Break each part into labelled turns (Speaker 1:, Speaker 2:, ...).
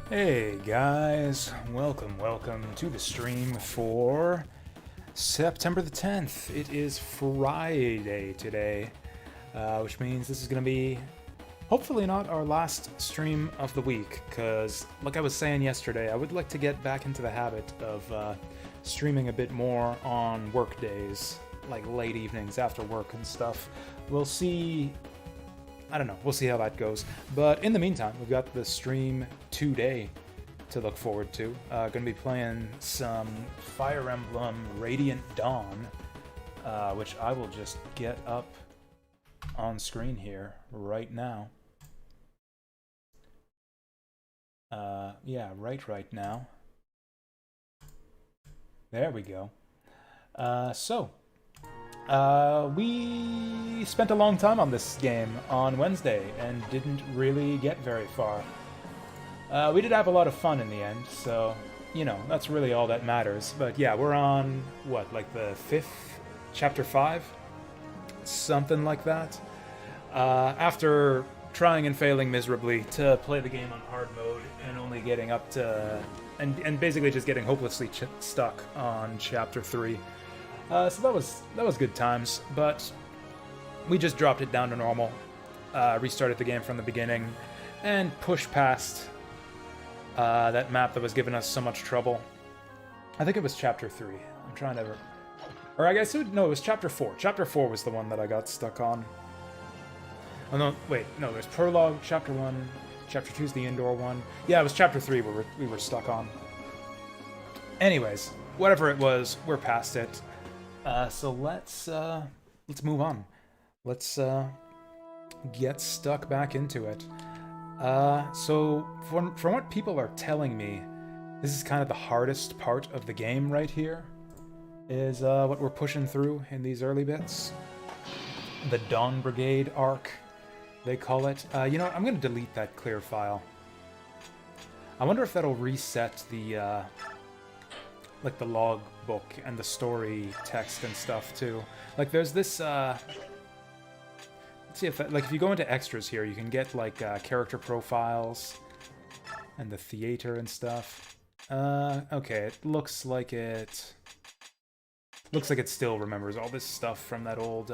Speaker 1: Hey guys, welcome to the stream for September the 10th. It is Friday today, which means this is going to be hopefully not our last stream of the week, because like I was saying yesterday, I would like to get back into the habit of streaming a bit more on work days, like late evenings after work and stuff. We'll see. I don't know. We'll see how that goes. But in the meantime, we've got the stream today to look forward to. Going to be playing some Fire Emblem Radiant Dawn, which I will just get up on screen here right now. Yeah, right now. There we go. We spent a long time on this game on Wednesday and didn't really get very far. We did have a lot of fun in the end, so, you know, that's really all that matters. But yeah, we're on, what, like the 5th? Chapter 5? Something like that. After trying and failing miserably to play the game on hard mode and only getting up to... and basically just getting hopelessly stuck on Chapter 3. So that was good times, but we just dropped it down to normal, restarted the game from the beginning, and pushed past that map that was giving us so much trouble. I think it was Chapter 3. I'm trying to... Or I guess it was Chapter 4. Chapter 4 was the one that I got stuck on. Oh no, wait, no, there's Prologue, Chapter 1, Chapter 2 is the indoor one. Yeah, it was Chapter 3 we were stuck on. Anyways, whatever it was, we're past it. So let's move on. Let's get stuck back into it. So from what people are telling me, this is kind of the hardest part of the game right here, is what we're pushing through in these early bits. The Dawn Brigade arc, they call it. You know what, I'm going to delete that clear file. I wonder if that'll reset the, like the log book and the story text and stuff too. Like there's this let's see if that, like if you go into extras here, you can get like character profiles and the theater and stuff. Okay, it looks like it still remembers all this stuff from that old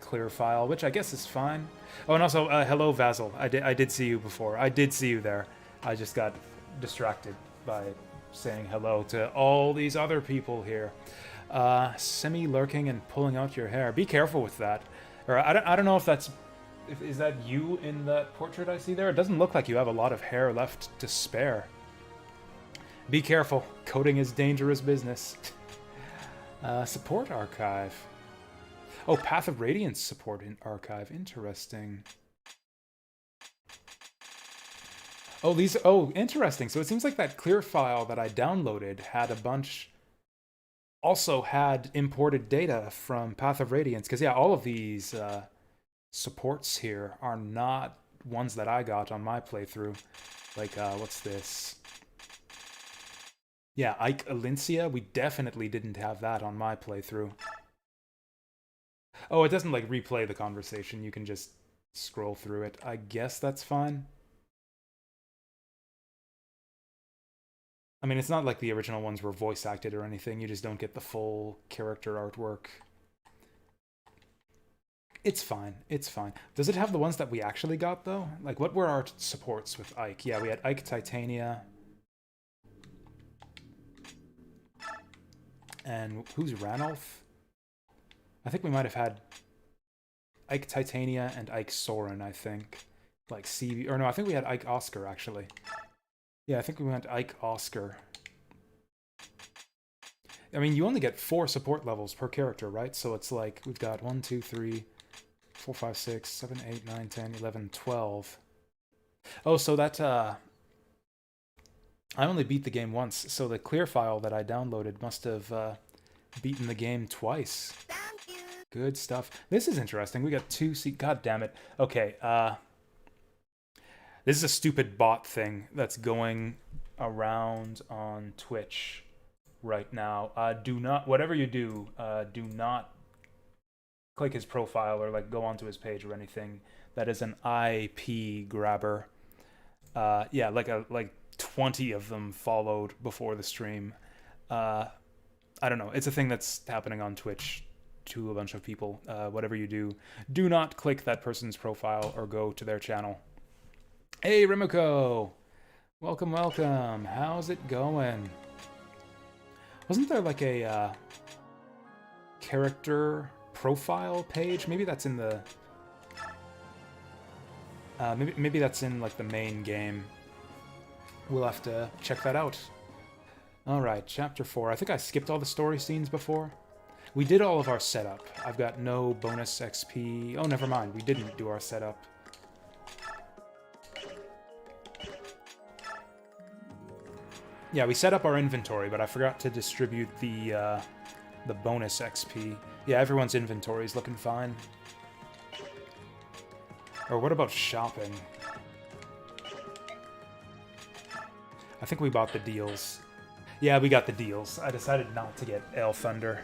Speaker 1: clear file, which I guess is fine. Oh, and also hello Vasil. I did see you before. I did see you there. I just got distracted by saying hello to all these other people here. Semi-lurking and pulling out your hair. Be careful with that. Or I don't know if that's... Is that you in that portrait I see there? It doesn't look like you have a lot of hair left to spare. Be careful. Coding is dangerous business. Support archive. Oh, Path of Radiance support in archive. Interesting. Oh, interesting. So it seems like that clear file that I downloaded had a bunch... Also had imported data from Path of Radiance. Because, yeah, all of these supports here are not ones that I got on my playthrough. Like, what's this? Yeah, Ike Alincia. We definitely didn't have that on my playthrough. Oh, it doesn't, like, replay the conversation. You can just scroll through it. I guess that's fine. I mean, it's not like the original ones were voice acted or anything. You just don't get the full character artwork. It's fine. It's fine. Does it have the ones that we actually got, though? Like, what were our supports with Ike? Yeah, we had Ike Titania. And who's Ranulph? I think we might have had Ike Titania and Ike Soren, I think. Like, CV... Or no, I think we had Ike Oscar, actually. Yeah, I think we went Ike Oscar. I mean, you only get 4 support levels per character, right? So it's like, we've got 1, 2, 3, 4, 5, 6, 7, 8, 9, 10, 11, 12. Oh, so that, I only beat the game once, so the clear file that I downloaded must have beaten the game twice. Good stuff. This is interesting. We got 2 God damn it. Okay, this is a stupid bot thing that's going around on Twitch right now. Do not, whatever you do, do not click his profile or like go onto his page or anything. That is an IP grabber. Yeah, like 20 of them followed before the stream. I don't know. It's a thing that's happening on Twitch to a bunch of people. Whatever you do, do not click that person's profile or go to their channel. Hey, Rimiko! Welcome, welcome. How's it going? Wasn't there like a character profile page? Maybe that's in the... maybe that's in like the main game. We'll have to check that out. Alright, Chapter 4. I think I skipped all the story scenes before. We did all of our setup. I've got no bonus XP. Oh, never mind. We didn't do our setup. Yeah, we set up our inventory, but I forgot to distribute the bonus XP. Yeah, everyone's inventory is looking fine. Or what about shopping? I think we bought the deals. Yeah, we got the deals. I decided not to get Ale Thunder.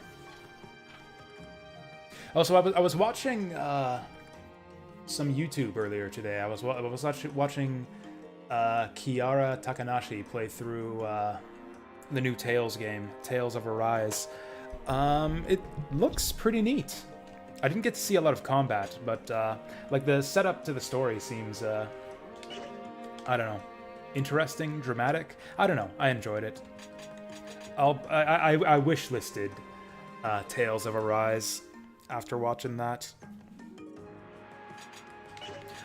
Speaker 1: Also, I was watching some YouTube earlier today. I was watching Kiara Takanashi play through the new Tales game, Tales of Arise. It looks pretty neat. I didn't get to see a lot of combat, but like the setup to the story seems, I don't know, interesting, dramatic. I don't know. I enjoyed it. I wish listed Tales of Arise after watching that.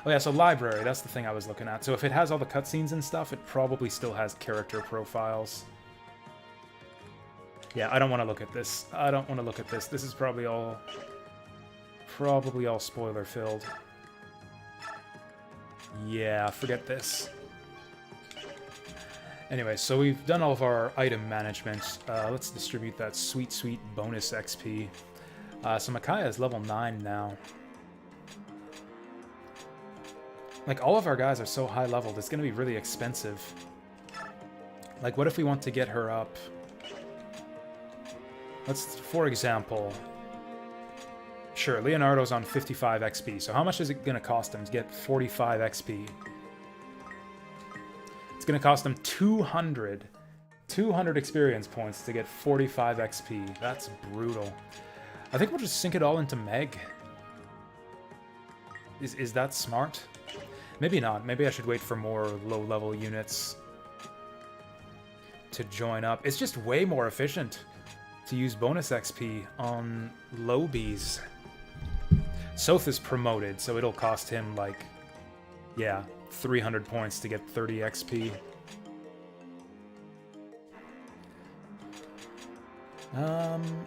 Speaker 1: Oh yeah, so library, that's the thing I was looking at. So if it has all the cutscenes and stuff, it probably still has character profiles. Yeah, I don't want to look at this. I don't want to look at this. This is probably all spoiler filled. Yeah, forget this. Anyway, so we've done all of our item management. Let's distribute that sweet, sweet bonus XP. So Micaiah is level 9 now. Like, all of our guys are so high leveled, it's going to be really expensive. Like, what if we want to get her up? Let's, for example... Sure, Leonardo's on 55 XP, so how much is it going to cost him to get 45 XP? It's going to cost him 200 experience points to get 45 XP. That's brutal. I think we'll just sink it all into Meg. Is that smart? Maybe not. Maybe I should wait for more low-level units to join up. It's just way more efficient to use bonus XP on Lobies. Soth is promoted, so it'll cost him, like, yeah, 300 points to get 30 XP.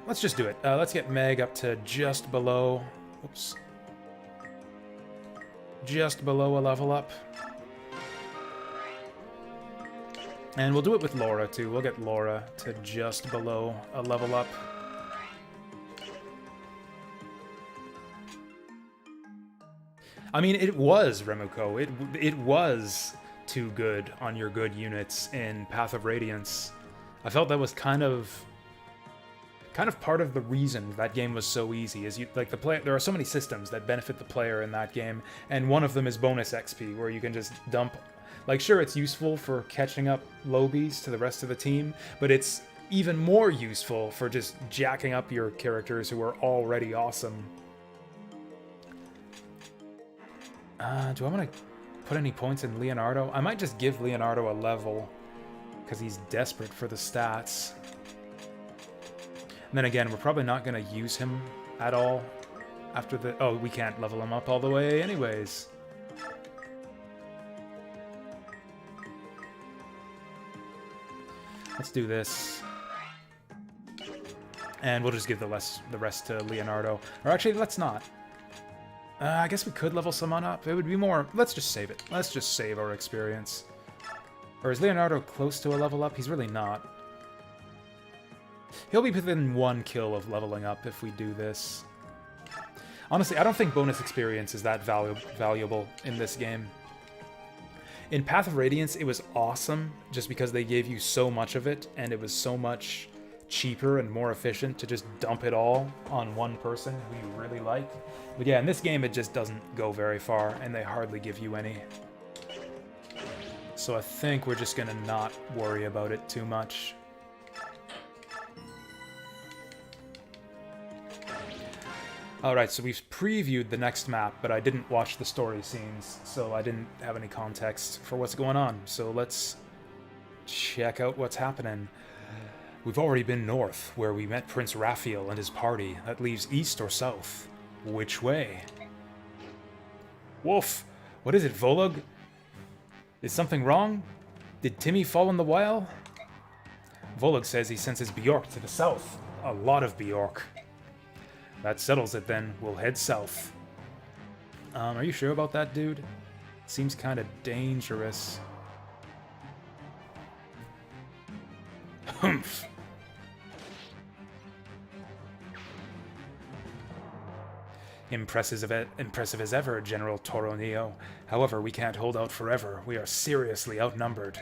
Speaker 1: Let's just do it. Let's get Meg up to just below... Oops. Just below a level up. And we'll do it with Laura, too. We'll get Laura to just below a level up. I mean, it was, Remuko. It was too good on your good units in Path of Radiance. I felt that was kind of part of the reason that game was so easy. Is there are so many systems that benefit the player in that game, and one of them is bonus XP, where you can just dump. Like, sure, it's useful for catching up Lobies to the rest of the team, but it's even more useful for just jacking up your characters who are already awesome. Do I want to put any points in Leonardo? I might just give Leonardo a level, because he's desperate for the stats. And then again, we're probably not going to use him at all after the... Oh, we can't level him up all the way anyways. Let's do this. And we'll just give the rest to Leonardo. Or actually, let's not. I guess we could level someone up. It would be more... Let's just save it. Let's just save our experience. Or is Leonardo close to a level up? He's really not. He'll be within 1 kill of leveling up if we do this. Honestly, I don't think bonus experience is that valuable in this game. In Path of Radiance, it was awesome just because they gave you so much of it, and it was so much cheaper and more efficient to just dump it all on one person who you really like. But yeah, in this game, it just doesn't go very far, and they hardly give you any. So I think we're just gonna not worry about it too much. Alright, so we've previewed the next map, but I didn't watch the story scenes, so I didn't have any context for what's going on. So let's check out what's happening. We've already been north, where we met Prince Raphael and his party. That leaves east or south. Which way? Wolf! What is it, Volug? Is something wrong? Did Timmy fall in the well? Volug says he senses Bjork to the south. A lot of Bjork. That settles it then. We'll head south. Are you sure about that, dude? Seems kind of dangerous. Humph. Impressive as ever, General Toronio. However, we can't hold out forever. We are seriously outnumbered.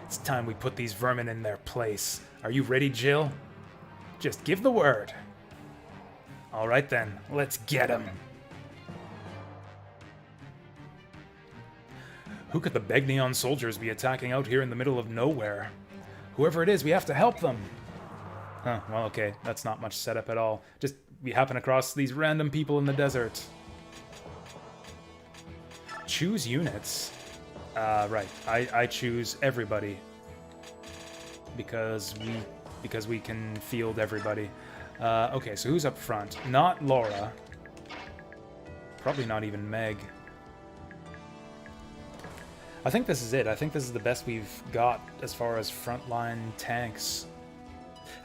Speaker 1: It's time we put these vermin in their place. Are you ready, Jill? Just give the word. All right then, let's get him. Who could the Begnion soldiers be attacking out here in the middle of nowhere? Whoever it is, we have to help them. Huh, well, okay, that's not much setup at all. Just, we happen across these random people in the desert. Choose units. Right, I choose everybody. Because we can field everybody. Okay, so who's up front? Not Laura. Probably not even Meg. I think this is it. I think this is the best we've got as far as frontline tanks.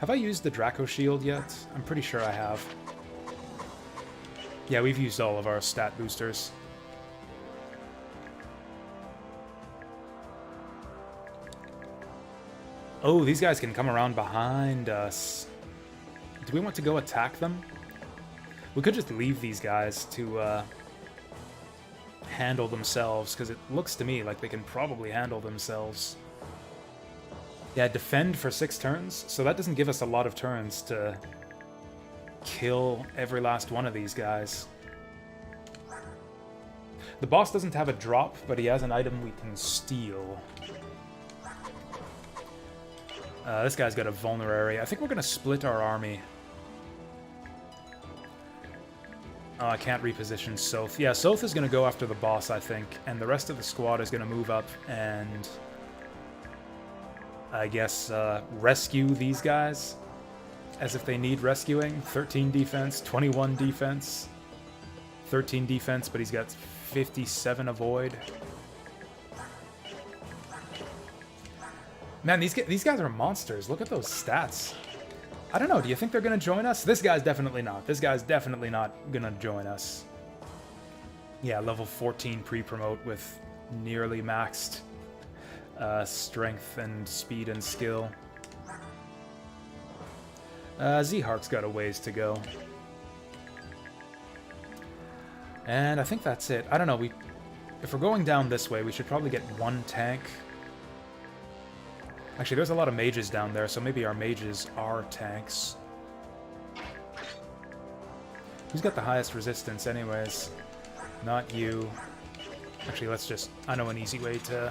Speaker 1: Have I used the Draco Shield yet? I'm pretty sure I have. Yeah, we've used all of our stat boosters. Oh, these guys can come around behind us. Do we want to go attack them? We could just leave these guys to handle themselves, because it looks to me like they can probably handle themselves. Yeah, defend for 6 turns, so that doesn't give us a lot of turns to kill every last one of these guys. The boss doesn't have a drop, but he has an item we can steal. This guy's got a vulnerary. I think we're going to split our army. Oh, I can't reposition Soth. Yeah, Soth is going to go after the boss, I think, and the rest of the squad is going to move up and, I guess, rescue these guys, as if they need rescuing. 13 defense, 21 defense, 13 defense, but he's got 57 avoid. Man, these guys are monsters. Look at those stats. I don't know, do you think they're going to join us? This guy's definitely not. This guy's definitely not going to join us. Yeah, level 14 pre-promote with nearly maxed strength and speed and skill. Z-Hark's got a ways to go. And I think that's it. I don't know, if we're going down this way, we should probably get 1 tank. Actually, there's a lot of mages down there, so maybe our mages are tanks. Who's got the highest resistance anyways? Not you. Actually, let's just... I know an easy way to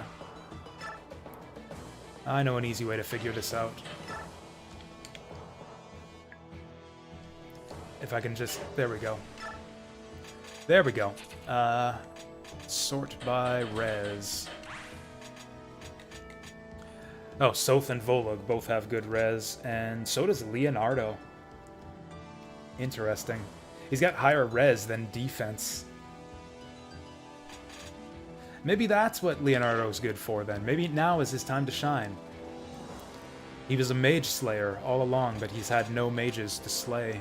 Speaker 1: figure this out. If I can just... There we go. There we go. Sort by res. Oh, Soth and Volug both have good res, and so does Leonardo. Interesting. He's got higher res than defense. Maybe that's what Leonardo's good for then. Maybe now is his time to shine. He was a mage slayer all along, but he's had no mages to slay.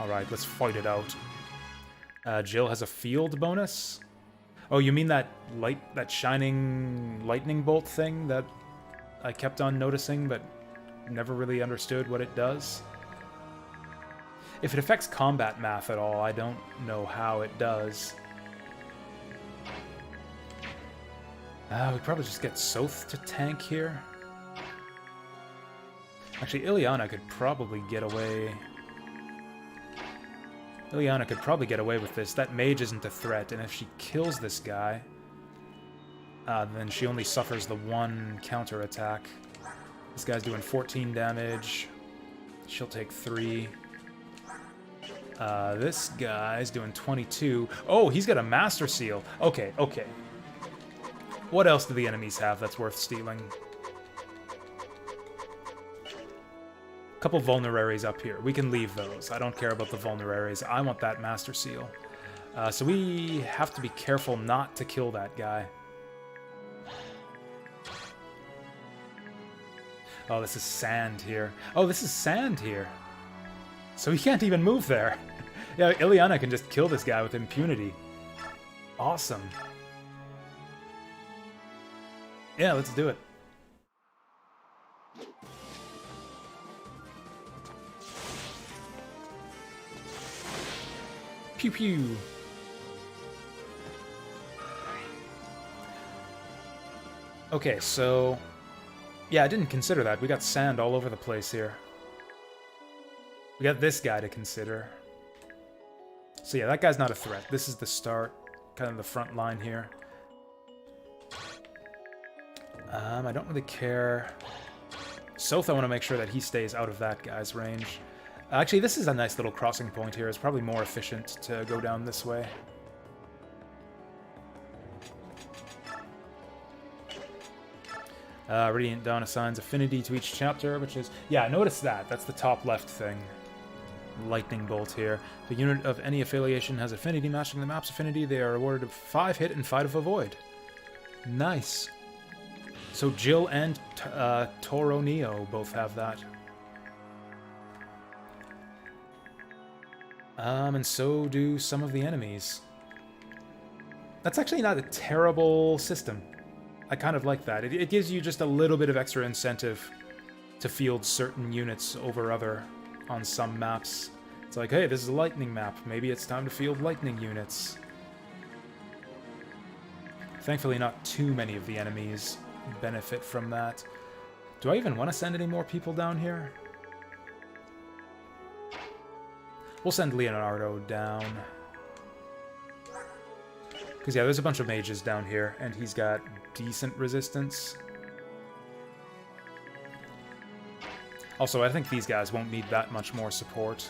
Speaker 1: Alright, let's fight it out. Jill has a field bonus? Oh, you mean that shining lightning bolt thing that I kept on noticing, but never really understood what it does? If it affects combat math at all, I don't know how it does. We probably just get Soth to tank here. Actually, Ileana could probably get away... Ileana could probably get away with this. That mage isn't a threat, and if she kills this guy... Then she only suffers the 1 counter attack. This guy's doing 14 damage. She'll take 3. This guy's doing 22. Oh, he's got a Master Seal. Okay, okay. What else do the enemies have that's worth stealing? Couple vulneraries up here. We can leave those. I don't care about the vulneraries. I want that Master Seal. So we have to be careful not to kill that guy. Oh, this is sand here. Oh, this is sand here. So he can't even move there. Yeah, Ileana can just kill this guy with impunity. Awesome. Yeah, let's do it. Pew pew. Okay, so... yeah, I didn't consider that. We got sand all over the place here. We got this guy to consider. So yeah, that guy's not a threat. This is the start, kind of the front line here. I don't really care. Soth, I want to make sure that he stays out of that guy's range. Actually, this is a nice little crossing point here. It's probably more efficient to go down this way. Radiant Dawn assigns affinity to each chapter, which is... yeah, notice that. That's the top left thing. Lightning Bolt here. The unit of any affiliation has affinity matching the map's affinity. They are awarded 5 hit and 5 avoid. Nice. So Jill and Toro Neo both have that. And so do some of the enemies. That's actually not a terrible system. I kind of like that. It gives you just a little bit of extra incentive to field certain units over other on some maps. It's like, hey, this is a lightning map. Maybe it's time to field lightning units. Thankfully, not too many of the enemies benefit from that. Do I even want to send any more people down here? We'll send Leonardo down. Because, yeah, there's a bunch of mages down here, and he's got decent resistance. Also, I think these guys won't need that much more support.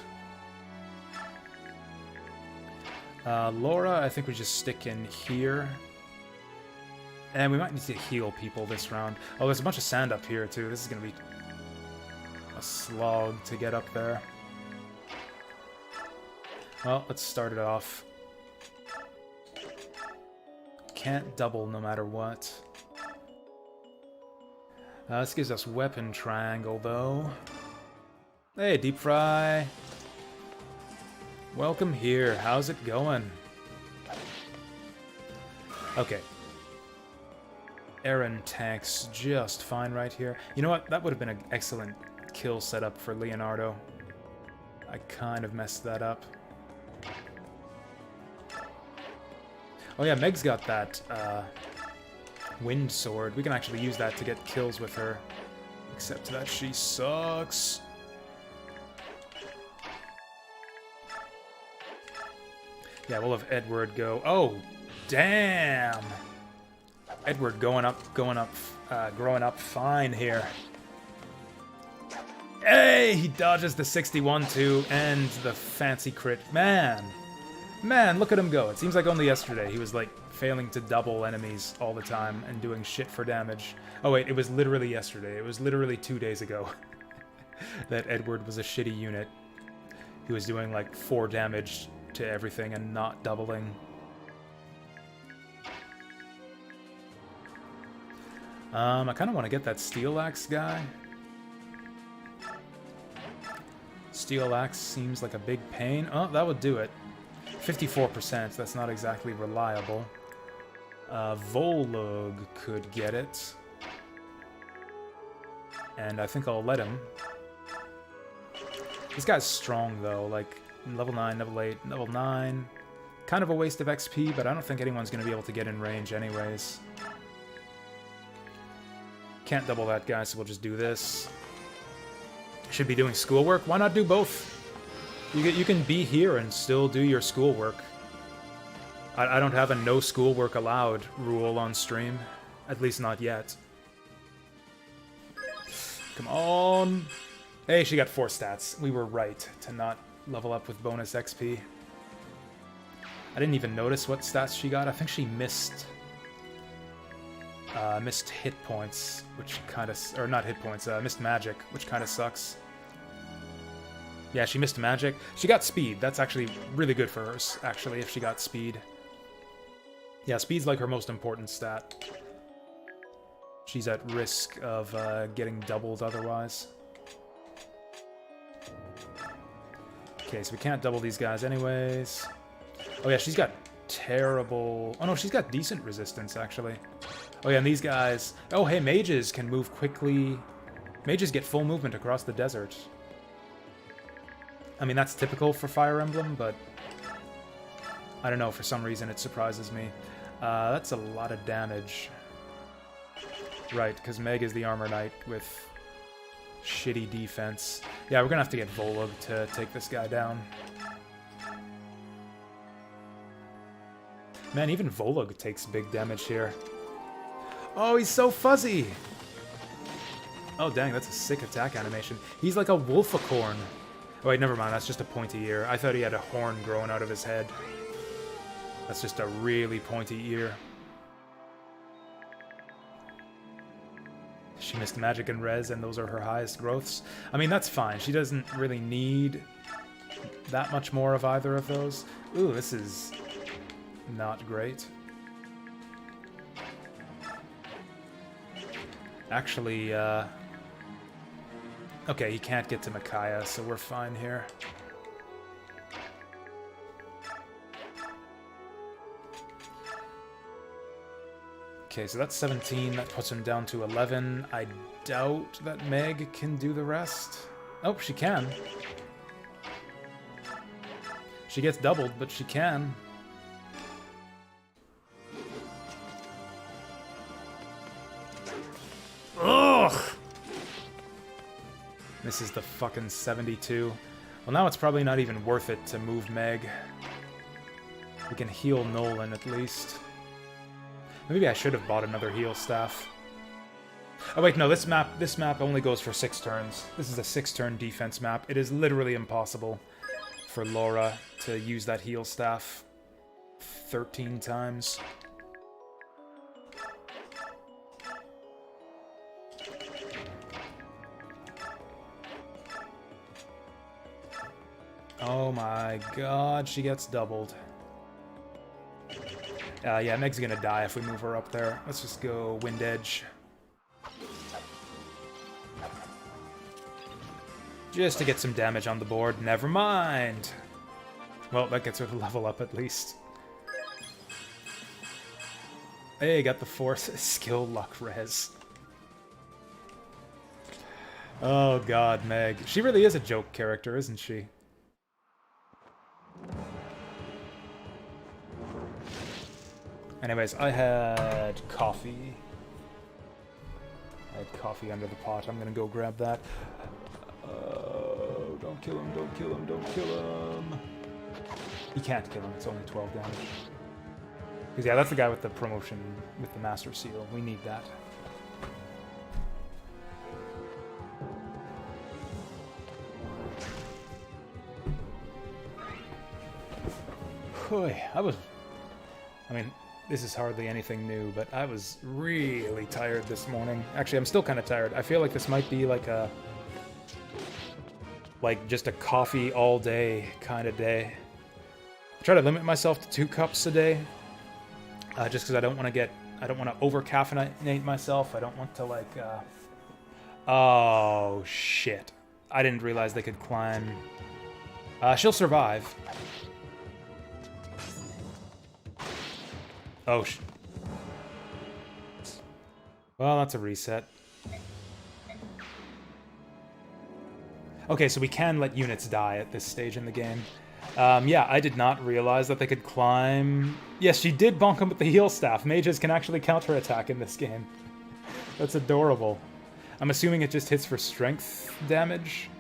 Speaker 1: Laura, I think we just stick in here. And we might need to heal people this round. Oh, there's a bunch of sand up here, too. This is going to be a slog to get up there. Well, let's start it off. Can't double no matter what. This gives us weapon triangle, though. Hey, Deep Fry. Welcome here. How's it going? Okay. Aaron tanks just fine right here. You know what? That would have been an excellent kill setup for Leonardo. I kind of messed that up. Oh yeah, Meg's got that wind sword. We can actually use that to get kills with her. Except that she sucks. Yeah, we'll have Edward go. Oh, damn! Edward growing up fine here. Hey, he dodges the 61 too, and the fancy crit. Man, look at him go. It seems like only yesterday he was, like, failing to double enemies all the time and doing shit for damage. Oh, wait, it was literally yesterday. It was literally 2 days ago that Edward was a shitty unit. He was doing, like, 4 damage to everything and not doubling. I kind of want to get that Steel Axe guy. Steel Axe seems like a big pain. Oh, that would do it. 54%, that's not exactly reliable. Volug could get it. And I think I'll let him. This guy's strong, though. Like, level 9, level 8, level 9. Kind of a waste of XP, but I don't think anyone's going to be able to get in range anyways. Can't double that guy, so we'll just do this. Should be doing schoolwork. Why not do both? You can be here and still do your schoolwork. I don't have a no schoolwork allowed rule on stream. At least not yet. Come on. Hey, she got 4 stats. We were right to not level up with bonus XP. I didn't even notice what stats she got. I think she missed hit points, which kind of... Or not hit points, missed magic, which kind of sucks. Yeah, she missed magic. She got speed. That's actually really good for her, actually, if she got speed. Yeah, speed's like her most important stat. She's at risk of getting doubled otherwise. Okay, so we can't double these guys anyways. Oh yeah, she's got terrible... Oh no, she's got decent resistance, actually. Oh yeah, and these guys... Oh hey, mages can move quickly. Mages get full movement across the desert. I mean, that's typical for Fire Emblem, but... I don't know, for some reason it surprises me. That's a lot of damage. Right, because Meg is the armor knight with shitty defense. Yeah, we're gonna have to get Volug to take this guy down. Man, even Volug takes big damage here. Oh, he's so fuzzy! Oh, dang, that's a sick attack animation. He's like a wolficorn. Oh, wait, never mind, that's just a pointy ear. I thought he had a horn growing out of his head. That's just a really pointy ear. She missed magic and res, and those are her highest growths. I mean, that's fine. She doesn't really need that much more of either of those. Ooh, this is not great. Actually, okay, he can't get to Micaiah, so we're fine here. Okay, so that's 17. That puts him down to 11. I doubt that Meg can do the rest. Oh, she can. She gets doubled, but she can. Ugh! This is the fucking 72. Well, now it's probably not even worth it to move Meg. We can heal Nolan at least. Maybe I should have bought another heal staff. Oh wait, no, this map only goes for 6 turns. This is a 6-turn defense map. It is literally impossible for Laura to use that heal staff 13 times. Oh my god, she gets doubled. Yeah, Meg's gonna die if we move her up there. Let's just go Wind Edge. Just to get some damage on the board. Never mind! Well, that gets her to level up at least. Hey, got the Force Skill Luck Res. Oh god, Meg. She really is a joke character, isn't she? Anyways, I had coffee. I had coffee under the pot. I'm gonna go grab that. Don't kill him, don't kill him, don't kill him. You can't kill him, it's only 12 damage. Because yeah, that's the guy with the promotion, with the Master Seal. We need that. I mean, this is hardly anything new, but I was really tired this morning. Actually, I'm still kind of tired. I feel like this might be like a... like, just a coffee all day kind of day. I try to limit myself to 2 cups a day. Just because I don't want to get... I don't want to over-caffeinate myself. I don't want to, like, Oh, shit. I didn't realize they could climb. She'll survive. Oh, well, that's a reset. Okay, so we can let units die at this stage in the game. Yeah, I did not realize that they could climb... Yes, she did bonk him with the heal staff. Mages can actually counterattack in this game. That's adorable. I'm assuming it just hits for strength damage.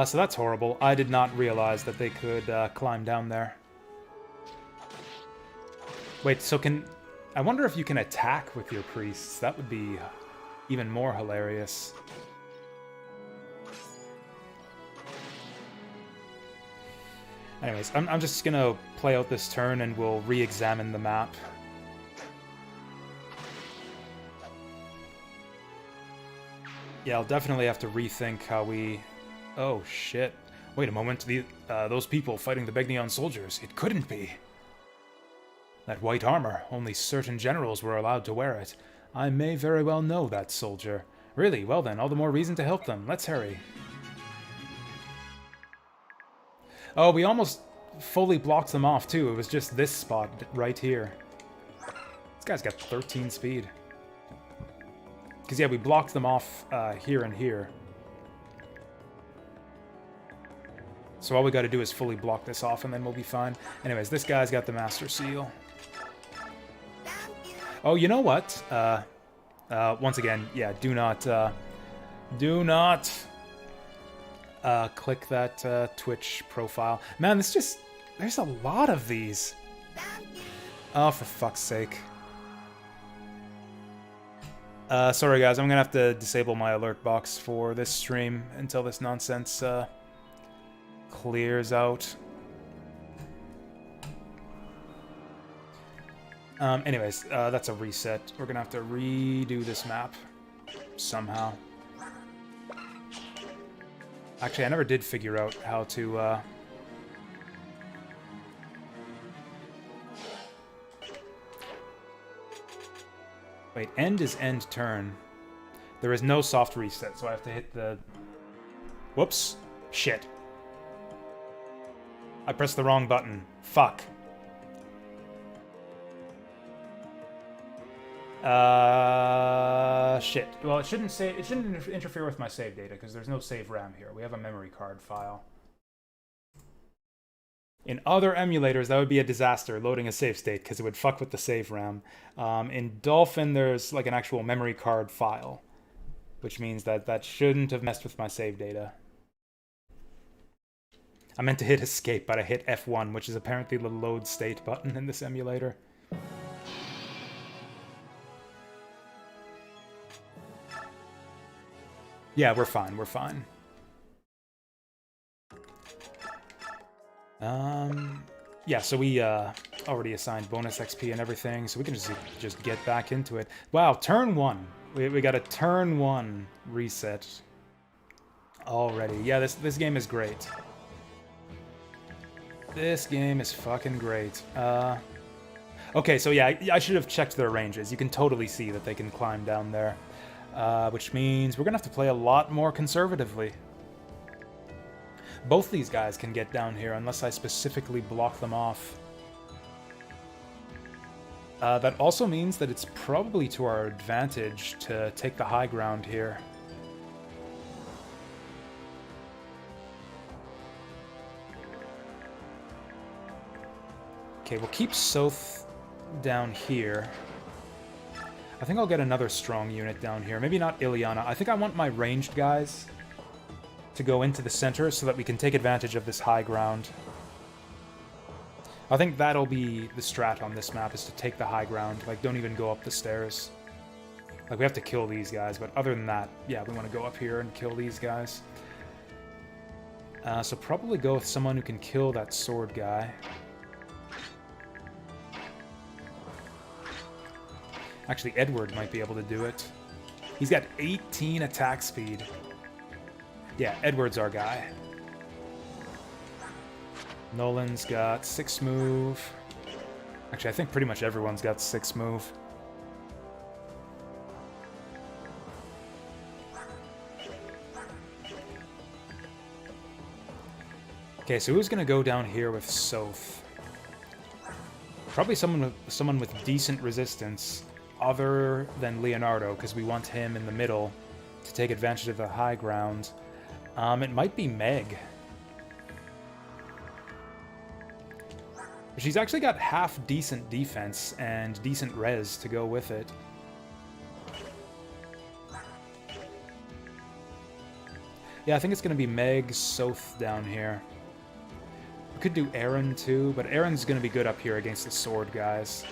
Speaker 1: So that's horrible. I did not realize that they could climb down there. Wait, so can... I wonder if you can attack with your priests. That would be even more hilarious. Anyways, I'm just gonna play out this turn and we'll re-examine the map. Yeah, I'll definitely have to rethink how we... Oh, shit. Wait a moment, those people fighting the Begnion soldiers, it couldn't be. That white armor, only certain generals were allowed to wear it. I may very well know that soldier. Really? Well then, all the more reason to help them. Let's hurry. Oh, we almost fully blocked them off, too. It was just this spot right here. This guy's got 13 speed. Because, yeah, we blocked them off here and here. So all we gotta do is fully block this off, and then we'll be fine. Anyways, this guy's got the Master Seal. Oh, you know what? Once again, yeah, do not click that Twitch profile. Man, this just... There's a lot of these. Oh, for fuck's sake. Sorry guys, I'm gonna have to disable my alert box for this stream until this nonsense clears out. Anyways, that's a reset. We're gonna have to redo this map somehow. Actually, I never did figure out how to, Wait, end is end turn. There is no soft reset, so I have to hit the... Whoops. Shit. I pressed the wrong button. Fuck. Shit. Well, it shouldn't interfere with my save data, because there's no save RAM here. We have a memory card file. In other emulators, that would be a disaster, loading a save state, because it would fuck with the save RAM. In Dolphin, there's like an actual memory card file, which means that that shouldn't have messed with my save data. I meant to hit escape, but I hit F1, which is apparently the load state button in this emulator. Yeah, we're fine, we're fine. Yeah, so we already assigned bonus XP and everything, so we can just get back into it. Wow, turn 1. We got a turn 1 reset already. Yeah, this game is great. This game is fucking great. Okay, so yeah, I should have checked their ranges. You can totally see that they can climb down there. Which means we're gonna have to play a lot more conservatively. Both these guys can get down here unless I specifically block them off. That also means that it's probably to our advantage to take the high ground here. Okay, we'll keep Soth down here. I think I'll get another strong unit down here. Maybe not Ileana. I think I want my ranged guys to go into the center so that we can take advantage of this high ground. I think that'll be the strat on this map, is to take the high ground. Like, don't even go up the stairs. Like, we have to kill these guys, but other than that, yeah, we want to go up here and kill these guys. So probably go with someone who can kill that sword guy. Actually, Edward might be able to do it. He's got 18 attack speed. Yeah, Edward's our guy. Nolan's got 6 move. Actually, I think pretty much everyone's got 6 move. Okay, so who's gonna go down here with Soth? Probably someone with decent resistance, other than Leonardo, because we want him in the middle to take advantage of the high ground. It might be Meg. She's actually got half-decent defense and decent res to go with it. Yeah, I think it's going to be Meg, Soth down here. We could do Aaron too, but Aaron's going to be good up here against the sword guys.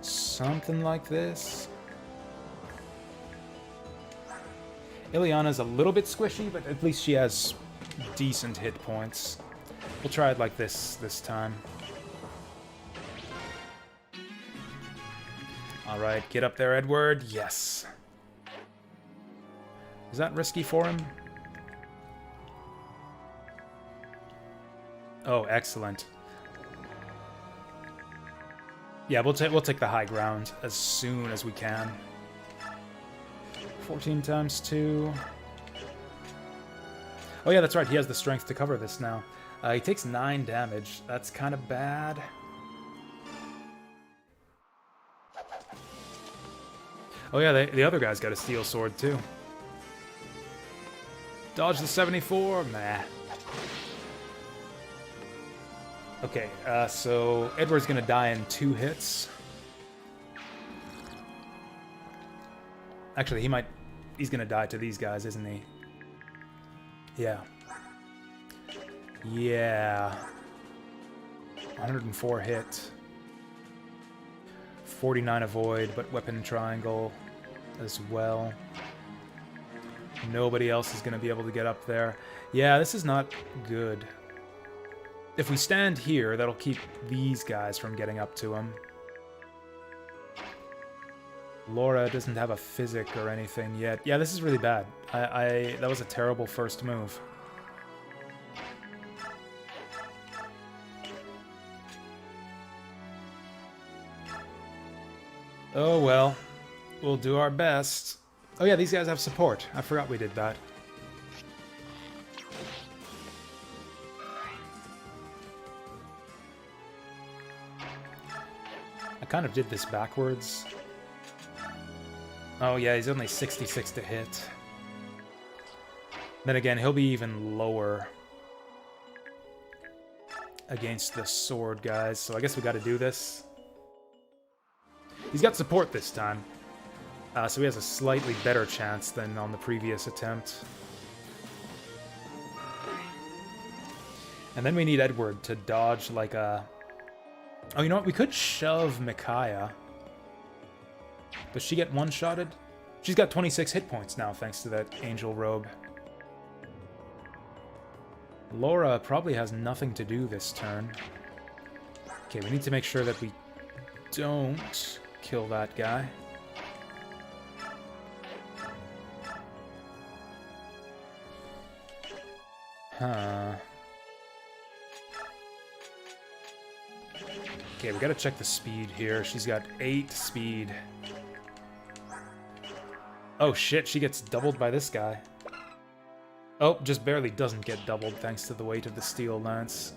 Speaker 1: Something like this. Ileana's a little bit squishy, but at least she has decent hit points. We'll try it like this time. Alright, get up there, Edward. Yes. Is that risky for him? Oh, excellent. Yeah, we'll take the high ground as soon as we can. 14 times 2. Oh yeah, that's right. He has the strength to cover this now. He takes 9 damage. That's kind of bad. Oh yeah, the other guy's got a steel sword too. Dodge the 74? Meh. Okay, so Edward's gonna die in 2 hits. Actually, he's gonna die to these guys, isn't he? Yeah. Yeah. 104 hit. 49 avoid, but weapon triangle as well. Nobody else is gonna be able to get up there. Yeah, this is not good. If we stand here, that'll keep these guys from getting up to him. Laura doesn't have a physic or anything yet. Yeah, this is really bad. That was a terrible first move. Oh well. We'll do our best. Oh yeah, these guys have support. I forgot we did that. I kind of did this backwards. Oh yeah, he's only 66 to hit. Then again, he'll be even lower against the sword guys, so I guess we gotta do this. He's got support this time, so he has a slightly better chance than on the previous attempt. And then we need Edward to dodge like a... Oh, you know what? We could shove Micaiah. Does she get one-shotted? She's got 26 hit points now, thanks to that angel robe. Laura probably has nothing to do this turn. Okay, we need to make sure that we don't kill that guy. Huh. Okay, we gotta check the speed here. She's got 8 speed. Oh shit, she gets doubled by this guy. Oh, just barely doesn't get doubled thanks to the weight of the steel lance.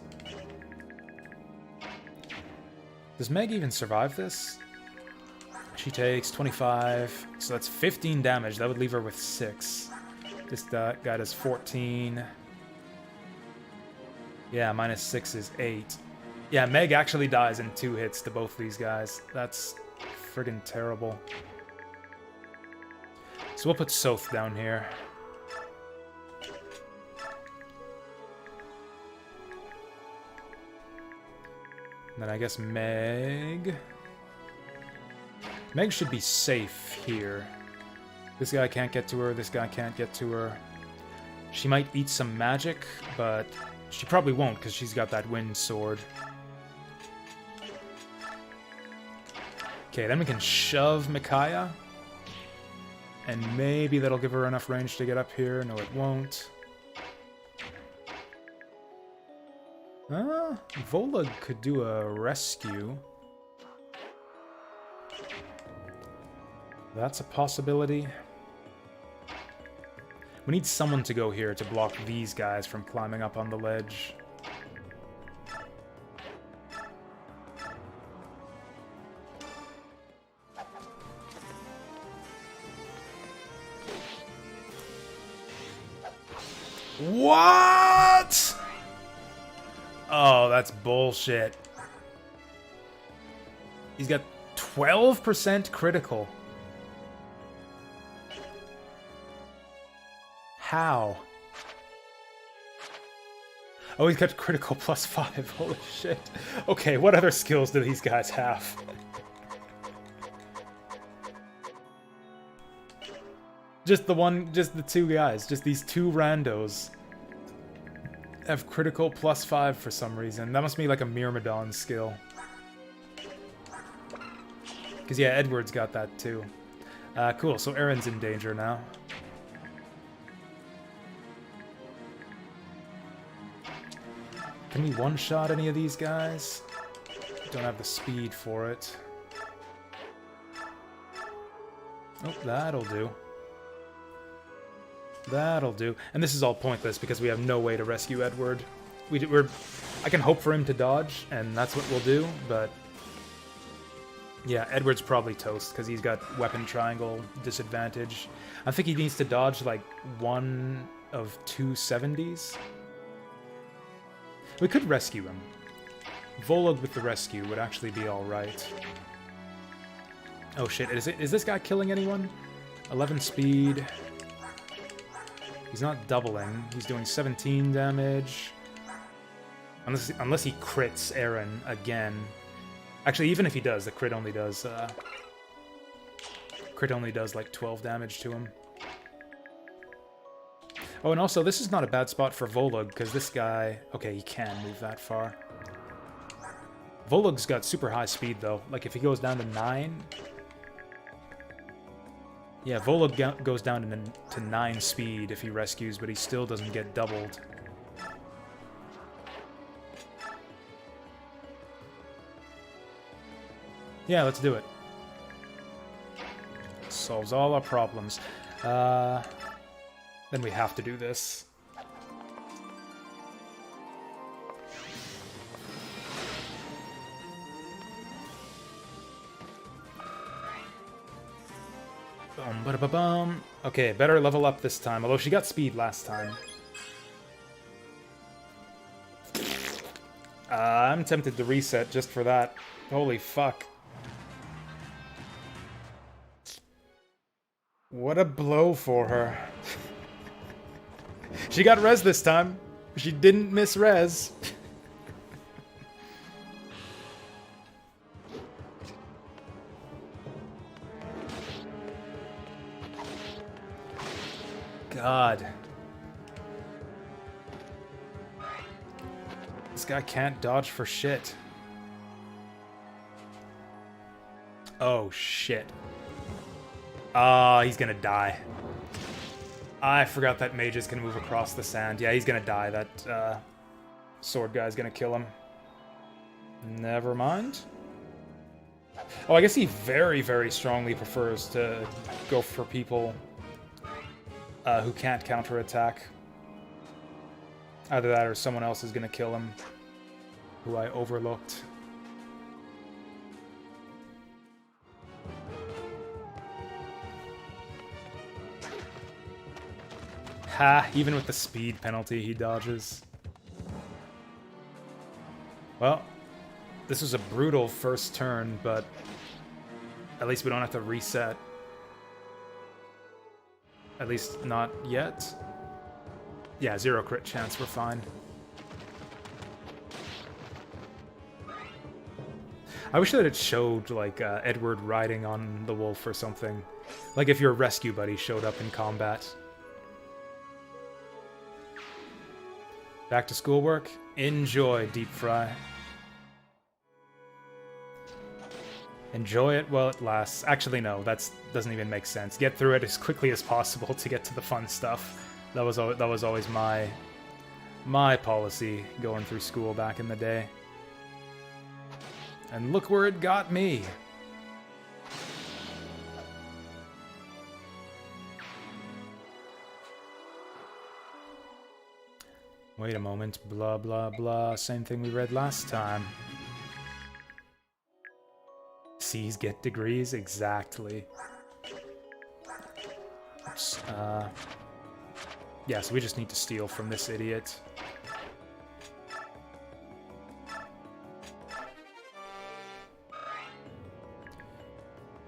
Speaker 1: Does Meg even survive this? She takes 25, so that's 15 damage. That would leave her with 6. This guy does 14. Yeah, minus 6 is 8. Yeah, Meg actually dies in 2 hits to both these guys. That's friggin' terrible. So we'll put Soth down here. And then I guess Meg... Meg should be safe here. This guy can't get to her, this guy can't get to her. She might eat some magic, but she probably won't because she's got that wind sword. Okay, then we can shove Micaiah. And maybe that'll give her enough range to get up here. No, it won't. Volug could do a rescue. That's a possibility. We need someone to go here to block these guys from climbing up on the ledge. What? Oh, that's bullshit. He's got 12% critical. How? Oh, he's got critical +5. Holy shit. Okay, what other skills do these guys have? Just the two guys. Just these two randos have critical +5 for some reason. That must be like a Myrmidon skill. Because, yeah, Edward's got that too. Cool, so Aaron's in danger now. Can we one-shot any of these guys? Don't have the speed for it. Oh, that'll do. That'll do. And this is all pointless because we have no way to rescue Edward. I can hope for him to dodge, and that's what we'll do, but... Yeah, Edward's probably toast because he's got weapon triangle disadvantage. I think he needs to dodge like one of 2 70s. We could rescue him. Volog with the rescue would actually be alright. Oh shit, is this guy killing anyone? 11 speed. He's not doubling. He's doing 17 damage. Unless he crits Aaron again. Actually, even if he does, the crit only does like 12 damage to him. Oh, and also, this is not a bad spot for Volog, because this guy... Okay, he can move that far. Volog's got super high speed, though. Like, if he goes down to 9... Yeah, Volog goes down to 9 speed if he rescues, but he still doesn't get doubled. Yeah, let's do it. Solves all our problems. Then we have to do this. Bum, ba, ba, bum. Okay, better level up this time, although she got speed last time. I'm tempted to reset just for that. Holy fuck. What a blow for her. She got res this time. She didn't miss res. God. This guy can't dodge for shit. Oh, shit. He's gonna die. I forgot that mages can move across the sand. Yeah, he's gonna die. That sword guy's gonna kill him. Never mind. Oh, I guess he very, very strongly prefers to go for people who can't counterattack. Either that or someone else is gonna kill him, who I overlooked. Ha! Even with the speed penalty, he dodges. Well, this was a brutal first turn, but at least we don't have to reset. At least not yet. Yeah, 0 crit chance, we're fine. I wish that it showed, like, Edward riding on the wolf or something. Like if your rescue buddy showed up in combat. Back to schoolwork? Enjoy, Deep Fry. Enjoy it while it lasts. Actually, no, that doesn't even make sense. Get through it as quickly as possible to get to the fun stuff. That was always my policy going through school back in the day. And look where it got me. Wait a moment, blah blah blah, same thing we read last time. C's get degrees? Exactly. Oops. Yeah, so we just need to steal from this idiot.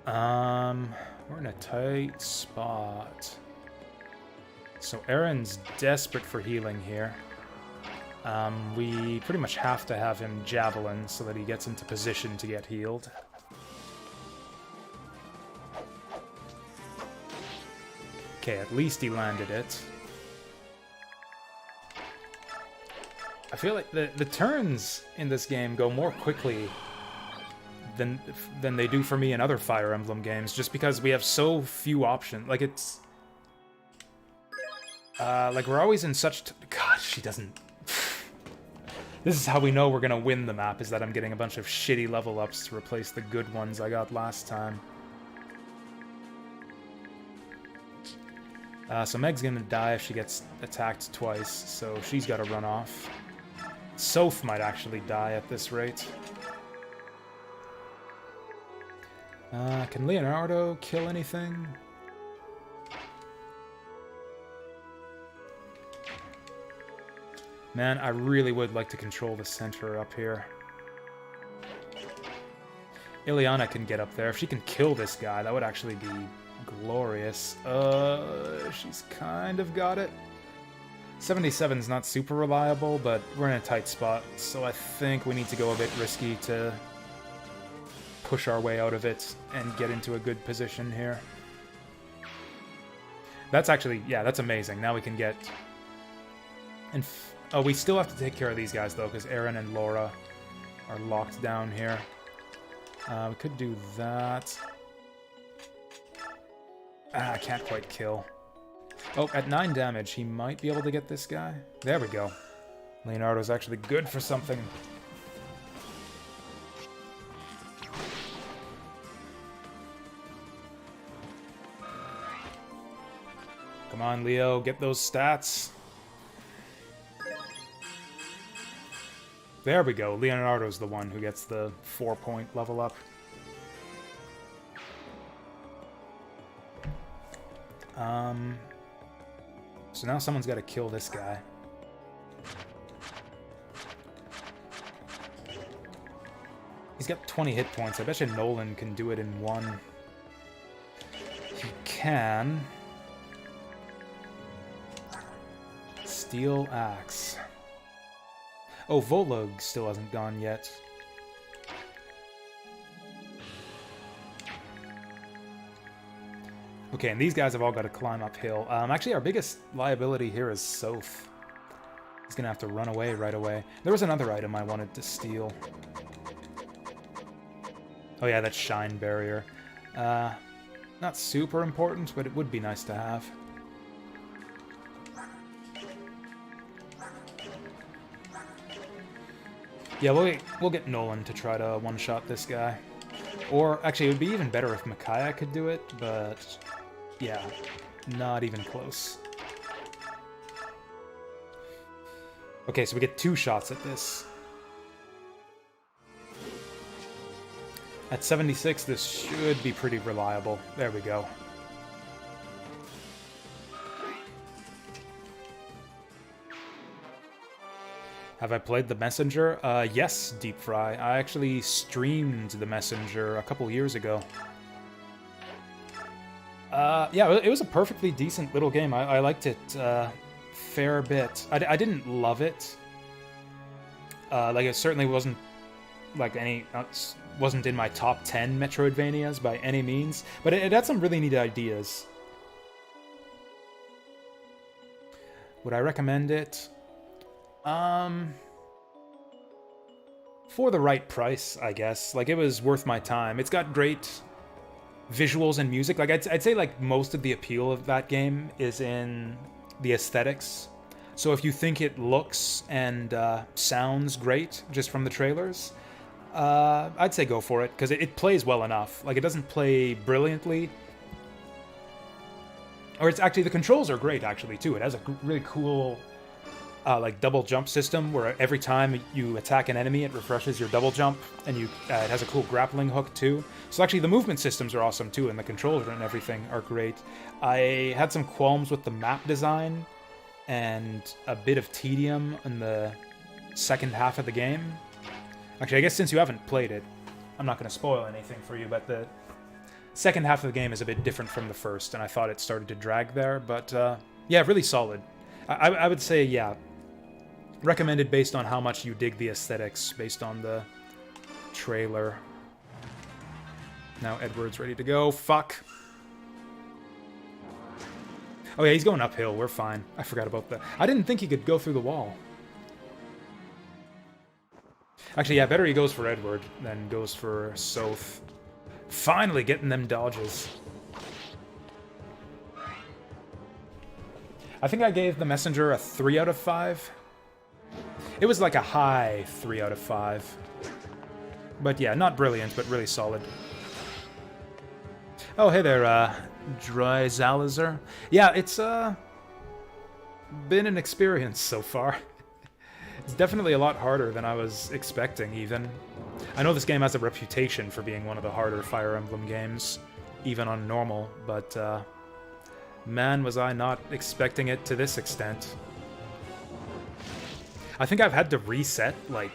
Speaker 1: We're in a tight spot. So Aaron's desperate for healing here. We pretty much have to have him javelin so that he gets into position to get healed. Okay, at least he landed it. I feel like the turns in this game go more quickly than they do for me in other Fire Emblem games, just because we have so few options. Like, it's... like, we're always in such... God, she doesn't... This is how we know we're gonna win the map, is that I'm getting a bunch of shitty level ups to replace the good ones I got last time. So Meg's gonna die if she gets attacked twice, so she's gotta run off. Soph might actually die at this rate. Can Leonardo kill anything? Man, I really would like to control the center up here. Ileana can get up there. If she can kill this guy, that would actually be glorious. She's kind of got it. 77's not super reliable, but we're in a tight spot, so I think we need to go a bit risky to push our way out of it and get into a good position here. That's actually, yeah, that's amazing. Now we can get... And oh, we still have to take care of these guys, though, because Aaron and Laura are locked down here. We could do that. I can't quite kill. Oh, at 9 damage, he might be able to get this guy. There we go. Leonardo's actually good for something. Come on, Leo, get those stats. There we go. Leonardo's the one who gets the 4-point level up. So now someone's got to kill this guy. He's got 20 hit points. I bet you Nolan can do it in one. He can. Steel Axe. Oh, Volug still hasn't gone yet. Okay, and these guys have all got to climb uphill. Actually, our biggest liability here is Soph. He's gonna have to run away right away. There was another item I wanted to steal. Oh yeah, that's Shine Barrier. Not super important, but it would be nice to have. Yeah, we'll get Nolan to try to one-shot this guy. Or, actually, it would be even better if Micaiah could do it, but... yeah, not even close. Okay, so we get 2 shots at this. At 76, this should be pretty reliable. There we go. Have I played The Messenger? Yes, Deep Fry. I actually streamed The Messenger a couple years ago. Yeah, it was a perfectly decent little game. I liked it fair bit. I didn't love it. Like, it certainly wasn't like wasn't in my top 10 Metroidvanias by any means, but it had some really neat ideas. Would I recommend it? For the right price, I guess. Like, it was worth my time. It's got great visuals and music. Like, I'd say, like, most of the appeal of that game is in the aesthetics. So if you think it looks and sounds great just from the trailers, I'd say go for it, because it plays well enough. Like, it doesn't play brilliantly. Or it's actually, the controls are great, actually, too. It has a really cool... like double jump system where every time you attack an enemy, it refreshes your double jump, and it has a cool grappling hook too. So actually the movement systems are awesome too, and the controls and everything are great. I had some qualms with the map design and a bit of tedium in the second half of the game. Actually, I guess since you haven't played it, I'm not going to spoil anything for you, but the second half of the game is a bit different from the first, and I thought it started to drag there, but Yeah, really solid. I would say, yeah, recommended based on how much you dig the aesthetics, based on the trailer. Now Edward's ready to go. Fuck. Oh yeah, he's going uphill. We're fine. I forgot about that. I didn't think he could go through the wall. Actually, yeah, better he goes for Edward than goes for Soth. Finally getting them dodges. I think I gave the Messenger a 3 out of 5. It was like a high 3 out of 5. But yeah, not brilliant, but really solid. Oh, hey there, Dracula. Yeah, it's, been an experience so far. It's definitely a lot harder than I was expecting, even. I know this game has a reputation for being one of the harder Fire Emblem games, even on normal, but, man, was I not expecting it to this extent. I think I've had to reset, like,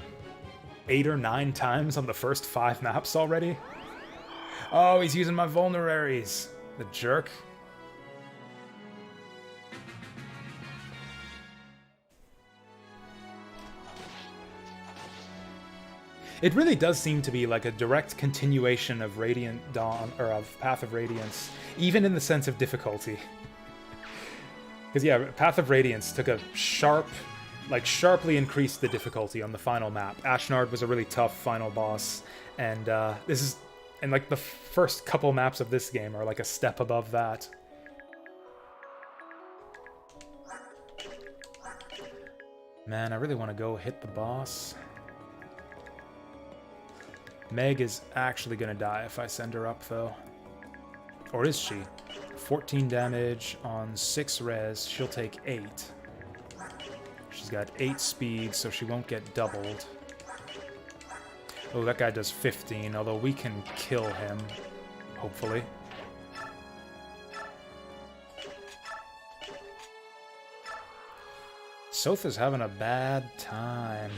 Speaker 1: 8 or 9 times on the first 5 maps already. Oh, he's using my vulneraries. The jerk. It really does seem to be like a direct continuation of Radiant Dawn, or of Path of Radiance, even in the sense of difficulty. Because yeah, Path of Radiance took a sharply increased the difficulty on the final map. Ashnard was a really tough final boss, and like the first couple maps of this game are like a step above that. Man, I really want to go hit the boss. Meg is actually gonna die if I send her up, though. Or is she? 14 damage on 6 res, she'll take 8. She's got 8 speed, so she won't get doubled. Oh, that guy does 15, although we can kill him, hopefully. Soth is having a bad time.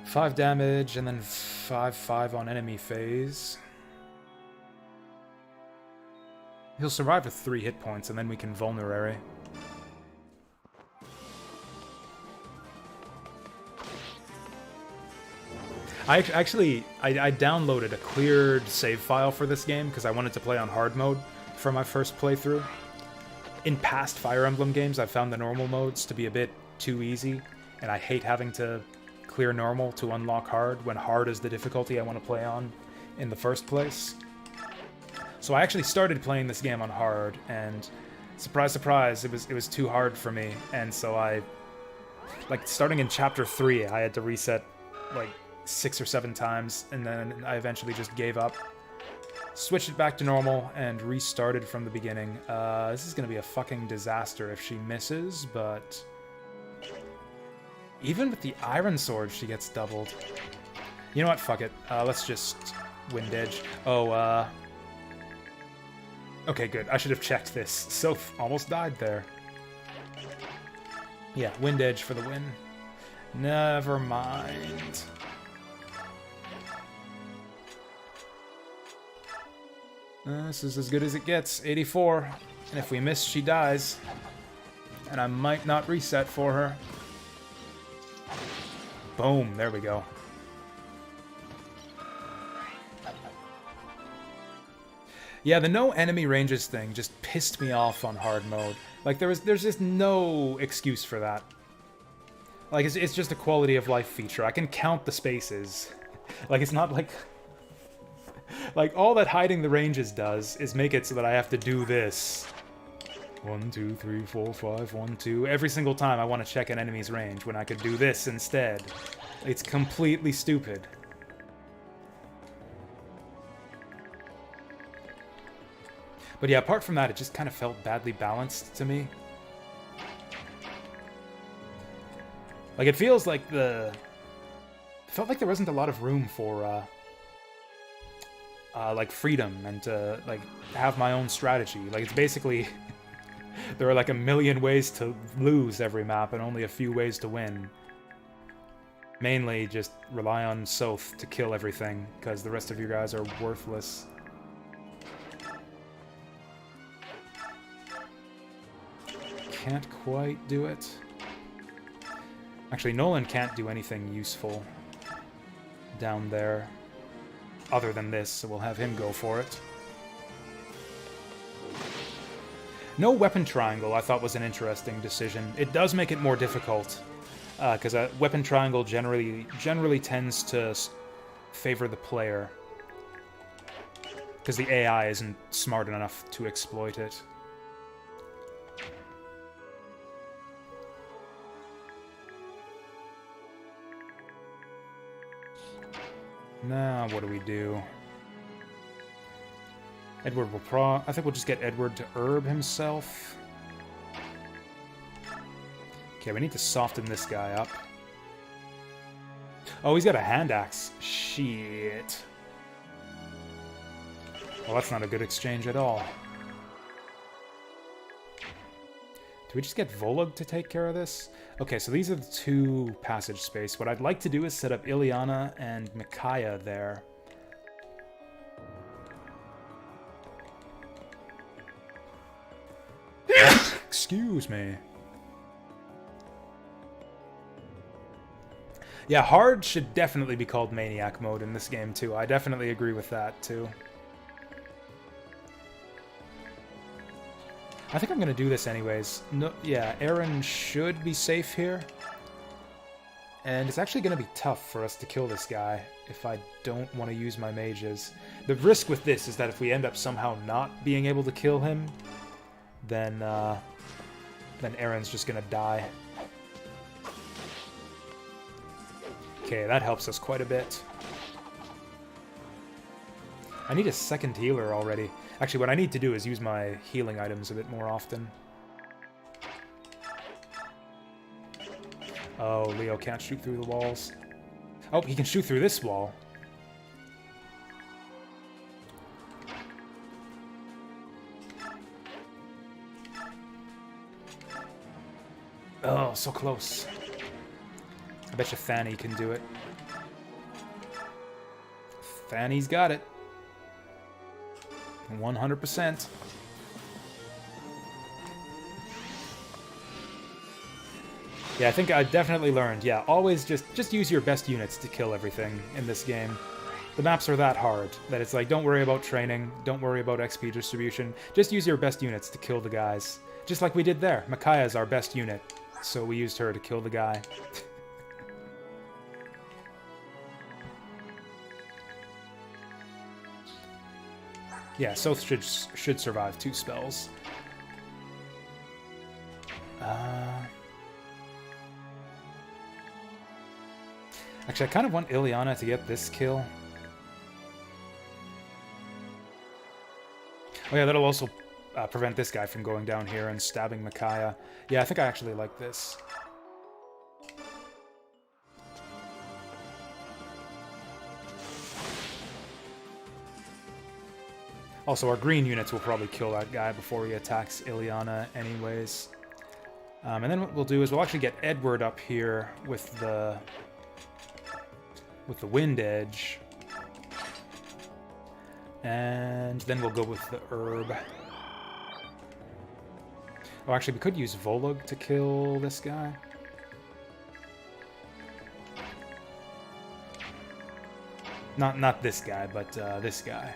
Speaker 1: 5 damage, and then 5/5 on enemy phase. He'll survive with 3 hit points, and then we can vulnerary. I downloaded a cleared save file for this game because I wanted to play on hard mode for my first playthrough. In past Fire Emblem games, I've found the normal modes to be a bit too easy, and I hate having to clear normal to unlock hard when hard is the difficulty I want to play on in the first place. So I actually started playing this game on hard, and surprise, surprise, it was too hard for me, and so starting in chapter 3, I had to reset like 6 or 7 times, and then I eventually just gave up, switched it back to normal, and restarted from the beginning. This is gonna be a fucking disaster if she misses, but even with the Iron Sword, she gets doubled. You know what? Fuck it. Let's just Wind Edge. Oh, okay, good. I should have checked this. Soph almost died there. Yeah, Wind Edge for the win. Never mind. This is as good as it gets. 84. And if we miss, she dies. And I might not reset for her. Boom, there we go. Yeah, the no enemy ranges thing just pissed me off on hard mode. Like, there's just no excuse for that. Like, it's just a quality of life feature. I can count the spaces. Like, it's not like... Like, all that hiding the ranges does is make it so that I have to do this. 1, 2, 3, 4, 5, 1, 2. Every single time I want to check an enemy's range when I could do this instead. It's completely stupid. But yeah, apart from that, it just kind of felt badly balanced to me. Like, it feels like it felt like there wasn't a lot of room for, like, freedom and to, like, have my own strategy. Like, it's basically... There are like a million ways to lose every map and only a few ways to win. Mainly just rely on Soth to kill everything, because the rest of you guys are worthless. can't quite do it. Actually, Nolan can't do anything useful down there other than this, so we'll have him go for it. No weapon triangle, I thought, was an interesting decision. It does make it more difficult, because a weapon triangle generally tends to favor the player, because the AI isn't smart enough to exploit it. Now, what do we do? Edward will I think we'll just get Edward to herb himself. Okay, we need to soften this guy up. Oh, he's got a hand axe. Shit. Well, that's not a good exchange at all. Do we just get Volug to take care of this? Okay, so these are the two passage space. What I'd like to do is set up Ileana and Micaiah there. Excuse me. Yeah, hard should definitely be called Maniac mode in this game, too. I definitely agree with that, too. I think I'm going to do this anyways. No, yeah, Aaron should be safe here. And it's actually going to be tough for us to kill this guy if I don't want to use my mages. The risk with this is that if we end up somehow not being able to kill him, then Aaron's just going to die. Okay, that helps us quite a bit. I need a second healer already. Actually, what I need to do is use my healing items a bit more often. Oh, Leo can't shoot through the walls. Oh, he can shoot through this wall. Oh, so close. I bet you Fanny can do it. Fanny's got it. 100%. Yeah, I think I definitely learned. Yeah, always just use your best units to kill everything in this game. The maps are that hard that it's like, don't worry about training, don't worry about XP distribution. Just use your best units to kill the guys. Just like we did there. Micaiah is our best unit, so we used her to kill the guy. Yeah, Soth should survive 2 spells. Actually, I kind of want Ileana to get this kill. Oh yeah, that'll also prevent this guy from going down here and stabbing Micaiah. Yeah, I think I actually like this. Also, our green units will probably kill that guy before he attacks Ileana anyways. And then what we'll do is we'll actually get Edward up here with the Wind Edge. And then we'll go with the herb. Oh, actually, we could use Volug to kill this guy. Not this guy, but this guy.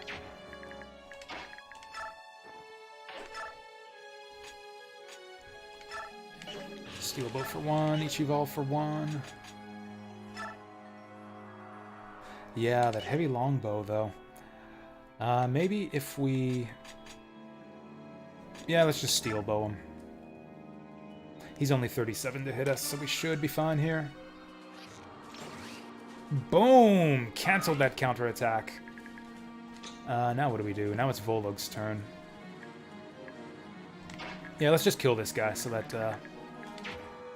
Speaker 1: Steel bow for 1, Ichival for 1. Yeah, that heavy longbow, though. Maybe if we... Yeah, let's just steel bow him. He's only 37 to hit us, so we should be fine here. Boom! Canceled that counterattack. Now what do? Now it's Volug's turn. Yeah, let's just kill this guy so that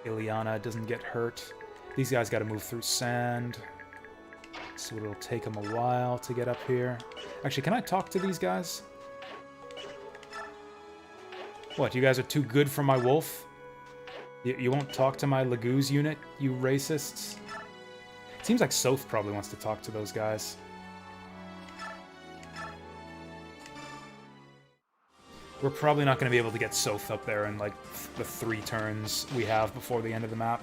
Speaker 1: Ileana doesn't get hurt. These guys gotta move through sand, so it'll take them a while to get up here. Actually, can I talk to these guys? What, you guys are too good for my wolf? You won't talk to my Laguz unit, you racists? It seems like Soth probably wants to talk to those guys. We're probably not going to be able to get Soth up there in, like, the 3 turns we have before the end of the map.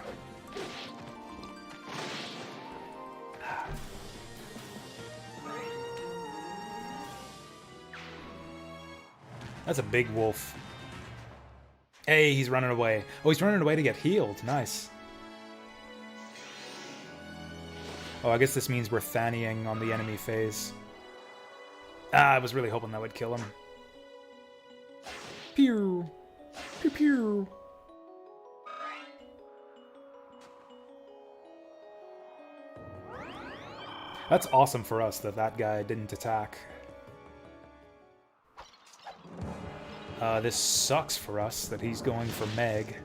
Speaker 1: That's a big wolf. Hey, he's running away. Oh, he's running away to get healed. Nice. Oh, I guess this means we're Thannying on the enemy phase. Ah, I was really hoping that would kill him. Pew! Pew pew! That's awesome for us that that guy didn't attack. This sucks for us that he's going for Meg.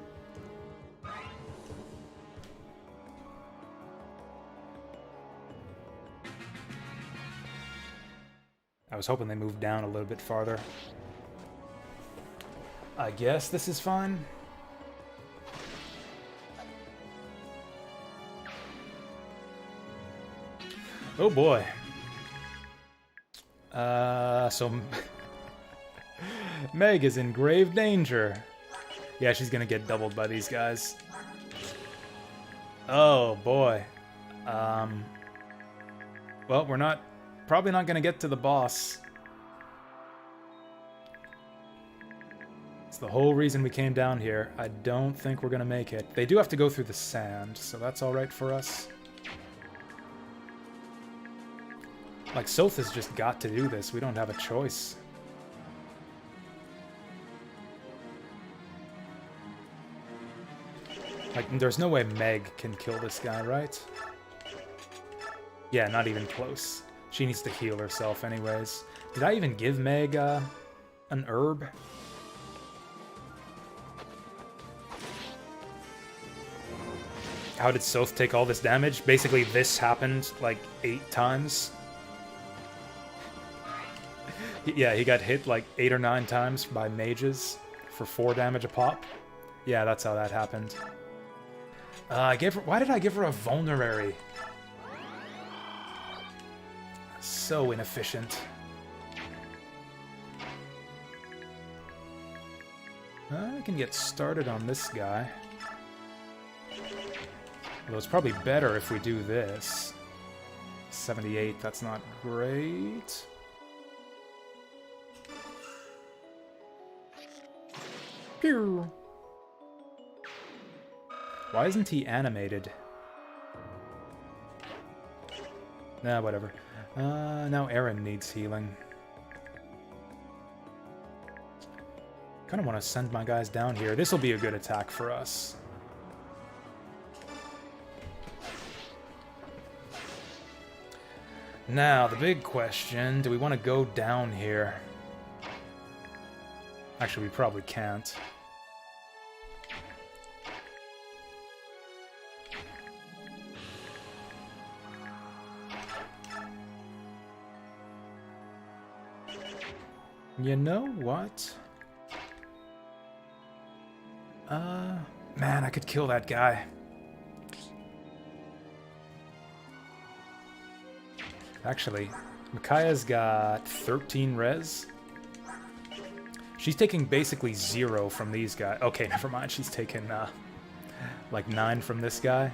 Speaker 1: I was hoping they moved down a little bit farther. I guess this is fine. Oh boy. So Meg is in grave danger. Yeah, she's gonna get doubled by these guys. Oh boy. Well, we're probably not gonna get to the boss. It's the whole reason we came down here. I don't think we're gonna make it. They do have to go through the sand, so that's alright for us. Like, Soth has just got to do this. We don't have a choice. Like, there's no way Meg can kill this guy, right? Yeah, not even close. She needs to heal herself anyways. Did I even give Meg an herb? How did Soth take all this damage? Basically, this happened like 8 times. Yeah, he got hit like 8 or 9 times by mages for 4 damage a pop. Yeah, that's how that happened. Why did I give her a vulnerary? So inefficient. I can get started on this guy. Although it's probably better if we do this. 78, that's not great. Pew! Why isn't he animated? Nah, whatever. Now Aaron needs healing. Kind of want to send my guys down here. This will be a good attack for us. Now, the big question, do we want to go down here? Actually, we probably can't. You know what? Man, I could kill that guy. Actually, Micaiah's got 13 res. She's taking basically 0 from these guys. Okay, never mind. She's taking, like 9 from this guy.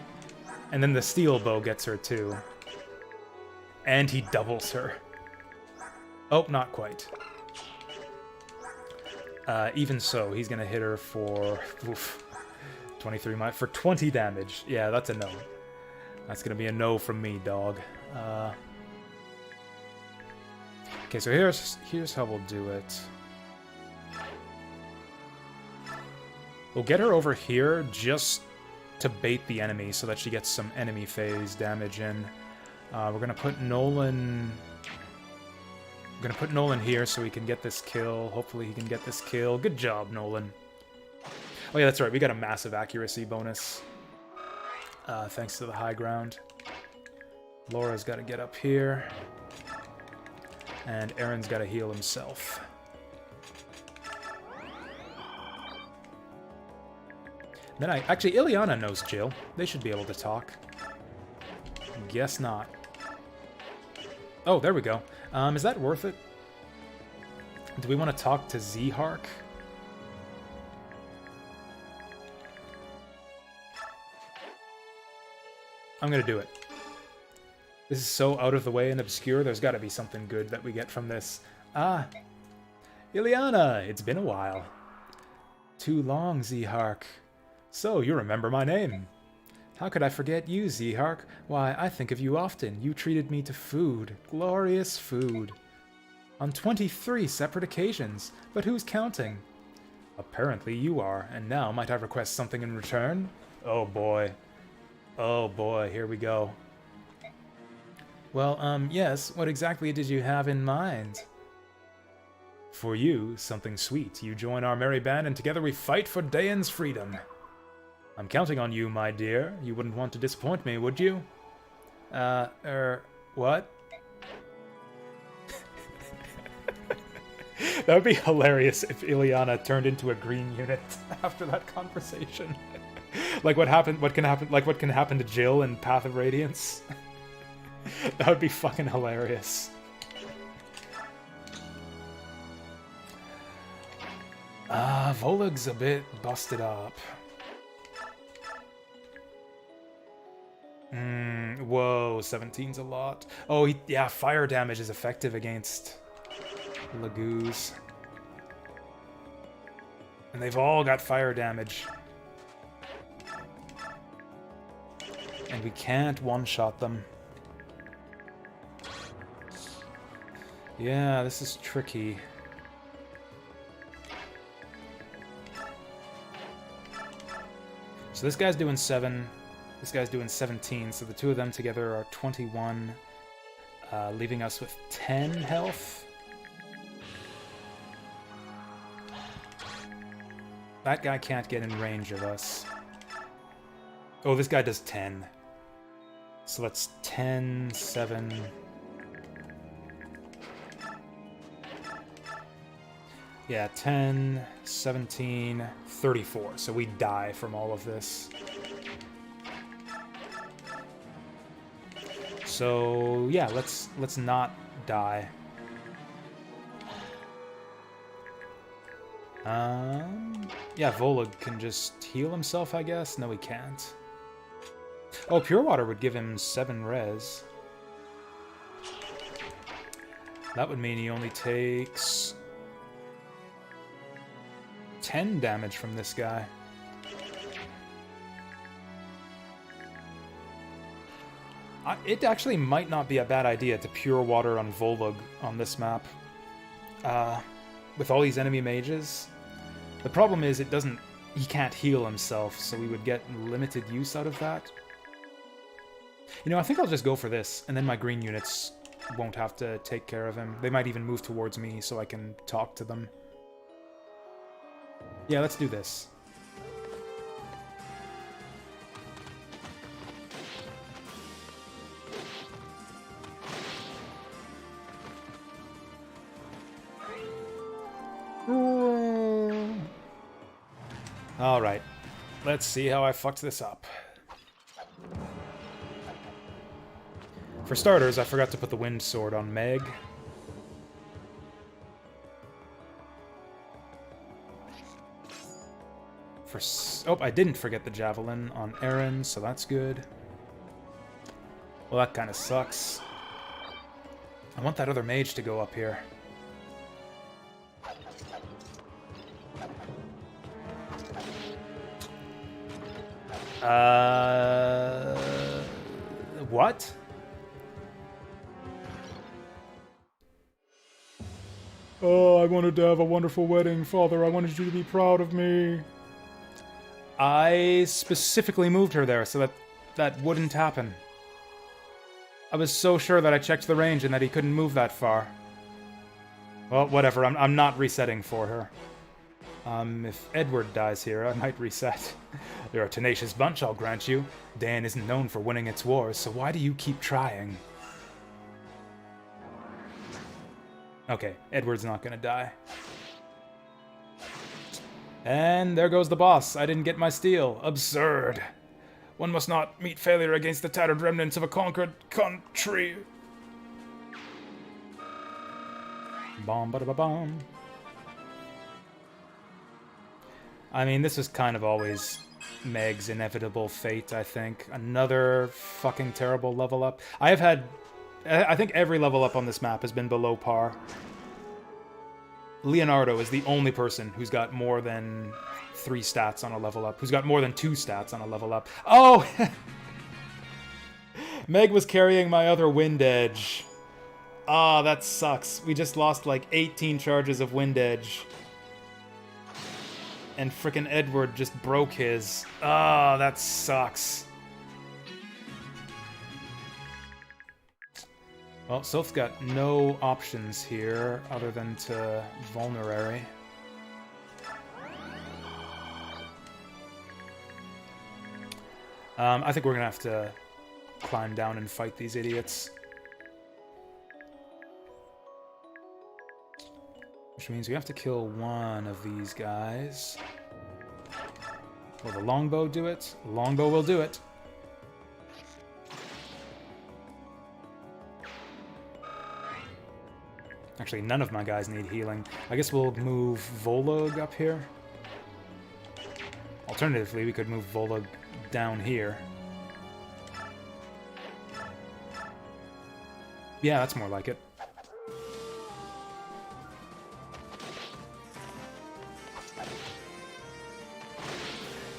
Speaker 1: And then the steel bow gets her too. And he doubles her. Oh, not quite. Even so, he's gonna hit her for 23 for 20 damage. Yeah, that's a no. That's gonna be a no from me, dog. Okay, so here's how we'll do it. We'll get her over here just to bait the enemy so that she gets some enemy phase damage in. We're gonna put Nolan. We're gonna put Nolan here so he can get this kill. Hopefully he can get this kill. Good job, Nolan. Oh yeah, that's right. We got a massive accuracy bonus. Thanks to the high ground. Laura's got to get up here. And Aaron's got to heal himself. Then actually, Ileana knows Jill. They should be able to talk. Guess not. Oh, there we go. Is that worth it? Do we want to talk to Z-Hark? I'm gonna do it. This is so out of the way and obscure, there's gotta be something good that we get from this. Ah! Ileana! It's been a while. Too long, Z-Hark. So, you remember my name. How could I forget you, Z-Hark? Why, I think of you often. You treated me to food. Glorious food. On 23 separate occasions. But who's counting? Apparently you are. And now, might I request something in return? Oh boy. Oh boy, here we go. Well, yes, what exactly did you have in mind? For you, something sweet. You join our merry band and together we fight for Dayan's freedom. I'm counting on you, my dear. You wouldn't want to disappoint me, would you? What? That would be hilarious if Ileana turned into a green unit after that conversation. Like what can happen to Jill in Path of Radiance? That would be fucking hilarious. Volug's a bit busted up. Whoa, 17's a lot. Oh, yeah, fire damage is effective against Lagoos. And they've all got fire damage. And we can't one-shot them. Yeah, this is tricky. So this guy's doing 7, this guy's doing 17, so the two of them together are 21, leaving us with 10 health. That guy can't get in range of us. Oh, this guy does 10. So that's 10, 7... Yeah, 10, 17, 34. So we die from all of this. So yeah, let's not die. Yeah, Volug can just heal himself, I guess. No, he can't. Oh, Pure Water would give him 7 res. That would mean he only takes 10 damage from this guy. It actually might not be a bad idea to Pure Water on Volug on this map. With all these enemy mages. The problem is he can't heal himself, so we would get limited use out of that. You know, I think I'll just go for this, and then my green units won't have to take care of him. They might even move towards me so I can talk to them. Yeah, let's do this. Alright, let's see how I fucked this up. For starters, I forgot to put the Wind Sword on Meg. Oh, I didn't forget the Javelin on Aaron, so that's good. Well, that kind of sucks. I want that other mage to go up here. What? Oh, I wanted to have a wonderful wedding, Father. I wanted you to be proud of me. I specifically moved her there so that wouldn't happen. I was so sure that I checked the range and that he couldn't move that far. Well, whatever. I'm not resetting for her. If Edward dies here, I might reset. They're a tenacious bunch, I'll grant you. Dan isn't known for winning its wars, so why do you keep trying? Okay, Edward's not gonna die. And there goes the boss. I didn't get my steel. Absurd. One must not meet failure against the tattered remnants of a conquered country. Bomb, ba-da-ba-bomb. I mean, this is kind of always Meg's inevitable fate, I think. Another fucking terrible level up. I think every level up on this map has been below par. Leonardo is the only person who's got more than 3 stats on a level up, who's got more than 2 stats on a level up. Oh! Meg was carrying my other Wind Edge. Ah, that sucks. We just lost like 18 charges of Wind Edge. And frickin' Edward just broke his. Ah, that sucks. Well, Sylph's got no options here other than to Vulnerary. I think we're gonna have to climb down and fight these idiots. Which means we have to kill one of these guys. Will the longbow do it? Longbow will do it. Actually, none of my guys need healing. I guess we'll move Volug up here. Alternatively, we could move Volug down here. Yeah, that's more like it.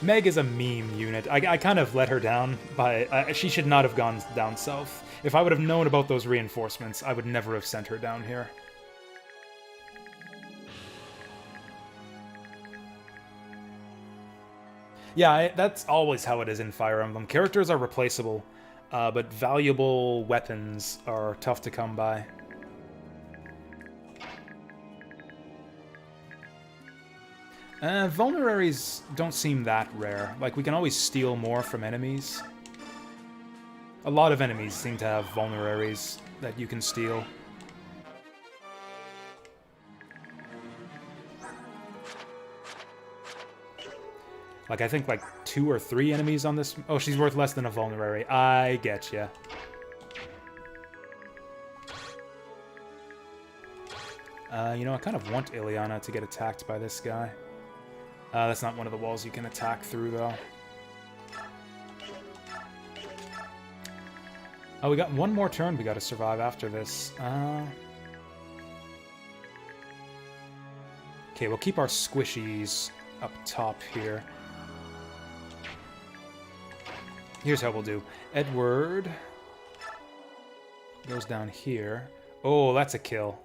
Speaker 1: Meg is a meme unit. I kind of let her down by... she should not have gone down south. If I would have known about those reinforcements, I would never have sent her down here. Yeah, that's always how it is in Fire Emblem. Characters are replaceable, but valuable weapons are tough to come by. Vulneraries don't seem that rare. Like, we can always steal more from enemies. A lot of enemies seem to have vulneraries that you can steal. Like, I think, like, 2 or 3 enemies on this... Oh, she's worth less than a vulnerary. I getcha. You know, I kind of want Ileana to get attacked by this guy. That's not one of the walls you can attack through, though. Oh, we got one more turn we gotta survive after this. Okay, we'll keep our squishies up top here. Here's how we'll do. Edward goes down here. Oh, that's a kill.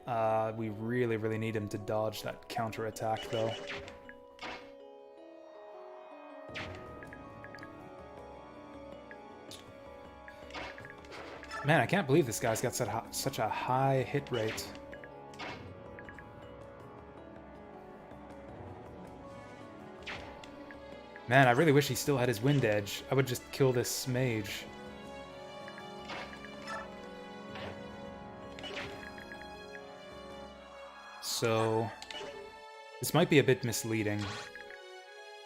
Speaker 1: We really, really need him to dodge that counterattack, though. Man, I can't believe this guy's got such a high hit rate. Man, I really wish he still had his Wind Edge. I would just kill this mage. So... this might be a bit misleading.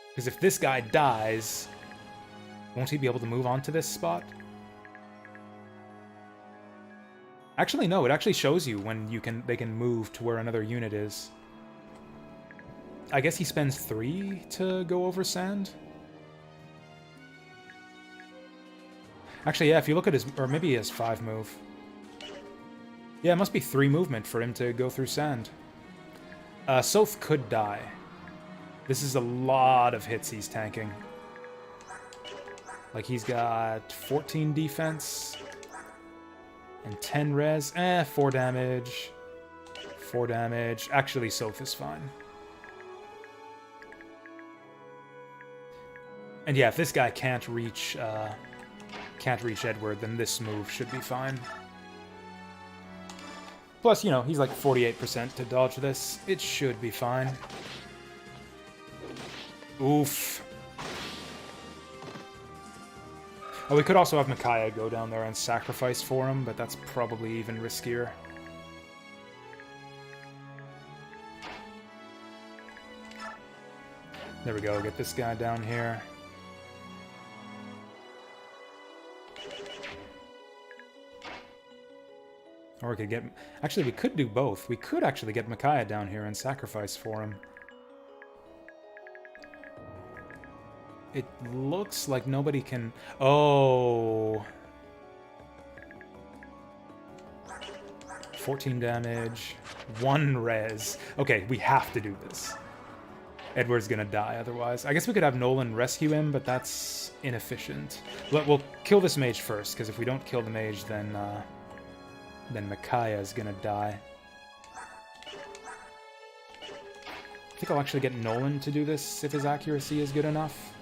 Speaker 1: Because if this guy dies, won't he be able to move on to this spot? Actually, no, it actually shows you when they can move to where another unit is. I guess he spends 3 to go over sand? Actually, yeah, if you look at his... or maybe he has 5 move. Yeah, it must be 3 movement for him to go through sand. Soth could die. This is a lot of hits he's tanking. Like, he's got 14 defense... and 10 res. 4 damage. 4 damage. Actually, Soth is fine. And yeah, if this guy can't reach Edward, then this move should be fine. Plus, you know, he's like 48% to dodge this. It should be fine. Oof. Oh, we could also have Micaiah go down there and sacrifice for him, but that's probably even riskier. There we go, get this guy down here. Or we could get... actually, we could do both. We could actually get Micaiah down here and sacrifice for him. it looks like nobody can... Oh... 14 damage, 1 res. Okay, we have to do this. Edward's gonna die otherwise. I guess we could have Nolan rescue him, but that's inefficient. But we'll kill this mage first, because if we don't kill the mage, then Micaiah is gonna die. I think I'll actually get Nolan to do this if his accuracy is good enough.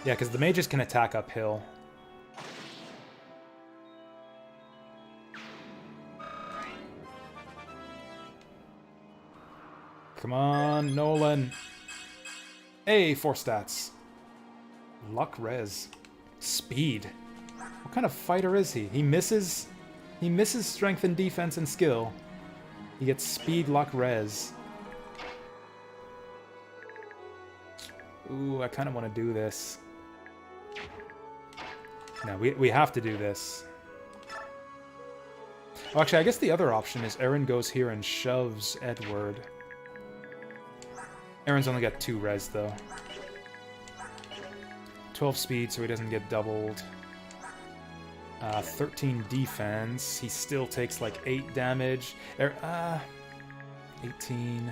Speaker 1: Yeah, because the mages can attack uphill. Come on, Nolan. Hey, 4 stats. Luck res. Speed. What kind of fighter is he? He misses strength and defense and skill. He gets speed, luck, res. Ooh, I kind of want to do this. No, we have to do this. Oh, actually, I guess the other option is Aaron goes here and shoves Edward. Aaron's only got 2 res, though. 12 speed, so he doesn't get doubled. 13 defense. He still takes, like, 8 damage. 18.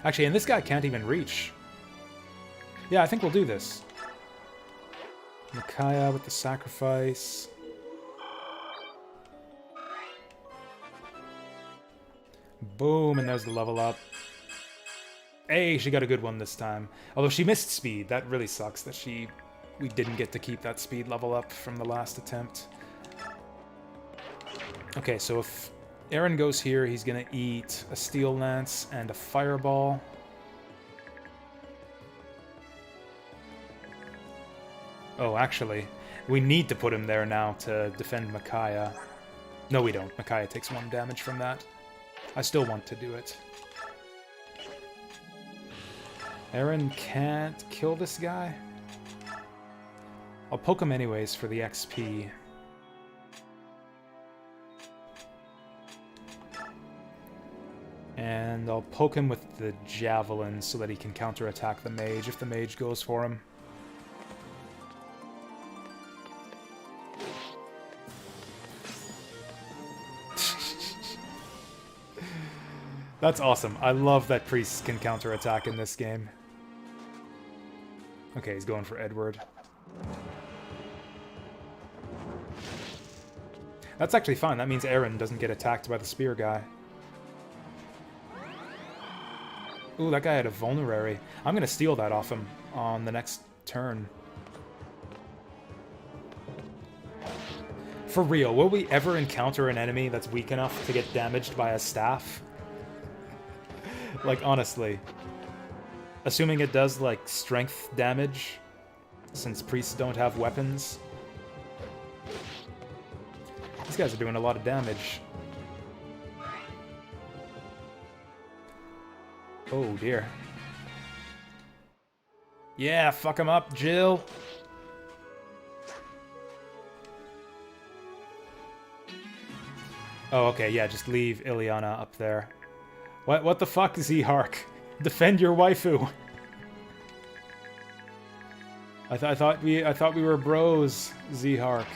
Speaker 1: Actually, and this guy can't even reach. Yeah, I think we'll do this. Micaiah with the sacrifice. Boom, and there's the level up. Hey, she got a good one this time. Although she missed speed. That really sucks that we didn't get to keep that speed level up from the last attempt. Okay, so if Aaron goes here, he's gonna eat a steel lance and a fireball. Oh, actually, we need to put him there now to defend Micaiah. No, we don't. Micaiah takes 1 damage from that. I still want to do it. Aaron can't kill this guy? I'll poke him anyways for the XP. And I'll poke him with the javelin so that he can counterattack the mage if the mage goes for him. That's awesome. I love that priests can counterattack in this game. Okay, he's going for Edward. That's actually fine. That means Aaron doesn't get attacked by the spear guy. Ooh, that guy had a vulnerary. I'm gonna steal that off him on the next turn. For real, will we ever encounter an enemy that's weak enough to get damaged by a staff? Like, honestly. Assuming it does, like, strength damage, since priests don't have weapons. These guys are doing a lot of damage. Oh, dear. Yeah, fuck him up, Jill! Oh, okay, yeah, just leave Ileana up there. What the fuck, Z-Hark? Defend your waifu! I thought we were bros, Z-Hark.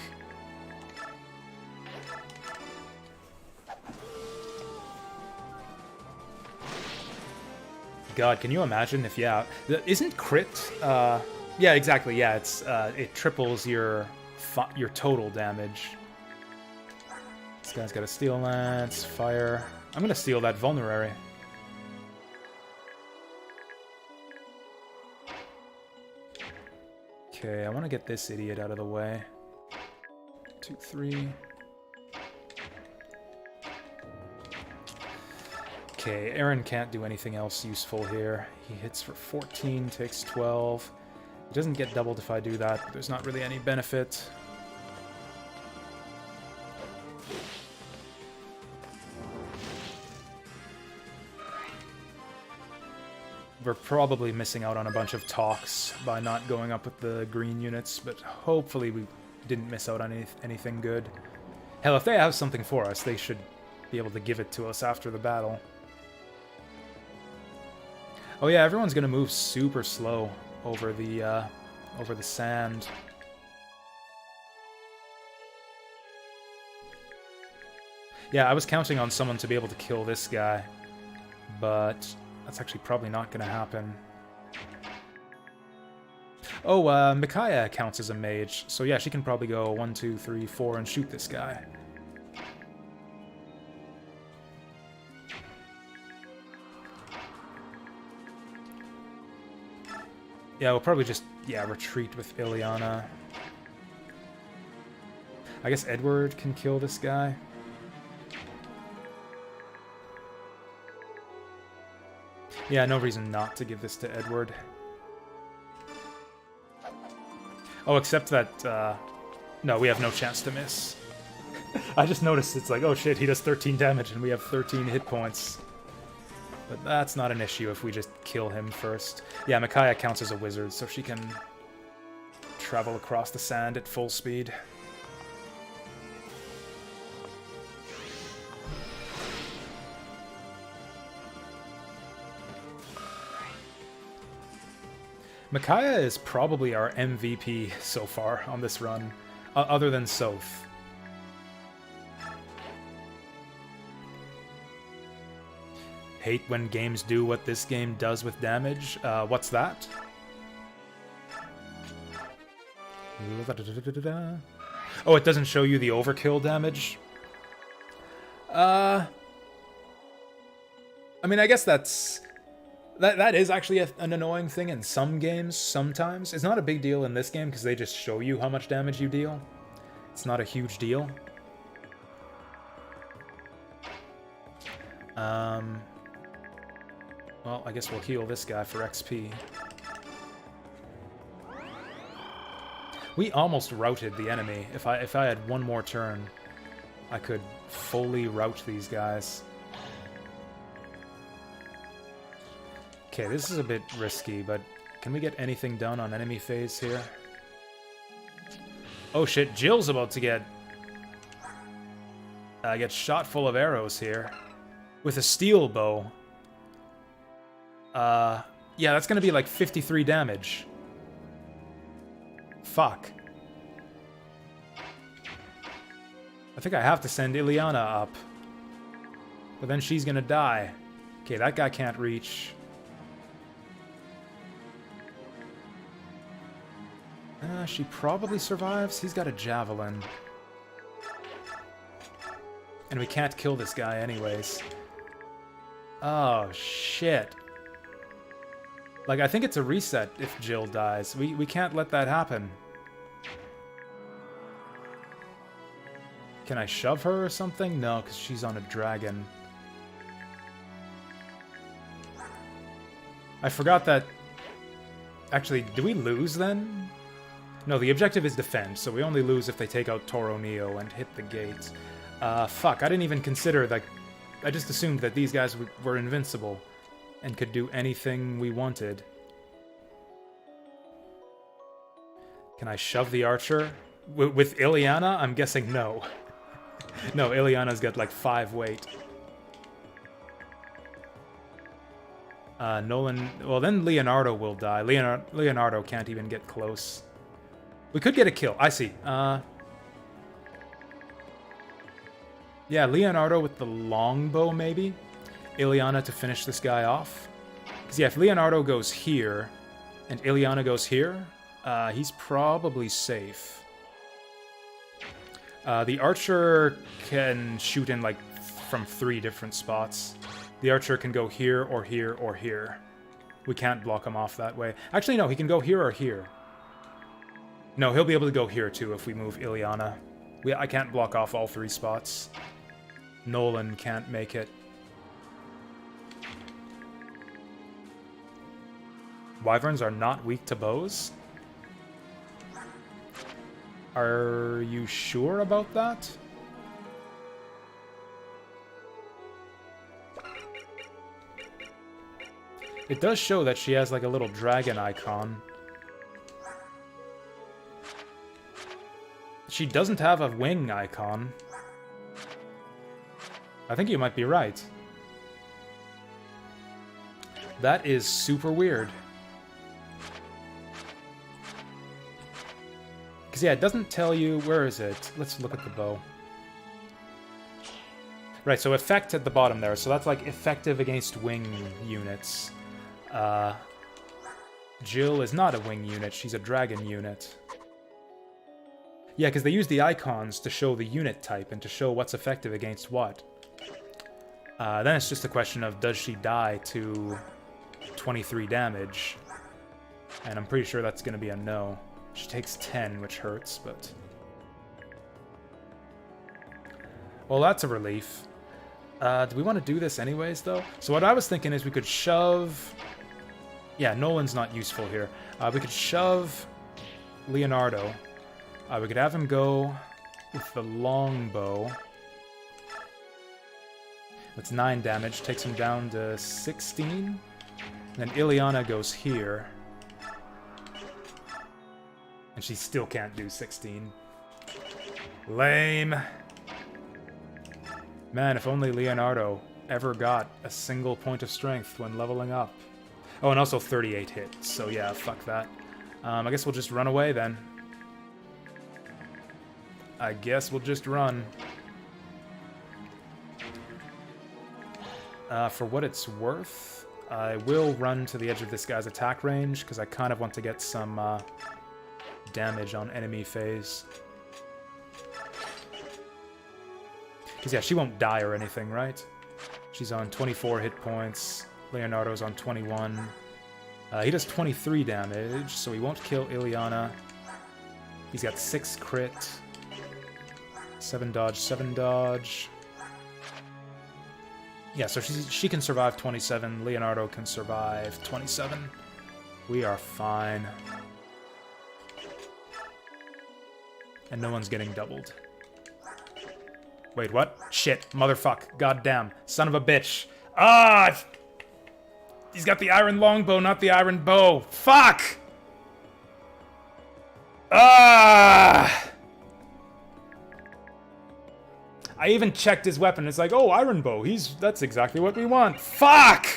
Speaker 1: God, can you imagine if, yeah... Isn't crit... yeah, exactly, yeah, it's, it triples your total damage. This guy's got a steel lance, fire... I'm gonna steal that vulnerary. Okay, I want to get this idiot out of the way. 2, 3... Okay, Aaron can't do anything else useful here. He hits for 14, takes 12. He doesn't get doubled if I do that, but there's not really any benefit. We're probably missing out on a bunch of talks by not going up with the green units, but hopefully we didn't miss out on anything good. Hell, if they have something for us, they should be able to give it to us after the battle. Oh yeah, everyone's gonna move super slow over the sand. Yeah, I was counting on someone to be able to kill this guy, but that's actually probably not gonna happen. Oh, Micaiah counts as a mage, so yeah, she can probably go 1, 2, 3, 4 and shoot this guy. Yeah, we'll probably just, retreat with Ileana. I guess Edward can kill this guy. Yeah, no reason not to give this to Edward. Oh, except that, no, we have no chance to miss. I just noticed it's like, oh shit, he does 13 damage and we have 13 hit points. But that's not an issue if we just kill him first. Yeah, Micaiah counts as a wizard, so she can travel across the sand at full speed. Micaiah is probably our MVP so far on this run, other than Soph. Hate when games do what this game does with damage. What's that? Oh, it doesn't show you the overkill damage? I mean, I guess that is actually an annoying thing in some games sometimes. It's not a big deal in this game because they just show you how much damage you deal. It's not a huge deal. Well, I guess we'll heal this guy for XP. We almost routed the enemy. If I had one more turn, I could fully rout these guys. Okay, this is a bit risky, but can we get anything done on enemy phase here? Oh shit, Jill's about to get shot full of arrows here. With a steel bow. Yeah, that's gonna be like 53 damage. Fuck. I think I have to send Ileana up. But then she's gonna die. Okay, that guy can't reach. She probably survives. He's got a javelin. And we can't kill this guy anyways. Oh, shit. Like, I think it's a reset if Jill dies. We can't let that happen. Can I shove her or something? No, because she's on a dragon. I forgot that... Actually, do we lose then? No, the objective is defend, so we only lose if they take out Toro Neo and hit the gate. Fuck, I didn't even consider that... I just assumed that these guys were invincible and could do anything we wanted. Can I shove the archer? With Ileana? I'm guessing no. No, Ileana's got like 5 weight. Nolan... Well, then Leonardo will die. Leonardo can't even get close. We could get a kill. I see. Yeah, Leonardo with the longbow, maybe? Ileana to finish this guy off. Because, yeah, if Leonardo goes here, and Ileana goes here, he's probably safe. The archer can shoot in, like, from 3 different spots. The archer can go here, or here, or here. We can't block him off that way. Actually, no, he can go here or here. No, he'll be able to go here, too, if we move Ileana. I can't block off all 3 spots. Nolan can't make it. Wyverns are not weak to bows? Are you sure about that? It does show that she has like a little dragon icon. She doesn't have a wing icon. I think you might be right. That is super weird. Because, yeah, it doesn't tell you... Where is it? Let's look at the bow. Right, so effect at the bottom there. So that's like effective against wing units. Jill is not a wing unit. She's a dragon unit. Yeah, because they use the icons to show the unit type and to show what's effective against what. Then it's just a question of, does she die to 23 damage? And I'm pretty sure that's going to be a no. She takes 10, which hurts, but... Well, that's a relief. Do we want to do this anyways, though? So what I was thinking is we could shove... Yeah, Nolan's not useful here. We could shove Leonardo. We could have him go with the longbow. That's 9 damage, takes him down to 16. And then Ileana goes here. And she still can't do 16. Lame. Man, if only Leonardo ever got a single point of strength when leveling up. Oh, and also 38 hits, so yeah, fuck that. I guess we'll just run away then. I guess we'll just run. For what it's worth, I will run to the edge of this guy's attack range, because I kind of want to get some damage on enemy phase. Because, yeah, she won't die or anything, right? She's on 24 hit points. Leonardo's on 21. He does 23 damage, so he won't kill Ileana. He's got 6 crit. 7 dodge, 7 dodge. Yeah, so she can survive 27. Leonardo can survive 27. We are fine. And no one's getting doubled. Wait, what? Shit. Motherfuck. Goddamn. Son of a bitch. Ah! He's got the iron longbow, not the iron bow. Fuck! Ah! I even checked his weapon. It's like, oh, iron bow. That's exactly what we want. Fuck!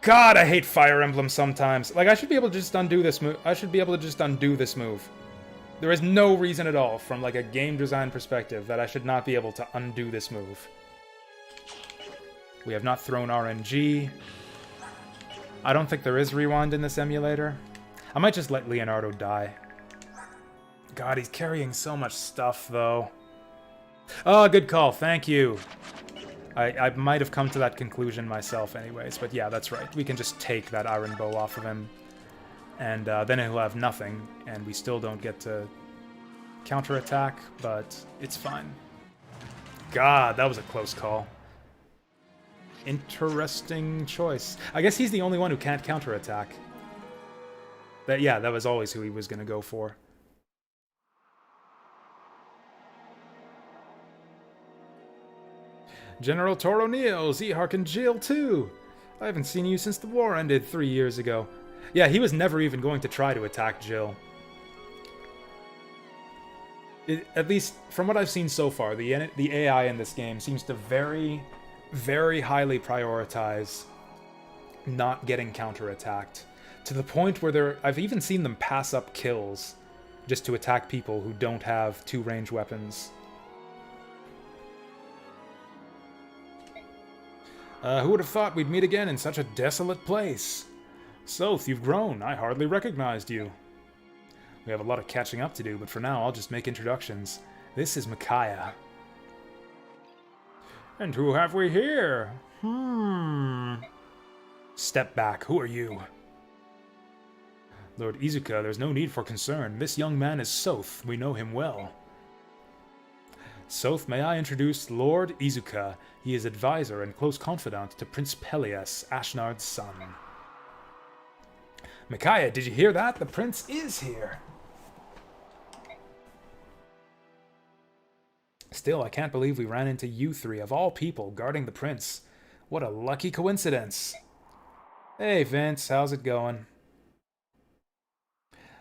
Speaker 1: God, I hate Fire Emblem sometimes. Like, I should be able to just undo this move. There is no reason at all, from like a game design perspective, that I should not be able to undo this move. We have not thrown RNG. I don't think there is rewind in this emulator. I might just let Leonardo die. God, he's carrying so much stuff, though. Oh, good call. Thank you. I might have come to that conclusion myself anyways, but yeah, that's right. We can just take that iron bow off of him. And then he'll have nothing, and we still don't get to counterattack, but it's fine. God, that was a close call. Interesting choice. I guess he's the only one who can't counterattack. Yeah, that was always who he was going to go for. General Toro Neo, Z-Hark and Jill too. I haven't seen you since the war ended 3 years ago. Yeah, he was never even going to try to attack Jill. At least, from what I've seen so far, the AI in this game seems to very, very highly prioritize not getting counterattacked. To the point where I've even seen them pass up kills just to attack people who don't have 2 range weapons. Who would have thought we'd meet again in such a desolate place? Soth, you've grown. I hardly recognized you. We have a lot of catching up to do, but for now I'll just make introductions. This is Micaiah. And who have we here? Step back. Who are you? Lord Izuka, there's no need for concern. This young man is Soth. We know him well. Soth, may I introduce Lord Izuka. He is advisor and close confidant to Prince Pelias, Ashnard's son. Micaiah, did you hear that? The prince is here. Still, I can't believe we ran into you 3 of all people guarding the prince. What a lucky coincidence. Hey, Vince, how's it going?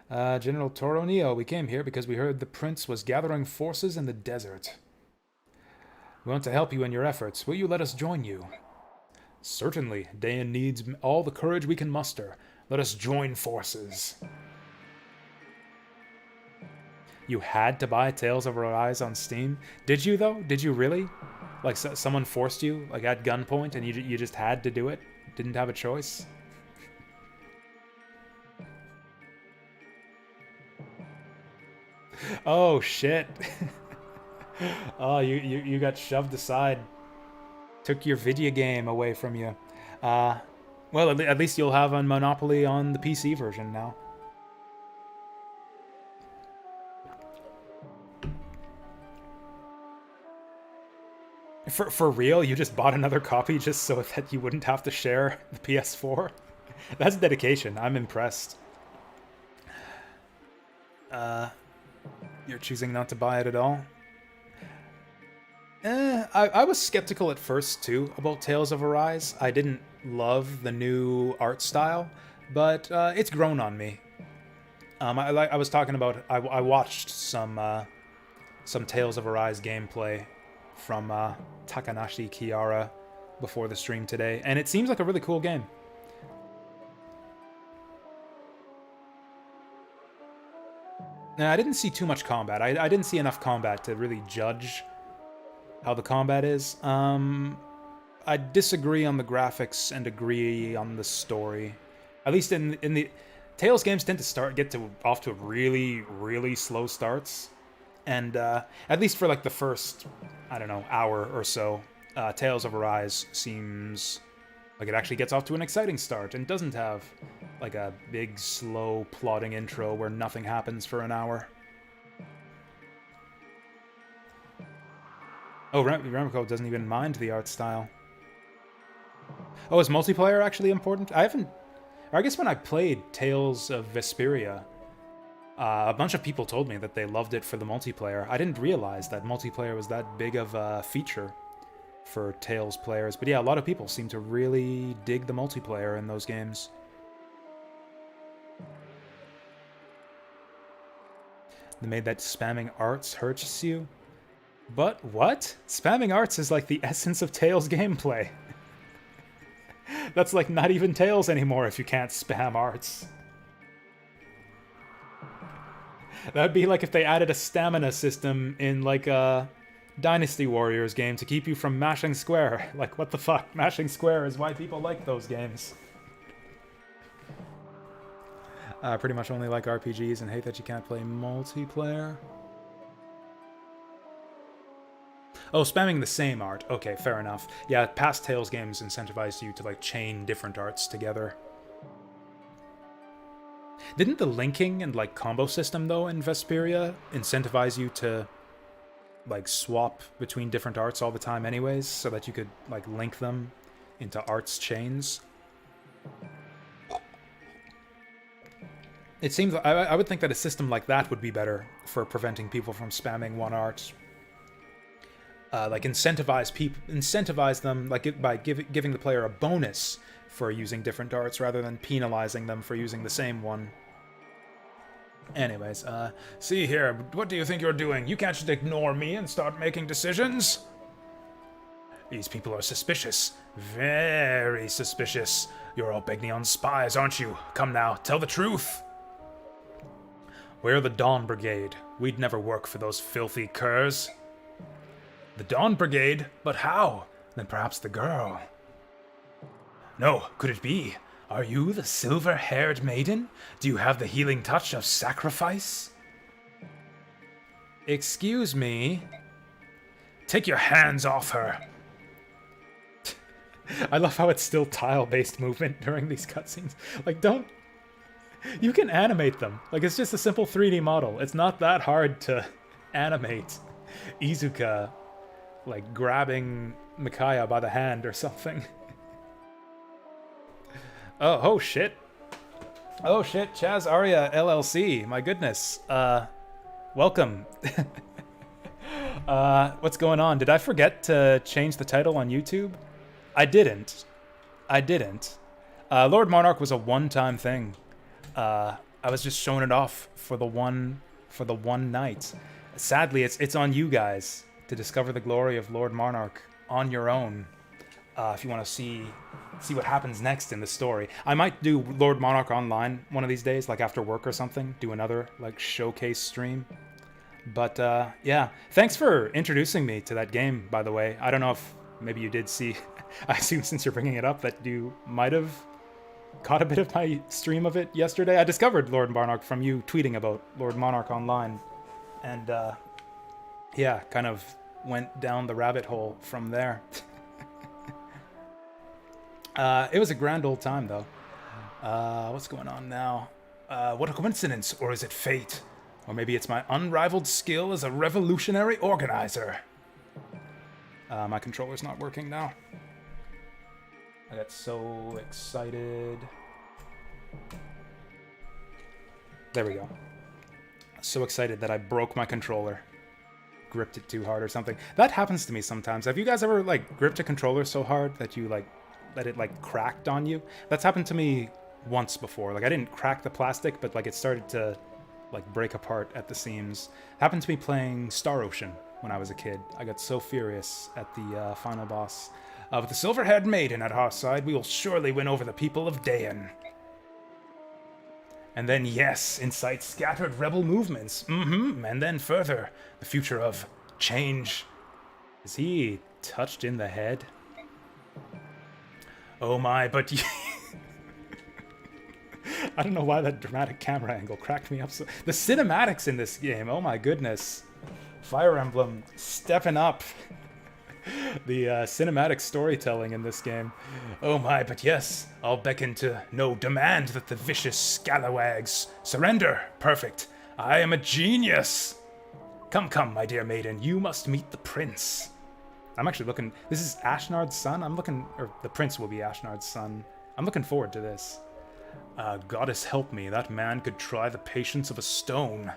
Speaker 1: General Toro Neo, we came here because we heard the prince was gathering forces in the desert. We want to help you in your efforts. Will you let us join you? Certainly, Dayan needs all the courage we can muster. Let us join forces. You had to buy Tales of Arise on Steam? Did you, though? Did you really? Like, someone forced you, like, at gunpoint, and you just had to do it? Didn't have a choice? Oh, shit. Oh, you got shoved aside. Took your video game away from you. Well, at least you'll have a Monopoly on the PC version now. For real? You just bought another copy just so that you wouldn't have to share the PS4? That's dedication. I'm impressed. You're choosing not to buy it at all? I was skeptical at first, too, about Tales of Arise. I didn't love the new art style, but it's grown on me. I was talking about... I watched some Tales of Arise gameplay from Takanashi Kiara before the stream today, and it seems like a really cool game. Now, I didn't see too much combat. I didn't see enough combat to really judge how the combat is. I disagree on the graphics and agree on the story. At least in the Tales games tend to get off to really, really slow starts. And at least for like the first, I don't know, hour or so, Tales of Arise seems like it actually gets off to an exciting start and doesn't have like a big, slow, plodding intro where nothing happens for an hour. Oh, Remco doesn't even mind the art style. Oh, is multiplayer actually important? I guess when I played Tales of Vesperia, a bunch of people told me that they loved it for the multiplayer. I didn't realize that multiplayer was that big of a feature for Tales players. But yeah, a lot of people seem to really dig the multiplayer in those games. They made that spamming arts hurts you? But what? Spamming arts is like the essence of Tales gameplay. That's like not even Tales anymore if you can't spam arts. That'd be like if they added a stamina system in like a Dynasty Warriors game to keep you from mashing square. Like, what the fuck? Mashing square is why people like those games. I pretty much only like RPGs and hate that you can't play multiplayer. Oh, spamming the same art. Okay, fair enough. Yeah, past Tales games incentivized you to, like, chain different arts together. Didn't the linking and, like, combo system, though, in Vesperia incentivize you to, like, swap between different arts all the time anyways, so that you could, like, link them into arts chains? It seems... I would think that a system like that would be better for preventing people from spamming one art. Like, incentivize them, like, by giving the player a bonus for using different arts rather than penalizing them for using the same one. Anyways, see here, what do you think you're doing? You can't just ignore me and start making decisions. These people are suspicious. Very suspicious. You're all Begnion spies, aren't you? Come now, tell the truth. We're the Dawn Brigade. We'd never work for those filthy curs. The Dawn Brigade? But how? Then perhaps the girl. No, could it be? Are you the silver-haired maiden? Do you have the healing touch of sacrifice? Excuse me? Take your hands off her. I love how it's still tile-based movement during these cutscenes. Like, don't... You can animate them. Like, it's just a simple 3D model. It's not that hard to animate Izuka, like, grabbing Mikaya by the hand or something. Oh shit. Oh shit, Chaz Arya LLC. My goodness. Welcome. What's going on? Did I forget to change the title on YouTube? I didn't. Lord Monarch was a one-time thing. I was just showing it off for the one night. Sadly, it's on you guys to discover the glory of Lord Monarch on your own. if you want to see what happens next in the story. I might do Lord Monarch Online one of these days, like after work or something. Do another like showcase stream. But yeah, thanks for introducing me to that game, by the way. I don't know if maybe you did see. I assume since you're bringing it up that you might have caught a bit of my stream of it yesterday. I discovered Lord Monarch from you tweeting about Lord Monarch Online. And yeah, kind of went down the rabbit hole from there. It was a grand old time, though. What's going on now? What a coincidence, or is it fate? Or maybe it's my unrivaled skill as a revolutionary organizer. My controller's not working now. I got so excited. There we go. So excited that I broke my controller. Gripped it too hard or something. That happens to me sometimes. Have you guys ever, like, gripped a controller so hard that you, like, that it, like, cracked on you? That's happened to me once before. Like, I didn't crack the plastic, but, like, it started to, like, break apart at the seams. It happened to me playing Star Ocean when I was a kid. I got so furious at the final boss. With the silver-haired maiden at our side, we will surely win over the people of Dayan. And then, yes, incite scattered rebel movements. And then further, the future of change. Is he touched in the head? Oh my, but... I don't know why that dramatic camera angle cracked me up so... The cinematics in this game, oh my goodness. Fire Emblem stepping up. The cinematic storytelling in this game. Oh my, but yes, I'll beckon to no demand that the vicious scalawags surrender. Perfect. I am a genius. Come, come, my dear maiden, you must meet the prince. I'm actually looking... This is Ashnard's son? I'm looking... Or the prince will be Ashnard's son. I'm looking forward to this. Goddess help me, that man could try the patience of a stone.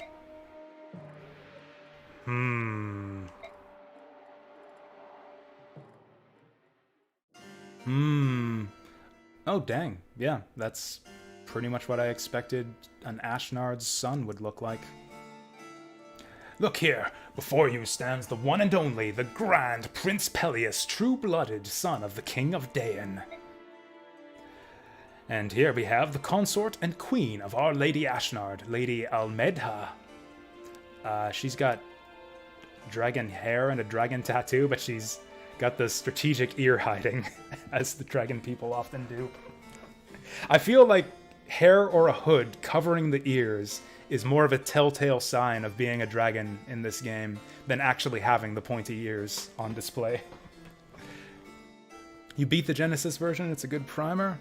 Speaker 1: Oh, dang. Yeah, that's pretty much what I expected an Ashnard's son would look like. Look here, before you stands the one and only, the grand Prince Peleus, true-blooded son of the King of Dayan. And here we have the consort and queen of Our Lady Ashnard, Lady Almedha. She's got dragon hair and a dragon tattoo, but she's got the strategic ear hiding, as the dragon people often do. I feel like hair or a hood covering the ears is more of a telltale sign of being a dragon in this game than actually having the pointy ears on display. You beat the Genesis version, it's a good primer.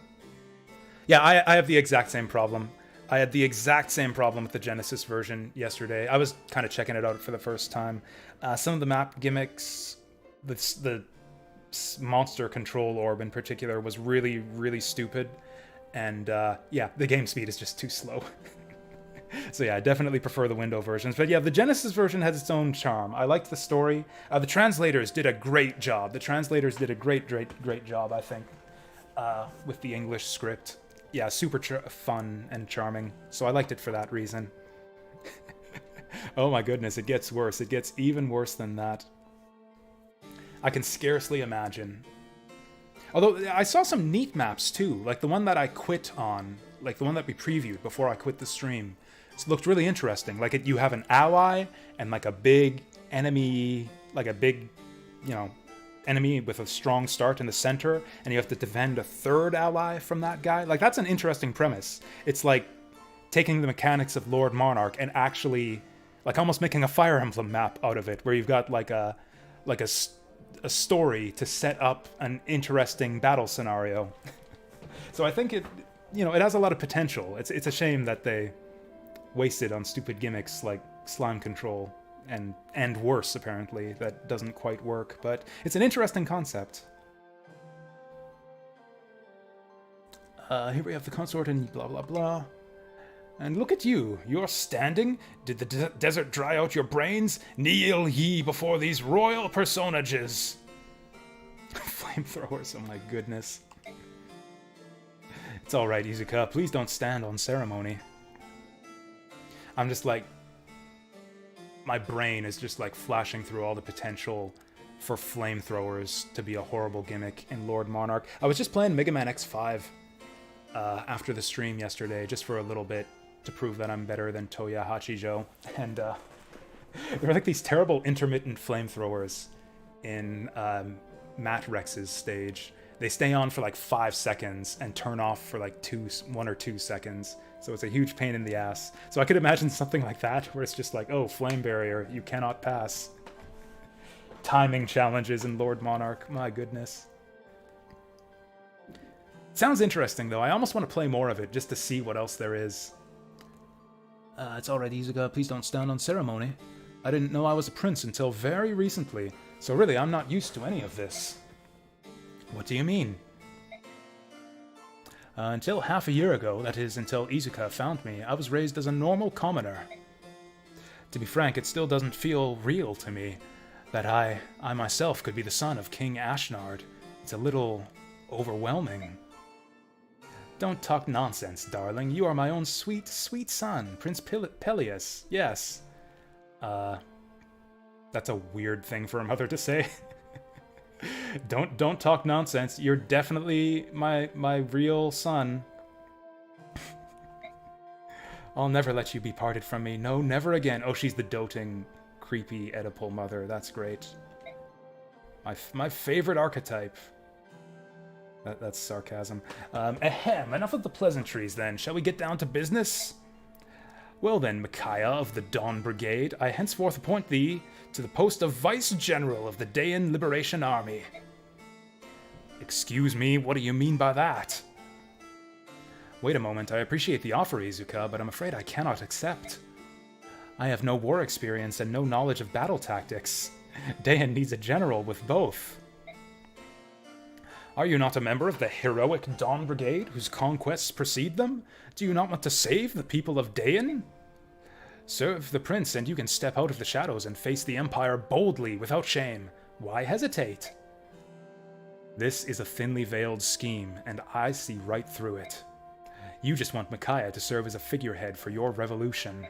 Speaker 1: Yeah, I have the exact same problem. I had the exact same problem with the Genesis version yesterday. I was kind of checking it out for the first time. Some of the map gimmicks, the monster control orb in particular, was really, really stupid. And yeah, the game speed is just too slow. So yeah, I definitely prefer the Windows versions. But yeah, the Genesis version has its own charm. I liked the story. The translators did a great job. The translators did a great job, I think, with the English script. Yeah, super fun and charming. So I liked it for that reason. Oh my goodness, it gets worse. It gets even worse than that. I can scarcely imagine. Although, I saw some neat maps too, like the one that I quit on, like the one that we previewed before I quit the stream. It looked really interesting. Like, you have an ally and like a big enemy, like a big, you know, enemy with a strong start in the center, and you have to defend a third ally from that guy. Like, that's an interesting premise. It's like taking the mechanics of Lord Monarch and actually, like, almost making a Fire Emblem map out of it, where you've got like a story to set up an interesting battle scenario. So I think it, you know, it has a lot of potential. It's a shame that they wasted on stupid gimmicks like slime control and worse, apparently, that doesn't quite work, but it's an interesting concept. Here we have the consort and blah blah blah. And look at you, you're standing? Did the desert dry out your brains? Kneel ye before these royal personages. Flamethrowers, oh my goodness. It's alright, Izuka, please don't stand on ceremony. I'm just like... My brain is just like flashing through all the potential for flamethrowers to be a horrible gimmick in Lord Monarch. I was just playing Mega Man X5 after the stream yesterday, just for a little bit, to prove that I'm better than Toya Hachijo. And there are like these terrible intermittent flamethrowers in Matt Rex's stage. They stay on for like 5 seconds and turn off for like 1 or 2 seconds. So it's a huge pain in the ass. So I could imagine something like that, where it's just like, oh, flame barrier, you cannot pass. Timing challenges in Lord Monarch, my goodness. Sounds interesting, though. I almost want to play more of it, just to see what else there is. It's alright, Izuka. Please don't stand on ceremony. I didn't know I was a prince until very recently, so really, I'm not used to any of this. What do you mean? Until half a year ago, that is, until Izuka found me, I was raised as a normal commoner. To be frank, it still doesn't feel real to me that I myself could be the son of King Ashnard. It's a little overwhelming. Don't talk nonsense, darling. You are my own sweet, sweet son, Prince Peleus. Yes. That's a weird thing for a mother to say. Don't talk nonsense. You're definitely my real son. I'll never let you be parted from me. No, never again. Oh, she's the doting, creepy Oedipal mother. That's great. My favorite archetype. That's sarcasm. Ahem, enough of the pleasantries then. Shall we get down to business? Well then, Micaiah of the Dawn Brigade, I henceforth appoint thee to the post of Vice General of the Daean Liberation Army. Excuse me, what do you mean by that? Wait a moment, I appreciate the offer, Izuka, but I'm afraid I cannot accept. I have no war experience and no knowledge of battle tactics. Daean needs a general with both. Are you not a member of the heroic Dawn Brigade, whose conquests precede them? Do you not want to save the people of Daean? Serve the prince, and you can step out of the shadows and face the Empire boldly, without shame. Why hesitate? This is a thinly veiled scheme, and I see right through it. You just want Micaiah to serve as a figurehead for your revolution.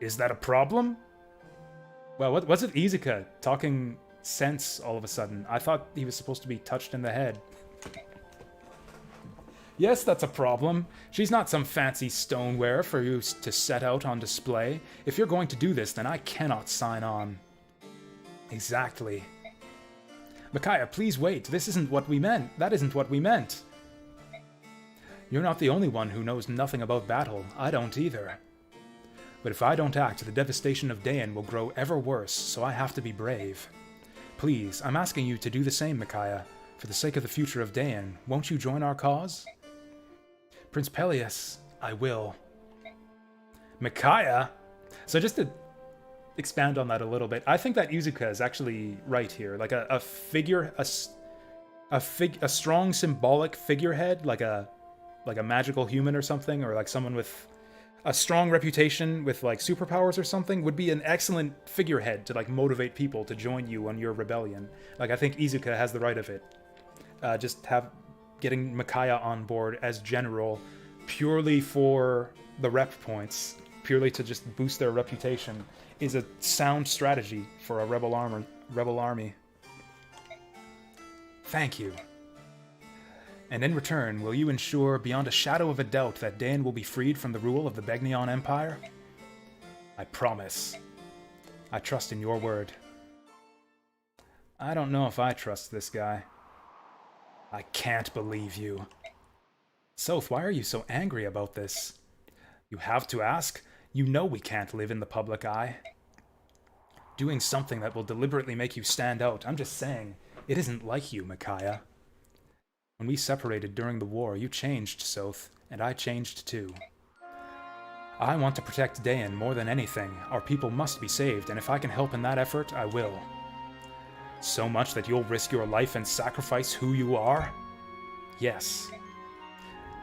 Speaker 1: Is that a problem? Well, what's it Izuka talking sense all of a sudden? I thought he was supposed to be touched in the head. Yes, that's a problem. She's not some fancy stoneware for you to set out on display. If you're going to do this, then I cannot sign on. Exactly. Micaiah, please wait. This isn't what we meant. That isn't what we meant. You're not the only one who knows nothing about battle. I don't either. But if I don't act, the devastation of Daean will grow ever worse, so I have to be brave. Please, I'm asking you to do the same, Micaiah. For the sake of the future of Daean, won't you join our cause? Prince Peleus, I will. Micaiah? So just to expand on that a little bit, I think that Izuka is actually right here. Like a strong symbolic figurehead, like a magical human or something, or like someone with a strong reputation with like superpowers or something, would be an excellent figurehead to like motivate people to join you on your rebellion. Like I think Izuka has the right of it. Getting Micaiah on board as general purely for the rep points, purely to just boost their reputation, is a sound strategy for a rebel army. Thank you. And in return, will you ensure beyond a shadow of a doubt that Daean will be freed from the rule of the Begnion Empire? I promise. I trust in your word. I don't know if I trust this guy. I can't believe you. Soth, why are you so angry about this? You have to ask. You know we can't live in the public eye. Doing something that will deliberately make you stand out. I'm just saying, it isn't like you, Micaiah. When we separated during the war, you changed, Soth, and I changed too. I want to protect Daean more than anything. Our people must be saved, and if I can help in that effort, I will. So much that you'll risk your life and sacrifice who you are? Yes.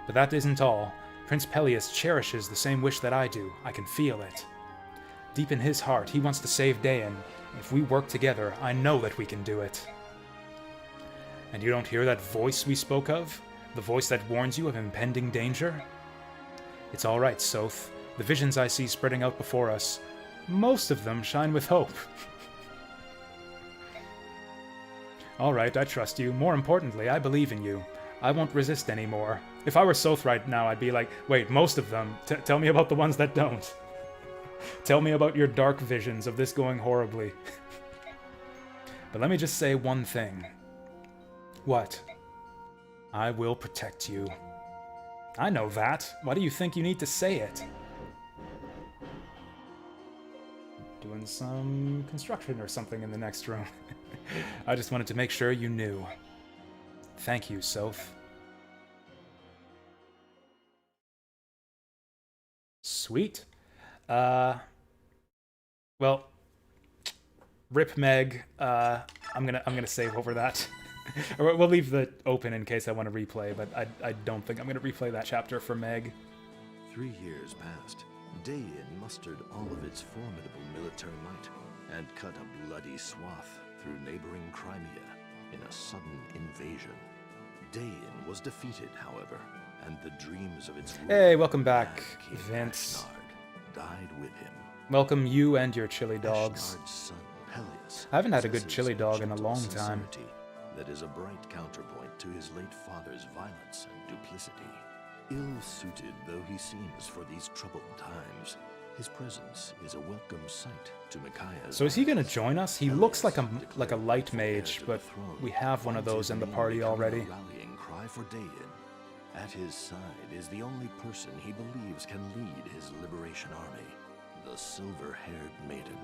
Speaker 1: But that isn't all. Prince Peleus cherishes the same wish that I do. I can feel it. Deep in his heart, he wants to save Daean. If we work together, I know that we can do it. And you don't hear that voice we spoke of? The voice that warns you of impending danger? It's all right, Soth. The visions I see spreading out before us, most of them shine with hope. Alright, I trust you. More importantly, I believe in you. I won't resist anymore. If I were Soth right now, I'd be like, wait, most of them? Tell me about the ones that don't. Tell me about your dark visions of this going horribly. But let me just say one thing. What? I will protect you. I know that. Why do you think you need to say it? Doing some construction or something in the next room. I just wanted to make sure you knew. Thank you, Soth. Sweet. Well, rip Meg. I'm gonna save over that. Or we'll leave the open in case I want to replay, but I don't think I'm gonna replay that chapter for Meg.
Speaker 2: 3 years passed. Dayin mustered all of its formidable military might and cut a bloody swath through neighboring Crimea in a sudden invasion. Dayin was defeated, however, and the dreams of its
Speaker 1: Hey, welcome back, Vince.
Speaker 2: Ashnard died with him.
Speaker 1: Welcome you and your chili dogs.
Speaker 2: Ashnard's son, Peleus,
Speaker 1: I haven't had a good
Speaker 2: possesses
Speaker 1: chili dog in a
Speaker 2: gentle
Speaker 1: long time.
Speaker 2: sincerity that is a bright counterpoint to his late father's violence and duplicity. Ill-suited though he seems for these troubled times, his presence is a welcome sight to Micaiah's.
Speaker 1: So is he gonna join us? He looks like a light mage, but we have one of those in the party already.
Speaker 2: Rallying cry for Dayin. At his side is the only person he believes can lead his liberation army, the silver-haired maiden.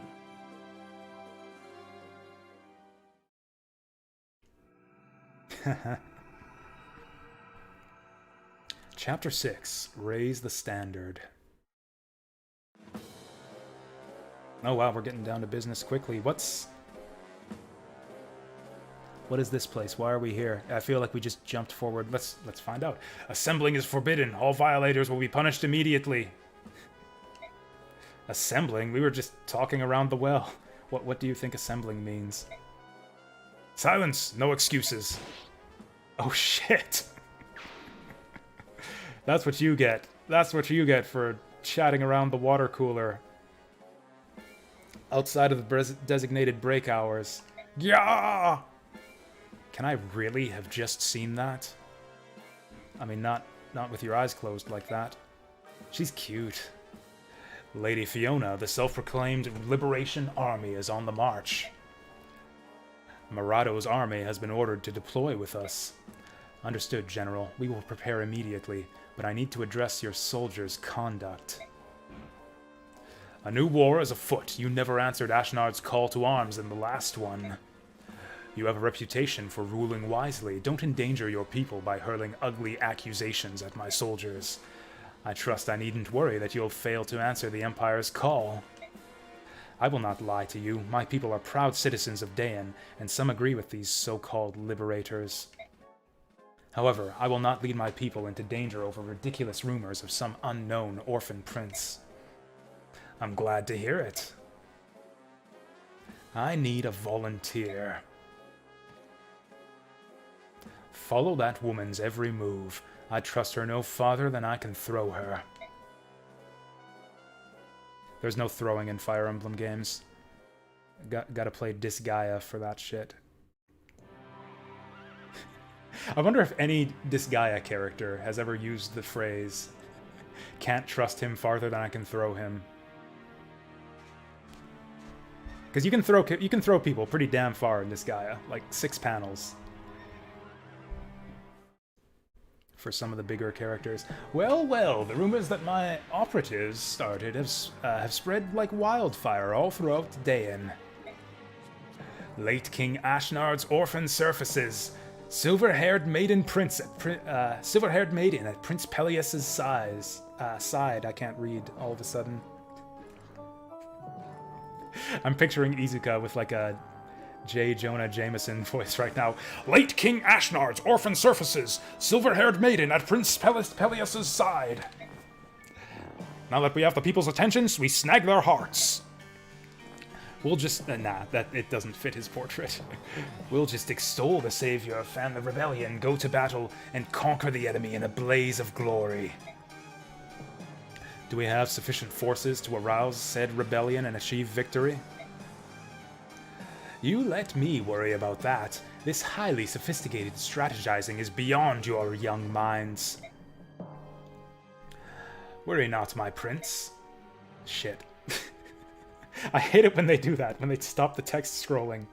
Speaker 1: Chapter 6, Raise the Standard. Oh wow, we're getting down to business quickly. What is this place? Why are we here? I feel like we just jumped forward. Let's find out. Assembling is forbidden. All violators will be punished immediately. Assembling? We were just talking around the well. What do you think assembling means? Silence! No excuses. Oh shit. That's what you get. That's what you get for chatting around the water cooler. Outside of the designated break hours. Yeah! Can I really have just seen that? I mean, not with your eyes closed like that. She's cute. Lady Fiona, the self-proclaimed Liberation Army, is on the march. Marado's army has been ordered to deploy with us. Understood, General. We will prepare immediately, but I need to address your soldiers' conduct. A new war is afoot. You never answered Ashnard's call to arms in the last one. You have a reputation for ruling wisely. Don't endanger your people by hurling ugly accusations at my soldiers. I trust I needn't worry that you'll fail to answer the Empire's call. I will not lie to you. My people are proud citizens of Dayin, and some agree with these so-called liberators. However, I will not lead my people into danger over ridiculous rumors of some unknown orphan prince. I'm glad to hear it. I need a volunteer. Follow that woman's every move. I trust her no farther than I can throw her. There's no throwing in Fire Emblem games. Gotta play Disgaea for that shit. I wonder if any Disgaea character has ever used the phrase, "Can't trust him farther than I can throw him." Because you can throw people pretty damn far in Disgaea, like 6 panels. For some of the bigger characters. Well, the rumors that my operatives started have spread like wildfire all throughout Dayin. Late King Ashnard's orphan surfaces. Silver-haired maiden at Prince Peleus's side. I can't read all of a sudden. I'm picturing Izuka with like a J. Jonah Jameson voice right now. Late King Ashnard's orphan surfaces. Silver-haired maiden at Prince Peleus's side. Now that we have the people's attentions, we snag their hearts. We'll just... that it doesn't fit his portrait. We'll just extol the savior, fan the rebellion, go to battle, and conquer the enemy in a blaze of glory. Do we have sufficient forces to arouse said rebellion and achieve victory? You let me worry about that. This highly sophisticated strategizing is beyond your young minds. Worry not, my prince. Shit. I hate it when they do that, when they stop the text scrolling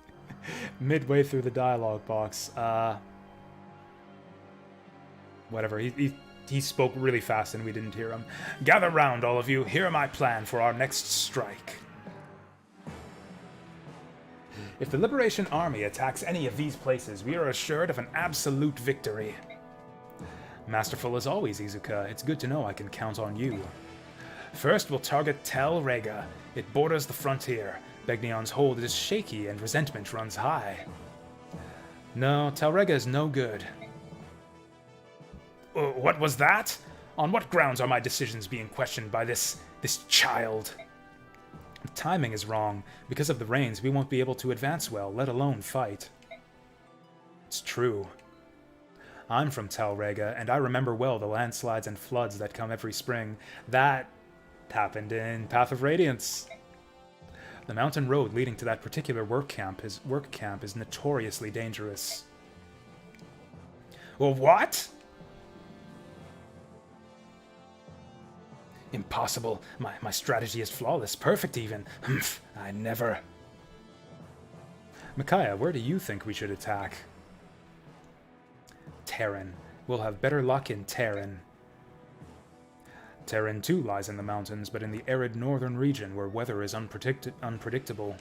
Speaker 1: midway through the dialogue box. Whatever, he spoke really fast and we didn't hear him. Gather round, all of you. Hear my plan for our next strike. If the Liberation Army attacks any of these places, we are assured of an absolute victory. Masterful as always, Izuka. It's good to know I can count on you. First, we'll target Tel Rega. It borders the frontier. Begnion's hold is shaky and resentment runs high. No, Tel Rega is no good. What was that? On what grounds are my decisions being questioned by this child? The timing is wrong. Because of the rains, we won't be able to advance well, let alone fight. It's true. I'm from Tel Rega, and I remember well the landslides and floods that come every spring. That happened in Path of Radiance. The mountain road leading to that particular work camp is notoriously dangerous. Well, what? Impossible. My strategy is flawless. Perfect, even. Humph. I never... Micaiah, where do you think we should attack? Terran. We'll have better luck in Terran. Terran too lies in the mountains, but in the arid northern region where weather is unpredictable.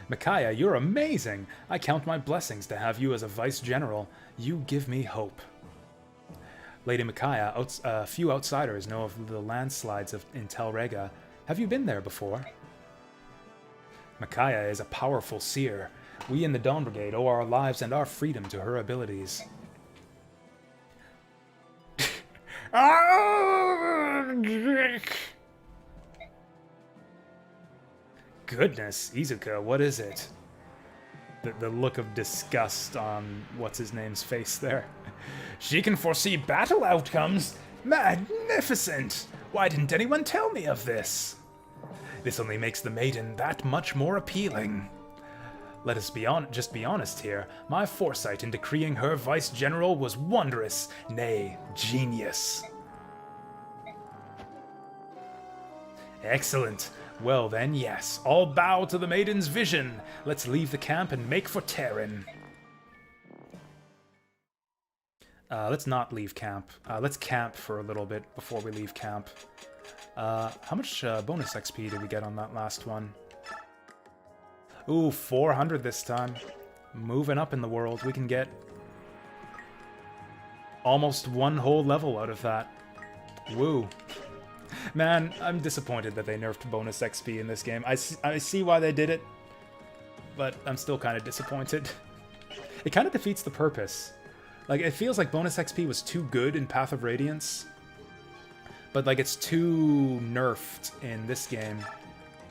Speaker 1: Micaiah, you're amazing! I count my blessings to have you as a vice-general. You give me hope. Lady Micaiah, a few outsiders know of the landslides in Tel Rega. Have you been there before? Micaiah is a powerful seer. We in the Dawn Brigade owe our lives and our freedom to her abilities. Goodness, Izuka, what is it? The look of disgust on what's-his-name's face there. She can foresee battle outcomes? Magnificent! Why didn't anyone tell me of this? This only makes the maiden that much more appealing. Let us just be honest here. My foresight in decreeing her vice-general was wondrous, nay, genius. Excellent. Well then, yes, all bow to the maiden's vision. Let's leave the camp and make for Terran. Let's not leave camp. Let's camp for a little bit before we leave camp. How much bonus XP did we get on that last one? Ooh, 400 this time. Moving up in the world. We can get almost one whole level out of that. Woo. Man, I'm disappointed that they nerfed bonus XP in this game. I see why they did it, but I'm still kind of disappointed. It kind of defeats the purpose. Like, it feels like bonus XP was too good in Path of Radiance, but, like, it's too nerfed in this game.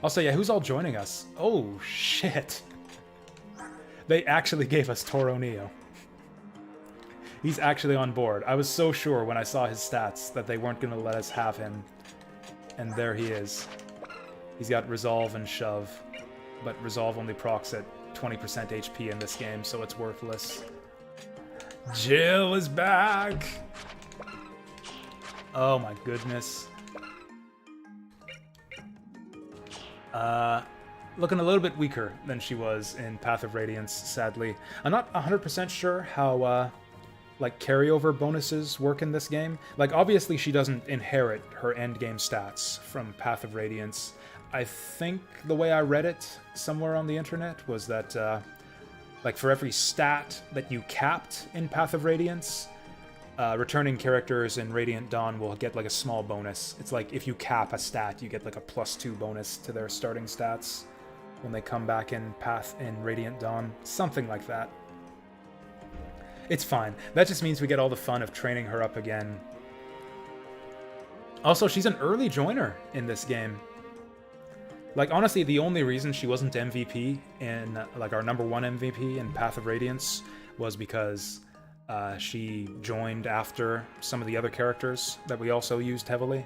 Speaker 1: Also, yeah, who's all joining us? Oh, shit. They actually gave us Toro Neo. He's actually on board. I was so sure when I saw his stats that they weren't going to let us have him. And there he is. He's got Resolve and Shove, but Resolve only procs at 20% HP in this game, so it's worthless. Jill is back! Oh my goodness. Looking a little bit weaker than she was in Path of Radiance, sadly. I'm not 100% sure how, like, carryover bonuses work in this game. Like, obviously she doesn't inherit her endgame stats from Path of Radiance. I think the way I read it somewhere on the internet was that, like, for every stat that you capped in Path of Radiance, returning characters in Radiant Dawn will get, like, a small bonus. It's like, if you cap a stat, you get, like, a +2 bonus to their starting stats when they come back in Radiant Dawn. Something like that. It's fine. That just means we get all the fun of training her up again. Also, she's an early joiner in this game. Like, honestly, the only reason she wasn't MVP in, like, our #1 MVP in Path of Radiance was because she joined after some of the other characters that we also used heavily.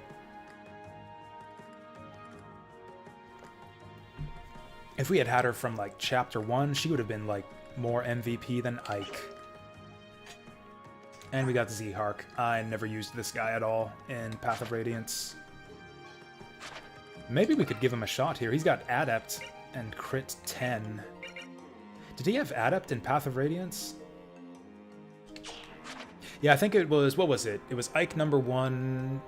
Speaker 1: If we had had her from, like, Chapter 1, she would have been, like, more MVP than Ike. And we got Z-Hark. I never used this guy at all in Path of Radiance. Maybe we could give him a shot here. He's got Adept and Crit 10. Did he have Adept in Path of Radiance? Yeah, I think it was... What was it? It was Ike number 1,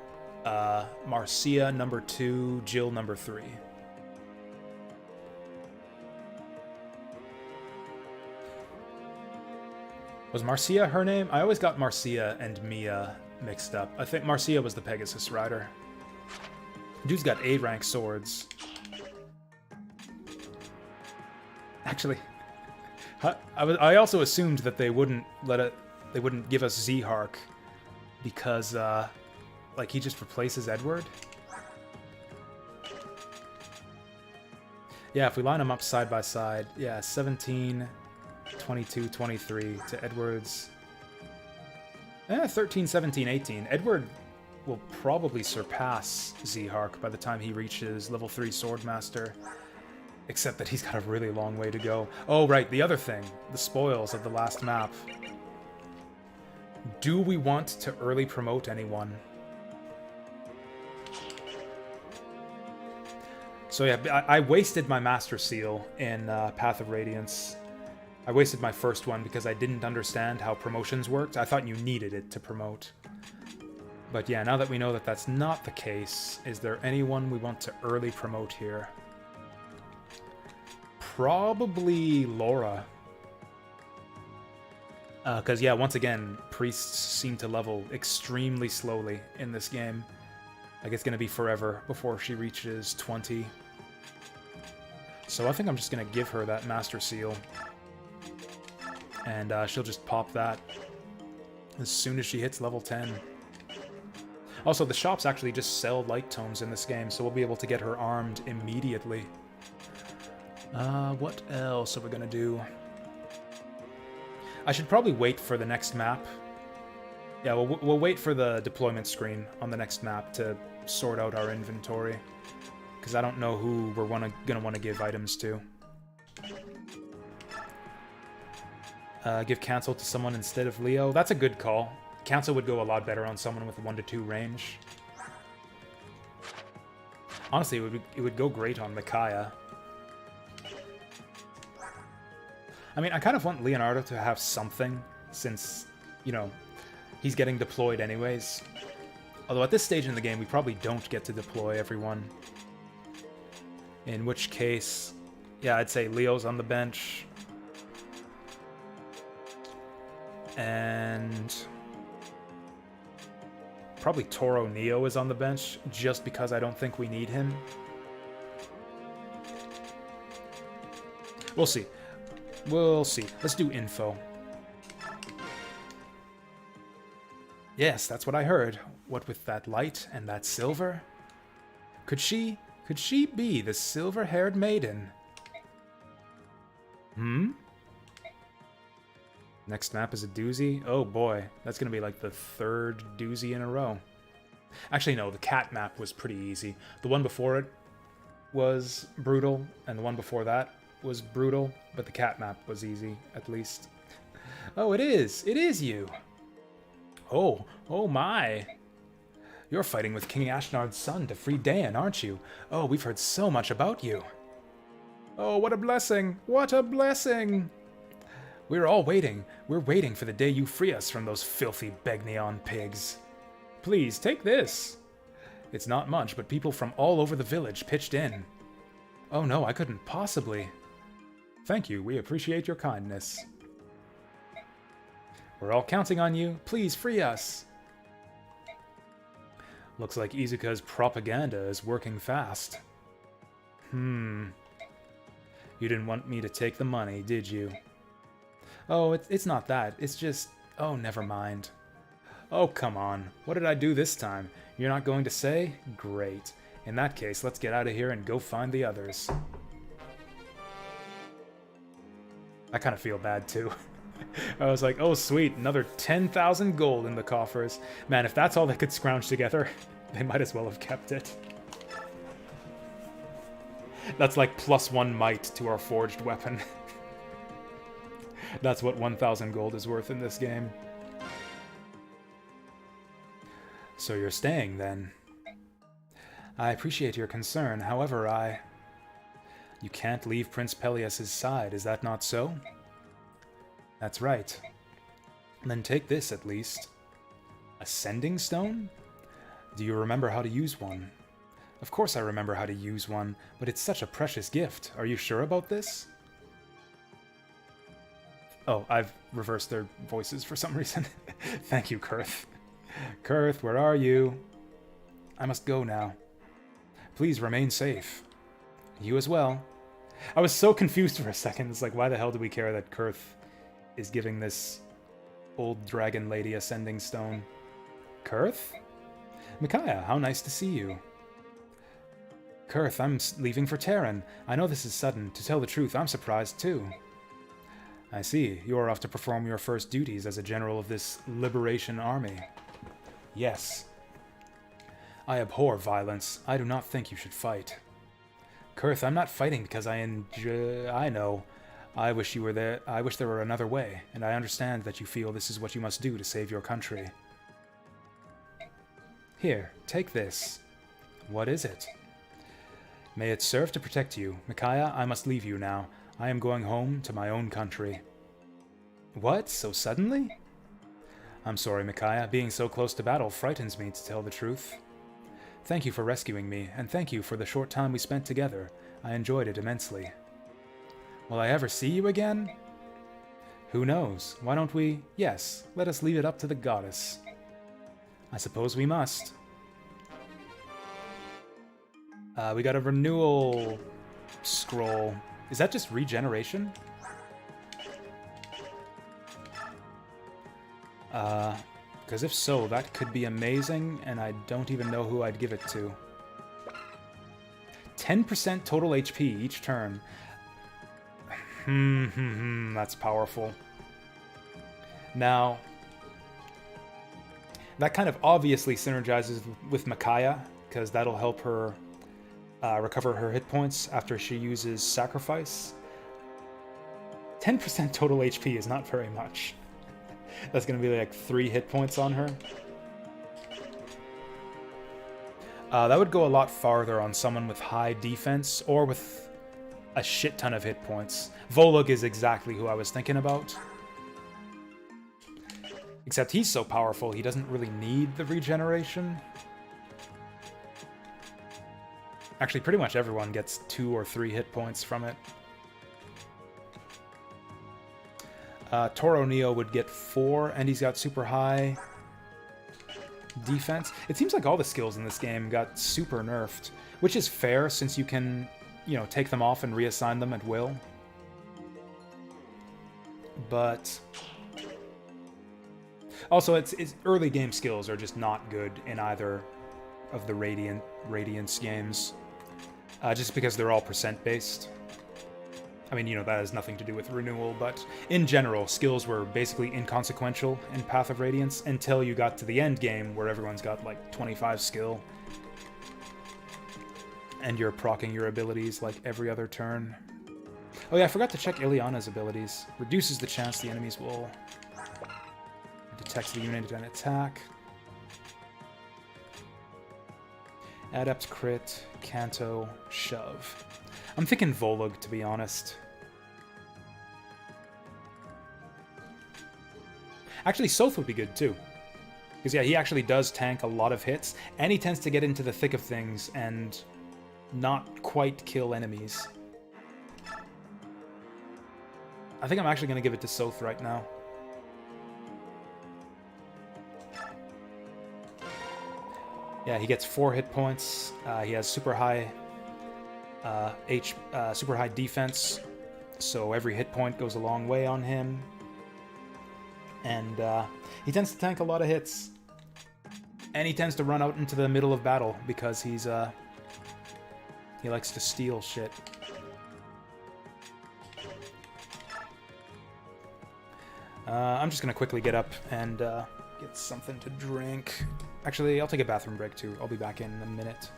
Speaker 1: Marcia number 2, Jill number 3. Was Marcia her name? I always got Marcia and Mia mixed up. I think Marcia was the Pegasus rider. Dude's got A-rank swords. Actually, I also assumed that they wouldn't they wouldn't give us Z-Hark because, like, he just replaces Edward. Yeah, if we line them up side by side, yeah, 17, 22, 23 to Edward's 13, 17, 18. Edward will probably surpass Z-Hark by the time he reaches level 3 Swordmaster. Except that he's got a really long way to go. Oh, right, the other thing. The spoils of the last map. Do we want to early promote anyone? So yeah, I wasted my Master Seal in Path of Radiance. I wasted my first one because I didn't understand how promotions worked. I thought you needed it to promote. But yeah, now that we know that that's not the case, is there anyone we want to early promote here? Probably Laura. Because, yeah, once again, priests seem to level extremely slowly in this game. Like, it's going to be forever before she reaches 20. So I think I'm just going to give her that Master Seal. And she'll just pop that as soon as she hits level 10. Also, the shops actually just sell light tomes in this game, so we'll be able to get her armed immediately. What else are we gonna do? I should probably wait for the next map. Yeah, we'll wait for the deployment screen on the next map to sort out our inventory. Because I don't know who we're gonna want to give items to. Give cancel to someone instead of Leo. That's a good call. Cancel would go a lot better on someone with 1 to 2 range. Honestly, it would go great on Micaiah. I mean, I kind of want Leonardo to have something, since, you know, he's getting deployed anyways. Although at this stage in the game, we probably don't get to deploy everyone. In which case, yeah, I'd say Leo's on the bench. And probably Toro Neo is on the bench, just because I don't think we need him. We'll see. We'll see. Let's do info. Yes, that's what I heard. What with that light and that silver? Could she be the silver-haired maiden? Hmm? Next map is a doozy. Oh boy, that's gonna be like the 3rd doozy in a row. Actually, no, the cat map was pretty easy. The one before it was brutal, and the one before that was brutal, but the cat map was easy, at least. Oh, it is! It is you! Oh my! You're fighting with King Ashnard's son to free Dayan, aren't you? Oh, we've heard so much about you. Oh, what a blessing! What a blessing! We're all waiting. We're waiting for the day you free us from those filthy Begnion pigs. Please, take this! It's not much, but people from all over the village pitched in. Oh no, I couldn't possibly. Thank you, we appreciate your kindness. We're all counting on you. Please free us. Looks like Izuka's propaganda is working fast. You didn't want me to take the money, did you? Oh, it's not that. It's just... Oh, never mind. Oh, come on. What did I do this time? You're not going to say? Great. In that case, let's get out of here and go find the others. I kind of feel bad, too. I was like, oh, sweet, another 10,000 gold in the coffers. Man, if that's all they could scrounge together, they might as well have kept it. That's like +1 might to our forged weapon. That's what 1,000 gold is worth in this game. So you're staying, then? I appreciate your concern, however, You can't leave Prince Peleus' side, is that not so? That's right. Then take this, at least. A sending stone? Do you remember how to use one? Of course I remember how to use one, but it's such a precious gift. Are you sure about this? Oh, I've reversed their voices for some reason. Thank you, Kurth. Kurth, where are you? I must go now. Please remain safe. You as well. I was so confused for a second. It's like, why the hell do we care that Kurth is giving this old dragon lady a sending stone? Kurth? Micaiah, how nice to see you. Kurth, I'm leaving for Terran. I know this is sudden. To tell the truth, I'm surprised too. I see. You are off to perform your first duties as a general of this liberation army. Yes. I abhor violence. I do not think you should fight. Kurth, I'm not fighting because I know. I wish you were there. I wish there were another way, and I understand that you feel this is what you must do to save your country. Here, take this. What is it? May it serve to protect you. Micaiah, I must leave you now. I am going home to my own country. What? So suddenly? I'm sorry, Micaiah. Being so close to battle frightens me, to tell the truth. Thank you for rescuing me, and thank you for the short time we spent together. I enjoyed it immensely. Will I ever see you again? Who knows? Why don't we... Yes, let us leave it up to the goddess. I suppose we must. We got a renewal scroll. Is that just regeneration? Because if so, that could be amazing, and I don't even know who I'd give it to. 10% total HP each turn. That's powerful. Now, that kind of obviously synergizes with Micaiah, because that'll help her recover her hit points after she uses Sacrifice. 10% total HP is not very much. That's going to be like 3 hit points on her. That would go a lot farther on someone with high defense or with a shit ton of hit points. Volug is exactly who I was thinking about. Except he's so powerful, he doesn't really need the regeneration. Actually, pretty much everyone gets 2 or 3 hit points from it. Toro Neo would get 4, and he's got super high defense. It seems like all the skills in this game got super nerfed, which is fair since you can, you know, take them off and reassign them at will. But also, its early game skills are just not good in either of the Radiance games, just because they're all percent based. I mean, you know, that has nothing to do with renewal, but in general, skills were basically inconsequential in Path of Radiance until you got to the end game where everyone's got like 25 skill. And you're proccing your abilities like every other turn. Oh yeah, I forgot to check Ileana's abilities. Reduces the chance the enemies will detect the unit and attack. Adept crit, Canto, shove. I'm thinking Volug, to be honest. Actually, Soth would be good, too. Because, yeah, he actually does tank a lot of hits, and he tends to get into the thick of things and not quite kill enemies. I think I'm actually going to give it to Soth right now. Yeah, he gets 4 hit points. He has super high super high defense, so every hit point goes a long way on him. And he tends to tank a lot of hits. And he tends to run out into the middle of battle because he likes to steal shit. I'm just gonna quickly get up and get something to drink. Actually, I'll take a bathroom break too. I'll be back in a minute.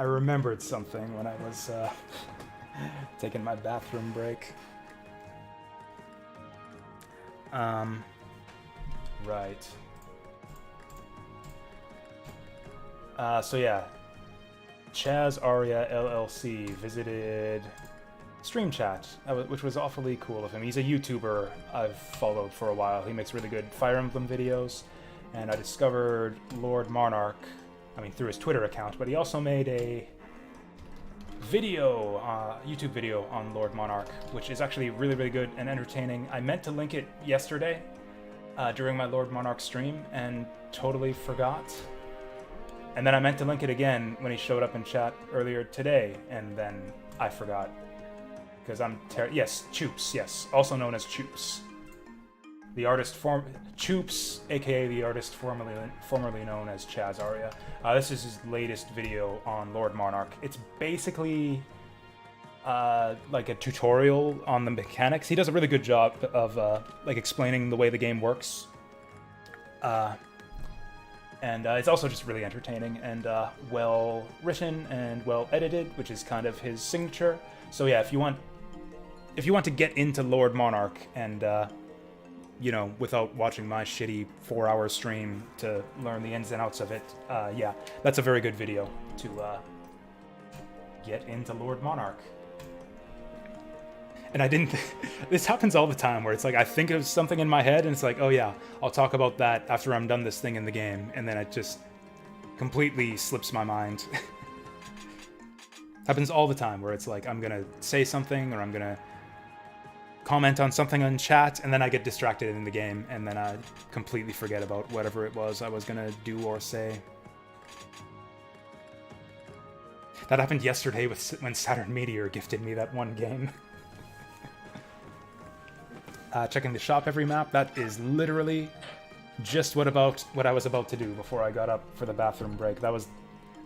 Speaker 1: I remembered something when I was taking my bathroom break. Right. So yeah, Chaz Aria LLC visited Stream Chat, which was awfully cool of him. He's a YouTuber I've followed for a while. He makes really good Fire Emblem videos, and I discovered Lord Monarch, through his Twitter account, but he also made a video, YouTube video on Lord Monarch, which is actually really, really good and entertaining. I meant to link it yesterday during my Lord Monarch stream and totally forgot. And then I meant to link it again when he showed up in chat earlier today, and then I forgot. Because I'm yes, Choops, yes, also known as Choops. The artist Choops, aka the artist formerly known as Chaz Aria. This is his latest video on Lord Monarch. It's basically like a tutorial on the mechanics. He does a really good job of like explaining the way the game works. And it's also just really entertaining and well written and well edited, which is kind of his signature. So yeah, if you want to get into Lord Monarch and without watching my shitty 4-hour stream to learn the ins and outs of it, yeah, that's a very good video to get into Lord Monarch. And I didn't. This happens all the time, where it's like I think of something in my head, and it's like, oh yeah, I'll talk about that after I'm done this thing in the game, and then it just completely slips my mind. Happens all the time, where it's like I'm gonna say something, or I'm gonna comment on something on chat, and then I get distracted in the game, and then I completely forget about whatever it was I was gonna do or say. That happened yesterday when Saturn Meteor gifted me that one game. Checking the shop every map. That is literally just what I was about to do before I got up for the bathroom break. That was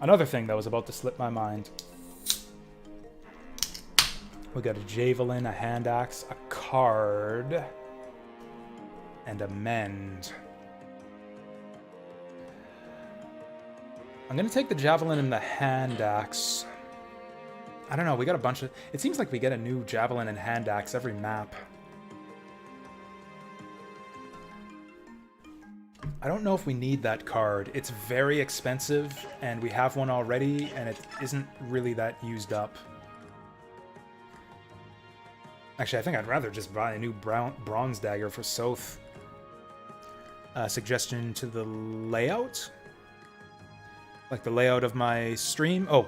Speaker 1: another thing that was about to slip my mind. We got a javelin, a hand axe, a card, and a mend. I'm gonna take the javelin and the hand axe. I don't know, we got a bunch of... It seems like we get a new javelin and hand axe every map. I don't know if we need that card. It's very expensive, and we have one already, and it isn't really that used up. Actually, I think I'd rather just buy a new bronze dagger for Soth. Suggestion to the layout? Like the layout of my stream? Oh,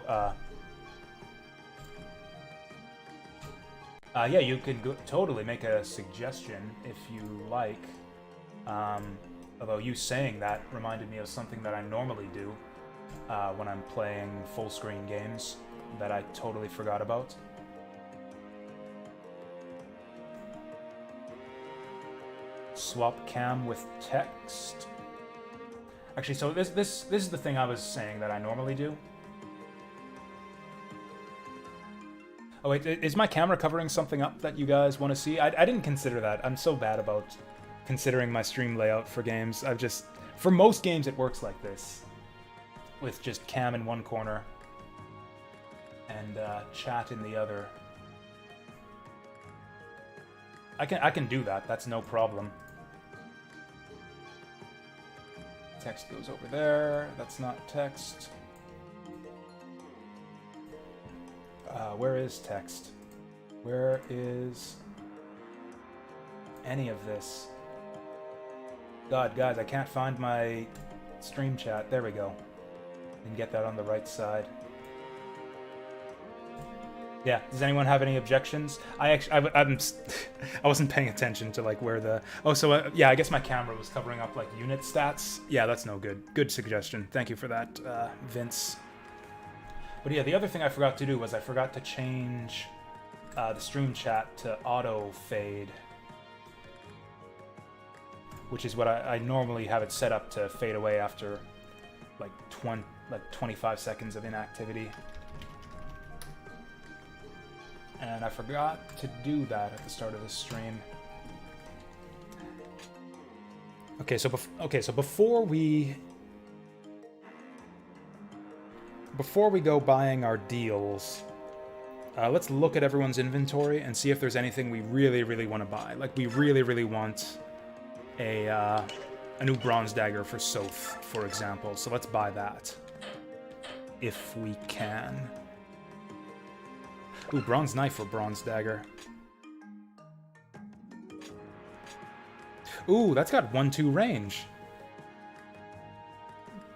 Speaker 1: yeah, you could totally make a suggestion if you like. Although you saying that reminded me of something that I normally do when I'm playing full screen games that I totally forgot about. Swap cam with text. Actually, so this is the thing I was saying that I normally do. Oh wait, is my camera covering something up that you guys want to see? I didn't consider that. I'm so bad about considering my stream layout for games. For most games it works like this, with just cam in one corner and chat in the other. I can do that. That's no problem. Text goes over there. That's not text. Where is text? Where is any of this? God, guys, I can't find my stream chat. There we go. And get that on the right side. Yeah. Does anyone have any objections? I wasn't paying attention to like where the. Oh, so yeah. I guess my camera was covering up like unit stats. Yeah, that's no good. Good suggestion. Thank you for that, Vince. But yeah, the other thing I forgot to do was I forgot to change the stream chat to auto fade, which is what I normally have it set up to fade away after like 25 seconds of inactivity. And I forgot to do that at the start of this stream. Okay, so before we before we go buying our deals, let's look at everyone's inventory and see if there's anything we really, really want to buy. Like, we really, really want a new bronze dagger for Soth, for example. So let's buy that. If we can. Ooh, bronze knife or bronze dagger. Ooh, that's got 1-2 range.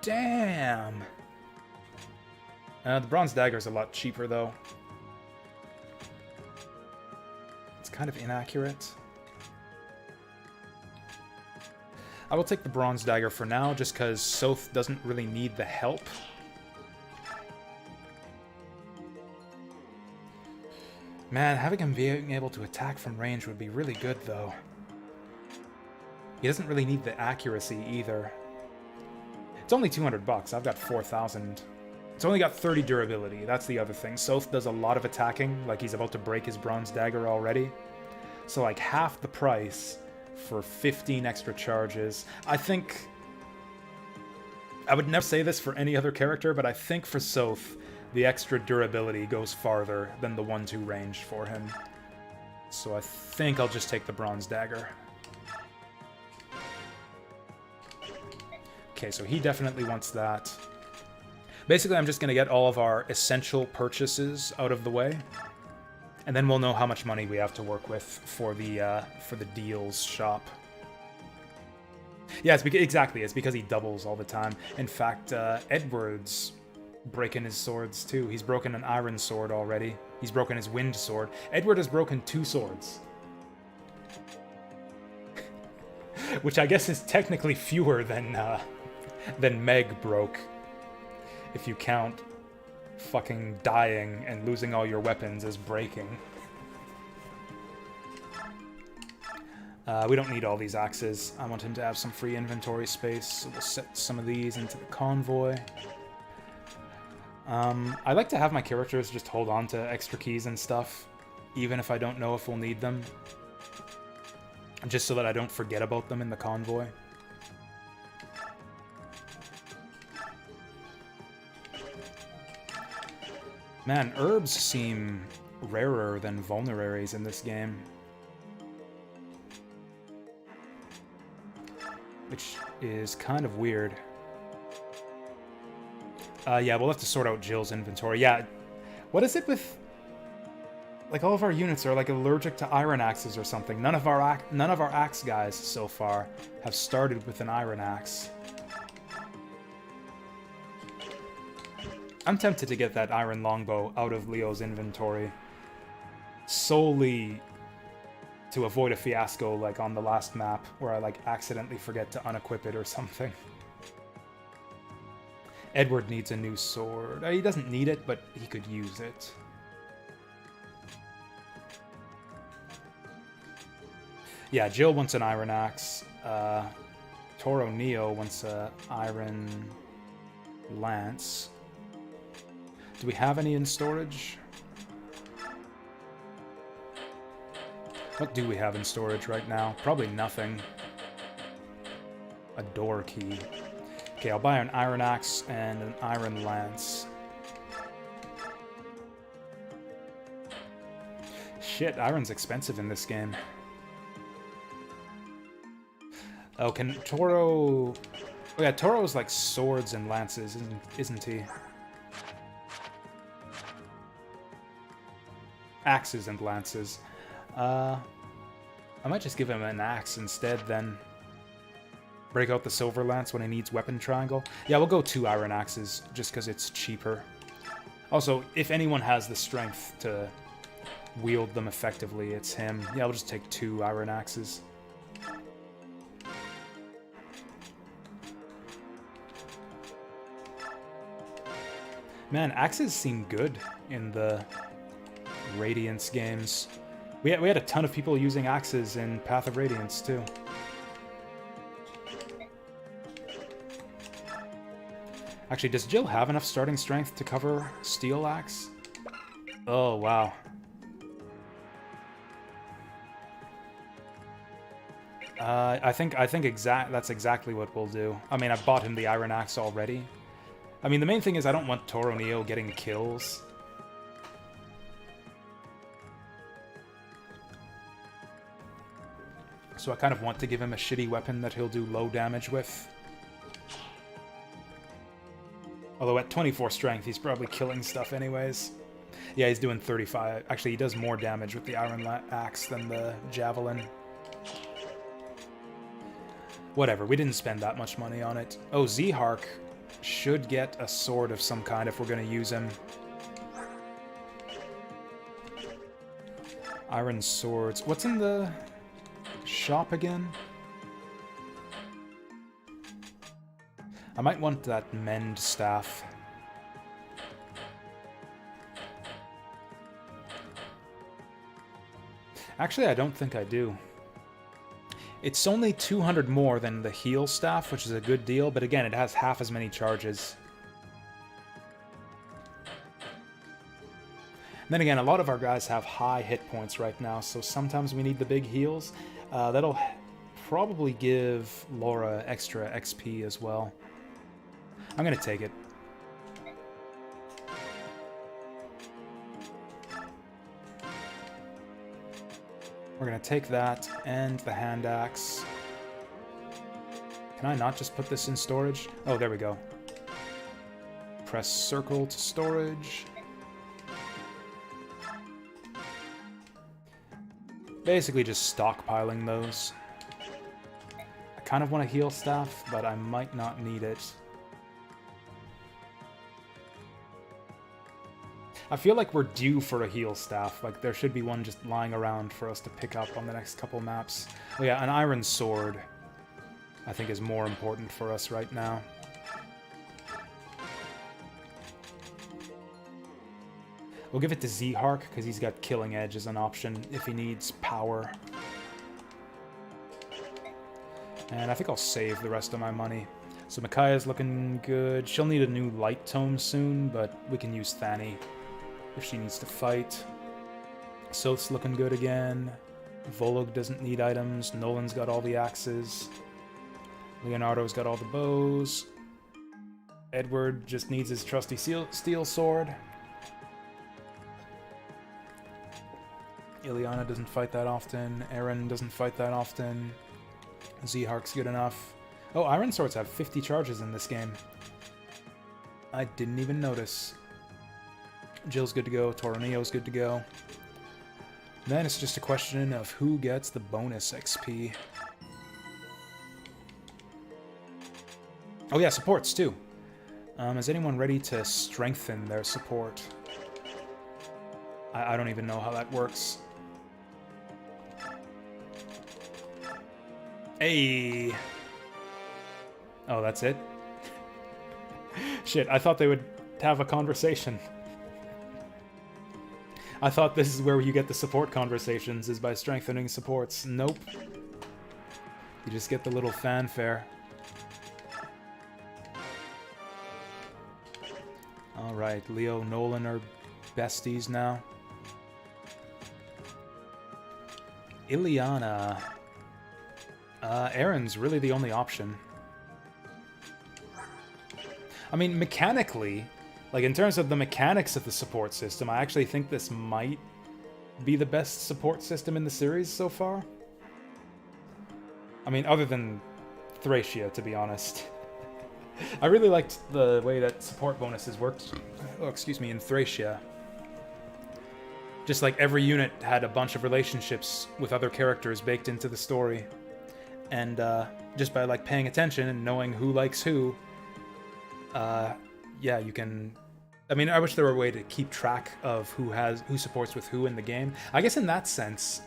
Speaker 1: Damn. The bronze dagger's a lot cheaper, though. It's kind of inaccurate. I will take the bronze dagger for now, just because Soth doesn't really need the help. Man, having him being able to attack from range would be really good, though. He doesn't really need the accuracy, either. It's only 200 bucks. I've got 4,000. It's only got 30 durability. That's the other thing. Soth does a lot of attacking, like he's about to break his bronze dagger already. So, like, half the price for 15 extra charges. I think... I would never say this for any other character, but I think for Soth, the extra durability goes farther than the 1-2 range for him. So I think I'll just take the bronze dagger. Okay, so he definitely wants that. Basically, I'm just going to get all of our essential purchases out of the way. And then we'll know how much money we have to work with for the deals shop. Yeah, exactly. It's because he doubles all the time. In fact, Edward's breaking his swords too. He's broken an iron sword already. He's broken his wind sword. Edward has broken 2 swords. Which I guess is technically fewer than Meg broke. If you count fucking dying and losing all your weapons as breaking. We don't need all these axes. I want him to have some free inventory space, so we'll set some of these into the convoy. I like to have my characters just hold on to extra keys and stuff, even if I don't know if we'll need them. Just so that I don't forget about them in the convoy. Man, herbs seem rarer than vulneraries in this game. Which is kind of weird. Yeah, we'll have to sort out Jill's inventory. Yeah, what is it with... Like, all of our units are, like, allergic to iron axes or something. None of our axe guys so far have started with an iron axe. I'm tempted to get that iron longbow out of Leo's inventory. Solely to avoid a fiasco like on the last map, where I, like, accidentally forget to unequip it or something. Edward needs a new sword. He doesn't need it, but he could use it. Yeah, Jill wants an iron axe. Toro Neo wants an iron lance. Do we have any in storage? What do we have in storage right now? Probably nothing. A door key. Okay, I'll buy an iron axe and an iron lance. Shit, iron's expensive in this game. Oh, can Toro... Oh yeah, Toro's like swords and lances, isn't he? Axes and lances. I might just give him an axe instead, then. Break out the silver lance when he needs weapon triangle. Yeah, we'll go 2 iron axes, just because it's cheaper. Also, if anyone has the strength to wield them effectively, it's him. Yeah, we'll just take 2 iron axes. Man, axes seem good in the Radiance games. We had a ton of people using axes in Path of Radiance, too. Actually, does Jill have enough starting strength to cover Steel Axe? Oh, wow. I think that's exactly what we'll do. I mean, I've bought him the Iron Axe already. I mean, the main thing is I don't want Toro Neo getting kills. So I kind of want to give him a shitty weapon that he'll do low damage with. Although at 24 strength, he's probably killing stuff anyways. Yeah, he's doing 35. Actually, he does more damage with the Iron Axe than the Javelin. Whatever, we didn't spend that much money on it. Oh, Z-Hark should get a sword of some kind if we're going to use him. Iron swords. What's in the shop again? I might want that mend staff. Actually, I don't think I do. It's only 200 more than the heal staff, which is a good deal, but again, it has half as many charges. And then again, a lot of our guys have high hit points right now, so sometimes we need the big heals. That'll probably give Laura extra XP as well. I'm gonna take it. We're gonna take that and the hand axe. Can I not just put this in storage? Oh, there we go. Press circle to storage. Basically just stockpiling those. I kind of want a heal staff, but I might not need it. I feel like we're due for a heal staff. Like, there should be one just lying around for us to pick up on the next couple maps. Oh yeah, an iron sword, I think, is more important for us right now. We'll give it to Z-Hark, because he's got Killing Edge as an option if he needs power. And I think I'll save the rest of my money. So Micaiah's looking good. She'll need a new light tome soon, but we can use Thani if she needs to fight. Soth's looking good again. Volog doesn't need items. Nolan's got all the axes. Leonardo's got all the bows. Edward just needs his trusty steel sword. Ileana doesn't fight that often. Eren doesn't fight that often. Z-Hark's good enough. Oh, iron swords have 50 charges in this game. I didn't even notice. Jill's good to go. Toro Neo's good to go. Then it's just a question of who gets the bonus XP. Oh yeah, supports too. Is anyone ready to strengthen their support? I don't even know how that works. Hey! Oh, that's it? Shit, I thought they would have a conversation. I thought this is where you get the support conversations, is by strengthening supports. Nope. You just get the little fanfare. Alright, Leo, Nolan are besties now. Ileana. Eren's really the only option. I mean, mechanically, like in terms of the mechanics of the support system, I actually think this might be the best support system in the series so far. I mean, other than Thracia, to be honest. I really liked the way that support bonuses worked, in Thracia. Just like every unit had a bunch of relationships with other characters baked into the story. And just by like paying attention and knowing who likes who, yeah, you can... I mean, I wish there were a way to keep track of who supports with who in the game. I guess in that sense,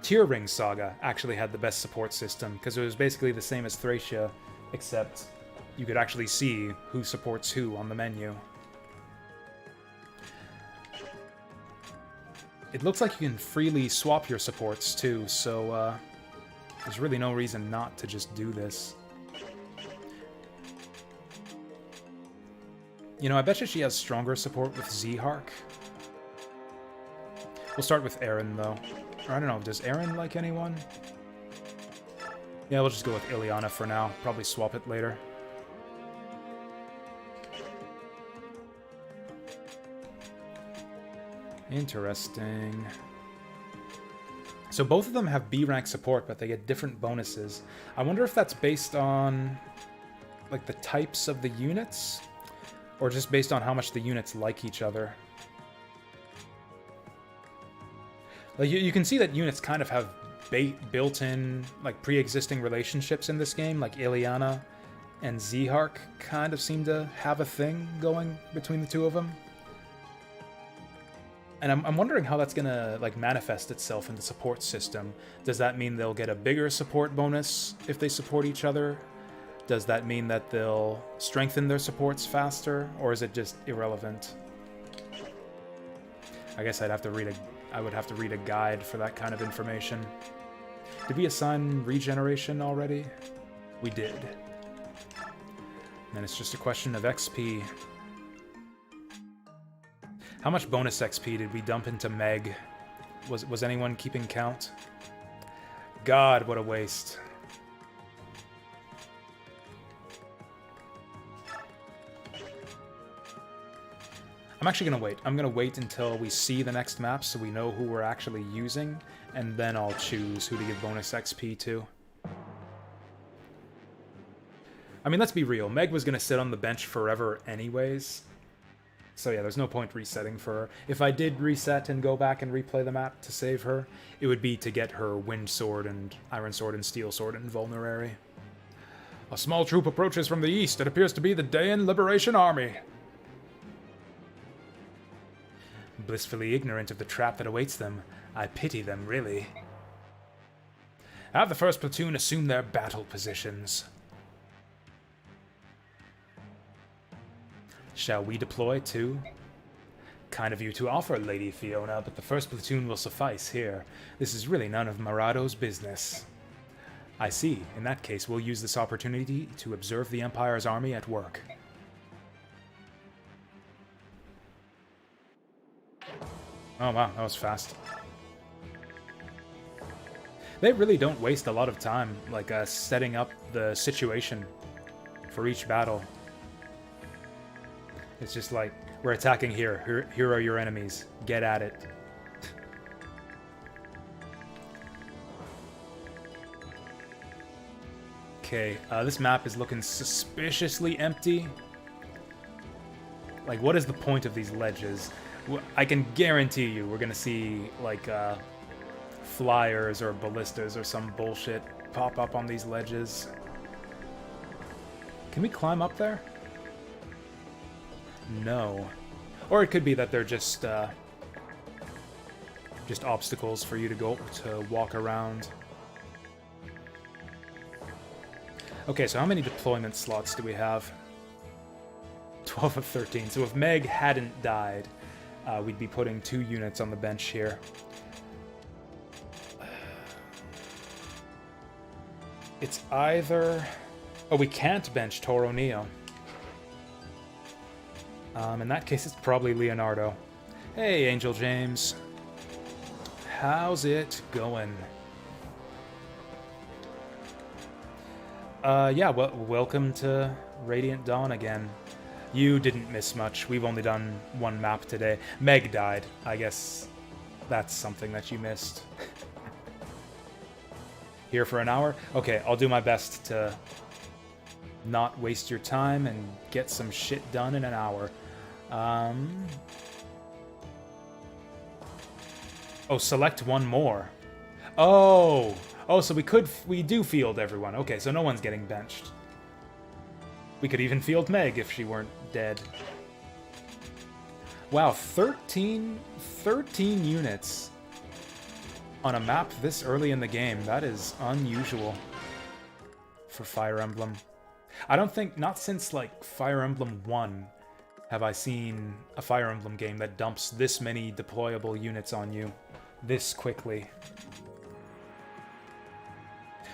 Speaker 1: Tear Ring Saga actually had the best support system, because it was basically the same as Thracia, except you could actually see who supports who on the menu. It looks like you can freely swap your supports too, so there's really no reason not to just do this. You know, I bet you she has stronger support with Z-Hark. We'll start with Eren, though. Or I don't know, does Eren like anyone? Yeah, we'll just go with Ileana for now. Probably swap it later. Interesting. So both of them have B rank support, but they get different bonuses. I wonder if that's based on like the types of the units, or just based on how much the units like each other. Like you can see that units kind of have built-in, like pre-existing relationships in this game. Like Ileana and Zehark kind of seem to have a thing going between the two of them. And I'm wondering how that's gonna like manifest itself in the support system. Does that mean they'll get a bigger support bonus if they support each other? Does that mean that they'll strengthen their supports faster, or is it just irrelevant? I guess I would have to read a guide for that kind of information. Did we assign regeneration already? We did. And then it's just a question of XP. How much bonus XP did we dump into Meg? Was anyone keeping count? God, what a waste. I'm actually going to wait. I'm going to wait until we see the next map so we know who we're actually using, and then I'll choose who to give bonus XP to. I mean, let's be real. Meg was going to sit on the bench forever anyways. So yeah, there's no point resetting for her. If I did reset and go back and replay the map to save her, it would be to get her Wind Sword and Iron Sword and Steel Sword invulnerary. A small troop approaches from the east. It appears to be the Dayan Liberation Army. Blissfully ignorant of the trap that awaits them, I pity them, really. Have the first platoon assume their battle positions. Shall we deploy too? Kind of you to offer, Lady Fiona, but the first platoon will suffice here. This is really none of Marado's business. I see. In that case, we'll use this opportunity to observe the Empire's army at work. Oh wow, that was fast. They really don't waste a lot of time, like, setting up the situation for each battle. It's just like, we're attacking here. Here are your enemies. Get at it. Okay, this map is looking suspiciously empty. Like, what is the point of these ledges? I can guarantee you we're gonna see, like, flyers or ballistas or some bullshit pop up on these ledges. Can we climb up there? No. Or it could be that they're just obstacles for you to walk around. Okay, so how many deployment slots do we have? 12 of 13. So if Meg hadn't died, we'd be putting 2 units on the bench here. It's either... Oh, we can't bench Toro Neo. In that case, it's probably Leonardo. Hey, Angel James. How's it going? Yeah, well, welcome to Radiant Dawn again. You didn't miss much. We've only done 1 map today. Meg died. I guess that's something that you missed. Here for an hour? Okay, I'll do my best to not waste your time and get some shit done in an hour. Oh, select 1 more. Oh, so we do field everyone. Okay, so no one's getting benched. We could even field Meg if she weren't dead. Wow, 13 units on a map this early in the game. That is unusual for Fire Emblem. I don't think, not since, like, Fire Emblem 1 have I seen a Fire Emblem game that dumps this many deployable units on you this quickly.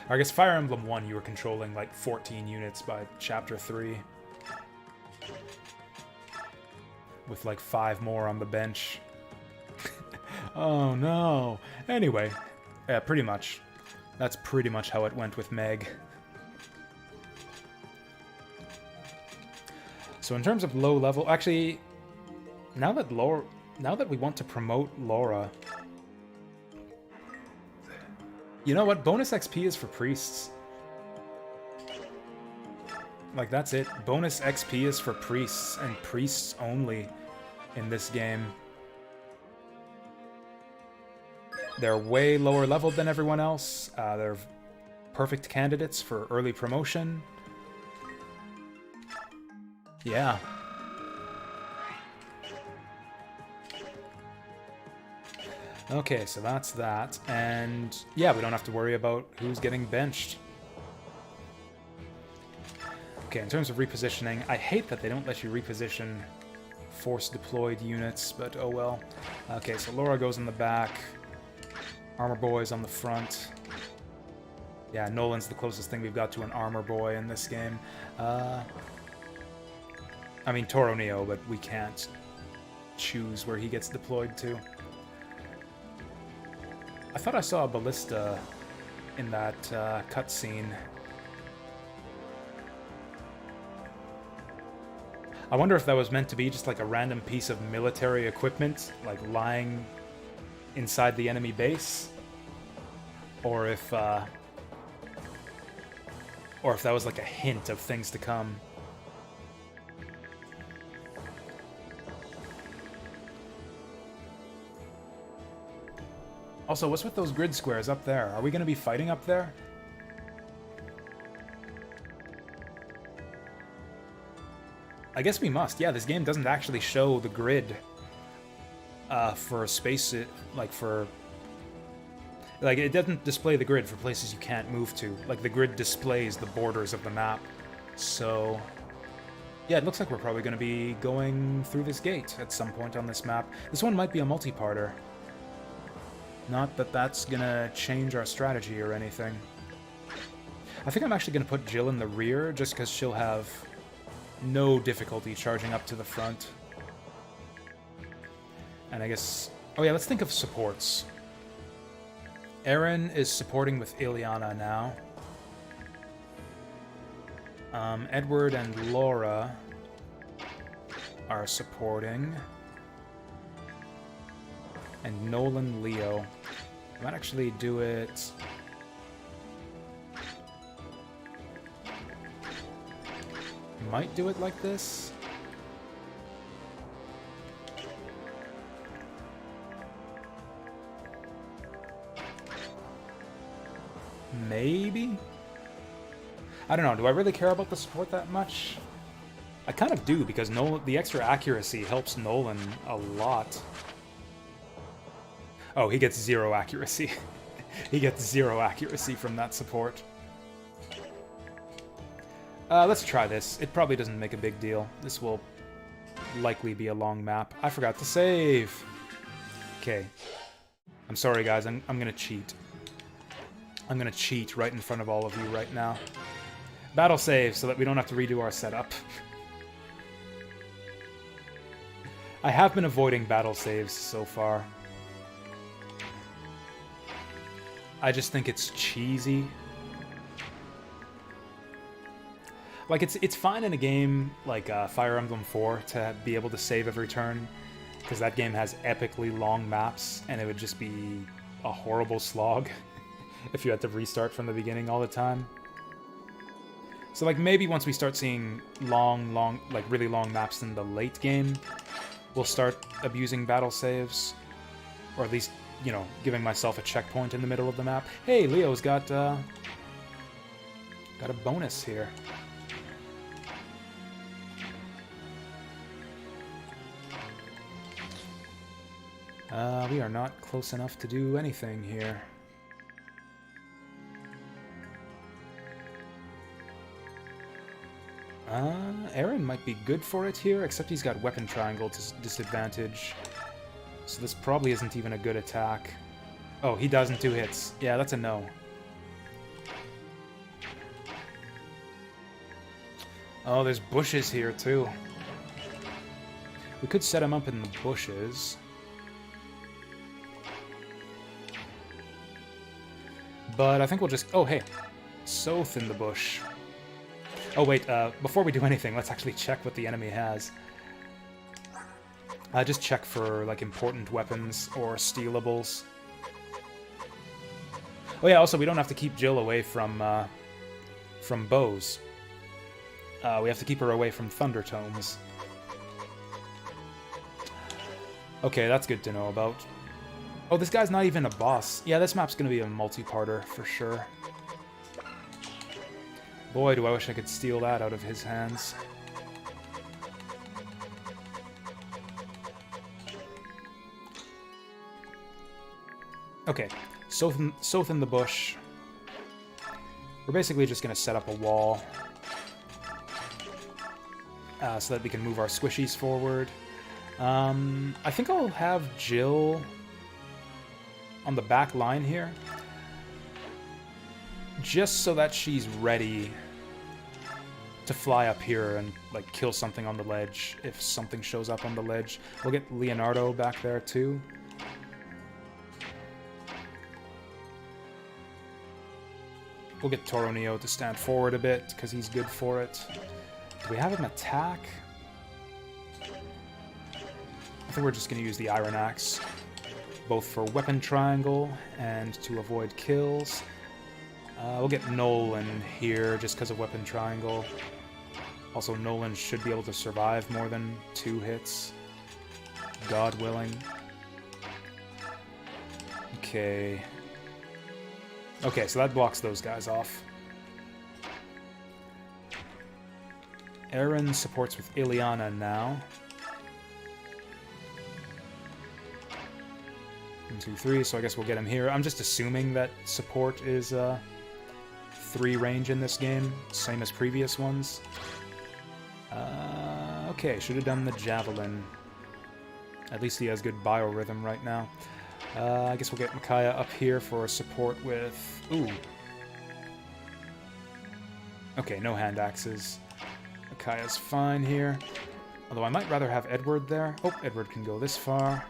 Speaker 1: I guess Fire Emblem 1 you were controlling like 14 units by Chapter 3. With like 5 more on the bench. Oh no. Anyway, yeah, pretty much. That's pretty much how it went with Meg. So in terms of low level, actually, now that Now that we want to promote Laura... You know what? Bonus XP is for priests. Like, that's it. Bonus XP is for priests, and priests only in this game. They're way lower leveled than everyone else. They're perfect candidates for early promotion. Yeah. Okay, so that's that. And yeah, we don't have to worry about who's getting benched. Okay, in terms of repositioning, I hate that they don't let you reposition force-deployed units, but oh well. Okay, so Laura goes in the back. Armor Boy's on the front. Yeah, Nolan's the closest thing we've got to an Armor Boy in this game. I mean, Toro Neo, but we can't choose where he gets deployed to. I thought I saw a ballista in that cutscene. I wonder if that was meant to be just like a random piece of military equipment, like lying inside the enemy base, or if that was like a hint of things to come. Also, what's with those grid squares up there? Are we going to be fighting up there? I guess we must. Yeah, this game doesn't actually show the grid for space, like it doesn't display the grid for places you can't move to. Like, the grid displays the borders of the map. So, yeah, it looks like we're probably going to be going through this gate at some point on this map. This one might be a multi-parter. Not that that's going to change our strategy or anything. I think I'm actually going to put Jill in the rear, just because she'll have no difficulty charging up to the front. And I guess... Oh yeah, let's think of supports. Aaron is supporting with Ileana now. Edward and Laura are supporting. And Nolan, Leo. I might actually do it... Might do it like this. Maybe? I don't know, do I really care about the support that much? I kind of do, because the extra accuracy helps Nolan a lot. Oh, he gets 0 accuracy. He gets 0 accuracy from that support. Let's try this. It probably doesn't make a big deal. This will likely be a long map. I forgot to save. Okay. I'm sorry, guys. I'm gonna cheat. I'm gonna cheat right in front of all of you right now. Battle save so that we don't have to redo our setup. I have been avoiding battle saves so far. I just think it's cheesy. Like, it's fine in a game like Fire Emblem 4 to be able to save every turn, because that game has epically long maps, and it would just be a horrible slog if you had to restart from the beginning all the time. So, like, maybe once we start seeing like, really long maps in the late game, we'll start abusing battle saves, or at least, you know, giving myself a checkpoint in the middle of the map. Hey, Leo's got a bonus here. We are not close enough to do anything here. Aaron might be good for it here, except he's got weapon triangle disadvantage. So this probably isn't even a good attack. Oh, he does in 2 hits. Yeah, that's a no. Oh, there's bushes here, too. We could set him up in the bushes. But I think we'll just... Oh, hey. Soth in the bush. Oh, wait. Before we do anything, let's actually check what the enemy has. Just check for, like, important weapons or stealables. Oh yeah, also, we don't have to keep Jill away from bows. We have to keep her away from thunder tomes. Okay, that's good to know about. Oh, this guy's not even a boss. Yeah, this map's gonna be a multi-parter, for sure. Boy, do I wish I could steal that out of his hands. Okay, Soth in the bush. We're basically just gonna set up a wall. So that we can move our squishies forward. I think I'll have Jill on the back line here. Just so that she's ready to fly up here and, like, kill something on the ledge if something shows up on the ledge. We'll get Leonardo back there, too. We'll get Toro Neo to stand forward a bit, because he's good for it. Do we have him attack? I think we're just going to use the Iron Axe, both for weapon triangle and to avoid kills. We'll get Nolan here just because of weapon triangle. Also, Nolan should be able to survive more than 2 hits. God willing. Okay. Okay, so that blocks those guys off. Aaron supports with Ileana now. 1, 2, 3, so I guess we'll get him here. I'm just assuming that support is 3 range in this game, same as previous ones. Okay, should have done the Javelin. At least he has good biorhythm right now. I guess we'll get Micaiah up here for support with... Ooh. Okay, no hand axes. Micaiah's fine here. Although I might rather have Edward there. Oh, Edward can go this far.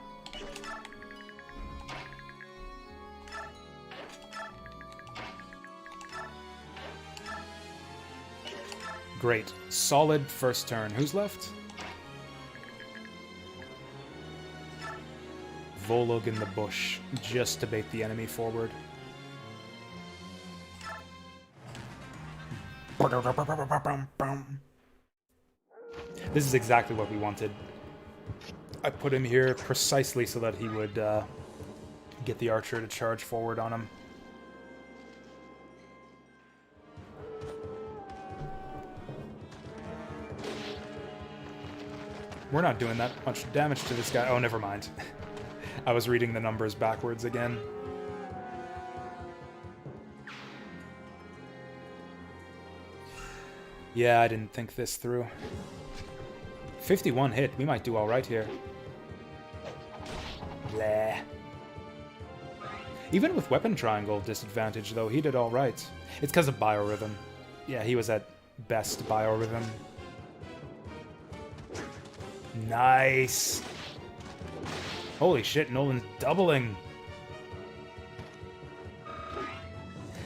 Speaker 1: Great. Solid first turn. Who's left? Volug in the bush, just to bait the enemy forward. This is exactly what we wanted. I put him here precisely so that he would get the archer to charge forward on him. We're not doing that much damage to this guy. Oh, never mind. I was reading the numbers backwards again. Yeah, I didn't think this through. 51 hit. We might do alright here. Blah. Even with weapon triangle disadvantage, though, he did alright. It's because of biorhythm. Yeah, he was at best biorhythm. Nice. Holy shit, Nolan's doubling.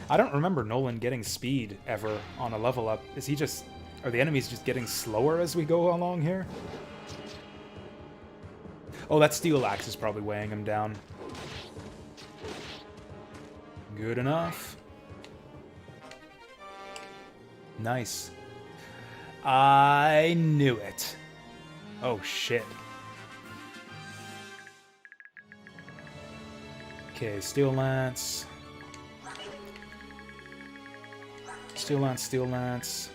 Speaker 1: I don't remember Nolan getting speed ever on a level up. Is he just... Are the enemies just getting slower as we go along here? Oh, that steel axe is probably weighing him down. Good enough. Nice. I knew it. Oh, shit. Okay, Steel Lance. Steel Lance, Steel Lance.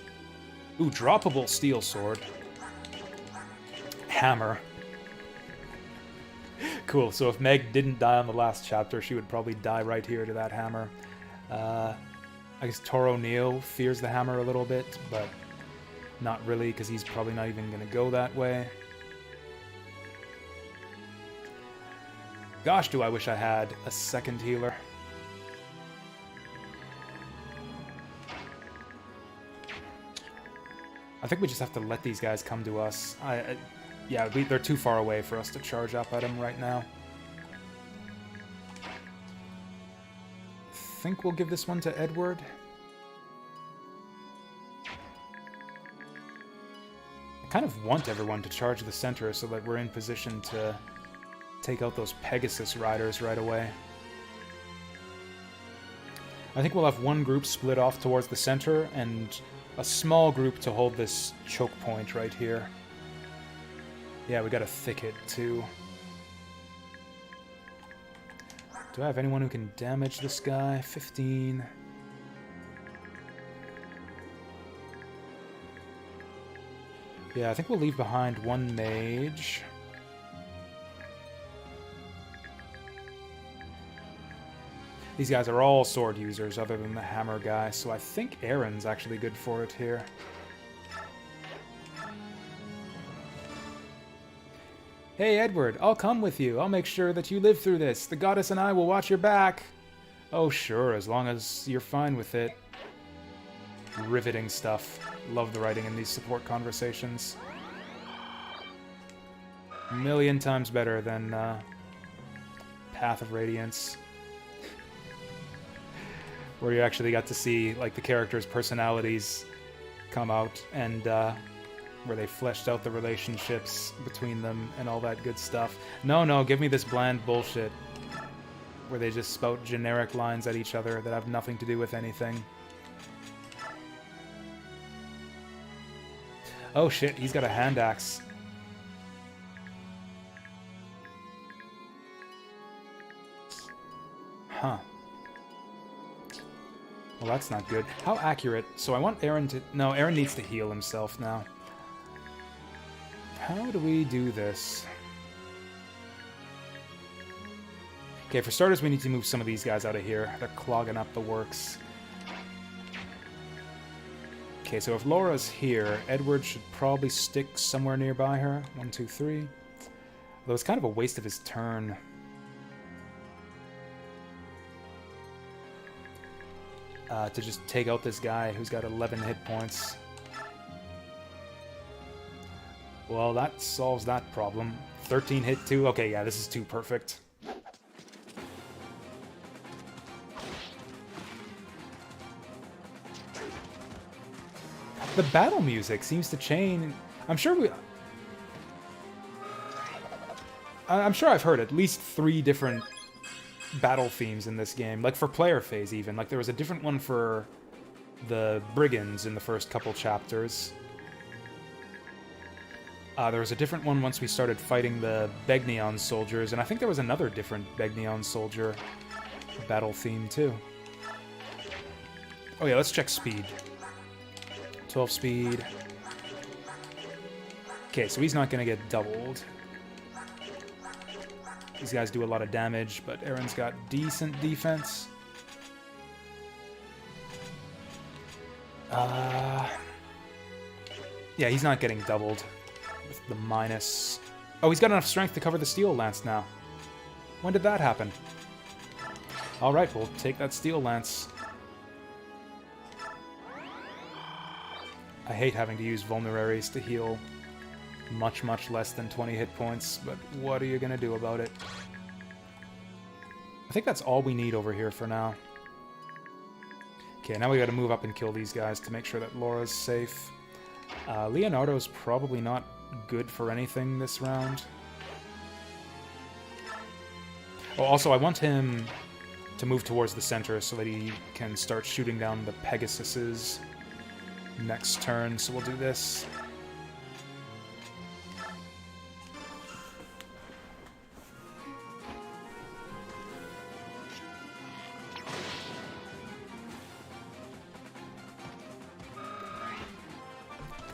Speaker 1: Ooh, droppable Steel Sword. Hammer. Cool, so if Meg didn't die on the last chapter, she would probably die right here to that hammer. I guess Toro Neo fears the hammer a little bit, but not really, because he's probably not even going to go that way. Gosh, do I wish I had a second healer. I think we just have to let these guys come to us. Yeah, they're too far away for us to charge up at them right now. I think we'll give this one to Edward. kind of want everyone to charge the center so that we're in position to take out those Pegasus riders right away. I think we'll have one group split off towards the center and a small group to hold this choke point right here. Yeah, we got a thicket too. Do I have anyone who can damage this guy? 15. Yeah, I think we'll leave behind one mage. These guys are all sword users other than the hammer guy, so I think Aaron's actually good for it here. Hey Edward, I'll come with you. I'll make sure that you live through this. The goddess and I will watch your back. Oh sure, as long as you're fine with it. Riveting stuff. Love the writing in these support conversations. A million times better than Path of Radiance. Where you actually got to see like the characters' personalities come out and where they fleshed out the relationships between them and all that good stuff. No, give me this bland bullshit where they just spout generic lines at each other that have nothing to do with anything. Oh shit, he's got a hand axe. Huh. Well, that's not good. How accurate? So I want Aaron to... No, Aaron needs to heal himself now. How do we do this? Okay, for starters, we need to move some of these guys out of here. They're clogging up the works. Okay, so if Laura's here, Edward should probably stick somewhere nearby her. 1, 2, 3. Although it's kind of a waste of his turn. To just take out this guy who's got 11 hit points. Well, that solves that problem. 13 hit too? Okay, yeah, this is too perfect. The battle music seems to change. I'm sure I've heard at least 3 different battle themes in this game, like for player phase even. Like there was a different one for the brigands in the first couple chapters. There was a different one once we started fighting the Begnion soldiers, and I think there was another different Begnion soldier battle theme too. Oh yeah, let's check speed. 12 speed. Okay, so he's not gonna get doubled. These guys do a lot of damage, but Aaron's got decent defense. Yeah, he's not getting doubled with the minus. Oh, he's got enough strength to cover the steel lance now. When did that happen? Alright, we'll take that steel lance. I hate having to use vulneraries to heal much, much less than 20 hit points, but what are you gonna do about it? I think that's all we need over here for now. Okay, now we gotta move up and kill these guys to make sure that Laura's safe. Leonardo's probably not good for anything this round. Oh, also, I want him to move towards the center so that he can start shooting down the Pegasuses next turn, so we'll do this.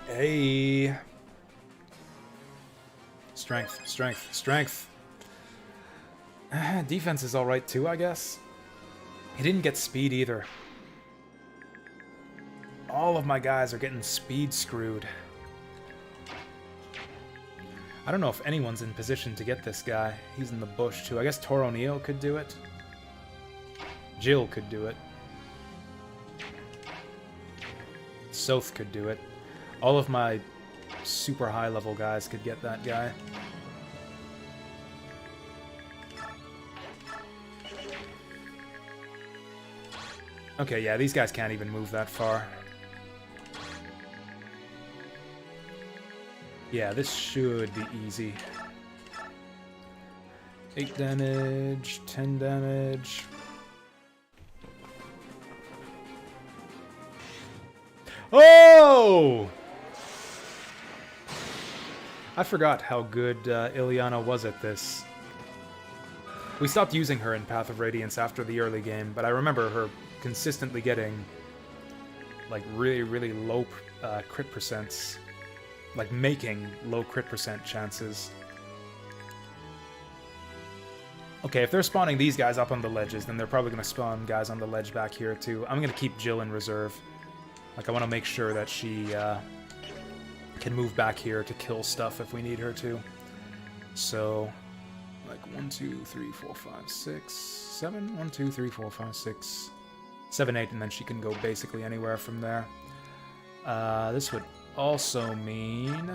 Speaker 1: Hey. Strength, strength, strength. Defense is alright too, I guess. He didn't get speed either. All of my guys are getting speed screwed. I don't know if anyone's in position to get this guy. He's in the bush too. I guess Toro Neo could do it. Jill could do it. Soth could do it. All of my super high level guys could get that guy. Okay, yeah, these guys can't even move that far. Yeah, this should be easy. 8 damage, 10 damage. Oh! I forgot how good Ilyana was at this. We stopped using her in Path of Radiance after the early game, but I remember her consistently getting like really, really low crit percents. Like making low crit percent chances. Okay, if they're spawning these guys up on the ledges, then they're probably going to spawn guys on the ledge back here too. I'm going to keep Jill in reserve. Like, I want to make sure that she can move back here to kill stuff if we need her to. So, like 1, 2, 3, 4, 5, 6, 7. 1, 2, 3, 4, 5, 6, 7, 8, and then she can go basically anywhere from there. This would also mean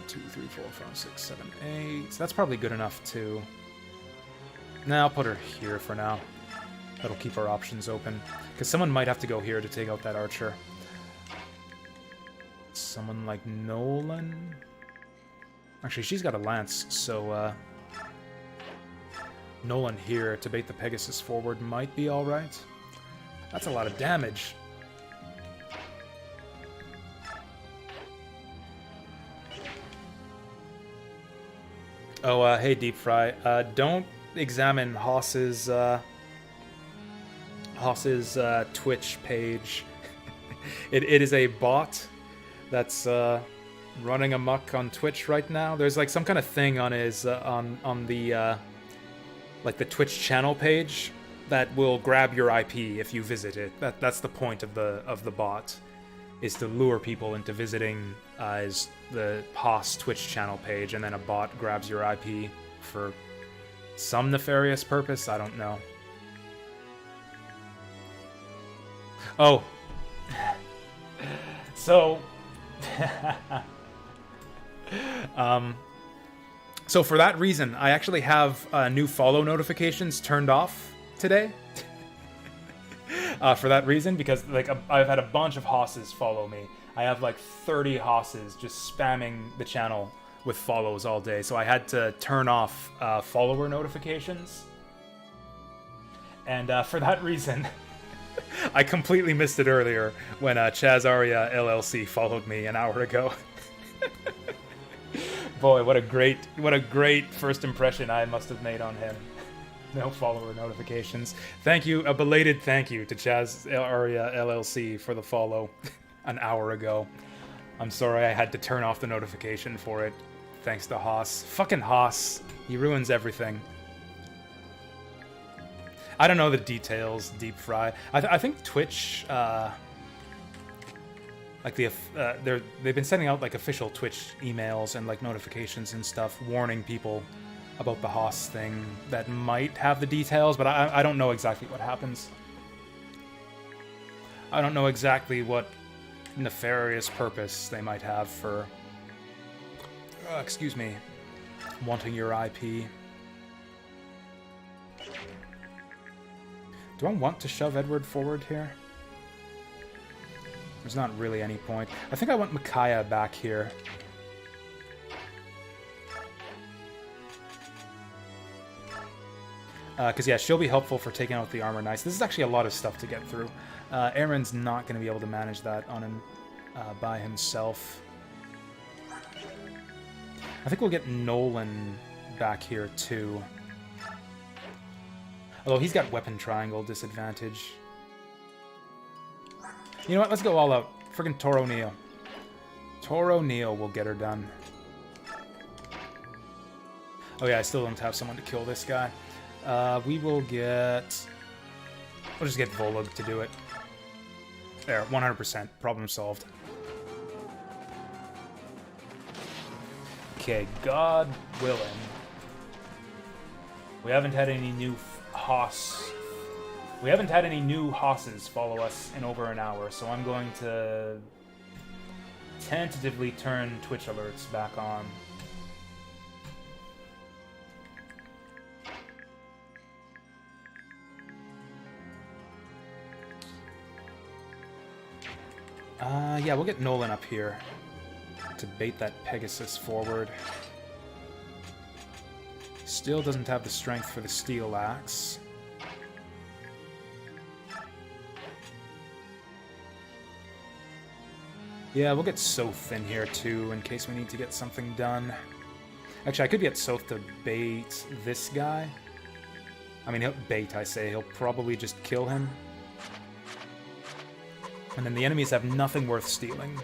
Speaker 1: 2, 3, 4, 5, 6, 7, 8. So that's probably good enough too. Nah, I'll put her here for now. That'll keep our options open. Because someone might have to go here to take out that archer. Someone like Nolan? Actually, she's got a lance, so Nolan here to bait the Pegasus forward might be alright. That's a lot of damage. Oh, hey Deep Fry. Don't examine Haas's Twitch page. It is a bot that's running amok on Twitch right now. There's like some kind of thing on his on the like the Twitch channel page that will grab your IP if you visit it. That's the point of the bot, is to lure people into visiting the Haas Twitch channel page, and then a bot grabs your IP for some nefarious purpose. I don't know. Oh. So... so for that reason, I actually have new follow notifications turned off today. For that reason, because like I've had a bunch of Hosses follow me. I have like 30 Hosses just spamming the channel with follows all day, so I had to turn off follower notifications. And for that reason, I completely missed it earlier when Chazaria LLC followed me an hour ago. Boy, what a great first impression I must have made on him. No follower notifications. Thank you, a belated thank you to Chazaria LLC for the follow an hour ago. I'm sorry I had to turn off the notification for it. Thanks to Haas. Fucking Haas. He ruins everything. I don't know the details, Deep Fry. I think Twitch, like they've been sending out like official Twitch emails and like notifications and stuff, warning people about the Haas thing that might have the details, but I don't know exactly what happens. I don't know exactly what nefarious purpose they might have for, excuse me, wanting your IP. Do I want to shove Edward forward here? There's not really any point. I think I want Micaiah back here. Because, yeah, she'll be helpful for taking out the armor knights. This is actually a lot of stuff to get through. Aaron's not going to be able to manage that on him by himself. I think we'll get Nolan back here, too. Although he's got weapon triangle disadvantage. You know what? Let's go all out. Friggin' Toro Neo. Toro Neo will get her done. Oh yeah, I still don't have someone to kill this guy. We will get... We'll just get Volug to do it. There, 100%. Problem solved. Okay, God willing. We haven't had any new We haven't had any new Hosses follow us in over an hour, so I'm going to tentatively turn Twitch alerts back on. Yeah, we'll get Nolan up here to bait that Pegasus forward. Still doesn't have the strength for the steel axe. Yeah, we'll get Soth in here too, in case we need to get something done. Actually, I could get Soth to bait this guy. I mean, he'll bait, I say. He'll probably just kill him. And then the enemies have nothing worth stealing.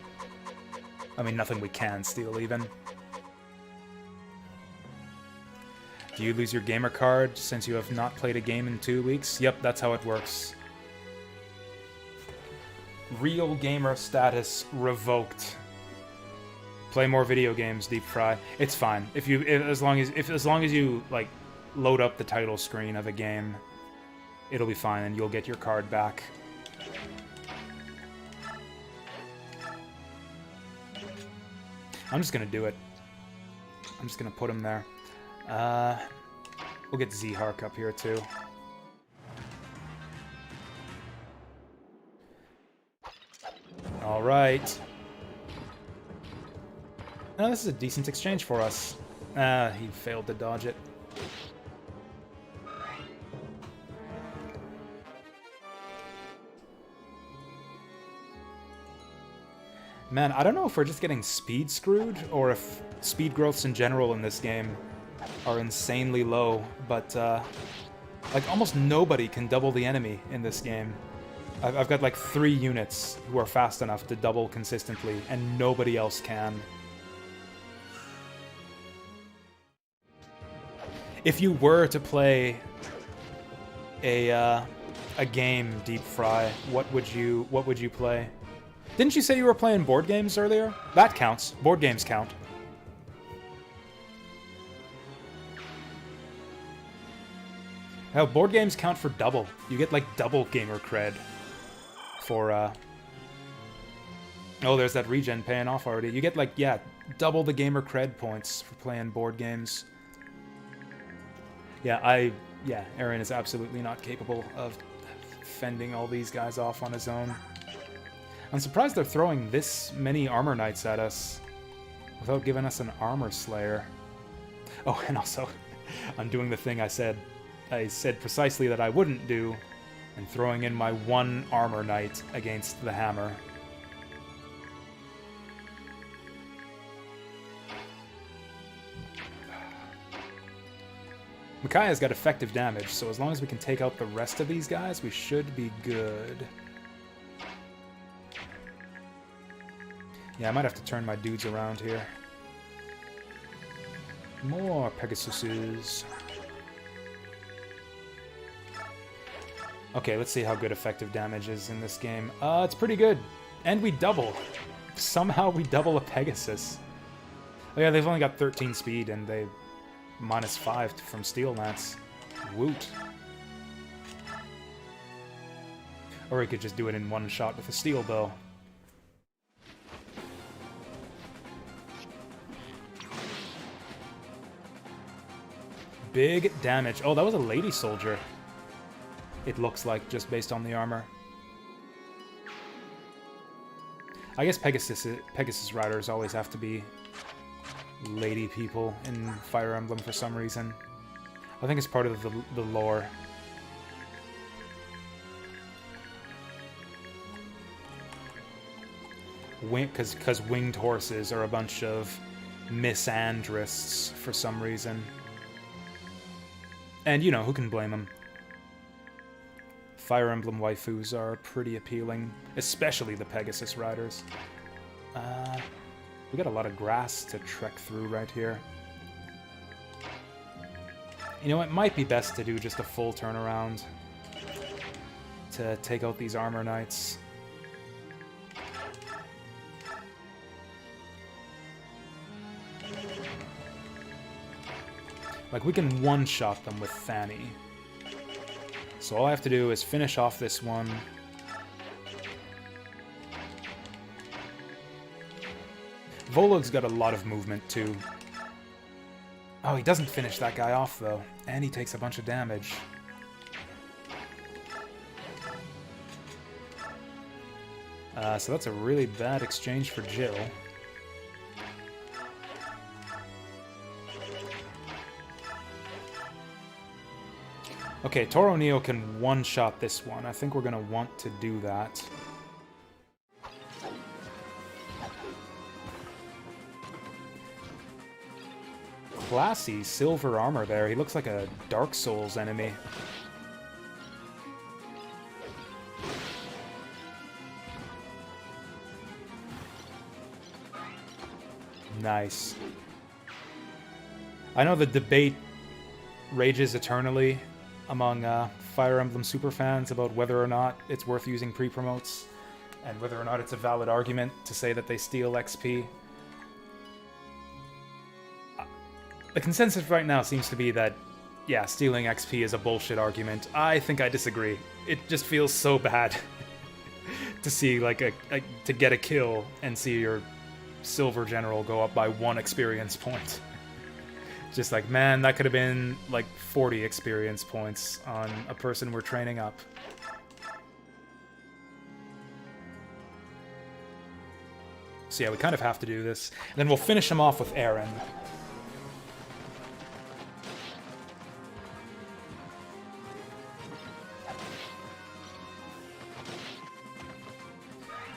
Speaker 1: I mean, nothing we can steal, even. Do you lose your gamer card since you have not played a game in 2 weeks? Yep, that's how it works. Real gamer status revoked. Play more video games, Deep Fry. It's fine. As long as you like load up the title screen of a game, it'll be fine and you'll get your card back. I'm just gonna do it. I'm just gonna put him there. We'll get Z-Hark up here too. Alright. Oh, this is a decent exchange for us. He failed to dodge it. Man, I don't know if we're just getting speed screwed, or if speed growths in general in this game are insanely low, but, like, almost nobody can double the enemy in this game. I've got, like, 3 units who are fast enough to double consistently, and nobody else can. If you were to play a game, Deep Fry, what would you play? Didn't you say you were playing board games earlier? That counts. Board games count. Hell, board games count for double. You get, like, double gamer cred for, Oh, there's that regen paying off already. You get, like, yeah, double the gamer cred points for playing board games. Yeah, Aaron is absolutely not capable of fending all these guys off on his own. I'm surprised they're throwing this many armor knights at us without giving us an armor slayer. Oh, and also, I'm doing the thing I said precisely that I wouldn't do, and throwing in my 1 armor knight against the hammer. Micaiah's got effective damage, so as long as we can take out the rest of these guys, we should be good. Yeah, I might have to turn my dudes around here. More Pegasuses. Okay, let's see how good effective damage is in this game. It's pretty good. And we double. Somehow we double a Pegasus. Oh yeah, they've only got 13 speed, and they -5 from Steel Lance. Woot. Or we could just do it in one shot with a Steel Bow. Big damage. Oh, that was a lady soldier. It looks like, just based on the armor. I guess Pegasus riders always have to be lady people in Fire Emblem for some reason. I think it's part of the lore. Because winged horses are a bunch of misandrists for some reason. And, you know, who can blame them? Fire Emblem waifus are pretty appealing, especially the Pegasus riders. We got a lot of grass to trek through right here. You know, it might be best to do just a full turnaround to take out these armor knights. Like, we can one-shot them with Fanny. So all I have to do is finish off this one. Volog's got a lot of movement, too. Oh, he doesn't finish that guy off, though. And he takes a bunch of damage. So that's a really bad exchange for Jill. Okay, Toro Neo can one-shot this one. I think we're going to want to do that. Classy silver armor there. He looks like a Dark Souls enemy. Nice. I know the debate rages eternally among Fire Emblem superfans about whether or not it's worth using pre-promotes and whether or not it's a valid argument to say that they steal XP. The consensus right now seems to be that, yeah, stealing XP is a bullshit argument. I think I disagree. It just feels so bad to see, like, to get a kill and see your Silver General go up by 1 experience point. Just like, man, that could have been like 40 experience points on a person we're training up. So yeah, we kind of have to do this. And then we'll finish him off with Aaron.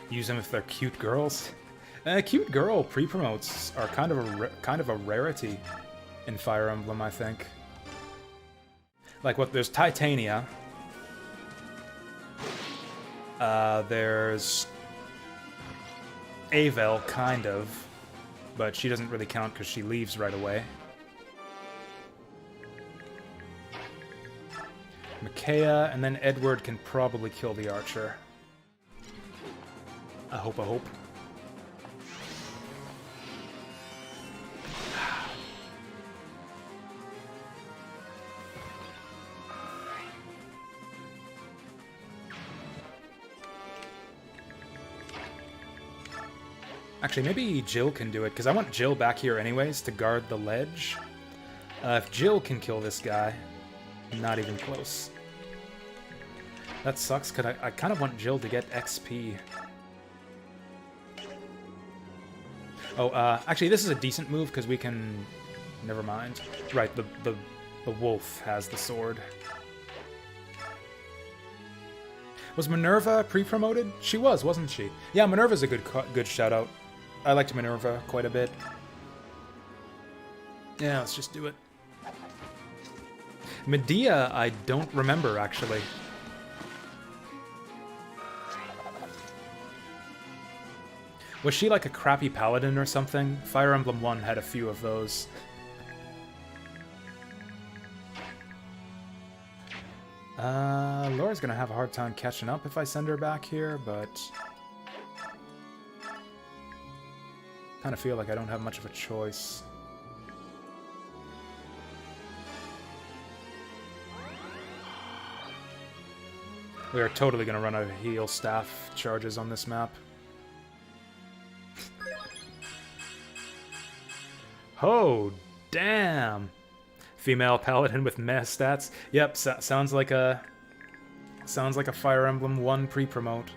Speaker 1: Use them if they're cute girls. Cute girl pre-promotes are kind of a rarity in Fire Emblem, I think. Like, what? There's Titania. There's Avel, kind of, but she doesn't really count because she leaves right away. Micaiah, and then Edward can probably kill the archer. I hope. Actually, maybe Jill can do it, because I want Jill back here anyways to guard the ledge. If Jill can kill this guy, not even close. That sucks, because I kind of want Jill to get XP. Oh, actually, this is a decent move, because we can... Never mind. Right, the wolf has the sword. Was Minerva pre-promoted? She was, wasn't she? Yeah, Minerva's a good shout-out. I liked Minerva quite a bit. Yeah, let's just do it. Medea, I don't remember, actually. Was she like a crappy paladin or something? Fire Emblem 1 had a few of those. Laura's gonna have a hard time catching up if I send her back here, but... kind of feel like I don't have much of a choice. We are totally going to run out of heal staff charges on this map. Oh, damn! Female paladin with meh stats. Yep, sounds like a Fire Emblem 1 pre-promote.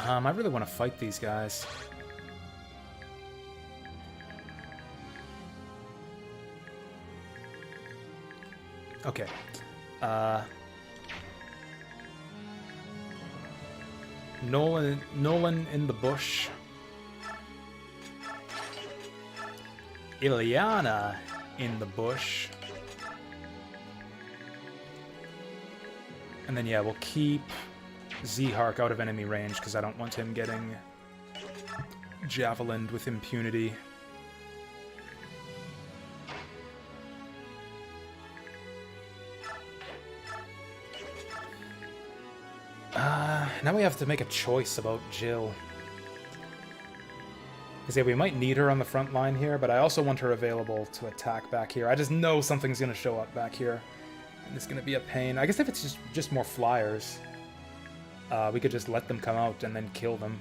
Speaker 1: I really want to fight these guys. Okay. Nolan in the bush. Ileana in the bush. And then, yeah, we'll keep Z-Hark out of enemy range, because I don't want him getting javelined with impunity. Now we have to make a choice about Jill. Because yeah, we might need her on the front line here, but I also want her available to attack back here. I just know something's going to show up back here, and it's going to be a pain. I guess if it's just more flyers, we could just let them come out and then kill them.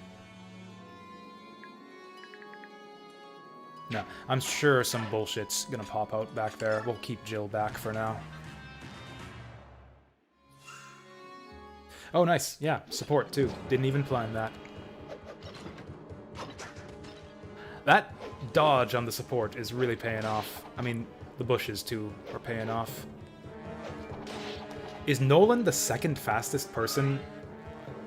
Speaker 1: No, I'm sure some bullshit's going to pop out back there. We'll keep Jill back for now. Oh, nice. Yeah, support, too. Didn't even plan that. That dodge on the support is really paying off. I mean, the bushes, too, are paying off. Is Nolan the second fastest person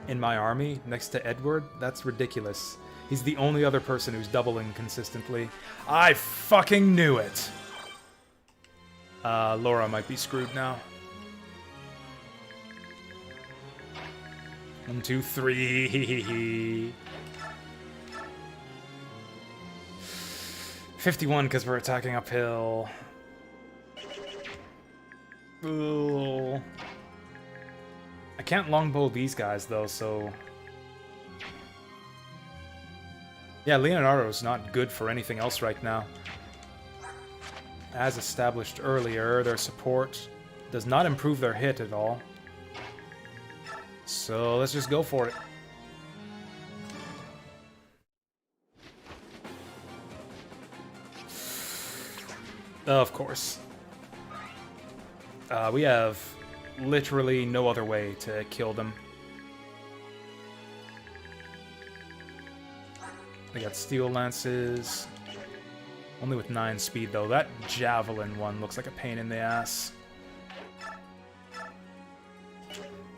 Speaker 1: in my army next to Edward? That's ridiculous. He's the only other person who's doubling consistently. I fucking knew it! Laura might be screwed now. 1, 2, 3. 51 because we're attacking uphill. Ooh. I can't longbow these guys though, so... Yeah, Leonardo's not good for anything else right now. As established earlier, their support does not improve their hit at all. So let's just go for it. Of course. We have literally no other way to kill them. They got steel lances. Only with 9 speed, though. That javelin one looks like a pain in the ass.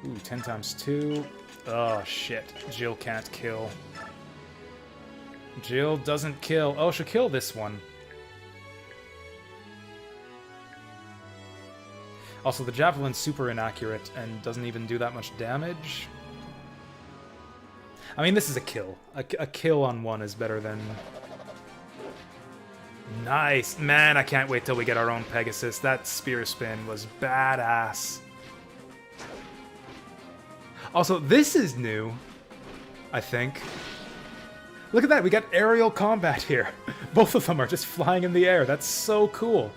Speaker 1: Ooh, 10 times 2. Oh, shit. Jill can't kill. Jill doesn't kill. Oh, she'll kill this one. Also, the javelin's super inaccurate and doesn't even do that much damage. I mean, this is a kill. A kill on one is better than... Nice! Man, I can't wait till we get our own Pegasus. That spear spin was badass. Also, this is new, I think. Look at that, we got aerial combat here. Both of them are just flying in the air. That's so cool.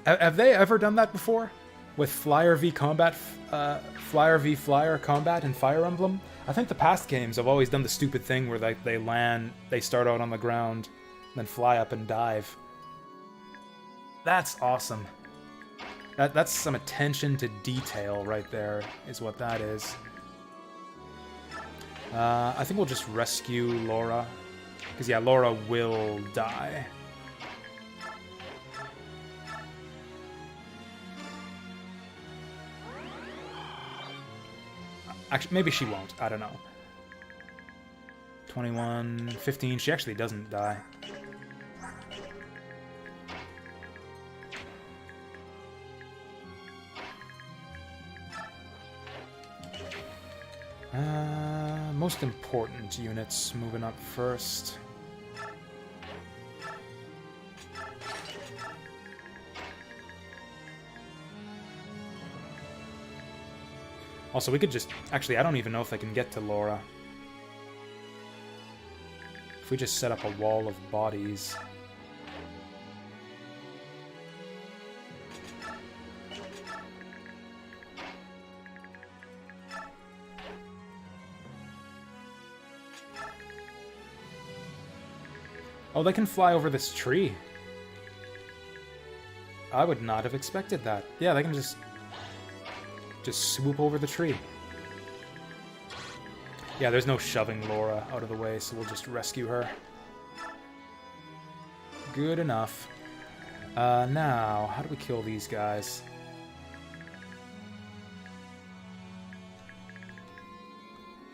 Speaker 1: Have they ever done that before? With Flyer v Combat, Flyer v Flyer combat in Fire Emblem? I think the past games have always done the stupid thing where they land, they start out on the ground, then fly up and dive. That's awesome. That's some attention to detail right there, is what that is. I think we'll just rescue Laura. Because, yeah, Laura will die. Actually, maybe she won't. I don't know. 21, 15. She actually doesn't die. Most important units moving up first. Also, we could just... Actually, I don't even know if I can get to Laura. If we just set up a wall of bodies... Oh, they can fly over this tree. I would not have expected that. Yeah, they can just swoop over the tree. Yeah, there's no shoving Laura out of the way, so we'll just rescue her. Good enough. Now, how do we kill these guys?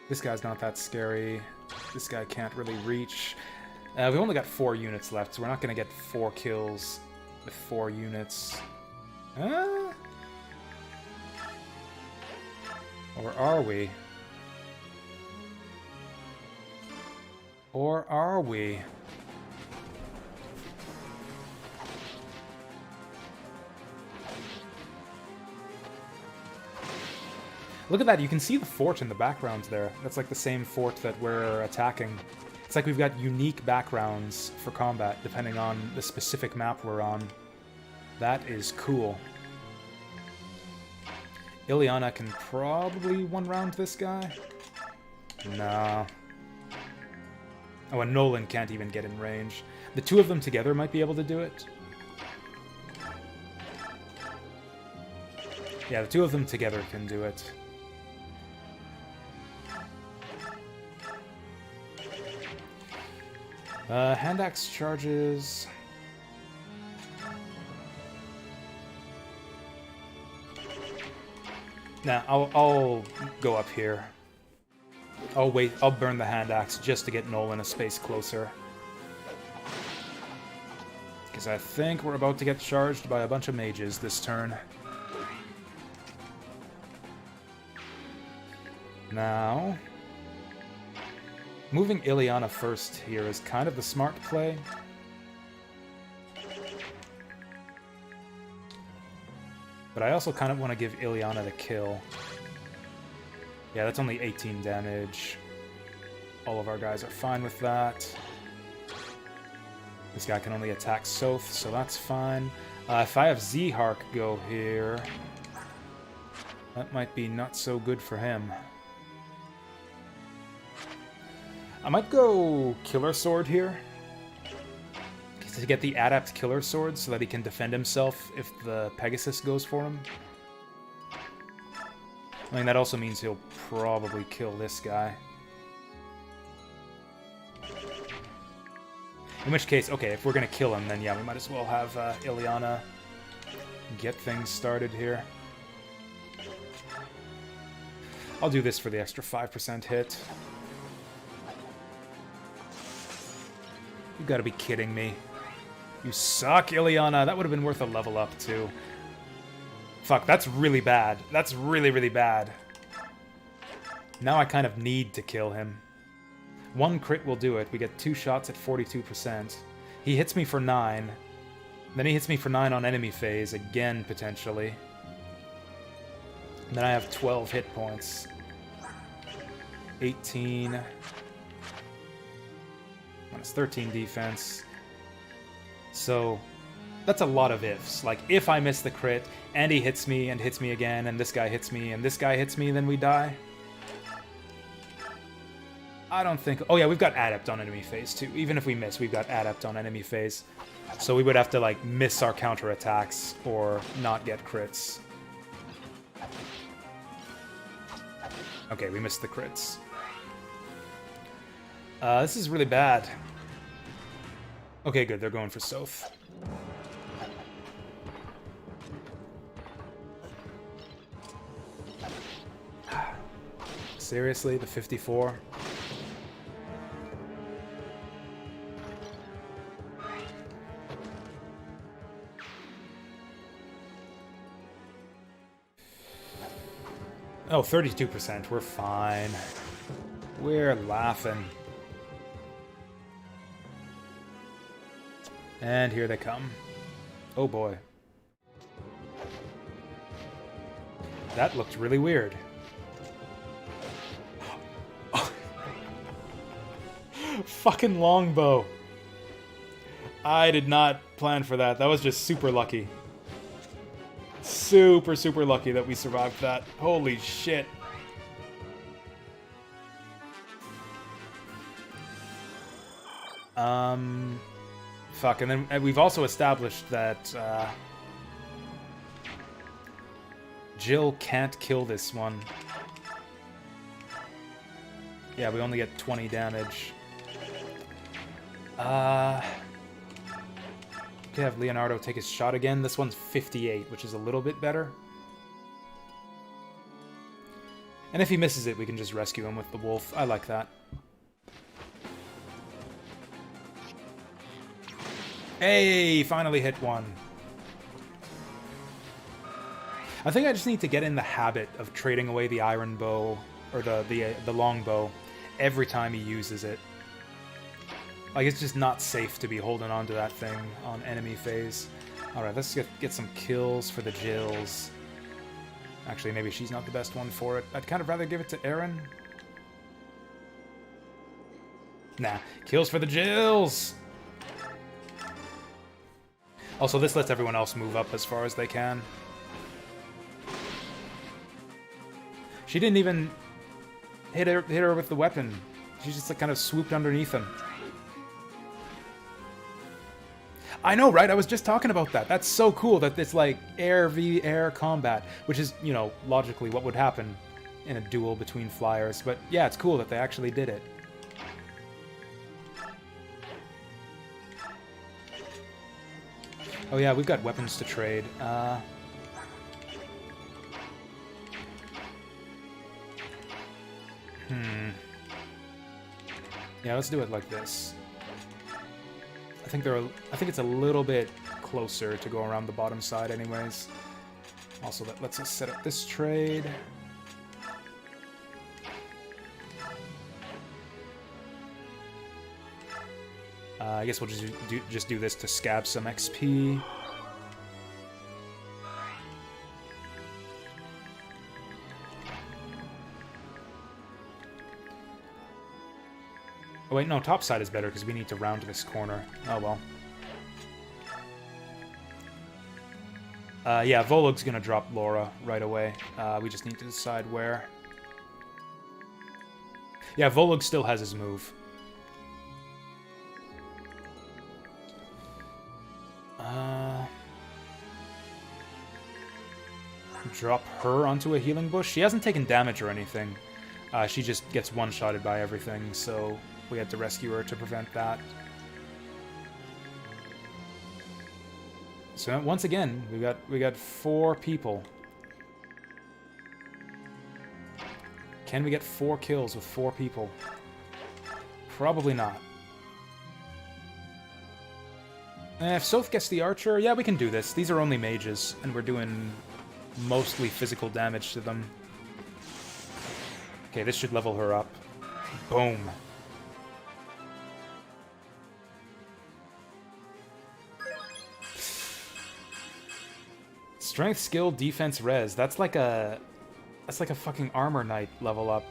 Speaker 1: This guy's not that scary. This guy can't really reach. We've only got 4 units left, so we're not going to get 4 kills with 4 units. Or are we? Or are we? Look at that, you can see the fort in the background there. That's like the same fort that we're attacking. It's like we've got unique backgrounds for combat, depending on the specific map we're on. That is cool. Ileana can probably one-round this guy. No. Oh, and Nolan can't even get in range. The two of them together might be able to do it. Yeah, the two of them together can do it. Hand axe charges. Nah, I'll go up here. I'll wait. I'll burn the hand axe just to get Nolan a space closer. Because I think we're about to get charged by a bunch of mages this turn. Now, moving Ileana first here is kind of the smart play. But I also kind of want to give Ileana the kill. Yeah, that's only 18 damage. All of our guys are fine with that. This guy can only attack Soth, so that's fine. If I have Zehark go here, that might be not so good for him. I might go Killer Sword here to get the Adept Killer Sword so that he can defend himself if the Pegasus goes for him. I mean, that also means he'll probably kill this guy. In which case, okay, if we're gonna kill him, then yeah, we might as well have Ileana get things started here. I'll do this for the extra 5% hit. You gotta be kidding me. You suck, Ileana. That would have been worth a level up, too. Fuck, that's really bad. That's really, really bad. Now I kind of need to kill him. One crit will do it. We get 2 shots at 42%. He hits me for 9. Then he hits me for 9 on enemy phase, again, potentially. And then I have 12 hit points. 18. Minus 13 defense. So, that's a lot of ifs. Like, if I miss the crit, and he hits me, and hits me again, and this guy hits me, and this guy hits me, then we die. I don't think... Oh yeah, we've got Adept on enemy phase, too. Even if we miss, we've got Adept on enemy phase. So we would have to, like, miss our counterattacks, or not get crits. Okay, we missed the crits. This is really bad. Okay, good. They're going for Soth. Seriously? The 54? Oh, 32%. We're fine. We're laughing. And here they come. Oh boy. That looked really weird. Fucking longbow. I did not plan for that. That was just super lucky. Super, super lucky that we survived that. Holy shit. Fuck, and then we've also established that Jill can't kill this one. Yeah, we only get 20 damage. Okay, have Leonardo take his shot again. This one's 58, which is a little bit better. And if he misses it, we can just rescue him with the wolf. I like that. Hey, finally hit one. I think I just need to get in the habit of trading away the iron bow, or the long bow, every time he uses it. Like, it's just not safe to be holding on to that thing on enemy phase. Alright, let's get some kills for the Jills. Actually, maybe she's not the best one for it. I'd kind of rather give it to Aaron. Nah, kills for the Jills! Also, this lets everyone else move up as far as they can. She didn't even hit her with the weapon. She just like, kind of swooped underneath him. I know, right? I was just talking about that. That's so cool that it's like air v air combat, which is, you know, logically what would happen in a duel between flyers. But yeah, it's cool that they actually did it. Oh yeah, we've got weapons to trade. Yeah, let's do it like this. I think it's a little bit closer to go around the bottom side anyways. Also, that lets us set up this trade. I guess we'll just do this to scab some XP. Oh wait, no, top side is better because we need to round this corner. Oh well. Yeah, Volug's gonna drop Laura right away. We just need to decide where. Yeah, Volug still has his move. Drop her onto a healing bush. She hasn't taken damage or anything. She just gets one-shotted by everything, so we had to rescue her to prevent that. So once again, we got 4 people. Can we get 4 kills with 4 people? Probably not. If Soph gets the archer, yeah, we can do this. These are only mages, and we're doing mostly physical damage to them. Okay, this should level her up. Boom. Strength, skill, defense, res. That's like a fucking armor knight level up.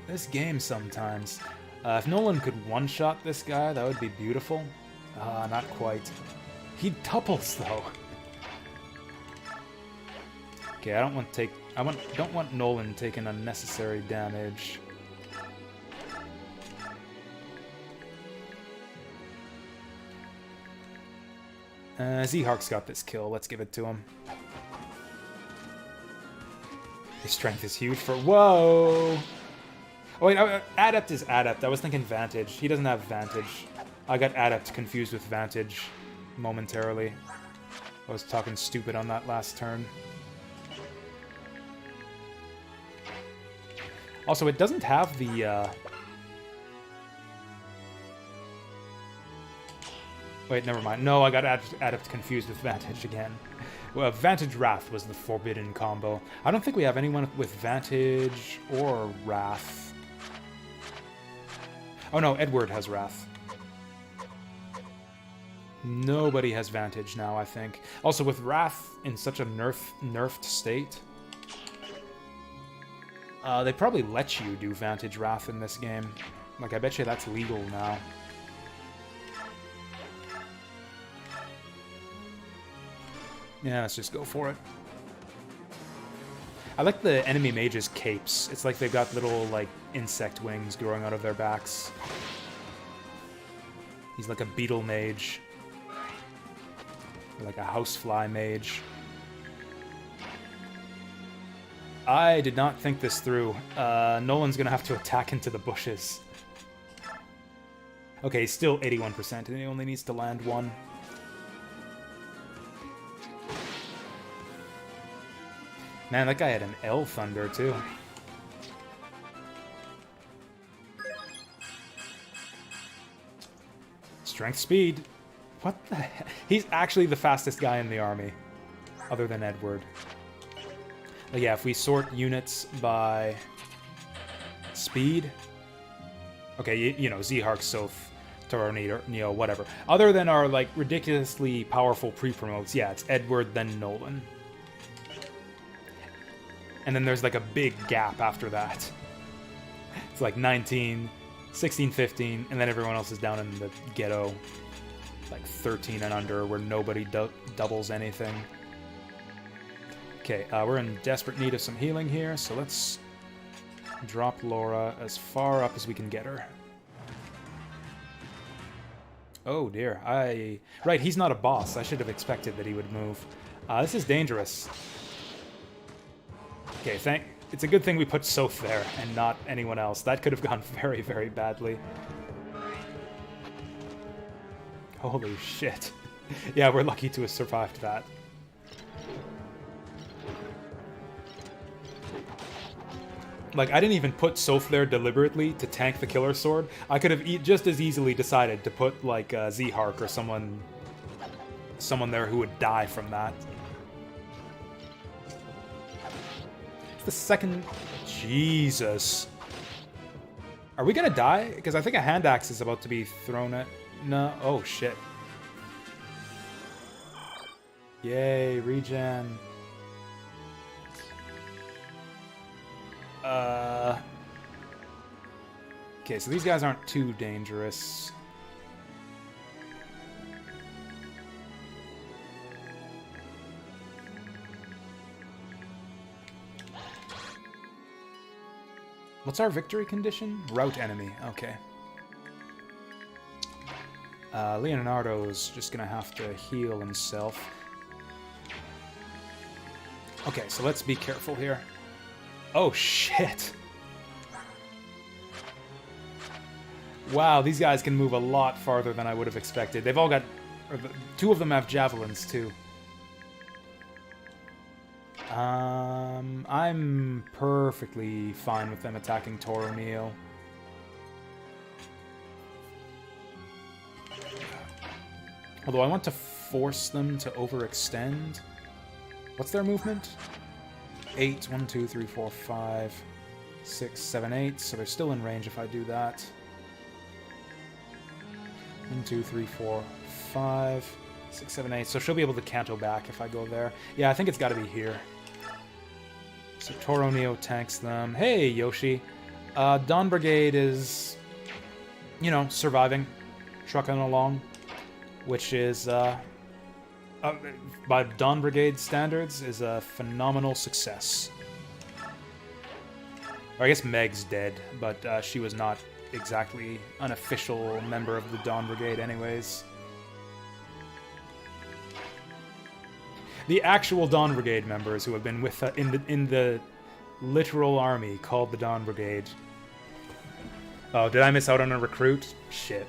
Speaker 1: This game sometimes. If Nolan could one-shot this guy, that would be beautiful. Not quite. He tupples though. Okay, I don't want Nolan taking unnecessary damage. Z-Hark's got this kill. Let's give it to him. His strength is huge for... Whoa! Oh wait, Adept is Adept. I was thinking Vantage. He doesn't have Vantage. I got Adept confused with Vantage momentarily. I was talking stupid on that last turn. Also, it doesn't have the... Wait, never mind. No, I got Adept confused with Vantage again. Well, Vantage Wrath was the forbidden combo. I don't think we have anyone with Vantage or Wrath. Oh no, Edward has Wrath. Nobody has Vantage now, I think. Also, with Wrath in such a nerfed state, they probably let you do Vantage Wrath in this game. Like, I bet you that's legal now. Yeah, let's just go for it. I like the enemy mages' capes. It's like they've got little, like, insect wings growing out of their backs. He's like a beetle mage. Or like a housefly mage. I did not think this through. Nolan's gonna have to attack into the bushes. Okay, he's still 81%, and he only needs to land 1. Man, that guy had an L Thunder, too. Strength, speed. What the heck? He's actually the fastest guy in the army, other than Edward. But yeah, if we sort units by speed... Okay, you know, Z-Hark, Soph, Tornado, Neo, whatever. Other than our, like, ridiculously powerful pre-promotes, yeah, it's Edward, then Nolan. And then there's like a big gap after that. It's like 19, 16, 15, and then everyone else is down in the ghetto. Like 13 and under, where nobody doubles anything. Okay, we're in desperate need of some healing here, so let's drop Laura as far up as we can get her. Oh dear, Right, he's not a boss. I should have expected that he would move. This is dangerous. Okay, it's a good thing we put Soph there and not anyone else. That could have gone very, very badly. Holy shit. Yeah, we're lucky to have survived that. Like, I didn't even put Soph there deliberately to tank the Killer Sword. I could have just as easily decided to put, like, Z-Hark or someone there who would die from that. It's the second... Jesus. Are we gonna die? Because I think a hand axe is about to be thrown at... No. Oh, shit. Yay, regen. Okay, so these guys aren't too dangerous. What's our victory condition? Rout enemy. Okay. Leonardo's just gonna have to heal himself. Okay, so let's be careful here. Oh, shit. Wow, these guys can move a lot farther than I would have expected. They've all got... two of them have javelins, too. I'm perfectly fine with them attacking Toro Neo. Although I want to force them to overextend. What's their movement? 8, 1, 2, 3, 4, 5, 6, 7, 8. So they're still in range if I do that. 1, 2, 3, 4, 5, 6, 7, 8. So she'll be able to canto back if I go there. Yeah, I think it's got to be here. So Toro Neo tanks them. Hey, Yoshi. Dawn Brigade is, you know, surviving, trucking along, which is, by Dawn Brigade standards, is a phenomenal success. Or I guess Meg's dead, but she was not exactly an official member of the Dawn Brigade anyways. The actual Dawn Brigade members who have been with in the literal army called the Dawn Brigade. Oh, did I miss out on a recruit? Shit.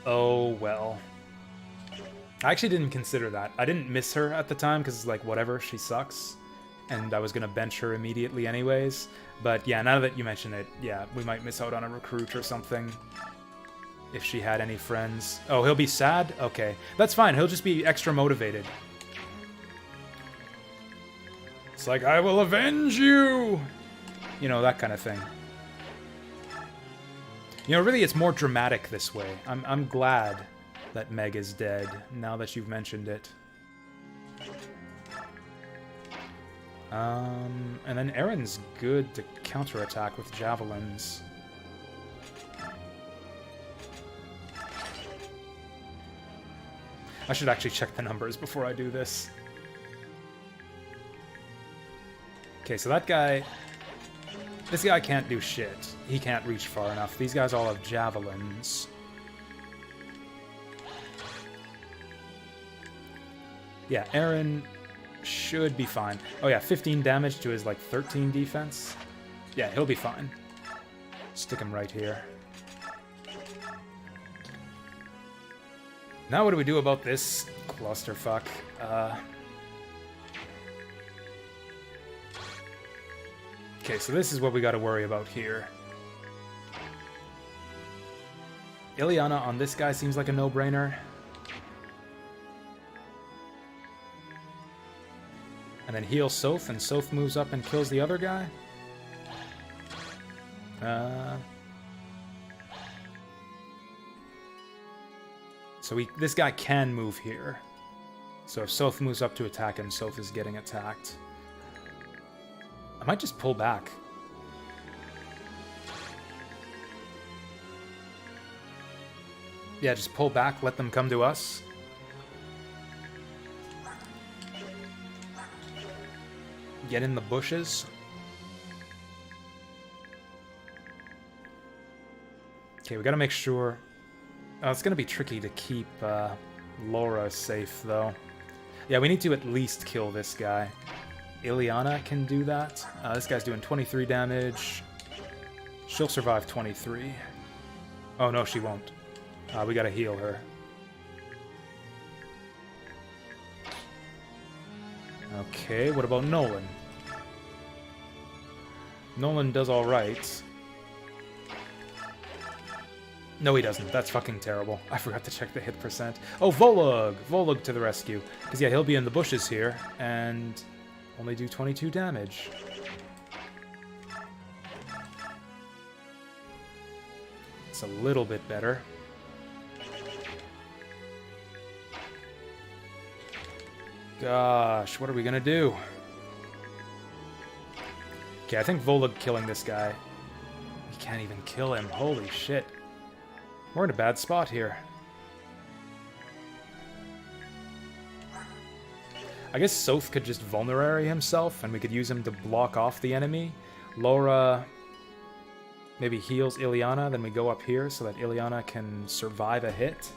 Speaker 1: Oh, well. I actually didn't consider that. I didn't miss her at the time because, like, whatever, she sucks. And I was going to bench her immediately anyways. But yeah, now that you mention it, yeah, we might miss out on a recruit or something. If she had any friends. Oh, he'll be sad? Okay. That's fine. He'll just be extra motivated. It's like, I will avenge you! You know, that kind of thing. You know, really, it's more dramatic this way. I'm glad that Meg is dead, now that you've mentioned it. And then Aaron's good to counterattack with javelins. I should actually check the numbers before I do this. Okay, so that guy... This guy can't do shit. He can't reach far enough. These guys all have javelins. Yeah, Aaron should be fine. Oh yeah, 15 damage to his, like, 13 defense. Yeah, he'll be fine. Stick him right here. Now what do we do about this clusterfuck? Okay, so this is what we gotta worry about here. Ileana on this guy seems like a no-brainer. And then heal Soph, and Soph moves up and kills the other guy. So this guy can move here. So if Soph moves up to attack him, Soph is getting attacked. I might just pull back. Yeah, just pull back, let them come to us. Get in the bushes. Okay, we gotta make sure Oh, it's going to be tricky to keep Laura safe, though. Yeah, we need to at least kill this guy. Ileana can do that. This guy's doing 23 damage. She'll survive 23. Oh, no, she won't. We gotta heal her. Okay, what about Nolan? Nolan does alright. No, he doesn't. That's fucking terrible. I forgot to check the hit percent. Oh, Volug! Volug to the rescue. Because, yeah, he'll be in the bushes here, and only do 22 damage. It's a little bit better. Gosh, what are we gonna do? Okay, I think Volug killing this guy. We can't even kill him. Holy shit. We're in a bad spot here. I guess Soth could just vulnerary himself, and we could use him to block off the enemy. Laura maybe heals Ileana, then we go up here so that Ileana can survive a hit.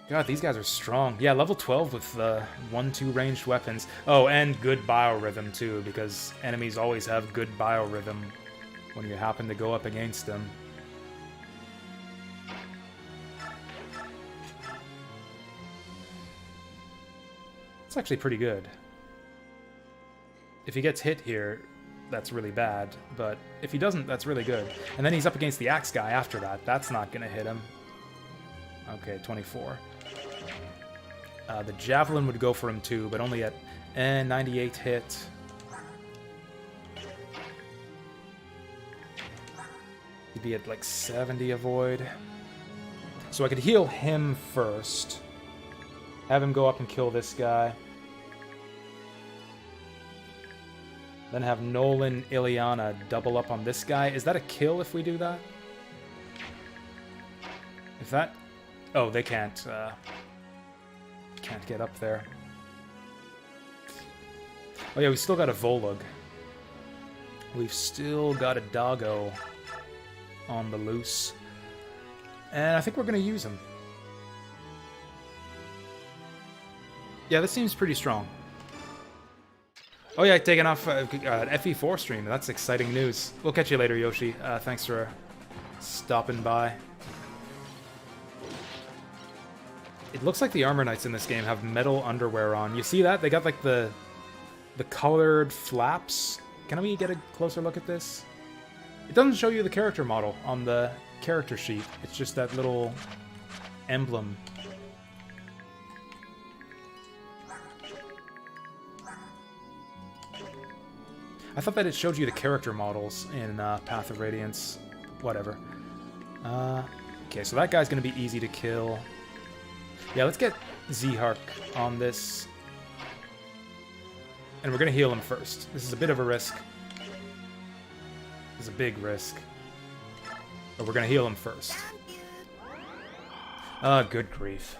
Speaker 1: God, these guys are strong. Yeah, level 12 with 1-2 ranged weapons. Oh, and good biorhythm, too, because enemies always have good biorhythm when you happen to go up against them. It's actually pretty good. If he gets hit here, that's really bad, but if he doesn't, that's really good. And then he's up against the axe guy after that. That's not gonna hit him. Okay, 24. The javelin would go for him too, but only at 98 hit. He'd be at like 70 avoid. So I could heal him first. Have him go up and kill this guy. Then have Nolan, Ileana double up on this guy. Is that a kill if we do that? If that... Oh, they can't get up there. Oh yeah, we still got a Volug. We've still got a Doggo on the loose. And I think we're going to use him. Yeah, this seems pretty strong. Oh yeah, taking off FE4 stream. That's exciting news. We'll catch you later, Yoshi. Thanks for stopping by. It looks like the Armor Knights in this game have metal underwear on. You see that? They got like the colored flaps. Can we get a closer look at this? It doesn't show you the character model on the character sheet. It's just that little emblem. I thought that it showed you the character models in Path of Radiance. Whatever. Okay, so that guy's going to be easy to kill. Yeah, let's get Zhark on this. And we're going to heal him first. This is a bit of a risk. This is a big risk. But we're going to heal him first. Good grief.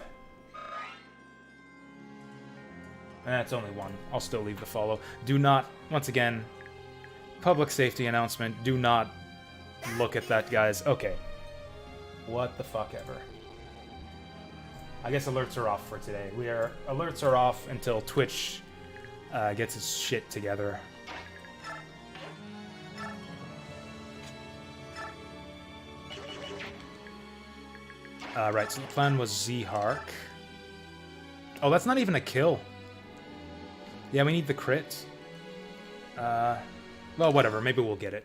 Speaker 1: That's only one. I'll still leave the follow. Do not, once again, public safety announcement, do not look at that, guys. Okay. What the fuck ever. I guess alerts are off for today. Alerts are off until Twitch gets its shit together. Right, so the plan was Zhark. Oh, that's not even a kill. Yeah, we need the crit. Well, whatever. Maybe we'll get it.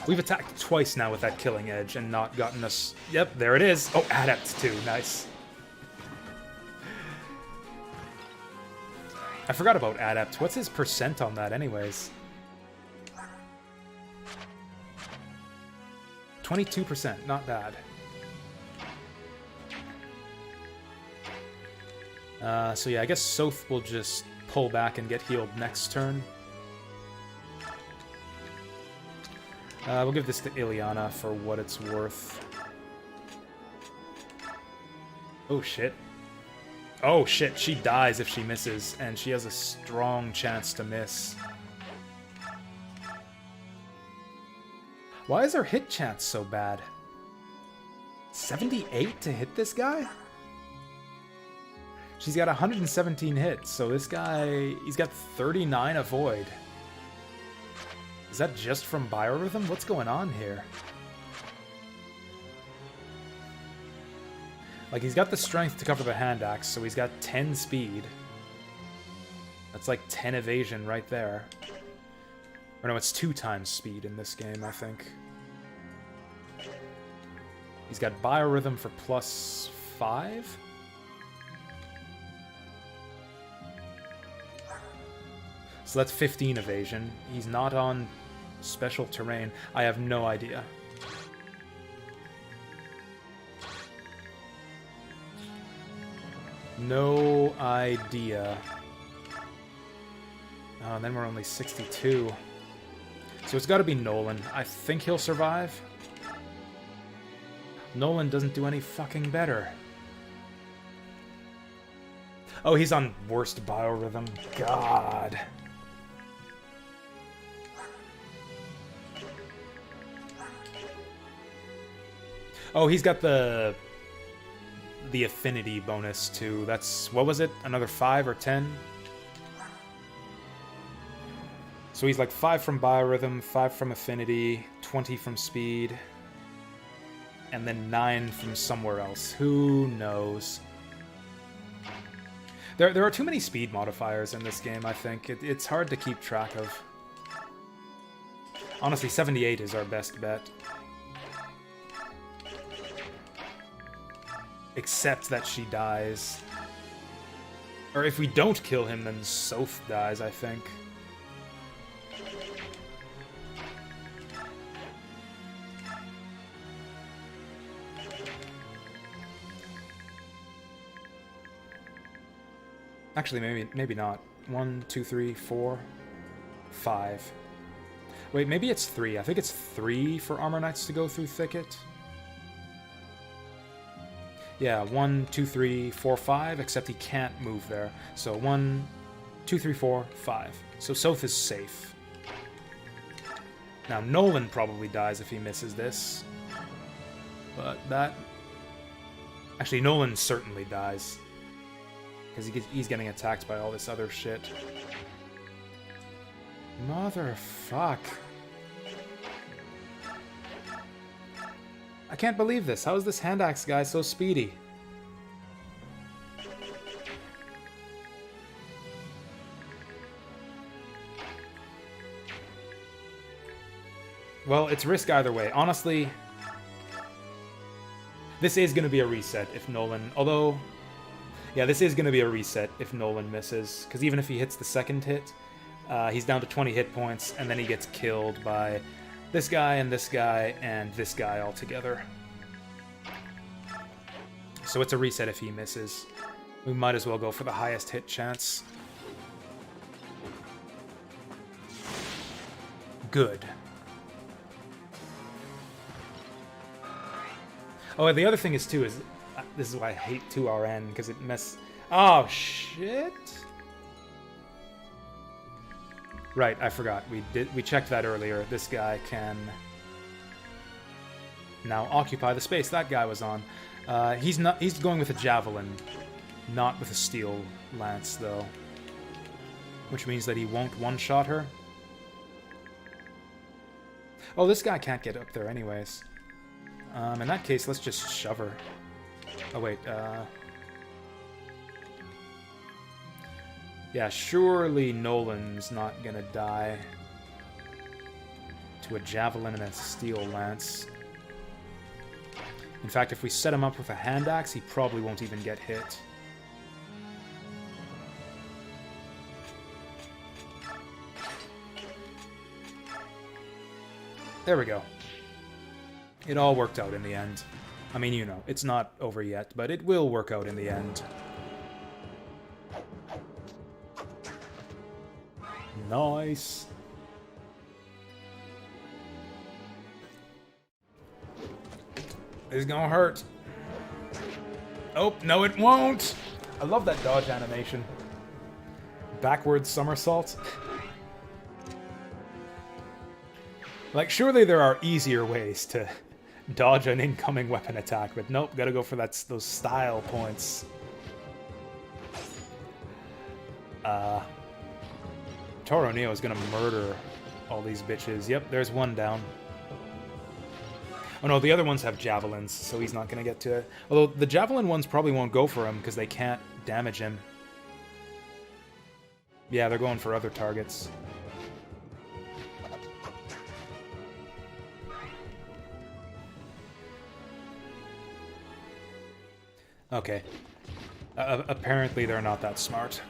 Speaker 1: We've attacked twice now with that killing edge and not gotten us... Yep, there it is. Oh, adept too. Nice. I forgot about adept. What's his percent on that anyways? 22%. Not bad. So yeah, I guess Soth will just pull back and get healed next turn. We'll give this to Ileana for what it's worth. Oh shit. Oh shit, she dies if she misses, and she has a strong chance to miss. Why is her hit chance so bad? 78 to hit this guy? She's got 117 hits, so this guy, he's got 39 avoid. Is that just from biorhythm? What's going on here? Like, he's got the strength to cover the hand axe, so he's got 10 speed. That's like 10 evasion right there. Or no, it's 2 times speed in this game, I think. He's got biorhythm for +5? So that's 15 evasion. He's not on special terrain. I have no idea. No idea. Oh, and then we're only 62. So it's got to be Nolan. I think he'll survive. Nolan doesn't do any fucking better. Oh, he's on worst biorhythm. God. Oh, he's got the affinity bonus too. That's, what was it? Another 5 or 10? So he's like 5 from biorhythm, 5 from affinity, 20 from speed, and then 9 from somewhere else. Who knows? There are too many speed modifiers in this game, I think. It's hard to keep track of. Honestly, 78 is our best bet. Except that she dies. Or if we don't kill him, then Soph dies, I think. Actually, maybe not. 1, 2, 3, 4, 5. Wait, maybe it's 3. I think it's 3 for Armor Knights to go through Thicket. Yeah, 1, 2, 3, 4, 5, except he can't move there. So 1, 2, 3, 4, 5. So Soph is safe. Now, Nolan probably dies if he misses this. But that... Actually, Nolan certainly dies. Because he's getting attacked by all this other shit. Motherfuck. I can't believe this. How is this hand axe guy so speedy? Well, it's risk either way. Honestly, this is going to be a reset if Nolan... Although, yeah, this is going to be a reset if Nolan misses. Because even if he hits the second hit, he's down to 20 hit points, and then he gets killed by this guy and this guy and this guy all together. So it's a reset if he misses. We might as well go for the highest hit chance. Good. Oh, and the other thing is, too, is... This is why I hate 2RN, because it Oh, shit! Right, I forgot. We checked that earlier. This guy can now occupy the space that guy was on. He's going with a javelin, not with a steel lance, though. Which means that he won't one-shot her. Oh, this guy can't get up there anyways. In that case, let's just shove her. Oh, wait, yeah, surely Nolan's not gonna die to a javelin and a steel lance. In fact, if we set him up with a hand axe, he probably won't even get hit. There we go. It all worked out in the end. I mean, you know, it's not over yet, but it will work out in the end. Nice. This is gonna hurt. Oh, no it won't! I love that dodge animation. Backwards somersault. Like, surely there are easier ways to dodge an incoming weapon attack, but nope, gotta go for those style points. Toro Neo is gonna murder all these bitches. Yep, there's one down. Oh no, the other ones have javelins, so he's not gonna get to it. Although the javelin ones probably won't go for him because they can't damage him. Yeah, they're going for other targets. Okay. Apparently they're not that smart.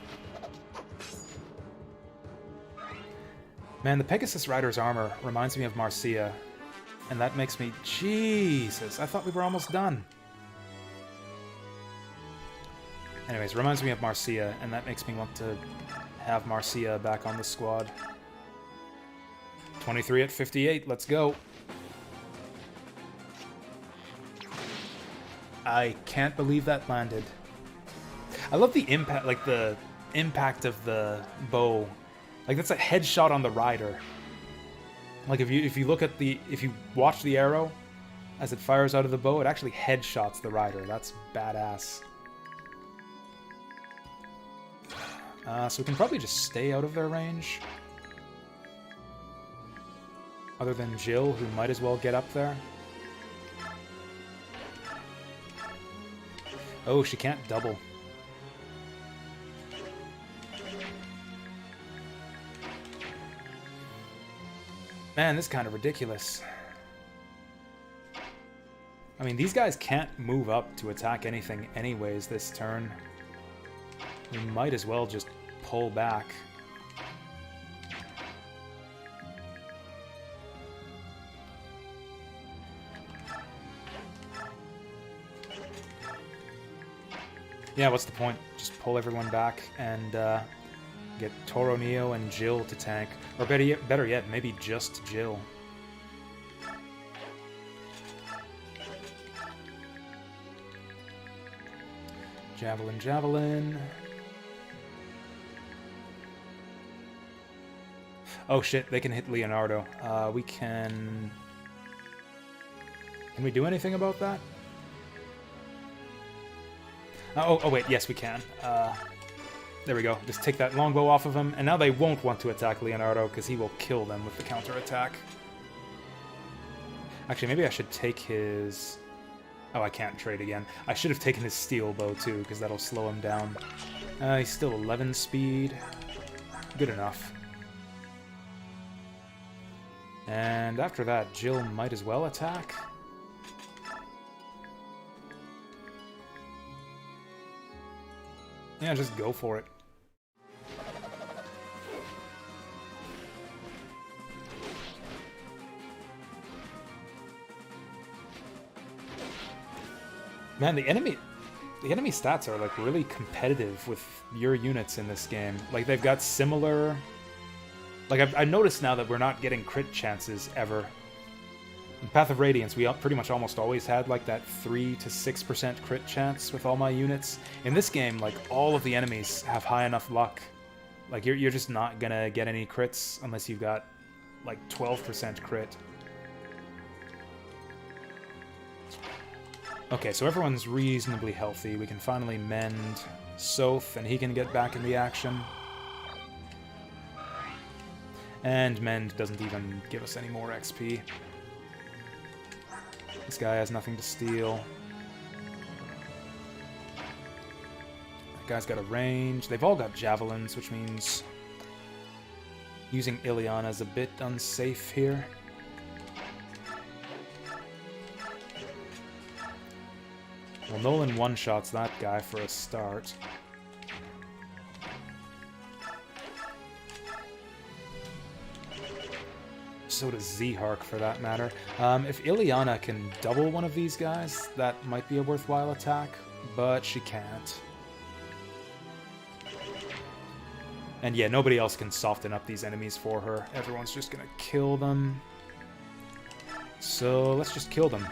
Speaker 1: Man, the Pegasus Rider's armor reminds me of Marcia, and that makes me... Jesus, I thought we were almost done. Anyways, reminds me of Marcia, and that makes me want to have Marcia back on the squad. 23 at 58, let's go. I can't believe that landed. I love the impact, like the impact of the bow. Like that's a headshot on the rider. Like if you look at if you watch the arrow as it fires out of the bow, it actually headshots the rider. That's badass. So we can probably just stay out of their range. Other than Jill, who might as well get up there. Oh, she can't double. Man, this is kind of ridiculous. I mean, these guys can't move up to attack anything anyways this turn. We might as well just pull back. Yeah, what's the point? Just pull everyone back and get Toro Neo and Jill to tank. Or better yet, maybe just Jill. Javelin, javelin. Oh shit, they can hit Leonardo. We can... Can we do anything about that? Oh wait, yes we can. There we go. Just take that longbow off of him, and now they won't want to attack Leonardo because he will kill them with the counterattack. Actually, maybe I should take his... Oh, I can't trade again. I should have taken his steel bow too, because that'll slow him down. He's still 11 speed. Good enough. And after that, Jill might as well attack. Yeah, just go for it. Man, the enemy stats are like really competitive with your units in this game. Like they've got similar... Like I've noticed now that we're not getting crit chances ever. In Path of Radiance, we pretty much almost always had like that 3 to 6% crit chance with all my units. In this game, like all of the enemies have high enough luck. Like you're just not gonna get any crits unless you've got like 12% crit. Okay, so everyone's reasonably healthy. We can finally mend Soth, and he can get back in the action. And mend doesn't even give us any more XP. This guy has nothing to steal. That guy's got a range. They've all got javelins, which means using Ileana is a bit unsafe here. Well, Nolan one-shots that guy for a start. So does Z-Hark, for that matter. If Ileana can double one of these guys, that might be a worthwhile attack, but she can't. And yeah, nobody else can soften up these enemies for her. Everyone's just gonna kill them. So let's just kill them.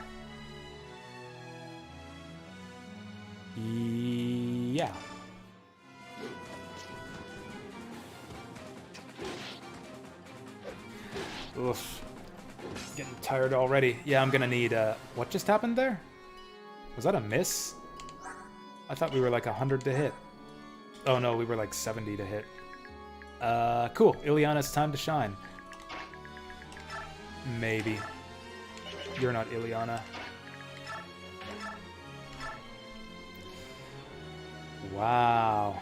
Speaker 1: Yeah. Oof. Getting tired already. Yeah, I'm gonna need, what just happened there? Was that a miss? I thought we were like 100 to hit. Oh no, we were like 70 to hit. Cool. Ileana's time to shine. Maybe. You're not Ileana. Wow.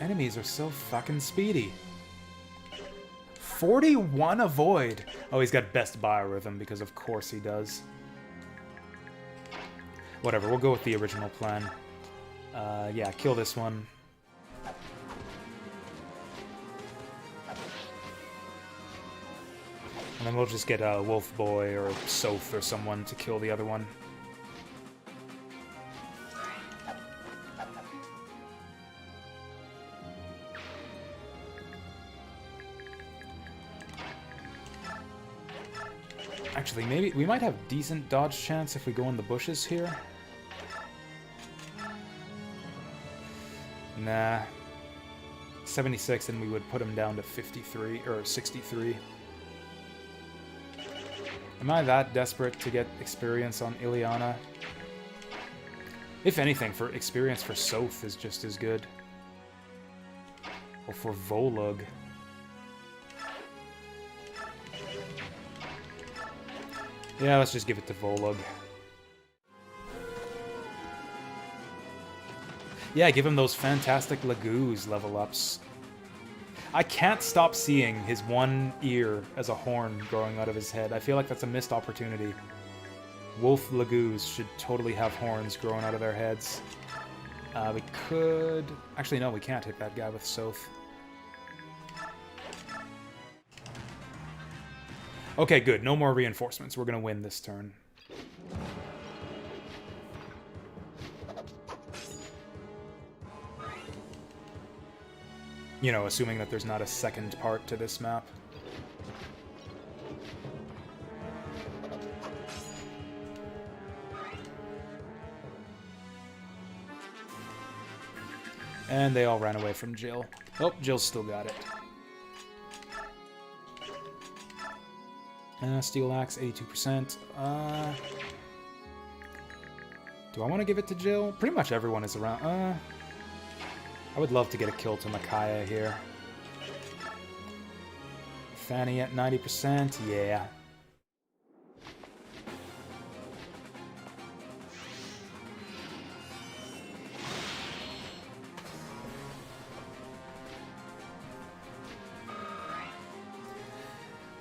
Speaker 1: Enemies are so fucking speedy. 41 avoid. Oh, he's got best biorhythm because of course he does. Whatever, we'll go with the original plan. Yeah, kill this one. And then we'll just get a Wolf Boy or Soph or someone to kill the other one. Actually, maybe we might have decent dodge chance if we go in the bushes here. Nah. 76 and we would put him down to 53 or 63. Am I that desperate to get experience on Ileana? If anything, for experience for Soph is just as good. Or for Volug. Yeah, let's just give it to Volug. Yeah, give him those fantastic Lagoo's level ups. I can't stop seeing his one ear as a horn growing out of his head. I feel like that's a missed opportunity. Wolf Lagoo's should totally have horns growing out of their heads. We could... Actually, no, we can't hit that guy with Soph. Okay, good. No more reinforcements. We're gonna win this turn. You know, assuming that there's not a second part to this map. And they all ran away from Jill. Oh, Jill's still got it. Steel Axe, 82%. Do I want to give it to Jill? Pretty much everyone is around. I would love to get a kill to Micaiah here. Fanny at 90%, yeah.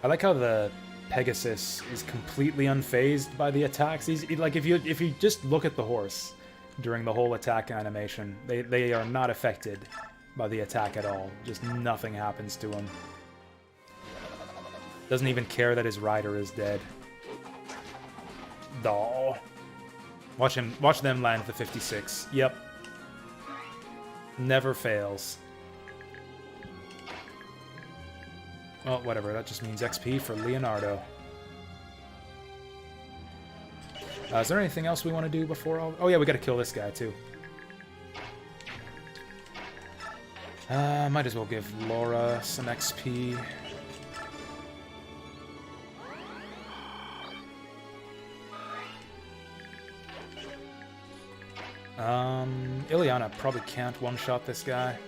Speaker 1: I like how the Pegasus is completely unfazed by the attacks. Like if you just look at the horse during the whole attack animation, they are not affected by the attack at all. Just nothing happens to him. Doesn't even care that his rider is dead. Doll. Watch them land the 56. Yep. Never fails. Well, whatever, that just means XP for Leonardo. Is there anything else we want to do before all... Oh yeah, we gotta kill this guy, too. Might as well give Laura some XP. Ileana probably can't one-shot this guy.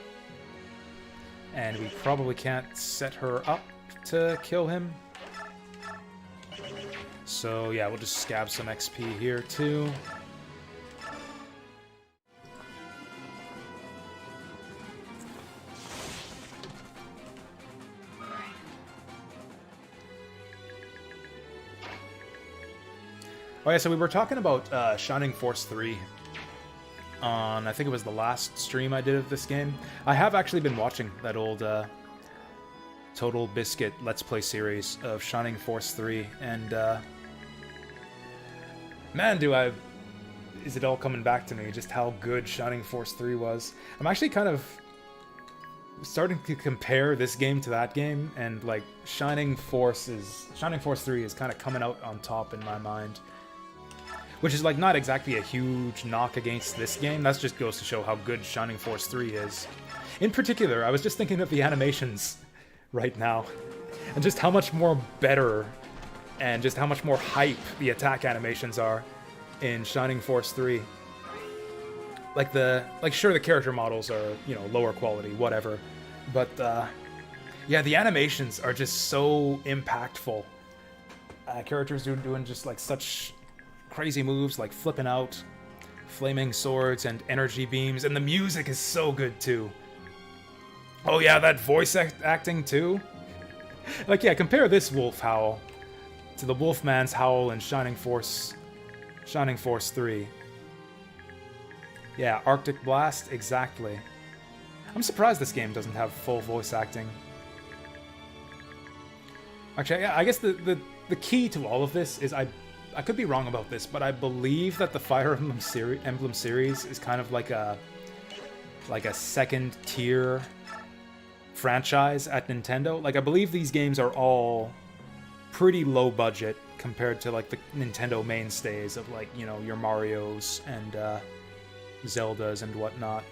Speaker 1: And we probably can't set her up to kill him. So yeah, we'll just scab some XP here too. Oh yeah, so we were talking about Shining Force 3 on, I think it was the last stream I did of this game. I have actually been watching that old Total Biscuit Let's Play series of Shining Force 3, and man, is it all coming back to me, just how good Shining Force 3 was. I'm actually kind of starting to compare this game to that game, and like Shining Force 3 is kind of coming out on top in my mind. Which is like not exactly a huge knock against this game, that just goes to show how good Shining Force 3 is. In particular, I was just thinking of the animations right now. And just how much more better and just how much more hype the attack animations are in Shining Force 3. Sure, the character models are, you know, lower quality, whatever, but yeah, the animations are just so impactful. Characters doing just like such crazy moves, like flipping out, flaming swords, and energy beams, and the music is so good too. Oh yeah, that voice acting too. Like, yeah, compare this wolf howl to the Wolfman's howl in Shining Force 3. Yeah, Arctic Blast, exactly. I'm surprised this game doesn't have full voice acting. Actually, I guess the key to all of this is I could be wrong about this, but I believe that the Fire Emblem series is kind of like a second tier franchise at Nintendo. Like, I believe these games are all pretty low budget compared to like the Nintendo mainstays of, like, you know, your Marios and Zeldas and whatnot.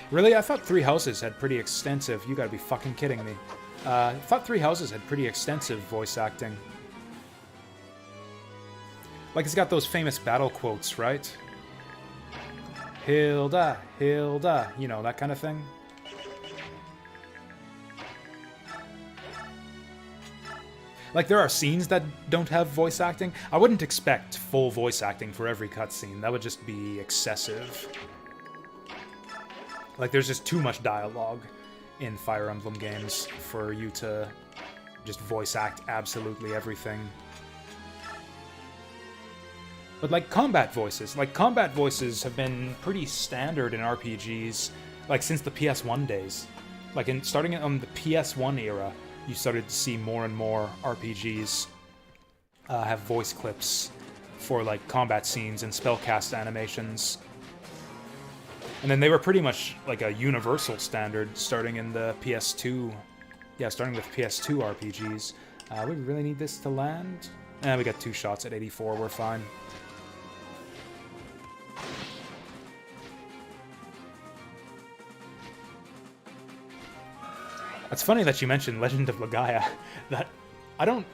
Speaker 1: Really? I thought Three Houses had pretty extensive... You gotta be fucking kidding me. I thought Three Houses had pretty extensive voice acting. Like, it's got those famous battle quotes, right? Hilda, Hilda, you know, that kind of thing. Like, there are scenes that don't have voice acting. I wouldn't expect full voice acting for every cutscene. That would just be excessive. Like, there's just too much dialogue in Fire Emblem games for you to just voice act absolutely everything. But, like, combat voices have been pretty standard in RPGs, like, since the PS1 days. Like, starting on the PS1 era, you started to see more and more RPGs have voice clips for, like, combat scenes and spellcast animations. And then they were pretty much like a universal standard starting in the PS2. Yeah, starting with PS2 RPGs. We really need this to land? We got 2 shots at 84, we're fine. It's funny that you mentioned Legend of Legaia. That I don't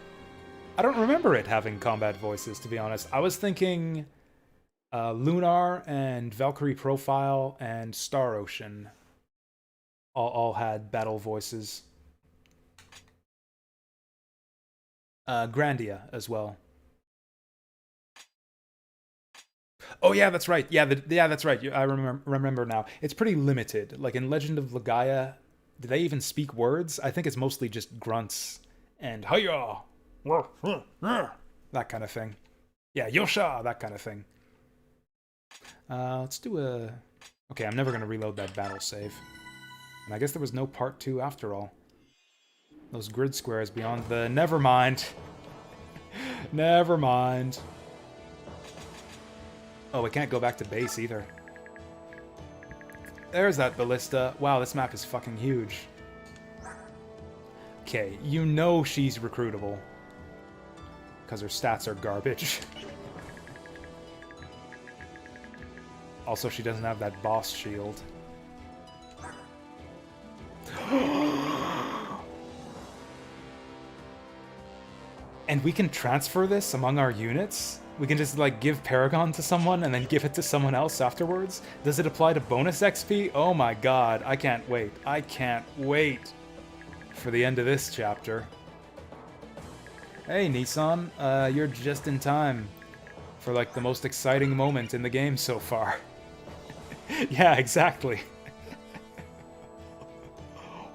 Speaker 1: remember it having combat voices, to be honest. I was thinking Lunar and Valkyrie Profile and Star Ocean all had battle voices. Grandia as well. Oh yeah, that's right. Yeah, that's right. I remember now. It's pretty limited. Like in Legend of Legaia, do they even speak words? I think it's mostly just grunts and hiya, that kind of thing. Yeah, Yosha, that kind of thing. Let's do a... Okay, I'm never going to reload that battle save. And I guess there was no part 2 after all. Those grid squares beyond the... Never mind. Never mind. Oh, we can't go back to base either. There's that ballista. Wow, this map is fucking huge. Okay, you know she's recruitable. Because her stats are garbage. Also, she doesn't have that boss shield. And we can transfer this among our units? We can just, like, give Paragon to someone and then give it to someone else afterwards? Does it apply to bonus XP? Oh my god, I can't wait. I can't wait for the end of this chapter. Hey, Nissan, you're just in time for, like, the most exciting moment in the game so far. Yeah, exactly.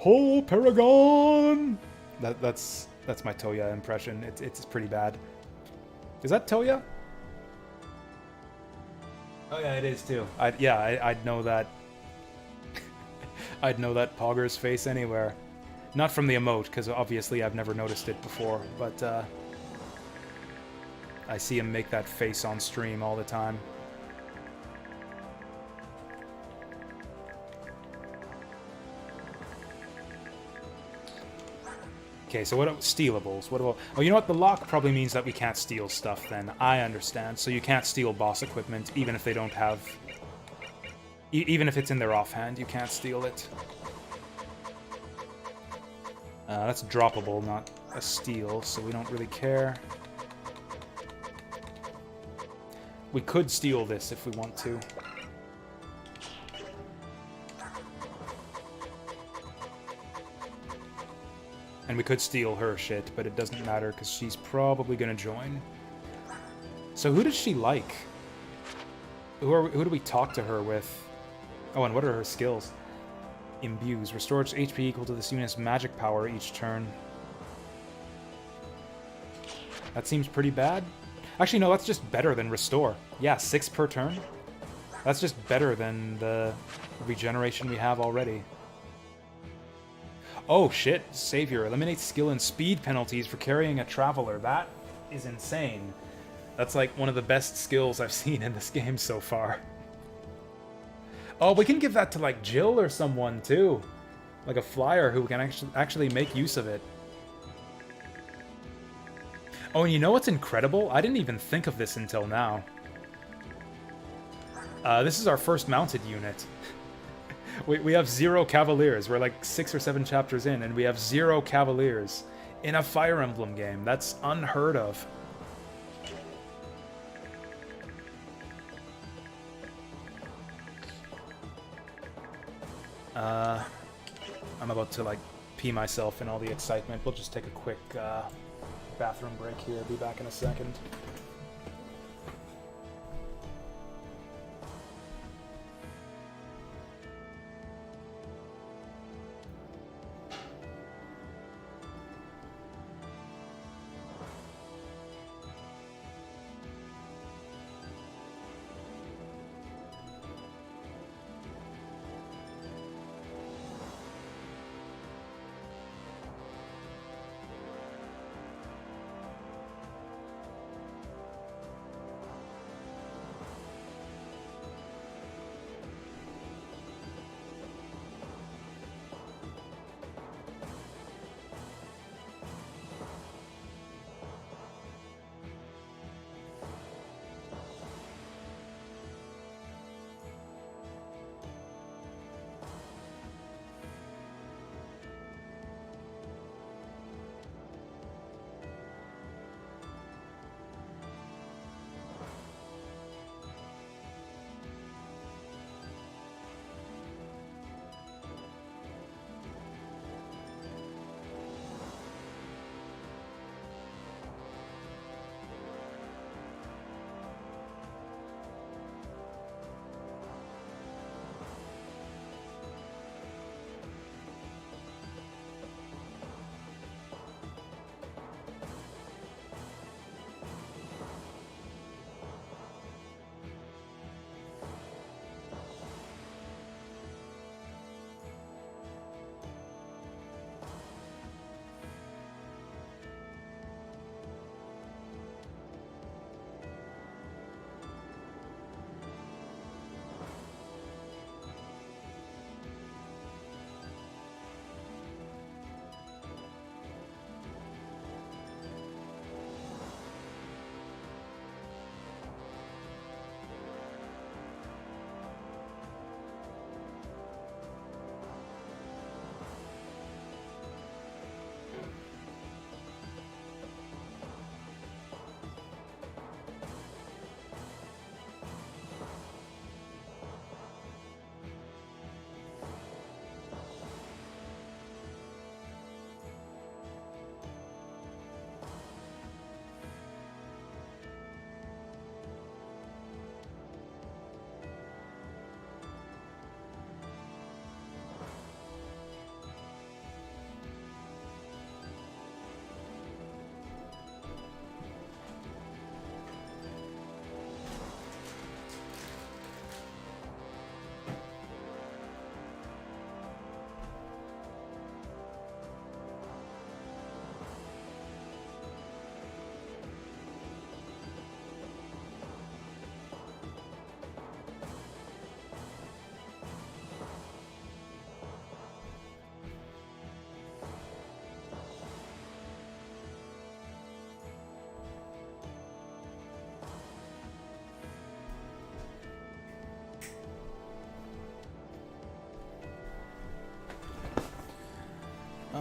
Speaker 1: Oh, Paragon! That's my Toya impression. It's pretty bad. Is that Toya? Oh yeah, it is too. I'd know that. I'd know that Pogger's face anywhere. Not from the emote, because obviously I've never noticed it before, but I see him make that face on stream all the time. Okay, so what about stealables? What about... Oh, you know what? The lock probably means that we can't steal stuff then. I understand. So you can't steal boss equipment, even if they don't have Even if it's in their offhand, you can't steal it. That's droppable, not a steal, so we don't really care. We could steal this if we want to. And we could steal her shit, but it doesn't matter because she's probably gonna join. So who does she like? Who do we talk to her with? Oh, and what are her skills? Imbues. Restores HP equal to this unit's magic power each turn. That seems pretty bad. Actually, no, that's just better than Restore. Yeah, 6 per turn. That's just better than the regeneration we have already. Oh, shit. Savior. Eliminates skill and speed penalties for carrying a Traveler. That is insane. That's like one of the best skills I've seen in this game so far. Oh, we can give that to, like, Jill or someone, too. Like a flyer who can actually make use of it. Oh, and you know what's incredible? I didn't even think of this until now. This is our first mounted unit. we have 0 Cavaliers. We're like 6 or 7 chapters in, and we have 0 Cavaliers in a Fire Emblem game. That's unheard of. I'm about to, like, pee myself in all the excitement. We'll just take a quick bathroom break here. Be back in a second.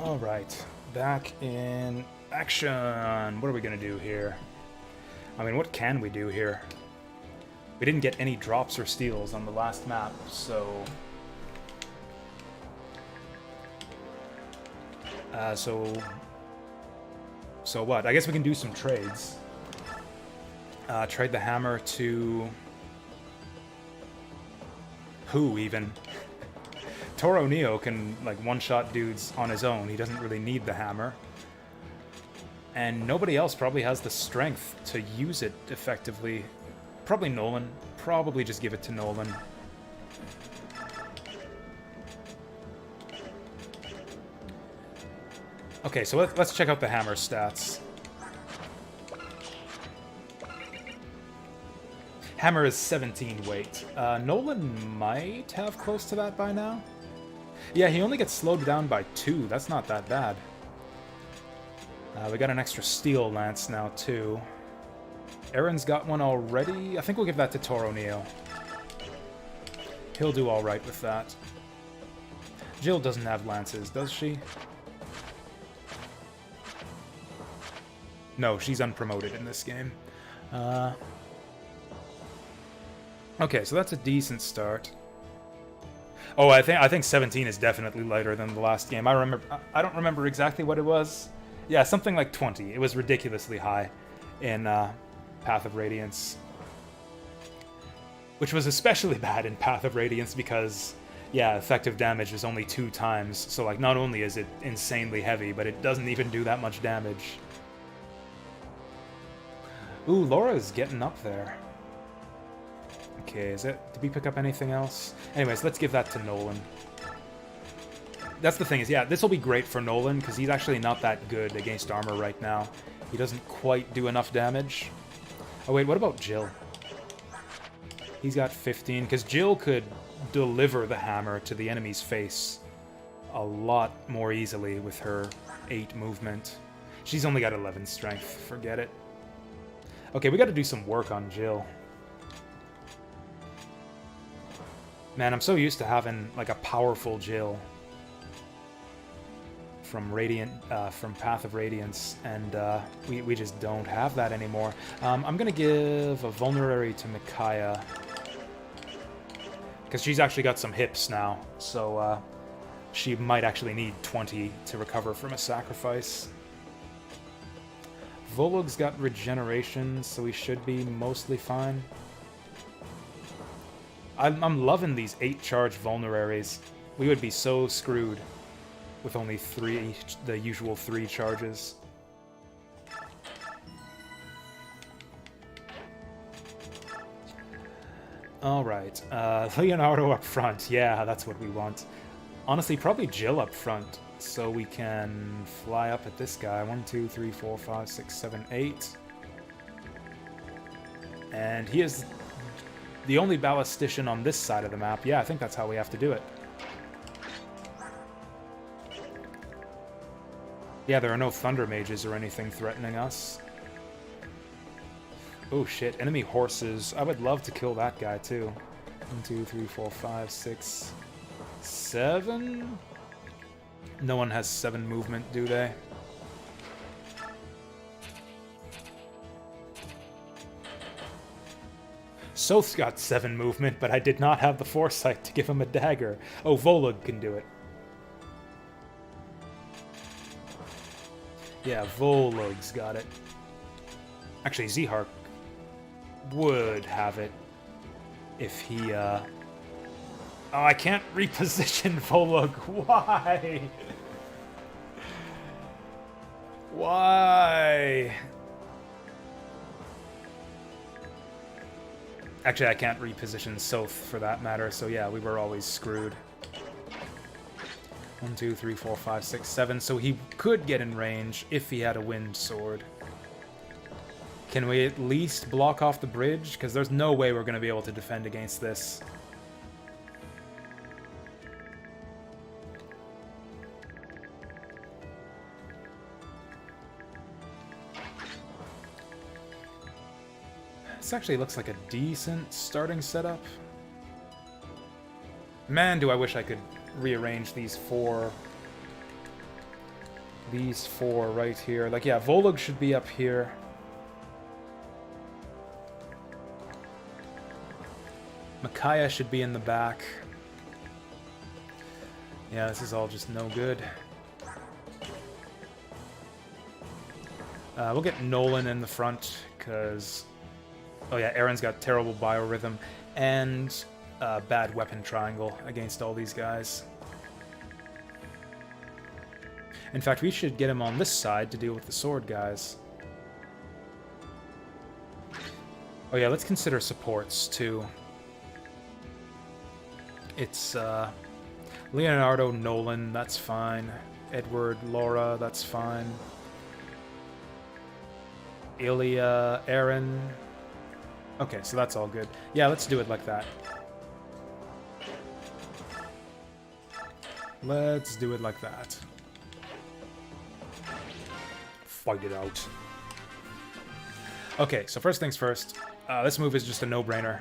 Speaker 1: Alright, back in action. What are we gonna do here? I mean, what can we do here? We didn't get any drops or steals on the last map, so... So what? I guess we can do some trades. Trade the hammer to... Who, even? Toro Neo can, like, one-shot dudes on his own. He doesn't really need the hammer. And nobody else probably has the strength to use it effectively. Probably Nolan. Probably just give it to Nolan. Okay, so let's check out the hammer stats. Hammer is 17 weight. Nolan might have close to that by now. Yeah, he only gets slowed down by 2. That's not that bad. We got an extra steel lance now, too. Aaron's got one already. I think we'll give that to Toro Neo. He'll do alright with that. Jill doesn't have lances, does she? No, she's unpromoted in this game. Okay, so that's a decent start. Oh, I think 17 is definitely lighter than the last game. I don't remember exactly what it was. Yeah, something like 20. It was ridiculously high in Path of Radiance. Which was especially bad in Path of Radiance because, yeah, effective damage is only 2 times. So, like, not only is it insanely heavy, but it doesn't even do that much damage. Ooh, Laura's getting up there. Okay, did we pick up anything else? Anyways, let's give that to Nolan. That's the thing is, yeah, this will be great for Nolan, because he's actually not that good against armor right now. He doesn't quite do enough damage. Oh wait, what about Jill? He's got 15, because Jill could deliver the hammer to the enemy's face a lot more easily with her 8 movement. She's only got 11 strength, forget it. Okay, we gotta do some work on Jill. Man, I'm so used to having, like, a powerful Jill from from Path of Radiance, and we just don't have that anymore. I'm gonna give a vulnerary to Micaiah, because she's actually got some hips now, so she might actually need 20 to recover from a sacrifice. Volug's got regeneration, so he should be mostly fine. I'm loving these 8-charge vulneraries. We would be so screwed with only 3, the usual 3 charges. Alright, Leonardo up front. Yeah, that's what we want. Honestly, probably Jill up front, so we can fly up at this guy. 1, 2, 3, 4, 5, 6, 7, 8. And he is the only ballistician on this side of the map. Yeah, I think that's how we have to do it. Yeah, there are no thunder mages or anything threatening us. Oh shit, enemy horses. I would love to kill that guy too. 1, 2, 3, 4, 5, 6, 7? No one has 7 movement, do they? Soth's got 7 movement, but I did not have the foresight to give him a dagger. Oh, Volug can do it. Yeah, Volug's got it. Actually, Zihark would have it if he, Oh, I can't reposition Volug. Why? Why? Actually, I can't reposition Soth for that matter, so yeah, we were always screwed. 1, 2, 3, 4, 5, 6, 7, so he could get in range if he had a wind sword. Can we at least block off the bridge? Because there's no way we're going to be able to defend against this. This actually looks like a decent starting setup. Man, do I wish I could rearrange these 4 These four right here. Like, yeah, Volug should be up here. Micaiah should be in the back. Yeah, this is all just no good. We'll get Nolan in the front, because... Oh yeah, Aaron's got terrible biorhythm and bad weapon triangle against all these guys. In fact, we should get him on this side to deal with the sword guys. Oh yeah, let's consider supports, too. It's Leonardo, Nolan, that's fine. Edward, Laura, that's fine. Ilya, Aaron. Okay, so that's all good. Yeah, let's do it like that. Let's do it like that. Fight it out. Okay, so first things first. This move is just a no-brainer.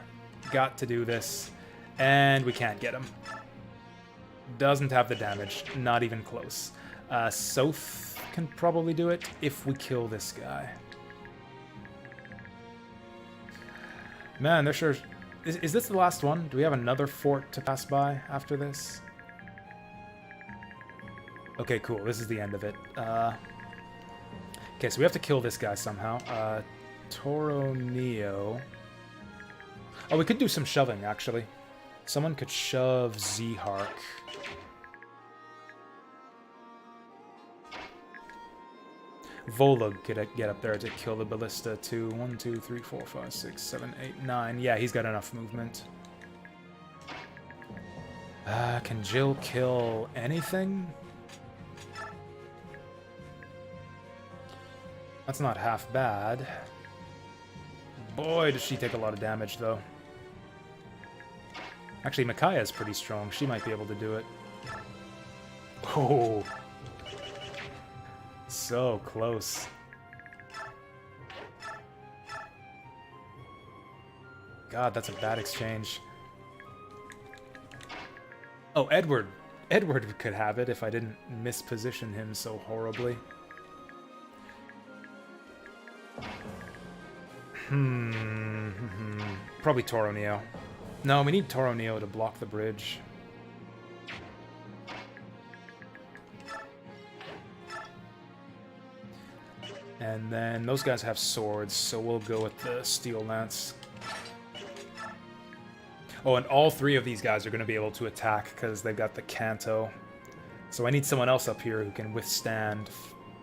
Speaker 1: Got to do this. And we can't get him. Doesn't have the damage. Not even close. Soph can probably do it if we kill this guy. Man, they're sure... Is this the last one? Do we have another fort to pass by after this? Okay, cool. This is the end of it. Okay, so we have to kill this guy somehow. Toro Neo. Oh, we could do some shoving, actually. Someone could shove Z-Hark. Volug could get up there to kill the ballista too. 1, 2, 3, 4, 5, 6, 7, 8, 9. Yeah, he's got enough movement. Can Jill kill anything? That's not half bad. Boy, does she take a lot of damage, though. Actually, Micaiah's pretty strong. She might be able to do it. Oh. So close. God, that's a bad exchange. Oh, Edward. Edward could have it if I didn't misposition him so horribly. Probably Toro Neo. No, we need Toro Neo to block the bridge. And then those guys have swords, so we'll go with the Steel Lance. Oh, and all three of these guys are going to be able to attack because they've got the Canto. So I need someone else up here who can withstand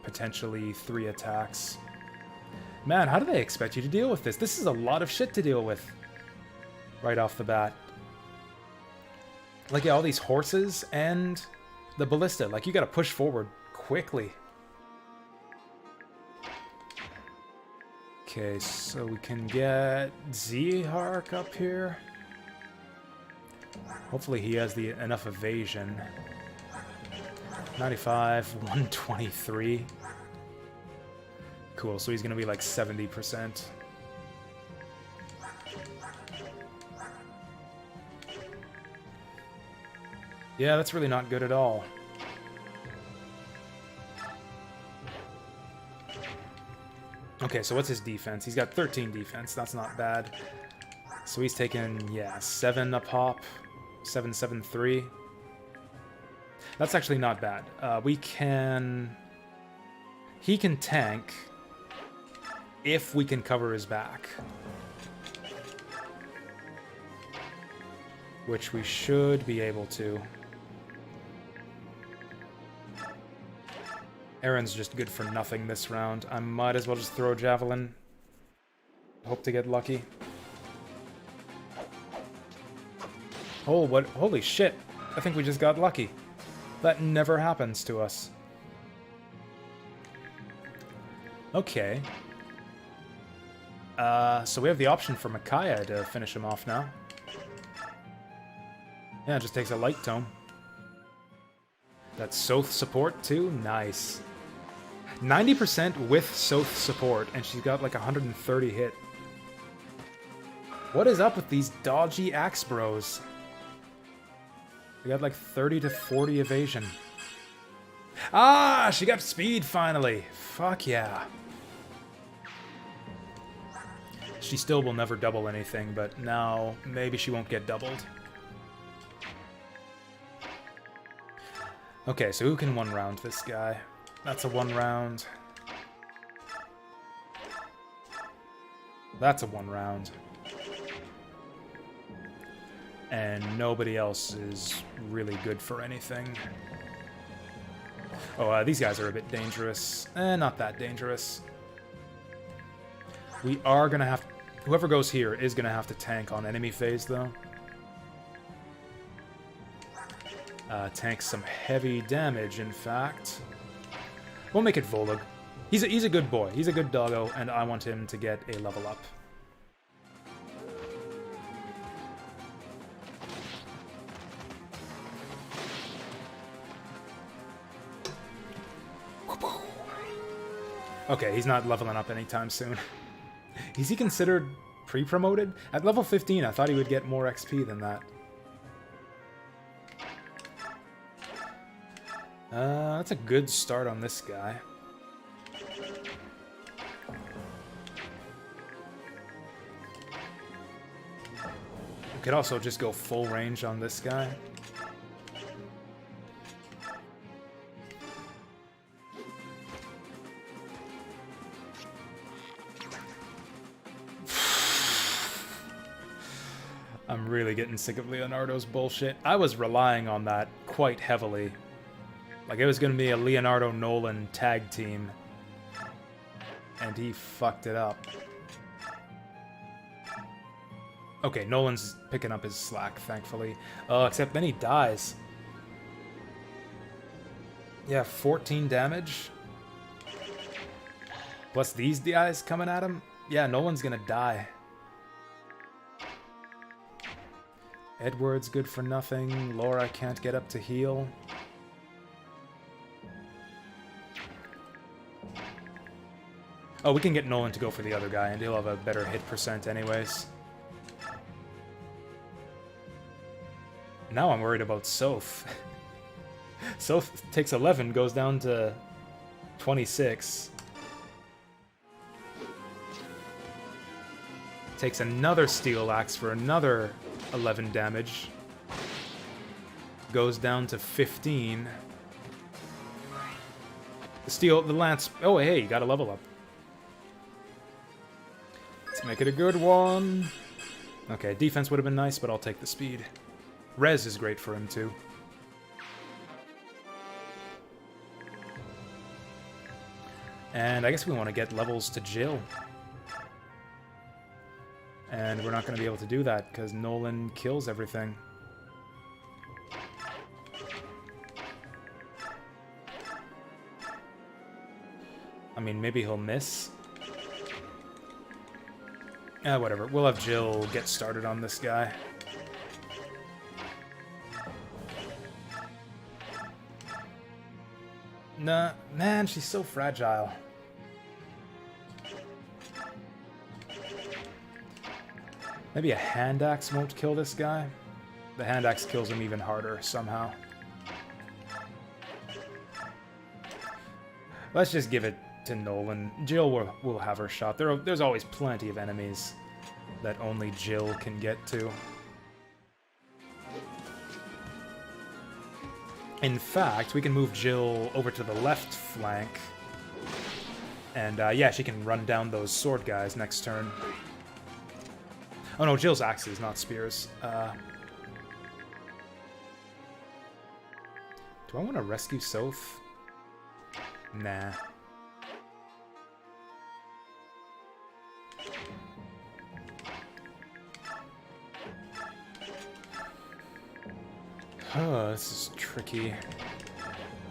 Speaker 1: potentially 3 attacks. Man, how do they expect you to deal with this? This is a lot of shit to deal with right off the bat. Like, yeah, all these horses and the ballista. Like, you got to push forward quickly. Okay, so we can get Z-Hark up here. Hopefully he has enough evasion. 95, 123. Cool, so he's going to be like 70%. Yeah, that's really not good at all. Okay, so what's his defense? He's got 13 defense. That's not bad. So he's taking, yeah, 7 a pop. 7, 7, 3. That's actually not bad. We can... He can tank if we can cover his back. Which we should be able to. Aaron's just good for nothing this round. I might as well just throw a javelin. Hope to get lucky. Oh, what? Holy shit. I think we just got lucky. That never happens to us. Okay. So we have the option for Micaiah to finish him off now. Yeah, it just takes a light tome. That's Soth support too? Nice. 90% with Soth support, and she's got like 130 hit. What is up with these dodgy axe bros? They got like 30 to 40 evasion. Ah, she got speed finally. Fuck yeah. She still will never double anything, but now maybe she won't get doubled. Okay, so who can one round this guy? That's a one round. That's a one round. And nobody else is really good for anything. Oh, these guys are a bit dangerous. Not that dangerous. We are gonna have... Whoever goes here is gonna have to tank on enemy phase, though. Tank some heavy damage, in fact. We'll make it Volug. He's a good boy. He's a good doggo, and I want him to get a level up. Okay, he's not leveling up anytime soon. Is he considered pre-promoted? At level 15, I thought he would get more XP than that. That's a good start on this guy. We could also just go full range on this guy. I'm really getting sick of Leonardo's bullshit. I was relying on that quite heavily. Like, it was going to be a Leonardo-Nolan tag team. And he fucked it up. Okay, Nolan's picking up his slack, thankfully. Except then he dies. Yeah, 14 damage. Plus these guys coming at him. Yeah, Nolan's gonna die. Edward's good for nothing. Laura can't get up to heal. Oh, we can get Nolan to go for the other guy, and he'll have a better hit percent anyways. Now I'm worried about Soph. Soph takes 11, goes down to 26. Takes another Steel Axe for another 11 damage. Goes down to 15. The Lance... Oh, hey, you got a level up. Let's make it a good one. Okay, defense would have been nice, but I'll take the speed. Res is great for him, too. And I guess we want to get levels to Jill. And we're not going to be able to do that, because Nolan kills everything. I mean, maybe he'll miss. Whatever. We'll have Jill get started on this guy. Nah, man, she's so fragile. Maybe a hand axe won't kill this guy. The hand axe kills him even harder somehow. Let's just give it to Nolan. Jill will have her shot. There's always plenty of enemies that only Jill can get to. In fact, we can move Jill over to the left flank. And yeah, she can run down those sword guys next turn. Oh no, Jill's axes, not spears. Do I want to rescue Soph? Nah. Oh, this is tricky.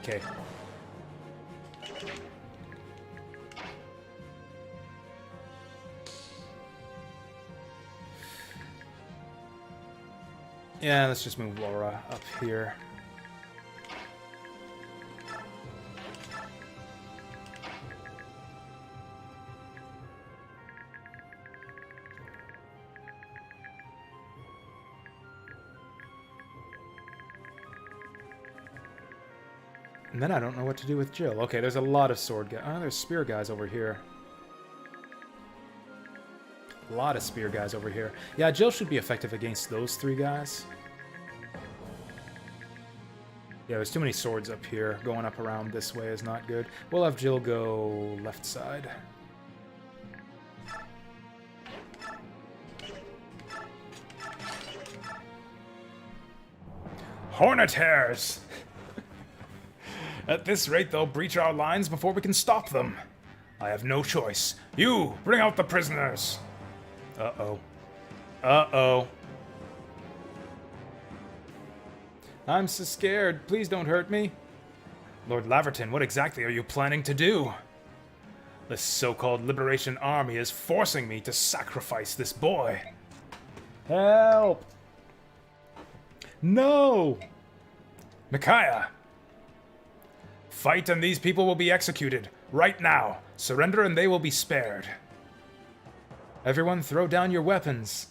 Speaker 1: Okay. Yeah, let's just move Laura up here. And then I don't know what to do with Jill. Okay, there's a lot of sword guys. Oh, there's spear guys over here. A lot of spear guys over here. Yeah, Jill should be effective against those three guys. Yeah, there's too many swords up here. Going up around this way is not good. We'll have Jill go left side. Hornet hairs! At this rate, they'll breach our lines before we can stop them. I have no choice. You, bring out the prisoners! Uh-oh. Uh-oh. I'm so scared. Please don't hurt me. Lord Laverton, what exactly are you planning to do? This so-called Liberation Army is forcing me to sacrifice this boy. Help! No! Micaiah! Fight and these people will be executed. Right now. Surrender and they will be spared. Everyone throw down your weapons.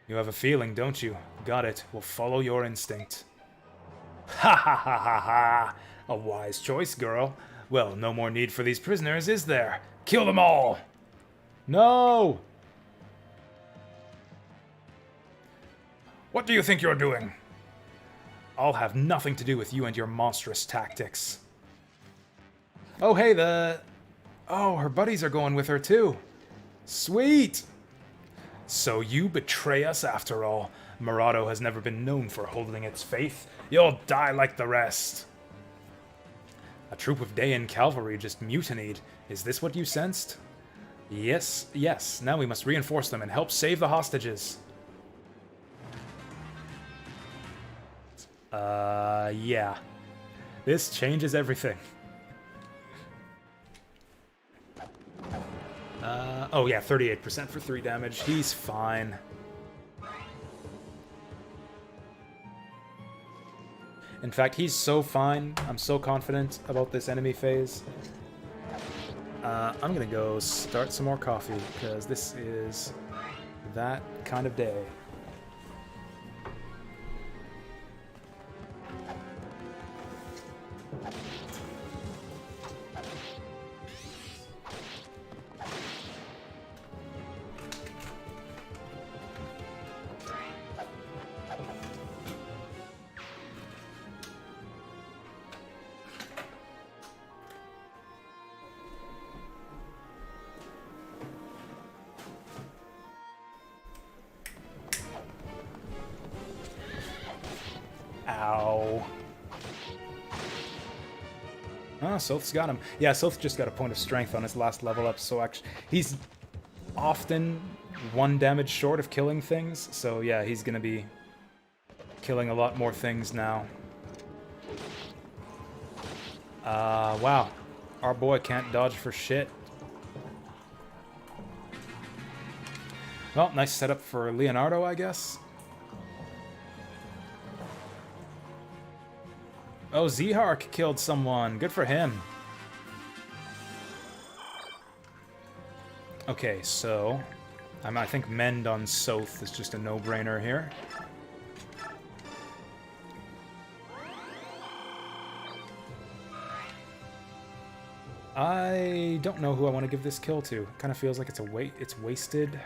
Speaker 1: You have a feeling, don't you? Got it. We'll follow your instinct. Ha ha ha ha ha! A wise choice, girl. Well, no more need for these prisoners, is there? Kill them all! No! What do you think you're doing? I'll have nothing to do with you and your monstrous tactics. Oh, hey, Oh, her buddies are going with her, too. Sweet! So you betray us after all. Murado has never been known for holding its faith. You'll die like the rest. A troop of Dayan cavalry just mutinied. Is this what you sensed? Yes, yes. Now we must reinforce them and help save the hostages. Yeah. This changes everything. Oh yeah, 38% for 3 damage. He's fine. In fact, he's so fine. I'm so confident about this enemy phase. I'm gonna go start some more coffee, because this is that kind of day. Ow. Ah, Soth's got him. Yeah, Soth just got a point of strength on his last level up, so actually he's often 1 damage short of killing things, so yeah, he's gonna be killing a lot more things now. Wow. Our boy can't dodge for shit. Well, nice setup for Leonardo, I guess. Oh, Zehark killed someone. Good for him. Okay, so I think Mend on Soth is just a no-brainer here. I don't know who I want to give this kill to. Kind of feels like it's wasted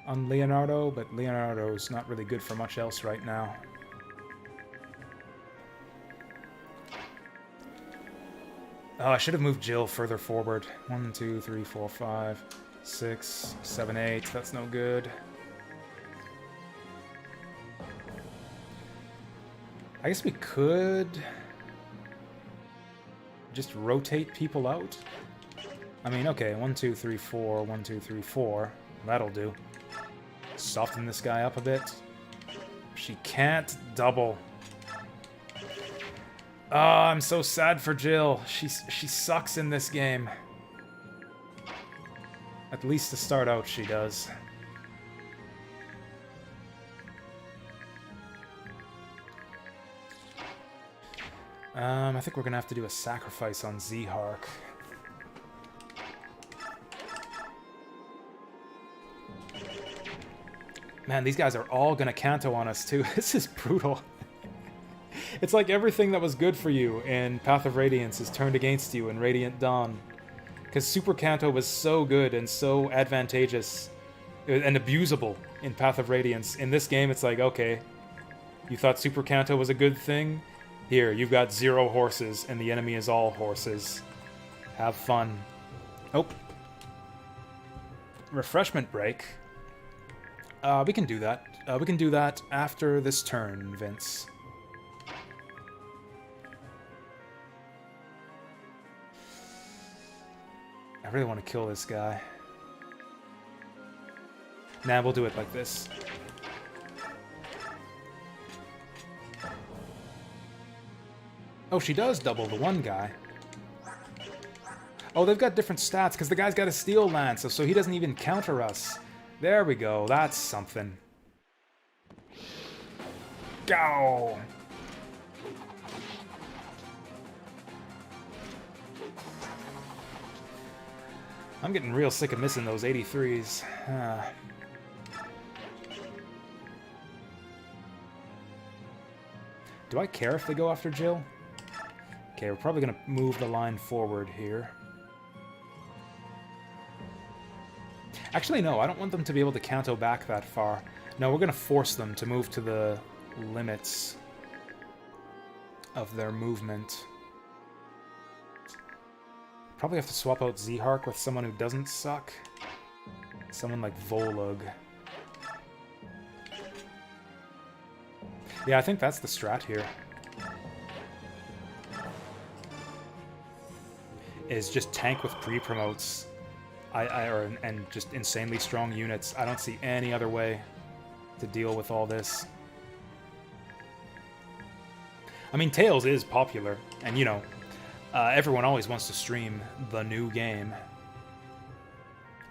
Speaker 1: on Leonardo, but Leonardo's not really good for much else right now. Oh, I should have moved Jill further forward. 1, 2, 3, 4, 5, 6, 7, 8. That's no good. I guess we could just rotate people out. I mean, okay, 1, 2, 3, 4, 1, 2, 3, 4. That'll do. Soften this guy up a bit. She can't double. Oh, I'm so sad for Jill. She sucks in this game. At least to start out, she does. I think we're gonna have to do a sacrifice on Zehark. Man, these guys are all gonna canto on us too. This is brutal. It's like everything that was good for you in Path of Radiance is turned against you in Radiant Dawn. Because Super Canto was so good and so advantageous and abusable in Path of Radiance. In this game, it's like, okay, you thought Super Canto was a good thing? Here, you've got 0 horses, and the enemy is all horses. Have fun. Oh. Refreshment break. We can do that. We can do that after this turn, Vince. I really want to kill this guy. Nah, we'll do it like this. Oh, she does double the one guy. Oh, they've got different stats, because the guy's got a steel lance, so he doesn't even counter us. There we go, that's something. Go! I'm getting real sick of missing those 83s. Do I care if they go after Jill? Okay, we're probably going to move the line forward here. Actually, no, I don't want them to be able to canto back that far. No, we're going to force them to move to the limits of their movement. Probably have to swap out Zehark with someone who doesn't suck. Someone like Volug. Yeah, I think that's the strat here. Is just tank with pre-promotes. And just insanely strong units. I don't see any other way to deal with all this. I mean, Tales is popular, and you know, everyone always wants to stream the new game.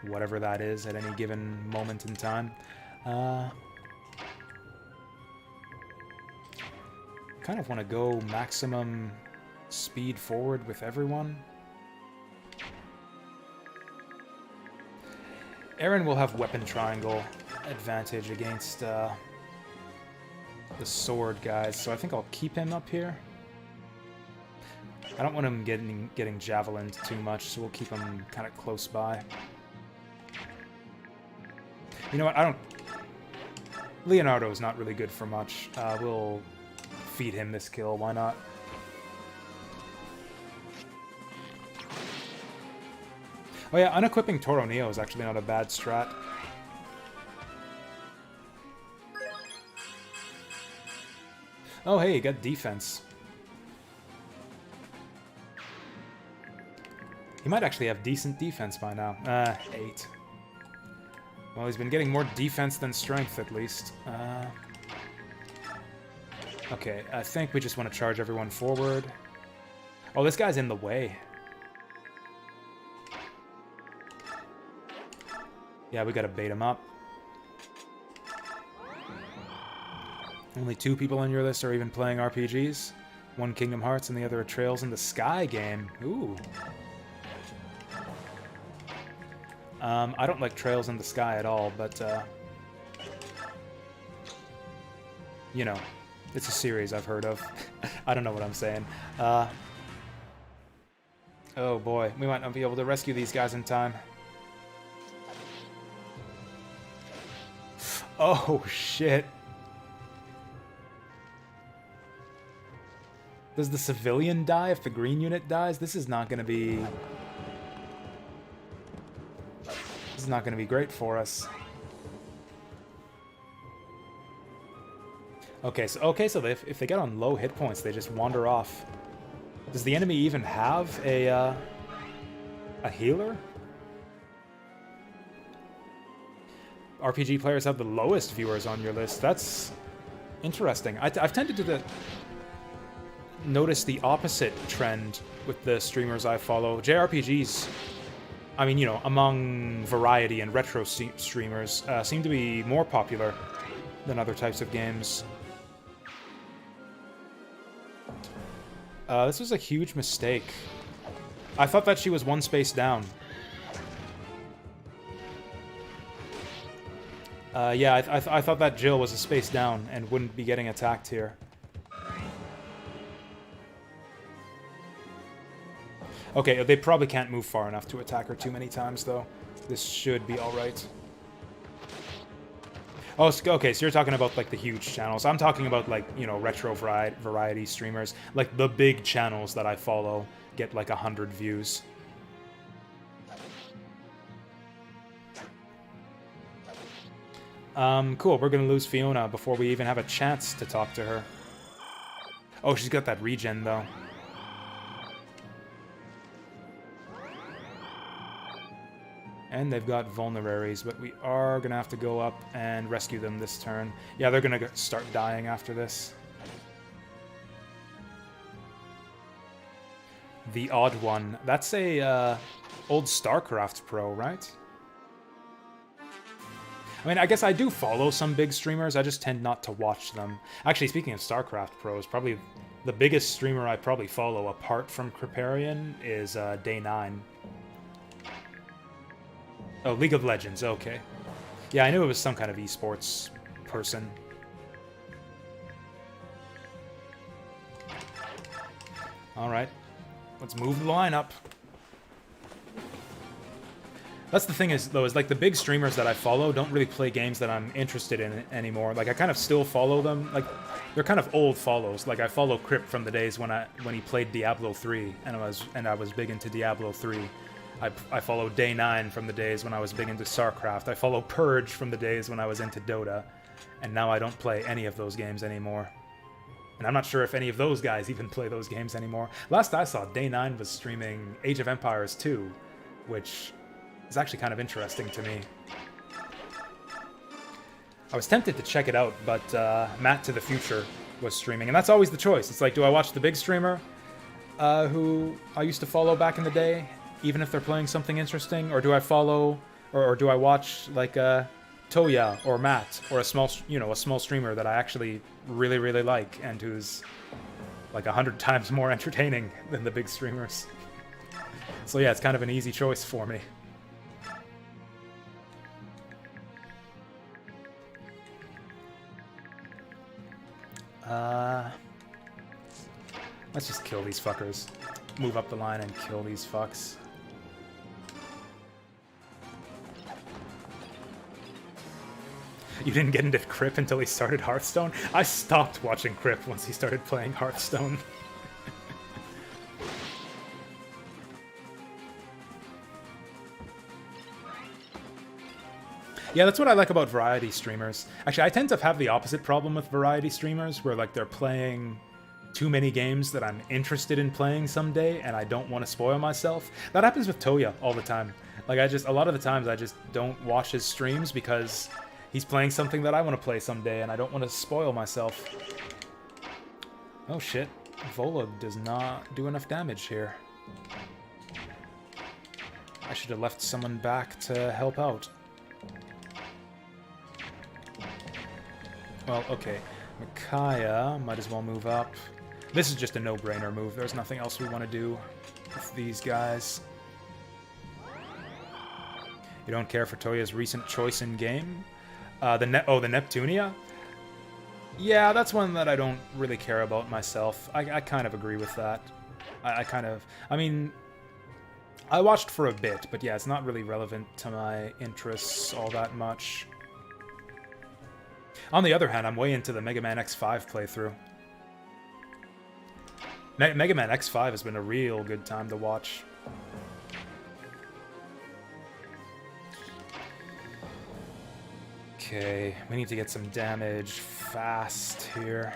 Speaker 1: Whatever that is at any given moment in time. Kind of want to go maximum speed forward with everyone. Aaron will have weapon triangle advantage against the sword guys, so I think I'll keep him up here. I don't want him getting javelined too much, so we'll keep him kind of close by. You know what? Leonardo's not really good for much. We'll feed him this kill. Why not? Oh yeah, unequipping Toro Neo is actually not a bad strat. Oh hey, you got defense. He might actually have decent defense by now. 8. Well, he's been getting more defense than strength, at least. Okay, I think we just want to charge everyone forward. Oh, this guy's in the way. Yeah, we gotta bait him up. Only 2 people on your list are even playing RPGs. One Kingdom Hearts and the other a Trails in the Sky game. Ooh. I don't like Trails in the Sky at all, but, you know, it's a series I've heard of. I don't know what I'm saying. Oh boy, we might not be able to rescue these guys in time. Oh, shit. Does the civilian die if the green unit dies? This is not going to be... This is not going to be great for us. Okay, so if they get on low hit points, they just wander off. Does the enemy even have a healer? RPG players have the lowest viewers on your list. That's interesting. I've tended to notice the opposite trend with the streamers I follow. JRPGs, I mean, you know, among variety and retro streamers, seem to be more popular than other types of games. This was a huge mistake. I thought that she was one space down. Yeah, I thought that Jill was a space down and wouldn't be getting attacked here. Okay, they probably can't move far enough to attack her too many times, though. This should be alright. Oh, okay, so you're talking about, like, the huge channels. I'm talking about, like, you know, retro variety streamers. Like, the big channels that I follow get, like, 100 views. Cool, we're gonna lose Fiona before we even have a chance to talk to her. Oh, she's got that regen, though. And they've got vulneraries, but we are gonna have to go up and rescue them this turn. Yeah, they're gonna start dying after this. The Odd One. That's a, old StarCraft pro, right? I mean, I guess I do follow some big streamers, I just tend not to watch them. Actually, speaking of StarCraft pros, probably the biggest streamer I probably follow, apart from Kriparian, is Day9. Oh, League of Legends, okay. Yeah, I knew it was some kind of esports person. Alright, let's move the line up. That's the thing is, though, is like the big streamers that I follow don't really play games that I'm interested in anymore. Like, I kind of still follow them. Like, they're kind of old follows. Like, I follow Crip from the days when he played Diablo 3, and I was big into Diablo 3. I follow Day9 from the days when I was big into StarCraft. I follow Purge from the days when I was into Dota. And now I don't play any of those games anymore. And I'm not sure if any of those guys even play those games anymore. Last I saw, Day9 was streaming Age of Empires 2, which is actually kind of interesting to me. I was tempted to check it out, but Matt to the Future was streaming. And that's always the choice. It's like, do I watch the big streamer who I used to follow back in the day, even if they're playing something interesting, or do I follow, or do I watch like Toya or Matt or a small streamer that I actually really, really like and who's like 100 times more entertaining than the big streamers. So yeah, it's kind of an easy choice for me. Let's just kill these fuckers. Move up the line and kill these fucks. You didn't get into Crip until he started Hearthstone? I stopped watching Crip once he started playing Hearthstone. Yeah, that's what I like about variety streamers. Actually, I tend to have the opposite problem with variety streamers, where like they're playing too many games that I'm interested in playing someday, and I don't want to spoil myself. That happens with Toya all the time. Like, a lot of the times I just don't watch his streams because he's playing something that I want to play someday, and I don't want to spoil myself. Oh shit, Vola does not do enough damage here. I should have left someone back to help out. Well, okay. Micaiah might as well move up. This is just a no-brainer move. There's nothing else we want to do with these guys. You don't care for Toya's recent choice in game? The Neptunia? Yeah, that's one that I don't really care about myself. I kind of agree with that. I mean, I watched for a bit, but yeah, it's not really relevant to my interests all that much. On the other hand, I'm way into the Mega Man X5 playthrough. Mega Man X5 has been a real good time to watch. Okay, we need to get some damage fast here.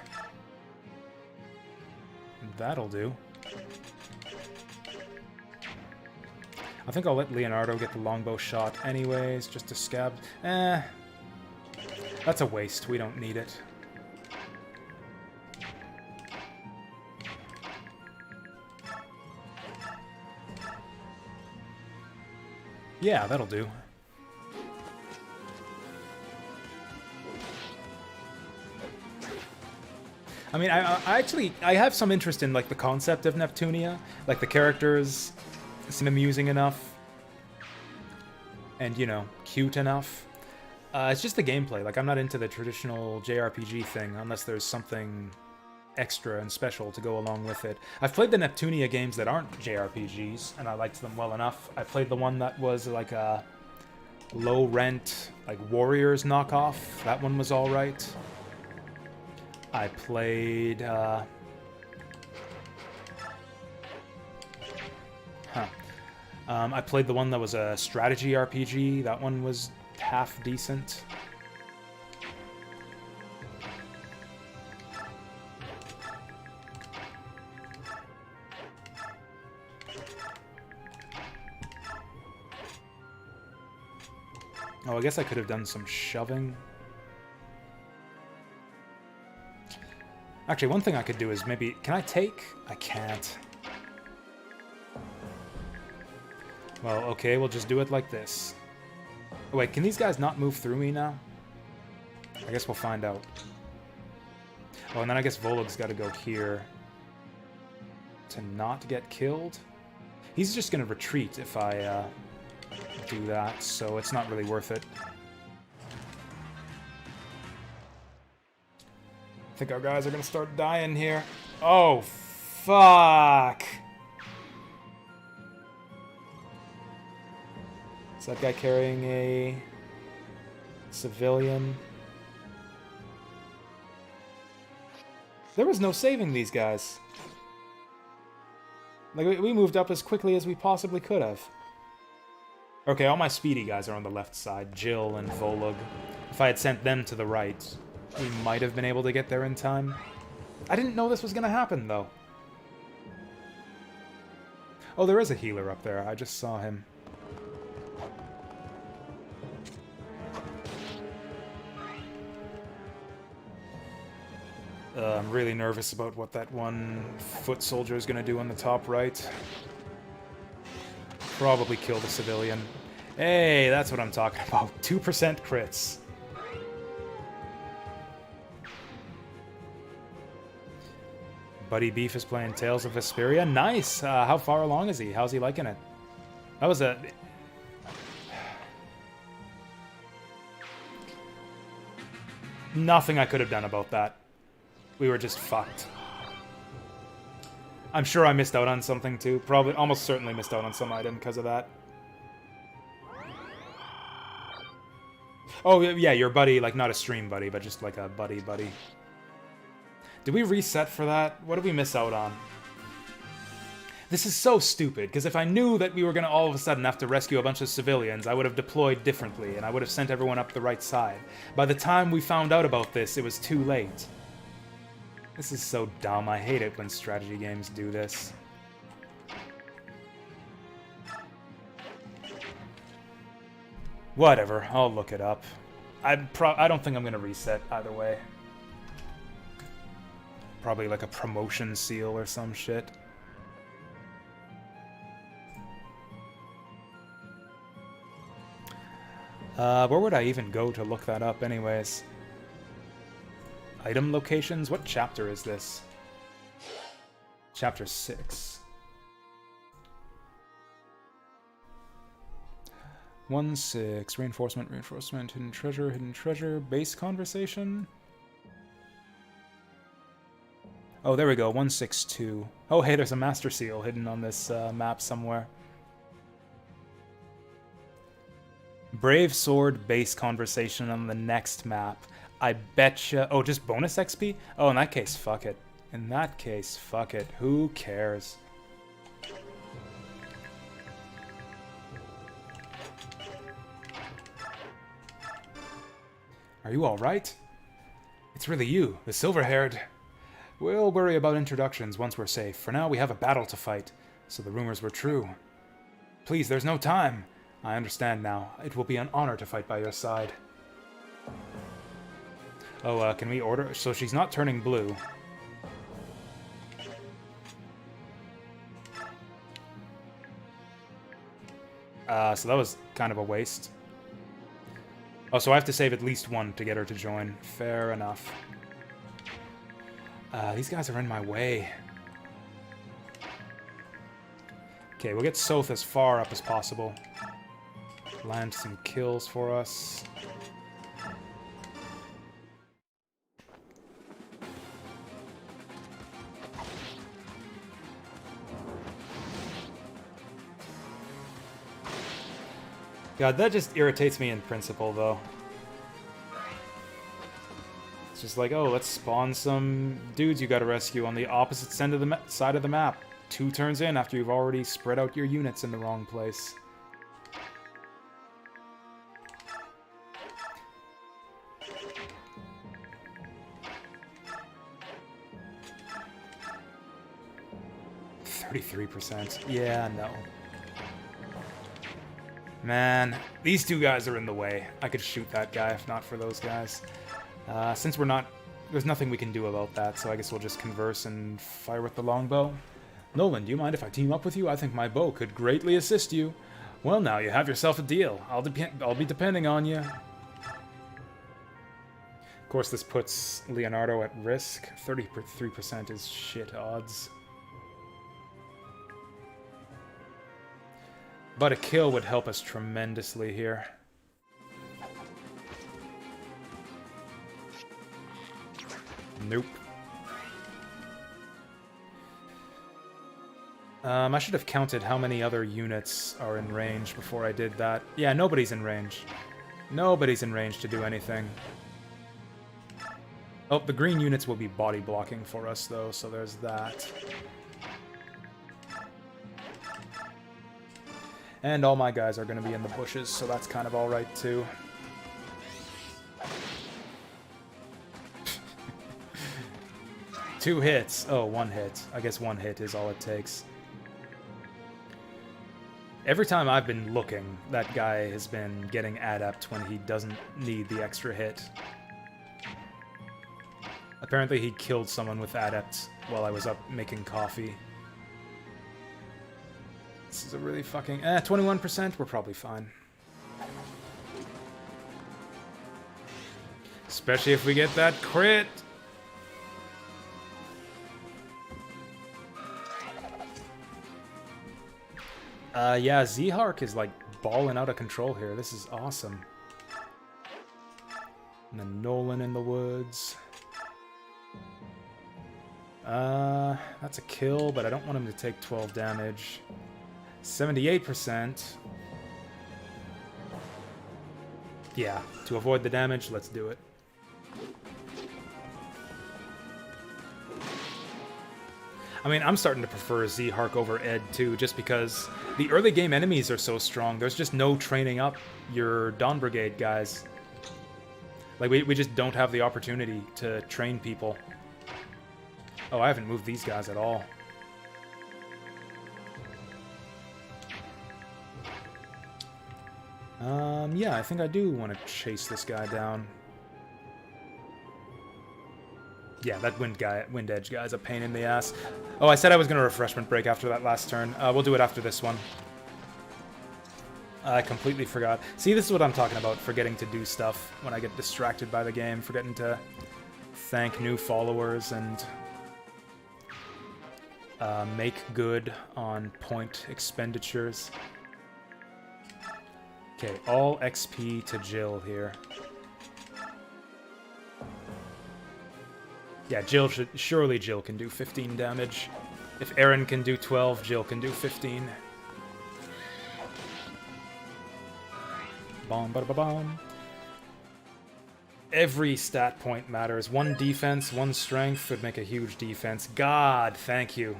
Speaker 1: That'll do. I think I'll let Leonardo get the longbow shot anyways, just to scab. That's a waste. We don't need it. Yeah, that'll do. I mean, I have some interest in, like, the concept of Neptunia. Like, the characters seem amusing enough. And, you know, cute enough. It's just the gameplay. Like, I'm not into the traditional JRPG thing unless there's something extra and special to go along with it. I've played the Neptunia games that aren't JRPGs, and I liked them well enough. I played the one that was like a low-rent, like Warriors knockoff. That one was alright. I played... I played the one that was a strategy RPG. That one was half decent. Oh, I guess I could have done some shoving. Actually, one thing I could do is maybe... Can I take? I can't. Well, okay, we'll just do it like this. Oh, wait, can these guys not move through me now? I guess we'll find out. Oh, and then I guess Volog's got to go here to not get killed. He's just going to retreat if I do that, so it's not really worth it. I think our guys are going to start dying here. Oh, fuck! Is that guy carrying a civilian? There was no saving these guys. Like, we moved up as quickly as we possibly could have. Okay, all my speedy guys are on the left side. Jill and Volog. If I had sent them to the right, we might have been able to get there in time. I didn't know this was going to happen, though. Oh, there is a healer up there. I just saw him. I'm really nervous about what that one foot soldier is going to do on the top right. Probably kill the civilian. Hey, that's what I'm talking about. 2% crits. Buddy Beef is playing Tales of Vesperia. Nice! How far along is he? How's he liking it? That was a... Nothing I could have done about that. We were just fucked. I'm sure I missed out on something too. Probably, almost certainly missed out on some item because of that. Oh, yeah, your buddy, like not a stream buddy, but just like a buddy. Did we reset for that? What did we miss out on? This is so stupid, because if I knew that we were going to all of a sudden have to rescue a bunch of civilians, I would have deployed differently, and I would have sent everyone up the right side. By the time we found out about this, it was too late. This is so dumb. I hate it when strategy games do this. Whatever, I'll look it up. I don't think I'm going to reset either way. Probably like a promotion seal or some shit. Where would I even go to look that up anyways? Item locations? What chapter is this? Chapter 6. 1-6. Reinforcement, hidden treasure, base conversation? Oh, there we go, 162. Oh, hey, there's a Master Seal hidden on this map somewhere. Brave Sword base conversation on the next map. I betcha... Oh, just bonus XP? Oh, in that case, fuck it. In that case, fuck it. Who cares? Are you alright? It's really you, the silver-haired... We'll worry about introductions once we're safe. For now, we have a battle to fight, so the rumors were true. Please, there's no time. I understand now. It will be an honor to fight by your side. Oh, can we order? So she's not turning blue. So that was kind of a waste. Oh, so I have to save at least one to get her to join. Fair enough. These guys are in my way. Okay, we'll get Soth as far up as possible. Land some kills for us. God, that just irritates me in principle, though. It's just like, oh, let's spawn some dudes you gotta rescue on the opposite side of the map. 2 turns in after you've already spread out your units in the wrong place. %. Yeah, no. Man, these 2 guys are in the way. I could shoot that guy if not for those guys. Since we're not... There's nothing we can do about that, so I guess we'll just converse and fire with the longbow. Nolan, do you mind if I team up with you? I think my bow could greatly assist you. Well, now, you have yourself a deal. I'll be depending on you. Of course, this puts Leonardo at risk. 33% is shit odds. But a kill would help us tremendously here. Nope. I should have counted how many other units are in range before I did that. Yeah, nobody's in range. Nobody's in range to do anything. Oh, the green units will be body blocking for us, though, so there's that. And all my guys are going to be in the bushes, so that's kind of alright, too. Two hits. Oh, 1 hit. I guess 1 hit is all it takes. Every time I've been looking, that guy has been getting adept when he doesn't need the extra hit. Apparently he killed someone with adept while I was up making coffee. This is a really fucking... 21%? We're probably fine. Especially if we get that crit! Yeah, Z-Hark is, like, balling out of control here. This is awesome. And then Nolan in the woods. That's a kill, but I don't want him to take 12 damage. 78%. Yeah, to avoid the damage, let's do it. I mean, I'm starting to prefer Z-Hark over Ed, too, just because the early game enemies are so strong. There's just no training up your Dawn Brigade guys. Like, we just don't have the opportunity to train people. Oh, I haven't moved these guys at all. Yeah, I think I do want to chase this guy down. Yeah, that Wind Edge guy is a pain in the ass. Oh, I said I was going to refreshment break after that last turn. We'll do it after this one. I completely forgot. See, this is what I'm talking about, forgetting to do stuff when I get distracted by the game, forgetting to thank new followers and make good on point expenditures. Okay, all XP to Jill here. Yeah, surely Jill can do 15 damage. If Aaron can do 12, Jill can do 15. Bomb, ba ba bomb. Every stat point matters. 1 defense, 1 strength would make a huge defense. God, thank you.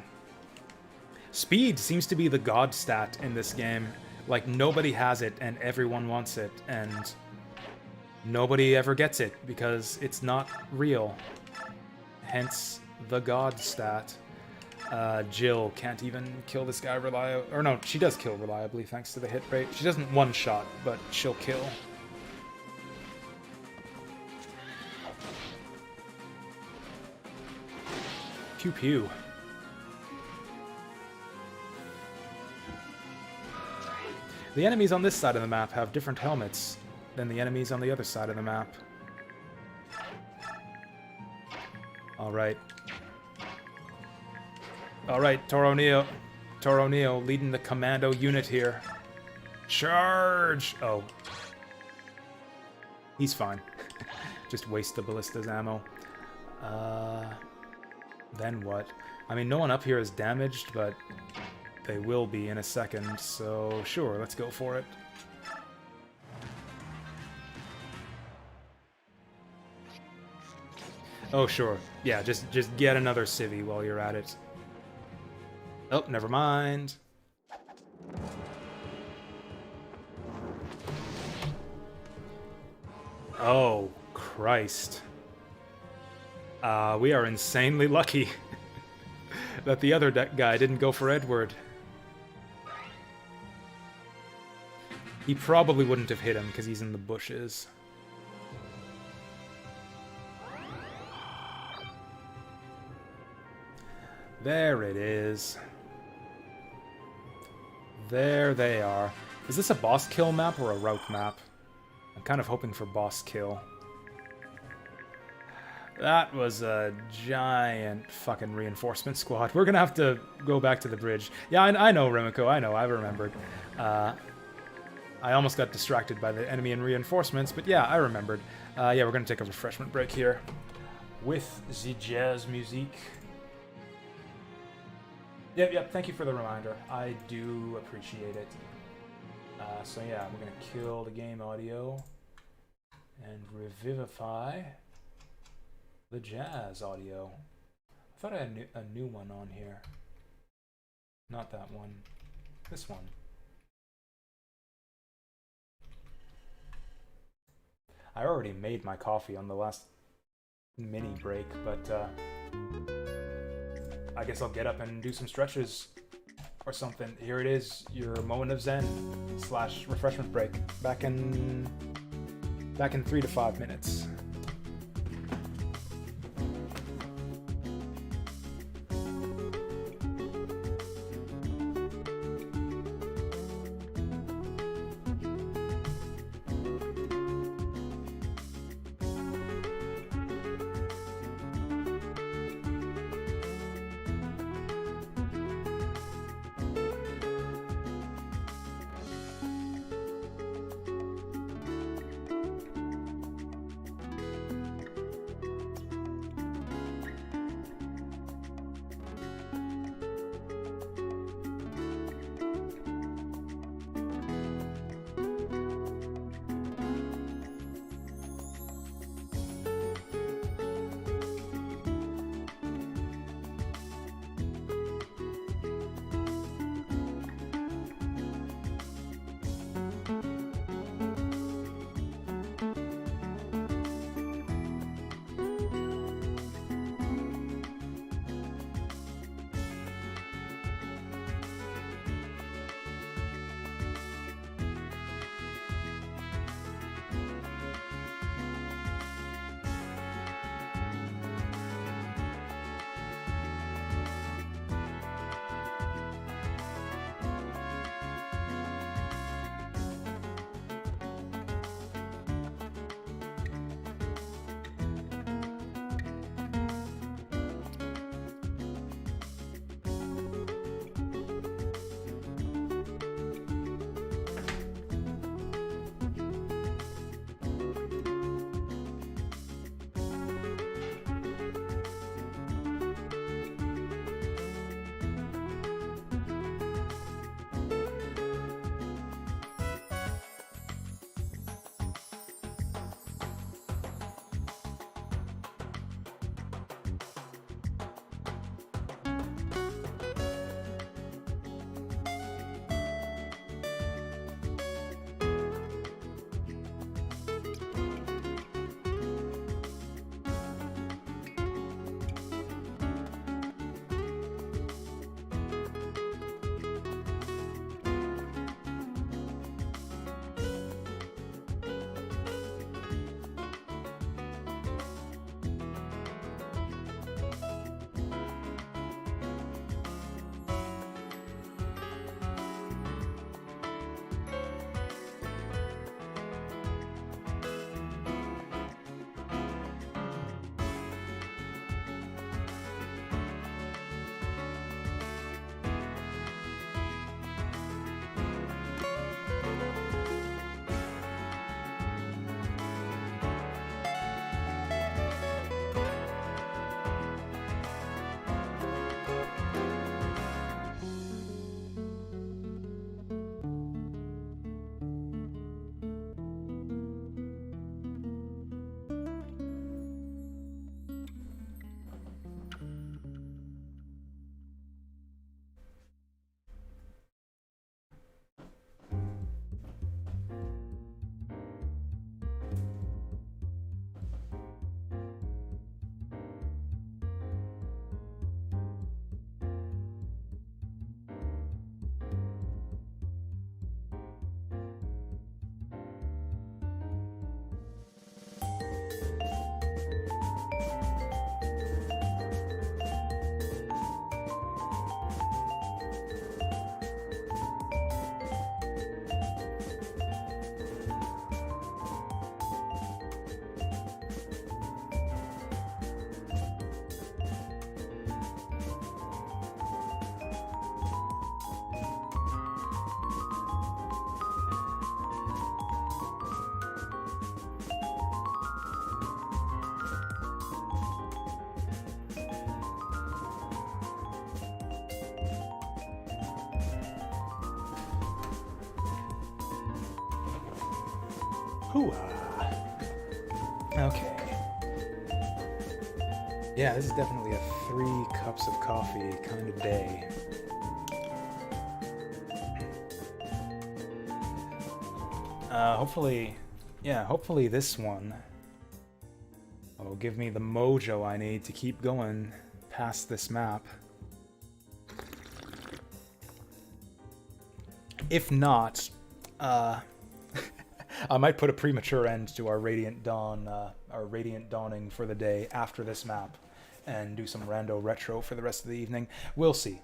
Speaker 1: Speed seems to be the god stat in this game. Like, nobody has it, and everyone wants it, and nobody ever gets it, because it's not real. Hence, the god stat. Jill can't even kill this guy reliably. Or no, she does kill reliably, thanks to the hit rate. She doesn't one-shot, but she'll kill. Pew pew. The enemies on this side of the map have different helmets than the enemies on the other side of the map. Alright. Alright, Toro Neo. Toro Neo leading the commando unit here. Charge! Oh. He's fine. Just waste the ballista's ammo. Then what? I mean, no one up here is damaged, but they will be in a second, so sure, let's go for it. Oh, sure. Yeah, just get another civvy while you're at it. Oh, never mind. Oh, Christ. We are insanely lucky that the other guy didn't go for Edward. He probably wouldn't have hit him because he's in the bushes. There it is. There they are. Is this a boss kill map or a route map? I'm kind of hoping for boss kill. That was a giant fucking reinforcement squad. We're gonna have to go back to the bridge. Yeah, I know, Remiko, I know, I remembered. I almost got distracted by the enemy and reinforcements, but yeah, I remembered. Yeah, we're gonna take a refreshment break here. With the jazz music. Yep, thank you for the reminder. I do appreciate it. So yeah, we're gonna kill the game audio and revivify the jazz audio. I thought I had a new one on here. Not that one. This one. I already made my coffee on the last mini break, but I guess I'll get up and do some stretches or something. Here it is, your moment of zen / refreshment break. Back in 3 to 5 minutes. Hoo-ah. Okay. Yeah, this is definitely a 3 cups of coffee kind of day. Hopefully this one will give me the mojo I need to keep going past this map. If not, I might put a premature end to our Radiant Dawn, our Radiant Dawning for the day after this map, and do some rando retro for the rest of the evening. We'll see.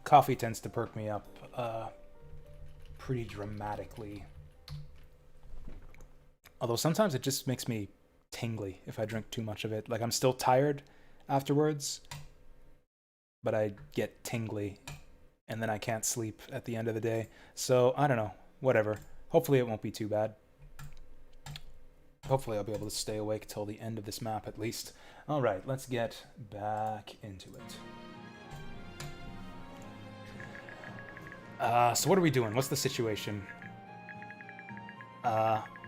Speaker 1: Coffee tends to perk me up pretty dramatically. Although sometimes it just makes me tingly if I drink too much of it. Like, I'm still tired afterwards, but I get tingly, and then I can't sleep at the end of the day. So, I don't know. Whatever. Hopefully it won't be too bad. Hopefully I'll be able to stay awake till the end of this map at least. Alright, let's get back into it. So what are we doing? What's the situation?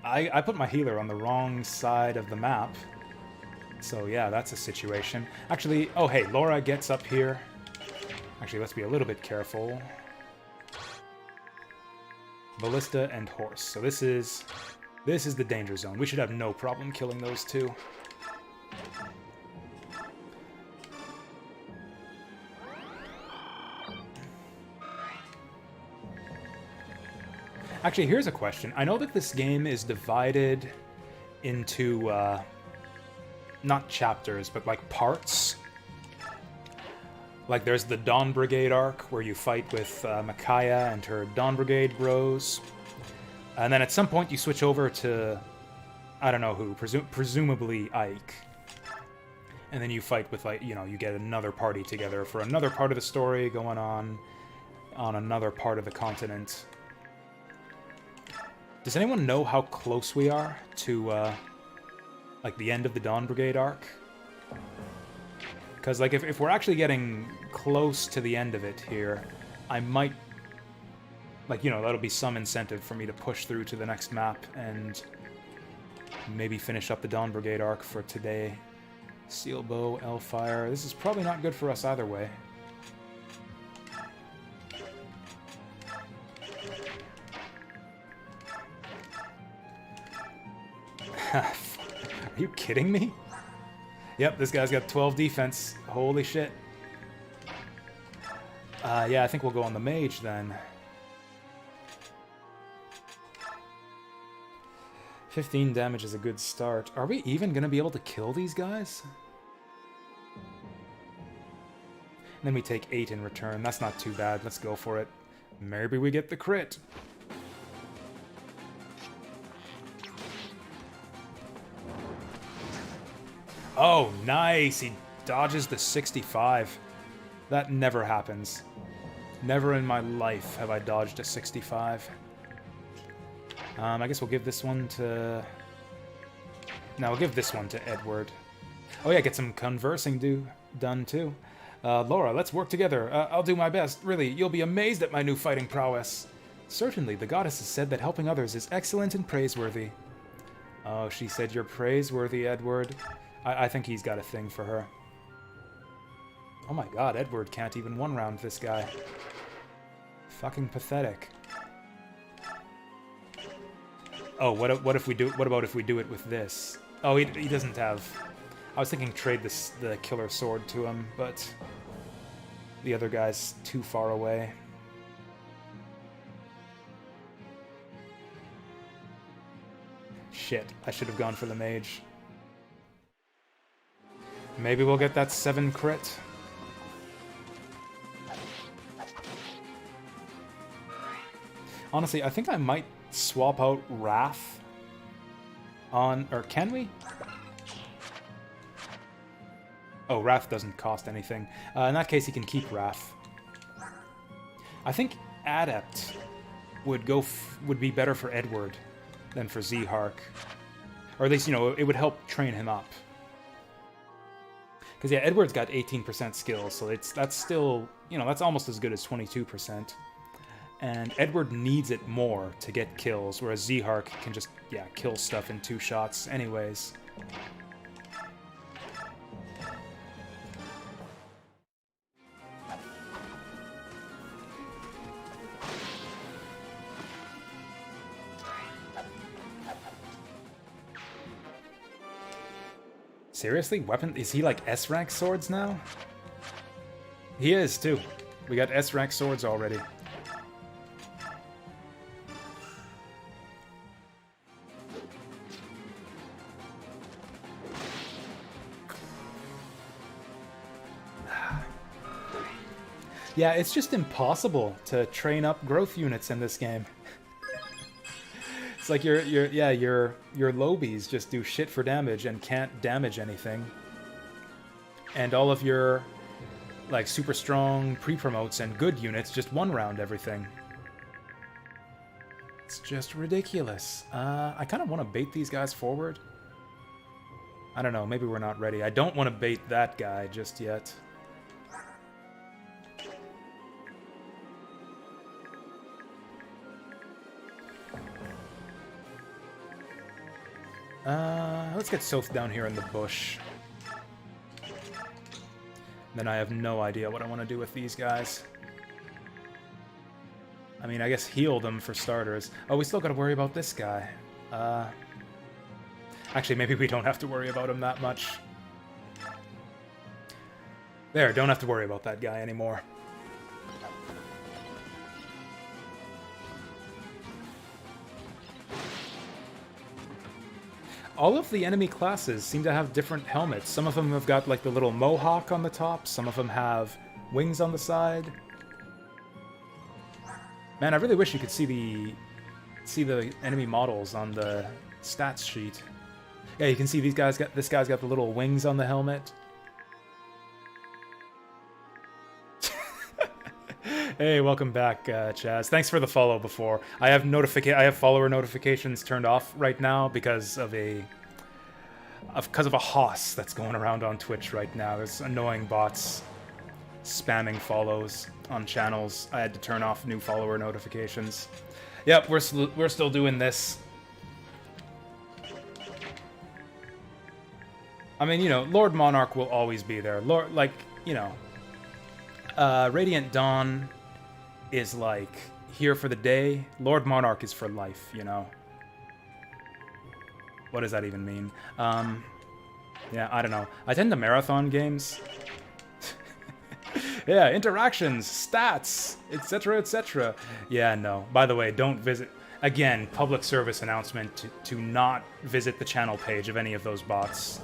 Speaker 1: I put my healer on the wrong side of the map. So yeah, that's a situation. Actually, oh hey, Laura gets up here. Actually, let's be a little bit careful. Ballista and horse. So this is the danger zone. We should have no problem killing those two. Actually, here's a question. I know that this game is divided into, not chapters, but like parts. Like there's the Dawn Brigade arc, where you fight with Micaiah and her Dawn Brigade bros. And then at some point you switch over to, I don't know who, presumably Ike. And then you fight with, like, you know, you get another party together for another part of the story going on another part of the continent. Does anyone know how close we are to, like, the end of the Dawn Brigade arc? Because, like, if we're actually getting close to the end of it here, I might... Like, you know, that'll be some incentive for me to push through to the next map and maybe finish up the Dawn Brigade arc for today. Seal Bow, Elfire. This is probably not good for us either way. Are you kidding me? Yep, this guy's got 12 defense. Holy shit. Yeah, I think we'll go on the mage then. 15 damage is a good start. Are we even going to be able to kill these guys? And then we take 8 in return. That's not too bad. Let's go for it. Maybe we get the crit. Oh, nice! He dodges the 65. That never happens. Never in my life have I dodged a 65. I guess we'll give this one to... No, we'll give this one to Edward. Oh yeah, get some conversing done too. Laura, let's work together. I'll do my best. Really, you'll be amazed at my new fighting prowess. Certainly, the goddess has said that helping others is excellent and praiseworthy. Oh, she said you're praiseworthy, Edward. I think he's got a thing for her. Oh my god, Edward can't even one-round this guy. Fucking pathetic. Oh, what about if we do it with this? Oh, he doesn't have... I was thinking trade the killer sword to him, but the other guy's too far away. Shit, I should have gone for the mage. Maybe we'll get that 7 crit. Honestly, I think I might swap out Wrath on... Or can we? Oh, Wrath doesn't cost anything. In that case, he can keep Wrath. I think Adept would be better for Edward than for Zehark. Or at least, you know, it would help train him up. Because, yeah, Edward's got 18% skill, so that's still, you know, that's almost as good as 22%. And Edward needs it more to get kills, whereas Zehark can just, yeah, kill stuff in 2 shots anyways. Seriously? Weapon? Is he like S-rank swords now? He is, too. We got S-rank swords already. Yeah, it's just impossible to train up growth units in this game. It's like your lobies just do shit for damage and can't damage anything. And all of your like super strong pre-promotes and good units just one round everything. It's just ridiculous. I kind of want to bait these guys forward. I don't know, maybe we're not ready. I don't want to bait that guy just yet. Let's get Soph down here in the bush. Then I have no idea what I want to do with these guys. I mean, I guess heal them for starters. Oh, we still gotta worry about this guy. Actually, maybe we don't have to worry about him that much. There, don't have to worry about that guy anymore. All of the enemy classes seem to have different helmets. Some of them have got like the little mohawk on the top, some of them have wings on the side. Man, I really wish you could see the enemy models on the stats sheet. Yeah, you can see this guy's got the little wings on the helmet. Hey, welcome back, Chaz. Thanks for the follow before. I have follower notifications turned off right now because of a hoss that's going around on Twitch right now. There's annoying bots spamming follows on channels. I had to turn off new follower notifications. Yep, we're still doing this. I mean, you know, Lord Monarch will always be there. Radiant Dawn is like here for the day. Lord Monarch is for life, you know. What does that even mean? Yeah, I don't know. I tend to marathon games. Yeah, interactions, stats, etc., etc. Yeah, no. By the way, don't visit... Again, public service announcement to not visit the channel page of any of those bots.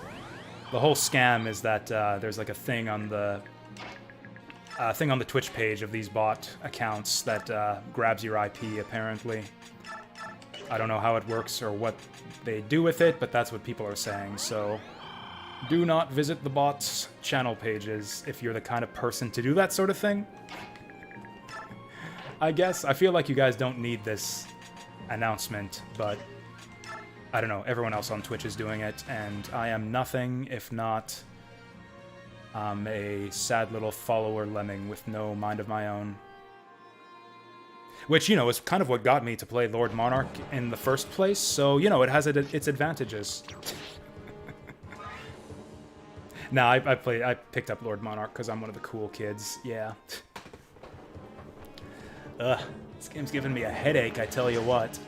Speaker 1: The whole scam is that there's like a thing on the Twitch page of these bot accounts that grabs your IP, apparently. I don't know how it works or what they do with it, but that's what people are saying, so... Do not visit the bots' channel pages if you're the kind of person to do that sort of thing. I guess. I feel like you guys don't need this announcement, but... I don't know, everyone else on Twitch is doing it, and I am nothing if not... a sad little follower lemming with no mind of my own. Which, you know, is kind of what got me to play Lord Monarch in the first place, so, you know, it has its advantages. Nah, I picked up Lord Monarch because I'm one of the cool kids, yeah. Ugh, this game's giving me a headache, I tell you what.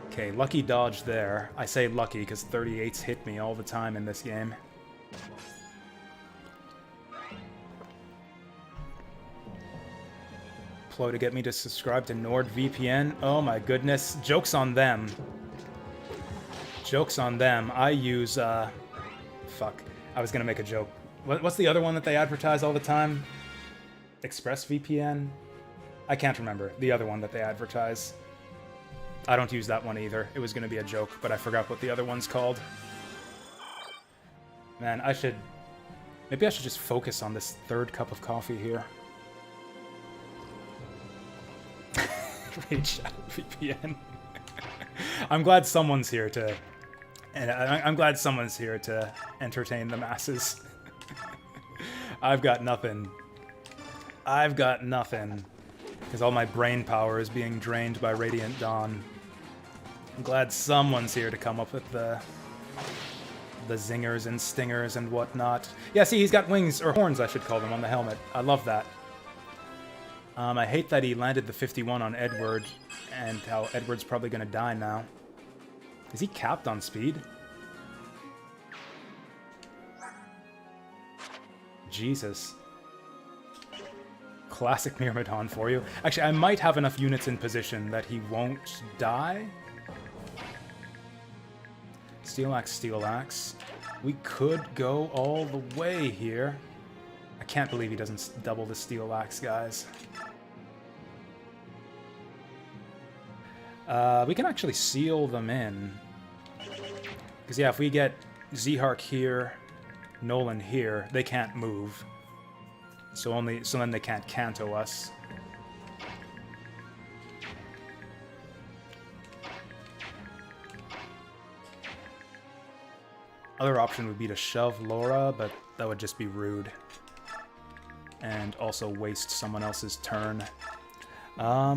Speaker 1: Okay, lucky dodge there. I say lucky because 38s hit me all the time in this game. Plo to get me to subscribe to NordVPN. Oh my goodness. Joke's on them. Joke's on them. I use, fuck. I was gonna make a joke. What's the other one that they advertise all the time? ExpressVPN? I can't remember. The other one that they advertise. I don't use that one either. It was gonna be a joke, but I forgot what the other one's called. Man, maybe I should just focus on this third cup of coffee here. Raid Shadow VPN. I'm glad someone's here to... And I'm glad someone's here to entertain the masses. I've got nothing I've got nothing. Because all my brain power is being drained by Radiant Dawn. I'm glad someone's here to come up with the zingers and stingers and whatnot. Yeah, see, he's got wings, or horns I should call them, on the helmet. I love that. I hate that he landed the 51 on Edward, and how Edward's probably going to die now. Is he capped on speed? Jesus. Classic Myrmidon for you. Actually, I might have enough units in position that he won't die. Steel Axe, Steel Axe. We could go all the way here. I can't believe he doesn't double the Steel Axe, guys. We can actually seal them in. Because, yeah, if we get Zehark here, Nolan here, they can't move. So then they can't Canto us. Other option would be to shove Laura, but that would just be rude. And also waste someone else's turn. I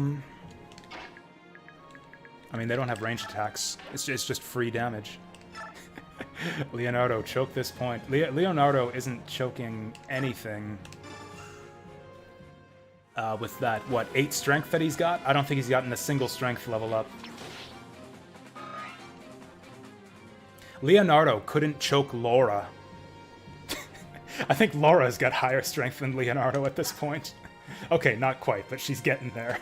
Speaker 1: mean, they don't have ranged attacks. It's just free damage. Leonardo, choke this point. Leonardo isn't choking anything with that, what, 8 strength that he's got? I don't think he's gotten a single strength level up. Leonardo couldn't choke Laura. I think Laura's got higher strength than Leonardo at this point. Okay, not quite, but she's getting there.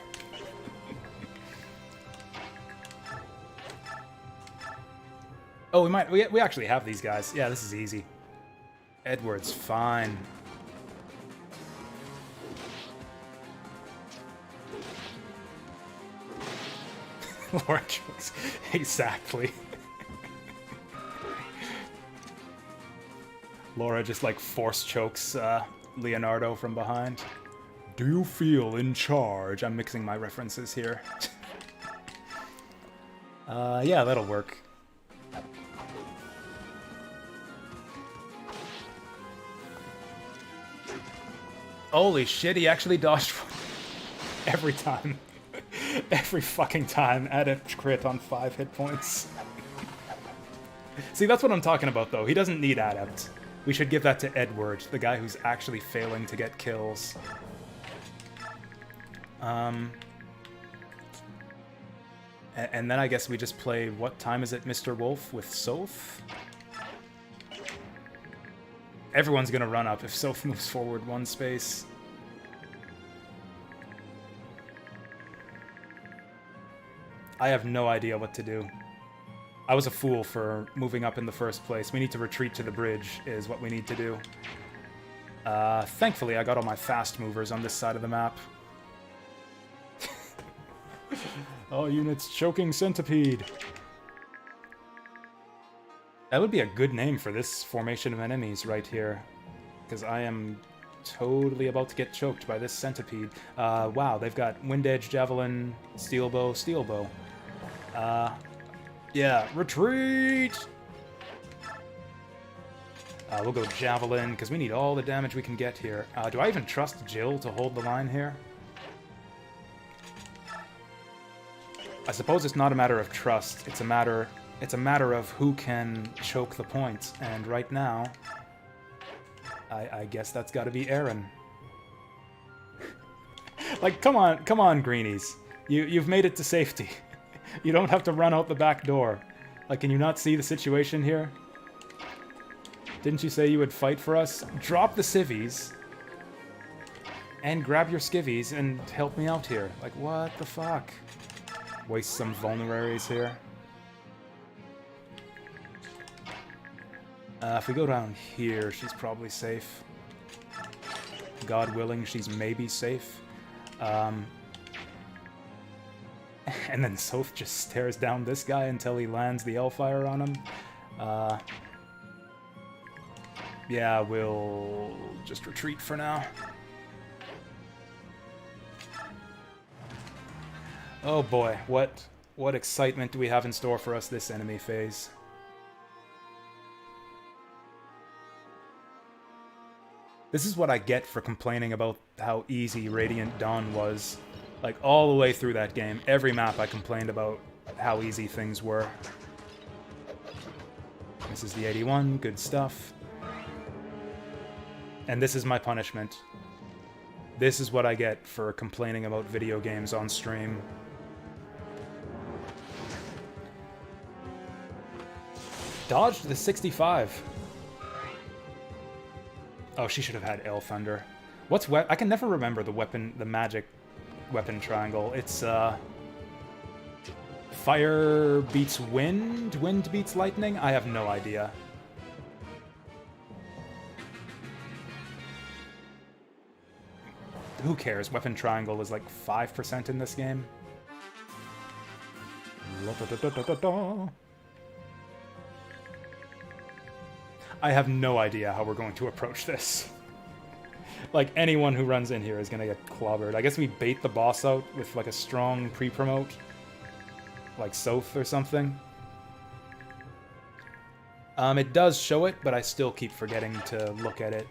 Speaker 1: Oh, we actually have these guys. Yeah, this is easy. Edward's fine. Laura chokes. Exactly. Laura just like force chokes Leonardo from behind. Do you feel in charge? I'm mixing my references here. Yeah, that'll work. Holy shit, he actually dodged every time. Every fucking time. Adept crit on 5 hit points. See, that's what I'm talking about, though. He doesn't need Adept. We should give that to Edward, the guy who's actually failing to get kills. And then I guess we just play, what time is it, Mr. Wolf, with Soph? Everyone's gonna run up if Soph moves forward 1 space. I have no idea what to do. I was a fool for moving up in the first place. We need to retreat to the bridge, is what we need to do. Thankfully, I got all my fast movers on this side of the map. All units choking centipede. That would be a good name for this formation of enemies right here. Because I am totally about to get choked by this centipede. Wow, they've got Wind Edge, Javelin, Steel Bow, Steel Bow. Yeah, retreat! We'll go Javelin, because we need all the damage we can get here. Do I even trust Jill to hold the line here? I suppose it's not a matter of trust, it's a matter of who can choke the point, and right now, I guess that's gotta be Aaron. Like, come on, Greenies. You've made it to safety. You don't have to run out the back door. Like, can you not see the situation here? Didn't you say you would fight for us? Drop the civvies, and grab your skivvies, and help me out here. Like, what the fuck? Waste some vulneraries here. If we go down here, she's probably safe. God willing, she's maybe safe. And then Soph just stares down this guy until he lands the Hellfire on him. Yeah, we'll just retreat for now. Oh boy, what excitement do we have in store for us this enemy phase? This is what I get for complaining about how easy Radiant Dawn was. Like, all the way through that game, every map I complained about how easy things were. This is the 81, good stuff. And this is my punishment. This is what I get for complaining about video games on stream. Dodged the 65. Oh, she should have had L Thunder. What's I can never remember the weapon, the magic weapon triangle. It's fire beats wind, wind beats lightning. I have no idea. Who cares? Weapon triangle is like 5% in this game. I have no idea how we're going to approach this. Like, anyone who runs in here is gonna get clobbered. I guess we bait the boss out with, like, a strong pre-promote. Like Soth or something. It does show it, but I still keep forgetting to look at it.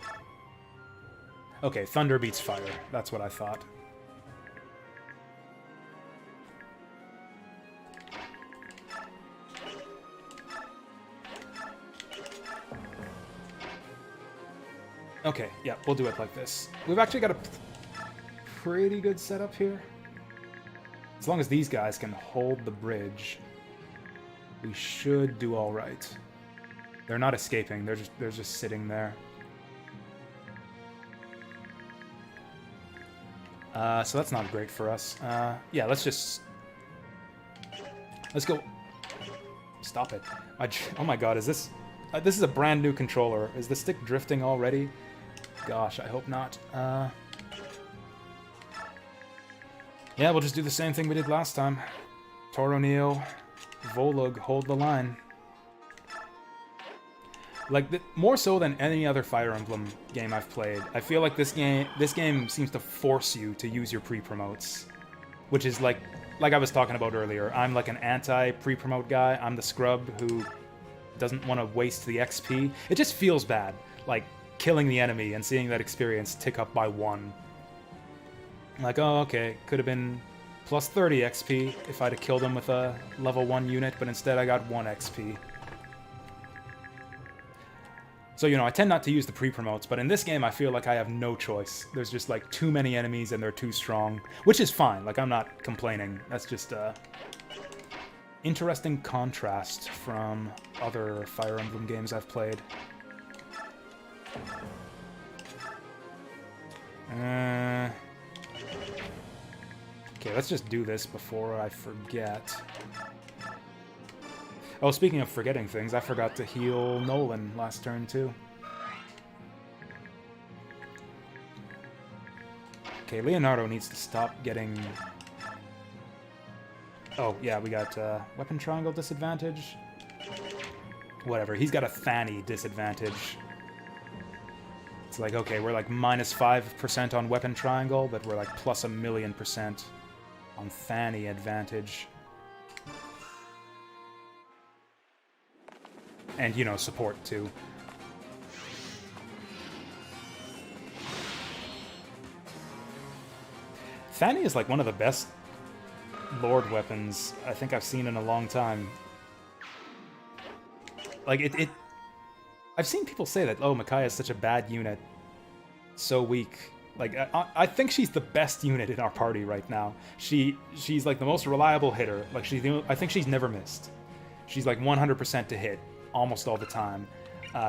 Speaker 1: Okay, thunder beats fire. That's what I thought. Okay, yeah, we'll do it like this. We've actually got a pretty good setup here. As long as these guys can hold the bridge, we should do all right. They're not escaping. They're just sitting there. So that's not great for us. Yeah, let's go. Stop it. Oh my god, is this... this is a brand new controller. Is the stick drifting already? Gosh, I hope not. Yeah, we'll just do the same thing we did last time. Toro Neo, Volug, hold the line. Like, more so than any other Fire Emblem game I've played, I feel like this game seems to force you to use your pre-promotes. Which is like I was talking about earlier, I'm like an anti-pre-promote guy. I'm the scrub who doesn't want to waste the XP. It just feels bad, like killing the enemy and seeing that experience tick up by 1. Like, oh, okay, could have been plus 30 XP if I'd have killed him with a level 1 unit, but instead I got 1 XP. So, you know, I tend not to use the pre-promotes, but in this game I feel like I have no choice. There's just, like, too many enemies and they're too strong, which is fine. Like, I'm not complaining. That's just a interesting contrast from other Fire Emblem games I've played. Okay, let's just do this before I forget. Oh, speaking of forgetting things, I forgot to heal Nolan last turn, too. Okay, Leonardo needs to stop getting... Oh, yeah, we got weapon triangle disadvantage. Whatever, he's got a Fanny disadvantage. It's like, okay, we're like minus 5% on weapon triangle, but we're like plus 1,000,000% on Fanny advantage. And, you know, support, too. Fanny is like one of the best Lord weapons I think I've seen in a long time. Like, I've seen people say that, oh, Micaiah is such a bad unit. So weak. Like, I think she's the best unit in our party right now. She's like the most reliable hitter. Like, I think she's never missed. She's like 100% to hit almost all the time.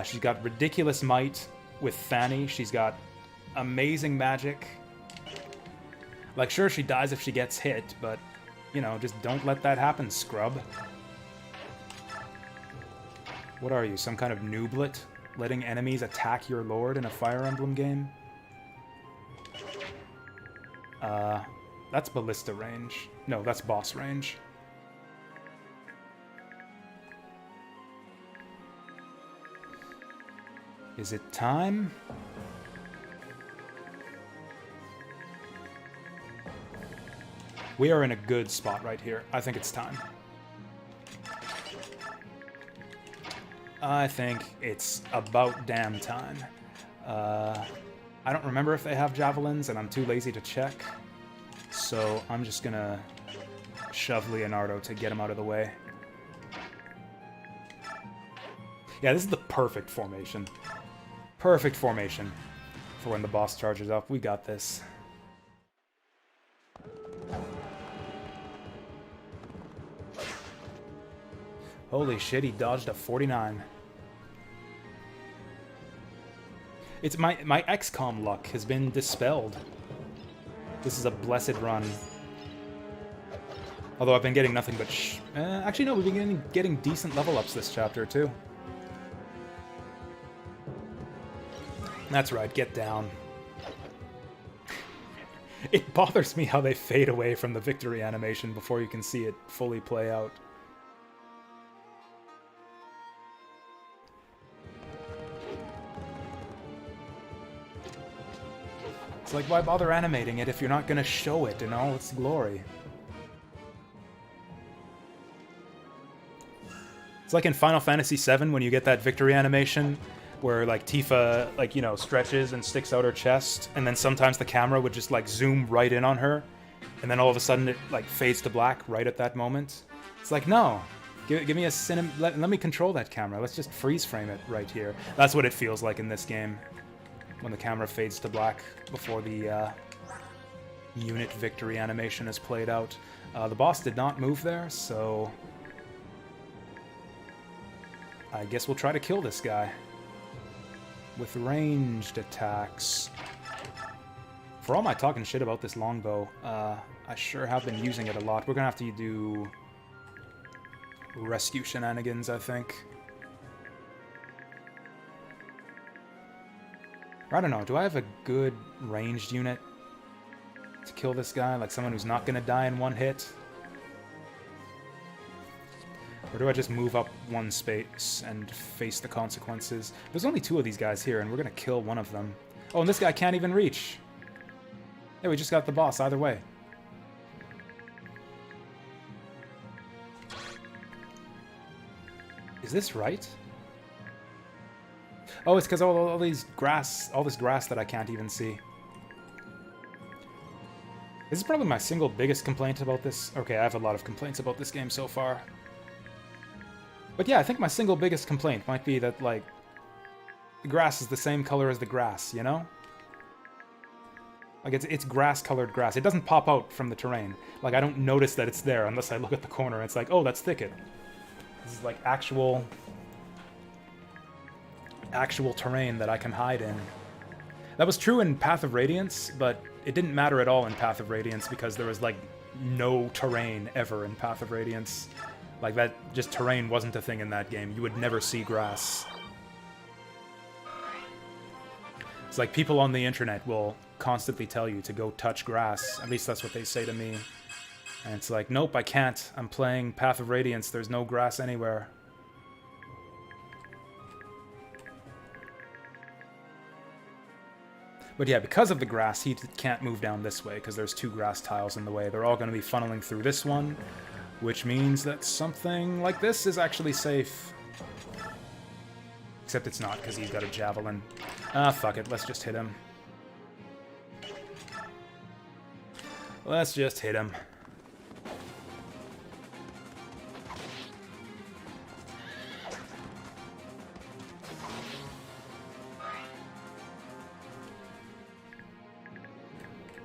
Speaker 1: She's got ridiculous might with Fanny. She's got amazing magic. Like, sure, she dies if she gets hit, but, you know, just don't let that happen, scrub. What are you, some kind of nooblet? Letting enemies attack your lord in a Fire Emblem game? That's ballista range. No, that's boss range. Is it time? We are in a good spot right here. I think it's time. I think it's about damn time. I don't remember if they have javelins, and I'm too lazy to check. So I'm just gonna shove Leonardo to get him out of the way. Yeah, this is the perfect formation. Perfect formation for when the boss charges up. We got this. Holy shit, he dodged a 49. It's my XCOM luck has been dispelled. This is a blessed run. Although I've been getting nothing but actually, no, we've been getting decent level ups this chapter, too. That's right, get down. It bothers me how they fade away from the victory animation before you can see it fully play out. It's like, why bother animating it if you're not going to show it in all its glory? It's like in Final Fantasy VII when you get that victory animation where, like, Tifa, like, you know, stretches and sticks out her chest, and then sometimes the camera would just, like, zoom right in on her, and then all of a sudden it, like, fades to black right at that moment. It's like, no. Give me a let me control that camera. Let's just freeze frame it right here. That's what it feels like in this game, when the camera fades to black before the unit victory animation is played out. The boss did not move there, so I guess we'll try to kill this guy with ranged attacks. For all my talking shit about this longbow, I sure have been using it a lot. We're gonna have to do rescue shenanigans, I think. I don't know, do I have a good ranged unit to kill this guy? Like someone who's not gonna die in one hit? Or do I just move up one space and face the consequences? There's only 2 of these guys here, and we're gonna kill one of them. Oh, and this guy can't even reach! Yeah, we just got the boss either way. Is this right? Oh, it's because all this grass that I can't even see. This is probably my single biggest complaint about this. Okay, I have a lot of complaints about this game so far. But yeah, I think my single biggest complaint might be that, like, the grass is the same color as the grass, you know? Like, it's grass-colored grass. It doesn't pop out from the terrain. Like, I don't notice that it's there unless I look at the corner and it's like, oh, that's thicket. This is, like, actual terrain that I can hide in. That was true in Path of Radiance, but it didn't matter at all in Path of Radiance because there was, like, no terrain ever in Path of Radiance. Like, that, just terrain wasn't a thing in that game. You would never see grass. It's like people on the internet will constantly tell you to go touch grass. At least that's what they say to me. And it's like, nope, I can't. I'm playing Path of Radiance. There's no grass anywhere. But yeah, because of the grass, he can't move down this way because there's 2 grass tiles in the way. They're all going to be funneling through this one, which means that something like this is actually safe. Except it's not, because he's got a javelin. Ah, fuck it. Let's just hit him. Let's just hit him.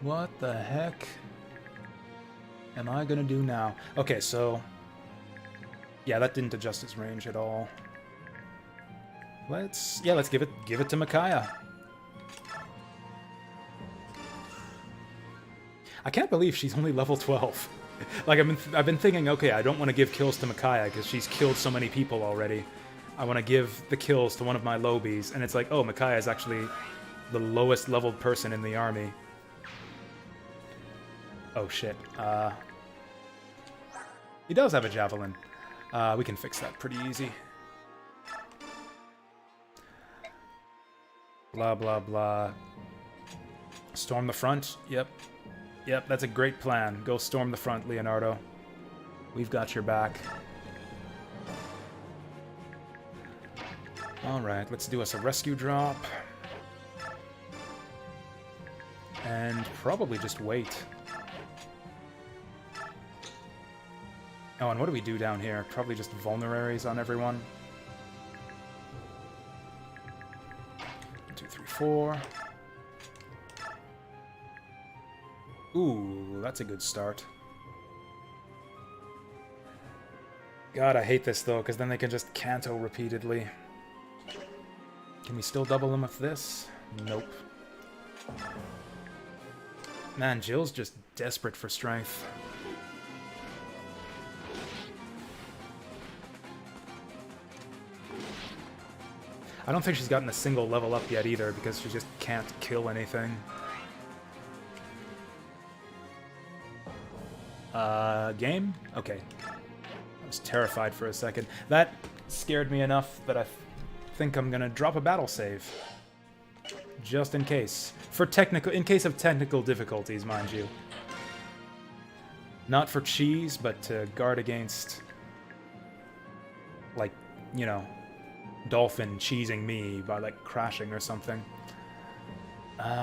Speaker 1: What the heck am I gonna do now? Okay, so yeah, that didn't adjust its range at all. Let's give it to Micaiah. I can't believe she's only level 12. Like I've been thinking, okay, I don't want to give kills to Micaiah because she's killed so many people already. I want to give the kills to one of my lobies, and it's like, oh, Micaiah is actually the lowest leveled person in the army. Oh shit. He does have a javelin. We can fix that pretty easy. Blah, blah, blah. Storm the front? Yep. Yep, that's a great plan. Go storm the front, Leonardo. We've got your back. Alright, let's do us a rescue drop. probably just wait. Oh, and what do we do down here? Probably just vulneraries on everyone. 1, 2, 3, 4. Ooh, that's a good start. God, I hate this though, because then they can just canto repeatedly. Can we still double them with this? Nope. Man, Jill's just desperate for strength. I don't think she's gotten a single level up yet either, because she just can't kill anything. Game? Okay. I was terrified for a second. That scared me enough that I think I'm gonna drop a battle save. Just in case. In case of technical difficulties, mind you. Not for cheese, but to guard against, like, you know, Dolphin cheesing me by, like, crashing or something.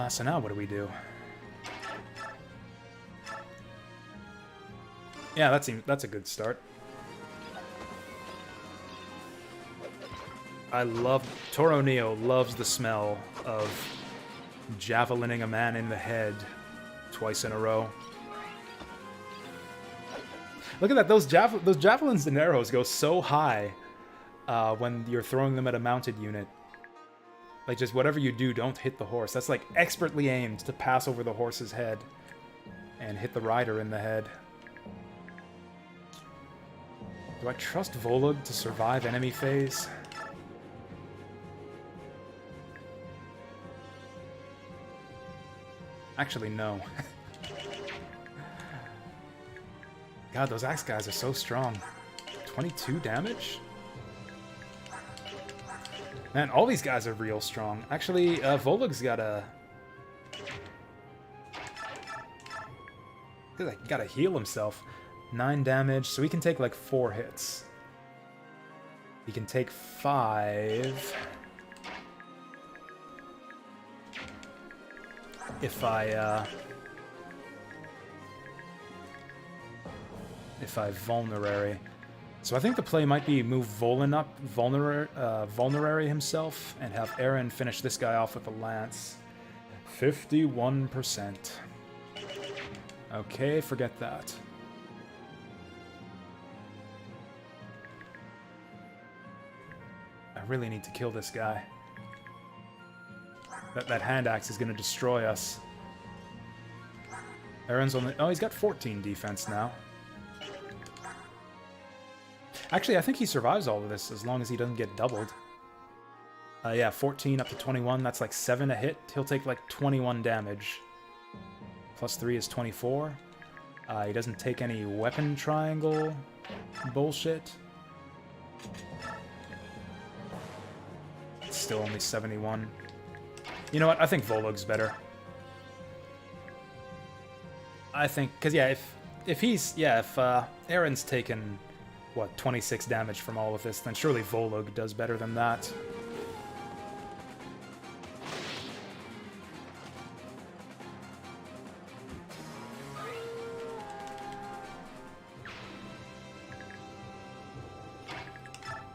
Speaker 1: So now what do we do? Yeah, that's a good start. Toro Neo loves the smell of javelining a man in the head twice in a row. Look at that, those javelins and arrows go so high when you're throwing them at a mounted unit. Like, just whatever you do, don't hit the horse. That's like expertly aimed to pass over the horse's head and hit the rider in the head. Do I trust Volug to survive enemy phase? Actually, no. God, those axe guys are so strong. 22 damage? Man, all these guys are real strong. Actually, Volug's got a... gotta heal himself. 9 damage, so he can take like 4 hits. He can take 5... If I vulnerary. So I think the play might be move Volan up, vulnerary himself, and have Aaron finish this guy off with a lance. 51%. Okay, forget that. I really need to kill this guy. That hand axe is going to destroy us. Aaron's only... Oh, he's got 14 defense now. Actually, I think he survives all of this as long as he doesn't get doubled. Yeah, 14 up to 21. That's like 7 a hit. He'll take like 21 damage. Plus 3 is 24. He doesn't take any weapon triangle bullshit. It's still only 71. You know what? I think Volug's better. I think... Because, yeah, if Aaron's taken... What, 26 damage from all of this, then surely Volug does better than that.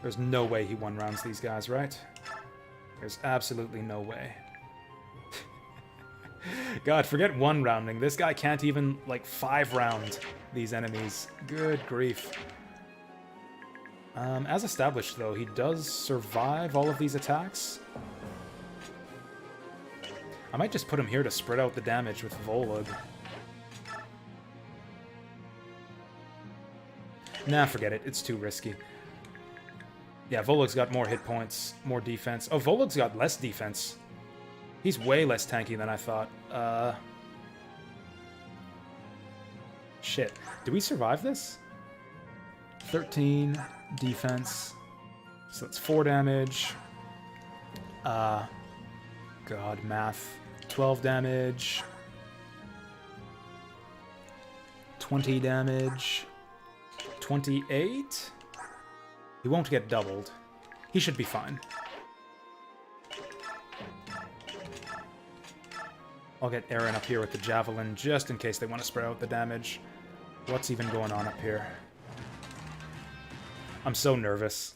Speaker 1: There's no way he one-rounds these guys, right? There's absolutely no way. God, forget one-rounding. This guy can't even, like, 5-round these enemies. Good grief. As established, though, he does survive all of these attacks. I might just put him here to spread out the damage with Volug. Nah, forget it. It's too risky. Yeah, Volug's got more hit points, more defense. Oh, Volug's got less defense. He's way less tanky than I thought. Shit. Do we survive this? 13 defense. So that's 4 damage. God, math. 12 damage. 20 damage. 28? He won't get doubled. He should be fine. I'll get Aaron up here with the javelin just in case they want to spread out the damage. What's even going on up here? I'm so nervous.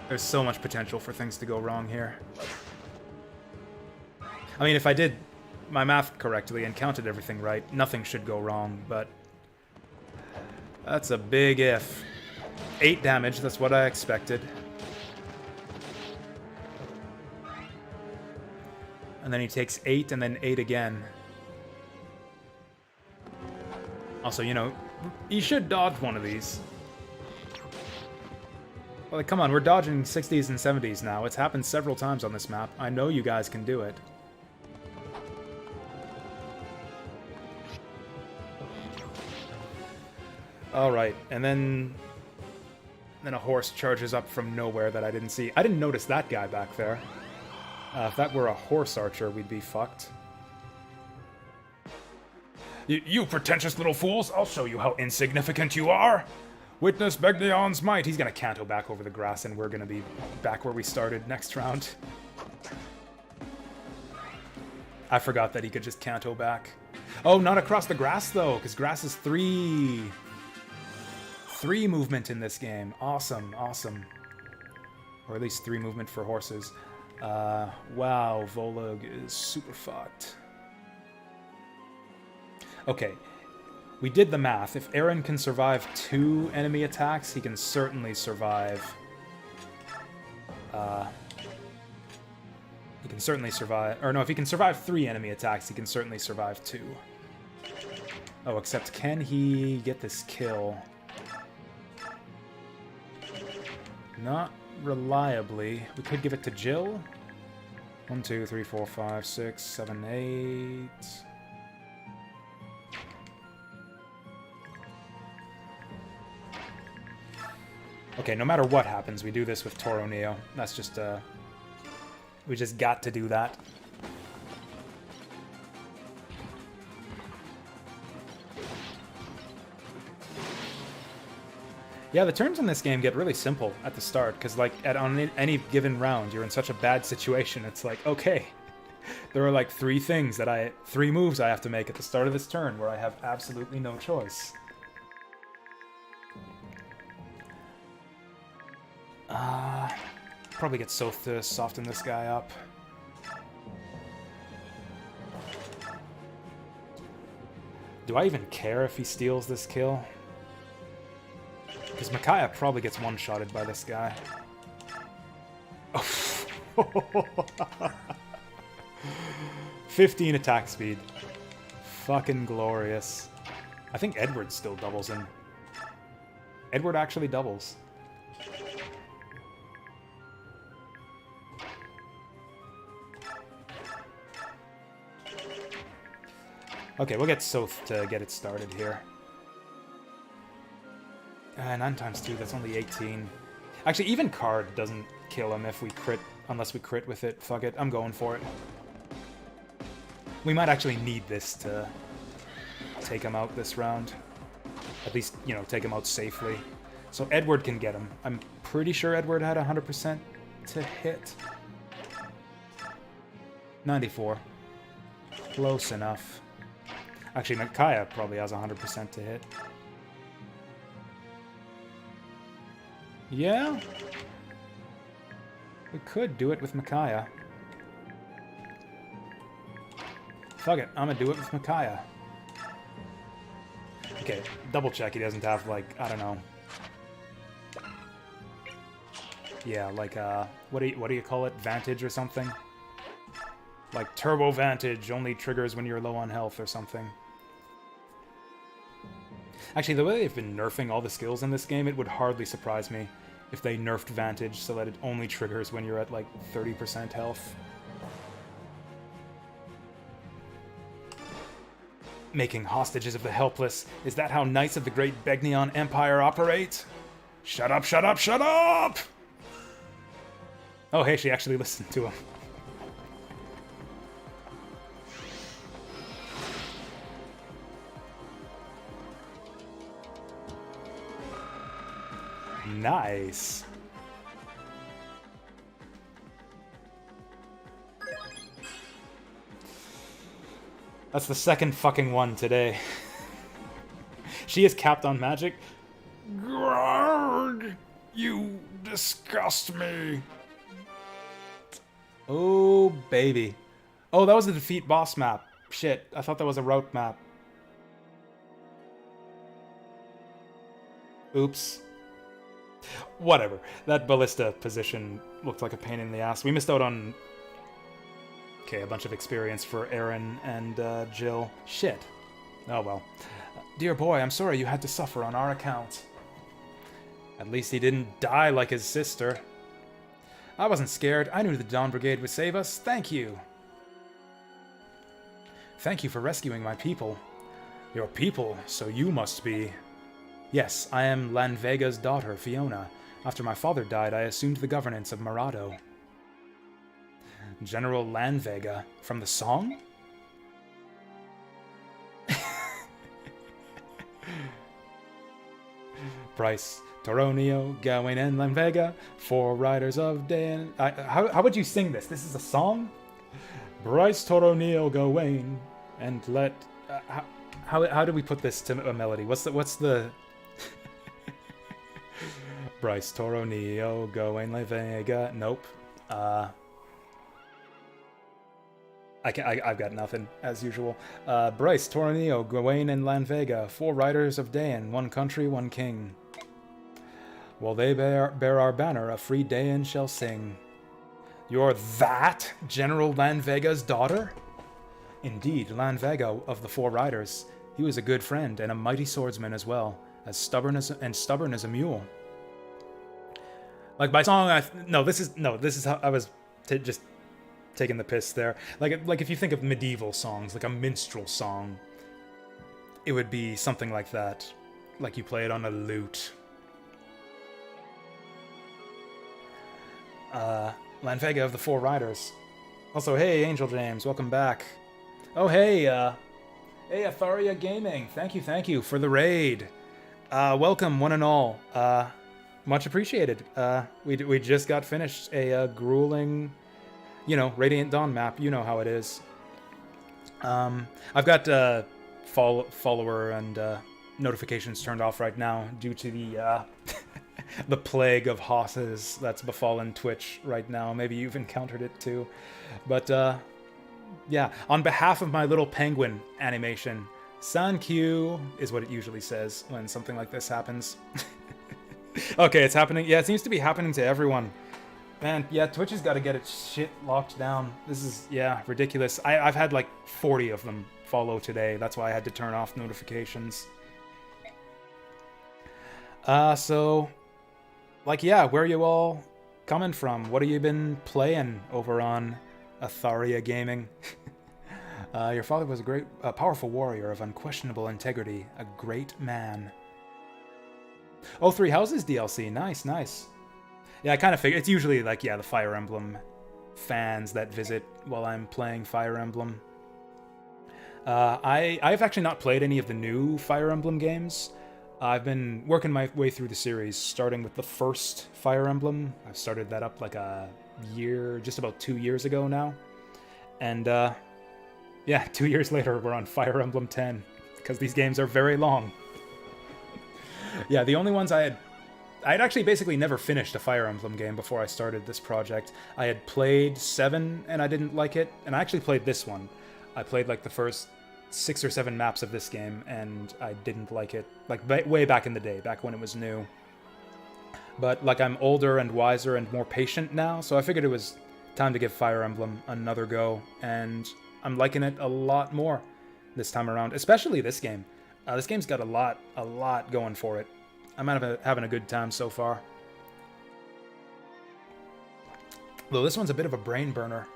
Speaker 1: There's so much potential for things to go wrong here. I mean, if I did my math correctly and counted everything right, nothing should go wrong, but that's a big if. 8 damage, that's what I expected. And then he takes 8 and then 8 again. Also, you know, he should dodge one of these. Well, like, come on, we're dodging 60s and 70s now. It's happened several times on this map. I know you guys can do it. Alright, and then a horse charges up from nowhere that I didn't see. I didn't notice that guy back there. If that were a horse archer, we'd be fucked. You pretentious little fools! I'll show you how insignificant you are! Witness Begnion's might! He's gonna canto back over the grass and we're gonna be back where we started next round. I forgot that he could just canto back. Oh, not across the grass though, because grass is 3 movement in this game. Awesome, awesome. Or at least 3 movement for horses. Wow, Volug is super fucked. Okay, we did the math. If Aaron can survive 2 enemy attacks, he can certainly survive... he can certainly survive... Or no, if he can survive 3 enemy attacks, he can certainly survive 2. Oh, except can he get this kill? Not reliably. We could give it to Jill. 1, 2, 3, 4, 5, 6, 7, 8... Okay, no matter what happens, we do this with Toro Neo. That's just, we just got to do that. Yeah, the turns in this game get really simple at the start, because, like, on any given round, you're in such a bad situation, it's like, okay, there are, like, 3 moves I have to make at the start of this turn, where I have absolutely no choice. Probably get Soth to soften this guy up. Do I even care if he steals this kill? Because Micaiah probably gets one-shotted by this guy. Oh. 15 attack speed. Fucking glorious. I think Edward still doubles him. Edward actually doubles. Okay, we'll get Soth to get it started here. 9 times 2, that's only 18. Actually, even Card doesn't kill him if we crit, unless we crit with it. Fuck it, I'm going for it. We might actually need this to take him out this round. At least, you know, take him out safely. So Edward can get him. I'm pretty sure Edward had 100% to hit. 94. Close enough. Actually, Micaiah probably has 100% to hit. Yeah? We could do it with Micaiah. Fuck it, I'm gonna do it with Micaiah. Okay, double check he doesn't have, like, I don't know. Yeah, like, what do you call it? Vantage or something? Like, Turbo Vantage only triggers when you're low on health or something. Actually, the way they've been nerfing all the skills in this game, it would hardly surprise me if they nerfed Vantage so that it only triggers when you're at, like, 30% health. Making hostages of the helpless. Is that how Knights of the Great Begnion Empire operate? Shut up, shut up, shut up! Oh, hey, she actually listened to him. Nice. That's the second fucking one today. She is capped on magic. Grog, you disgust me. Oh, baby. Oh, that was the defeat boss map. Shit, I thought that was a route map. Oops. Whatever. That ballista position looked like a pain in the ass. We missed out on... Okay, a bunch of experience for Aaron and Jill. Shit. Oh well. Dear boy, I'm sorry you had to suffer on our account. At least he didn't die like his sister. I wasn't scared. I knew the Dawn Brigade would save us. Thank you. Thank you for rescuing my people. Your people, so you must be... Yes, I am Lanvega's daughter, Fiona. After my father died, I assumed the governance of Marado. General Lanvega, from the song? Bryce, Toronio, Gawain, and Lanvega, 4 riders of day. How would you sing this? This is a song? Bryce, Toronio, Gawain, and let... how do we put this to a melody? What's the... Bryce, Toronio, Gawain, Lanvega. Nope. I've got nothing, as usual. Bryce, Toronio, Gawain, and Lanvega, 4 riders of Dain, 1 country, 1 king. While they bear our banner, a free Dain shall sing. You're that General Lanvega's daughter? Indeed, Lanvega of the 4 riders. He was a good friend and a mighty swordsman as well, as stubborn as a mule. Like by song, this is how I was just taking the piss there. Like if you think of medieval songs, like a minstrel song, it would be something like that. Like you play it on a lute. Lanvega of the 4 riders. Also, hey, Angel James, welcome back. Oh, hey, hey, Atharia Gaming, thank you for the raid. Welcome, one and all. Much appreciated. We just got finished a grueling, Radiant Dawn map. You know how it is. I've got follower and notifications turned off right now due to the the plague of hosses that's befallen Twitch right now. Maybe you've encountered it too. But yeah, on behalf of my little penguin animation, Sankyu is what it usually says when something like this happens. Okay, it's happening. Yeah, it seems to be happening to everyone. Man, yeah, Twitch has got to get its shit locked down. This is, yeah, ridiculous. I've had like 40 of them follow today. That's why I had to turn off notifications. So, like, yeah, where are you all coming from? What have you been playing over on Atharia Gaming? Your father was a powerful warrior of unquestionable integrity, a great man. Oh, 3 Houses DLC. Nice, nice. Yeah, I kind of figured. It's usually like, yeah, the Fire Emblem fans that visit while I'm playing Fire Emblem. I've actually not played any of the new Fire Emblem games. I've been working my way through the series, starting with the first Fire Emblem. I started that up like a year, just about 2 years ago now. And yeah, 2 years later, we're on Fire Emblem 10, because these games are very long. Yeah, the only ones I'd actually basically never finished a Fire Emblem game before I started this project. I had played 7 and I didn't like it, and I actually played this one. I played like the first 6 or 7 maps of this game, and I didn't like it. Like way back in the day, back when it was new. But like I'm older and wiser and more patient now, so I figured it was time to give Fire Emblem another go, and I'm liking it a lot more this time around, especially this game. This game's got a lot going for it. I'm having a good time so far. Though this one's a bit of a brain burner.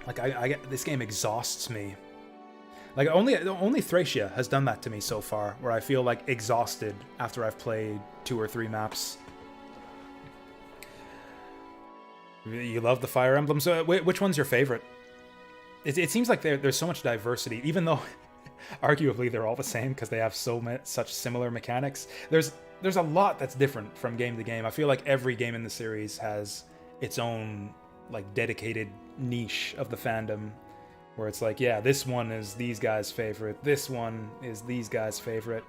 Speaker 1: Like this game exhausts me. Like only Thracia has done that to me so far, where I feel like exhausted after I've played 2 or 3 maps. You love the Fire Emblem, so which one's your favorite? It seems like there's so much diversity, even though arguably they're all the same because they have such similar mechanics. There's a lot that's different from game to game. I feel like every game in the series has its own like dedicated niche of the fandom. where it's like, yeah, this one is these guys' favorite, this one is these guys' favorite.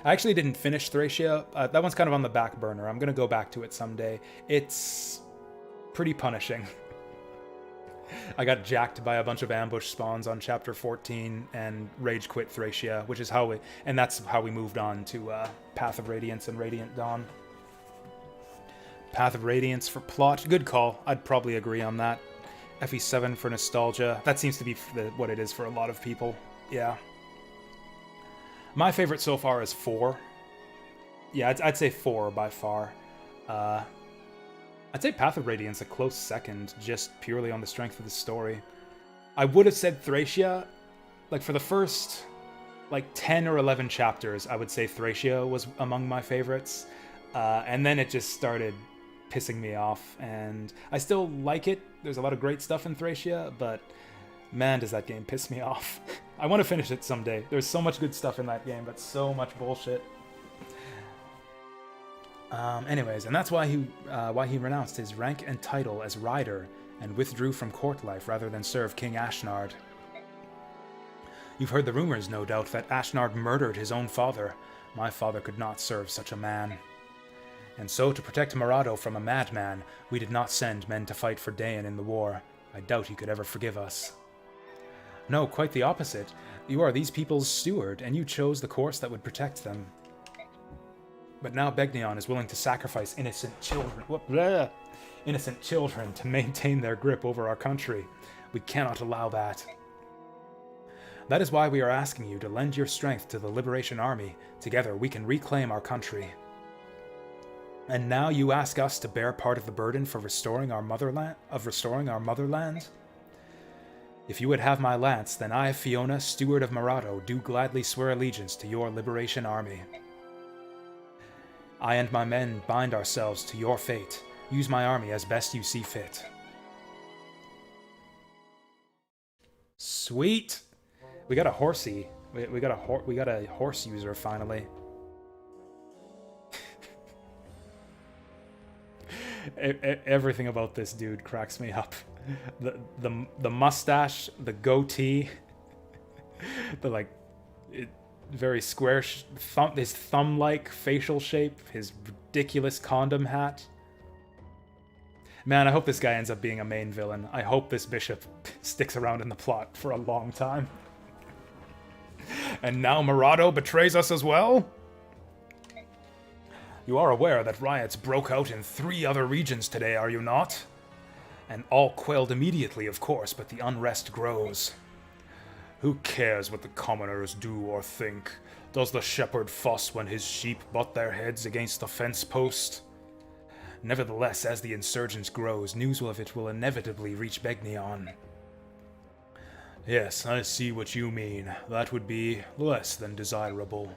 Speaker 1: I actually didn't finish Thracia. That one's kind of on the back burner. I'm going to go back to it someday. It's pretty punishing. I got jacked by a bunch of ambush spawns on chapter 14 and rage quit Thracia, which is how that's how we moved on to Path of Radiance and Radiant Dawn. Path of Radiance for plot, good call. I'd probably agree on that. FE7 for nostalgia. That seems to be what it is for a lot of people. Yeah. My favorite so far is 4. Yeah, I'd say 4 by far. I'd say Path of Radiance a close second, just purely on the strength of the story. I would have said Thracia, like for the first 10 or 11 chapters, I would say Thracia was among my favorites. And then it just started pissing me off, and I still like it. There's a lot of great stuff in Thracia, but man, does that game piss me off. I want to finish it someday. There's so much good stuff in that game, but so much bullshit. Anyways, and that's why he renounced his rank and title as rider and withdrew from court life rather than serve King Ashnard. You've heard the rumors, no doubt, that Ashnard murdered his own father. My father could not serve such a man. And so, to protect Marado from a madman, we did not send men to fight for Dayan in the war. I doubt he could ever forgive us. No, quite the opposite. You are these people's steward, and you chose the course that would protect them. But now Begnion is willing to sacrifice innocent children to maintain their grip over our country. We cannot allow that. That is why we are asking you to lend your strength to the Liberation Army. Together we can reclaim our country. And now you ask us to bear part of the burden for restoring our motherland? If you would have my lance, then I, Fiona, steward of Marado, do gladly swear allegiance to your Liberation Army. I and my men bind ourselves to your fate. Use my army as best you see fit. Sweet! We got a horsey. We got a horse user finally. Everything about this dude cracks me up. The mustache, the goatee, the very square his thumb-like facial shape, his ridiculous condom hat. Man, I hope this guy ends up being a main villain. I hope this bishop sticks around in the plot for a long time. And now Marado betrays us as well? You are aware that riots broke out in 3 other regions today, are you not? And all quelled immediately, of course, but the unrest grows. Who cares what the commoners do or think? Does the shepherd fuss when his sheep butt their heads against the fence post? Nevertheless, as the insurgence grows, news of it will inevitably reach Begnion. Yes, I see what you mean. That would be less than desirable.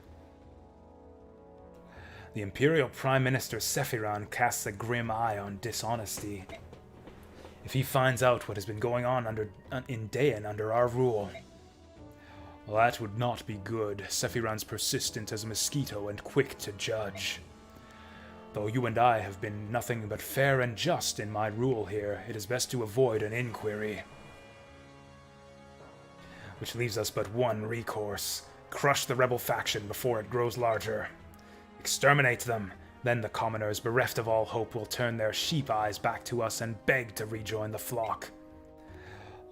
Speaker 1: The Imperial Prime Minister Sephiron casts a grim eye on dishonesty. If he finds out what has been going on in Dayan under our rule, well, that would not be good. Sephiron's persistent as a mosquito and quick to judge. Though you and I have been nothing but fair and just in my rule here, it is best to avoid an inquiry. Which leaves us but one recourse. Crush the rebel faction before it grows larger. Exterminate them. Then the commoners, bereft of all hope, will turn their sheep eyes back to us and beg to rejoin the flock.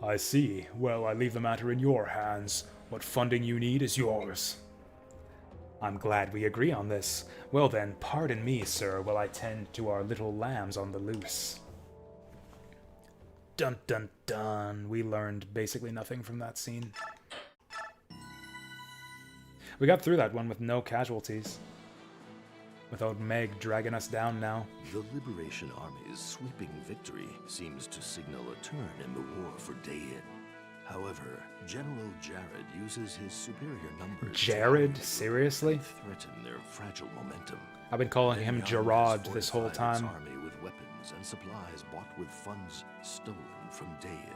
Speaker 1: I see. Well, I leave the matter in your hands. What funding you need is yours. I'm glad we agree on this. Well then, pardon me, sir, while I tend to our little lambs on the loose. Dun dun dun. We learned basically nothing from that scene. We got through that one with no casualties. Without Meg dragging us down now.
Speaker 2: The Liberation Army's sweeping victory seems to signal a turn in the war for Dayan. However, General Jared uses his superior numbers
Speaker 1: Jared? Seriously?
Speaker 2: Threaten their fragile momentum.
Speaker 1: I've been calling him Gerard this whole time.
Speaker 2: Its army with weapons and supplies bought with funds stolen from Dayan.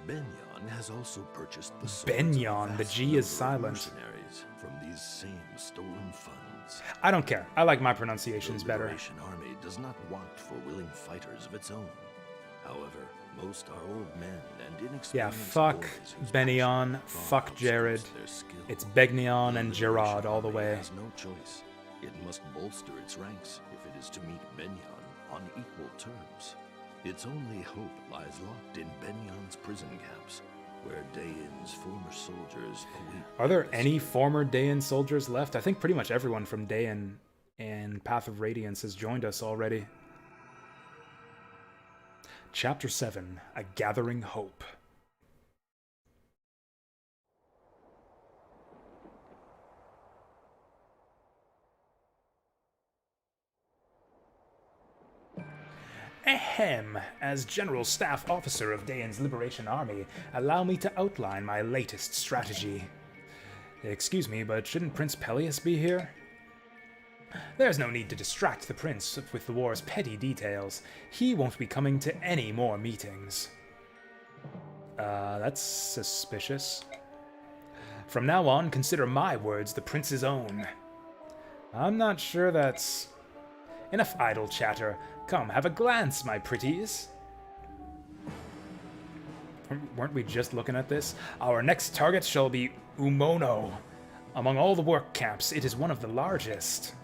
Speaker 2: Benyon has also purchased the swords
Speaker 1: Benyon,
Speaker 2: of
Speaker 1: the
Speaker 2: vast
Speaker 1: G is
Speaker 2: number of
Speaker 1: silent.
Speaker 2: mercenaries from these same stolen funds.
Speaker 1: I don't care. I like my pronunciations
Speaker 2: The
Speaker 1: better.
Speaker 2: Liberation Army does not want for willing fighters of its own. However, most are old men and inexperienced
Speaker 1: Yeah, fuck
Speaker 2: boys whose
Speaker 1: Bennion,
Speaker 2: passion far
Speaker 1: fuck Jared.
Speaker 2: outstrips their skill.
Speaker 1: It's Begnion
Speaker 2: The
Speaker 1: and
Speaker 2: Liberation
Speaker 1: Gerard all the
Speaker 2: Army
Speaker 1: way.
Speaker 2: has no choice. It must bolster its ranks if it is to meet Bennion on equal terms. Its only hope lies locked in Bennion's prison camps, where Dayan's former soldiers await.
Speaker 1: Are there any former Dayan soldiers left? I think pretty much everyone from Dayan and Path of Radiance has joined us already. Chapter 7, A Gathering Hope. Ahem! As General Staff Officer of Dayan's Liberation Army, allow me to outline my latest strategy. Excuse me, but shouldn't Prince Peleus be here? There's no need to distract the Prince with the war's petty details. He won't be coming to any more meetings. That's suspicious. From now on, consider my words the Prince's own. I'm not sure that's... Enough idle chatter. Come, have a glance, my pretties. Weren't we just looking at this? Our next target shall be Umono. Among all the work camps, it is one of the largest.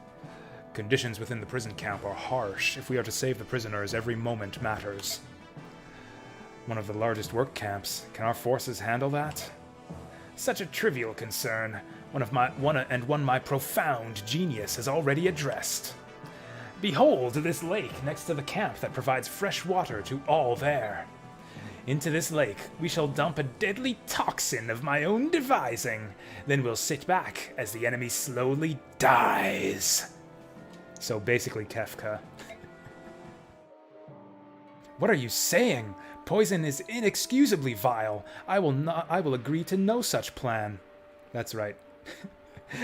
Speaker 1: Conditions within the prison camp are harsh. If we are to save the prisoners, every moment matters. One of the largest work camps. Can our forces handle that? Such a trivial concern. One my profound genius has already addressed. Behold this lake next to the camp that provides fresh water to all there. Into this lake, we shall dump a deadly toxin of my own devising. Then we'll sit back as the enemy slowly dies. So basically Kefka. What are you saying? Poison is inexcusably vile. I will agree to no such plan. That's right.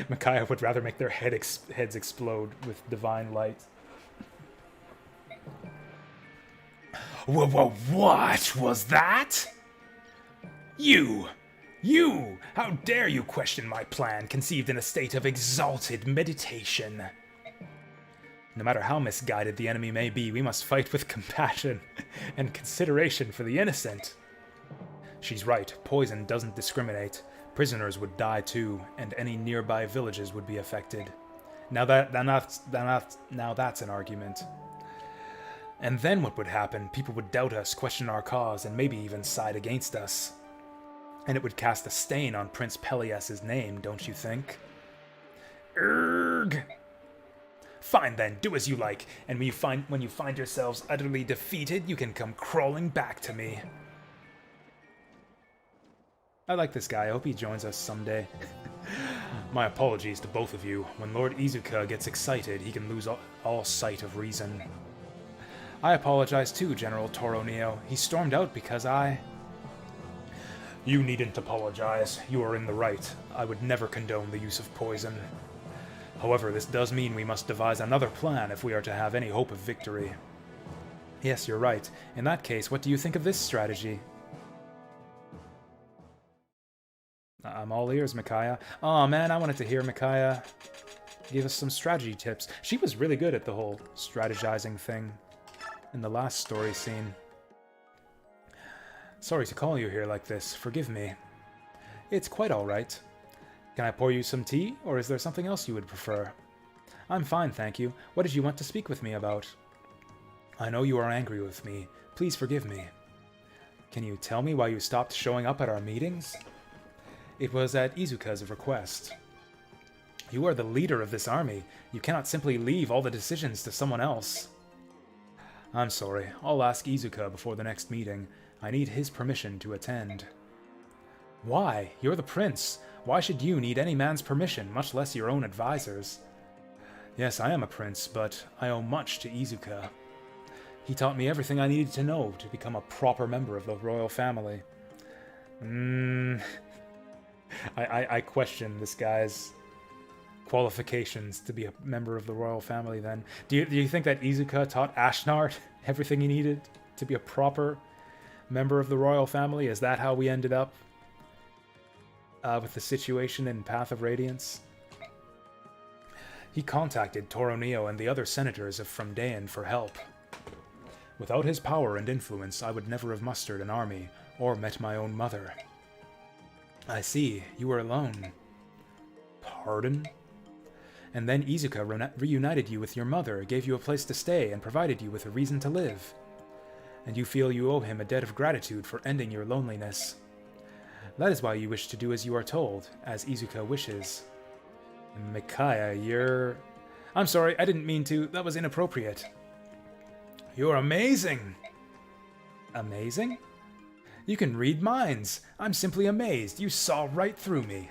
Speaker 1: Micaiah would rather make their heads explode with divine light. What was that? You! How dare you question my plan, conceived in a state of exalted meditation? No matter how misguided the enemy may be, we must fight with compassion and consideration for the innocent. She's right, poison doesn't discriminate. Prisoners would die too, and any nearby villages would be affected. Now that's an argument. And then what would happen? People would doubt us, question our cause, and maybe even side against us. And it would cast a stain on Prince Peleus' name, don't you think? Urgh! Fine then, do as you like, and when you find yourselves utterly defeated, you can come crawling back to me. I like this guy, I hope he joins us someday. My apologies to both of you. When Lord Izuka gets excited, he can lose all sight of reason. I apologize too, General Toronio. He stormed out because I... You needn't apologize. You are in the right. I would never condone the use of poison. However, this does mean we must devise another plan if we are to have any hope of victory. Yes, you're right. In that case, what do you think of this strategy? I'm all ears, Micaiah. Oh man, I wanted to hear Micaiah give us some strategy tips. She was really good at the whole strategizing thing in the last story scene. Sorry to call you here like this. Forgive me. It's quite all right. Can I pour you some tea, or is there something else you would prefer? I'm fine, thank you. What did you want to speak with me about? I know you are angry with me. Please forgive me. Can you tell me why you stopped showing up at our meetings? It was at Izuka's request. You are the leader of this army. You cannot simply leave all the decisions to someone else. I'm sorry. I'll ask Izuka before the next meeting. I need his permission to attend. Why? You're the prince. Why should you need any man's permission, much less your own advisor's? Yes, I am a prince, but I owe much to Izuka. He taught me everything I needed to know to become a proper member of the royal family. I question this guy's qualifications to be a member of the royal family then. Do you think that Izuka taught Ashnard everything he needed to be a proper member of the royal family? Is that how we ended up with the situation in Path of Radiance? He contacted Toronio and the other senators from Dayan for help. Without his power and influence, I would never have mustered an army or met my own mother. I see, you were alone. Pardon? And then Izuka reunited you with your mother, gave you a place to stay, and provided you with a reason to live. And you feel you owe him a debt of gratitude for ending your loneliness. That is why you wish to do as you are told, as Izuka wishes. Mikaya, you're... I'm sorry, I didn't mean to. That was inappropriate. You're amazing! Amazing? You can read minds. I'm simply amazed. You saw right through me.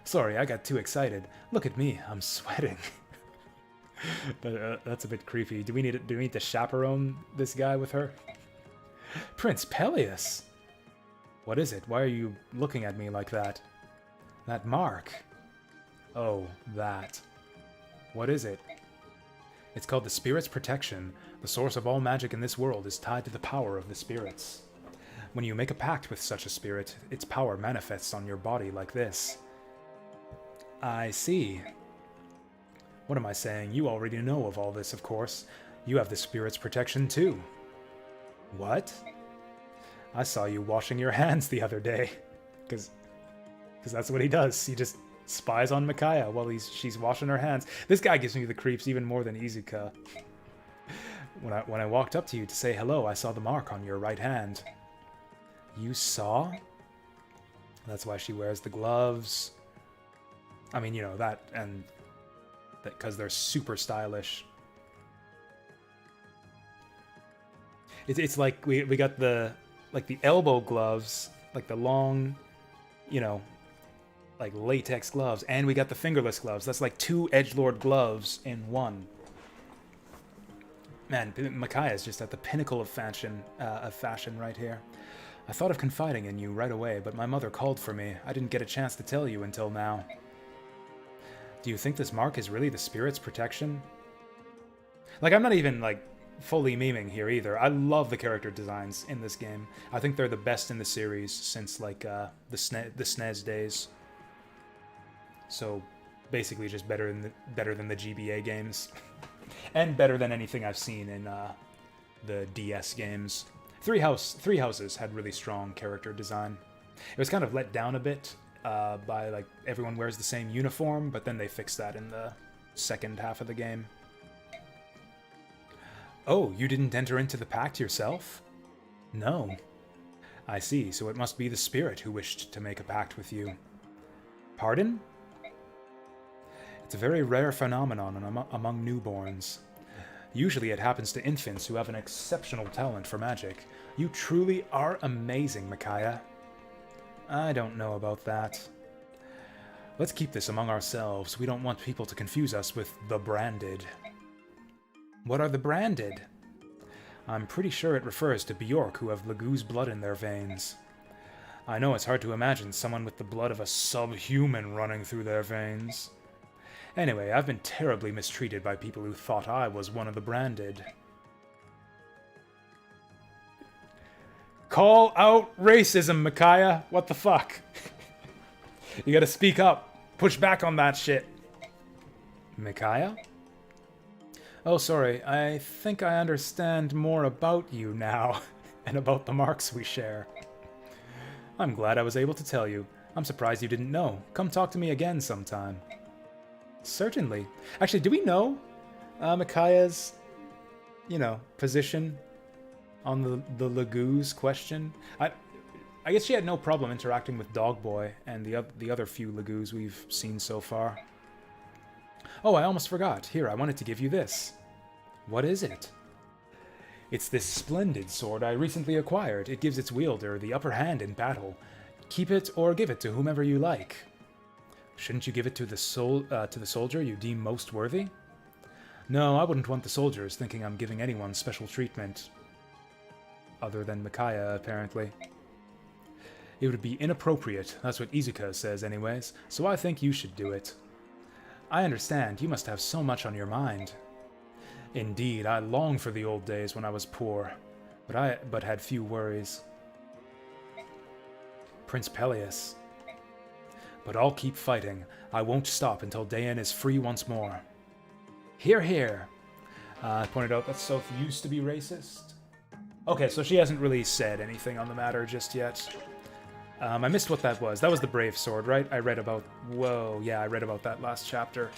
Speaker 1: Sorry, I got too excited. Look at me, I'm sweating. That's a bit creepy. Do we need to chaperone this guy with her? Prince Peleus! What is it? Why are you looking at me like that? That mark. Oh, that. What is it? It's called the Spirit's Protection. The source of all magic in this world is tied to the power of the spirits. When you make a pact with such a spirit, its power manifests on your body like this. I see. What am I saying? You already know of all this, of course. You have the Spirit's Protection, too. What? I saw you washing your hands the other day. Because that's what he does. He just spies on Mikaya while she's washing her hands. This guy gives me the creeps even more than Izuka. When I walked up to you to say hello, I saw the mark on your right hand. You saw? That's why she wears the gloves. I mean, you know, that, and that because they're super stylish. It's like we got the elbow gloves, like the long, you know, like latex gloves, and we got the fingerless gloves. That's like 2 edgelord gloves in one. Man, Mikaya is just at the pinnacle of fashion right here. I thought of confiding in you right away, but my mother called for me. I didn't get a chance to tell you until now. Do you think this mark is really the Spirit's protection? Like, I'm not even, like, fully memeing here either. I love the character designs in this game. I think they're the best in the series since, like, the SNES days. So, basically just better than the GBA games. And better than anything I've seen in the DS games. Three Houses had really strong character design. It was kind of let down a bit by, like, everyone wears the same uniform, but then they fixed that in the second half of the game. Oh, you didn't enter into the pact yourself? No. I see, so it must be the spirit who wished to make a pact with you. Pardon? It's a very rare phenomenon among newborns. Usually it happens to infants who have an exceptional talent for magic. You truly are amazing, Mikaya. I don't know about that. Let's keep this among ourselves. We don't want people to confuse us with the Branded. What are the Branded? I'm pretty sure it refers to Bjork who have Lagu's blood in their veins. I know it's hard to imagine someone with the blood of a subhuman running through their veins. Anyway, I've been terribly mistreated by people who thought I was one of the Branded. Call out racism, Mikaya! What the fuck? You gotta speak up. Push back on that shit. Mikaya? Oh, sorry. I think I understand more about you now, and about the marks we share. I'm glad I was able to tell you. I'm surprised you didn't know. Come talk to me again sometime. Certainly. Actually, do we know Mikaya's, you know, position on the Lagu's question? I guess she had no problem interacting with Dogboy and the other few Lagus we've seen so far. Oh, I almost forgot. Here, I wanted to give you this. What is it? It's this splendid sword I recently acquired. It gives its wielder the upper hand in battle. Keep it or give it to whomever you like. Shouldn't you give it to the soldier you deem most worthy? No, I wouldn't want the soldiers thinking I'm giving anyone special treatment. Other than Mikaya, apparently. It would be inappropriate, that's what Izuka says anyways, so I think you should do it. I understand, you must have so much on your mind. Indeed, I long for the old days when I was poor, but had few worries. Prince Peleus. But I'll keep fighting. I won't stop until Dayan is free once more. Hear, hear. I pointed out that Soph used to be racist. Okay, so she hasn't really said anything on the matter just yet. I missed what that was. That was the Brave Sword, right? I read about... Whoa, yeah, I read about that last chapter.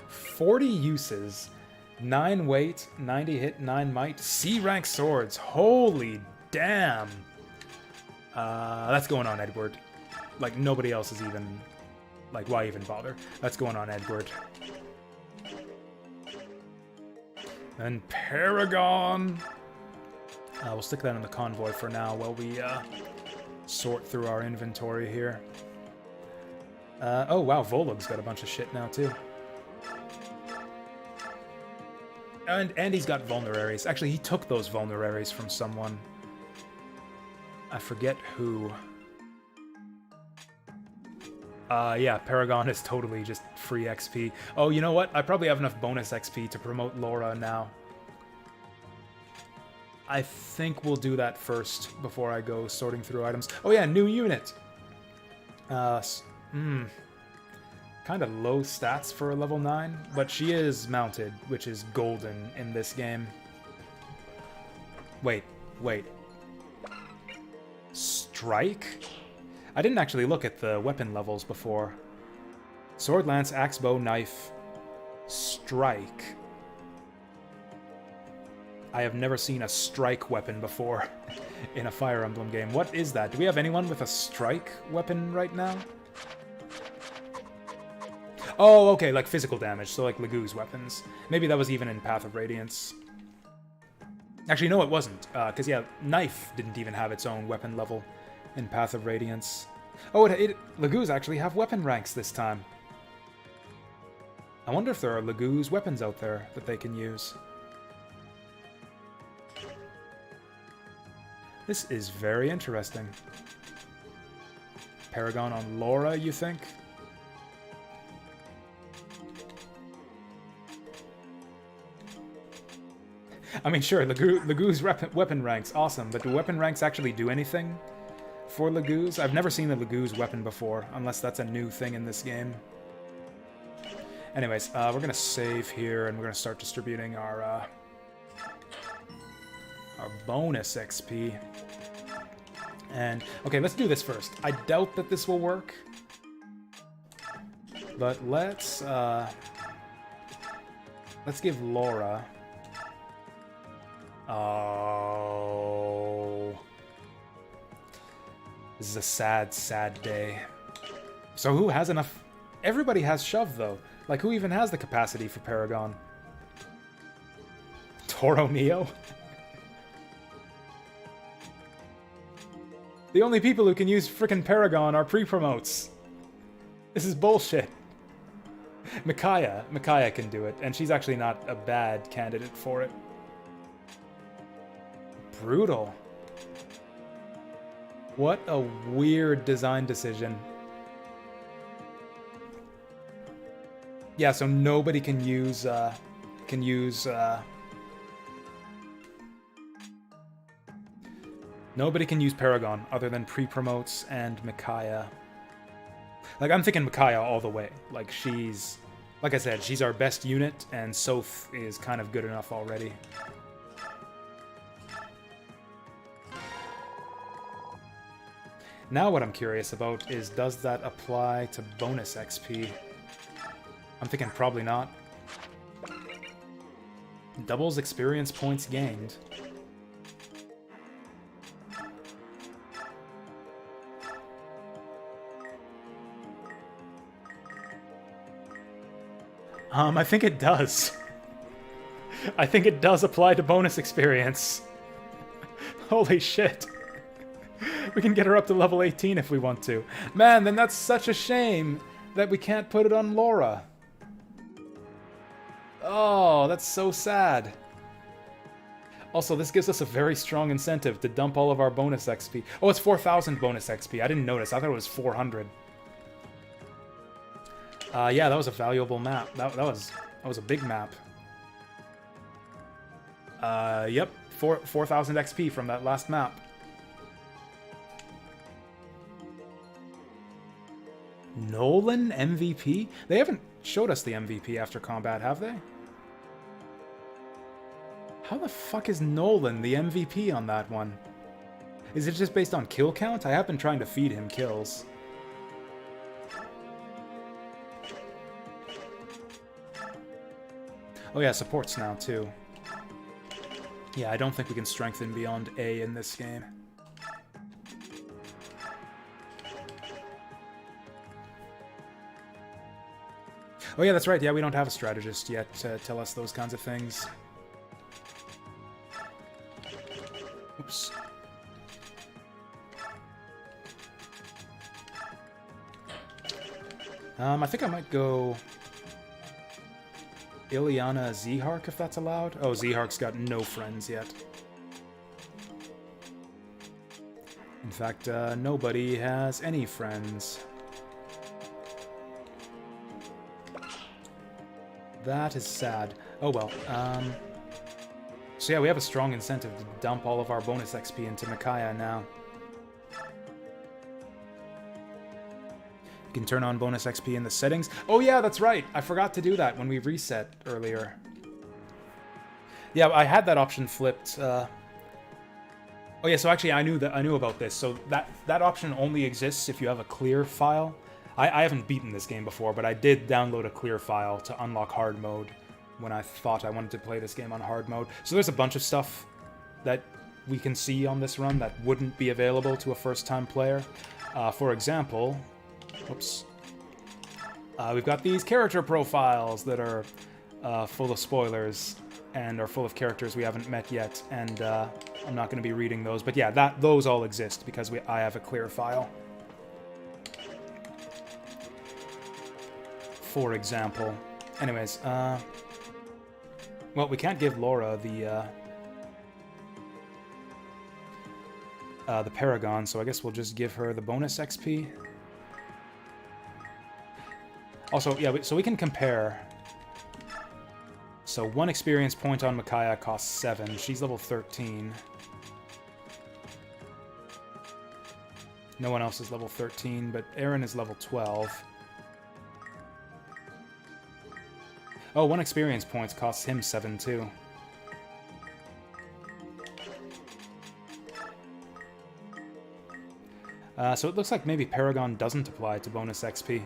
Speaker 1: 40 uses. 9 weight, 90 hit, 9 might. C-rank swords. Holy damn. That's going on Edward. Like, nobody else is even... Like, why even bother? That's going on Edward. And Paragon. We'll stick that in the convoy for now while we sort through our inventory here. Oh wow, Volug's got a bunch of shit now too. And he's got vulneraries. Actually, he took those vulneraries from someone. I forget who. Yeah, Paragon is totally just free XP. Oh, you know what? I probably have enough bonus XP to promote Laura now. I think we'll do that first before I go sorting through items. Oh yeah, new unit! Kind of low stats for a level 9, but she is mounted, which is golden in this game. Wait. Strike? I didn't actually look at the weapon levels before. Sword, lance, axe, bow, knife, strike. I have never seen a strike weapon before in a Fire Emblem game. What is that? Do we have anyone with a strike weapon right now? Oh, okay, like physical damage, so like Legu's weapons. Maybe that was even in Path of Radiance. Actually, no, it wasn't, because, yeah, knife didn't even have its own weapon level in Path of Radiance. Oh, Legu's actually have weapon ranks this time. I wonder if there are Legu's weapons out there that they can use. This is very interesting. Paragon on Laura, you think? I mean, sure, Legu's weapon ranks, awesome, but do weapon ranks actually do anything for Legu's? I've never seen the Legu's weapon before, unless that's a new thing in this game. Anyways, we're gonna save here, and we're gonna start distributing our bonus XP. And, okay, let's do this first. I doubt that this will work, but let's give Laura... Oh... This is a sad, sad day. So who has enough... Everybody has shove, though. Like, who even has the capacity for Paragon? Toro Neo? The only people who can use frickin' Paragon are pre-promotes. This is bullshit. Micaiah can do it, and she's actually not a bad candidate for it. Brutal. What a weird design decision. Yeah, so nobody can use, nobody can use Paragon other than pre-promotes and Micaiah. Like, I'm thinking Micaiah all the way. Like, she's... Like I said, she's our best unit, and Soph is kind of good enough already. Now what I'm curious about is, does that apply to bonus XP? I'm thinking probably not. Doubles experience points gained. I think it does. I think it does apply to bonus experience. Holy shit. We can get her up to level 18 if we want to. Man, then that's such a shame that we can't put it on Laura. Oh, that's so sad. Also, this gives us a very strong incentive to dump all of our bonus XP. Oh, it's 4,000 bonus XP. I didn't notice. I thought it was 400. Yeah, that was a valuable map. That was a big map. Yep, 4,000 XP from that last map. Nolan MVP? They haven't showed us the MVP after combat, have they? How the fuck is Nolan the MVP on that one? Is it just based on kill count? I have been trying to feed him kills. Oh yeah, supports now too. Yeah, I don't think we can strengthen beyond A in this game. Oh yeah, that's right. Yeah, we don't have a strategist yet to tell us those kinds of things. Oops. I think I might go Ilyana Zehark, if that's allowed. Oh, Zehark's got no friends yet. In fact, nobody has any friends. That is sad. Oh well. So yeah, we have a strong incentive to dump all of our bonus XP into Micaiah now. You can turn on bonus XP in the settings. Oh yeah, that's right. I forgot to do that when we reset earlier. Yeah, I had that option flipped. Oh yeah, so actually I knew about this. So that option only exists if you have a clear file. I haven't beaten this game before, but I did download a clear file to unlock hard mode when I thought I wanted to play this game on hard mode. So there's a bunch of stuff that we can see on this run that wouldn't be available to a first-time player. For example, oops, we've got these character profiles that are full of spoilers and are full of characters we haven't met yet, and I'm not going to be reading those. But yeah, those all exist because I have a clear file. For example. Anyways, well, we can't give Laura the Paragon, so I guess we'll just give her the bonus XP. Also, yeah, so we can compare. So 1 experience point on Micaiah costs 7. She's level 13. No one else is level 13, but Aaron is level 12. Oh, 1 experience points costs him 7 too. So it looks like maybe Paragon doesn't apply to bonus XP.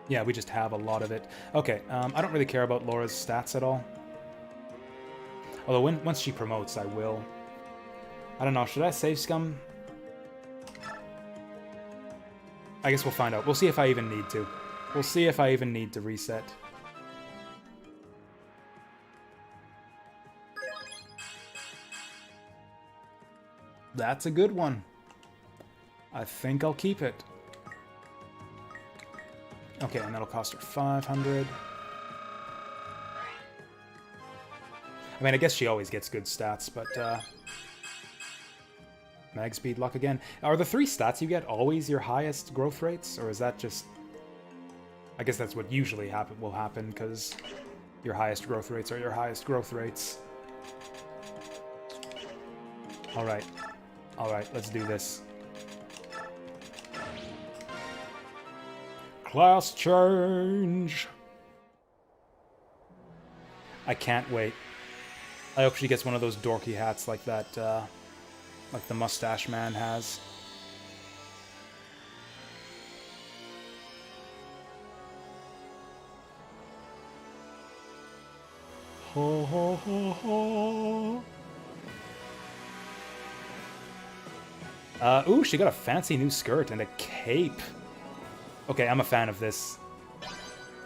Speaker 1: Yeah, we just have a lot of it. Okay, I don't really care about Laura's stats at all. Although once she promotes, I will. I don't know, should I save scum? I guess we'll find out. We'll see if I even need to. We'll see if I even need to reset. That's a good one. I think I'll keep it. Okay, and that'll cost her 500. I mean, I guess she always gets good stats, but mag speed luck again. Are the 3 stats you get always your highest growth rates, or is that just... I guess that's what usually will happen, because your highest growth rates are your highest growth rates. Alright. Alright, let's do this. Class change! I can't wait. I hope she gets one of those dorky hats like that, like the mustache man has. Ho ho ho ho! Ooh, she got a fancy new skirt and a cape. Okay, I'm a fan of this.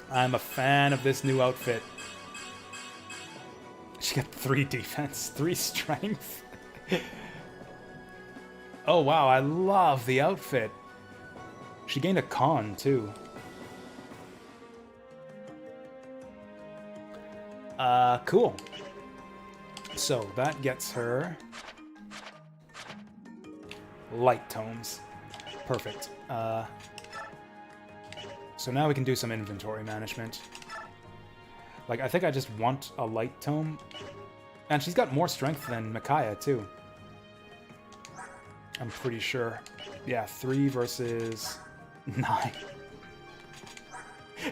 Speaker 1: I'm a fan of this new outfit. She got 3 defense, 3 strength. Oh wow, I love the outfit. She gained a con, too. Cool. So, that gets her... light tomes. Perfect. So now we can do some inventory management. Like, I think I just want a light tome. And she's got more strength than Micaiah, too. I'm pretty sure. Yeah, 3 versus 9.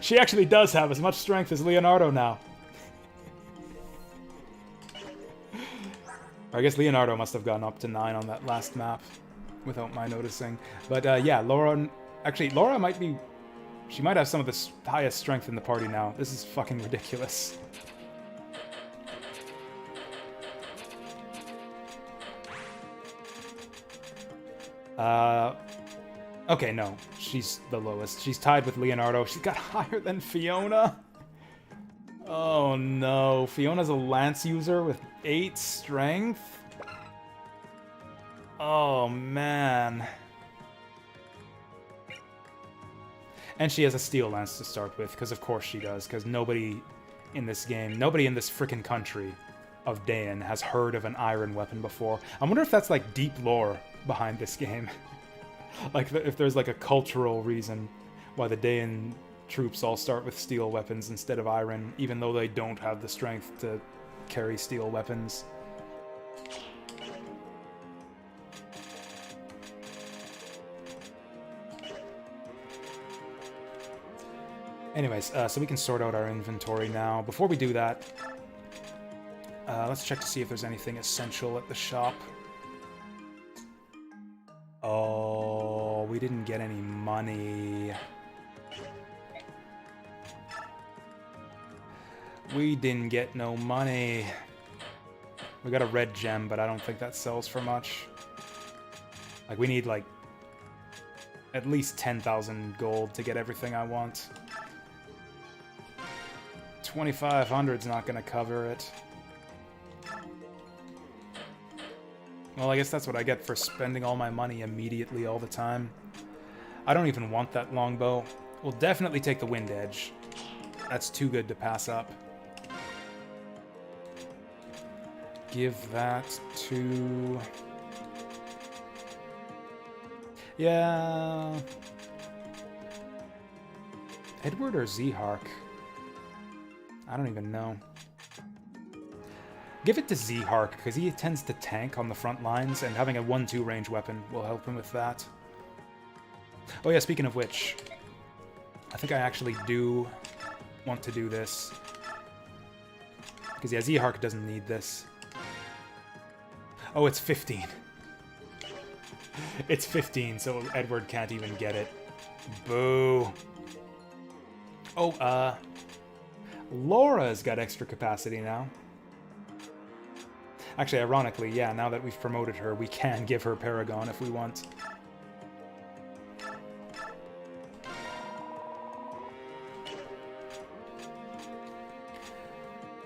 Speaker 1: She actually does have as much strength as Leonardo now. Or I guess Leonardo must have gone up to 9 on that last map without my noticing. But yeah, Laura... Actually, Laura might be... She might have some of the highest strength in the party now. This is fucking ridiculous. Okay, no. She's the lowest. She's tied with Leonardo. She's got higher than Fiona. Oh no. Fiona's a lance user with 8 strength? Oh man. And she has a steel lance to start with, because of course she does, because nobody in this game, nobody in this frickin' country of Dayan has heard of an iron weapon before. I wonder if that's like deep lore behind this game. Like if there's like a cultural reason why the Dayan troops all start with steel weapons instead of iron, even though they don't have the strength to carry steel weapons. Anyways, so we can sort out our inventory now. Before we do that, let's check to see if there's anything essential at the shop. Oh, we didn't get any money. We didn't get no money. We got a red gem, but I don't think that sells for much. Like, we need, like, at least 10,000 gold to get everything I want. 2,500's not gonna cover it. Well, I guess that's what I get for spending all my money immediately all the time. I don't even want that longbow. We'll definitely take the wind edge. That's too good to pass up. Give that to... Yeah... Edward or Zehark? I don't even know. Give it to Zehark, because he tends to tank on the front lines, and having a 1-2 range weapon will help him with that. Oh yeah, speaking of which, I think I actually do want to do this. Because yeah, Zehark doesn't need this. Oh, it's 15. It's 15, so Edward can't even get it. Boo. Oh, Laura's got extra capacity now. Actually, ironically, yeah, now that we've promoted her, we can give her Paragon if we want.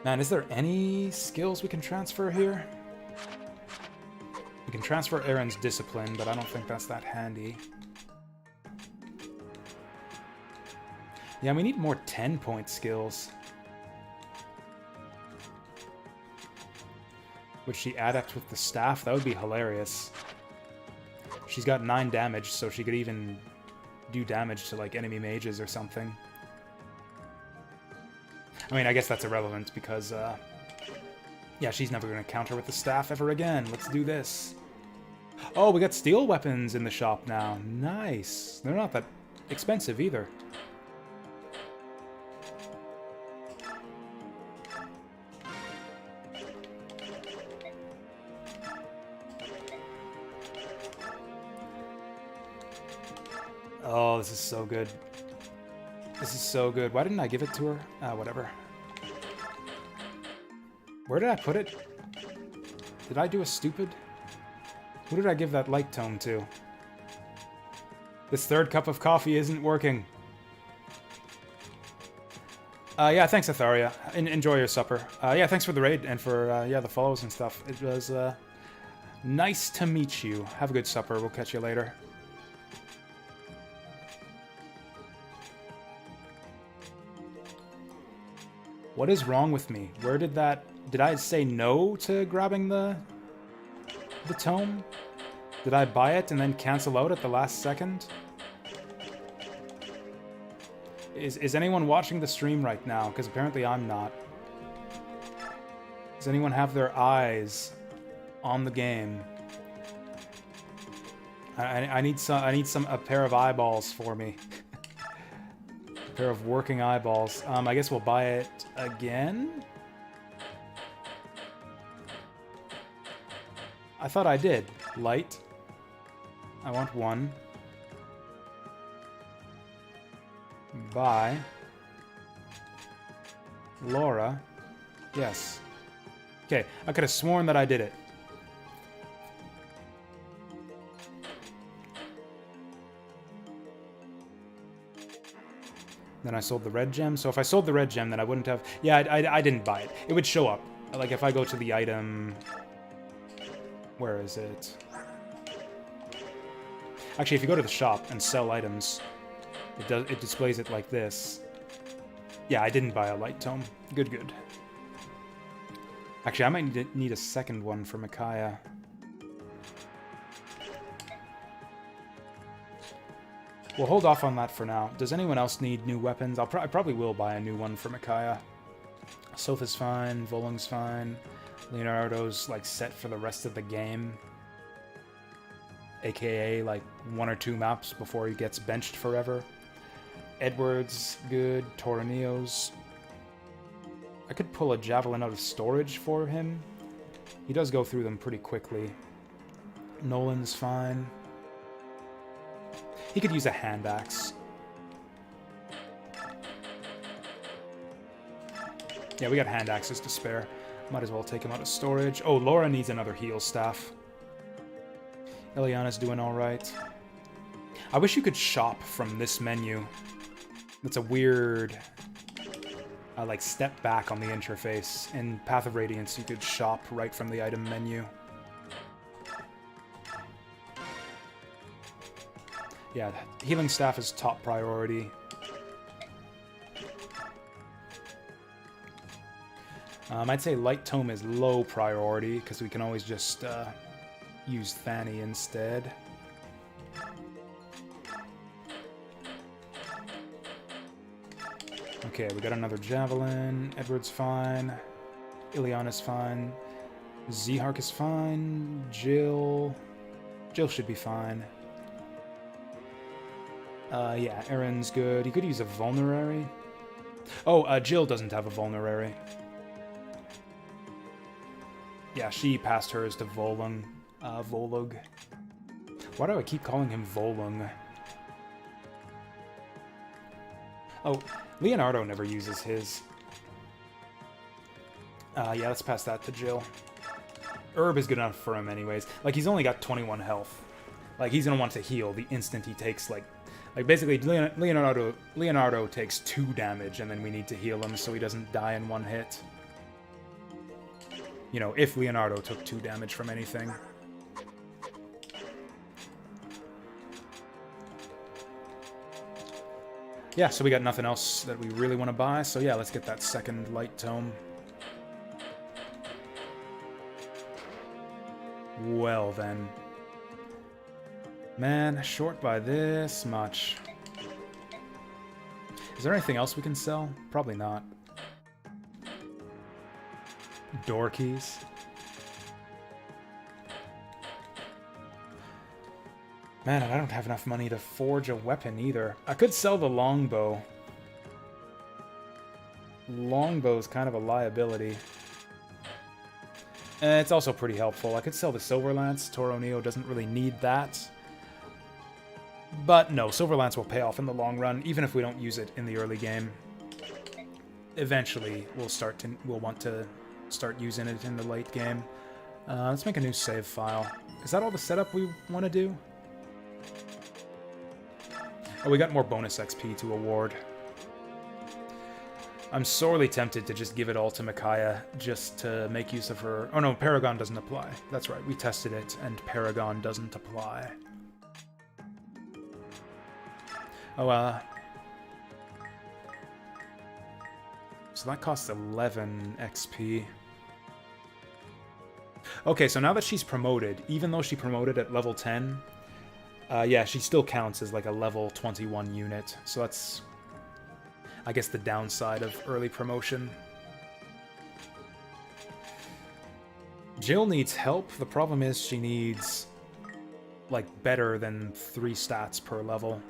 Speaker 1: Man, is there any skills we can transfer here? We can transfer Aaron's Discipline, but I don't think that's that handy. Yeah, we need more 10-point skills. Would she adept with the staff? That would be hilarious. She's got 9 damage, so she could even do damage to, like, enemy mages or something. I mean, I guess that's irrelevant because, yeah, she's never going to counter with the staff ever again. Let's do this. Oh, we got steel weapons in the shop now. Nice. They're not that expensive either. Oh, this is so good. This is so good. Why didn't I give it to her? Whatever. Where did I put it? Did I do a stupid? Who did I give that light tome to? This third cup of coffee isn't working. Yeah, thanks, Atharia. Enjoy your supper. Yeah, thanks for the raid and for, yeah, the follows and stuff. It was, nice to meet you. Have a good supper. We'll catch you later. What is wrong with me? Where did that... Did I say no to grabbing the tome? Did I buy it and then cancel out at the last second? Is anyone watching the stream right now? Because apparently I'm not. Does anyone have their eyes on the game? I need a pair of eyeballs for me. A pair of working eyeballs. I guess we'll buy it again? I thought I did. Light. I want one. Buy. Laura. Yes. Okay, I could have sworn that I did it. Then I sold the red gem. So if I sold the red gem, then I wouldn't have... Yeah, I didn't buy it. It would show up. Like, if I go to the item... Where is it? Actually, if you go to the shop and sell items, it displays it like this. Yeah, I didn't buy a light tome. Good, good. Actually, I might need a second one for Micaiah. We'll hold off on that for now. Does anyone else need new weapons? I probably will buy a new one for Micaiah. Sofa's fine, Volung's fine. Leonardo's, like, set for the rest of the game. AKA, like, 1 or 2 maps before he gets benched forever. Edward's good. Tornillo's... I could pull a javelin out of storage for him. He does go through them pretty quickly. Nolan's fine. He could use a hand axe. Yeah, we got hand axes to spare. Might as well take him out of storage. Oh, Laura needs another heal staff. Eliana's doing alright. I wish you could shop from this menu. That's a weird... like, step back on the interface. In Path of Radiance, you could shop right from the item menu. Yeah, healing staff is top priority. I'd say light tome is low priority, because we can always just use Fanny instead. Okay, we got another javelin. Edward's fine. Ileana's fine. Zehark is fine. Jill should be fine. Yeah, Aaron's good. He could use a vulnerary. Oh, Jill doesn't have a vulnerary. Yeah, she passed hers to Volung. Volug. Why do I keep calling him Volung? Oh, Leonardo never uses his. Yeah, let's pass that to Jill. Herb is good enough for him anyways. Like, he's only got 21 health. Like, he's gonna want to heal the instant he takes, like basically, Leonardo takes 2 damage, and then we need to heal him so he doesn't die in 1 hit. You know, if Leonardo took 2 damage from anything. Yeah, so we got nothing else that we really want to buy, so yeah, let's get that second light tome. Well then. Man, short by this much. Is there anything else we can sell? Probably not. Door keys. Man, I don't have enough money to forge a weapon either. I could sell the longbow. Longbow's kind of a liability. And it's also pretty helpful. I could sell the Silver Lance. Toro Neo doesn't really need that. But no, Silver Lance will pay off in the long run, even if we don't use it in the early game. Eventually, we'll want to start using it in the late game. Let's make a new save file. Is that all the setup we want to do? Oh, we got more bonus XP to award. I'm sorely tempted to just give it all to Micaiah, just to make use of her... Oh no, Paragon doesn't apply. That's right, we tested it, and Paragon doesn't apply. Oh, so that costs 11 XP. Okay, so now that she's promoted, even though she promoted at level 10, yeah, she still counts as like a level 21 unit. So that's, I guess, the downside of early promotion. Jill needs help. The problem is she needs like, better than 3 stats per level.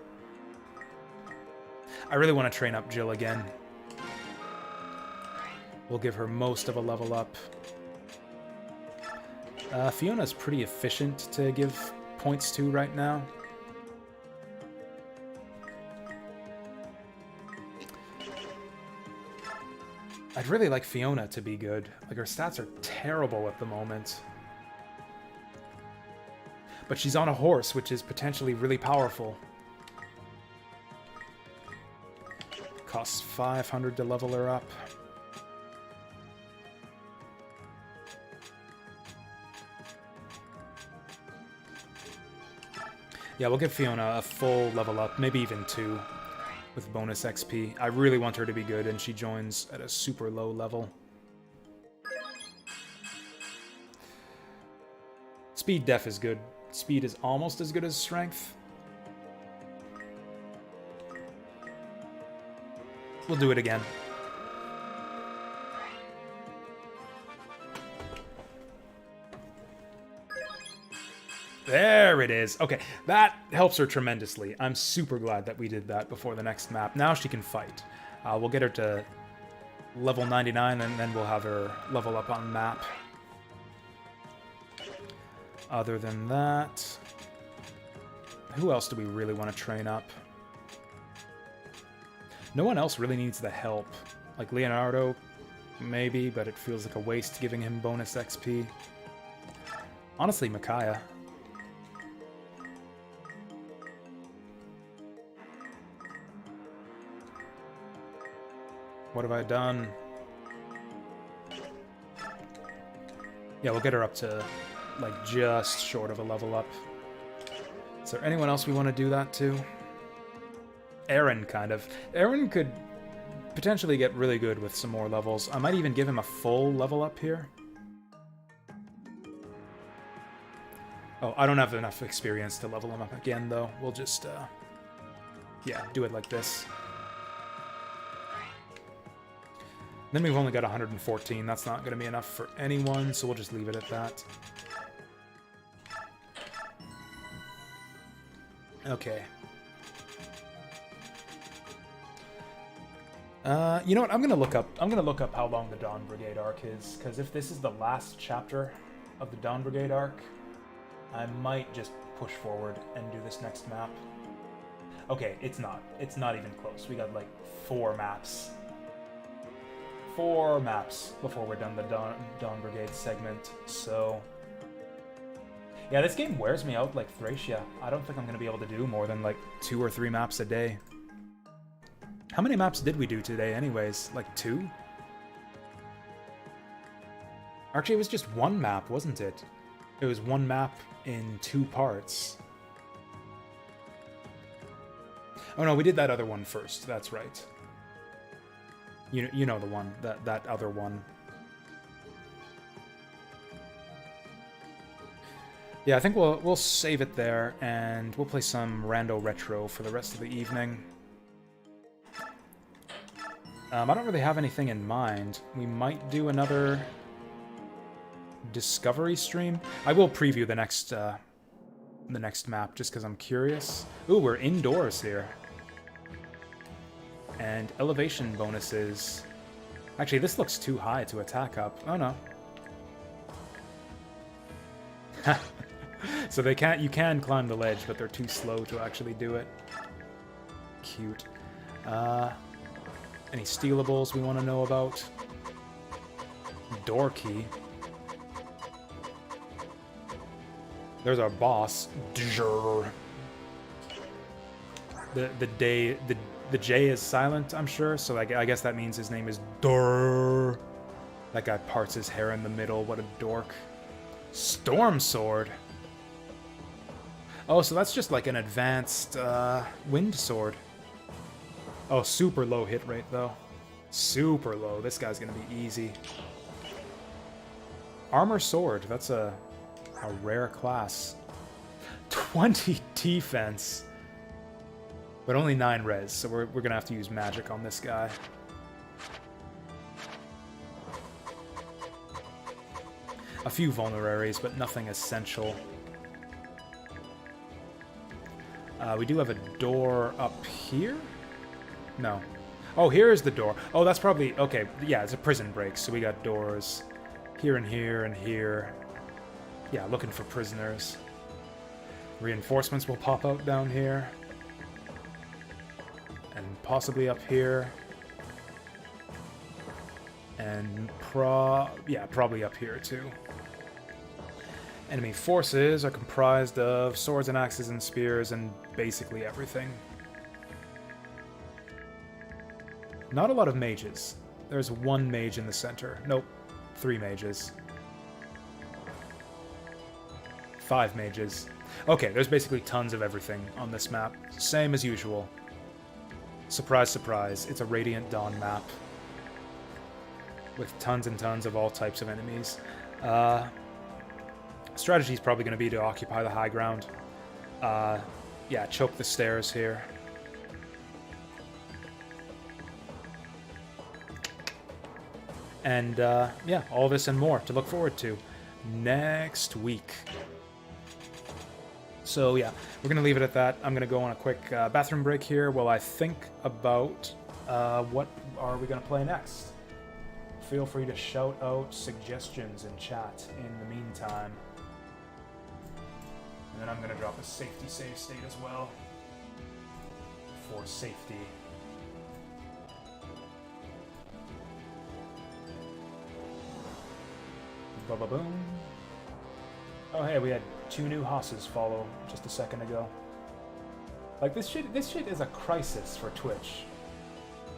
Speaker 1: I really want to train up Jill again. We'll give her most of a level up. Fiona's pretty efficient to give points to right now. I'd really like Fiona to be good. Like, her stats are terrible at the moment. But she's on a horse, which is potentially really powerful. Costs 500 to level her up. Yeah, we'll give Fiona a full level up, maybe even 2. With bonus XP. I really want her to be good, and she joins at a super low level. Speed def is good. Speed is almost as good as strength. We'll do it again. There it is. Okay, that helps her tremendously. I'm super glad that we did that before the next map. Now she can fight. We'll get her to level 99, and then we'll have her level up on map. Other than that, who else do we really want to train up? No one else really needs the help. Like Leonardo, maybe, but it feels like a waste giving him bonus XP. Honestly, Micaiah. What have I done? Yeah, we'll get her up to, like, just short of a level up. Is there anyone else we want to do that to? Aaron, kind of. Aaron could potentially get really good with some more levels. I might even give him a full level up here. Oh, I don't have enough experience to level him up again, though. We'll just, yeah, do it like this. Then we've only got 114. That's not going to be enough for anyone, so we'll just leave it at that. Okay. You know what? I'm gonna look up how long the Dawn Brigade arc is, because if this is the last chapter of the Dawn Brigade arc, I might just push forward and do this next map. Okay, it's not. It's not even close. We got like 4 maps. 4 maps before we're done the Dawn Brigade segment, so... Yeah, this game wears me out like Thracia. I don't think I'm going to be able to do more than like 2 or 3 maps a day. How many maps did we do today anyways? Like 2? Actually, it was just 1 map, wasn't it? It was 1 map in 2 parts. Oh no, we did that other one first, that's right. You know the one, that other one. Yeah, I think we'll save it there, and we'll play some rando retro for the rest of the evening. I don't really have anything in mind. We might do another Discovery stream. I will preview the next map just because I'm curious. Ooh, we're indoors here. And elevation bonuses. Actually, this looks too high to attack up. Oh no. So they can't. You can climb the ledge, but they're too slow to actually do it. Cute. Any stealables we want to know about? Door key. There's our boss. The J is silent, I'm sure, so I guess that means his name is Dur. That guy parts his hair in the middle. What a dork. Storm Sword. Oh, so that's just like an advanced wind sword. Oh, super low hit rate, though. Super low. This guy's gonna be easy. Armor Sword. That's a rare class. 20 defense. But only 9 res, so we're gonna have to use magic on this guy. A few vulneraries, but nothing essential. We do have a door up here? No. Oh, here is the door. Oh, that's probably... Okay, yeah, it's a prison break, so we got doors here and here and here. Yeah, looking for prisoners. Reinforcements will pop out down here. And possibly up here. And probably up here too. Enemy forces are comprised of swords and axes and spears and basically everything. Not a lot of mages. There's one mage in the center. Nope. 3 mages. 5 mages. Okay, there's basically tons of everything on this map. Same as usual. Surprise, surprise. It's a Radiant Dawn map. With tons and tons of all types of enemies. Strategy is probably going to be to occupy the high ground. Yeah, choke the stairs here. And, yeah, all this and more to look forward to next week. So, yeah, we're going to leave it at that. I'm going to go on a quick bathroom break here while I think about what are we going to play next. Feel free to shout out suggestions in chat in the meantime. And then I'm going to drop a safety save state as well. For safety. Ba-ba-boom. Oh hey, we had 2 new hosses follow just a second ago. Like, this shit is a crisis for Twitch.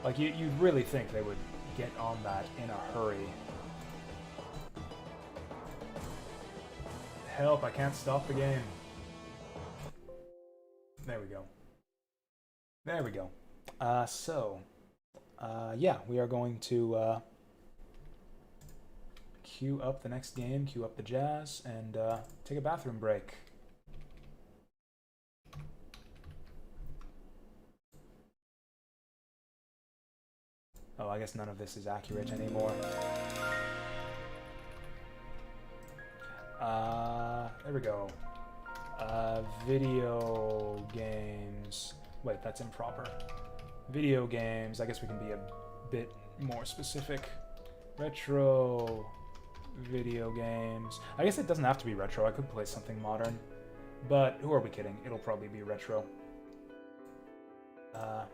Speaker 1: Like, you'd really think they would get on that in a hurry. Help, I can't stop the game. There we go. There we go. Yeah, we are going to queue up the next game, queue up the jazz, and take a bathroom break. Oh, I guess none of this is accurate anymore. There we go. Video games. Wait, that's improper. Video games. I guess we can be a bit more specific. Retro video games. I guess it doesn't have to be retro. I could play something modern. But who are we kidding? It'll probably be retro. Go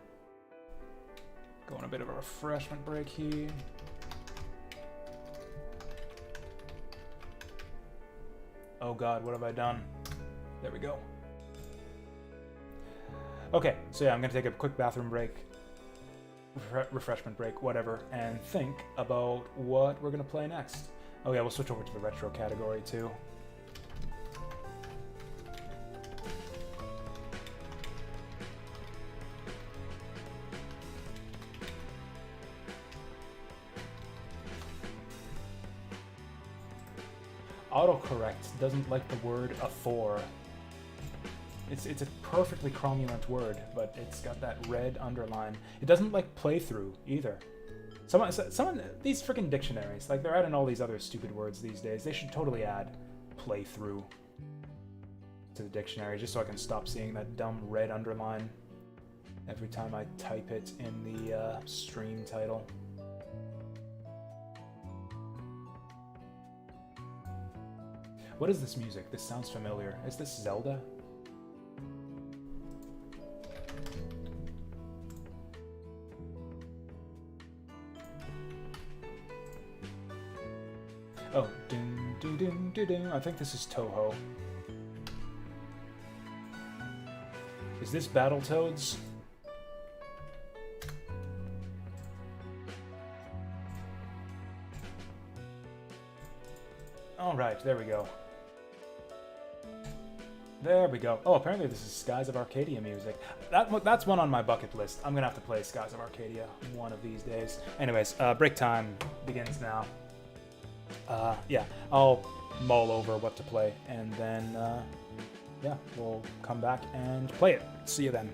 Speaker 1: on a bit of a refreshment break here. Oh god, what have I done? There we go. Okay, so yeah, I'm gonna take a quick bathroom break, refreshment break, whatever, and think about what we're gonna play next. Oh yeah, we'll switch over to the retro category too. Autocorrect doesn't like the word "afore." It's a perfectly cromulent word, but it's got that red underline. It doesn't like playthrough either. Someone, these freaking dictionaries, like, they're adding all these other stupid words these days. They should totally add playthrough to the dictionary, just so I can stop seeing that dumb red underline every time I type it in the stream title. What is this music? This sounds familiar. Is this Zelda? Oh, dun dun dun dun dun. I think this is Toho. Is this Battletoads? Alright, there we go. There we go. Oh, apparently this is Skies of Arcadia music. That's one on my bucket list. I'm gonna have to play Skies of Arcadia one of these days. Anyways, break time begins now. Yeah, I'll mull over what to play, and then, yeah, we'll come back and play it. See you then.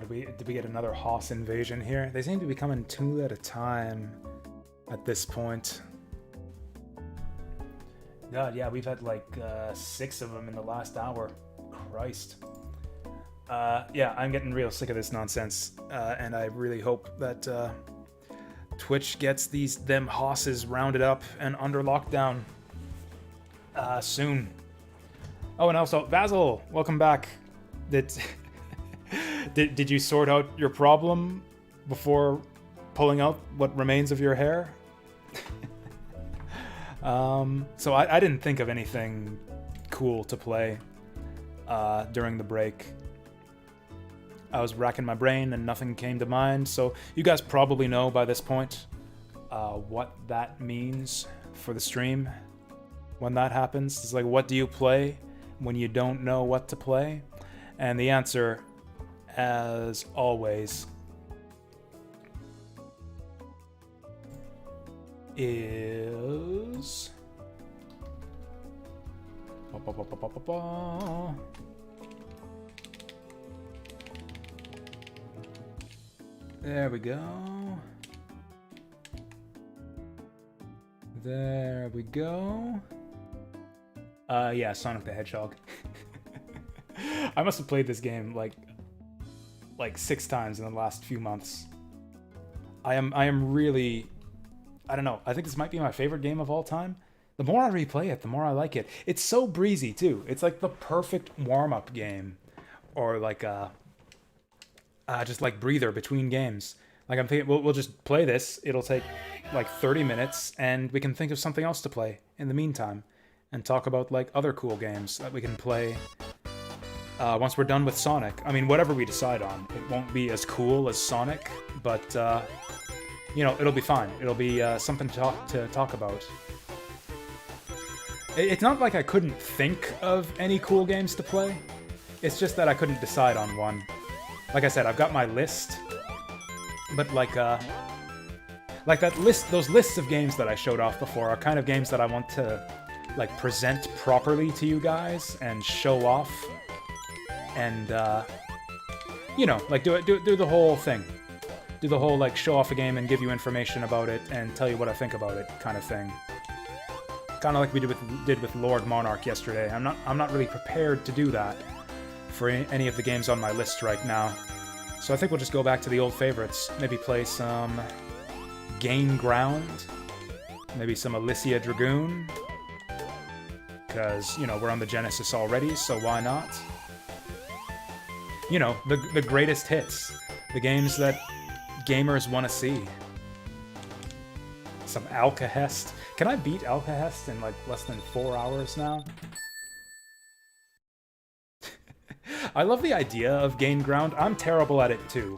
Speaker 1: Oh, did we get another Hoss invasion here? They seem to be coming 2 at a time at this point. God, yeah, we've had like 6 of them in the last hour. Christ. Yeah, I'm getting real sick of this nonsense, and I really hope that Twitch gets them hosses rounded up and under lockdown soon. Oh, and also, Basil, welcome back. Did you sort out your problem before pulling out what remains of your hair? So I didn't think of anything cool to play during the break. I was racking my brain and nothing came to mind, so you guys probably know by this point what that means for the stream when that happens. It's like, what do you play when you don't know what to play? And the answer, as always, is... There we go. There we go. Yeah, Sonic the Hedgehog. I must have played this game like 6 times in the last few months. I am really, I don't know, I think this might be my favorite game of all time. The more I replay it, the more I like it. It's so breezy too. It's like the perfect warm-up game, or like just like breather between games. Like I'm thinking, we'll just play this. It'll take like 30 minutes, and we can think of something else to play in the meantime, and talk about like other cool games that we can play once we're done with Sonic. I mean, whatever we decide on, it won't be as cool as Sonic, but you know, it'll be fine. It'll be something to talk about. It's not like I couldn't think of any cool games to play. It's just that I couldn't decide on one. Like I said, I've got my list, but like that list, those lists of games that I showed off before are kind of games that I want to like present properly to you guys and show off, and you know, like do the whole thing, do the whole like show off a game and give you information about it and tell you what I think about it kind of thing. Kind of like we did with Lord Monarch yesterday. I'm not really prepared to do that for any of the games on my list right now. So I think we'll just go back to the old favorites. Maybe play some Gain Ground. Maybe some Alicia Dragoon. Because, you know, we're on the Genesis already, so why not? You know, the greatest hits. The games that gamers want to see. Some Alcahest. Can I beat Alcahest in like less than 4 hours now? I love the idea of Gain Ground. I'm terrible at it too.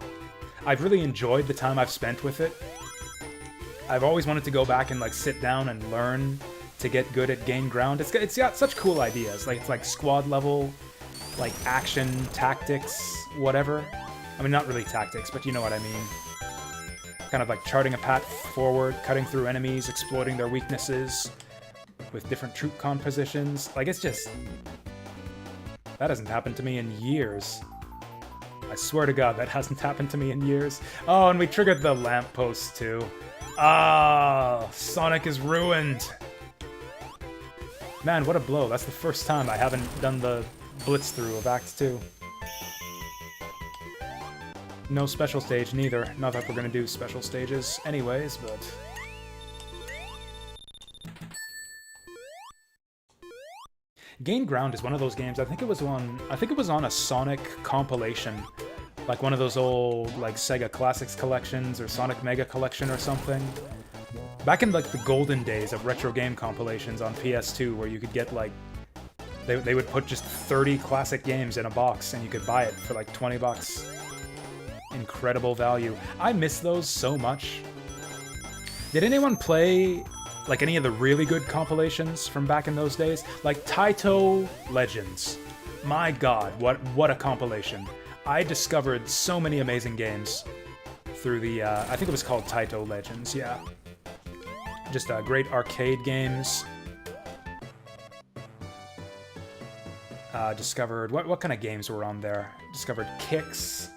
Speaker 1: I've really enjoyed the time I've spent with it. I've always wanted to go back and like sit down and learn to get good at Gain Ground. It's got such cool ideas. Like it's like squad level, like action, tactics, whatever. I mean, not really tactics, but you know what I mean. Kind of like charting a path forward, cutting through enemies, exploiting their weaknesses with different troop compositions. Like, it's just... That hasn't happened to me in years. I swear to God, that hasn't happened to me in years. Oh, and we triggered the lamppost, too. Ah, Sonic is ruined. Man, what a blow. That's the first time I haven't done the blitz through of Act 2. No special stage, neither. Not that we're gonna do special stages anyways, but... Gain Ground is one of those games, I think it was on a Sonic compilation. Like one of those old, like, Sega Classics collections, or Sonic Mega Collection or something. Back in, like, the golden days of retro game compilations on PS2, where you could get, like... They would put just 30 classic games in a box, and you could buy it for, like, 20 bucks. Incredible value. I miss those so much. Did anyone play like any of the really good compilations from back in those days? Like Taito Legends. My God, what a compilation. I discovered so many amazing games through the, I think it was called Taito Legends, yeah. Just great arcade games. Discovered, what kind of games were on there? Discovered Kicks.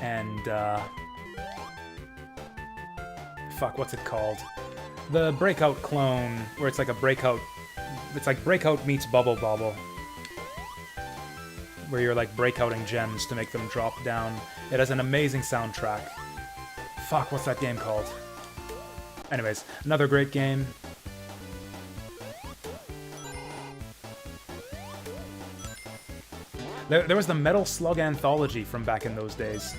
Speaker 1: and, fuck, what's it called? The Breakout clone, where it's like a Breakout... It's like Breakout meets Bubble Bobble. Where you're like breakouting gems to make them drop down. It has an amazing soundtrack. Fuck, what's that game called? Anyways, another great game. There was the Metal Slug Anthology from back in those days.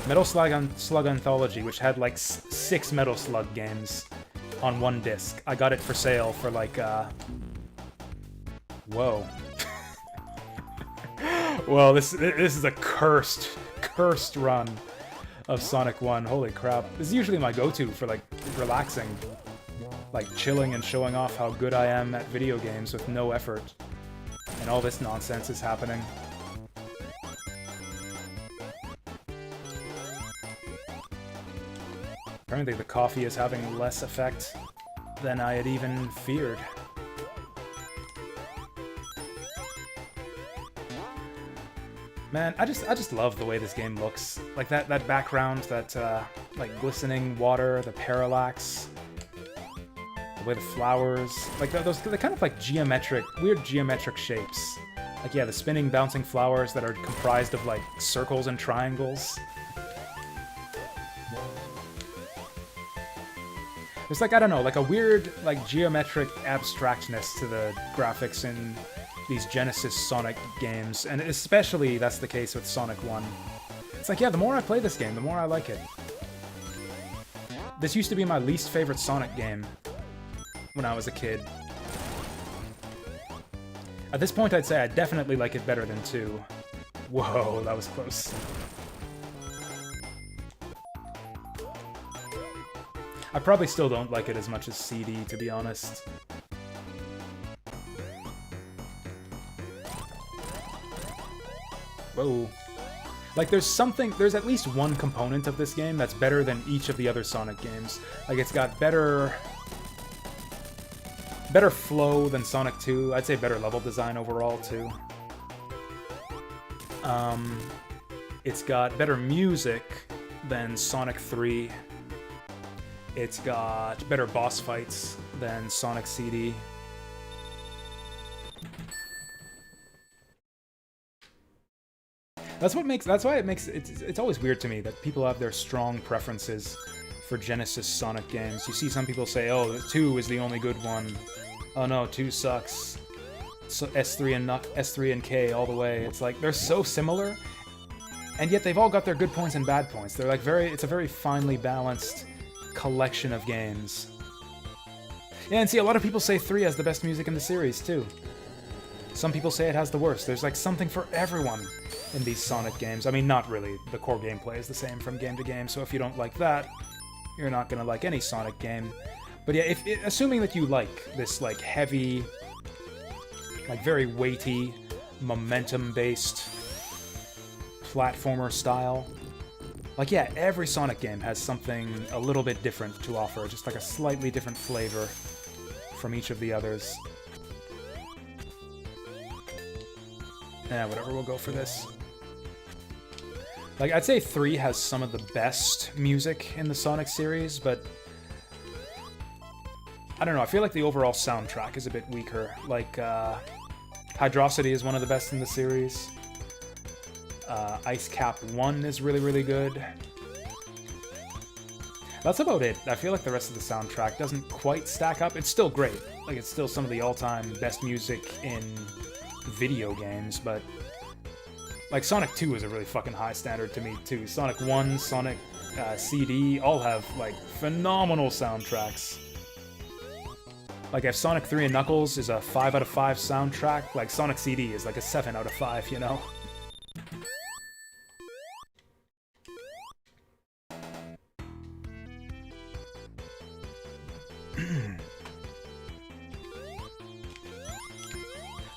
Speaker 1: Metal Slug Anthology, which had like 6 Metal Slug games on one disc. I got it for sale for like, whoa. Well, this is a cursed run of Sonic 1. Holy crap. This is usually my go-to for like relaxing. Like chilling and showing off how good I am at video games with no effort. And all this nonsense is happening. Apparently the coffee is having less effect than I had even feared. Man, I just love the way this game looks. Like that background, that like glistening water, the parallax, the way the flowers, like those kind of like weird geometric shapes. Like yeah, the spinning, bouncing flowers that are comprised of like circles and triangles. There's like, I don't know, like a weird like geometric abstractness to the graphics in these Genesis Sonic games, and especially that's the case with Sonic 1. It's like, yeah, the more I play this game, the more I like it. This used to be my least favorite Sonic game when I was a kid. At this point, I'd say I definitely like it better than 2. Whoa, that was close. I probably still don't like it as much as CD, to be honest. Whoa. Like, there's at least one component of this game that's better than each of the other Sonic games. Like, it's got better flow than Sonic 2. I'd say better level design overall, too. It's got better music than Sonic 3. It's got better boss fights than Sonic CD. That's why it makes it's always weird to me that people have their strong preferences for Genesis Sonic games. You see some people say, "Oh, 2 is the only good one." "Oh no, 2 sucks." So S3 and K all the way. It's like they're so similar, and yet they've all got their good points and bad points. They're like it's a very finely balanced collection of games. Yeah, and see, a lot of people say 3 has the best music in the series too. Some people say it has the worst. There's like something for everyone in these Sonic games. I mean, not really. The core gameplay is the same from game to game, so if you don't like that, you're not gonna like any Sonic game. But yeah, assuming that you like this like heavy, like very weighty, momentum-based platformer style, like yeah, every Sonic game has something a little bit different to offer, just like a slightly different flavor from each of the others. Yeah, whatever, we'll go for this. Like, I'd say 3 has some of the best music in the Sonic series, but I don't know, I feel like the overall soundtrack is a bit weaker. Like, Hydrocity is one of the best in the series. Ice Cap 1 is really, really good. That's about it. I feel like the rest of the soundtrack doesn't quite stack up. It's still great. Like, it's still some of the all-time best music in video games, but like Sonic 2 is a really fucking high standard to me too. Sonic 1, Sonic CD all have like phenomenal soundtracks. Like if Sonic 3 and Knuckles is a 5 out of 5 soundtrack, like Sonic CD is like a 7 out of 5, you know?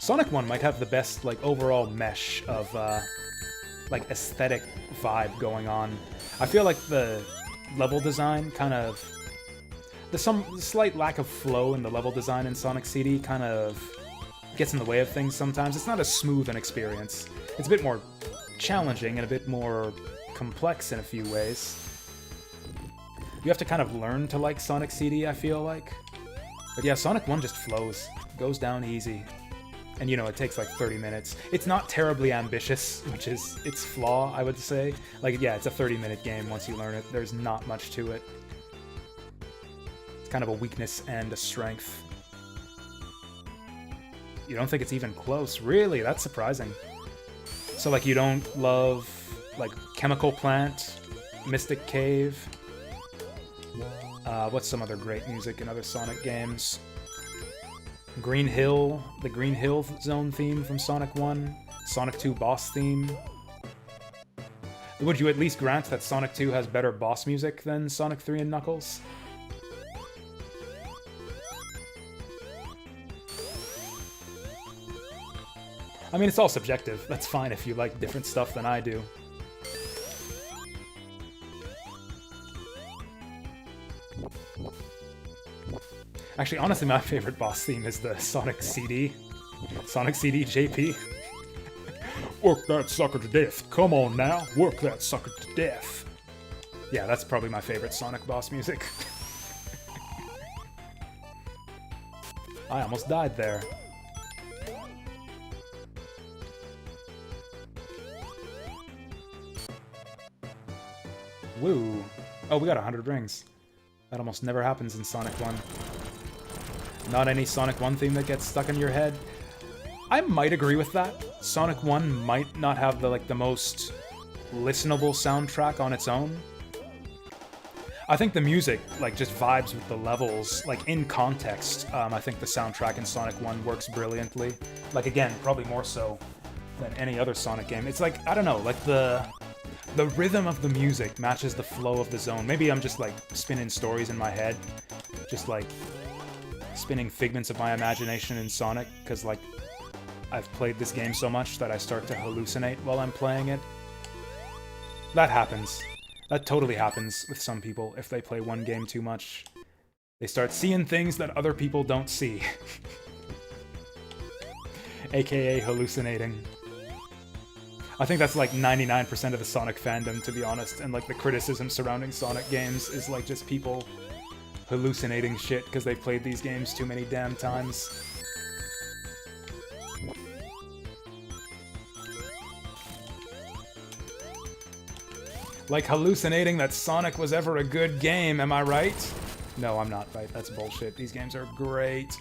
Speaker 1: Sonic 1 might have the best, like, overall mesh of, like, aesthetic vibe going on. I feel like the level design kind of... There's some slight lack of flow in the level design in Sonic CD kind of gets in the way of things sometimes. It's not as smooth an experience. It's a bit more challenging and a bit more complex in a few ways. You have to kind of learn to like Sonic CD, I feel like. But yeah, Sonic 1 just flows. Goes down easy. And, you know, it takes like 30 minutes. It's not terribly ambitious, which is its flaw, I would say. Like, yeah, it's a 30-minute game once you learn it. There's not much to it. It's kind of a weakness and a strength. You don't think it's even close? Really? That's surprising. So, like, you don't love, like, Chemical Plant, Mystic Cave... what's some other great music in other Sonic games? Green Hill, the Green Hill Zone theme from Sonic 1, Sonic 2 boss theme. Would you at least grant that Sonic 2 has better boss music than Sonic 3 and Knuckles? I mean, it's all subjective. That's fine if you like different stuff than I do. Actually, honestly, my favorite boss theme is the Sonic CD. Sonic CD JP. Work that sucker to death. Come on now, work that sucker to death. Yeah, that's probably my favorite Sonic boss music. I almost died there. Woo. Oh, we got 100 rings. That almost never happens in Sonic 1. Not any Sonic 1 theme that gets stuck in your head. I might agree with that. Sonic 1 might not have the most listenable soundtrack on its own. I think the music just vibes with the levels, in context. I think the soundtrack in Sonic 1 works brilliantly. Again, probably more so than any other Sonic game. It's I don't know, the rhythm of the music matches the flow of the zone. Maybe I'm just spinning stories in my head. Just spinning figments of my imagination in Sonic, because I've played this game so much that I start to hallucinate while I'm playing it. That happens. That totally happens with some people if they play one game too much. They start seeing things that other people don't see. AKA hallucinating. I think that's 99% of the Sonic fandom, to be honest, and the criticism surrounding Sonic games is just people hallucinating shit because they've played these games too many damn times. Hallucinating that Sonic was ever a good game, am I right? No, I'm not right. That's bullshit. These games are great.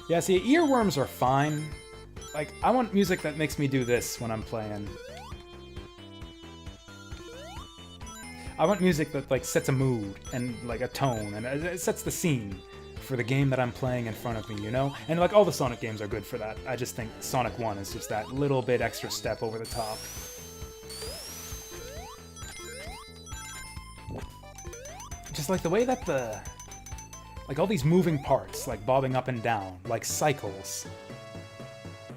Speaker 1: Yeah, see, earworms are fine. I want music that makes me do this when I'm playing. I want music that, sets a mood and, a tone, and it sets the scene for the game that I'm playing in front of me, you know? And, all the Sonic games are good for that. I just think Sonic 1 is just that little bit extra step over the top. Just, the way that the... all these moving parts, bobbing up and down, cycles,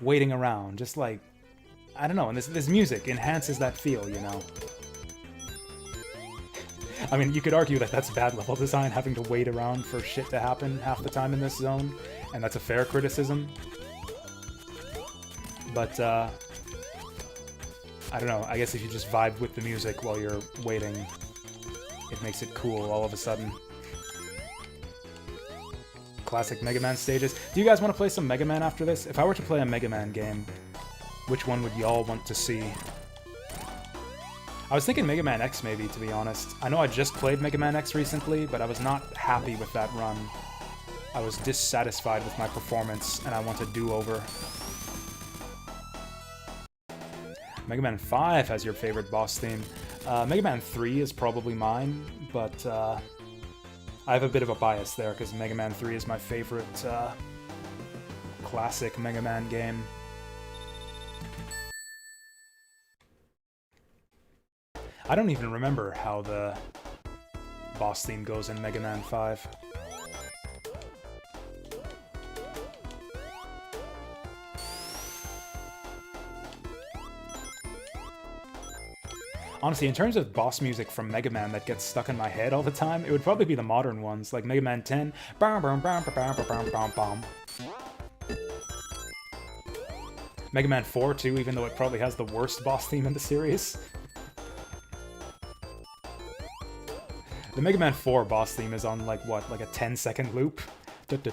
Speaker 1: waiting around, just I don't know, and this music enhances that feel, you know? I mean, you could argue that that's bad level design, having to wait around for shit to happen half the time in this zone, and that's a fair criticism. But, I don't know, I guess if you just vibe with the music while you're waiting, it makes it cool all of a sudden. Classic Mega Man stages. Do you guys want to play some Mega Man after this? If I were to play a Mega Man game, which one would y'all want to see? I was thinking Mega Man X maybe, to be honest. I know I just played Mega Man X recently, but I was not happy with that run. I was dissatisfied with my performance, and I want a do-over. Mega Man 5 has your favorite boss theme. Mega Man 3 is probably mine, but I have a bit of a bias there, because Mega Man 3 is my favorite classic Mega Man game. I don't even remember how the boss theme goes in Mega Man 5. Honestly, in terms of boss music from Mega Man that gets stuck in my head all the time, it would probably be the modern ones, like Mega Man 10. Mega Man 4 too, even though it probably has the worst boss theme in the series. The Mega Man 4 boss theme is on, like, what, like a 10-second loop? Like,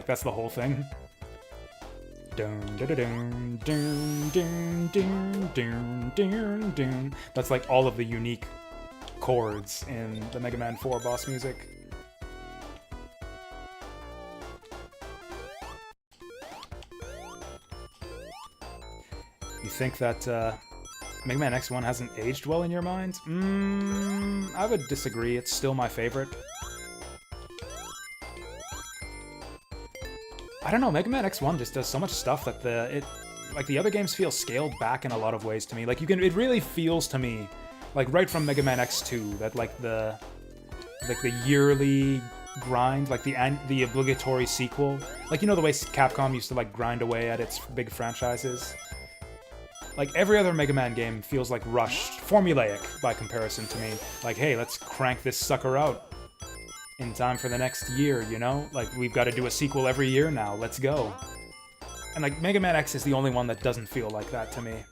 Speaker 1: that's the whole thing. That's like all of the unique chords in the Mega Man 4 boss music. You think that Mega Man X1 hasn't aged well in your mind? I would disagree. It's still my favorite. I don't know, Mega Man X1 just does so much stuff that the other games feel scaled back in a lot of ways to me. Like, it really feels to me, like, right from Mega Man X2, that, like, the yearly grind, like, the obligatory sequel. Like, you know the way Capcom used to, like, grind away at its big franchises? Like, every other Mega Man game feels, like, rushed, formulaic by comparison to me. Like, hey, let's crank this sucker out in time for the next year, you know? Like, we've got to do a sequel every year now, let's go. And, like, Mega Man X is the only one that doesn't feel like that to me.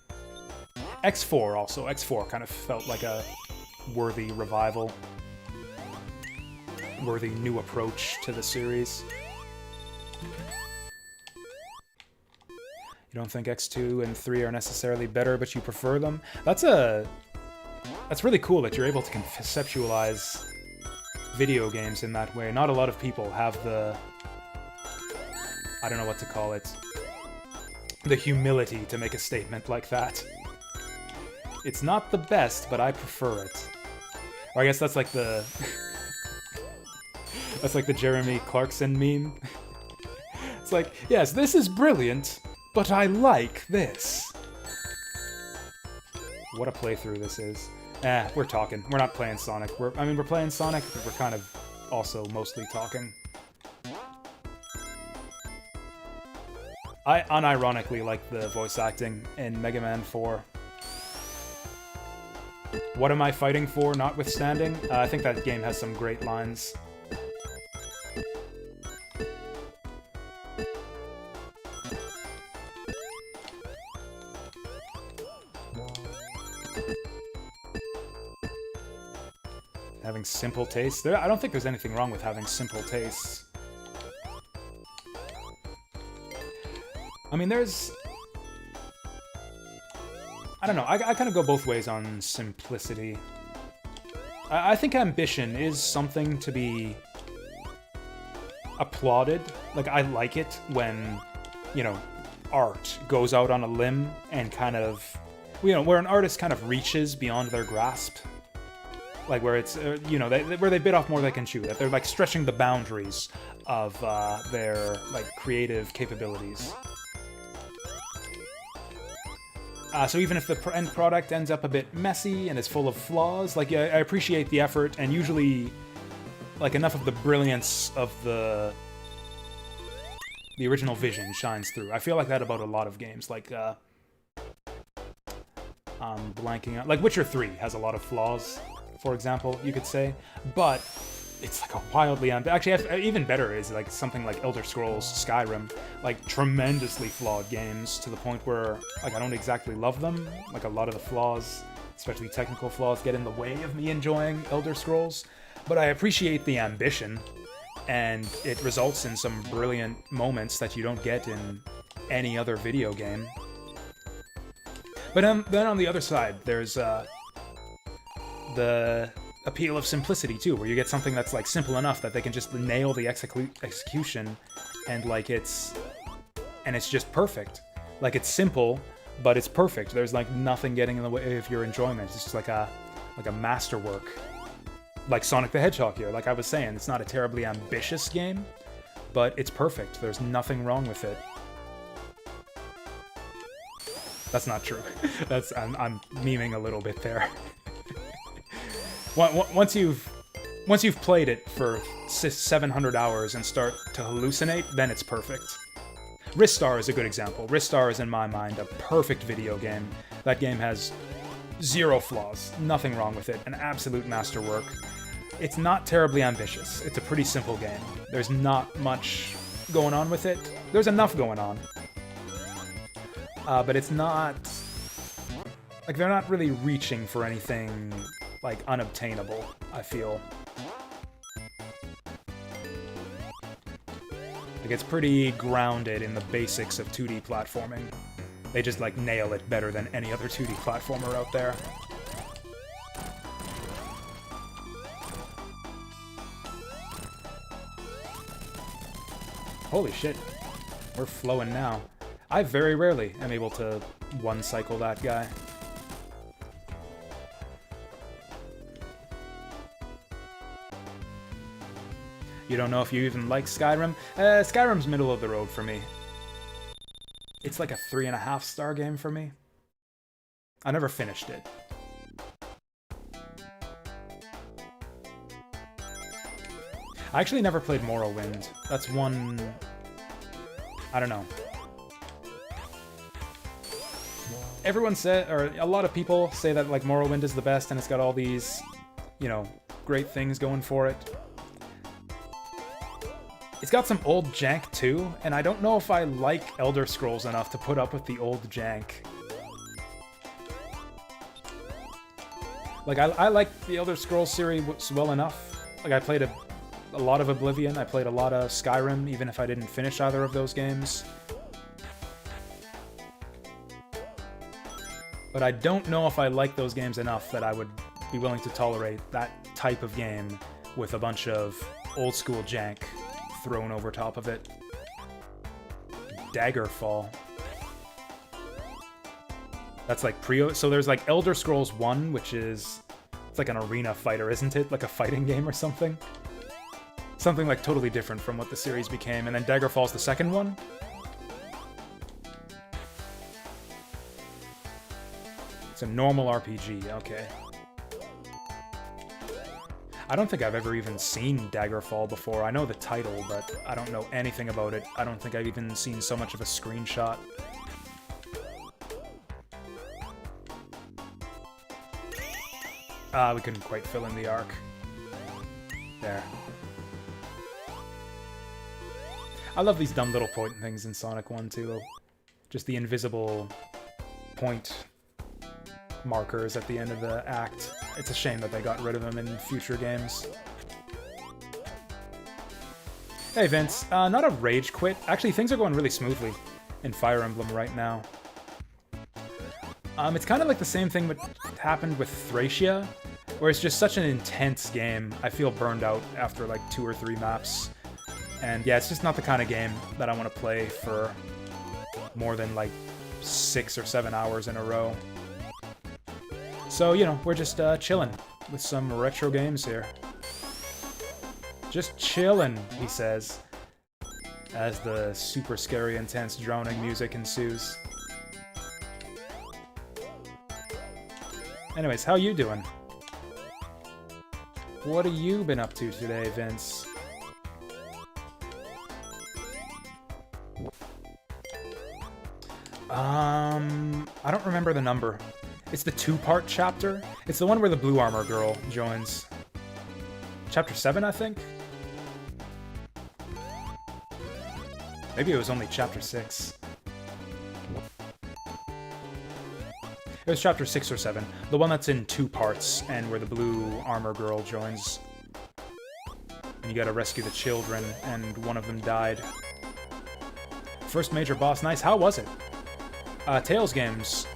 Speaker 1: X4 also. X4 kind of felt like a worthy revival. Worthy new approach to the series. You don't think X2 and 3 are necessarily better, but you prefer them? That's really cool that you're able to conceptualize video games in that way. Not a lot of people have the... I don't know what to call it. The humility to make a statement like that. It's not the best, but I prefer it. Or I guess that's like the... that's like the Jeremy Clarkson meme. It's like, yes, this is brilliant, but I like this. What a playthrough this is. We're talking. We're not playing Sonic. We're playing Sonic, but we're kind of also mostly talking. I unironically like the voice acting in Mega Man 4. What am I fighting for, notwithstanding? I think that game has some great lines. Having simple tastes. I don't think there's anything wrong with having simple tastes. I mean, there's... I don't know, I kind of go both ways on simplicity. I think ambition is something to be applauded. Like, I like it when, you know, art goes out on a limb and kind of... You know, where an artist kind of reaches beyond their grasp. Like, where it's, you know, where they bit off more than they can chew. That they're, like, stretching the boundaries of their, like, creative capabilities. So even if the end product ends up a bit messy and is full of flaws, like, I appreciate the effort, and usually, like, enough of the brilliance of the original vision shines through. I feel like that about a lot of games. Like, I'm blanking out. Like, Witcher 3 has a lot of flaws, for example, you could say, but it's like a wildly actually, even better is like something like Elder Scrolls Skyrim, like tremendously flawed games to the point where like I don't exactly love them. Like a lot of the flaws, especially technical flaws, get in the way of me enjoying Elder Scrolls, but I appreciate the ambition, and it results in some brilliant moments that you don't get in any other video game. But then on the other side, there's the appeal of simplicity too, where you get something that's like simple enough that they can just nail the execution, and like it's just perfect. Like it's simple, but it's perfect. There's like nothing getting in the way of your enjoyment. It's just like a masterwork. Like Sonic the Hedgehog here. Like I was saying, it's not a terribly ambitious game, but it's perfect. There's nothing wrong with it. That's not true. I'm memeing a little bit there. Once you've played it for 700 hours and start to hallucinate, then it's perfect. Ristar is a good example. Ristar is, in my mind, a perfect video game That game has zero flaws, nothing wrong with it, an absolute masterwork. It's not terribly ambitious. It's a pretty simple game. There's not much going on with it. There's enough going on. But it's not... Like, they're not really reaching for anything, like, unobtainable, I feel. Like, it's pretty grounded in the basics of 2D platforming. They just, like, nail it better than any other 2D platformer out there. Holy shit. We're flowing now. I very rarely am able to one-cycle that guy. You don't know if you even like Skyrim? Skyrim's middle of the road for me. It's like a 3.5-star game for me. I never finished it. I actually never played Morrowind. That's one... I don't know. Everyone said, or a lot of people say that like Morrowind is the best and it's got all these, you know, great things going for it. It's got some old jank too, and I don't know if I like Elder Scrolls enough to put up with the old jank. Like, I like the Elder Scrolls series well enough. Like, I played a lot of Oblivion, I played a lot of Skyrim, even if I didn't finish either of those games. But I don't know if I like those games enough that I would be willing to tolerate that type of game with a bunch of old-school jank thrown over top of it. Daggerfall. That's like so there's like Elder Scrolls 1, which is... It's like an arena fighter, isn't it? Like a fighting game or something? Something like totally different from what the series became. And then Daggerfall's the second one? It's a normal RPG, okay. I don't think I've ever even seen Daggerfall before. I know the title, but I don't know anything about it. I don't think I've even seen so much of a screenshot. We couldn't quite fill in the arc. There. I love these dumb little point things in Sonic 1, too. Just the invisible point markers at the end of the act. It's a shame that they got rid of them in future games. Hey Vince, not a rage quit. Actually, things are going really smoothly in Fire Emblem right now. It's kind of like the same thing that happened with Thracia, where it's just such an intense game. I feel burned out after like 2 or 3 maps. And yeah, it's just not the kind of game that I want to play for more than like 6 or 7 hours in a row. So, you know, we're just chilling with some retro games here. Just chillin', he says, as the super scary, intense droning music ensues. Anyways, how you doing? What have you been up to today, Vince? I don't remember the number. It's the 2-part chapter. It's the one where the blue armor girl joins. Chapter 7, I think? Maybe it was only chapter 6. It was chapter 6 or 7. The one that's in 2 parts, and where the blue armor girl joins. And you gotta rescue the children, and one of them died. First major boss, nice. How was it? Tales games,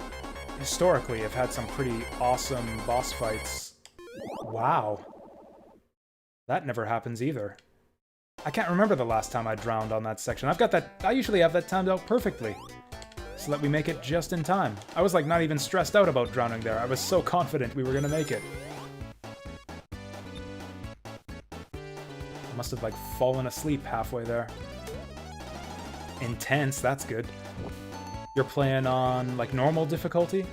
Speaker 1: historically, have had some pretty awesome boss fights. Wow. That never happens either. I can't remember the last time I drowned on that section. I usually have that timed out perfectly, so that we make it just in time. I was like not even stressed out about drowning there. I was so confident we were gonna make it. I must have like fallen asleep halfway there. Intense, that's good. You're playing on like normal difficulty?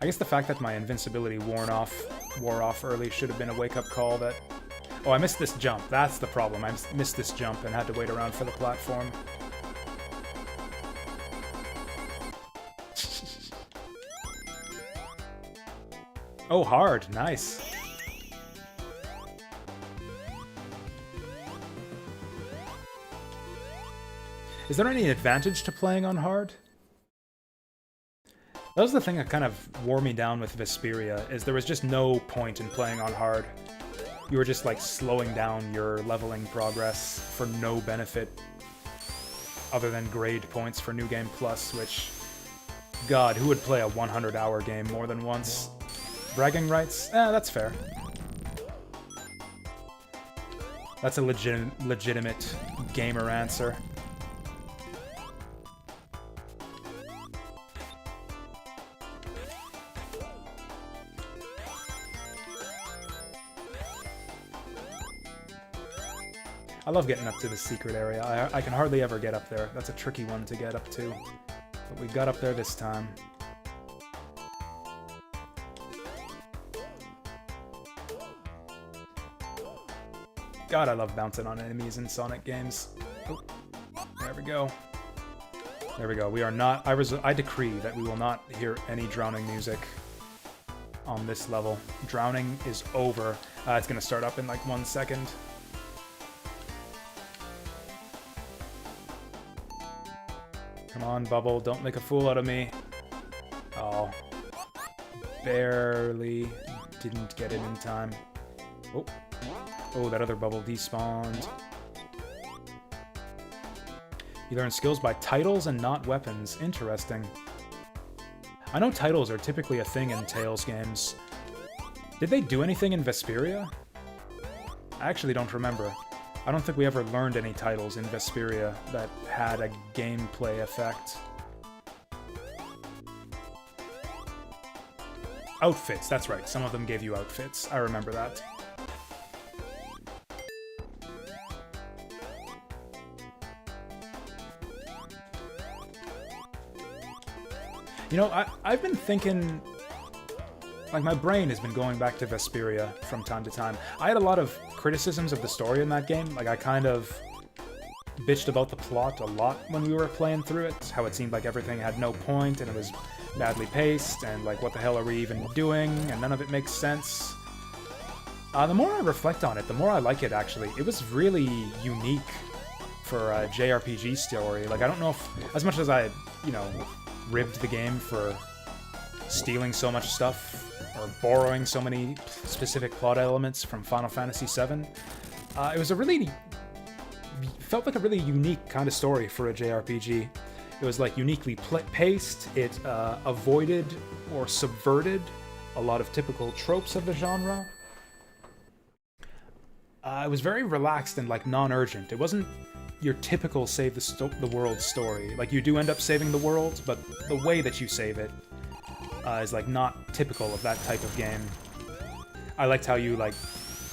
Speaker 1: I guess the fact that my invincibility wore off early should have been a wake-up call that... Oh, I missed this jump. That's the problem. I missed this jump and had to wait around for the platform. Oh, hard. Nice. Is there any advantage to playing on hard? That was the thing that kind of wore me down with Vesperia, is there was just no point in playing on hard. You were just like slowing down your leveling progress for no benefit other than grade points for New Game Plus, which, God, who would play a 100-hour game more than once? Bragging rights? That's fair. That's a legitimate gamer answer. I love getting up to the secret area. I can hardly ever get up there. That's a tricky one to get up to. But we got up there this time. God, I love bouncing on enemies in Sonic games. Oh, there we go. There we go. We are not... I decree that we will not hear any drowning music on this level. Drowning is over. It's going to start up in like 1 second. Come on, Bubble, don't make a fool out of me. Oh. Barely didn't get it in time. Oh. Oh, that other bubble despawned. You learn skills by titles and not weapons. Interesting. I know titles are typically a thing in Tales games. Did they do anything in Vesperia? I actually don't remember. I don't think we ever learned any titles in Vesperia that had a gameplay effect. Outfits, that's right. Some of them gave you outfits. I remember that. You know, I've been thinking... Like, my brain has been going back to Vesperia from time to time. I had a lot of criticisms of the story in that game. Like, I kind of bitched about the plot a lot when we were playing through it. How it seemed like everything had no point, and it was badly paced, and like, what the hell are we even doing? And none of it makes sense. The more I reflect on it, the more I like it, actually. It was really unique for a JRPG story. Like, I don't know if... As much as I, you know, ribbed the game for stealing so much stuff, or borrowing so many specific plot elements from Final Fantasy VII. It was a really... felt like a really unique kind of story for a JRPG. It was like uniquely paced, it avoided or subverted a lot of typical tropes of the genre. It was very relaxed and like non-urgent. It wasn't your typical save the world story. Like, you do end up saving the world, but the way that you save it is like not typical of that type of game. I liked how you, like,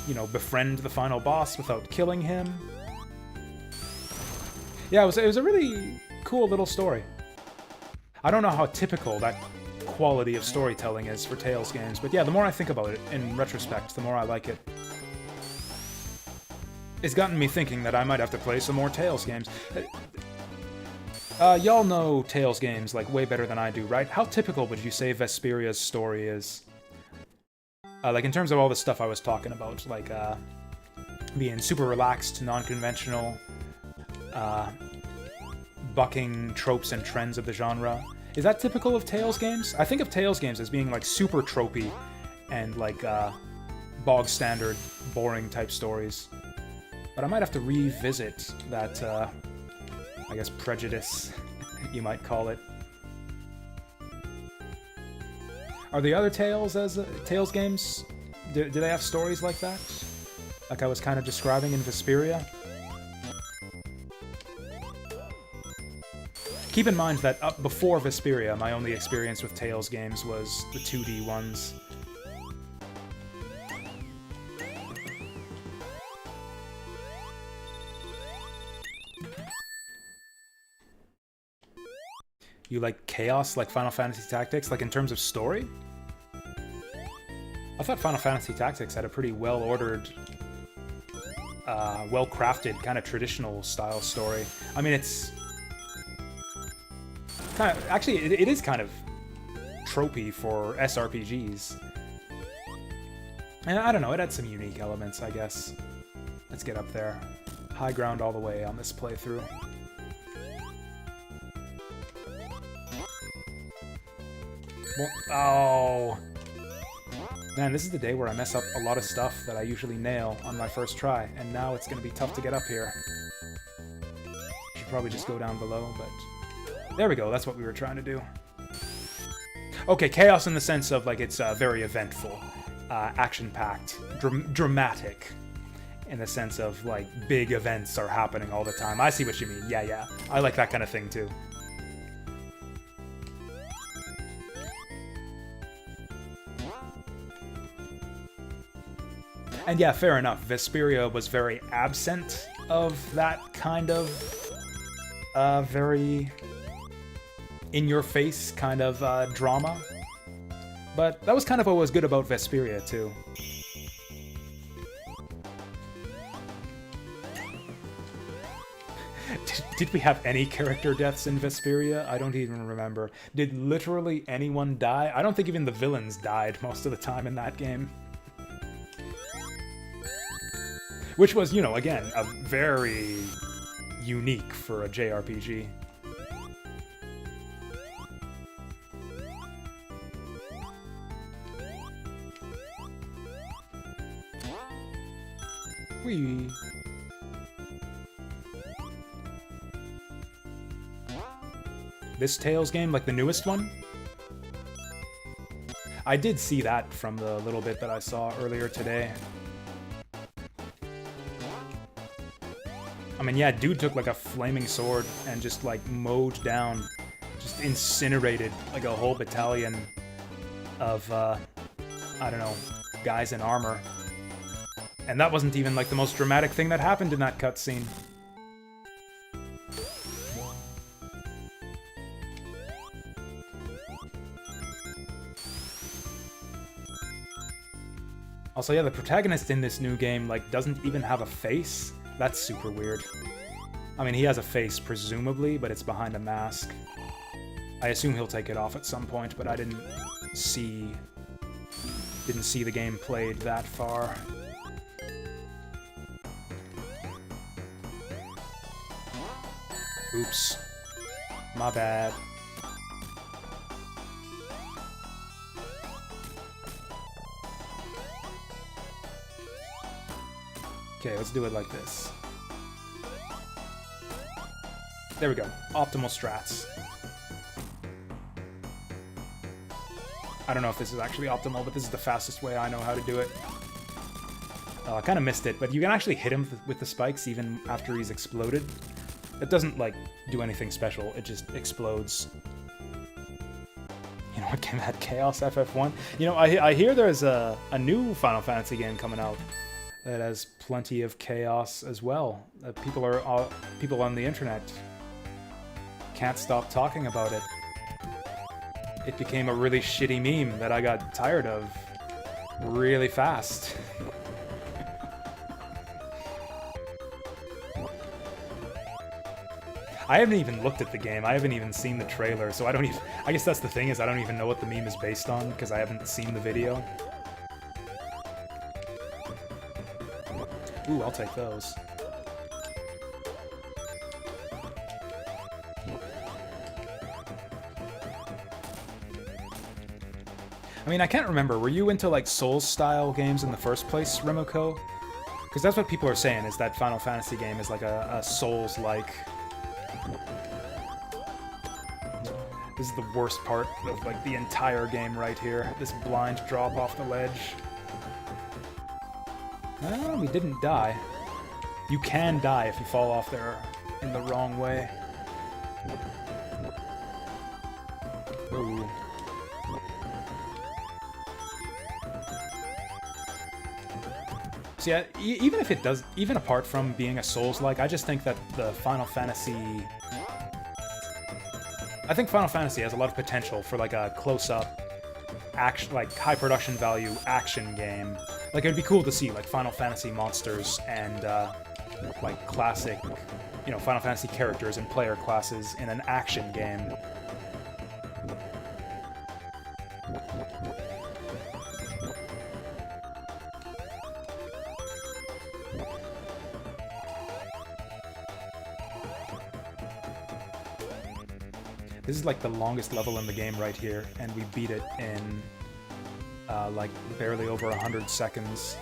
Speaker 1: you know, befriend the final boss without killing him. Yeah, it was a really cool little story. I don't know how typical that quality of storytelling is for Tales games, but yeah, the more I think about it in retrospect, the more I like it. It's gotten me thinking that I might have to play some more Tales games. Y'all know Tales games, like, way better than I do, right? How typical would you say Vesperia's story is? Like, in terms of all the stuff I was talking about, like, being super relaxed, non-conventional, bucking tropes and trends of the genre. Is that typical of Tales games? I think of Tales games as being, like, super tropey and, like, bog-standard, boring type stories. But I might have to revisit that, I guess, prejudice, you might call it. Are the other Tales games, do they have stories like that? Like I was kind of describing in Vesperia? Keep in mind that up before Vesperia, my only experience with Tales games was the 2D ones. You like chaos like Final Fantasy Tactics, like in terms of story? I thought Final Fantasy Tactics had a pretty well-ordered, well-crafted, kind of traditional style story. I mean, it's kind of... Actually, it is kind of tropey for SRPGs. And I don't know, it had some unique elements, I guess. Let's get up there. High ground all the way on this playthrough. Oh! Man, this is the day where I mess up a lot of stuff that I usually nail on my first try, and now it's gonna be tough to get up here. Should probably just go down below, but... There we go, that's what we were trying to do. Okay, chaos in the sense of, like, it's very eventful, action-packed, dramatic, in the sense of, like, big events are happening all the time. I see what you mean, yeah. I like that kind of thing, too. And yeah, fair enough, Vesperia was very absent of that kind of, very in-your-face kind of drama. But that was kind of what was good about Vesperia, too. Did we have any character deaths in Vesperia? I don't even remember. Did literally anyone die? I don't think even the villains died most of the time in that game. Which was, you know, again, a very unique for a JRPG. Whee! This Tales game, like the newest one? I did see that from the little bit that I saw earlier today. I mean, yeah, dude took like a flaming sword and just like mowed down, just incinerated like a whole battalion of, I don't know, guys in armor. And that wasn't even like the most dramatic thing that happened in that cutscene. Also, yeah, the protagonist in this new game, like, doesn't even have a face. That's super weird. I mean, he has a face, presumably, but it's behind a mask. I assume he'll take it off at some point, but I didn't see the game played that far. Oops. My bad. Okay, let's do it like this. There we go. Optimal strats. I don't know if this is actually optimal, but this is the fastest way I know how to do it. I kind of missed it, but you can actually hit him with the spikes even after he's exploded. It doesn't, like, do anything special. It just explodes. You know what game had Chaos FF1? You know, I hear there's a new Final Fantasy game coming out that has plenty of chaos as well. People on the internet can't stop talking about it. It became a really shitty meme that I got tired of really fast. I haven't even looked at the game. I haven't even seen the trailer, so I guess that's the thing, is I don't even know what the meme is based on because I haven't seen the video. Ooh, I'll take those. I mean, I can't remember. Were you into, like, Souls-style games in the first place, Remoko? Because that's what people are saying, is that Final Fantasy game is like a Souls-like... This is the worst part of, like, the entire game right here. This blind drop off the ledge. Oh, we didn't die. You can die if you fall off there in the wrong way. Ooh. So yeah, even if it does, even apart from being a Souls-like, I just think that the Final Fantasy... I think Final Fantasy has a lot of potential for, like, a close-up, action, like, high production value action game. Like, it'd be cool to see, like, Final Fantasy monsters and, like, classic, you know, Final Fantasy characters and player classes in an action game. This is like the longest level in the game right here, and we beat it in like barely over 100 seconds.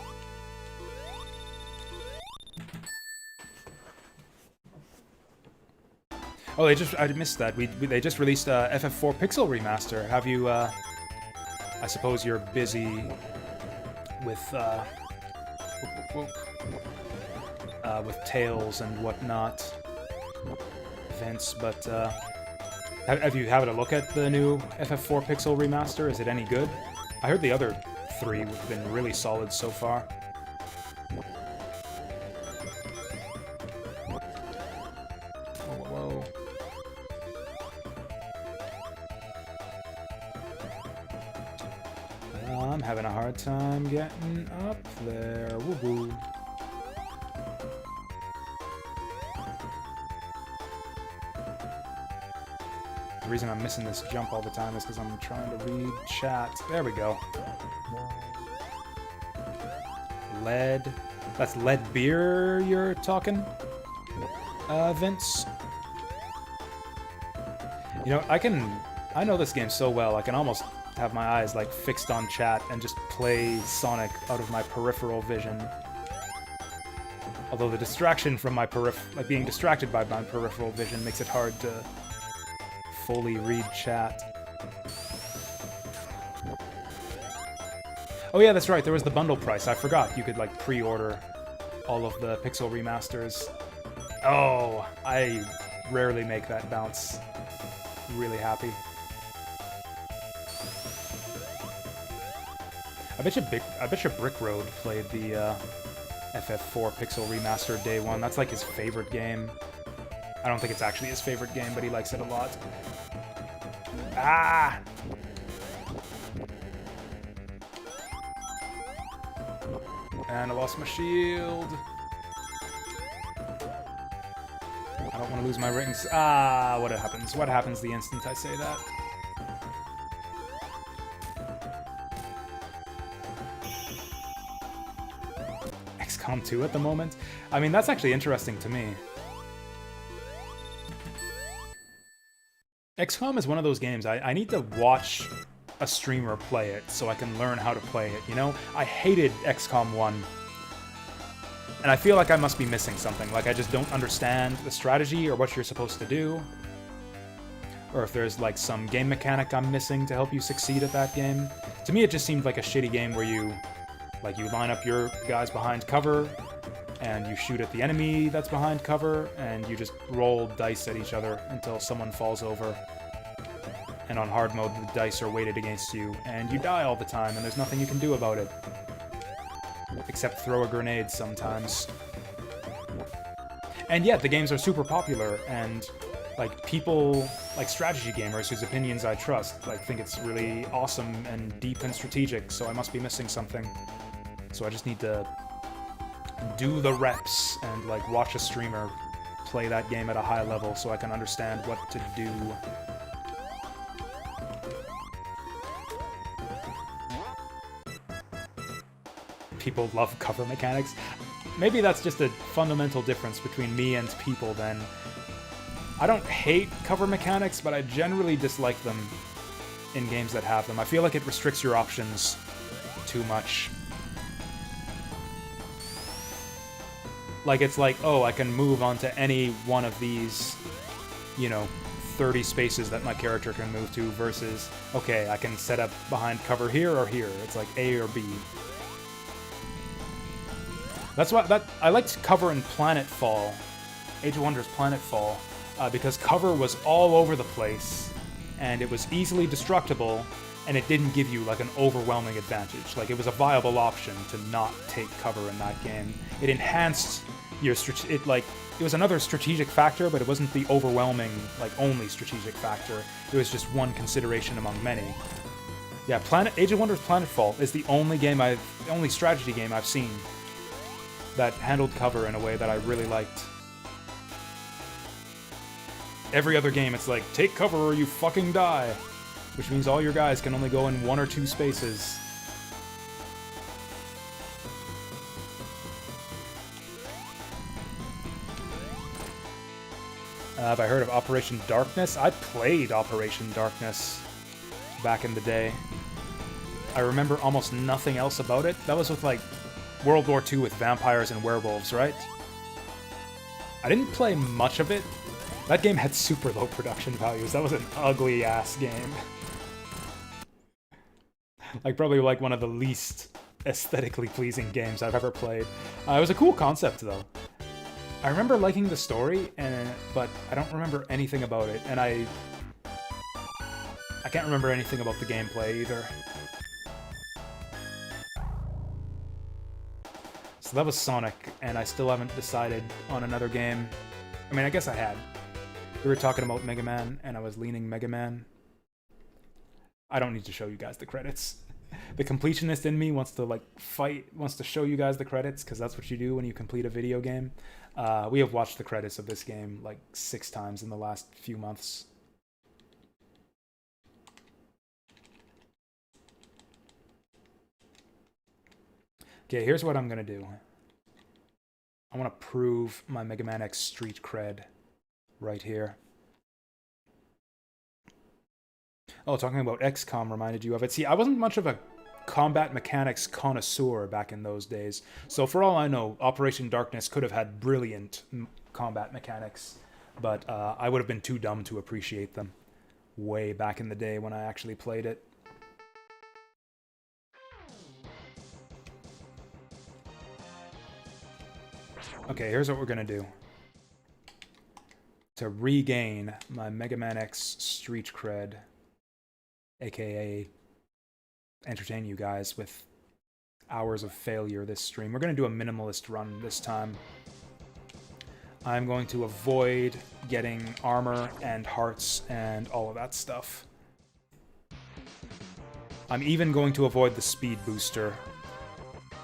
Speaker 1: Oh, I missed that. They just released FF4 Pixel Remaster. Have you, I suppose you're busy with Tales and whatnot, Vince, but, have you had a look at the new FF4 Pixel Remaster? Is it any good? I heard the other 3 have been really solid so far. Whoa. I'm having a hard time getting up there. Woo-hoo. The reason I'm missing this jump all the time is because I'm trying to read chat. There we go. Lead. That's lead beer you're talking? Vince? You know, I know this game so well, I can almost have my eyes, like, fixed on chat and just play Sonic out of my peripheral vision. Although the distraction from my like, being distracted by my peripheral vision makes it hard to fully read chat. Oh yeah, that's right, there was the bundle price. I forgot you could, like, pre-order all of the Pixel remasters. Oh, I rarely make that bounce. Really happy. I bet you Brick Road played the FF4 Pixel Remaster day one. That's like his favorite game. I don't think it's actually his favorite game, but he likes it a lot. Ah! And I lost my shield. I don't want to lose my rings. Ah, what happens? What happens the instant I say that? XCOM 2 at the moment? I mean, that's actually interesting to me. XCOM is one of those games, I need to watch a streamer play it so I can learn how to play it, you know? I hated XCOM 1. And I feel like I must be missing something, like I just don't understand the strategy or what you're supposed to do. Or if there's like some game mechanic I'm missing to help you succeed at that game. To me it just seemed like a shitty game where you line up your guys behind cover, and you shoot at the enemy that's behind cover, and you just roll dice at each other until someone falls over. And on hard mode, the dice are weighted against you, and you die all the time, and there's nothing you can do about it. Except throw a grenade sometimes. And yet, the games are super popular, and like people, like strategy gamers whose opinions I trust, like think it's really awesome and deep and strategic, so I must be missing something. So I just need to do the reps and like watch a streamer play that game at a high level so I can understand what to do. People love cover mechanics. Maybe that's just a fundamental difference between me and people then. I don't hate cover mechanics, but I generally dislike them in games that have them. I feel like it restricts your options too much. Like, it's like, oh, I can move onto any one of these, you know, 30 spaces that my character can move to, versus, okay, I can set up behind cover here or here. It's like A or B. That's why I liked cover in Planetfall, Age of Wonders Planetfall, because cover was all over the place, and it was easily destructible, and it didn't give you like an overwhelming advantage. Like, it was a viable option to not take cover in that game. It enhanced your it was another strategic factor, but it wasn't the overwhelming, like, only strategic factor. It was just one consideration among many. Yeah, Age of Wonders Planetfall is the only strategy game I've seen that handled cover in a way that I really liked. Every other game, it's like, take cover or you fucking die, which means all your guys can only go in 1 or 2 spaces. Have I heard of Operation Darkness? I played Operation Darkness back in the day. I remember almost nothing else about it. That was with, like, World War II with vampires and werewolves, right? I didn't play much of it. That game had super low production values. That was an ugly-ass game. Like, probably, like, one of the least aesthetically pleasing games I've ever played. It was a cool concept, though. I remember liking the story, but I don't remember anything about it, and I can't remember anything about the gameplay either. So that was Sonic, and I still haven't decided on another game. I mean, I guess I had. We were talking about Mega Man, and I was leaning Mega Man. I don't need to show you guys the credits. The completionist in me wants to, like, wants to show you guys the credits, because that's what you do when you complete a video game. We have watched the credits of this game, like, 6 times in the last few months. Okay, here's what I'm gonna do. I want to prove my Mega Man X street cred right here. Oh, talking about XCOM reminded you of it. See, I wasn't much of a combat mechanics connoisseur back in those days, so for all I know, Operation Darkness could have had brilliant combat mechanics, but I would have been too dumb to appreciate them way back in the day when I actually played it. Okay, here's what we're gonna do. To regain my Mega Man X street cred, aka entertain you guys with hours of failure this stream, we're gonna do a minimalist run this time. I'm going to avoid getting armor and hearts and all of that stuff. I'm even going to avoid the speed booster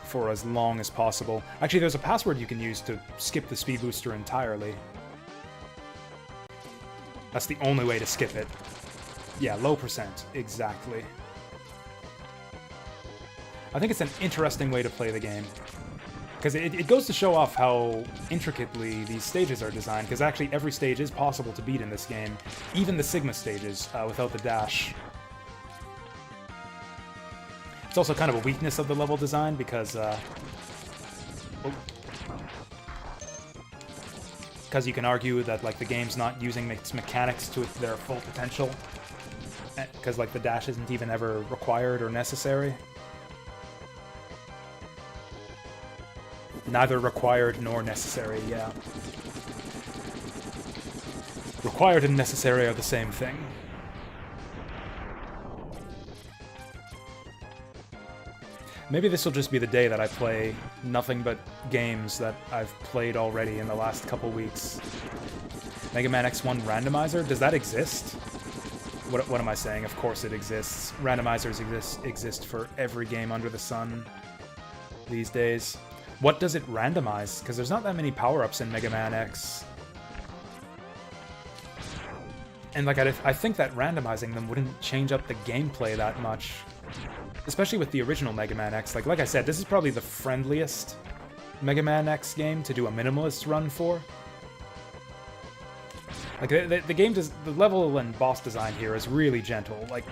Speaker 1: for as long as possible. Actually, there's a password you can use to skip the speed booster entirely. That's the only way to skip it. Yeah, low percent, exactly. I think it's an interesting way to play the game, because it goes to show off how intricately these stages are designed, because actually every stage is possible to beat in this game, even the Sigma stages, without the dash. It's also kind of a weakness of the level design, because you can argue that, like, the game's not using its mechanics to their full potential, because, like, the dash isn't even ever required or necessary. Neither required nor necessary, yeah. Required and necessary are the same thing. Maybe this will just be the day that I play nothing but games that I've played already in the last couple weeks. Mega Man X1 randomizer? Does that exist? What am I saying? Of course it exists. Randomizers exist for every game under the sun these days. What does it randomize? Because there's not that many power-ups in Mega Man X. And, like, I think that randomizing them wouldn't change up the gameplay that much. Especially with the original Mega Man X. Like I said, this is probably the friendliest Mega Man X game to do a minimalist run for. Like, the game does, the level and boss design here is really gentle. Like,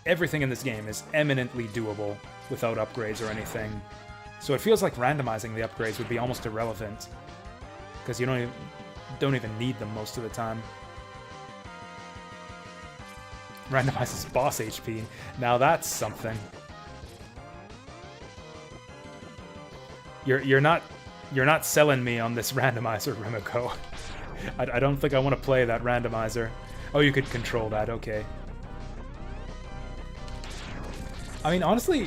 Speaker 1: everything in this game is eminently doable without upgrades or anything. So it feels like randomizing the upgrades would be almost irrelevant, because you don't even need them most of the time. Randomizes boss HP. Now that's something. You're not selling me on this randomizer, Remiko. I don't think I want to play that randomizer. Oh, you could control that, okay. I mean, honestly,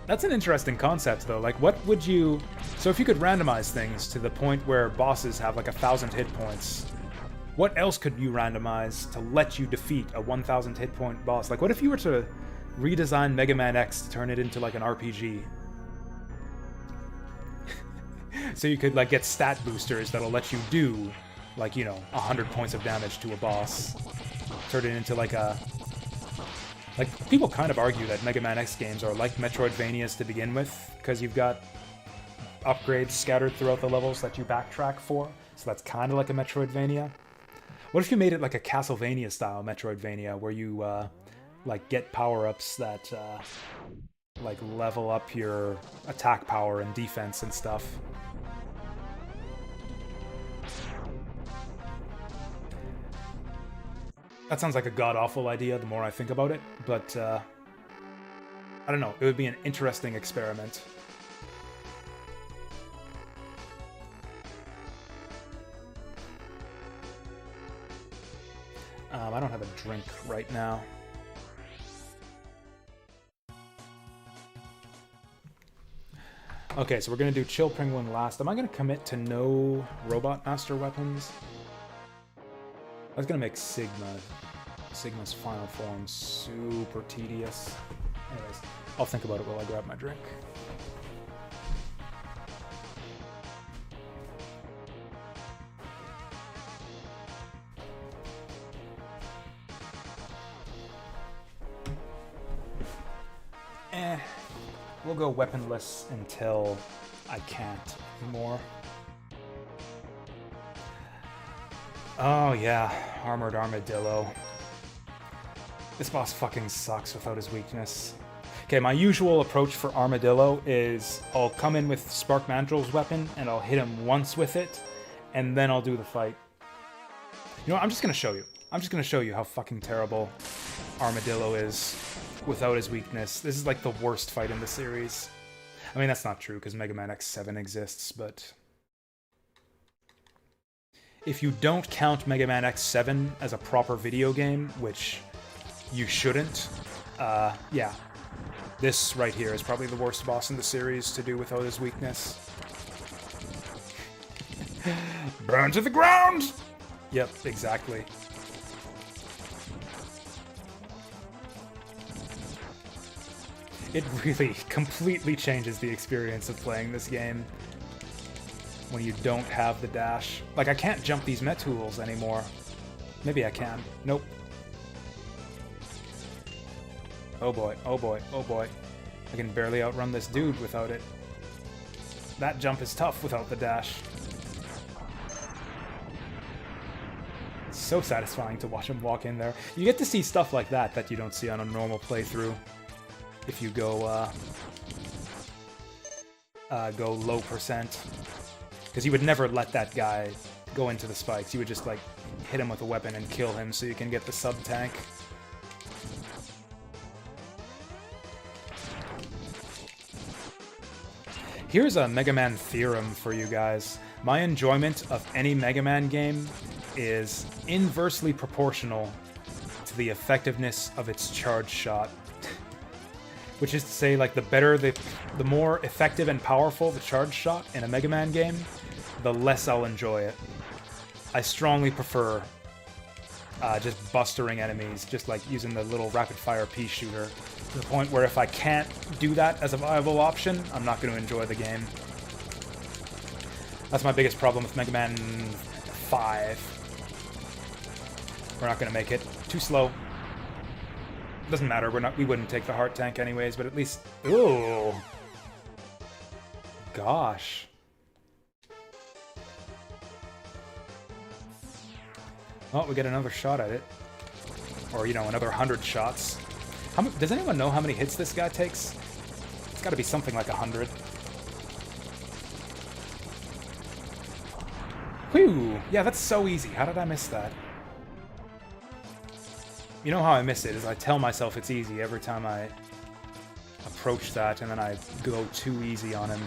Speaker 1: that's an interesting concept, though. Like, what would you... So if you could randomize things to the point where bosses have, like, 1,000 hit points, what else could you randomize to let you defeat a 1,000 hit point boss? Like, what if you were to redesign Mega Man X to turn it into, like, an RPG? So you could, like, get stat boosters that'll let you do, like, you know, 100 points of damage to a boss. Turn it into, like, a... Like, people kind of argue that Mega Man X games are like Metroidvanias to begin with, because you've got upgrades scattered throughout the levels that you backtrack for. So that's kind of like a Metroidvania. What if you made it like a Castlevania-style Metroidvania, where you, like, get power-ups that, like, level up your attack power and defense and stuff? That sounds like a god-awful idea the more I think about it, but, I don't know, it would be an interesting experiment. I don't have a drink right now. Okay, so we're gonna do Chill Penguin last. Am I gonna commit to no Robot Master weapons? I was gonna make Sigma's final form super tedious. Anyways, I'll think about it while I grab my drink. We'll go weaponless until I can't anymore. Oh yeah, Armored Armadillo. This boss fucking sucks without his weakness. Okay, my usual approach for Armadillo is I'll come in with Spark Mandrill's weapon and I'll hit him once with it, and then I'll do the fight. You know what, I'm just gonna show you. I'm just gonna show you how fucking terrible Armadillo is without his weakness. This is like the worst fight in the series. I mean, that's not true because Mega Man X7 exists, but if you don't count Mega Man X7 as a proper video game, which you shouldn't, yeah. This right here is probably the worst boss in the series to do without his weakness. Burn to the ground! Yep, exactly. It really completely changes the experience of playing this game when you don't have the dash. Like, I can't jump these Metools anymore. Maybe I can. Nope. Oh boy, oh boy, oh boy. I can barely outrun this dude without it. That jump is tough without the dash. It's so satisfying to watch him walk in there. You get to see stuff like that you don't see on a normal playthrough. If you go, go low percent. Because you would never let that guy go into the spikes. You would just, like, hit him with a weapon and kill him so you can get the sub-tank. Here's a Mega Man theorem for you guys. My enjoyment of any Mega Man game is inversely proportional to the effectiveness of its charge shot. Which is to say, like, the more effective and powerful the charge shot in a Mega Man game, the less I'll enjoy it. I strongly prefer just bustering enemies, just like using the little rapid-fire pea shooter, to the point where if I can't do that as a viable option, I'm not going to enjoy the game. That's my biggest problem with Mega Man 5. We're not going to make it. Too slow. Doesn't matter, we wouldn't take the heart tank anyways, but at least... Ooh! Gosh. Well, we get another shot at it. Or, you know, another 100 shots. Does anyone know how many hits this guy takes? It's gotta be something like 100. Whew! Yeah, that's so easy. How did I miss that? You know how I miss it, is I tell myself it's easy every time I approach that, and then I go too easy on him.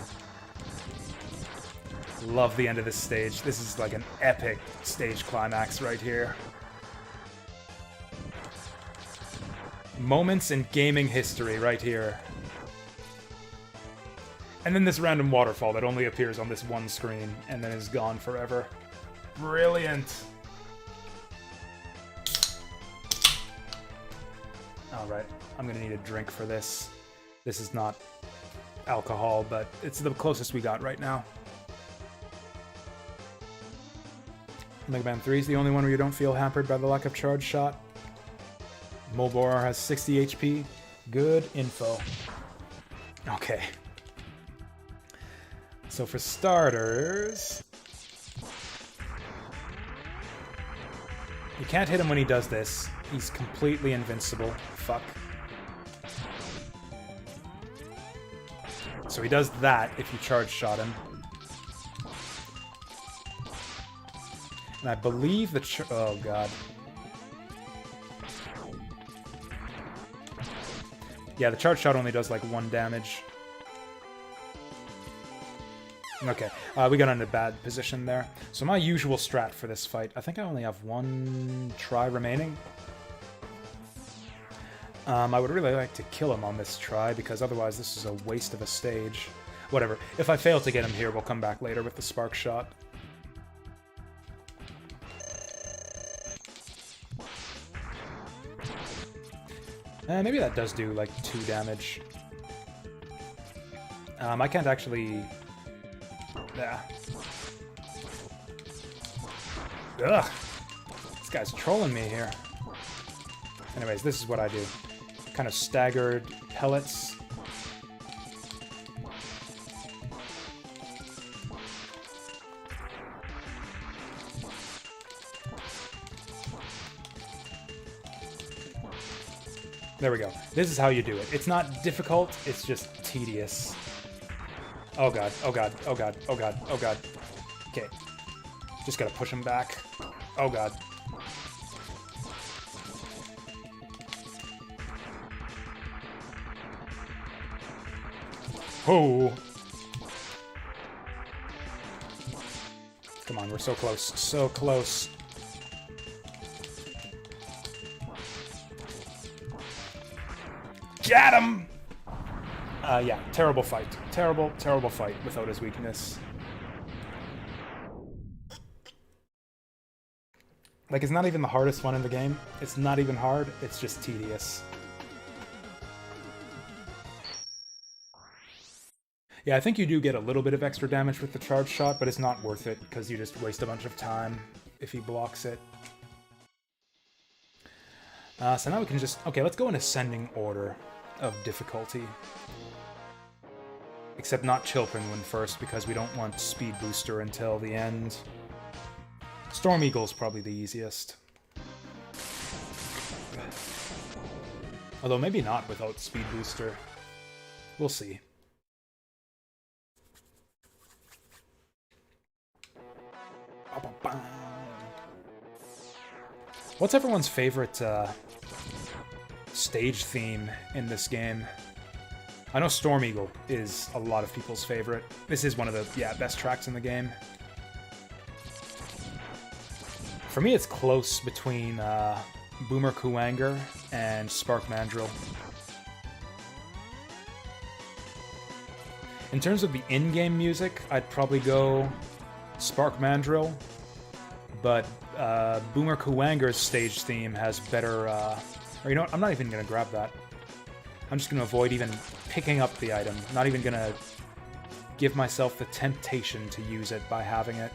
Speaker 1: Love the end of this stage. This is like an epic stage climax right here. Moments in gaming history right here. And then this random waterfall that only appears on this one screen, and then is gone forever. Brilliant! Alright, I'm gonna need a drink for this. This is not alcohol, but it's the closest we got right now. Mega Man 3 is the only one where you don't feel hampered by the lack of charge shot. Mulbor has 60 HP. Good info. Okay. So for starters... You can't hit him when he does this. He's completely invincible. Fuck. So he does that if you charge shot him. And I believe the oh god. Yeah, the charge shot only does like 1 damage. Okay, we got in a bad position there. So my usual strat for this fight, I think I only have 1 try remaining. I would really like to kill him on this try, because otherwise this is a waste of a stage. Whatever. If I fail to get him here, we'll come back later with the spark shot. Maybe that does do, like, 2 damage. I can't actually... Yeah. Ugh! This guy's trolling me here. Anyways, this is what I do. Kind of staggered pellets. There we go. This is how you do it. It's not difficult, it's just tedious. Oh god, oh god, oh god, oh god, oh god. Okay. Just gotta push him back. Oh god. Oh! Come on, we're so close. So close. Get him! Yeah, terrible fight. Terrible, terrible fight without his weakness. Like, it's not even the hardest one in the game. It's not even hard, it's just tedious. Yeah, I think you do get a little bit of extra damage with the charge shot, but it's not worth it, because you just waste a bunch of time if he blocks it. So now we can just... Okay, let's go in ascending order of difficulty. Except not Chilpin first, because we don't want Speed Booster until the end. Storm Eagle's probably the easiest. Although maybe not without Speed Booster. We'll see. What's everyone's favorite stage theme in this game? I know Storm Eagle is a lot of people's favorite. This is one of the, best tracks in the game. For me, it's close between Boomer Kuwanger and Spark Mandrill. In terms of the in-game music, I'd probably go Spark Mandrill, but Boomer Kuwanger's stage theme has better... or you know what, I'm not even going to grab that. I'm just going to avoid even picking up the item. Not even going to give myself the temptation to use it by having it.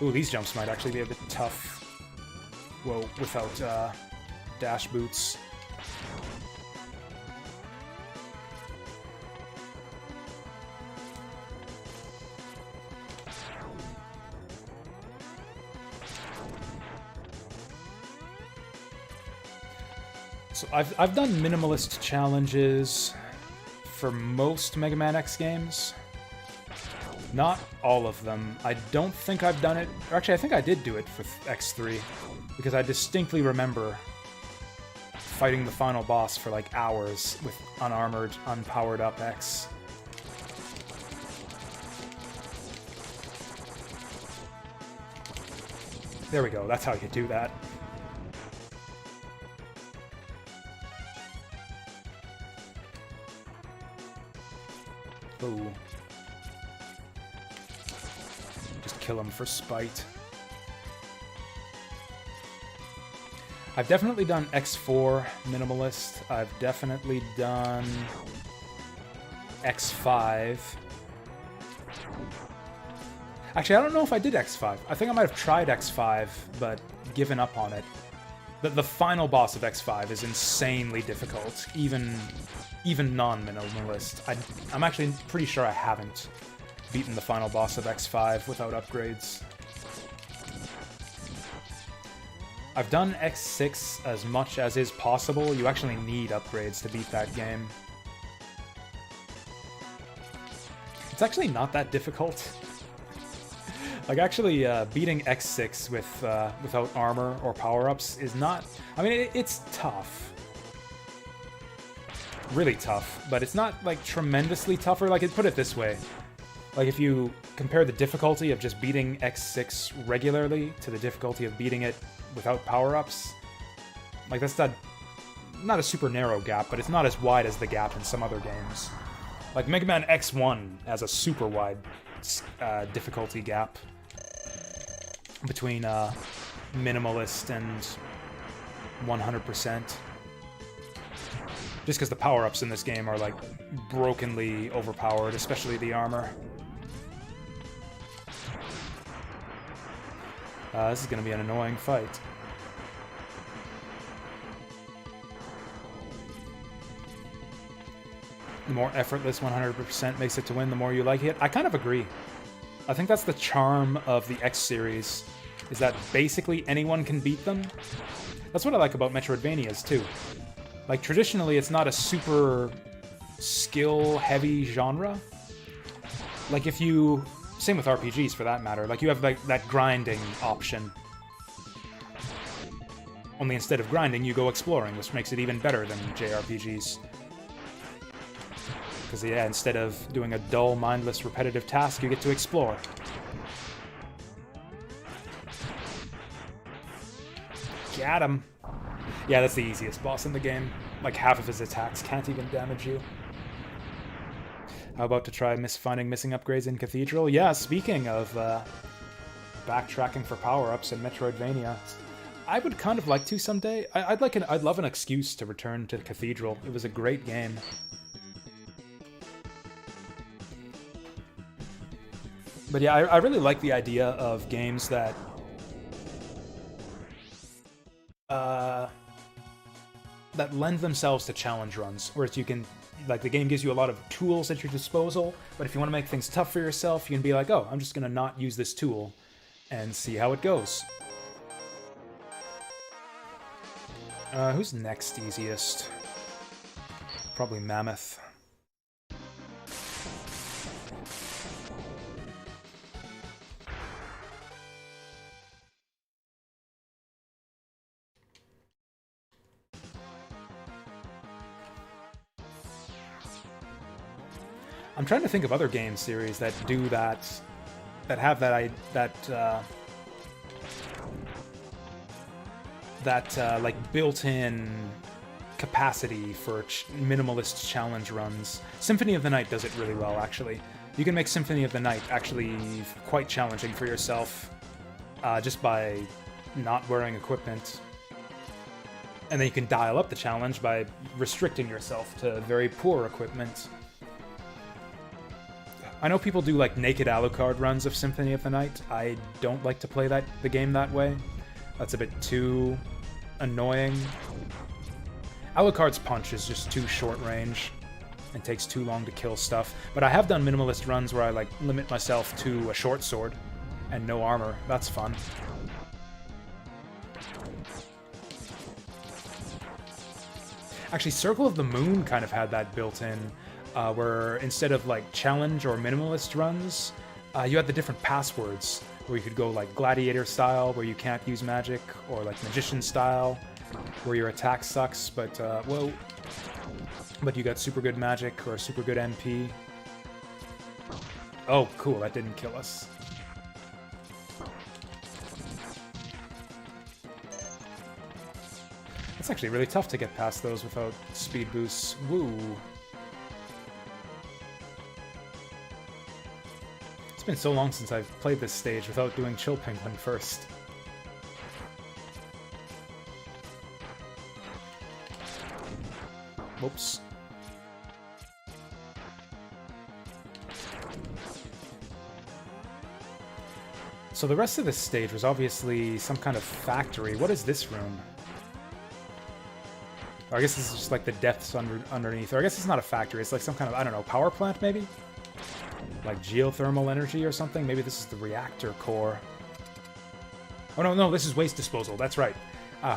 Speaker 1: Ooh, these jumps might actually be a bit tough. Whoa, without dash boots. So I've done minimalist challenges for most Mega Man X games. Not all of them. I don't think I've done it... Or actually, I think I did do it for X3. Because I distinctly remember fighting the final boss for like hours with unarmored, unpowered up X. There we go, that's how you do that. Ooh. Just kill him for spite. I've definitely done X4 minimalist. I've definitely done X5. Actually, I don't know if I did X5. I think I might have tried X5, but given up on it. The final boss of X5 is insanely difficult, even non-minimalist. I'm actually pretty sure I haven't beaten the final boss of X5 without upgrades. I've done X6 as much as is possible. You actually need upgrades to beat that game. It's actually not that difficult. Like, actually, beating X6 with without armor or power-ups is not... I mean, it's tough. Really tough, but it's not, like, tremendously tougher. Like, put it this way. Like, if you compare the difficulty of just beating X6 regularly to the difficulty of beating it without power-ups, like, that's not a super narrow gap, but it's not as wide as the gap in some other games. Like, Mega Man X1 has a super wide difficulty gap between minimalist and 100%. Just because the power-ups in this game are, like, brokenly overpowered, especially the armor. This is going to be an annoying fight. The more effortless 100% makes it to win, the more you like it. I kind of agree. I think that's the charm of the X series, is that basically anyone can beat them. That's what I like about Metroidvanias, too. Like, traditionally, it's not a super skill-heavy genre. Like, if you... Same with RPGs, for that matter. Like, you have, like, that grinding option. Only instead of grinding, you go exploring, which makes it even better than JRPGs. Because, yeah, instead of doing a dull, mindless, repetitive task, you get to explore. Got him! Yeah, that's the easiest boss in the game. Like, half of his attacks can't even damage you. How about to try finding missing upgrades in Cathedral? Yeah, speaking of backtracking for power-ups in Metroidvania, I would kind of like to someday. I'd love an excuse to return to Cathedral. It was a great game. But yeah, I really like the idea of games that that lend themselves to challenge runs, whereas you can, like, the game gives you a lot of tools at your disposal, but if you want to make things tough for yourself, you can be like, oh, I'm just gonna not use this tool and see how it goes. Who's next easiest? Probably Mammoth. I'm trying to think of other game series that do that, that have that like built-in capacity for minimalist challenge runs. Symphony of the Night does it really well, actually. You can make Symphony of the Night actually quite challenging for yourself just by not wearing equipment. And then you can dial up the challenge by restricting yourself to very poor equipment. I know people do, like, naked Alucard runs of Symphony of the Night. I don't like to play the game that way. That's a bit too annoying. Alucard's punch is just too short range and takes too long to kill stuff. But I have done minimalist runs where I, like, limit myself to a short sword and no armor. That's fun. Actually, Circle of the Moon kind of had that built in. Where instead of, like, challenge or minimalist runs, you had the different passwords, where you could go, like, gladiator style, where you can't use magic, or, like, magician style, where your attack sucks, but, well, but you got super good magic or super good MP. Oh, cool, that didn't kill us. It's actually really tough to get past those without speed boosts. Woo! It's been so long since I've played this stage without doing Chill Penguin first. Whoops. So the rest of this stage was obviously some kind of factory. What is this room? Or I guess this is just like the depths underneath. Or I guess it's not a factory. It's like some kind of, I don't know, power plant maybe? like geothermal energy or something. Maybe this is the reactor core. Oh no, this is waste disposal. That's right.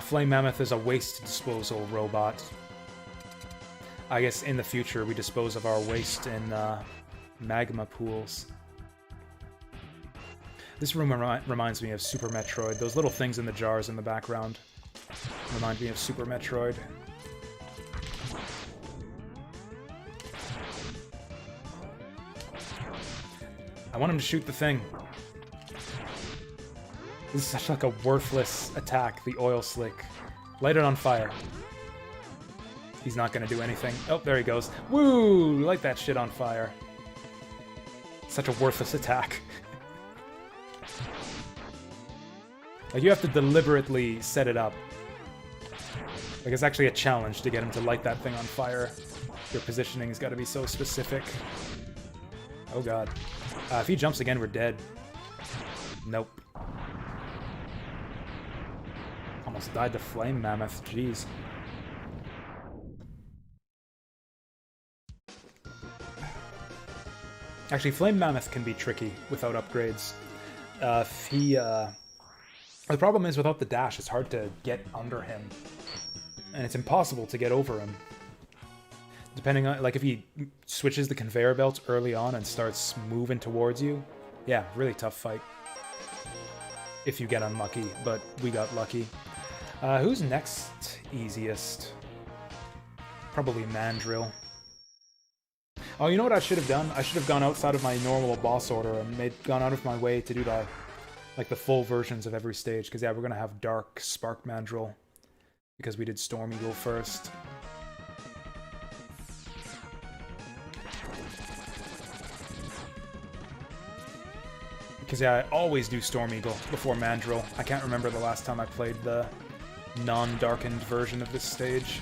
Speaker 1: Flame Mammoth is a waste disposal robot. I guess in the future we dispose of our waste in magma pools. This room reminds me of Super Metroid. Those little things in the jars in the background remind me of Super Metroid. I want him to shoot the thing. This is such like a worthless attack, the oil slick. Light it on fire. He's not gonna do anything. Oh, there he goes. Woo! Light that shit on fire. Such a worthless attack. Like, you have to deliberately set it up. Like, it's actually a challenge to get him to light that thing on fire. Your positioning's gotta be so specific. Oh god. If he jumps again, we're dead. Nope. Almost died to Flame Mammoth, jeez. Actually, Flame Mammoth can be tricky without upgrades. The problem is, without the dash, it's hard to get under him. And it's impossible to get over him. Depending on, like, if he switches the conveyor belts early on and starts moving towards you, yeah, really tough fight. If you get unlucky, but we got lucky. Who's next easiest? Probably Mandrill. Oh, you know what I should have done? I should have gone outside of my normal boss order and gone out of my way to do the full versions of every stage. Because, yeah, we're going to have Dark Spark Mandrill. Because we did Storm Eagle first. Because, yeah, I always do Storm Eagle before Mandrill. I can't remember the last time I played the non-darkened version of this stage.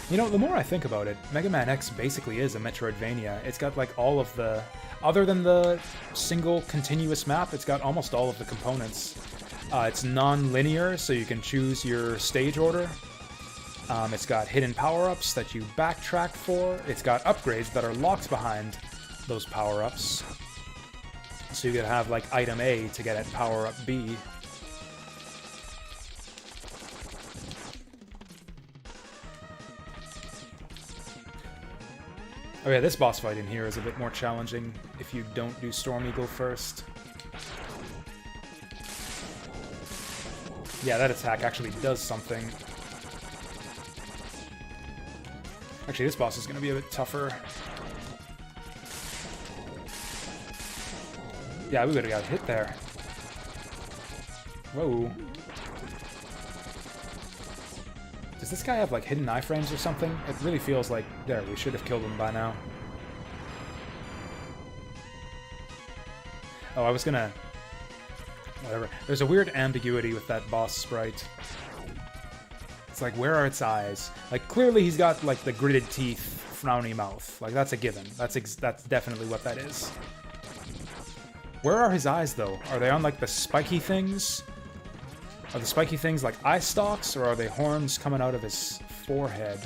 Speaker 1: You know, the more I think about it, Mega Man X basically is a Metroidvania. It's got, like, all of the... Other than the single continuous map, it's got almost all of the components. It's non-linear, so you can choose your stage order. It's got hidden power-ups that you backtrack for. It's got upgrades that are locked behind those power-ups. So you could have, like, item A to get at power-up B. Oh yeah, this boss fight in here is a bit more challenging if you don't do Storm Eagle first. Yeah, that attack actually does something. Actually, this boss is going to be a bit tougher. Yeah, we would have got hit there. Whoa. Does this guy have, like, hidden iframes or something? It really feels like... There, we should have killed him by now. Oh, I was gonna... Whatever. There's a weird ambiguity with that boss sprite. It's like, where are its eyes? Like, clearly he's got, like, the gritted teeth, frowny mouth. Like, that's a given. That's definitely what that is. Where are his eyes, though? Are they on, like, the spiky things? Are the spiky things like eye stalks, or are they horns coming out of his forehead?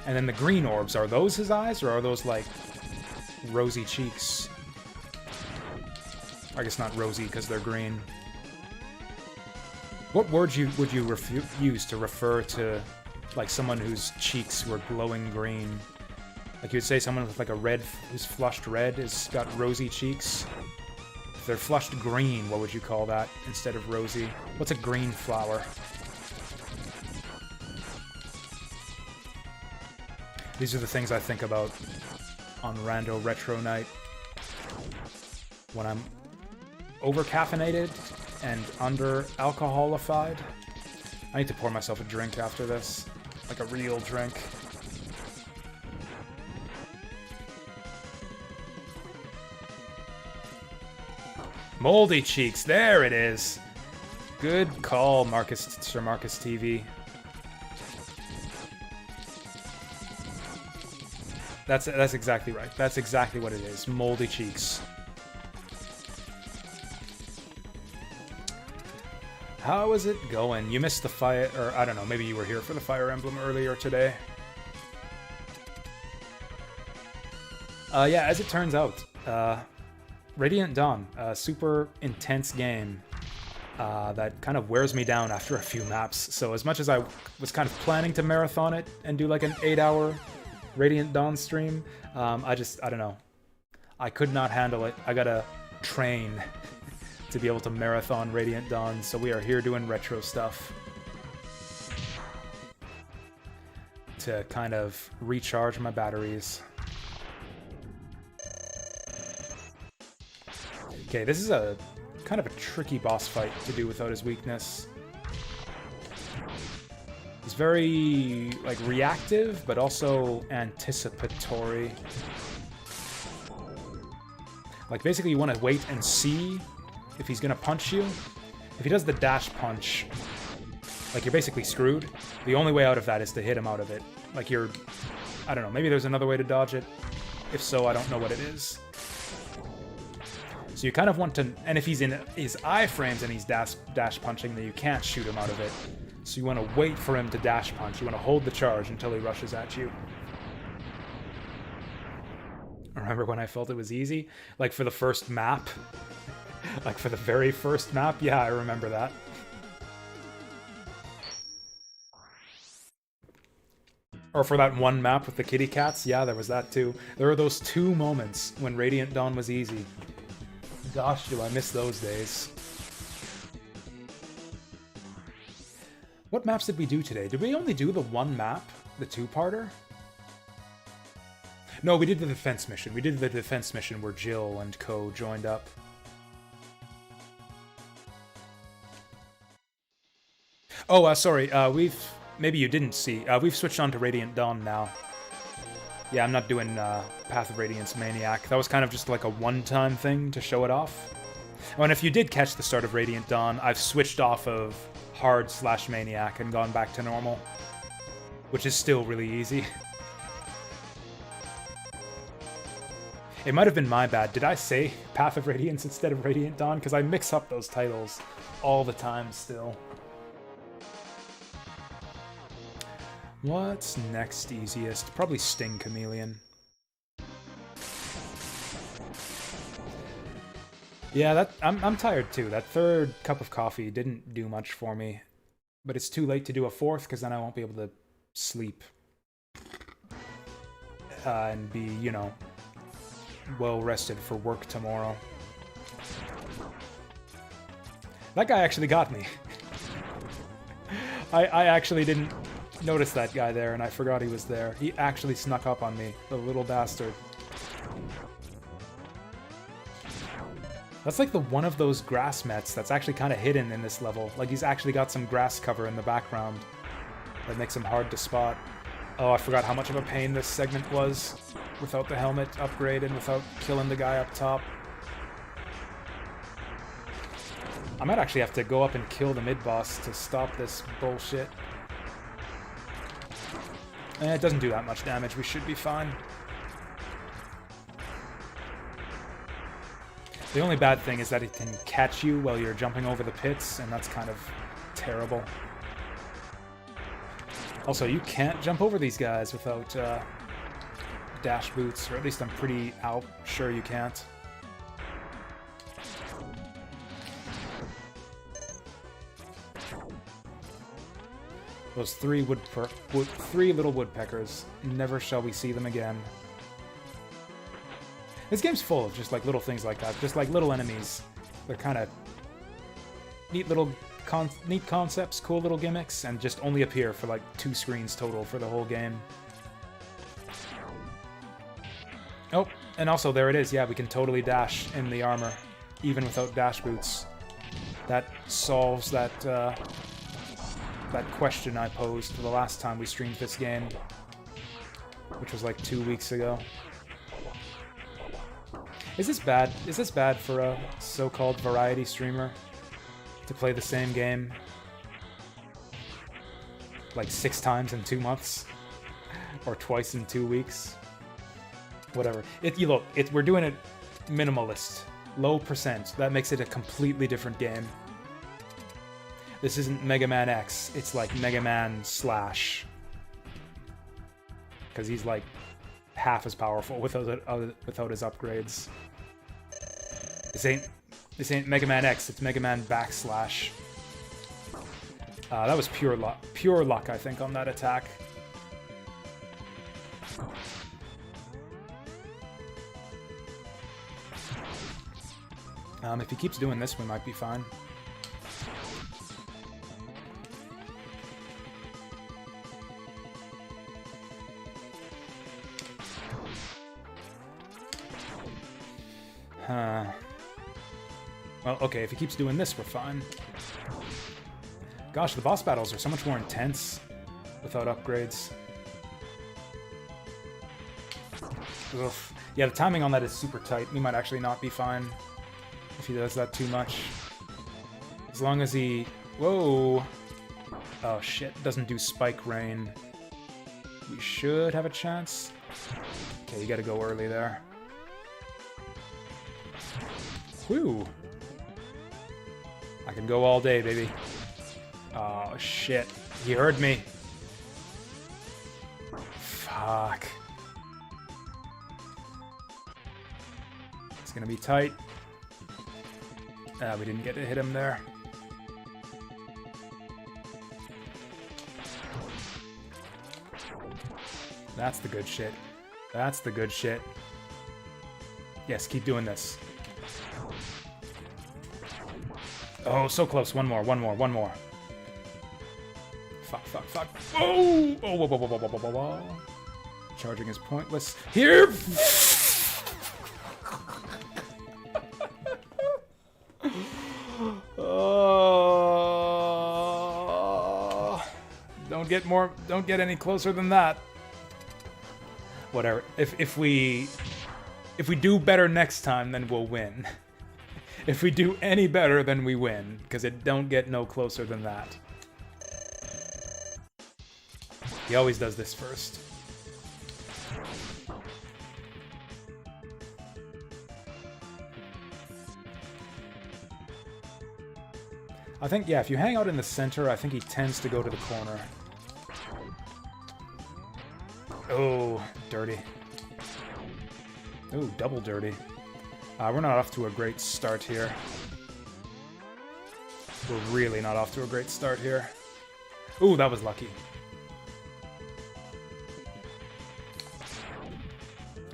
Speaker 1: And then the green orbs, are those his eyes, or are those, like, rosy cheeks? I guess not rosy, because they're green. What word would you use to refer to, like, someone whose cheeks were glowing green? Like, you'd say someone with, like, a red, who's flushed red, has got rosy cheeks? If they're flushed green, what would you call that instead of rosy? What's a green flower? These are the things I think about on Rando Retro Night. When I'm over-caffeinated and under-alcoholified. I need to pour myself a drink after this. Like a real drink. Moldy cheeks, there it is. Good call, Sir Marcus TV. That's exactly right. That's exactly what it is. Moldy cheeks. How is it going? You missed the fire, or I don't know, maybe you were here for the Fire Emblem earlier today. Yeah, as it turns out, Radiant Dawn, a super intense game that kind of wears me down after a few maps. So as much as I was kind of planning to marathon it and do like an 8-hour Radiant Dawn stream, I don't know. I could not handle it. I gotta train to be able to marathon Radiant Dawn, so we are here doing retro stuff to kind of recharge my batteries. Okay, this is a kind of a tricky boss fight to do without his weakness. He's very, like, reactive, but also anticipatory. Like, basically you want to wait and see if he's gonna punch you. If he does the dash punch, like, you're basically screwed. The only way out of that is to hit him out of it. Like, you're... I don't know, maybe there's another way to dodge it. If so, I don't know what it is. So you kind of want to... And if he's in his iframes and he's dash punching, then you can't shoot him out of it. So you want to wait for him to dash punch. You want to hold the charge until he rushes at you. Remember when I felt it was easy? Like, for the first map? Like, for the very first map? Yeah, I remember that. Or for that one map with the kitty cats? Yeah, there was that too. There were those 2 moments when Radiant Dawn was easy. Gosh, do I miss those days. What maps did we do today? Did we only do the one map? The 2-parter? No, we did the defense mission. We did the defense mission where Jill and co joined up. Oh, sorry, maybe you didn't see. We've switched on to Radiant Dawn now. Yeah, I'm not doing Path of Radiance Maniac. That was kind of just like a one-time thing to show it off. Oh, and if you did catch the start of Radiant Dawn, I've switched off of Hard/Maniac and gone back to normal. Which is still really easy. It might have been my bad. Did I say Path of Radiance instead of Radiant Dawn? Because I mix up those titles all the time still. What's next easiest? Probably Sting Chameleon. Yeah, I'm tired too. That 3rd cup of coffee didn't do much for me. But it's too late to do a 4th because then I won't be able to sleep. And be, you know, well rested for work tomorrow. That guy actually got me. I actually didn't notice that guy there, and I forgot he was there. He actually snuck up on me, the little bastard. That's like the one of those grass mets that's actually kind of hidden in this level. Like, he's actually got some grass cover in the background that makes him hard to spot. Oh, I forgot how much of a pain this segment was without the helmet upgrade and without killing the guy up top. I might actually have to go up and kill the mid-boss to stop this bullshit. It doesn't do that much damage. We should be fine. The only bad thing is that it can catch you while you're jumping over the pits, and that's kind of terrible. Also, you can't jump over these guys without dash boots, or at least I'm pretty sure you can't. Those 3 little woodpeckers. Never shall we see them again. This game's full of just like little things like that, just like little enemies. They're kind of neat little neat concepts, cool little gimmicks, and just only appear for like 2 screens total for the whole game. Oh, and also there it is. Yeah, we can totally dash in the armor, even without dash boots. That solves that that question I posed the last time we streamed this game, which was like 2 weeks ago. Is this bad? Is this bad for a so-called variety streamer to play the same game like 6 times in 2 months or twice in 2 weeks? Whatever. We're doing it minimalist, low percent. That makes it a completely different game. This isn't Mega Man X. It's like Mega Man slash. Because he's like half as powerful without his upgrades. This ain't Mega Man X. It's Mega Man backslash. That was pure luck. Pure luck, I think, on that attack. If he keeps doing this, we might be fine. Well, okay, if he keeps doing this, we're fine. Gosh, the boss battles are so much more intense without upgrades. Ugh. Yeah, the timing on that is super tight. We might actually not be fine if he does that too much. As long as he... Whoa! Oh shit, doesn't do Spike Rain. We should have a chance. Okay, you gotta go early there. Whew! I can go all day, baby. Oh shit, he heard me. Fuck. It's gonna be tight. We didn't get to hit him there. That's the good shit. That's the good shit. Yes, keep doing this. Oh, so close. One more, one more, one more. Fuck, fuck, fuck. Oh! Oh, whoa, whoa, whoa, whoa, whoa, whoa, whoa. Charging is pointless. Here! Don't get any closer than that. Whatever. If we do better next time, then we'll win. If we do any better, then we win, because it don't get no closer than that. He always does this first. I think, yeah, if you hang out in the center, I think he tends to go to the corner. Oh, dirty. Oh, double dirty. We're not off to a great start here. We're really not off to a great start here. Ooh, that was lucky.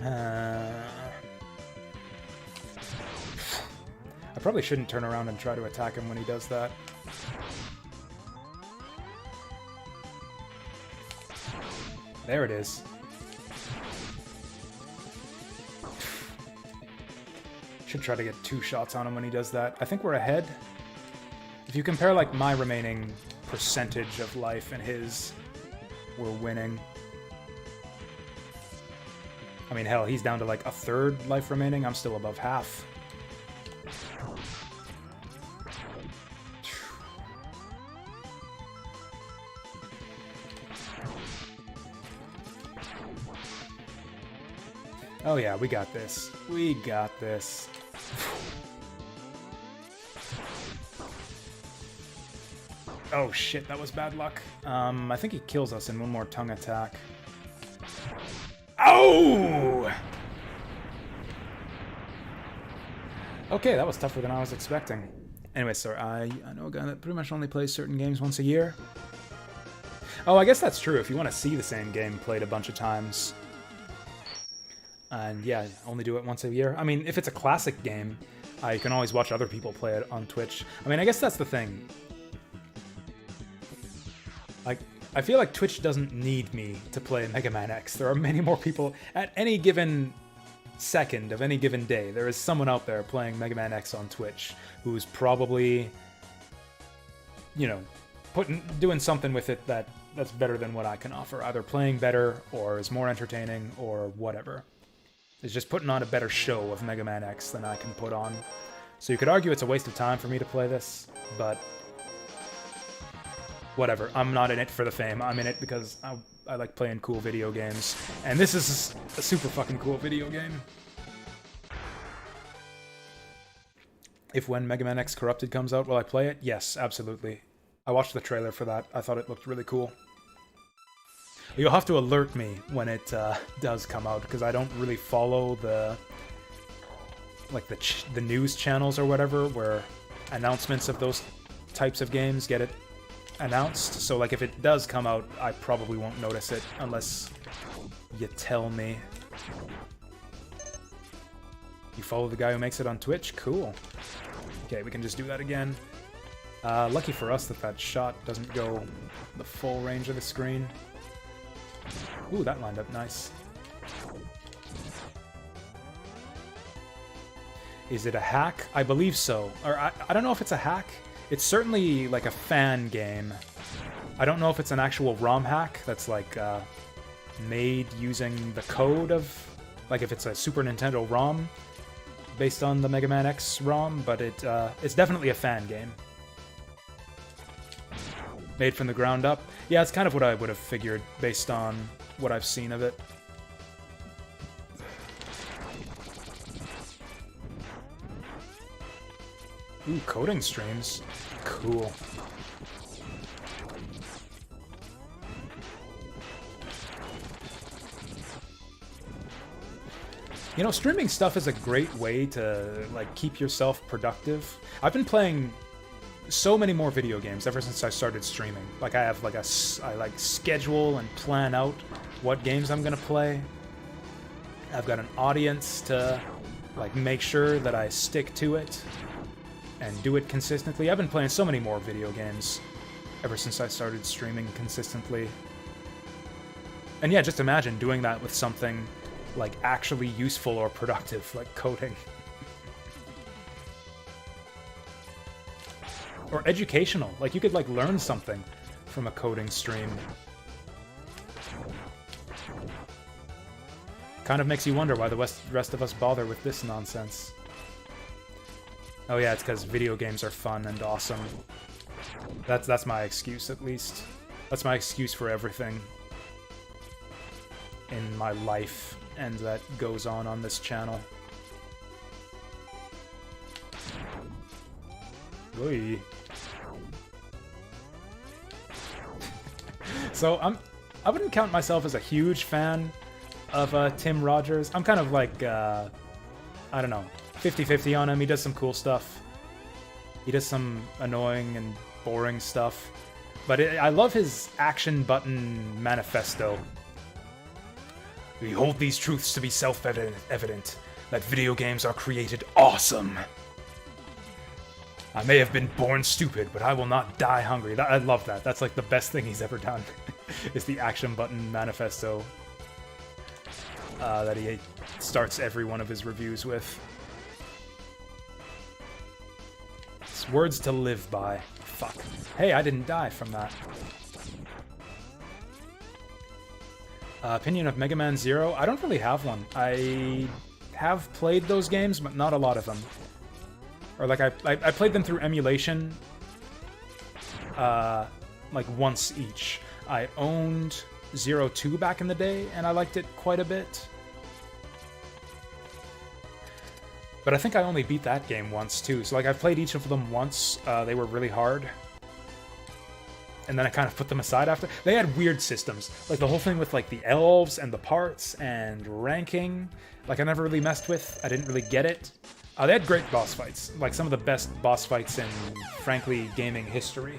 Speaker 1: I probably shouldn't turn around and try to attack him when he does that. There it is. Should try to get 2 shots on him when he does that. I think we're ahead. If you compare, like, my remaining percentage of life and his, we're winning. I mean, hell, he's down to, like, 1/3 life remaining. I'm still above half. Oh yeah, we got this. We got this. Oh shit, that was bad luck. I think he kills us in one more tongue attack. Oh! Okay, that was tougher than I was expecting. Anyway, sorry, I know a guy that pretty much only plays certain games once a year. Oh, I guess that's true if you want to see the same game played a bunch of times. And yeah, only do it once a year. I mean, if it's a classic game, you can always watch other people play it on Twitch. I mean, I guess that's the thing. Like, I feel like Twitch doesn't need me to play Mega Man X. There are many more people at any given second of any given day. There is someone out there playing Mega Man X on Twitch who's probably, you know, doing something with it that's better than what I can offer. Either playing better, or is more entertaining, or whatever. It's just putting on a better show of Mega Man X than I can put on. So you could argue it's a waste of time for me to play this, but whatever. I'm not in it for the fame. I'm in it because I like playing cool video games. And this is a super fucking cool video game. If when Mega Man X Corrupted comes out, will I play it? Yes, absolutely. I watched the trailer for that. I thought it looked really cool. You'll have to alert me when it does come out, because I don't really follow the the news channels or whatever where announcements of those types of games get it announced. So like if it does come out, I probably won't notice it unless you tell me. You follow the guy who makes it on Twitch? Cool. Okay, we can just do that again. Lucky for us that that shot doesn't go the full range of the screen. Ooh, that lined up nice. Is it a hack? I believe so. Or I don't know if it's a hack. It's certainly like a fan game. I don't know if it's an actual ROM hack that's like made using the code of... Like if it's a Super Nintendo ROM based on the Mega Man X ROM, but it's definitely a fan game. Made from the ground up. Yeah, it's kind of what I would have figured based on what I've seen of it. Ooh, coding streams. Cool. You know, streaming stuff is a great way to, like, keep yourself productive. I've been playing so many more video games ever since I started streaming. Like, I have, like, I like, schedule and plan out what games I'm gonna play. I've got an audience to, like, make sure that I stick to it and do it consistently. I've been playing so many more video games ever since I started streaming consistently. And yeah, just imagine doing that with something, like, actually useful or productive, like coding. Or educational. Like, you could, like, learn something from a coding stream. Kind of makes you wonder why the rest of us bother with this nonsense. Oh yeah, it's because video games are fun and awesome. That's my excuse, at least. That's my excuse for everything in my life, and that goes on this channel. Oy. So I wouldn't count myself as a huge fan of Tim Rogers. I'm kind of like, I don't know, 50-50 on him. He does some cool stuff. He does some annoying and boring stuff. But I love his action button manifesto. We hold these truths to be self-evident, that video games are created awesome. I may have been born stupid, but I will not die hungry. I love that. That's like the best thing he's ever done. Is the action button manifesto that he starts every one of his reviews with. It's words to live by. Fuck. Hey, I didn't die from that. Opinion of Mega Man Zero? I don't really have one. I have played those games, but not a lot of them. Or like I played them through emulation, like once each. I owned Zero 2 back in the day, and I liked it quite a bit. But I think I only beat that game once too. So like I've played each of them once. They were really hard. And then I kind of put them aside after. They had weird systems. Like the whole thing with like the elves and the parts and ranking. Like I never really messed with. I didn't really get it. They had great boss fights. Like some of the best boss fights in, frankly, gaming history.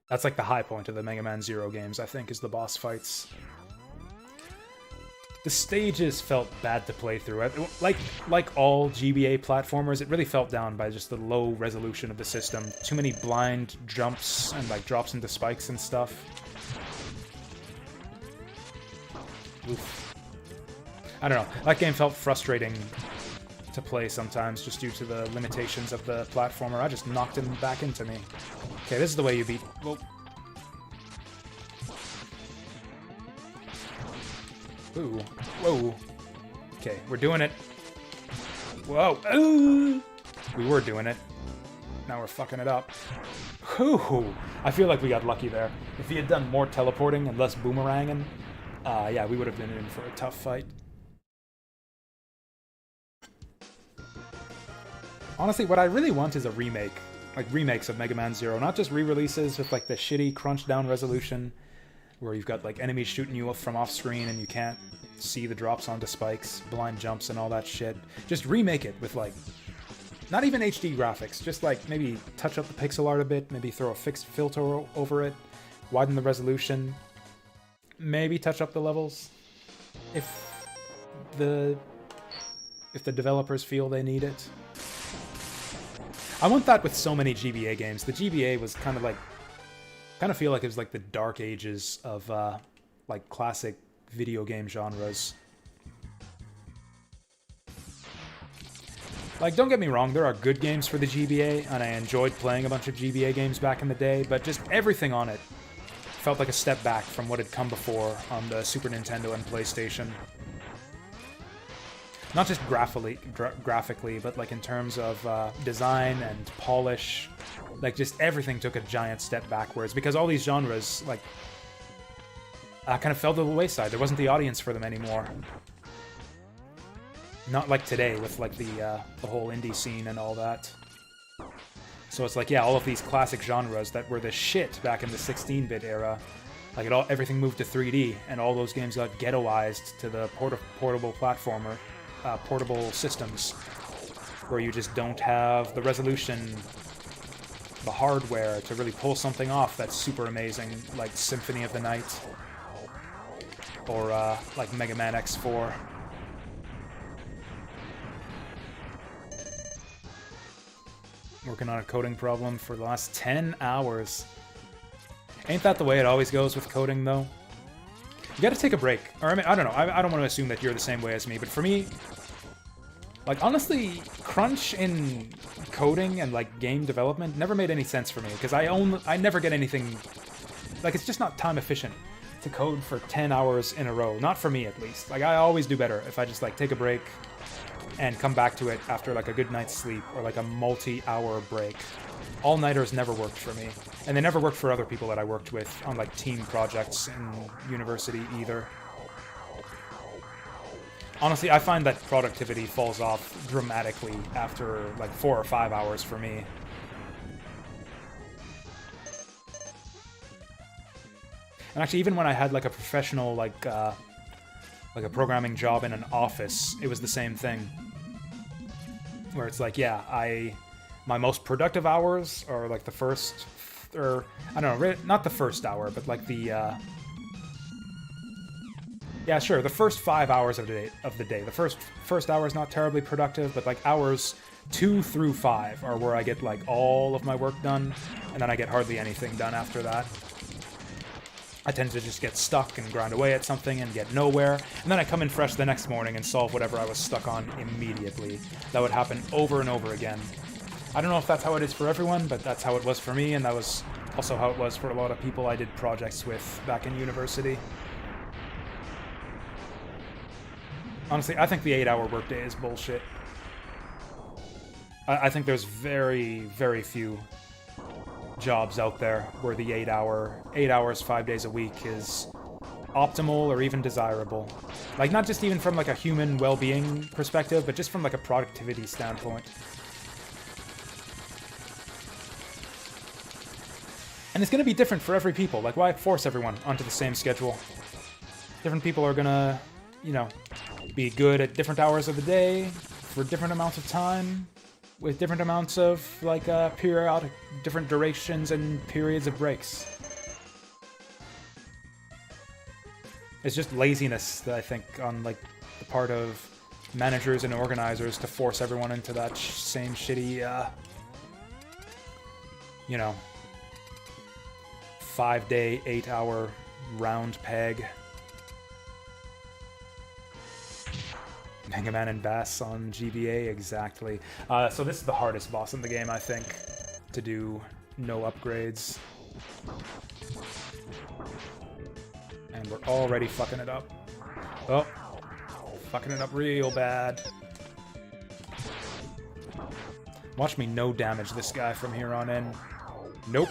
Speaker 1: That's like the high point of the Mega Man Zero games, I think, is the boss fights. The stages felt bad to play through. Like all GBA platformers, it really felt down by just the low resolution of the system. Too many blind jumps and like drops into spikes and stuff. Oof. I don't know. That game felt frustrating to play sometimes just due to the limitations of the platformer. I just knocked him back into me. Okay, this is the way you beat... Whoa. Ooh. Whoa. Okay, we're doing it. Whoa. Ooh. We were doing it. Now we're fucking it up. Whew. I feel like we got lucky there. If he had done more teleporting and less boomeranging, yeah, we would have been in for a tough fight. Honestly, what I really want is a remake like remakes of Mega Man Zero, not just re-releases with like the shitty crunch down resolution where you've got like enemies shooting you from off screen and you can't see the drops onto spikes, blind jumps and all that shit. Just remake it with like not even HD graphics, just like maybe touch up the pixel art a bit, maybe throw a fixed filter over it, widen the resolution, maybe touch up the levels if the developers feel they need it. I want that with so many GBA games. The GBA was kind of feel like it was like the dark ages of like classic video game genres. Like, don't get me wrong, there are good games for the GBA, and I enjoyed playing a bunch of GBA games back in the day, but just everything on it felt like a step back from what had come before on the Super Nintendo and PlayStation. Not just graphically, but like in terms of design and polish. Like, just everything took a giant step backwards, because all these genres, like, kind of fell to the wayside. There wasn't the audience for them anymore. Not like today, with like the whole indie scene and all that. So it's like, yeah, all of these classic genres that were the shit back in the 16-bit era, like everything moved to 3D, and all those games got ghettoized to the portable platformer, portable systems, where you just don't have the resolution, the hardware to really pull something off that's super amazing, like Symphony of the Night, or like Mega Man X4. Working on a coding problem for the last 10 hours. Ain't that the way it always goes with coding, though? You gotta take a break. Or, I mean, I don't know. I don't want to assume that you're the same way as me, but for me, like, honestly, crunch in coding and, like, game development never made any sense for me, because I never get anything... Like, it's just not time efficient to code for 10 hours in a row. Not for me, at least. Like, I always do better if I just, like, take a break and come back to it after like a good night's sleep or like a multi-hour break. All-nighters never worked for me, and they never worked for other people that I worked with on like team projects in university either. Honestly, I find that productivity falls off dramatically after like 4 or 5 hours for me. And actually, even when I had like a professional like a programming job in an office, it was the same thing. Where it's like, yeah, my most productive hours are like the first, or I don't know, not the first hour, but like the, yeah, sure, the first 5 hours of the day. The first hour is not terribly productive, but like hours 2 through 5 are where I get like all of my work done, and then I get hardly anything done after that. I tend to just get stuck and grind away at something and get nowhere, and then I come in fresh the next morning and solve whatever I was stuck on immediately. That would happen over and over again. I don't know if that's how it is for everyone, but that's how it was for me, and that was also how it was for a lot of people I did projects with back in university. Honestly, I think the 8-hour workday is bullshit. I think there's very, very few jobs out there where the 8 hours 5 days a week is optimal or even desirable. Like, not just even from like a human well-being perspective, but just from like a productivity standpoint. And it's going to be different for every people. Like, why force everyone onto the same schedule? Different people are gonna, you know, be good at different hours of the day for different amounts of time, with different amounts of, like, periodic, different durations and periods of breaks. It's just laziness, I think, on, like, the part of managers and organizers to force everyone into that same shitty, you know, 5-day, 8-hour round peg. Mega Man and Bass on GBA, exactly. So this is the hardest boss in the game, I think, to do no upgrades. And we're already fucking it up. Oh, fucking it up real bad. Watch me no damage this guy from here on in. Nope.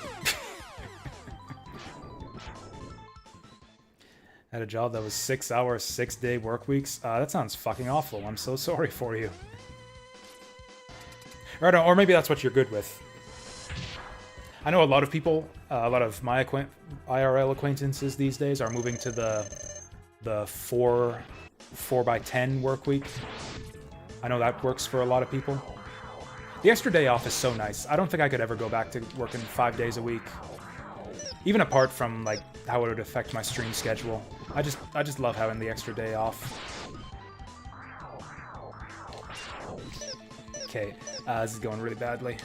Speaker 1: Had a job that was 6 hours, 6-day work weeks. That sounds fucking awful. I'm so sorry for you. Or maybe that's what you're good with. I know a lot of people, a lot of my IRL acquaintances these days are moving to the 4x10 work week. I know that works for a lot of people. The extra day off is so nice. I don't think I could ever go back to working 5 days a week. Even apart from like how it would affect my stream schedule. I just love having the extra day off. Okay, this is going really badly.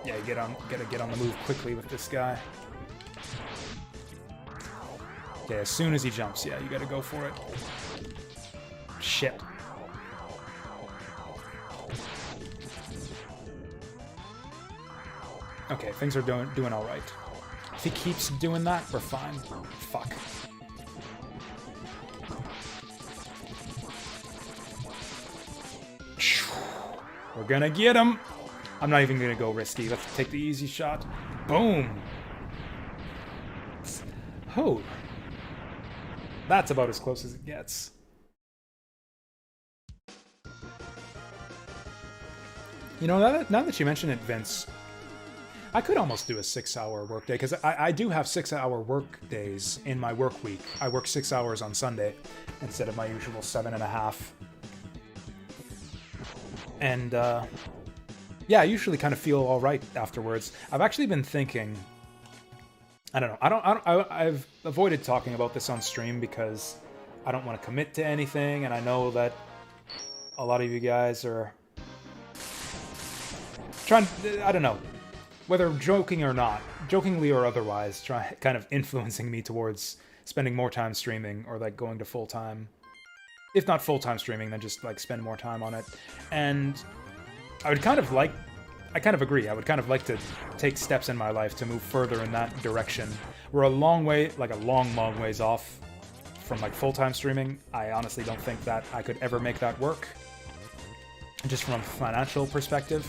Speaker 1: Yeah, you gotta get on the move quickly with this guy. Okay, as soon as he jumps, yeah, you gotta go for it. Shit. Okay, things are doing all right. If he keeps doing that, we're fine. Fuck. We're gonna get him. I'm not even gonna go risky. Let's take the easy shot. Boom. Oh. That's about as close as it gets. You know, now that you mention it, Vince, I could almost do a 6-hour workday, because I do have 6-hour work days in my work week. I work 6 hours on Sunday instead of my usual 7.5. And, yeah, I usually kind of feel all right afterwards. I've actually been thinking, I don't know, I've avoided talking about this on stream because I don't want to commit to anything, and I know that a lot of you guys are trying, I don't know, whether joking or not, jokingly or otherwise, kind of influencing me towards spending more time streaming or like going to full-time. If not full-time streaming, then just like spend more time on it. And I kind of agree. I would kind of like to take steps in my life to move further in that direction. We're a long way, like a long ways off from like full-time streaming. I honestly don't think that I could ever make that work. Just from a financial perspective.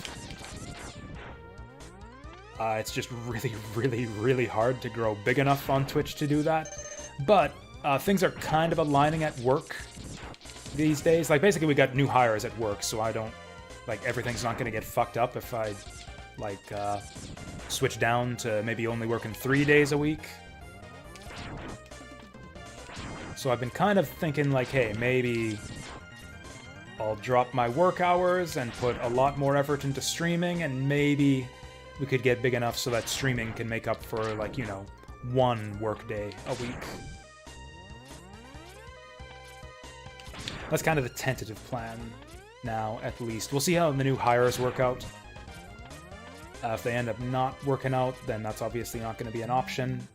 Speaker 1: It's just really hard to grow big enough on Twitch to do that. But things are kind of aligning at work these days. Like, basically, we got new hires at work, so I don't... Like, everything's not going to get fucked up if I, like, switch down to maybe only working 3 days a week. So I've been kind of thinking, like, hey, maybe I'll drop my work hours and put a lot more effort into streaming, and maybe we could get big enough so that streaming can make up for, like, you know, 1 work day a week. That's kind of the tentative plan now, at least. We'll see how the new hires work out. If they end up not working out, then that's obviously not going to be an option.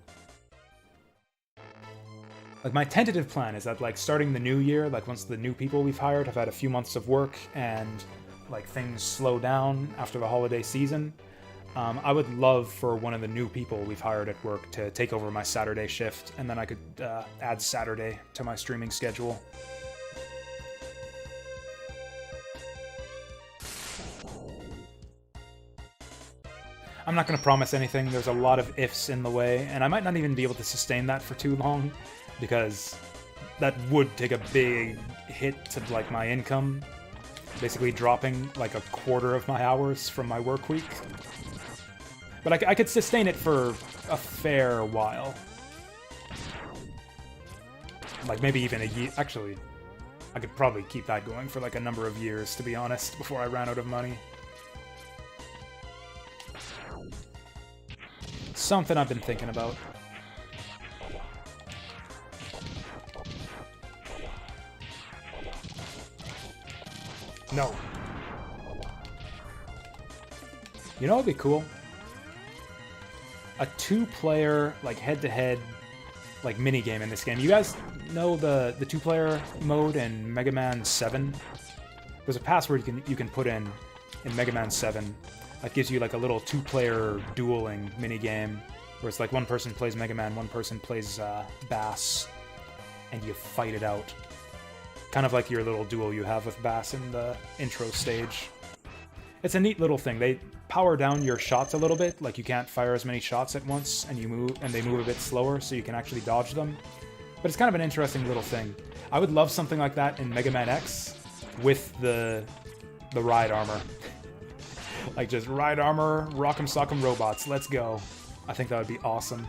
Speaker 1: Like, my tentative plan is that, like, starting the new year, like, once the new people we've hired have had a few months of work and, like, things slow down after the holiday season, I would love for one of the new people we've hired at work to take over my Saturday shift, and then I could add Saturday to my streaming schedule. I'm not going to promise anything. There's a lot of ifs in the way, and I might not even be able to sustain that for too long, because that would take a big hit to, like, my income, basically dropping, like, a quarter of my hours from my work week. But I could sustain it for a fair while. Like, maybe even a year. Actually, I could probably keep that going for, like, a number of years, to be honest, before I ran out of money. Something I've been thinking about. No. You know what would be cool? A 2-player, like, head-to-head, like, minigame in this game. You guys know the 2-player mode in Mega Man 7? There's a password you can put in Mega Man 7 that gives you, like, a little 2-player dueling minigame, where it's like one person plays Mega Man, one person plays Bass, and you fight it out. Kind of like your little duel you have with Bass in the intro stage. It's a neat little thing. They power down your shots a little bit, like you can't fire as many shots at once, and they move a bit slower, so you can actually dodge them. But it's kind of an interesting little thing. I would love something like that in Mega Man X, with the the ride armor. Like, just ride armor, rock'em sock'em robots, let's go. I think that would be awesome.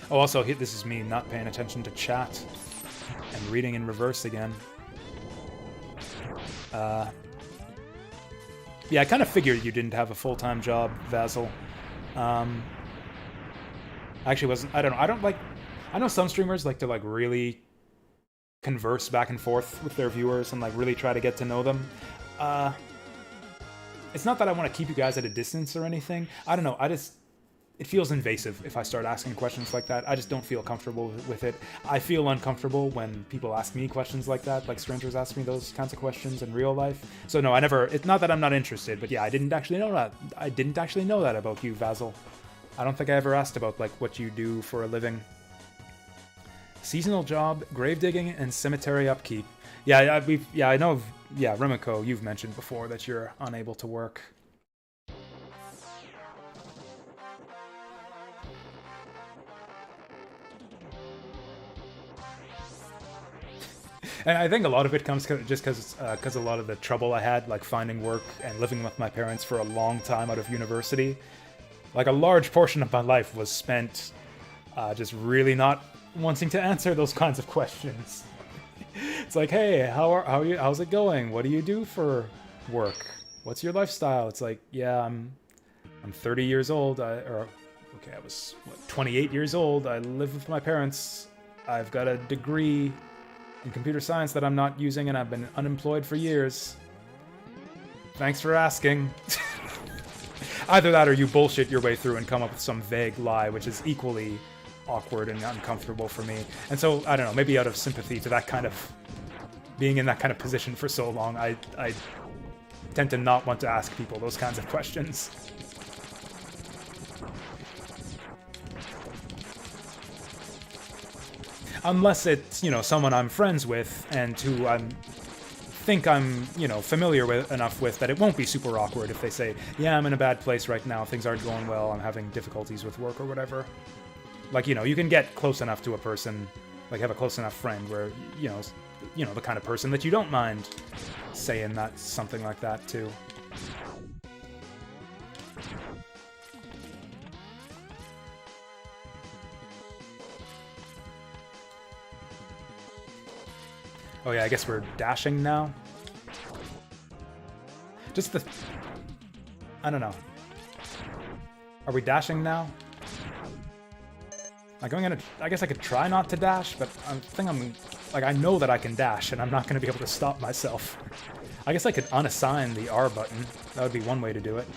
Speaker 1: Oh, also, this is me not paying attention to chat and reading in reverse again. Yeah, I kind of figured you didn't have a full-time job, Vasil. Actually wasn't, I don't know, I know some streamers like to like really converse back and forth with their viewers and like really try to get to know them. It's not that I want to keep you guys at a distance or anything. I don't know, it feels invasive if I start asking questions like that. I just don't feel comfortable with it. I feel uncomfortable when people ask me questions like that, like strangers ask me those kinds of questions in real life. So no, it's not that I'm not interested, but yeah, I didn't actually know that. I didn't actually know that about you, Vasil. I don't think I ever asked about like what you do for a living. Seasonal job, grave digging, and cemetery upkeep. Yeah, I know. Yeah, Remiko, you've mentioned before that you're unable to work. And I think a lot of it comes just because a lot of the trouble I had, like finding work and living with my parents for a long time out of university. Like a large portion of my life was spent just really not wanting to answer those kinds of questions. It's like, hey, how's it going? What do you do for work? What's your lifestyle? It's like, yeah, I'm 30 years old. I was 28 years old. I live with my parents. I've got a degree in computer science that I'm not using, and I've been unemployed for years. Thanks for asking. Either that or you bullshit your way through and come up with some vague lie, which is equally awkward and uncomfortable for me. And so, I don't know, maybe out of sympathy to that kind of... being in that kind of position for so long, I tend to not want to ask people those kinds of questions. Unless it's, someone I'm friends with and who think I'm, familiar with enough with that it won't be super awkward if they say, yeah, I'm in a bad place right now, things aren't going well, I'm having difficulties with work or whatever. Like, you can get close enough to a person, like have a close enough friend where, the kind of person that you don't mind saying that, something like that too. Oh yeah, I guess we're dashing now. I don't know. Are we dashing now? Like, I guess I could try not to dash, but I know that I can dash, and I'm not gonna be able to stop myself. I guess I could unassign the R button. That would be one way to do it.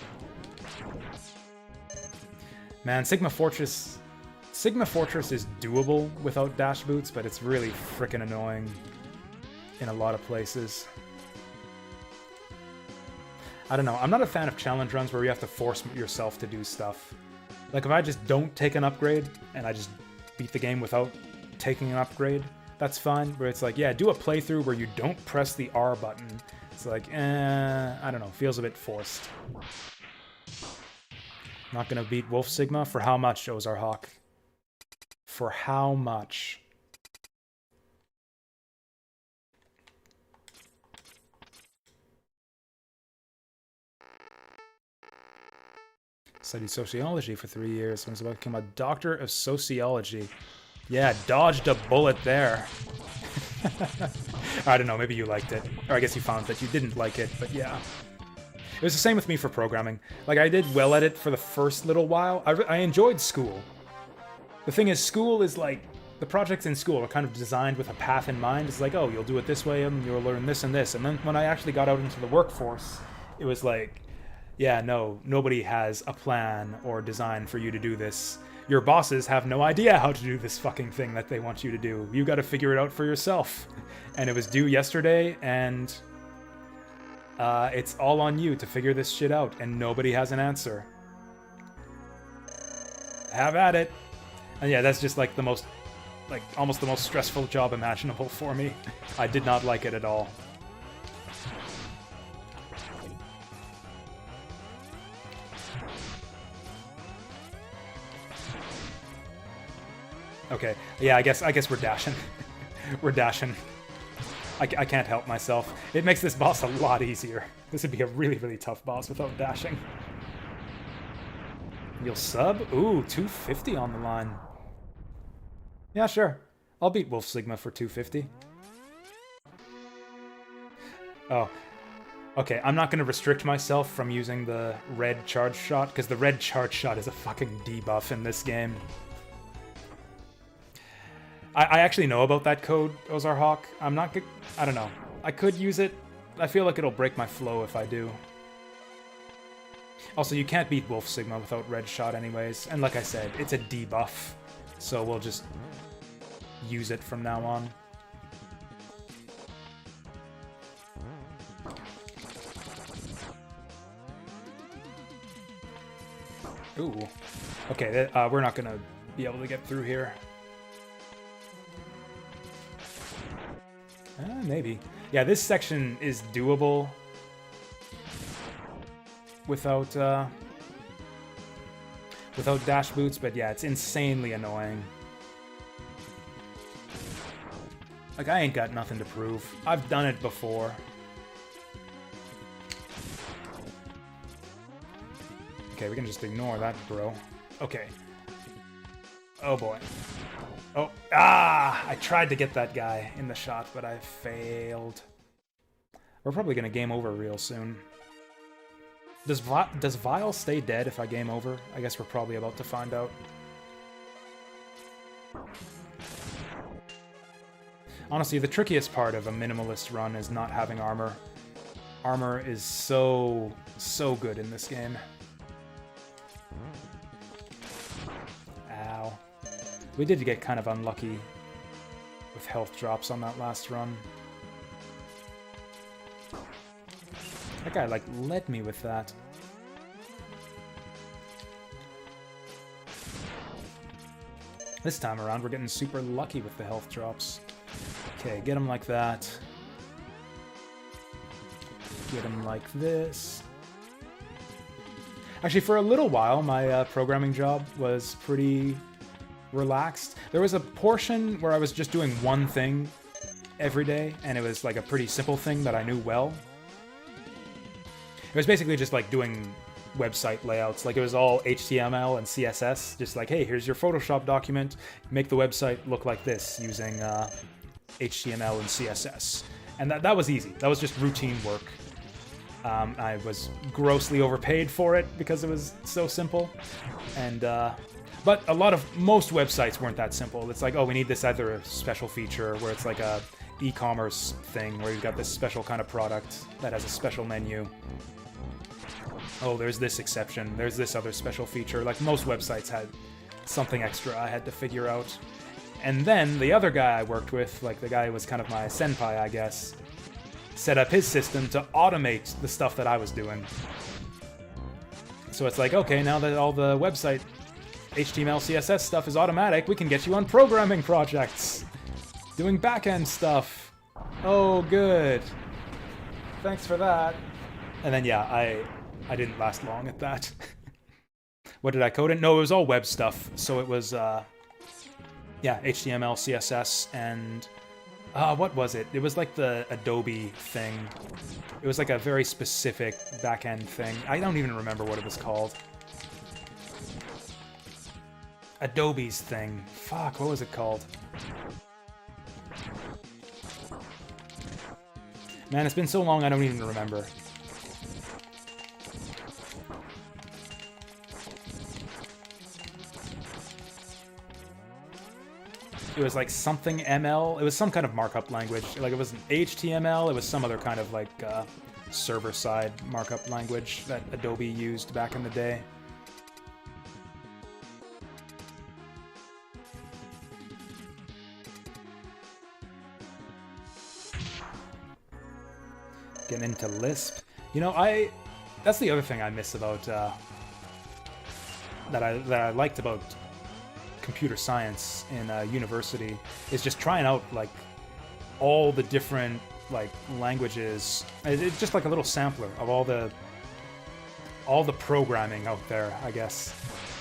Speaker 1: Man, Sigma Fortress is doable without dash boots, but it's really frickin' annoying in a lot of places. I don't know, I'm not a fan of challenge runs where you have to force yourself to do stuff. Like, if I just don't take an upgrade, and I just beat the game without taking an upgrade, that's fine. But it's like, yeah, do a playthrough where you don't press the R button. It's like, I don't know, feels a bit forced. Not gonna beat Wolf Sigma? For how much, Ozar Hawk? For how much? Studied sociology for 3 years and was about to become a doctor of sociology. Yeah, dodged a bullet there. I don't know, maybe you liked it. Or I guess you found that you didn't like it, but yeah. It was the same with me for programming. Like, I did well at it for the first little while. I enjoyed school. The thing is, school is like... The projects in school are kind of designed with a path in mind. It's like, oh, you'll do it this way, and you'll learn this and this. And then when I actually got out into the workforce, it was like... Yeah, no, nobody has a plan or design for you to do this. Your bosses have no idea how to do this fucking thing that they want you to do. You gotta figure it out for yourself. And it was due yesterday, and it's all on you to figure this shit out, and nobody has an answer. Have at it. And yeah, that's just like almost the most stressful job imaginable for me. I did not like it at all. Okay, yeah, I guess we're dashing. We're dashing. I can't help myself. It makes this boss a lot easier. This would be a really, really tough boss without dashing. You'll sub? Ooh, 250 on the line. Yeah, sure. I'll beat Wolf Sigma for 250. Oh. Okay, I'm not going to restrict myself from using the red charge shot, because the red charge shot is a fucking debuff in this game. I actually know about that code, Ozar Hawk. I don't know. I could use it. I feel like it'll break my flow if I do. Also, you can't beat Wolf Sigma without red shot anyways. And like I said, it's a debuff. So we'll just use it from now on. Ooh. Okay, we're not gonna be able to get through here. Maybe. Yeah, this section is doable without dash boots, but yeah, it's insanely annoying. Like, I ain't got nothing to prove. I've done it before. Okay, we can just ignore that, bro. Okay. Oh boy. Oh, I tried to get that guy in the shot, but I failed. We're probably gonna game over real soon. Does Vile stay dead if I game over? I guess we're probably about to find out. Honestly, the trickiest part of a minimalist run is not having armor. Armor is so good in this game. Ow. We did get kind of unlucky with health drops on that last run. That guy, like, led me with that. This time around, we're getting super lucky with the health drops. Okay, get him like that. Get him like this. Actually, for a little while, my programming job was pretty relaxed. There was a portion where I was just doing one thing every day, and it was like a pretty simple thing that I knew well. It was basically just like doing website layouts. Like, it was all HTML and CSS. Just like, hey, here's your Photoshop document. Make the website look like this using HTML and CSS. And that was easy. That was just routine work. I was grossly overpaid for it because it was so simple. And but most websites weren't that simple. It's like, oh, we need this other special feature where it's like a e-commerce thing where you've got this special kind of product that has a special menu. Oh, there's this exception. There's this other special feature. Like, most websites had something extra I had to figure out. And then the other guy I worked with, like the guy who was kind of my senpai, I guess, set up his system to automate the stuff that I was doing. So it's like, okay, now that all the website HTML, CSS stuff is automatic, we can get you on programming projects. Doing back-end stuff. Oh, good. Thanks for that. And then, yeah, I didn't last long at that. What did I code in? No, it was all web stuff. So it was, yeah, HTML, CSS, and... what was it? It was like the Adobe thing. It was like a very specific back-end thing. I don't even remember what it was called. Adobe's thing. Fuck, what was it called? Man, it's been so long I don't even remember. It was like something ML. It was some kind of markup language. Like, it wasn't HTML. It was some other kind of like server-side markup language that Adobe used back in the day. Getting into Lisp. You know, that's the other thing I miss about that I liked about computer science in university, is just trying out like all the different like languages. It's just like a little sampler of all the all the programming out there, I guess.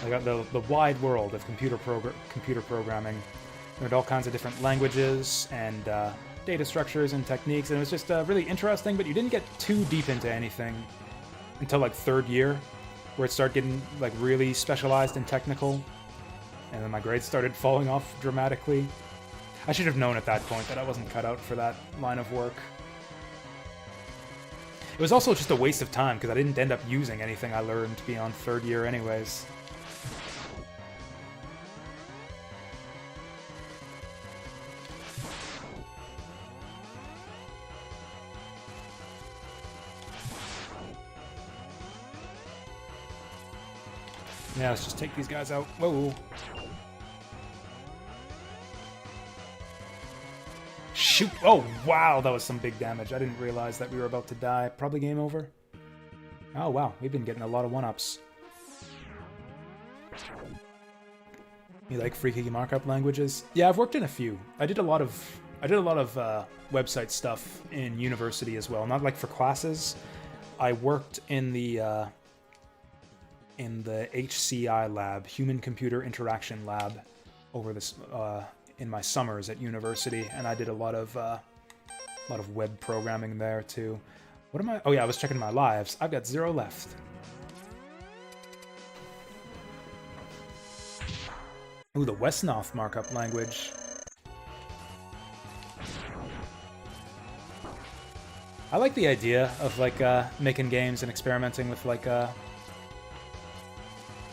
Speaker 1: I got the wide world of computer programming. Learned all kinds of different languages and data structures and techniques, and it was just really interesting, but you didn't get too deep into anything until like third year, where it started getting like really specialized and technical, and then my grades started falling off dramatically. I should have known at that point that I wasn't cut out for that line of work. It was also just a waste of time, because I didn't end up using anything I learned beyond third year anyways. Yeah, let's just take these guys out. Whoa. Shoot! Oh, wow, that was some big damage. I didn't realize that we were about to die. Probably game over. Oh, wow, we've been getting a lot of one-ups. You like freaky markup languages? Yeah, I've worked in a few. I did a lot of website stuff in university as well. Not like for classes. I worked in the HCI lab, Human Computer Interaction Lab, over this in my summers at university, and I did a lot of web programming there too. What am I? Oh yeah, I was checking my lives. I've got 0 left. Ooh, the Westnoth markup language. I like the idea of like making games and experimenting with like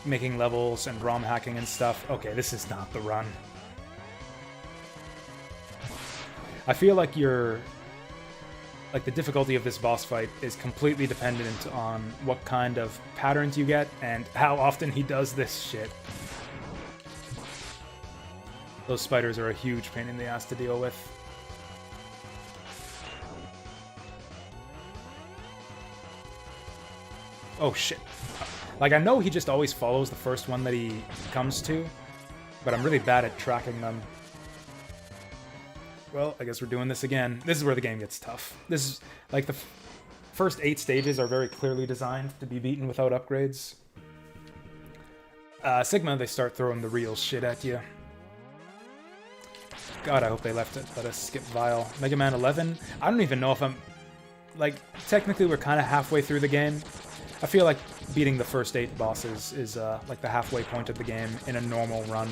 Speaker 1: making levels and ROM hacking and stuff. Okay, this is not the run. I feel like the difficulty of this boss fight is completely dependent on what kind of patterns you get and how often he does this shit. Those spiders are a huge pain in the ass to deal with. Oh shit. Like, I know he just always follows the first one that he comes to, but I'm really bad at tracking them. Well, I guess we're doing this again. This is where the game gets tough. This is, like, the first 8 stages are very clearly designed to be beaten without upgrades. Sigma, they start throwing the real shit at you. God, I hope they let us skip Vile. Mega Man 11? I don't even know if I'm... Like, technically we're kind of halfway through the game. I feel like beating the first 8 bosses is, like, the halfway point of the game in a normal run.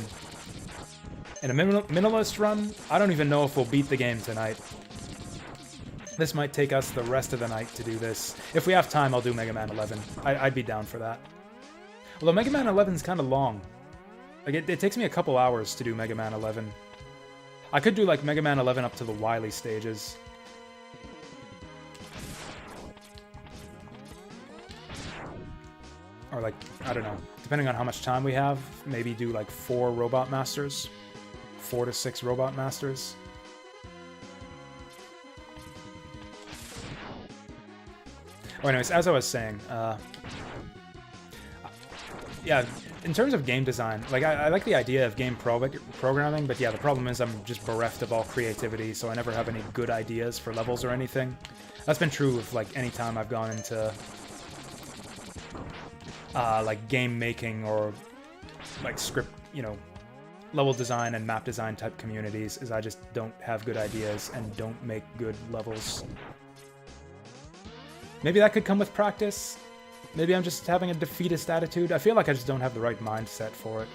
Speaker 1: In a minimalist run, I don't even know if we'll beat the game tonight. This might take us the rest of the night to do this. If we have time, I'll do Mega Man 11. I'd be down for that. Although Mega Man 11's kind of long. Like, it takes me a couple hours to do Mega Man 11. I could do, like, Mega Man 11 up to the Wily stages. Or, like, I don't know. Depending on how much time we have, maybe do, like, 4 Robot Masters. 4 to 6 Robot Masters. Oh, anyways, as I was saying, yeah, in terms of game design, like, I like the idea of game programming, but yeah, the problem is I'm just bereft of all creativity, so I never have any good ideas for levels or anything. That's been true of, like, any time I've gone into, like, game making or, like, script, you know, level design and map design type communities, is I just don't have good ideas and don't make good levels. Maybe that could come with practice. Maybe I'm just having a defeatist attitude. I feel like I just don't have the right mindset for it.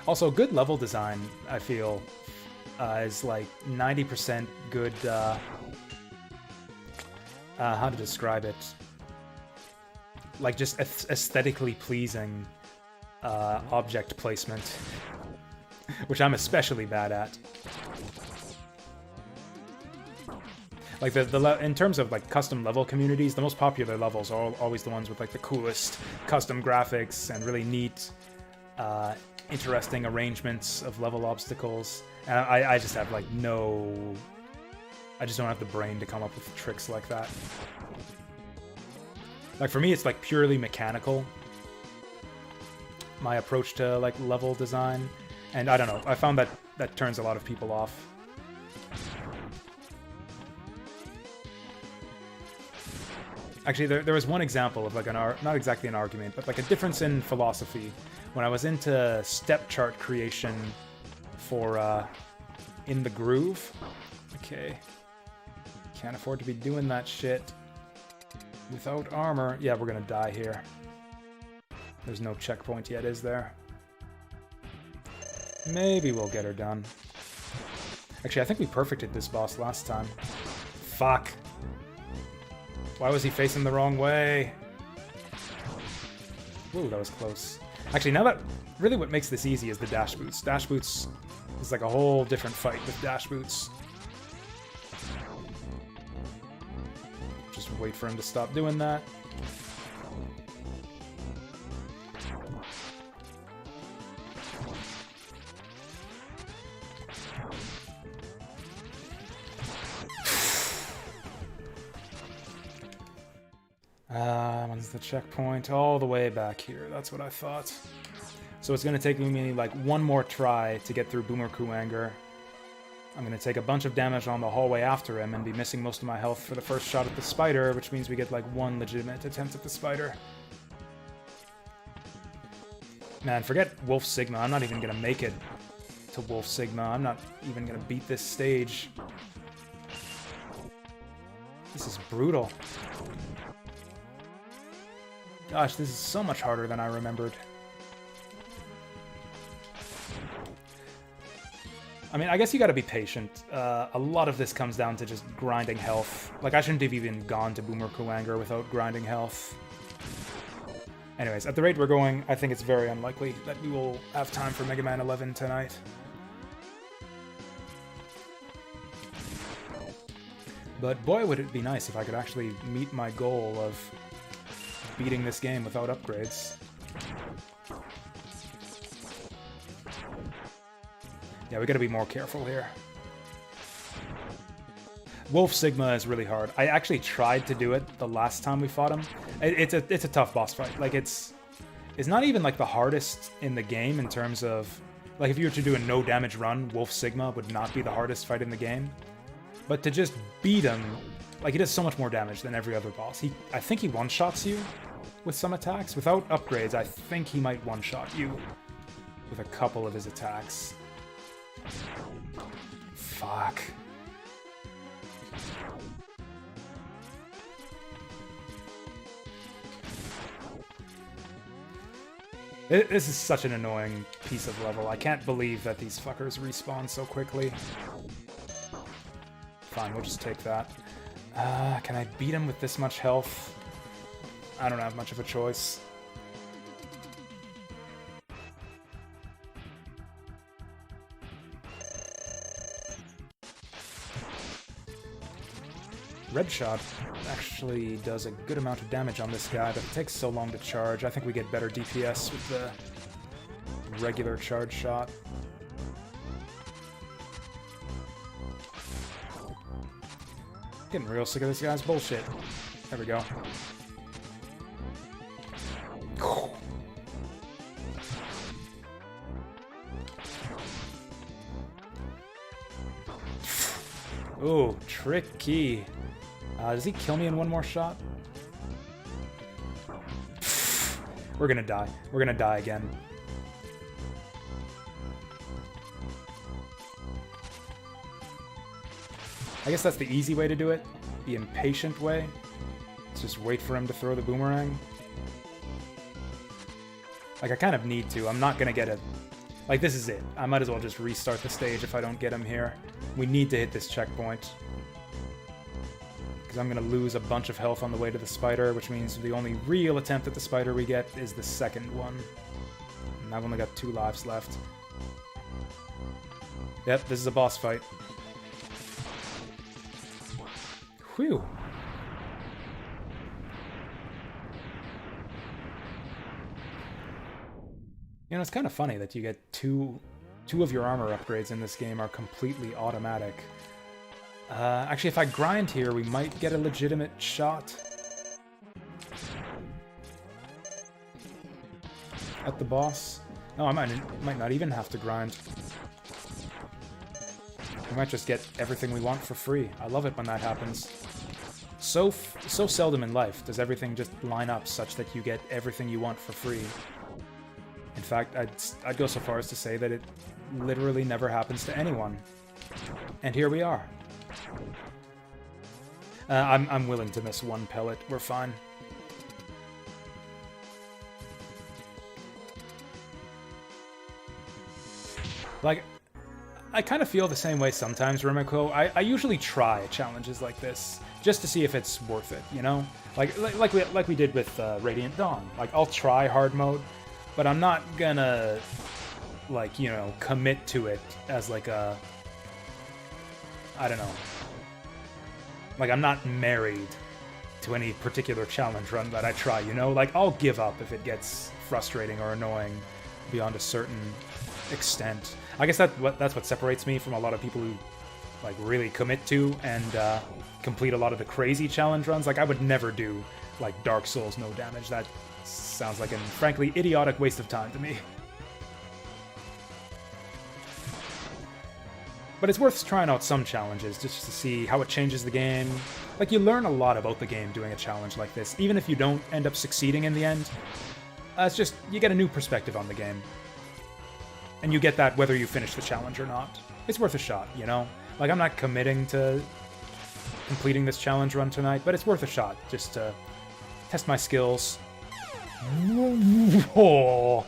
Speaker 1: Also, good level design, I feel, is like 90% good, how to describe it? Like, just aesthetically pleasing object placement, which I'm especially bad at. Like, in terms of, like, custom level communities, the most popular levels are always the ones with, like, the coolest custom graphics and really neat, interesting arrangements of level obstacles. And I just have, like, I just don't have the brain to come up with tricks like that. Like, for me, it's, like, purely mechanical, my approach to, like, level design. And I don't know, I found that that turns a lot of people off. Actually, there was one example of like not exactly an argument, but like a difference in philosophy when I was into step chart creation for In the Groove. Okay. Can't afford to be doing that shit without armor. Yeah, we're gonna die here. There's no checkpoint yet, is there? Maybe we'll get her done. Actually, I think we perfected this boss last time. Fuck. Why was he facing the wrong way? Ooh, that was close. Actually, now that... Really what makes this easy is the dash boots. Dash boots is like a whole different fight with dash boots. Just wait for him to stop doing that. When's the checkpoint? All the way back here. That's what I thought. So it's going to take me like one more try to get through Boomer Kuwanger. I'm going to take a bunch of damage on the hallway after him and be missing most of my health for the first shot at the spider, which means we get like one legitimate attempt at the spider. Man, forget Wolf Sigma. I'm not even going to make it to Wolf Sigma. I'm not even going to beat this stage. This is brutal. Gosh, this is so much harder than I remembered. I mean, I guess you gotta be patient. A lot of this comes down to just grinding health. Like, I shouldn't have even gone to Boomer Kuwanger without grinding health. Anyways, at the rate we're going, I think it's very unlikely that we will have time for Mega Man 11 tonight. But boy, would it be nice if I could actually meet my goal of beating this game without upgrades. Yeah, we gotta be more careful here. Wolf Sigma is really hard. I actually tried to do it the last time we fought him. It's a tough boss fight. Like, it's not even like the hardest in the game in terms of... Like, if you were to do a no damage run, Wolf Sigma would not be the hardest fight in the game. But to just beat him... Like, he does so much more damage than every other boss. I think he one-shots you with some attacks. Without upgrades, I think he might one-shot you with a couple of his attacks. Fuck. This is such an annoying piece of level. I can't believe that these fuckers respawn so quickly. Fine, we'll just take that. Can I beat him with this much health? I don't have much of a choice. Red Shot actually does a good amount of damage on this guy, but it takes so long to charge. I think we get better DPS with the regular charge shot. Getting real sick of this guy's bullshit. There we go. Ooh, tricky. Does he kill me in one more shot? We're gonna die. We're gonna die again. I guess that's the easy way to do it. The impatient way. Let's just wait for him to throw the boomerang. Like, I kind of need to. I'm not gonna get it. Like, this is it. I might as well just restart the stage if I don't get him here. We need to hit this checkpoint. Because I'm gonna lose a bunch of health on the way to the spider, which means the only real attempt at the spider we get is the second one. And I've only got 2 lives left. Yep, this is a boss fight. Whew. You know, it's kind of funny that you get two of your armor upgrades in this game are completely automatic. Actually, if I grind here, we might get a legitimate shot at the boss. No, I might not even have to grind. We might just get everything we want for free. I love it when that happens. So seldom in life does everything just line up such that you get everything you want for free. In fact, I'd go so far as to say that it literally never happens to anyone. And here we are. I'm willing to miss one pellet. We're fine. Like, I kind of feel the same way sometimes, Rimiko. I usually try challenges like this, just to see if it's worth it, you know? Like we did with Radiant Dawn. Like, I'll try hard mode, but I'm not gonna, like, you know, commit to it as like a... I don't know. Like, I'm not married to any particular challenge run that I try, you know? Like, I'll give up if it gets frustrating or annoying beyond a certain extent. I guess that's what separates me from a lot of people who, like, really commit to and complete a lot of the crazy challenge runs. Like, I would never do, like, Dark Souls no damage. That sounds like a, frankly, idiotic waste of time to me. But it's worth trying out some challenges just to see how it changes the game. Like, you learn a lot about the game doing a challenge like this, even if you don't end up succeeding in the end. It's just, you get a new perspective on the game. And you get that whether you finish the challenge or not. It's worth a shot, you know? Like, I'm not committing to completing this challenge run tonight, but it's worth a shot, just to test my skills. Oh.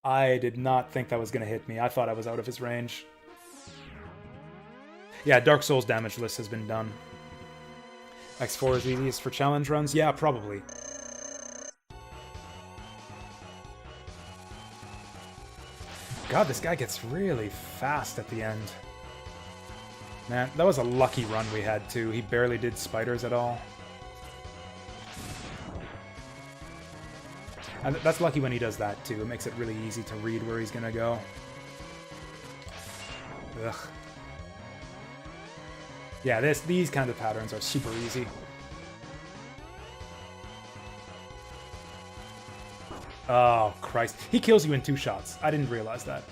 Speaker 1: I did not think that was going to hit me. I thought I was out of his range. Yeah, Dark Souls damage list has been done. X4 is easiest for challenge runs? Yeah, probably. God, this guy gets really fast at the end. Man, that was a lucky run we had, too. He barely did spiders at all. And that's lucky when he does that, too. It makes it really easy to read where he's gonna go. Ugh. Yeah, these kind of patterns are super easy. Oh, Christ. He kills you in 2 shots. I didn't realize that.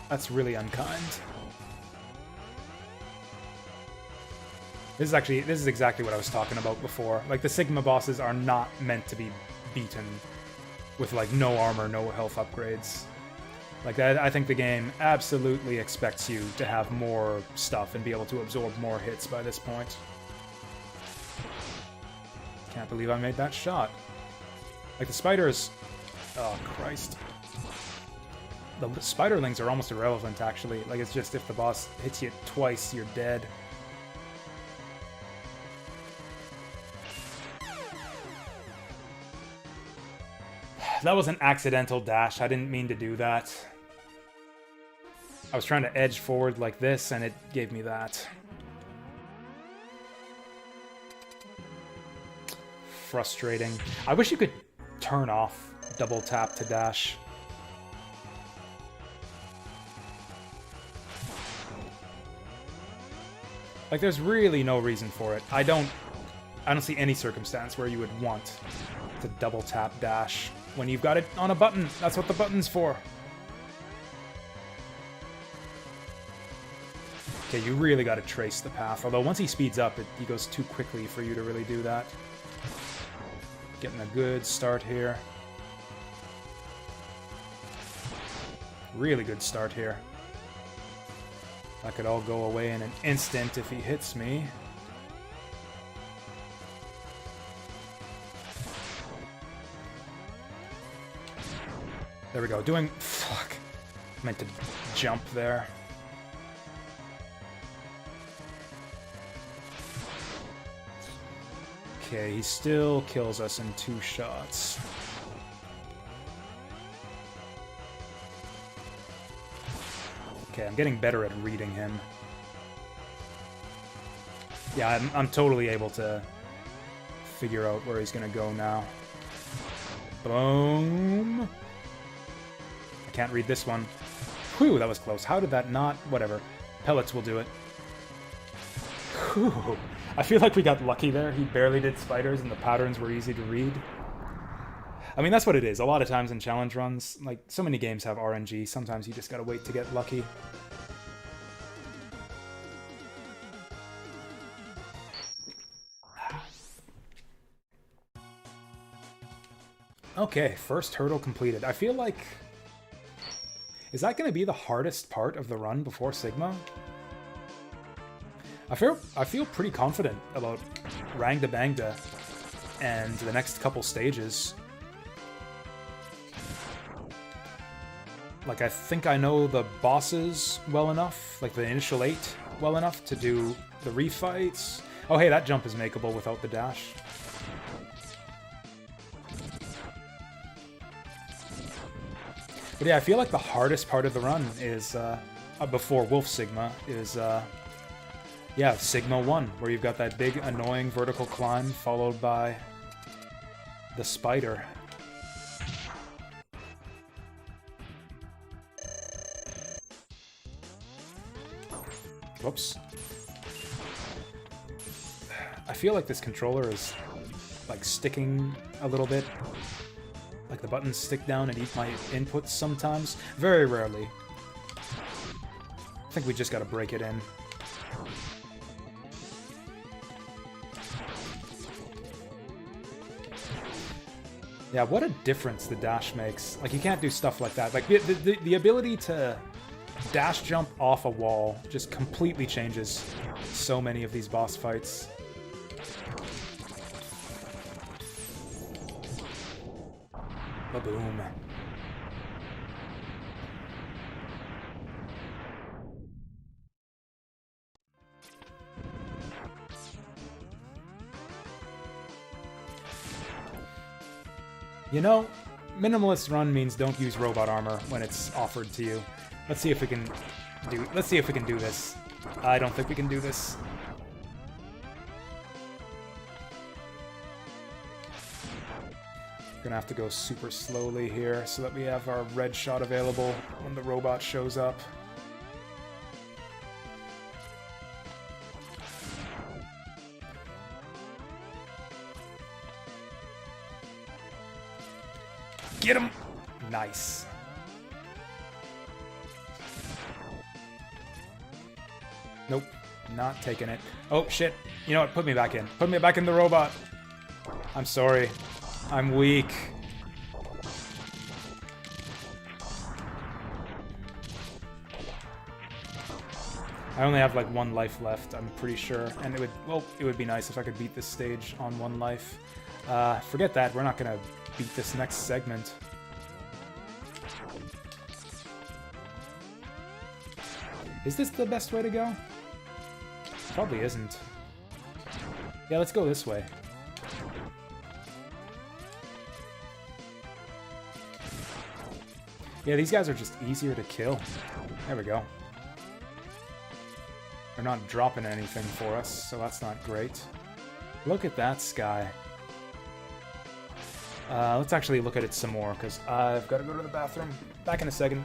Speaker 1: That's really unkind. This is exactly what I was talking about before. Like, the Sigma bosses are not meant to be beaten with, like, no armor, no health upgrades. Like, that, I think the game absolutely expects you to have more stuff and be able to absorb more hits by this point. Can't believe I made that shot. Like, the spiders... Oh, Christ. The spiderlings are almost irrelevant, actually. Like, it's just if the boss hits you twice, you're dead. That was an accidental dash. I didn't mean to do that. I was trying to edge forward like this, and it gave me that. Frustrating. I wish you could turn off double tap to dash. Like, there's really no reason for it. I don't see any circumstance where you would want to double tap dash when you've got it on a button. That's what the button's for. Okay, you really got to trace the path. Although once he speeds up, he goes too quickly for you to really do that. Getting a good start here. Really good start here. That could all go away in an instant if he hits me. There we go. Fuck. Meant to jump there. Okay, he still kills us in 2 shots. Okay, I'm getting better at reading him. Yeah, I'm totally able to figure out where he's gonna go now. Boom! I can't read this one. Whew, that was close. How did that not? Whatever. Pellets will do it. Whew. I feel like we got lucky there. He barely did spiders and the patterns were easy to read. I mean, that's what it is. A lot of times in challenge runs, like, so many games have RNG. Sometimes you just gotta wait to get lucky. Okay, first hurdle completed. I feel like... Is that going to be the hardest part of the run before Sigma? I feel pretty confident about Rangda Bangda and the next couple stages. Like, I think I know the bosses well enough, like the initial 8 well enough to do the refights. Oh hey, that jump is makeable without the dash. But yeah, I feel like the hardest part of the run is, before Wolf Sigma, is, yeah, Sigma 1, where you've got that big, annoying vertical climb, followed by the spider. Whoops. I feel like this controller is, like, sticking a little bit. Like the buttons stick down and eat my inputs sometimes. Very rarely. I think we just gotta break it in. Yeah, what a difference the dash makes. Like, you can't do stuff like that. Like, the ability to dash jump off a wall just completely changes so many of these boss fights. Ba-boom. You know, minimalist run means don't use robot armor when it's offered to you. Let's see if we can do this. I don't think we can do this. Gonna have to go super slowly here so that we have our red shot available when the robot shows up. Get him! Nice. Nope, not taking it. Oh, shit. You know what? Put me back in. Put me back in the robot. I'm sorry. I'm weak. I only have like 1 life left, I'm pretty sure. And it would be nice if I could beat this stage on 1 life. Forget that, we're not gonna beat this next segment. Is this the best way to go? Probably isn't. Yeah, let's go this way. Yeah, these guys are just easier to kill. There we go. They're not dropping anything for us, so that's not great. Look at that sky. Let's actually look at it some more, because I've got to go to the bathroom. Back in a second.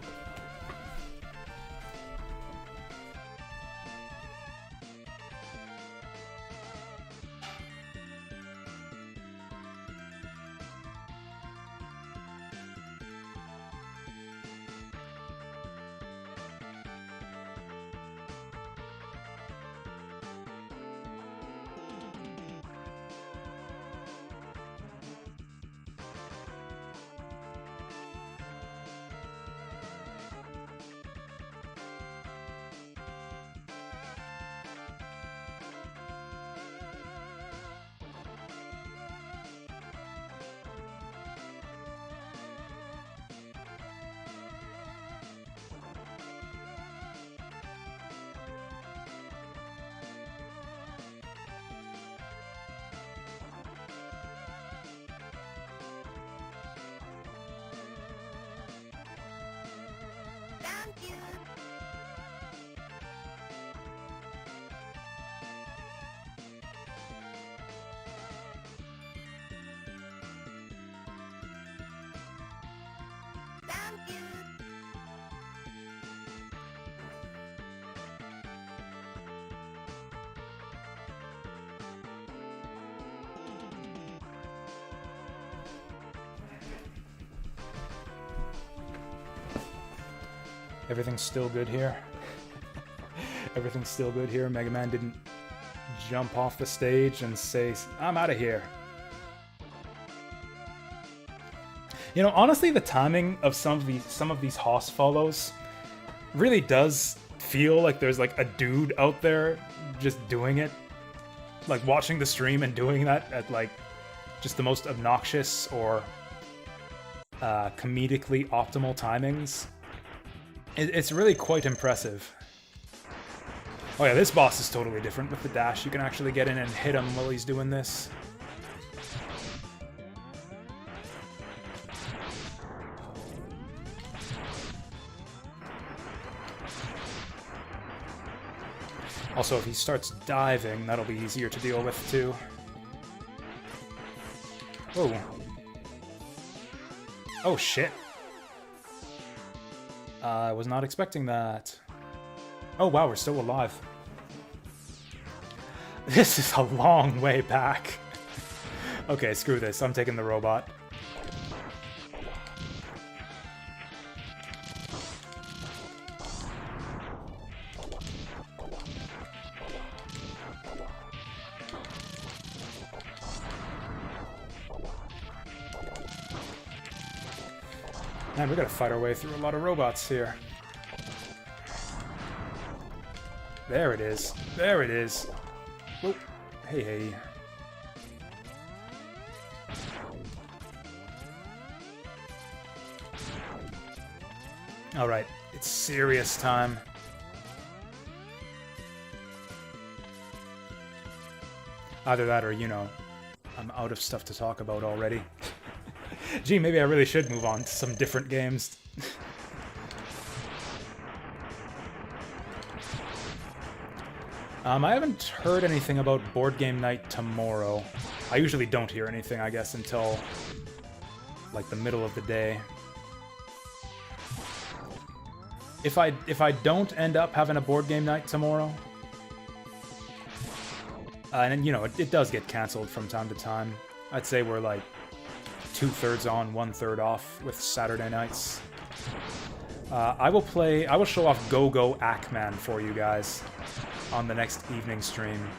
Speaker 1: Everything's still good here. Everything's still good here. Mega Man didn't jump off the stage and say, "I'm out of here." You know, honestly, the timing of some of these hoss follows really does feel like there's like a dude out there just doing it, like watching the stream and doing that at like just the most obnoxious or comedically optimal timings. It's really quite impressive. Oh yeah, this boss is totally different with the dash. You can actually get in and hit him while he's doing this. Also, if he starts diving, that'll be easier to deal with, too. Whoa. Oh, shit. I was not expecting that. Oh, wow, we're still alive. This is a long way back. Okay, screw this. I'm taking the robot. Man, we gotta fight our way through a lot of robots here. There it is. There it is. Whoop. Hey, hey. Alright, it's serious time. Either that or, you know, I'm out of stuff to talk about already. Gee, maybe I really should move on to some different games. I haven't heard anything about board game night tomorrow. I usually don't hear anything, I guess, until like the middle of the day. If I don't end up having a board game night tomorrow, and you know, it does get canceled from time to time. I'd say we're like 2/3 on, 1/3 off with Saturday nights. I will show off Go-Go Ackman for you guys on the next evening stream.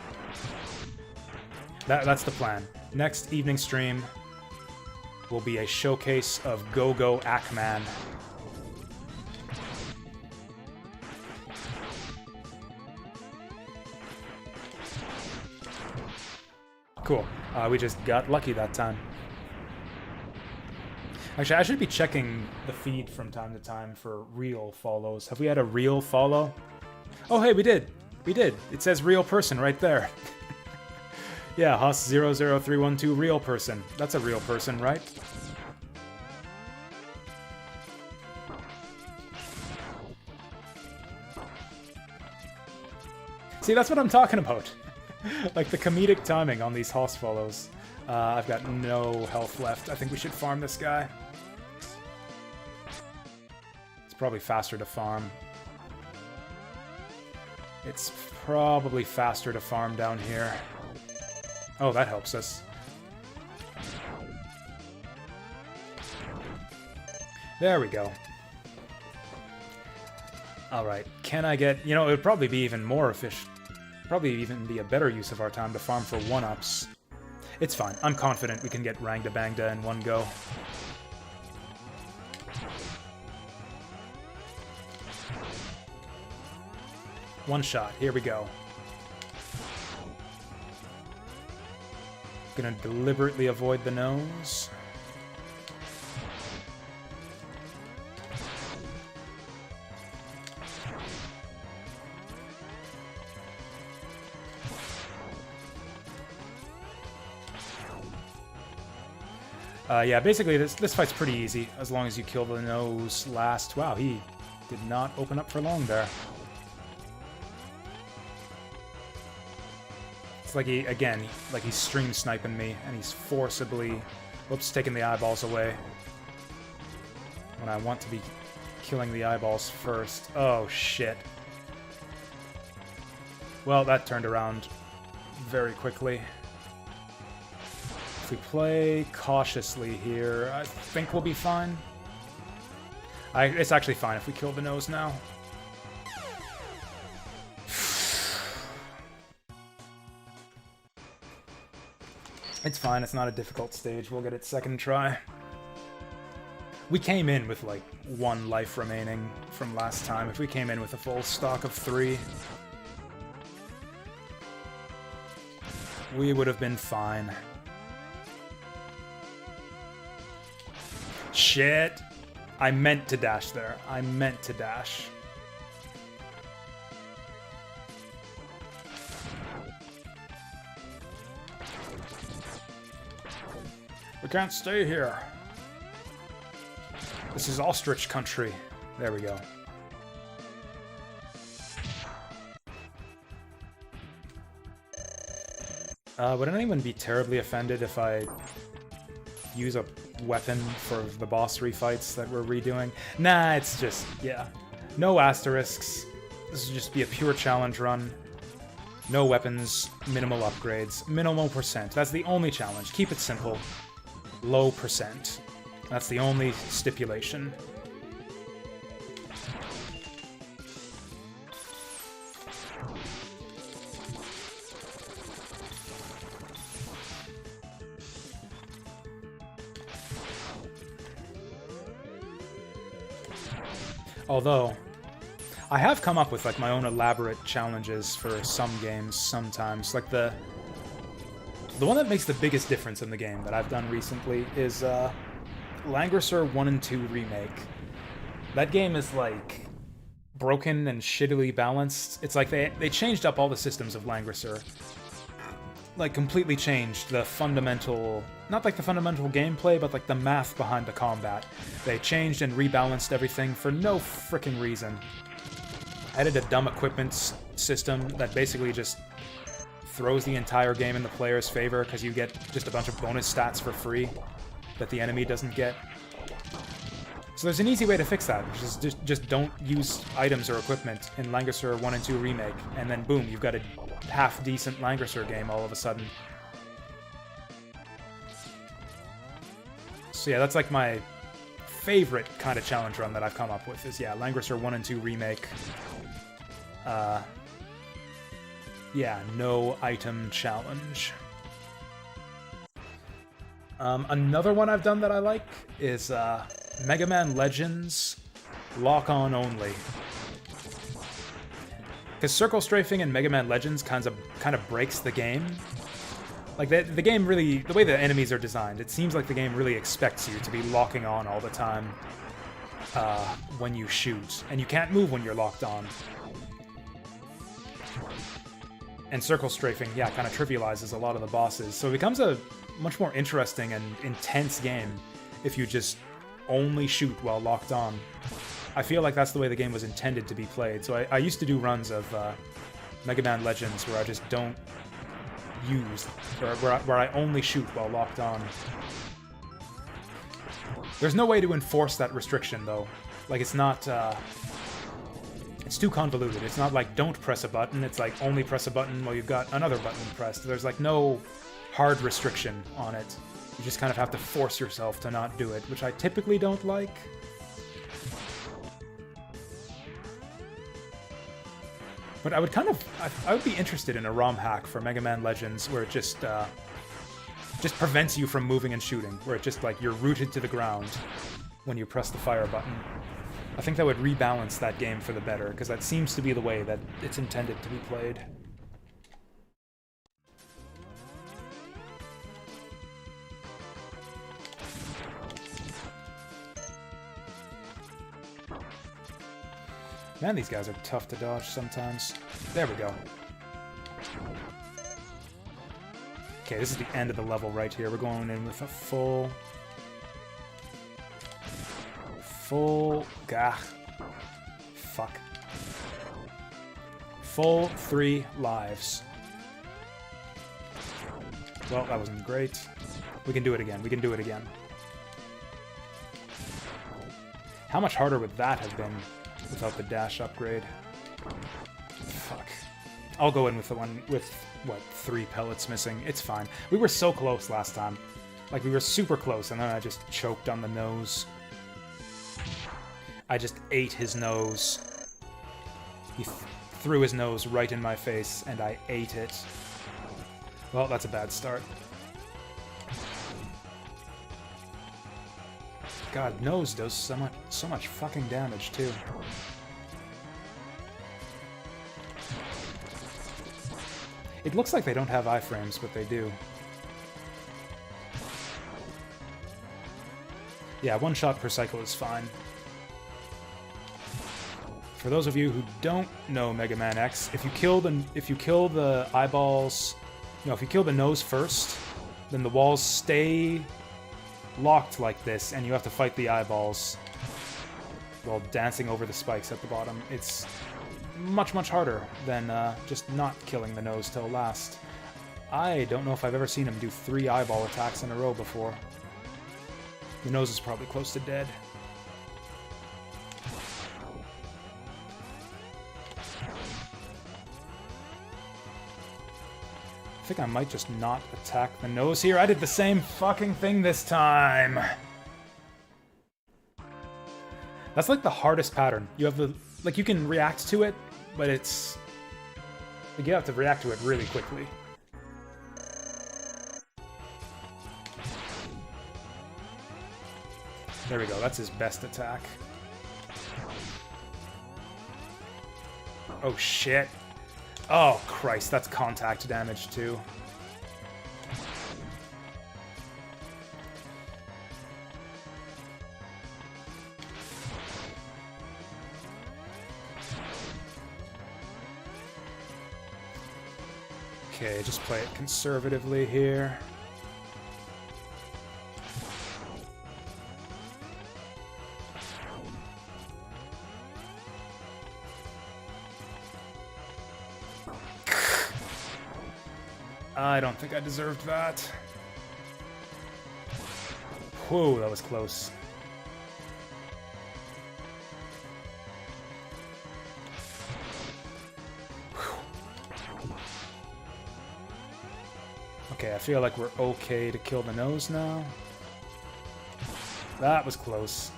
Speaker 1: That's the plan. Next evening stream will be a showcase of Go-Go Ackman. Cool. We just got lucky that time. Actually, I should be checking the feed from time to time for real follows. Have we had a real follow? Oh, hey, we did. We did. It says real person right there. Yeah, Huss00312 real person. That's a real person, right? See, that's what I'm talking about. Like the comedic timing on these hoss follows. I've got no health left. I think we should farm this guy. It's probably faster to farm. It's probably faster to farm down here. Oh, that helps us. There we go. Alright, can I get... You know, it would probably be even more efficient. Probably even be a better use of our time to farm for 1-ups. It's fine. I'm confident we can get Rangda Bangda in one go. One shot. Here we go. Gonna deliberately avoid the nose. Yeah, basically this fight's pretty easy, as long as you kill the nose last. Wow, he did not open up for long there. It's like he's stream sniping me, and he's forcibly, whoops, taking the eyeballs away. When I want to be killing the eyeballs first. Oh, shit. Well, that turned around very quickly. If we play cautiously here, I think we'll be fine. It's actually fine if we kill the nose now. It's fine, it's not a difficult stage. We'll get it second try. We came in with like 1 life remaining from last time. If we came in with a full stock of 3, we would have been fine. Shit! I meant to dash there. I meant to dash. We can't stay here. This is ostrich country. There we go. Would anyone be terribly offended if I use a weapon for the boss refights that we're redoing? Nah, it's just, yeah. No asterisks. This will just be a pure challenge run. No weapons, minimal upgrades, minimal percent. That's the only challenge. Keep it simple. Low percent. That's the only stipulation. Although, I have come up with like my own elaborate challenges for some games sometimes. Like the one that makes the biggest difference in the game that I've done recently is Langrisser 1 and 2 Remake. That game is like broken and shittily balanced. It's like they changed up all the systems of Langrisser. Like completely changed the fundamental, not like the fundamental gameplay, but like the math behind the combat. They changed and rebalanced everything for no frickin' reason. Added a dumb equipment system that basically just throws the entire game in the player's favor because you get just a bunch of bonus stats for free that the enemy doesn't get. So there's an easy way to fix that, which is just don't use items or equipment in Langrisser 1 and 2 Remake, and then boom, you've got a half-decent Langrisser game all of a sudden. So yeah, that's like my favorite kind of challenge run that I've come up with is, yeah, Langrisser 1 and 2 Remake. Yeah, no item challenge. Another one I've done that I like is Mega Man Legends Lock-On Only. Because circle strafing in Mega Man Legends kind of breaks the game. Like, the game really, the way the enemies are designed, it seems like the game really expects you to be locking on all the time when you shoot. And you can't move when you're locked on. And circle strafing, yeah, kind of trivializes a lot of the bosses. So it becomes a much more interesting and intense game if you just only shoot while locked on. I feel like that's the way the game was intended to be played. So I used to do runs of Mega Man Legends where I just don't use, where I only shoot while locked on. There's no way to enforce that restriction, though. Like, it's not... it's too convoluted. It's not like don't press a button, it's like only press a button while you've got another button pressed. There's like no hard restriction on it. You just kind of have to force yourself to not do it, which I typically don't like. But I would I would be interested in a ROM hack for Mega Man Legends where it just prevents you from moving and shooting, where it just like you're rooted to the ground when you press the fire button. I think that would rebalance that game for the better, because that seems to be the way that it's intended to be played. Man, these guys are tough to dodge sometimes. There we go. Okay, this is the end of the level right here. We're going in with a full... Gah. Fuck. Full 3 lives. Well, that wasn't great. We can do it again. We can do it again. How much harder would that have been without the dash upgrade? Fuck. I'll go in with the one with, what, 3 pellets missing. It's fine. We were so close last time. Like, we were super close, and then I just choked on the nose. I just ate his nose. He threw his nose right in my face, and I ate it. Well, that's a bad start. God, nose does so much fucking damage too. It looks like they don't have iframes, but they do. Yeah, 1 shot per cycle is fine. For those of you who don't know Mega Man X, if you kill the eyeballs, if you kill the nose first, then the walls stay locked like this, and you have to fight the eyeballs while dancing over the spikes at the bottom. It's much harder than just not killing the nose till last. I don't know if I've ever seen him do 3 eyeball attacks in a row before. The nose is probably close to dead. I think I might just not attack the nose here. I did the same fucking thing this time! That's like the hardest pattern. You have the... Like, you can react to it, but it's... Like, you have to react to it really quickly. There we go, that's his best attack. Oh shit. Oh Christ, that's contact damage too. Okay, just play it conservatively here. I don't think I deserved that. Whoa, that was close. Okay, I feel like we're okay to kill the nose now. That was close.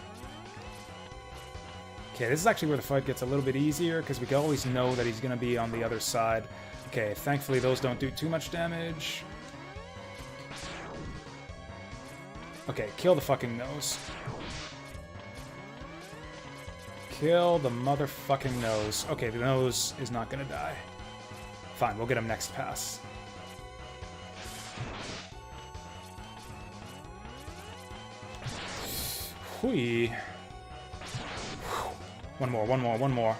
Speaker 1: Okay, this is actually where the fight gets a little bit easier, because we can always know that he's going to be on the other side. Okay, thankfully those don't do too much damage. Okay, kill the fucking nose. Kill the motherfucking nose. Okay, the nose is not gonna die. Fine, we'll get him next pass. Hui. One more.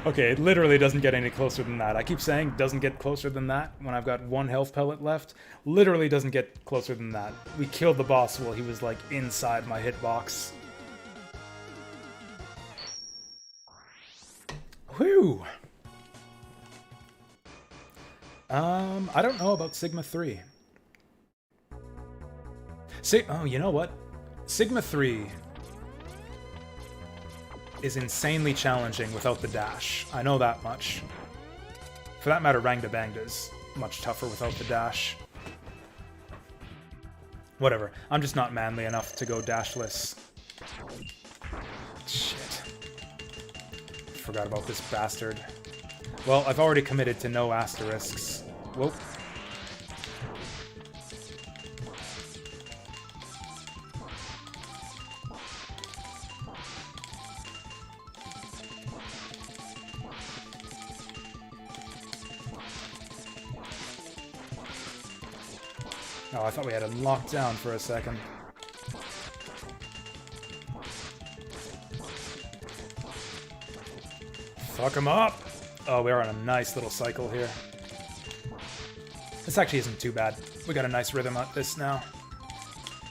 Speaker 1: Okay, it literally doesn't get any closer than that. I keep saying doesn't get closer than that when I've got 1 health pellet left. Literally doesn't get closer than that. We killed the boss while he was like inside my hitbox. Whew! I don't know about Sigma 3. Oh, you know what? Sigma 3 is insanely challenging without the dash. I know that much. For that matter, Rangda Bangda is much tougher without the dash. Whatever. I'm just not manly enough to go dashless. Shit. Forgot about this bastard. Well, I've already committed to no asterisks. Whoop. Oh, I thought we had him locked down for a second. Fuck him up! Oh, we're on a nice little cycle here. This actually isn't too bad. We got a nice rhythm at this now.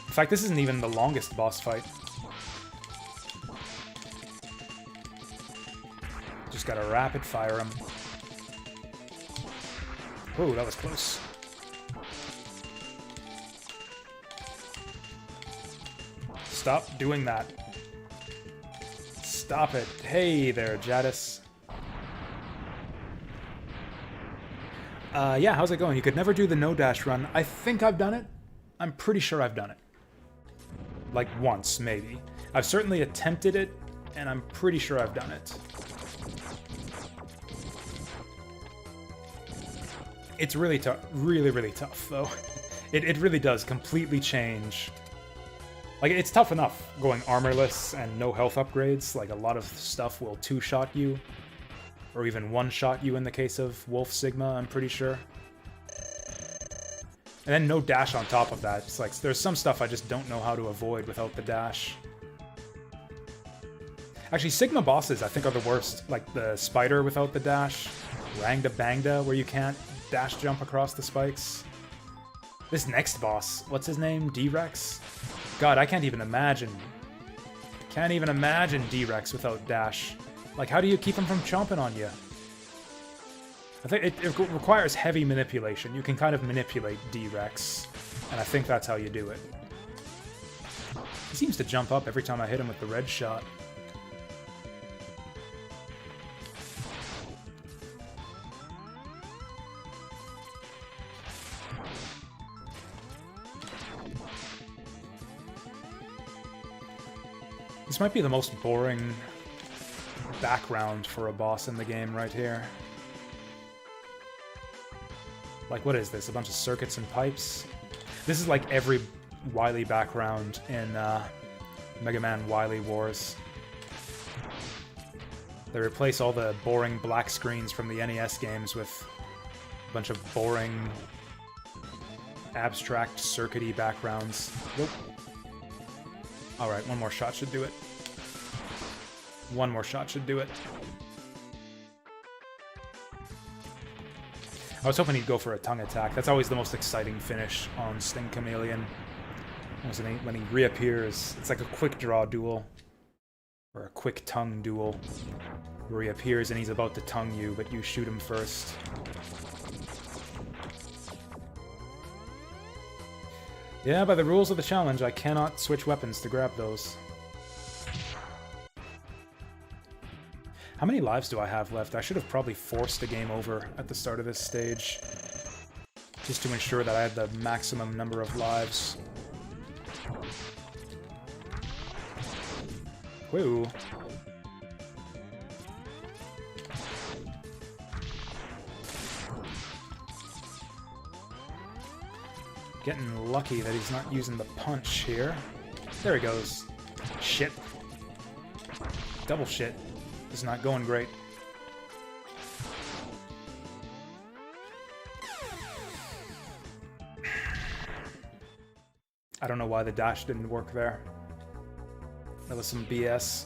Speaker 1: In fact, this isn't even the longest boss fight. Just gotta rapid fire him. Ooh, that was close. Stop doing that. Stop it. Hey there, Jadis. Yeah, how's it going? You could never do the no-dash run. I think I've done it. I'm pretty sure I've done it. Like once, maybe. I've certainly attempted it, and I'm pretty sure I've done it. It's really tough. Really, really tough, though. It really does completely change. Like, it's tough enough going armorless and no health upgrades. Like, a lot of stuff will two-shot you. Or even one-shot you in the case of Wolf Sigma, I'm pretty sure. And then no dash on top of that. It's like, there's some stuff I just don't know how to avoid without the dash. Actually, Sigma bosses, I think, are the worst. Like, the spider without the dash. Rangda Bangda, where you can't dash jump across the spikes. This next boss, what's his name? D-Rex? God, I can't even imagine. Can't even imagine D-Rex without dash. Like, how do you keep him from chomping on you? I think it requires heavy manipulation. You can kind of manipulate D-Rex, and I think that's how you do it. He seems to jump up every time I hit him with the red shot. This might be the most boring background for a boss in the game right here. Like, what is this? A bunch of circuits and pipes? This is like every Wily background in Mega Man Wily Wars. They replace all the boring black screens from the NES games with a bunch of boring, abstract, circuity backgrounds. Nope. Alright, one more shot should do it. One more shot should do it. I was hoping he'd go for a tongue attack. That's always the most exciting finish on Sting Chameleon. When he reappears, it's like a quick draw duel. Or a quick tongue duel. Where he appears and he's about to tongue you, but you shoot him first. Yeah, by the rules of the challenge, I cannot switch weapons to grab those. How many lives do I have left? I should have probably forced a game over at the start of this stage. Just to ensure that I had the maximum number of lives. Whoa. Getting lucky that he's not using the punch here. There he goes. Shit. Double shit. This is not going great. I don't know why the dash didn't work there. That was some BS.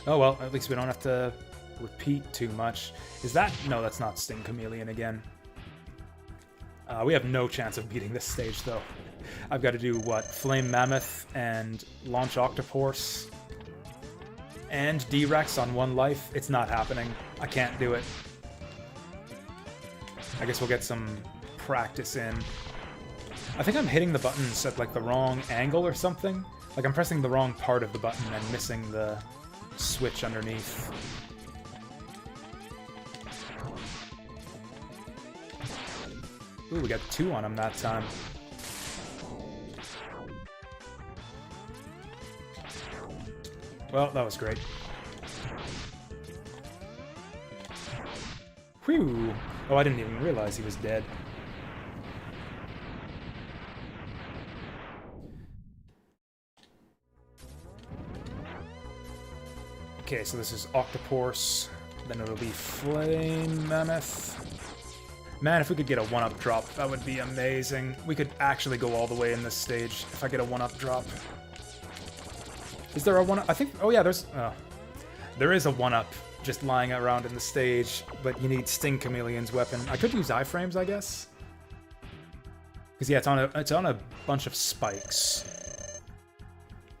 Speaker 1: Oh well, at least we don't have to repeat too much. Is that... No, that's not Sting Chameleon again. We have no chance of beating this stage, though. I've got to do, what, Flame Mammoth and Launch Octopus and D-Rex on one life? It's not happening. I can't do it. I guess we'll get some practice in. I think I'm hitting the buttons at, like, the wrong angle or something. Like, I'm pressing the wrong part of the button and missing the switch underneath. Ooh, we got 2 on him that time. Well, that was great. Whew! Oh, I didn't even realize he was dead. Okay, so this is Octopus, then it'll be Flame Mammoth. Man, if we could get a 1-up drop, that would be amazing. We could actually go all the way in this stage if I get a 1-up drop. Is there a 1-up? I think... Oh yeah, there's... there is a 1-up just lying around in the stage, but you need Sting Chameleon's weapon. I could use iframes, I guess. Because yeah, it's on a bunch of spikes.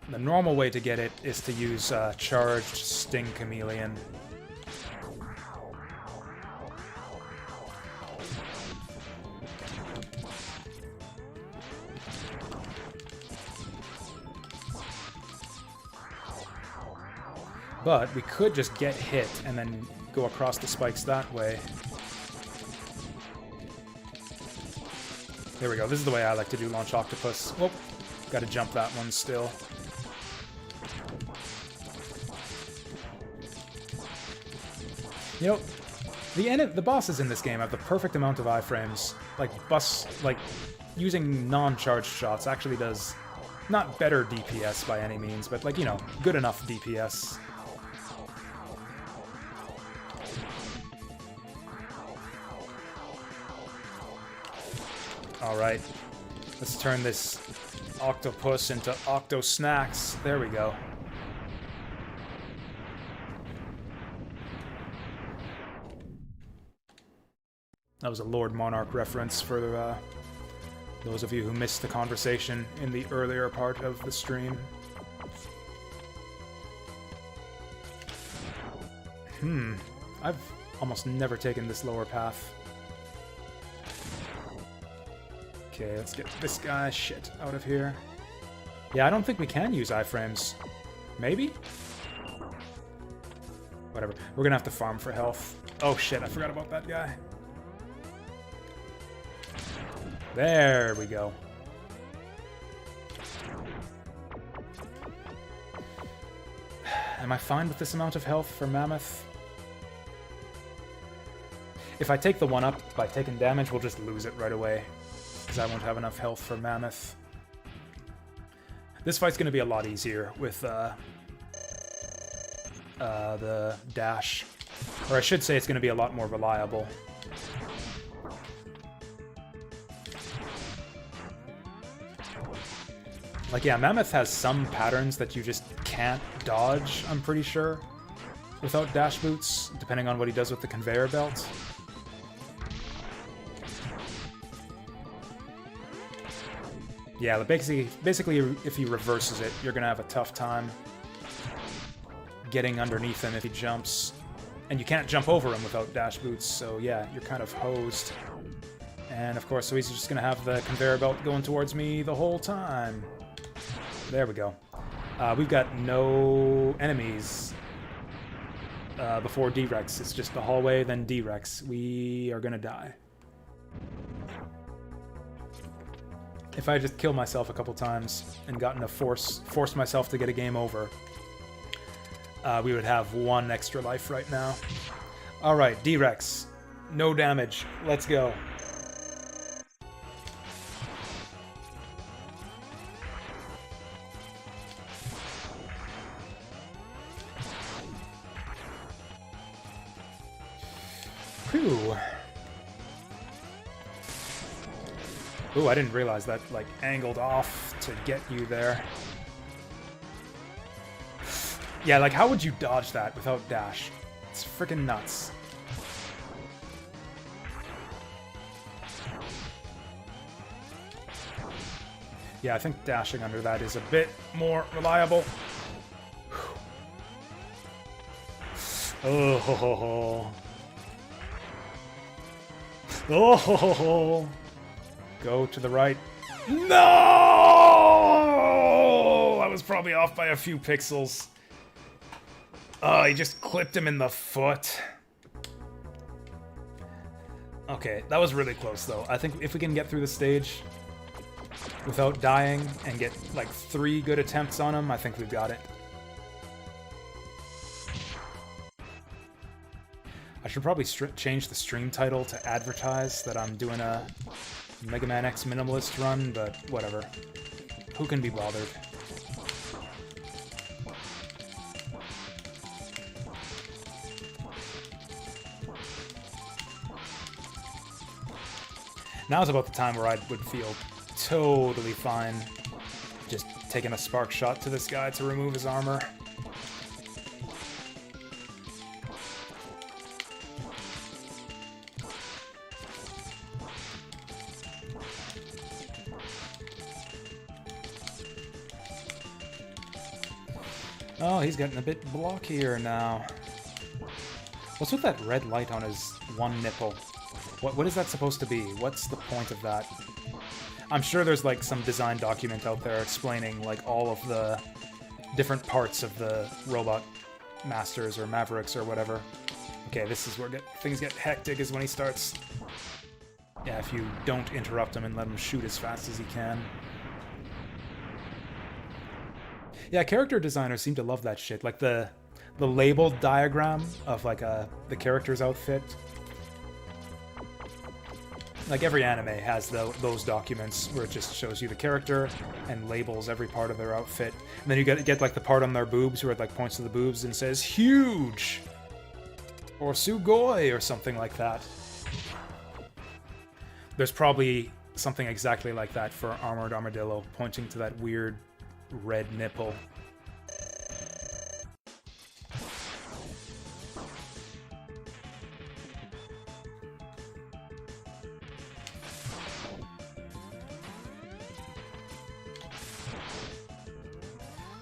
Speaker 1: The normal way to get it is to use charged Sting Chameleon. But we could just get hit and then go across the spikes that way. There we go. This is the way I like to do Launch Octopus. Oh, gotta jump that one still. You know, The bosses in this game have the perfect amount of iframes. Like using non-charged shots actually does not better DPS by any means, but like, you know, good enough DPS. Alright, let's turn this octopus into octo snacks. There we go. That was a Lord Monarch reference for those of you who missed the conversation in the earlier part of the stream. I've almost never taken this lower path. Okay, let's get this guy shit out of here. Yeah, I don't think we can use iframes. Maybe? Whatever. We're gonna have to farm for health. Oh shit, I forgot about that guy. There we go. Am I fine with this amount of health for Mammoth? If I take the one up by taking damage, we'll just lose it right away, because I won't have enough health for Mammoth. This fight's going to be a lot easier with the dash. Or I should say it's going to be a lot more reliable. Like, yeah, Mammoth has some patterns that you just can't dodge, I'm pretty sure, without dash boots, depending on what he does with the conveyor belt. Yeah, but basically, if he reverses it, you're gonna have a tough time getting underneath him if he jumps. And you can't jump over him without dash boots, so yeah, you're kind of hosed. And of course, so he's just gonna have the conveyor belt going towards me the whole time. There we go. We've got no enemies before D-Rex. It's just the hallway, then D-Rex. We are gonna die. If I just killed myself a couple times and gotten to forced myself to get a game over, we would have one extra life right now. Alright, D-Rex. No damage. Let's go. Whew. Ooh, I didn't realize that, like, angled off to get you there. Yeah, like, how would you dodge that without dash? It's freaking nuts. Yeah, I think dashing under that is a bit more reliable. Oh, ho, ho, ho. Oh, ho, ho, ho. Go to the right. No! I was probably off by a few pixels. Oh, he just clipped him in the foot. Okay, that was really close, though. I think if we can get through the stage without dying and get, like, 3 good attempts on him, I think we've got it. I should probably change the stream title to advertise that I'm doing a Mega Man X minimalist run, but whatever. Who can be bothered? Now's about the time where I would feel totally fine just taking a spark shot to this guy to remove his armor. Oh, he's getting a bit blockier now. What's with that red light on his one nipple? What is that supposed to be? What's the point of that? I'm sure there's like some design document out there explaining like all of the different parts of the robot masters or mavericks or whatever. Okay, this is where things get hectic, is when he starts. Yeah, if you don't interrupt him and let him shoot as fast as he can. Yeah, character designers seem to love that shit. Like the labeled diagram of like the character's outfit Like, every anime has those documents where it just shows you the character and labels every part of their outfit. And then you get like, the part on their boobs where it, like, points to the boobs and says, huge! Or sugoi, or something like that. There's probably something exactly like that for Armored Armadillo, pointing to that weird red nipple.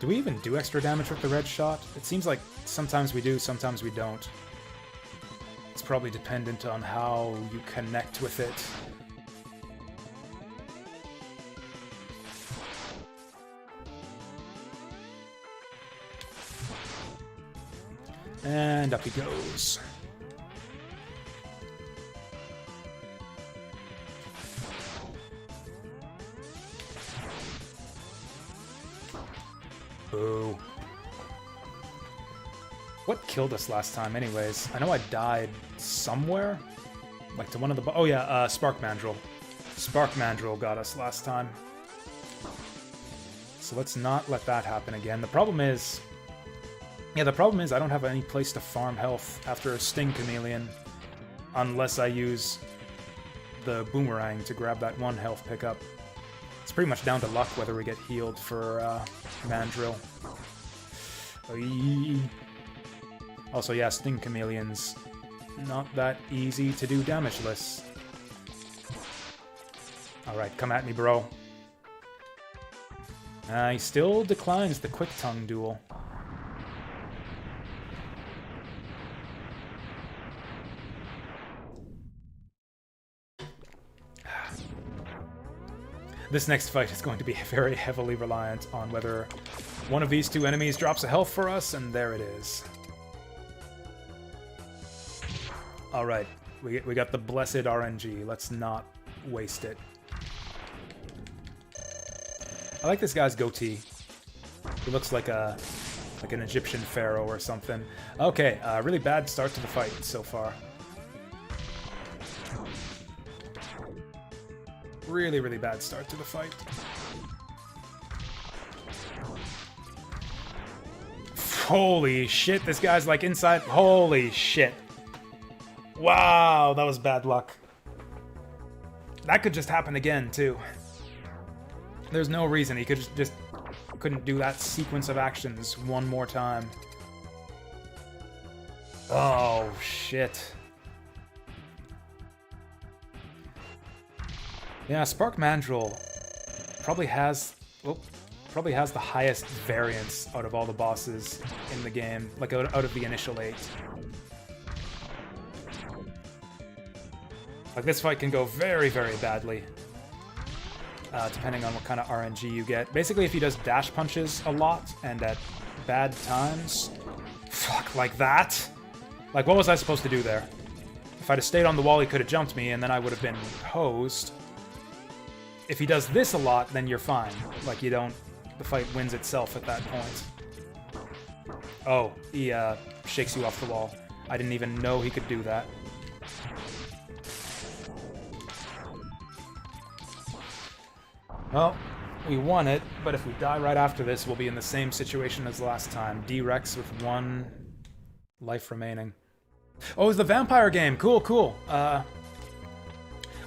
Speaker 1: Do we even do extra damage with the red shot? It seems like sometimes we do, sometimes we don't. It's probably dependent on how you connect with it. And up he goes. Boo. What killed us last time, anyways? I know I died somewhere. Like to one of the... Oh yeah, Spark Mandrill. Spark Mandrill got us last time. So let's not let that happen again. The problem is... Yeah, the problem is I don't have any place to farm health after a Sting Chameleon. Unless I use the Boomerang to grab that 1 health pickup. It's pretty much down to luck whether we get healed for Mandrill. Also, yeah, Sting Chameleons, not that easy to do damageless. Alright, come at me, bro. He still declines the Quick Tongue duel. This next fight is going to be very heavily reliant on whether one of these two enemies drops a health for us, and there it is. Alright, we got the blessed RNG. Let's not waste it. I like this guy's goatee. He looks like an Egyptian pharaoh or something. Okay, really bad start to the fight so far. Really, really bad start to the fight. Holy shit, this guy's like inside. Holy shit. Wow, that was bad luck. That could just happen again, too. There's no reason he could just couldn't do that sequence of actions one more time. Oh, shit. Yeah, Spark Mandrill probably has the highest variance out of all the bosses in the game, like out of the initial 8. Like, this fight can go very, very badly, depending on what kind of RNG you get. Basically, if he does dash punches a lot and at bad times, fuck, like that? Like, what was I supposed to do there? If I'd have stayed on the wall, he could have jumped me, and then I would have been hosed. If he does this a lot, then you're fine. Like, you don't... The fight wins itself at that point. Oh, he shakes you off the wall. I didn't even know he could do that. Well, we won it, but if we die right after this, we'll be in the same situation as last time. D-Rex with 1 life remaining. Oh, it's the vampire game! Cool, cool.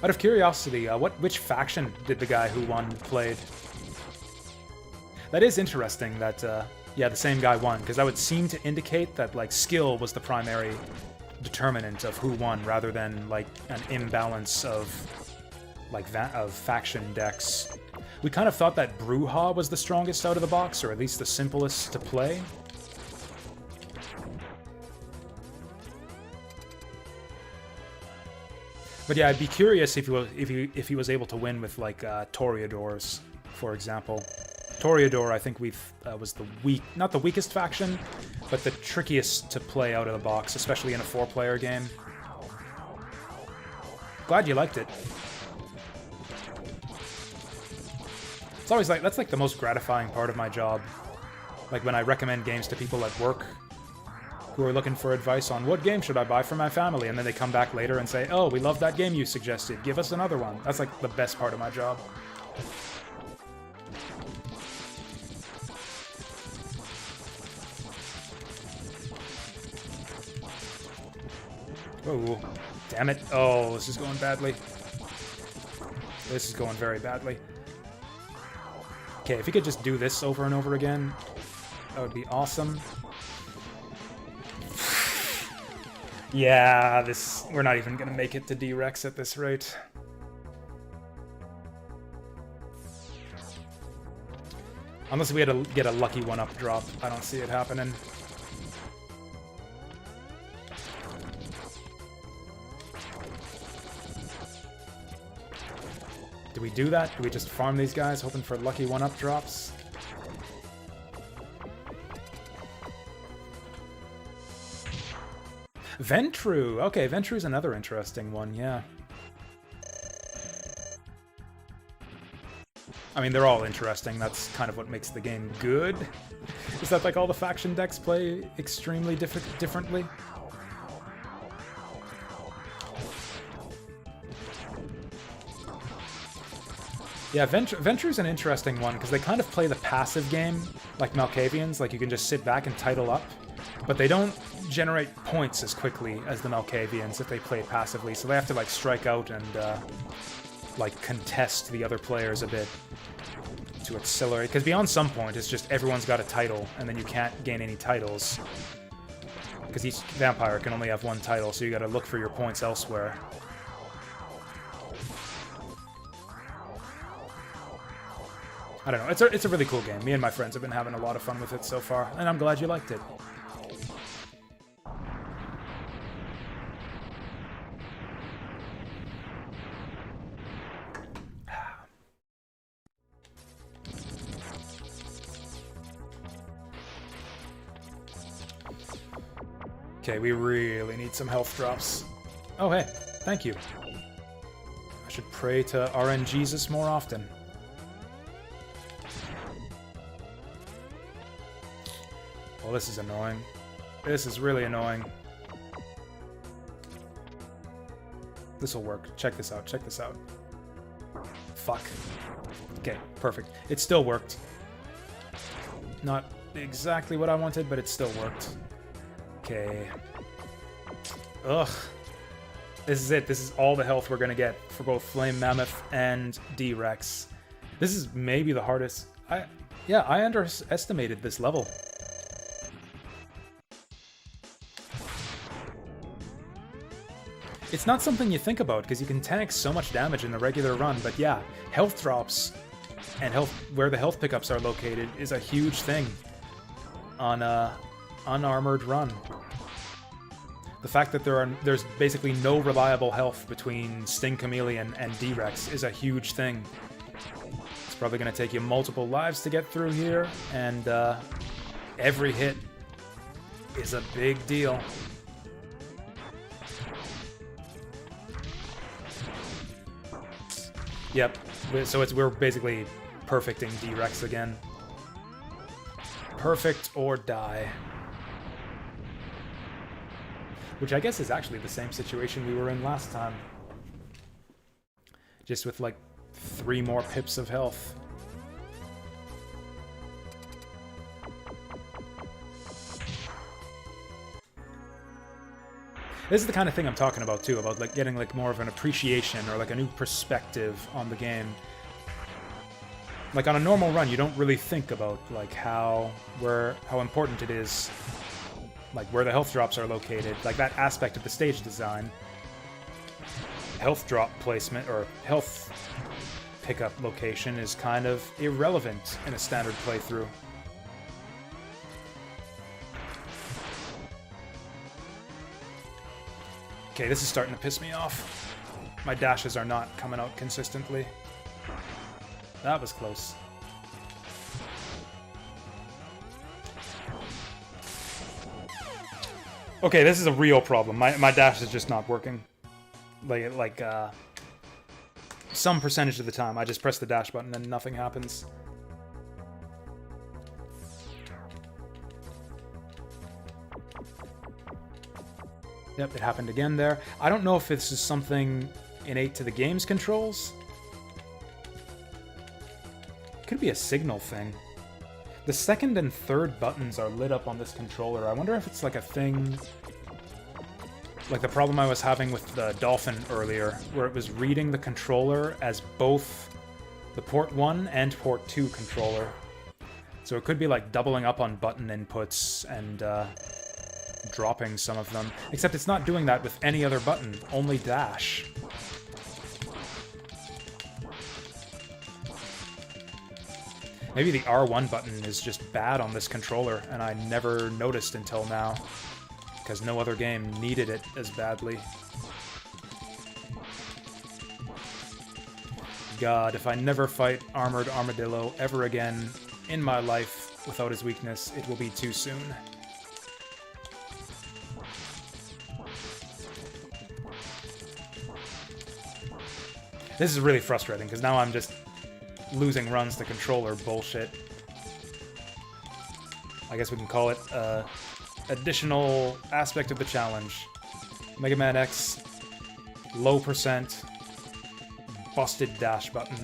Speaker 1: Out of curiosity, which faction did the guy who won played? That is interesting that, yeah, the same guy won, because that would seem to indicate that, like, skill was the primary determinant of who won, rather than, like, an imbalance of, like, of faction decks. We kind of thought that Bruja was the strongest out of the box, or at least the simplest to play. But yeah, I'd be curious if he was able to win with, like, Toreadors, for example. Toreador, I think was not the weakest faction, but the trickiest to play out of the box, especially in a 4-player game. Glad you liked it. It's always like, that's like the most gratifying part of my job. Like when I recommend games to people at work, who are looking for advice on what game should I buy for my family, and then they come back later and say, oh, we love that game you suggested, give us another one. That's like the best part of my job. Oh, damn it. Oh, this is going badly. This is going very badly. Okay, if you could just do this over and over again, that would be awesome. Yeah, we're not even gonna make it to D-Rex at this rate. Unless we had to get a lucky one-up drop. I don't see it happening. Do we do that? Do we just farm these guys, hoping for lucky one-up drops? Ventru! Okay, Ventru's another interesting one, yeah. I mean, they're all interesting. That's kind of what makes the game good. Is that like all the faction decks play extremely differently? Yeah, Ventru's an interesting one, because they kind of play the passive game, like Malkavians, like you can just sit back and title up, but they don't generate points as quickly as the Malkavians if they play passively, so they have to like strike out and like contest the other players a bit to accelerate, because beyond some point it's just everyone's got a title, and then you can't gain any titles, because each vampire can only have one title, so you gotta look for your points elsewhere. I don't know, it's a really cool game. Me and my friends have been having a lot of fun with it so far, and I'm glad you liked it. Okay, we really need some health drops. Oh hey, thank you. I should pray to RNGesus more often. Well, this is annoying. This is really annoying. This'll work. Check this out. Check this out. Fuck. Okay, perfect. It still worked. Not exactly what I wanted, but it still worked. Okay. Ugh. This is it. This is all the health we're gonna get for both Flame Mammoth and D-Rex. This is maybe the hardest. Yeah, I underestimated this level. It's not something you think about, because you can tank so much damage in the regular run, but yeah, health drops and where the health pickups are located is a huge thing on a unarmored run. The fact that there's basically no reliable health between Sting Chameleon and D-Rex is a huge thing. It's probably going to take you multiple lives to get through here, and every hit is a big deal. Yep, so we're basically perfecting D-Rex again. Perfect or die. Which I guess is actually the same situation we were in last time. Just with like 3 more pips of health. This is the kind of thing I'm talking about too, about like getting like more of an appreciation or like a new perspective on the game. Like on a normal run, you don't really think about like how important it is, like where the health drops are located, like that aspect of the stage design. Health drop placement or health pickup location is kind of irrelevant in a standard playthrough. Okay, this is starting to piss me off. My dashes are not coming out consistently. That was close. Okay, this is a real problem. My dash is just not working. Like some percentage of the time, I just press the dash button and nothing happens. Yep, it happened again there. I don't know if this is something innate to the game's controls. Could be a signal thing. The second and third buttons are lit up on this controller. I wonder if it's like a thing... like the problem I was having with the Dolphin earlier, where it was reading the controller as both the port 1 and port 2 controller. So it could be like doubling up on button inputs and dropping some of them. Except it's not doing that with any other button, only dash. Maybe the R1 button is just bad on this controller, and I never noticed until now, because no other game needed it as badly. God, if I never fight Armored Armadillo ever again in my life without his weakness, it will be too soon. This is really frustrating, because now I'm just losing runs to controller bullshit. I guess we can call it additional aspect of the challenge. Mega Man X, low percent, busted dash button.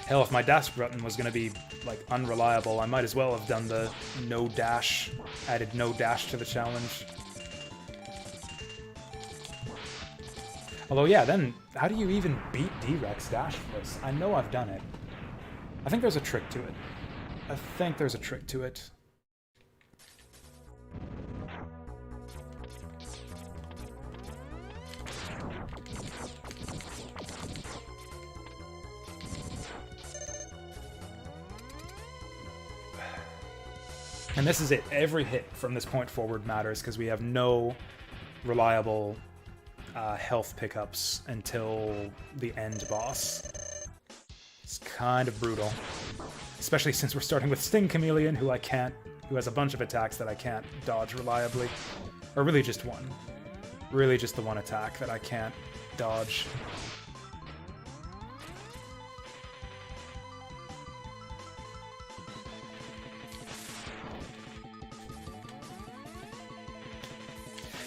Speaker 1: Hell, if my dash button was gonna be, like, unreliable, I might as well have done the no dash, added no dash to the challenge. Although, yeah, then, how do you even beat D-Rex dashless? I know I've done it. I think there's a trick to it. I think there's a trick to it. And this is it. Every hit from this point forward matters, because we have no reliable health pickups until the end boss. It's kind of brutal. Especially since we're starting with Sting Chameleon, who has a bunch of attacks that I can't dodge reliably. Or really just one. Really just the one attack that I can't dodge.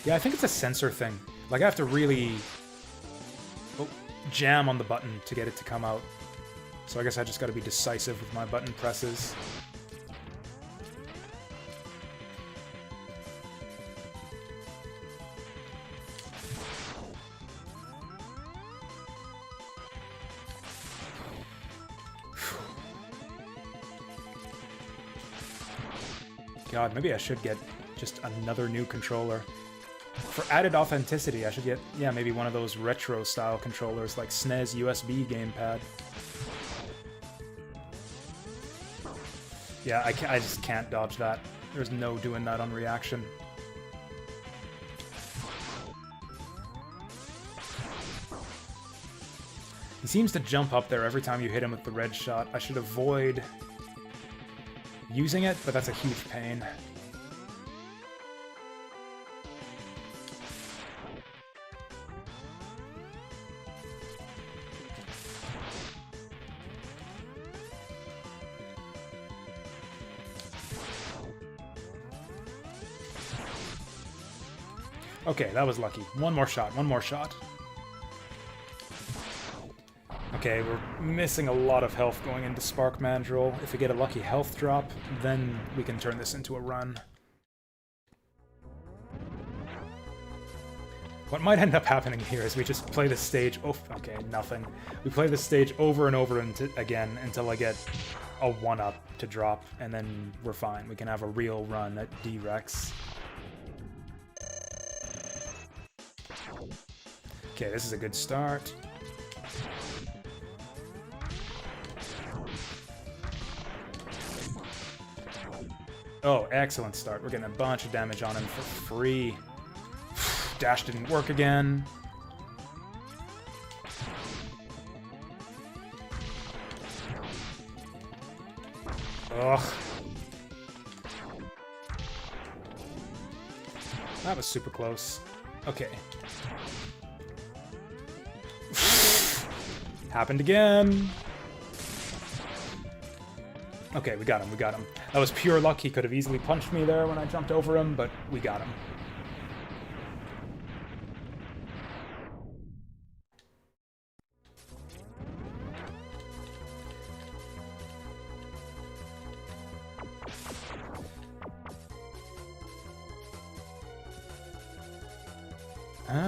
Speaker 1: Yeah, I think it's a sensor thing. Like, I have to really jam on the button to get it to come out. So I guess I just gotta be decisive with my button presses. God, maybe I should get just another new controller. For added authenticity, I should get, yeah, maybe one of those retro-style controllers, like SNES USB gamepad. Yeah, I just can't dodge that. There's no doing that on reaction. He seems to jump up there every time you hit him with the red shot. I should avoid using it, but that's a huge pain. Okay, that was lucky. One more shot, one more shot. Okay, we're missing a lot of health going into Spark Mandrill. If we get a lucky health drop, then we can turn this into a run. What might end up happening here is we just play the stage... Oh, okay, nothing. We play the stage over and over again until I get a 1-up to drop, and then we're fine. We can have a real run at D-Rex. Okay, this is a good start. Oh, excellent start. We're getting a bunch of damage on him for free. Dash didn't work again. Ugh. That was super close. Okay. Happened again. Okay, we got him, we got him. That was pure luck. He could have easily punched me there when I jumped over him, but we got him.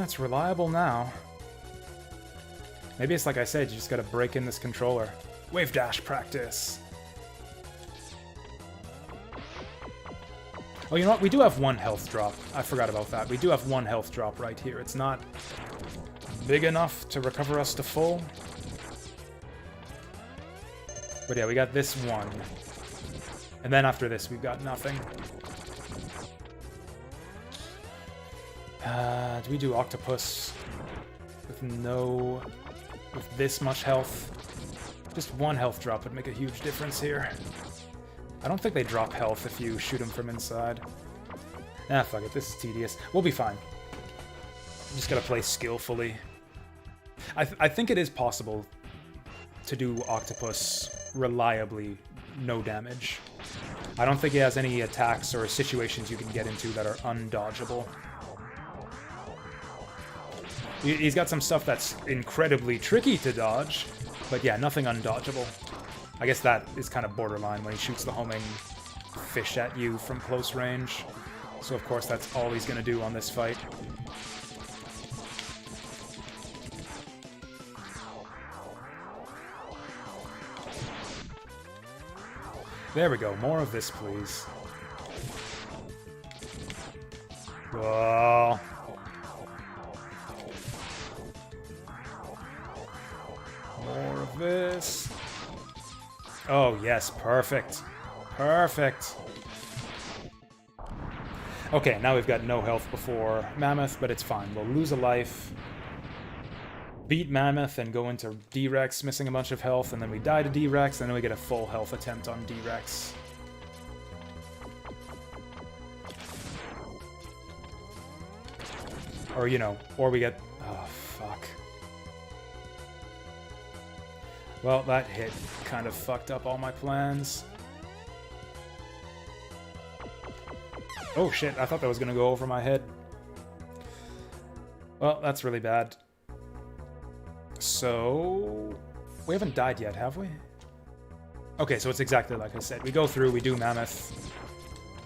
Speaker 1: It's reliable now. Maybe it's like I said, you just gotta break in this controller. Wave dash practice. Oh, you know what? We do have one health drop. I forgot about that. We do have one health drop right here. It's not big enough to recover us to full. But yeah, we got this one. And then after this, we've got nothing. Do we do octopus with this much health? Just one health drop would make a huge difference here. I don't think they drop health if you shoot them from inside. Ah, fuck it, this is tedious. We'll be fine. Just gotta play skillfully. I think it is possible to do octopus reliably, no damage. I don't think he has any attacks or situations you can get into that are undodgeable. He's got some stuff that's incredibly tricky to dodge, but yeah, nothing undodgeable. I guess that is kind of borderline when he shoots the homing fish at you from close range. So of course that's all he's gonna do on this fight. There we go, more of this, please. Oh. More of this. Oh, yes, perfect. Perfect. Okay, now we've got no health before Mammoth, but it's fine. We'll lose a life, beat Mammoth, and go into D-Rex, missing a bunch of health, and then we die to D-Rex, and then we get a full health attempt on D-Rex. Or, you know, or we get... Oh, fuck. Well, that hit kind of fucked up all my plans. Oh shit, I thought that was gonna go over my head. Well, that's really bad. So... we haven't died yet, have we? Okay, so it's exactly like I said. We go through, we do Mammoth,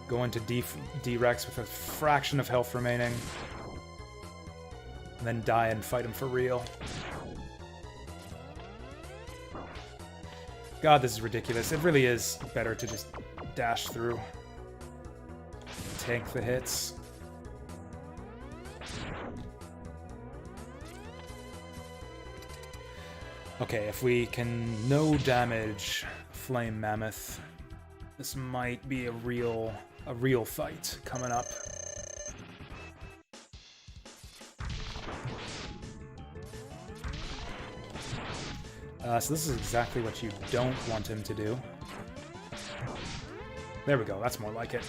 Speaker 1: go into D-Rex with a fraction of health remaining, and then die and fight him for real. God, this is ridiculous. It really is better to just dash through. Tank the hits. Okay, if we can no damage Flame Mammoth, this might be a real fight coming up. So this is exactly what you don't want him to do. There we go, that's more like it.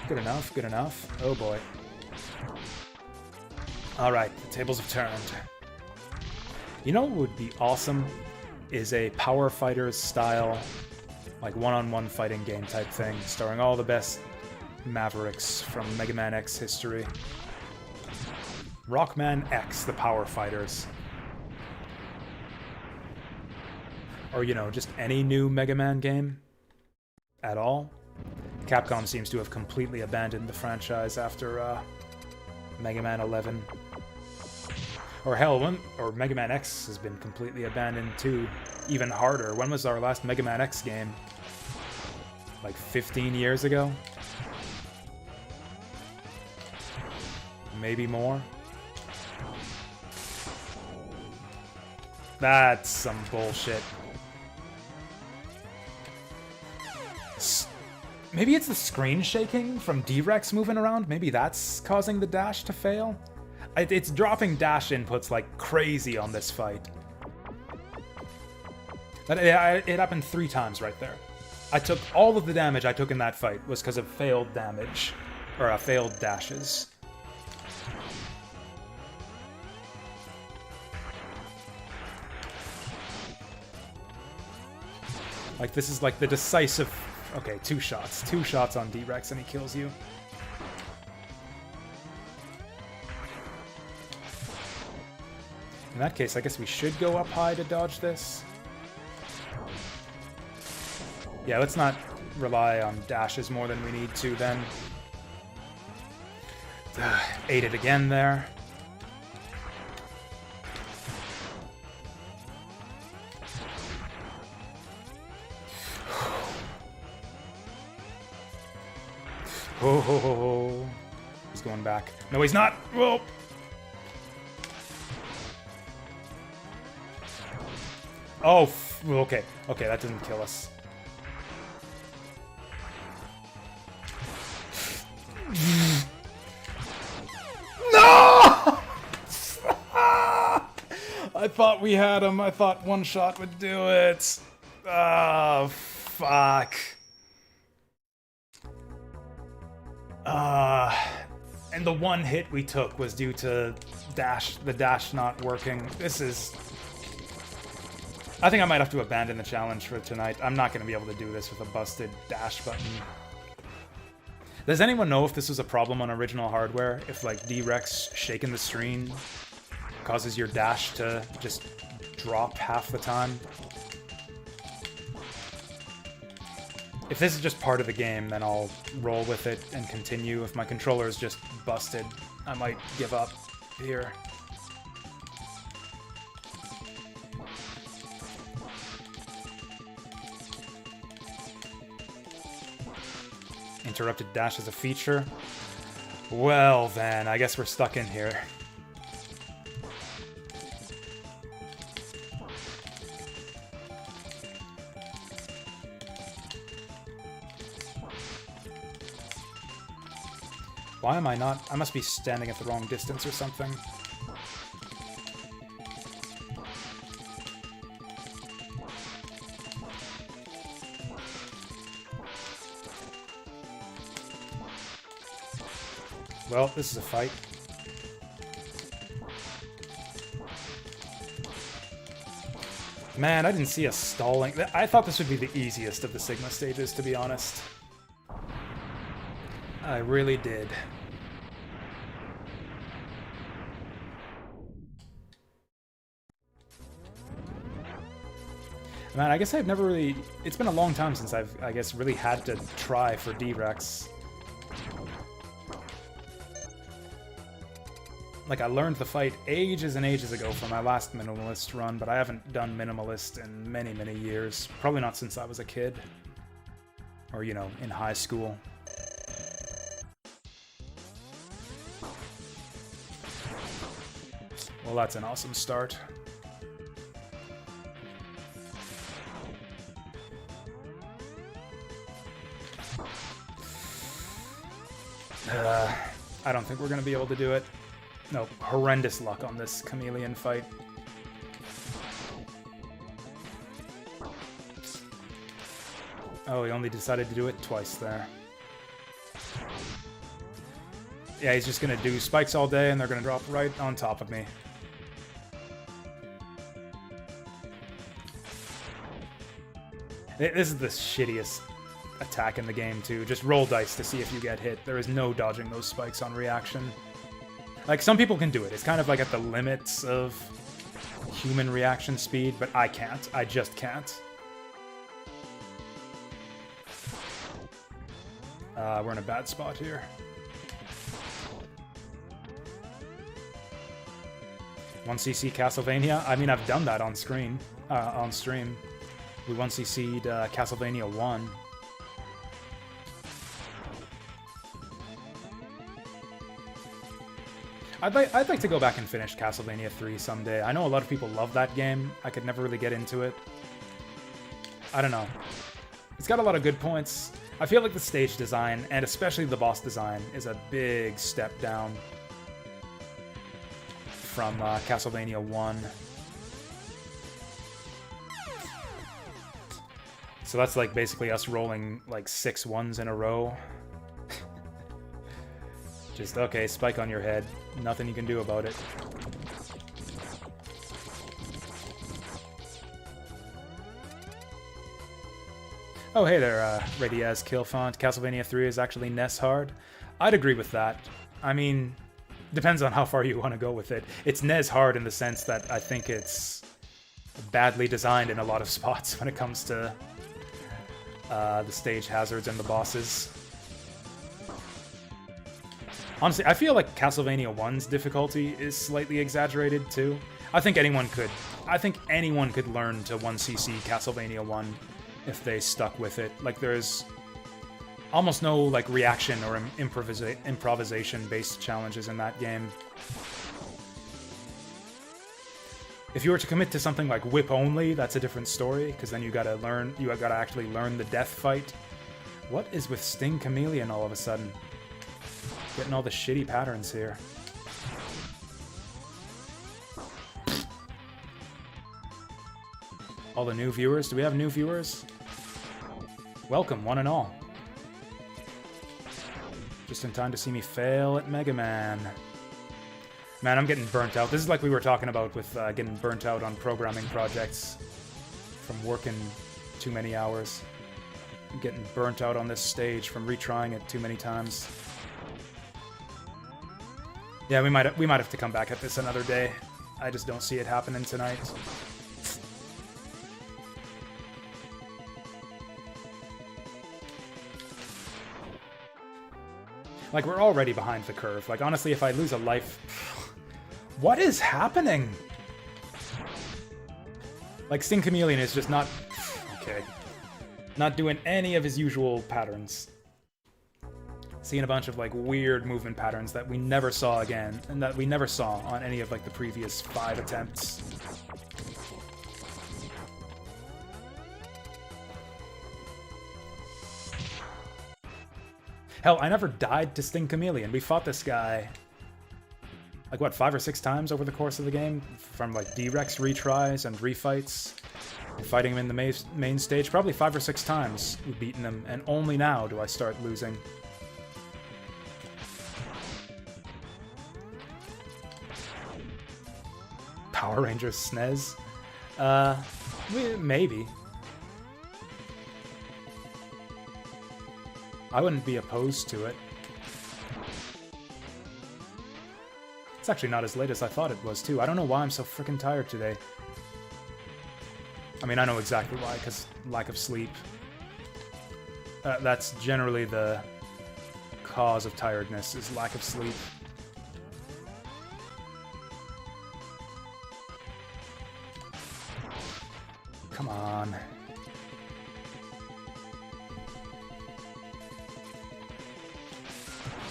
Speaker 1: Good enough, good enough. Oh boy. Alright, the tables have turned. You know what would be awesome? Is a Power Fighters style, like one-on-one fighting game type thing, starring all the best Mavericks from Mega Man X history. Rockman X, the Power Fighters. Or, you know, just any new Mega Man game at all. Capcom seems to have completely abandoned the franchise after Mega Man 11. Or hell, or Mega Man X has been completely abandoned too. Even harder. When was our last Mega Man X game? Like 15 years ago? Maybe more? That's some bullshit. Maybe it's the screen shaking from D-Rex moving around? Maybe that's causing the dash to fail? It's dropping dash inputs like crazy on this fight. It happened 3 times right there. I took all of the damage I took in that fight was because of failed damage. or failed dashes. Like, this is like the decisive... Okay, 2 shots. 2 shots on D-Rex and he kills you. In that case, I guess we should go up high to dodge this. Yeah, let's not rely on dashes more than we need to then. Ate it again there. Oh, ho, ho, ho. He's going back. No, he's not. Whoa. Oh, okay. Okay, that didn't kill us. No! I thought we had him. I thought one shot would do it. Oh, fuck. And the one hit we took was due to the dash not working. This is... I think I might have to abandon the challenge for tonight. I'm not going to be able to do this with a busted dash button. Does anyone know if this was a problem on original hardware? If, like, D-Rex shaking the screen causes your dash to just drop half the time? If this is just part of the game, then I'll roll with it and continue. If my controller is just busted, I might give up here. Interrupted dash is a feature. Well then, I guess we're stuck in here. Why am I not? I must be standing at the wrong distance or something. Well, this is a fight. Man, I didn't see us stalling. I thought this would be the easiest of the Sigma stages, to be honest. I really did. Man, I guess I've never really... It's been a long time since I've, I guess, really had to try for D-Rex. Like, I learned the fight ages and ages ago from my last minimalist run, but I haven't done minimalist in many, many years. Probably not since I was a kid. Or, you know, in high school. Well, that's an awesome start. I don't think we're going to be able to do it. No, horrendous luck on this chameleon fight. Oh, he only decided to do it twice there. Yeah, he's just going to do spikes all day, and they're going to drop right on top of me. This is the shittiest attack in the game, too. Just roll dice to see if you get hit. There is no dodging those spikes on reaction. Like, some people can do it. It's kind of like at the limits of human reaction speed, but I can't. I just can't. We're in a bad spot here. One CC Castlevania? I mean, I've done that on screen, on stream. We 1CC'd Castlevania 1. I'd like to go back and finish Castlevania 3 someday. I know a lot of people love that game. I could never really get into it. I don't know. It's got a lot of good points. I feel like the stage design, and especially the boss design, is a big step down from Castlevania 1. So that's like basically us rolling like 6 ones in a row. Just, okay, spike on your head. Nothing you can do about it. Oh, hey there, Radiaz Killfont. Castlevania 3 is actually NES hard. I'd agree with that. I mean, depends on how far you want to go with it. It's NES hard in the sense that I think it's badly designed in a lot of spots when it comes to the stage hazards and the bosses. Honestly, I feel like Castlevania 1's difficulty is slightly exaggerated too. I think anyone could learn to 1cc Castlevania 1 if they stuck with it. Like, there's almost no like reaction or improvisation-based challenges in that game. If you were to commit to something like whip only, that's a different story, because then you gotta actually learn the death fight. What is with Sting Chameleon all of a sudden? Getting all the shitty patterns here. All the new viewers? Do we have new viewers? Welcome, one and all. Just in time to see me fail at Mega Man. Man, I'm getting burnt out. This is like we were talking about with getting burnt out on programming projects from working too many hours. I'm getting burnt out on this stage from retrying it too many times. Yeah, we might have to come back at this another day. I just don't see it happening tonight. Like, we're already behind the curve. Like, honestly, if I lose a life... What is happening? Like, Sting Chameleon is just not... Okay. Not doing any of his usual patterns. Seeing a bunch of, like, weird movement patterns that we never saw again, and that we never saw on any of, like, the previous 5 attempts. Hell, I never died to Sting Chameleon. We fought this guy, like, what, 5 or 6 times over the course of the game? From, like, D-Rex retries and refights. Fighting him in the main stage. Probably 5 or 6 times we've beaten him, and only now do I start losing. Power Rangers SNES? Maybe. I wouldn't be opposed to it. It's actually not as late as I thought it was, too. I don't know why I'm so freaking tired today. I mean, I know exactly why, because lack of sleep. That's generally the cause of tiredness, is lack of sleep. Come on.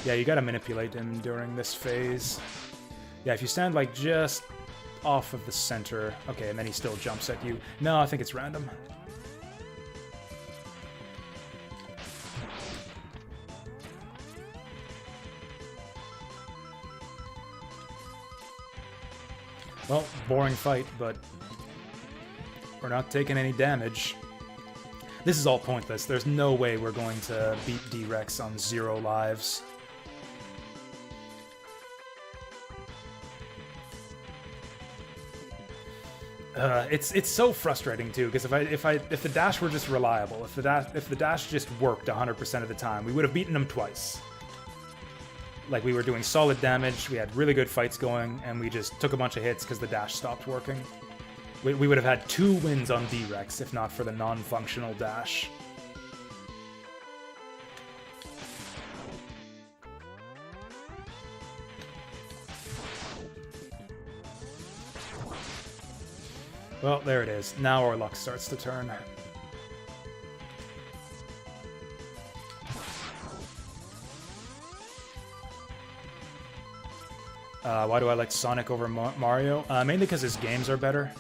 Speaker 1: Yeah, you gotta manipulate him during this phase. Yeah, if you stand, like, just off of the center... Okay, and then he still jumps at you. No, I think it's random. Well, boring fight, but we're not taking any damage. This is all pointless. There's no way we're going to beat D-Rex on 0 lives. It's so frustrating too, because if the dash were just reliable, if the dash just worked 100% of the time, we would have beaten him twice. Like, we were doing solid damage, we had really good fights going, and we just took a bunch of hits because the dash stopped working. We would have had 2 wins on D-Rex if not for the non-functional dash. Well, there it is. Now our luck starts to turn. Why do I like Sonic over Mario? Mainly because his games are better.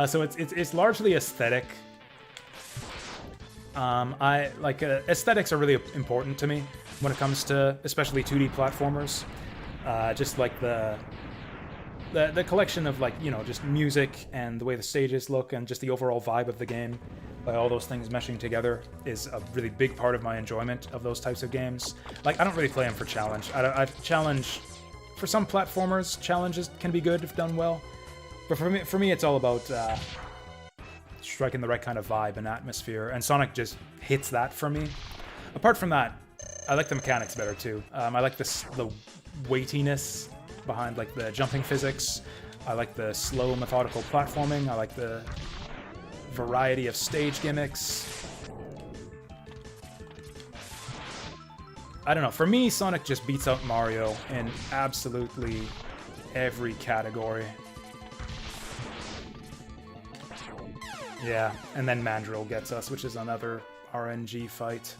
Speaker 1: So it's largely aesthetic. Aesthetics are really important to me when it comes to especially 2D platformers. Just like the The collection of, like, you know, just music and the way the stages look and just the overall vibe of the game, by all those things meshing together, is a really big part of my enjoyment of those types of games. Like, I don't really play them for challenge. Challenge, for some platformers, challenges can be good if done well. But for me, it's all about striking the right kind of vibe and atmosphere, and Sonic just hits that for me. Apart from that, I like the mechanics better too. I like the weightiness behind, like, the jumping physics. I like the slow, methodical platforming. I like the variety of stage gimmicks. I don't know. For me, Sonic just beats out Mario in absolutely every category. Yeah, and then Mandrill gets us, which is another RNG fight.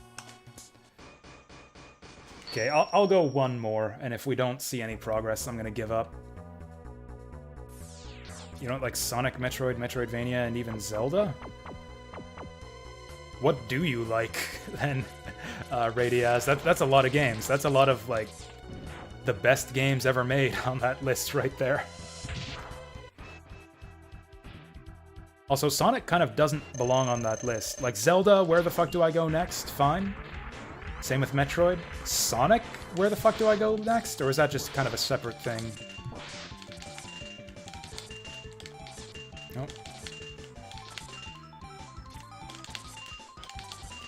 Speaker 1: Okay, I'll go one more, and if we don't see any progress, I'm gonna give up. You know, like Sonic, Metroid, Metroidvania, and even Zelda? What do you like, then, Radiaz? That's a lot of games. That's a lot of, like, the best games ever made on that list right there. Also, Sonic kind of doesn't belong on that list. Like, Zelda, where the fuck do I go next? Fine. Same with Metroid. Sonic, where the fuck do I go next? Or is that just kind of a separate thing? Nope.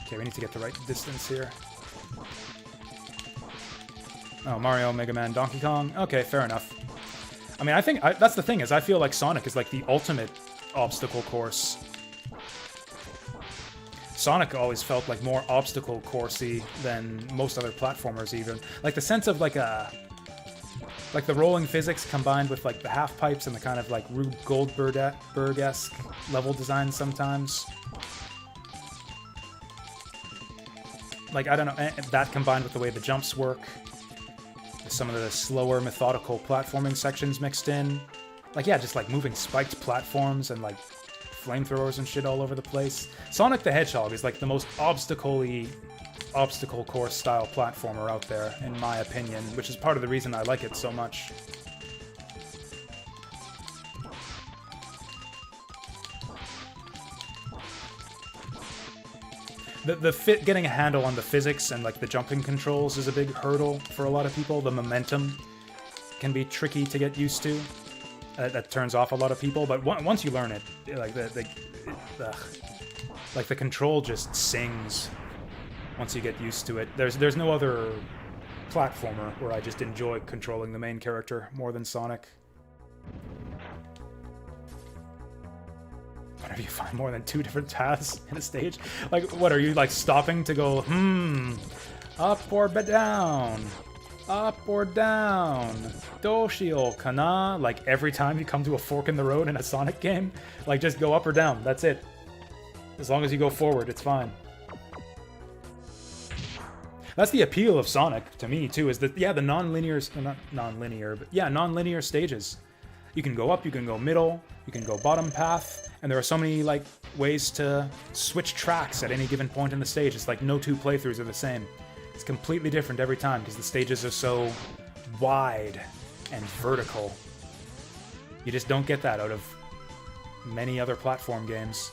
Speaker 1: Okay, we need to get the right distance here. Oh, Mario, Mega Man, Donkey Kong. Okay, fair enough. I mean, I think that's the thing, is I feel like Sonic is like the ultimate obstacle course. Sonic always felt like more obstacle coursey than most other platformers even. Like the sense of like the rolling physics combined with like the half pipes and the kind of like Rube Goldberg-esque level design sometimes. Like, I don't know, that combined with the way the jumps work. Some of the slower methodical platforming sections mixed in. Like, yeah, just like moving spiked platforms and like flamethrowers and shit all over the place. Sonic the Hedgehog is like the most obstacle course style platformer out there, in my opinion, which is part of the reason I like it so much. Getting a handle on the physics and like the jumping controls is a big hurdle for a lot of people. The momentum can be tricky to get used to. That turns off a lot of people, but once you learn it, like the control just sings once you get used to it. There's no other platformer where I just enjoy controlling the main character more than Sonic. Whenever you find more than 2 different paths in a stage, like, what are you like stopping to go, up or down? Up or down? Doshio kana? Like, every time you come to a fork in the road in a Sonic game, like, just go up or down. That's it. As long as you go forward, it's fine. That's the appeal of Sonic, to me, too, is that, yeah, the non-linear, not non-linear, but yeah, non-linear stages. You can go up, you can go middle, you can go bottom path, and there are so many, like, ways to switch tracks at any given point in the stage. It's like no 2 playthroughs are the same. It's completely different every time because the stages are so wide and vertical. You just don't get that out of many other platform games.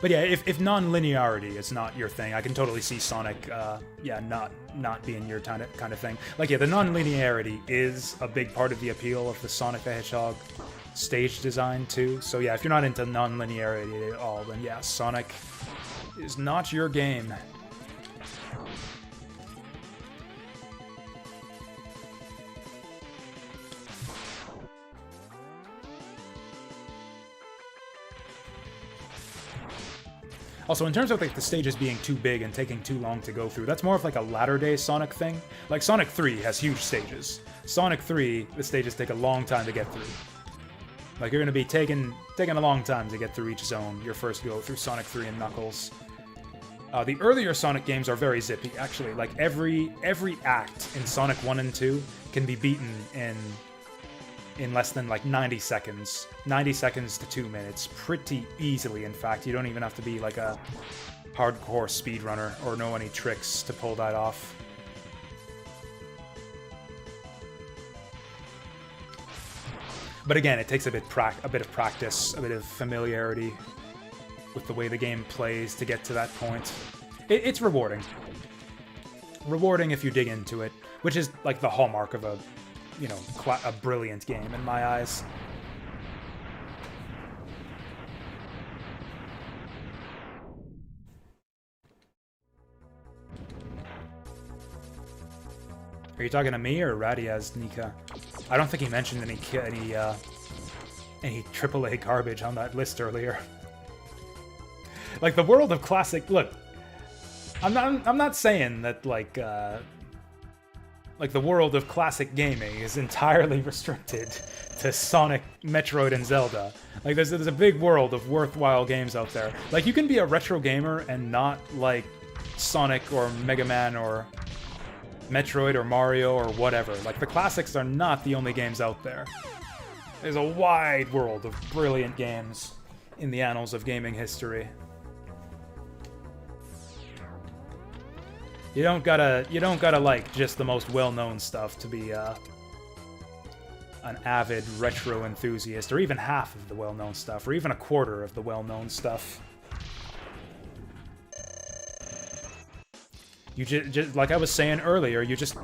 Speaker 1: But yeah, if non-linearity is not your thing, I can totally see Sonic, yeah, not being your kind of thing. Like, yeah, the non-linearity is a big part of the appeal of the Sonic the Hedgehog stage design, too. So yeah, if you're not into non-linearity at all, then yeah, Sonic is not your game. Also, in terms of like the stages being too big and taking too long to go through, that's more of like a latter-day Sonic thing. Like Sonic 3 has huge stages. Sonic 3, the stages take a long time to get through. Like, you're going to be taking a long time to get through each zone, your first go through Sonic 3 and Knuckles. The earlier Sonic games are very zippy, actually. Like, every act in Sonic 1 and 2 can be beaten in in less than like 90 seconds. 90 seconds to 2 minutes. Pretty easily, in fact. You don't even have to be like a hardcore speedrunner or know any tricks to pull that off. But again, it takes a bit of practice, a bit of familiarity with the way the game plays to get to that point. It's rewarding. Rewarding if you dig into it, which is like the hallmark of a, you know, a brilliant game in my eyes. Are you talking to me or Radiaz, Nika? I don't think he mentioned any AAA garbage on that list earlier. Like the world of classic. Look, I'm not saying that like the world of classic gaming is entirely restricted to Sonic, Metroid, and Zelda. Like there's a big world of worthwhile games out there. Like you can be a retro gamer and not like Sonic or Mega Man or Metroid or Mario or whatever. Like the classics are not the only games out there. There's a wide world of brilliant games in the annals of gaming history. You don't gotta like just the most well-known stuff to be an avid retro enthusiast, or even half of the well-known stuff, or even a quarter of the well-known stuff. You just like I was saying earlier, you just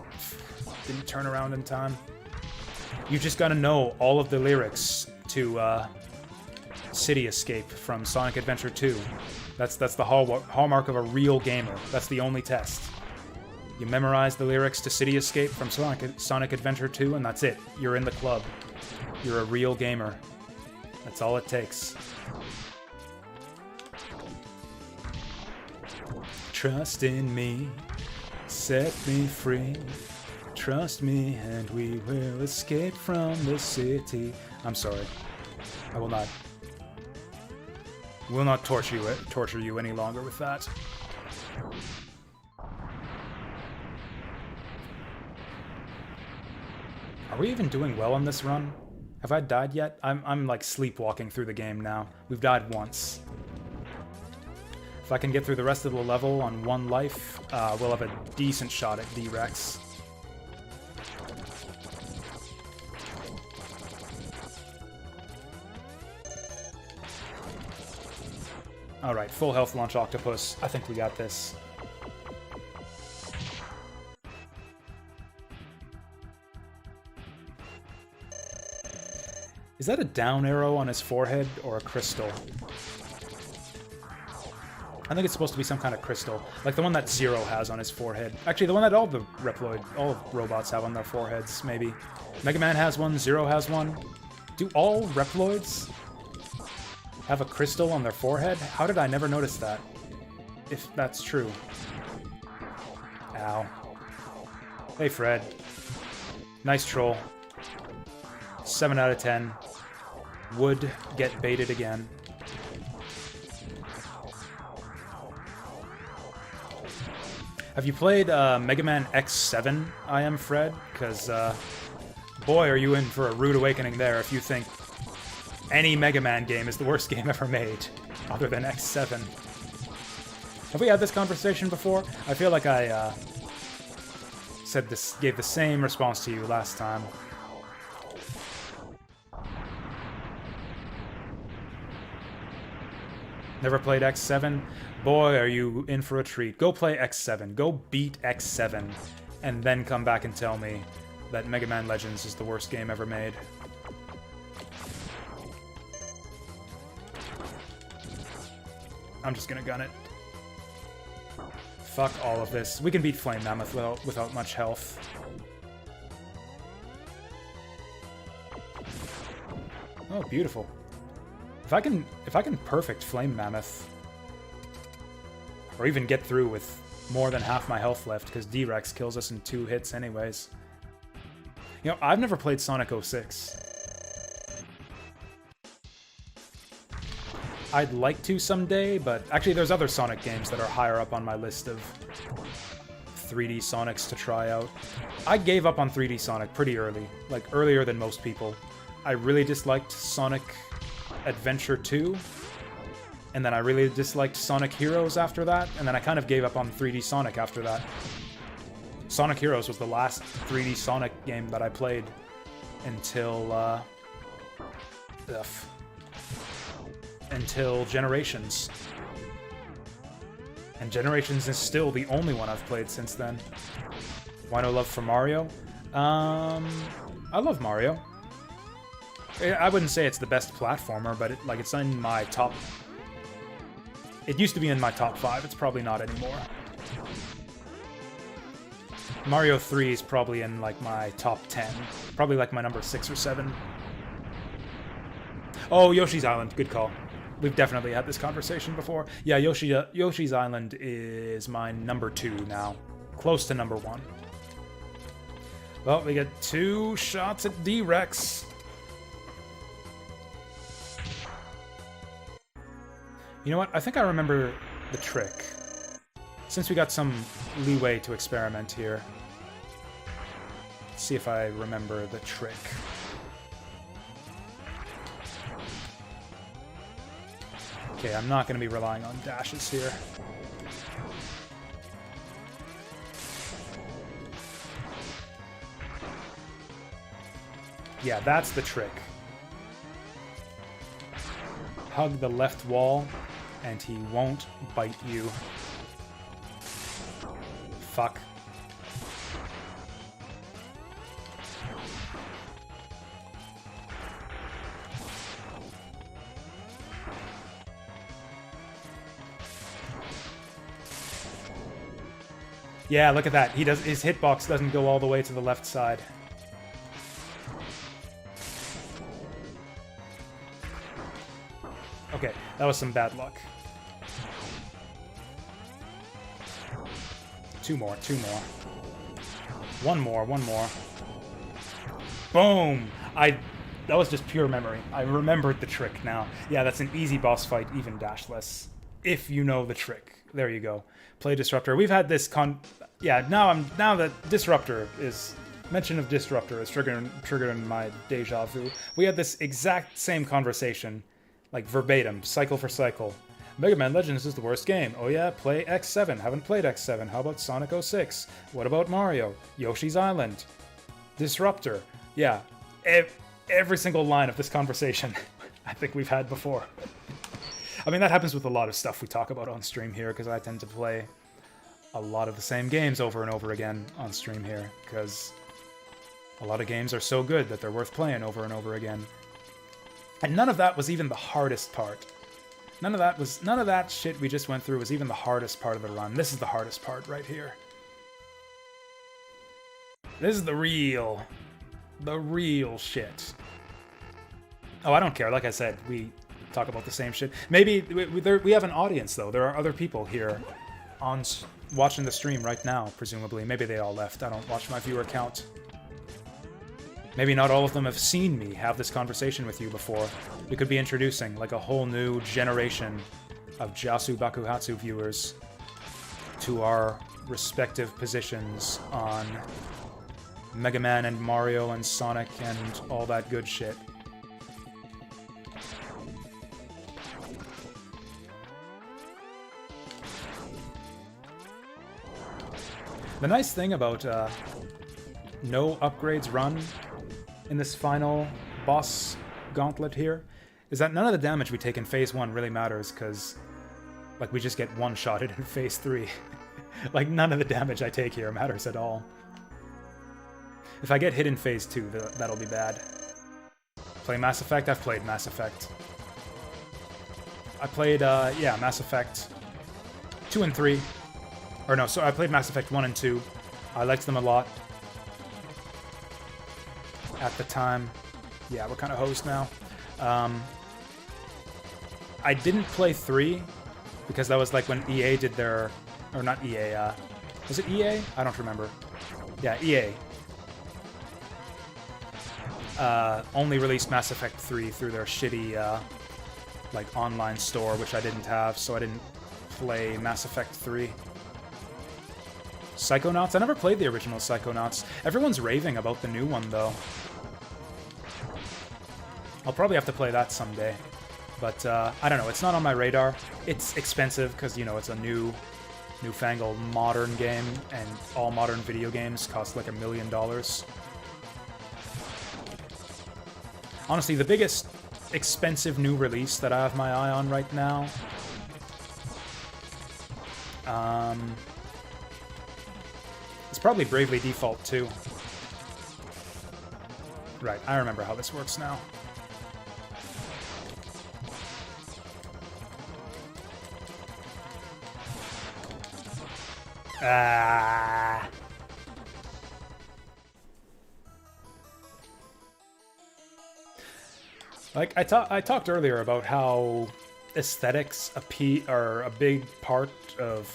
Speaker 1: didn't turn around in time. You just gotta know all of the lyrics to City Escape from Sonic Adventure 2. That's the hallmark of a real gamer. That's the only test. You memorize the lyrics to City Escape from Sonic Adventure 2, and that's it. You're in the club. You're a real gamer. That's all it takes. Trust in me, set me free. Trust me, and we will escape from the city. I'm sorry. I will not torture you any longer with that. Are we even doing well on this run? Have I died yet? I'm like sleepwalking through the game now. We've died once. If I can get through the rest of the level on 1 life, we'll have a decent shot at D-Rex. Alright, full health launch octopus. I think we got this. Is that a down arrow on his forehead or a crystal? I think it's supposed to be some kind of crystal, like the one that Zero has on his forehead. Actually, the one that all the robots have on their foreheads, maybe. Mega Man has one, Zero has one. Do all Reploids have a crystal on their forehead? How did I never notice that? If that's true. Ow. Hey, Fred. Nice troll. 7 out of 10. Would get baited again. Have you played Mega Man X7, I Am Fred? Because, boy, are you in for a rude awakening there if you think any Mega Man game is the worst game ever made, other than X7. Have we had this conversation before? I feel like I gave the same response to you last time. Never played X7? Boy, are you in for a treat. Go play X7. Go beat X7. And then come back and tell me that Mega Man Legends is the worst game ever made. I'm just gonna gun it. Fuck all of this. We can beat Flame Mammoth without much health. Oh, beautiful. If I can perfect Flame Mammoth, or even get through with more than half my health left, because D-Rex kills us in 2 hits anyways. You know, I've never played Sonic 06. I'd like to someday, but actually there's other Sonic games that are higher up on my list of 3D Sonics to try out. I gave up on 3D Sonic pretty early, like earlier than most people. I really disliked Sonic Adventure 2, and then I really disliked Sonic Heroes after that, and then I kind of gave up on 3D Sonic after that. Sonic Heroes was the last 3D Sonic game that I played until, until Generations. And Generations is still the only one I've played since then. Why no love for Mario? I love Mario. I wouldn't say it's the best platformer, but it's in my top... It used to be in my top 5. It's probably not anymore. Mario 3 is probably in, like, my top 10. Probably, like, my number 6 or 7. Oh, Yoshi's Island. Good call. We've definitely had this conversation before. Yeah, Yoshi's Island is my number 2 now. Close to number 1. Well, we get 2 shots at D-Rex. You know what? I think I remember the trick. Since we got some leeway to experiment here, let's see if I remember the trick. Okay, I'm not going to be relying on dashes here. Yeah, that's the trick. Hug the left wall, and he won't bite you. Fuck. Yeah, look at that. His hitbox doesn't go all the way to the left side. Okay, that was some bad luck. 2 more, 2 more. 1 more, 1 more. Boom! That was just pure memory. I remembered the trick now. Yeah, that's an easy boss fight, even dashless. If you know the trick. There you go. Play Disruptor. We've had this yeah, now that Disruptor is... Mention of Disruptor is triggering my deja vu. We had this exact same conversation. Like, verbatim, cycle for cycle. Mega Man Legends is the worst game. Oh yeah, play X7. Haven't played X7. How about Sonic 06? What about Mario? Yoshi's Island. Disruptor. Yeah, every single line of this conversation I think we've had before. I mean, that happens with a lot of stuff we talk about on stream here, because I tend to play a lot of the same games over and over again on stream here, because a lot of games are so good that they're worth playing over and over again. And none of that was even the hardest part. None of that shit we just went through was even the hardest part of the run. This is the hardest part right here. This is the real shit. Oh, I don't care. Like I said, we talk about the same shit. Maybe we have an audience, though. There are other people here watching the stream right now, presumably. Maybe they all left. I don't watch my viewer count. Maybe not all of them have seen me have this conversation with you before. We could be introducing, like, a whole new generation of Jasu Bakuhatsu viewers to our respective positions on Mega Man and Mario and Sonic and all that good shit. The nice thing about no upgrades run in this final boss gauntlet here is that none of the damage we take in Phase 1 really matters, because, like, we just get one-shotted in Phase 3. Like, none of the damage I take here matters at all. If I get hit in Phase 2, that'll be bad. Play Mass Effect? I've played Mass Effect. I played, yeah, Mass Effect 2 and 3. Or no, so I played Mass Effect 1 and 2. I liked them a lot. At the time. Yeah, we're kind of hosed now. I didn't play 3, because that was like when EA did their... Or not EA, was it EA? I don't remember. Yeah, EA. Only released Mass Effect 3 through their shitty, like, online store, which I didn't have, so I didn't play Mass Effect 3. Psychonauts? I never played the original Psychonauts. Everyone's raving about the new one, though. I'll probably have to play that someday. But, I don't know, it's not on my radar. It's expensive, because, you know, it's a newfangled modern game, and all modern video games cost like $1 million. Honestly, the biggest expensive new release that I have my eye on right now... it's probably Bravely Default 2. Right, I remember how this works now. Like, I talked earlier about how aesthetics are a big part of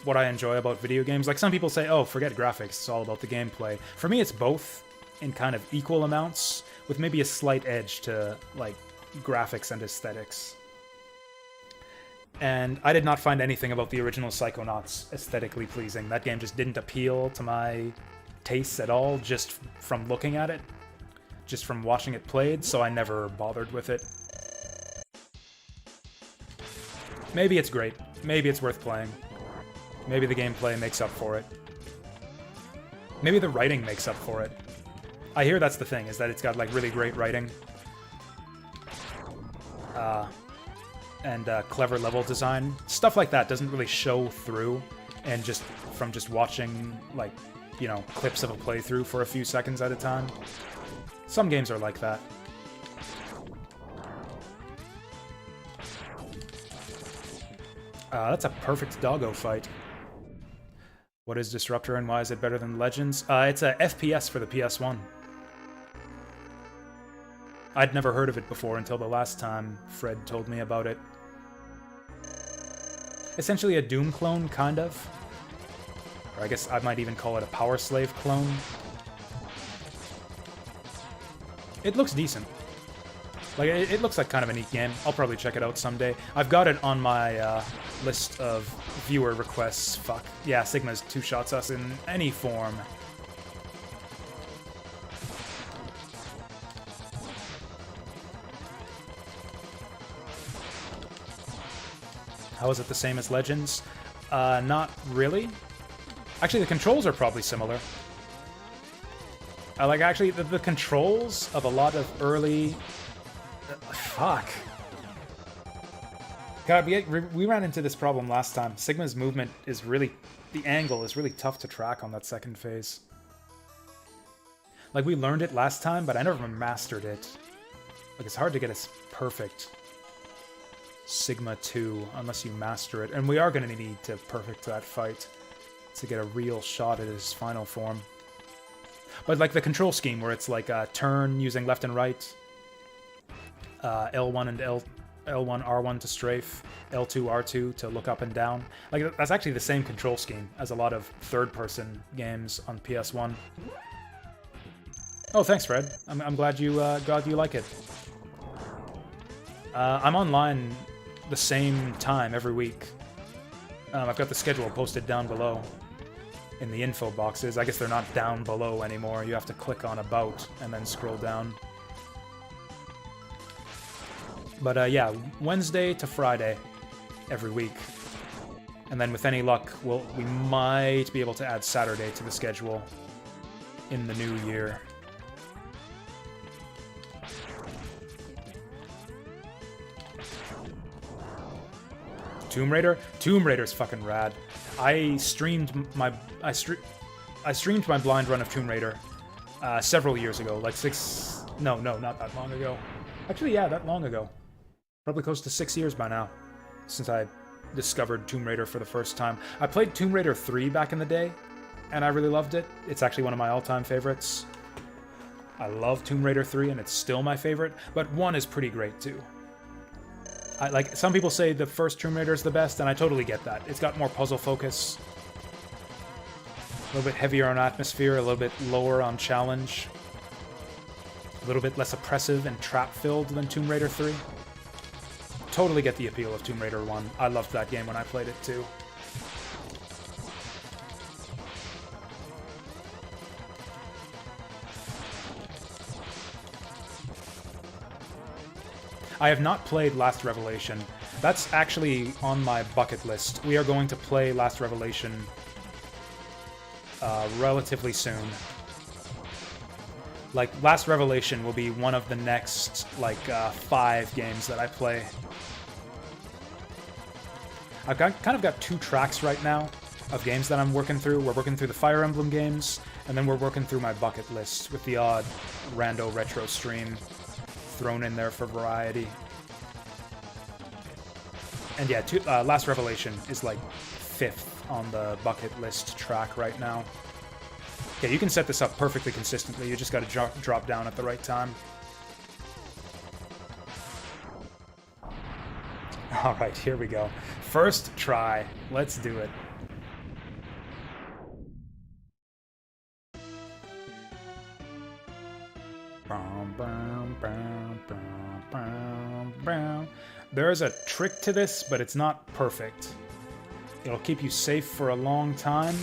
Speaker 1: what I enjoy about video games. Like, some people say, oh, forget graphics, it's all about the gameplay. For me, it's both in kind of equal amounts, with maybe a slight edge to, like, graphics and aesthetics. And I did not find anything about the original Psychonauts aesthetically pleasing. That game just didn't appeal to my tastes at all, just from looking at it, just from watching it played, so I never bothered with it. Maybe it's great. Maybe it's worth playing. Maybe the gameplay makes up for it. Maybe the writing makes up for it. I hear that's the thing, is that it's got, like, really great writing. And clever level design. Stuff like that doesn't really show through, and just from just watching, like, you know, clips of a playthrough for a few seconds at a time. Some games are like that. That's a perfect doggo fight. What is Disruptor and why is it better than Legends? It's a FPS for the PS1. I'd never heard of it before until the last time Fred told me about it. Essentially a Doom clone, kind of. Or I guess I might even call it a Power Slave clone. It looks decent. Like, it looks like kind of a neat game. I'll probably check it out someday. I've got it on my list of viewer requests. Fuck. Yeah, Sigma's two-shots us in any form. How is it the same as Legends? Not really. Actually, the controls are probably similar. Like, actually, the controls of a lot of early... fuck. God, we ran into this problem last time. Sigma's movement is really... the angle is really tough to track on that second phase. Like, we learned it last time, but I never mastered it. Like, it's hard to get a perfect Sigma 2 unless you master it. And we are going to need to perfect that fight to get a real shot at his final form. But, like, the control scheme where it's like a turn using left and right, L1 and L1, R1 to strafe, L2, R2 to look up and down. Like, that's actually the same control scheme as a lot of third-person games on PS1. Oh, thanks, Fred. I'm glad you like it. I'm online the same time every week. I've got the schedule posted down below in the info boxes. I guess they're not down below anymore. You have to click on About and then scroll down. But yeah, Wednesday to Friday every week. And then with any luck, we might be able to add Saturday to the schedule in the new year. Tomb Raider? Tomb Raider's fucking rad. I streamed my blind run of Tomb Raider several years ago, like not that long ago. Actually, yeah, that long ago. Probably close to 6 years by now, since I discovered Tomb Raider for the first time. I played Tomb Raider 3 back in the day, and I really loved it. It's actually one of my all-time favorites. I love Tomb Raider 3, and it's still my favorite, but 1 is pretty great, too. Like, some people say the first Tomb Raider is the best, and I totally get that. It's got more puzzle focus, a little bit heavier on atmosphere, a little bit lower on challenge, a little bit less oppressive and trap-filled than Tomb Raider 3. Totally get the appeal of Tomb Raider 1. I loved that game when I played it, too. I have not played Last Revelation. That's actually on my bucket list. We are going to play Last Revelation relatively soon. Like, Last Revelation will be one of the next, like, 5 games that I play. I've kind of got 2 tracks right now of games that I'm working through. We're working through the Fire Emblem games, and then we're working through my bucket list with the odd rando retro stream thrown in there for variety. And yeah, Last Revelation is like 5th on the bucket list track right now. Okay, you can set this up perfectly consistently. You just got to drop down at the right time. Alright, here we go. First try. Let's do it. There's a trick to this, but it's not perfect. It'll keep you safe for a long time,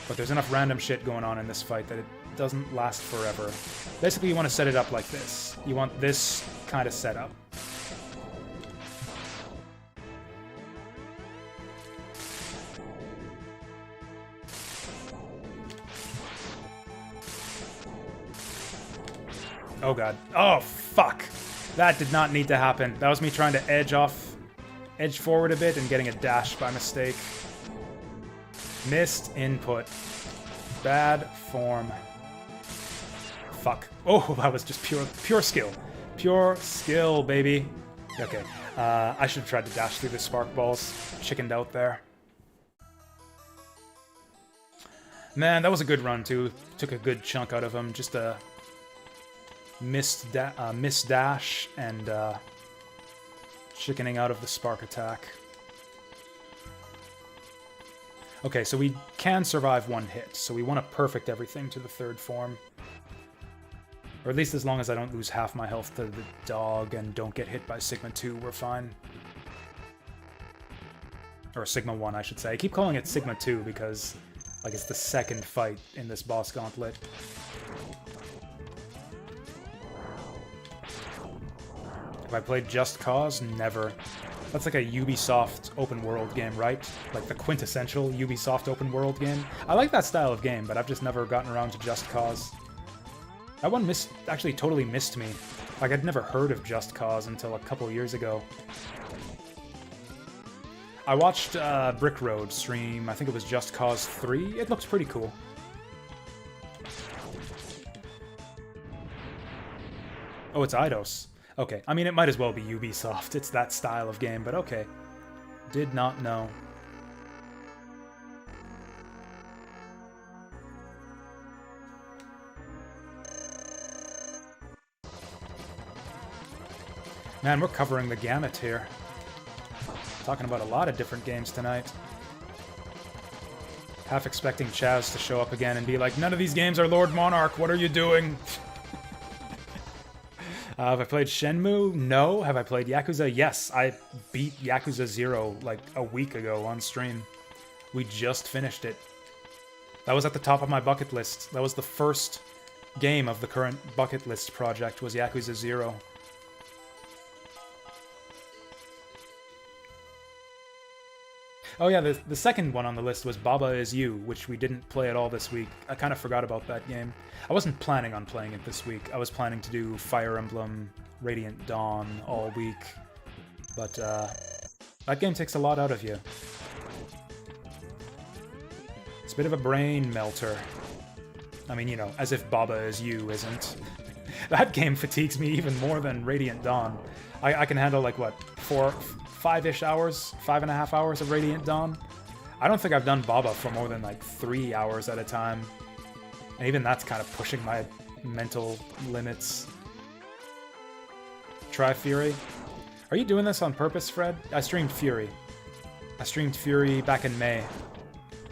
Speaker 1: but there's enough random shit going on in this fight that it doesn't last forever. Basically, you want to set it up like this. You want this kind of setup. Oh god. Oh, fuck! That did not need to happen. That was me trying to edge forward a bit and getting a dash by mistake. Missed input. Bad form. Fuck. Oh, that was just pure skill. Pure skill, baby. Okay. I should have tried to dash through the spark balls. Chickened out there. Man, that was a good run, too. Took a good chunk out of him. Just a missed dash and chickening out of the spark attack. Okay, so we can survive 1 hit, so we want to perfect everything to the 3rd form. Or at least as long as I don't lose half my health to the dog and don't get hit by Sigma 2, we're fine. Or Sigma 1, I should say. I keep calling it Sigma 2 because, like, it's the 2nd fight in this boss gauntlet. Have I played Just Cause? Never. That's like a Ubisoft open world game, right? Like the quintessential Ubisoft open world game. I like that style of game, but I've just never gotten around to Just Cause. That one actually totally missed me. Like, I'd never heard of Just Cause until a couple years ago. I watched Brick Road stream, I think it was Just Cause 3. It looks pretty cool. Oh, it's Eidos. Okay, I mean, it might as well be Ubisoft. It's that style of game, but okay. Did not know. Man, we're covering the gamut here. Talking about a lot of different games tonight. Half expecting Chaz to show up again and be like, none of these games are Lord Monarch, what are you doing? Have I played Shenmue? No. Have I played Yakuza? Yes, I beat Yakuza 0 like a week ago on stream. We just finished it. That was at the top of my bucket list. That was the first game of the current bucket list project, was Yakuza 0. Oh yeah, the second one on the list was Baba Is You, which we didn't play at all this week. I kind of forgot about that game. I wasn't planning on playing it this week. I was planning to do Fire Emblem Radiant Dawn all week. But that game takes a lot out of you. It's a bit of a brain melter. I mean, you know, as if Baba Is You isn't. That game fatigues me even more than Radiant Dawn. I can handle, like, what, 5-ish hours, 5.5 hours of Radiant Dawn. I don't think I've done Baba for more than like 3 hours at a time. And even that's kind of pushing my mental limits. Try Fury. Are you doing this on purpose, Fred? I streamed Fury. I streamed Fury back in May.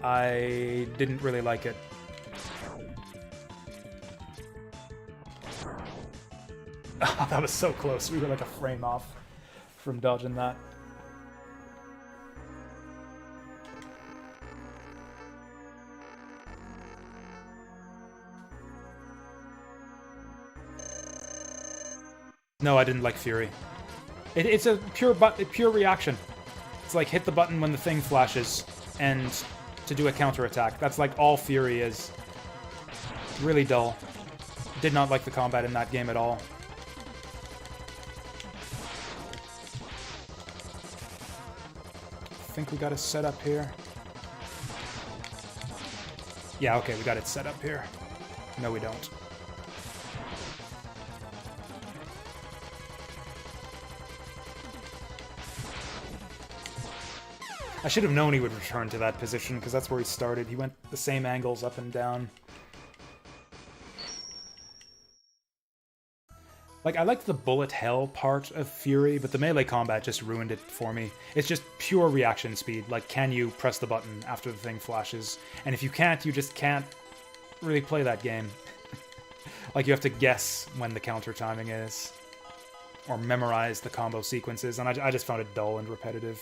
Speaker 1: I didn't really like it. Oh, that was so close. We were like a frame off from dodging that. No, I didn't like Fury. It's a pure reaction. It's like hit the button when the thing flashes, and to do a counterattack. That's like all Fury is. Really dull. Did not like the combat in that game at all. I think we got it set up here. Yeah, okay, we got it set up here. No, we don't. I should have known he would return to that position, because that's where he started. He went the same angles up and down. Like, I liked the bullet hell part of Fury, but the melee combat just ruined it for me. It's just pure reaction speed. Like, can you press the button after the thing flashes? And if you can't, you just can't really play that game. Like, you have to guess when the counter timing is. Or memorize the combo sequences, and I just found it dull and repetitive.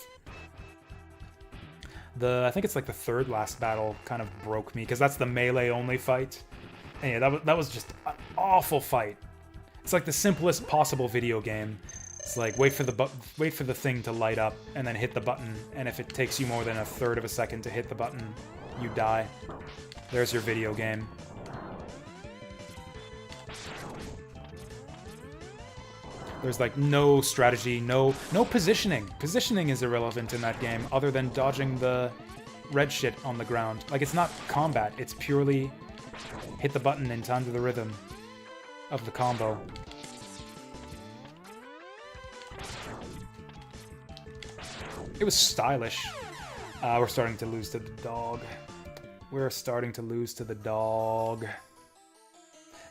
Speaker 1: I think it's like the third last battle kind of broke me, because that's the melee-only fight. And yeah, that was just an awful fight. It's like the simplest possible video game. It's like wait for the thing to light up, and then hit the button, and if it takes you more than a third of a second to hit the button, you die. There's your video game. There's like no strategy, no positioning. Positioning is irrelevant in that game, other than dodging the red shit on the ground. Like, it's not combat, it's purely hit the button in time to the rhythm of the combo. It was stylish. We're starting to lose to the dog. We're starting to lose to the dog.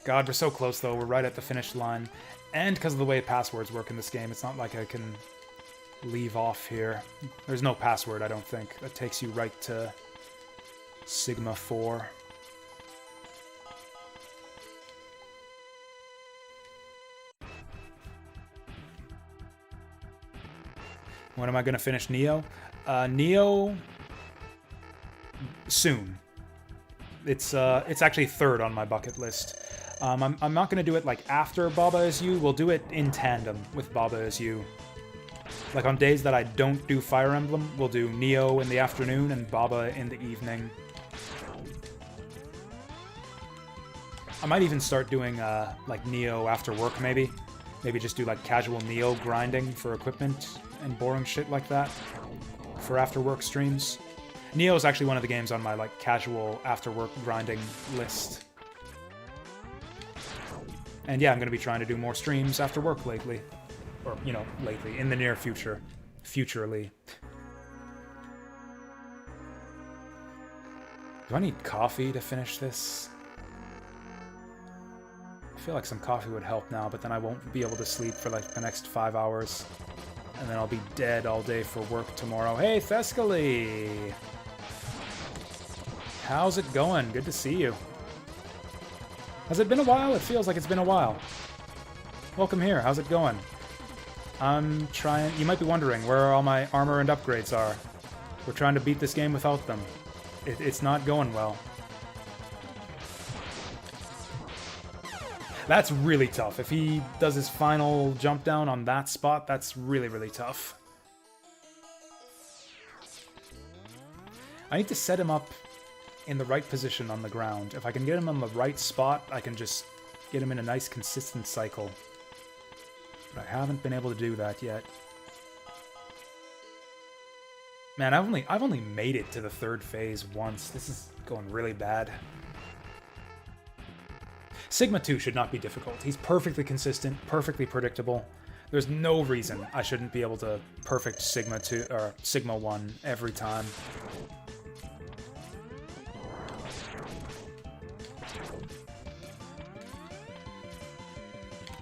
Speaker 1: God, we're so close though. We're right at the finish line. And because of the way passwords work in this game, it's not like I can leave off here. There's no password, I don't think. That takes you right to Sigma 4. When am I going to finish Neo? Neo... soon. It's actually third on my bucket list. I'm not going to do it like after Baba Is You. We'll do it in tandem with Baba Is You. Like on days that I don't do Fire Emblem, we'll do Neo in the afternoon and Baba in the evening. I might even start doing like Neo after work maybe. Maybe just do like casual Neo grinding for equipment and boring shit like that for after work streams. Neo is actually one of the games on my like casual after work grinding list. And yeah, I'm going to be trying to do more streams after work lately. Or, you know, lately. In the near future. Futurely. Do I need coffee to finish this? I feel like some coffee would help now, but then I won't be able to sleep for like the next 5 hours. And then I'll be dead all day for work tomorrow. Hey, Thescally! How's it going? Good to see you. Has it been a while? It feels like it's been a while. Welcome here. How's it going? I'm trying... You might be wondering where all my armor and upgrades are. We're trying to beat this game without them. It's not going well. That's really tough. If he does his final jump down on that spot, that's really, really tough. I need to set him up in the right position on the ground. If I can get him on the right spot, I can just get him in a nice consistent cycle. But I haven't been able to do that yet. Man, I've only made it to the third phase once. This is going really bad. Sigma 2 should not be difficult. He's perfectly consistent, perfectly predictable. There's no reason I shouldn't be able to perfect Sigma 2 or Sigma 1 every time.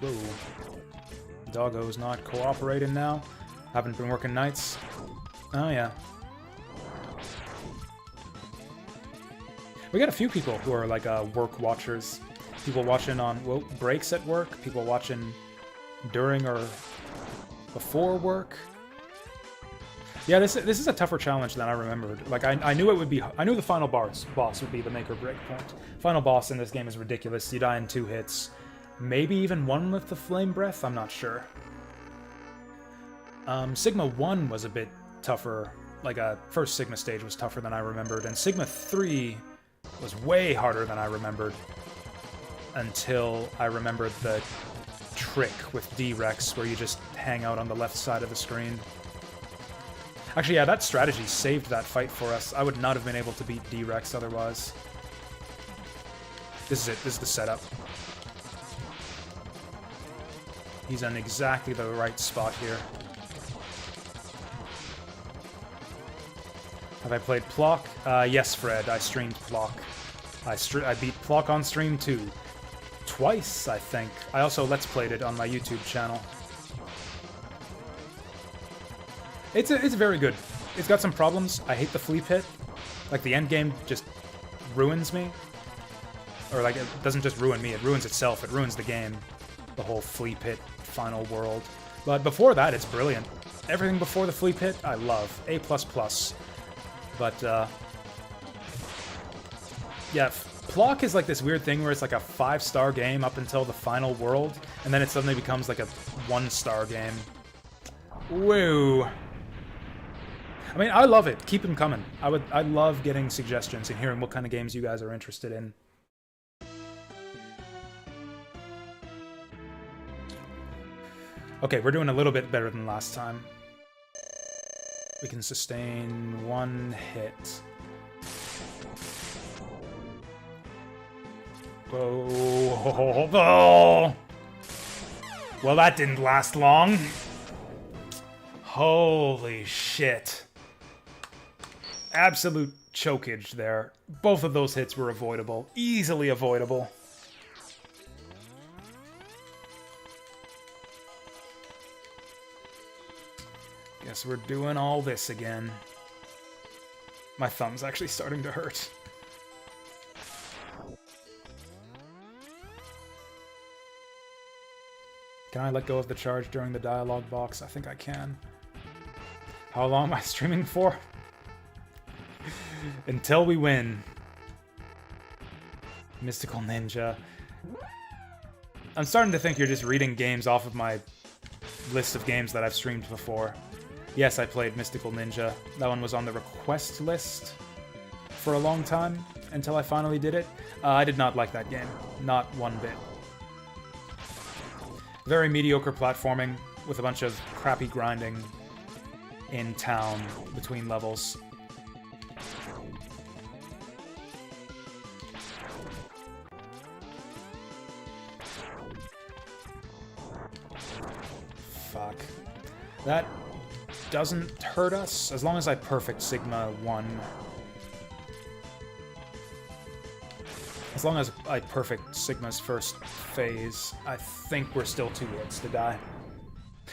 Speaker 1: Whoa. Doggo's not cooperating now. Haven't been working nights. Oh yeah. We got a few people who are like work watchers. People watching on breaks at work. People watching during or before work. Yeah, this is a tougher challenge than I remembered. Like I knew it would be. I knew the final boss would be the make or break point. Final boss in this game is ridiculous. You die in 2 hits. Maybe even one with the Flame Breath? I'm not sure. Sigma 1 was a bit tougher. Like, first Sigma stage was tougher than I remembered, and Sigma 3 was way harder than I remembered. Until I remembered the trick with D-Rex, where you just hang out on the left side of the screen. Actually, yeah, that strategy saved that fight for us. I would not have been able to beat D-Rex otherwise. This is it. This is the setup. He's in exactly the right spot here. Have I played Plock? Yes, Fred. I streamed Plock. I beat Plock on stream too. Twice, I think. I also Let's Played it on my YouTube channel. It's very good. It's got some problems. I hate the flea pit. Like, the end game just ruins me. Or, like, it doesn't just ruin me, it ruins itself. It ruins the game. The whole flea pit final world. But before that, it's brilliant. Everything before the flea pit, I love. A++. But, yeah, Plock is like this weird thing where it's like a 5-star game up until the final world, and then it suddenly becomes like a 1-star game. Woo! I mean, I love it. Keep them coming. I love getting suggestions and hearing what kind of games you guys are interested in. Okay, we're doing a little bit better than last time. We can sustain 1 hit. Oh, oh. Well, that didn't last long. Holy shit. Absolute chokage there. Both of those hits were avoidable. Easily avoidable. Guess we're doing all this again. My thumb's actually starting to hurt. Can I let go of the charge during the dialogue box? I think I can. How long am I streaming for? Until we win. Mystical Ninja. I'm starting to think you're just reading games off of my list of games that I've streamed before. Yes, I played Mystical Ninja. That one was on the request list for a long time, until I finally did it. I did not like that game. Not one bit. Very mediocre platforming, with a bunch of crappy grinding in town between levels. Fuck. That doesn't hurt us, as long as I perfect Sigma 1. As long as I perfect Sigma's first phase, I think we're still 2 hits to die.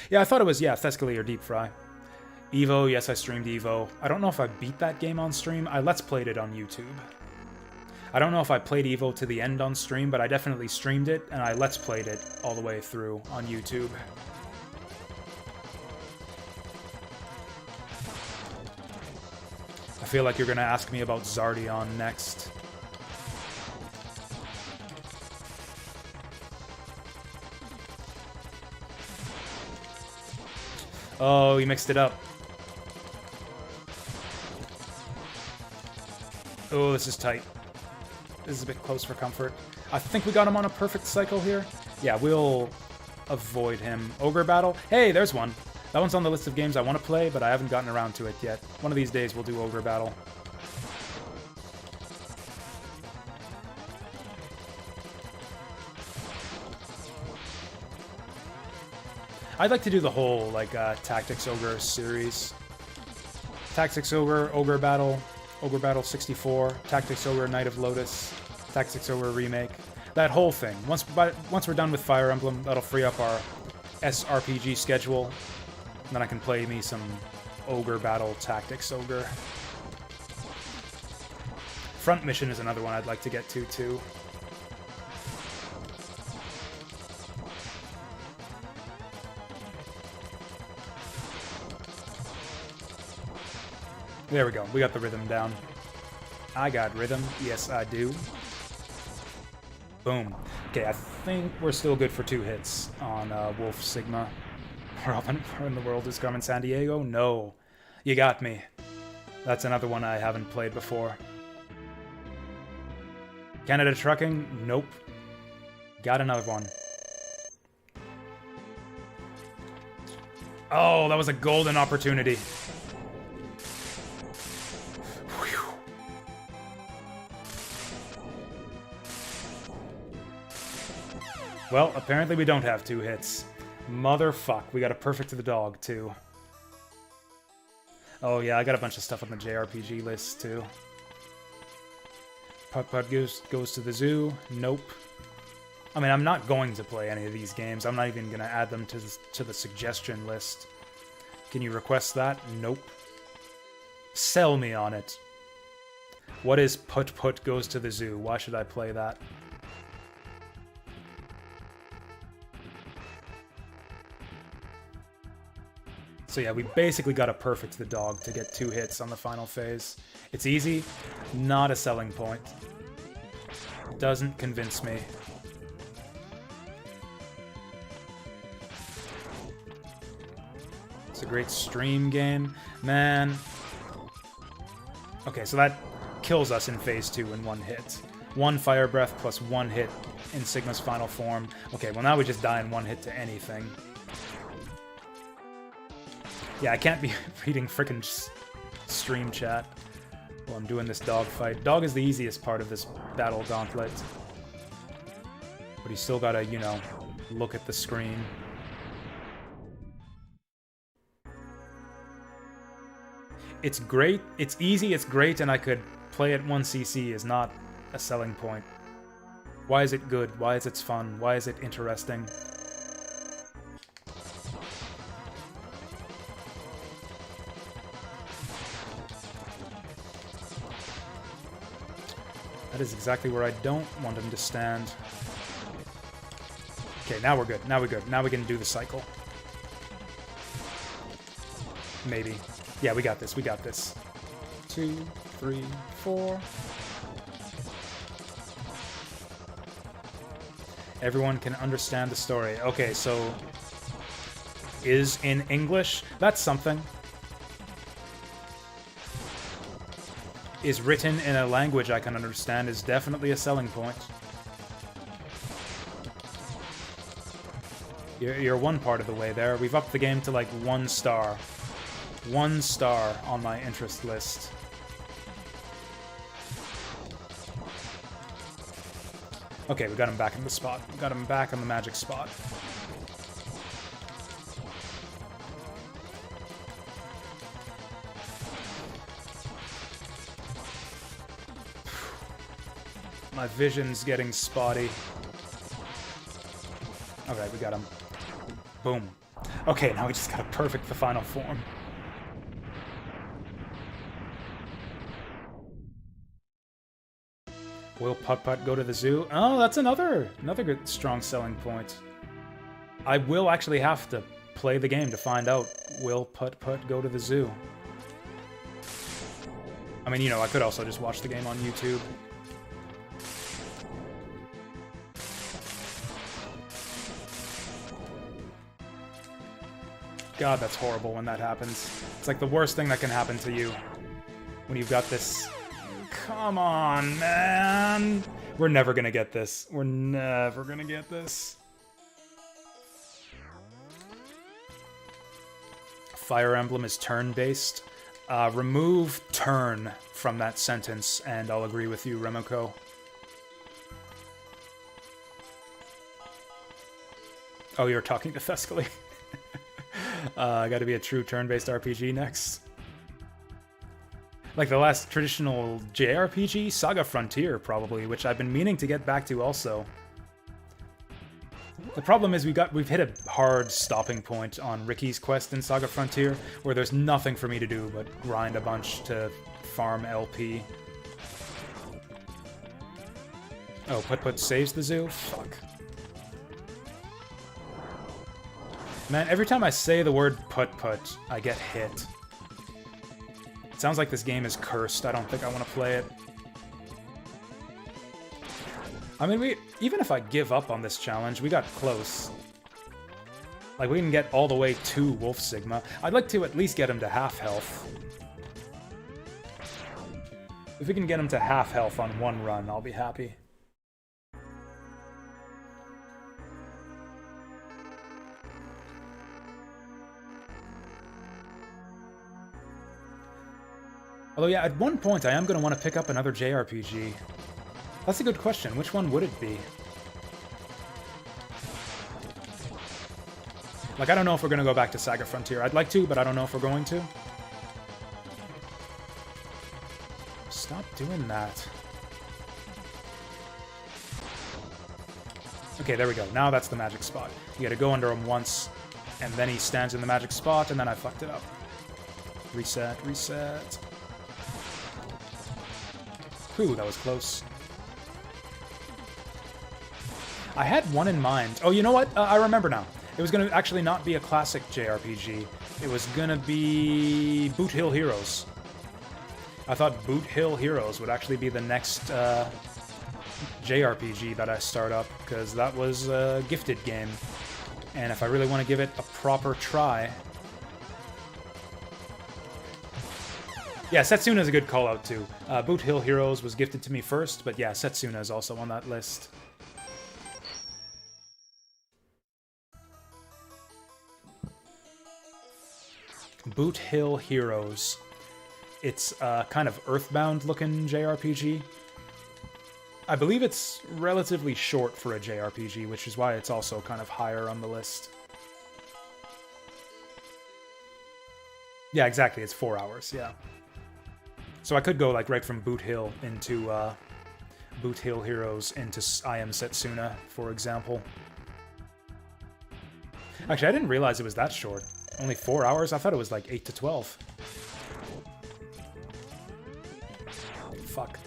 Speaker 1: Yeah, I thought it was, Thescaly or Deep Fry. Evo, yes, I streamed Evo. I don't know if I beat that game on stream. I Let's Played it on YouTube. I don't know if I played Evo to the end on stream, but I definitely streamed it, and I Let's Played it all the way through on YouTube. I feel like you're gonna ask me about Zardion next. Oh, he mixed it up. Oh, this is tight. This is a bit close for comfort. I think we got him on a perfect cycle here. Yeah, we'll avoid him. Ogre Battle? Hey, there's one. That one's on the list of games I want to play, but I haven't gotten around to it yet. One of these days we'll do Ogre Battle. I'd like to do the whole, like, Tactics Ogre series. Tactics Ogre, Ogre Battle 64, Tactics Ogre Knight of Lotus, Tactics Ogre Remake. That whole thing. Once we're done with Fire Emblem, that'll free up our SRPG schedule. And then I can play me some Ogre Battle Tactics Ogre. Front Mission is another one I'd like to get to, too. There we go. We got the rhythm down. I got rhythm. Yes, I do. Boom. Okay, I think we're still good for 2 hits on Wolf Sigma. Where in the world is Carmen Sandiego? No. You got me. That's another one I haven't played before. Canada Trucking? Nope. Got another one. Oh, that was a golden opportunity. Whew. Well, apparently we don't have 2 hits. Motherfuck, we got a perfect to the dog, too. Oh yeah, I got a bunch of stuff on the JRPG list, too. Putt-Putt goes to the zoo. Nope. I mean, I'm not going to play any of these games. I'm not even going to add them to the suggestion list. Can you request that? Nope. Sell me on it. What is Putt-Putt goes to the zoo? Why should I play that? So yeah, we basically got a perfect to the dog to get 2 hits on the final phase. It's easy, not a selling point. Doesn't convince me. It's a great stream game. Man. Okay, so that kills us in phase 2 in 1 hit. 1 fire breath plus 1 hit in Sigma's final form. Okay, well now we just die in 1 hit to anything. Yeah, I can't be reading frickin' stream chat while I'm doing this dog fight. Dog is the easiest part of this battle gauntlet. But you still gotta, you know, look at the screen. It's great, it's easy, it's great, and I could play at 1cc is not a selling point. Why is it good? Why is it fun? Why is it interesting? That is exactly where I don't want him to stand. Okay, now we're good. Now we're good. Now we can do the cycle. Maybe. Yeah, we got this. We got this. 2, 3, 4. Everyone can understand the story. Okay, so... is in English? That's something. Is written in a language I can understand is definitely a selling point. You're 1 part of the way there. We've upped the game to like 1 star. 1 star on my interest list. Okay, we got him back in the spot. We got him back on the magic spot. My vision's getting spotty. Okay, we got him. Boom. Okay, now we just gotta perfect the final form. Will Putt-Putt go to the zoo? Oh, that's another good strong selling point. I will actually have to play the game to find out, will Putt-Putt go to the zoo? I mean, you know, I could also just watch the game on YouTube. God, that's horrible when that happens. It's like the worst thing that can happen to you when you've got this... Come on, man! We're never gonna get this. We're never gonna get this. Fire Emblem is turn-based. Remove turn from that sentence, and I'll agree with you, Remoko. Oh, you're talking to Thescally. Gotta be a true turn-based RPG next. Like the last traditional JRPG, Saga Frontier, probably, which I've been meaning to get back to also. The problem is we've hit a hard stopping point on Ricky's quest in Saga Frontier, where there's nothing for me to do but grind a bunch to farm LP. Oh, Putt-Putt saves the zoo? Fuck. Man, every time I say the word Putt-Putt, I get hit. It sounds like this game is cursed. I don't think I want to play it. I mean, even if I give up on this challenge, we got close. Like, we can get all the way to Wolf Sigma. I'd like to at least get him to half health. If we can get him to half health on one run, I'll be happy. Although, yeah, at one point I am going to want to pick up another JRPG. That's a good question. Which one would it be? Like, I don't know if we're going to go back to Saga Frontier. I'd like to, but I don't know if we're going to. Stop doing that. Okay, there we go. Now that's the magic spot. You gotta go under him once, and then he stands in the magic spot, and then I fucked it up. Reset, reset. Whew, that was close. I had one in mind. Oh, you know what? I remember now. It was going to actually not be a classic JRPG. It was going to be Boot Hill Heroes. I thought Boot Hill Heroes would actually be the next JRPG that I start up, because that was a gifted game. And if I really want to give it a proper try... Yeah, Setsuna is a good call-out, too. Boot Hill Heroes was gifted to me first, but yeah, Setsuna is also on that list. Boot Hill Heroes. It's a kind of Earthbound-looking JRPG. I believe it's relatively short for a JRPG, which is why it's also kind of higher on the list. Yeah, exactly, it's 4 hours, yeah. So I could go like right from Boot Hill into Boot Hill Heroes into I Am Setsuna, for example. Actually, I didn't realize it was that short. Only 4 hours? I thought it was like 8 to 12. Fuck.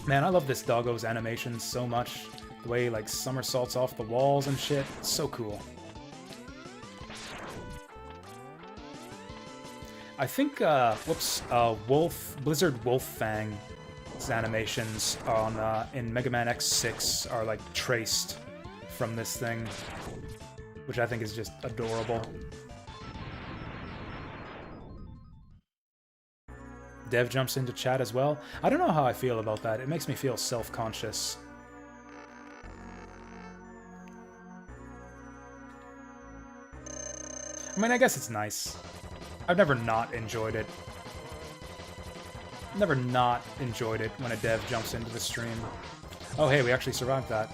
Speaker 1: Man, I love this doggo's animation so much. The way he, like, somersaults off the walls and shit. It's so cool. I think, Blizzard Wolffang's animations on, in Mega Man X6 are, like, traced from this thing, which I think is just adorable. Dev jumps into chat as well. I don't know how I feel about that. It makes me feel self-conscious. I mean, I guess it's nice. I've never not enjoyed it. Never not enjoyed it when a dev jumps into the stream. Oh, hey, we actually survived that.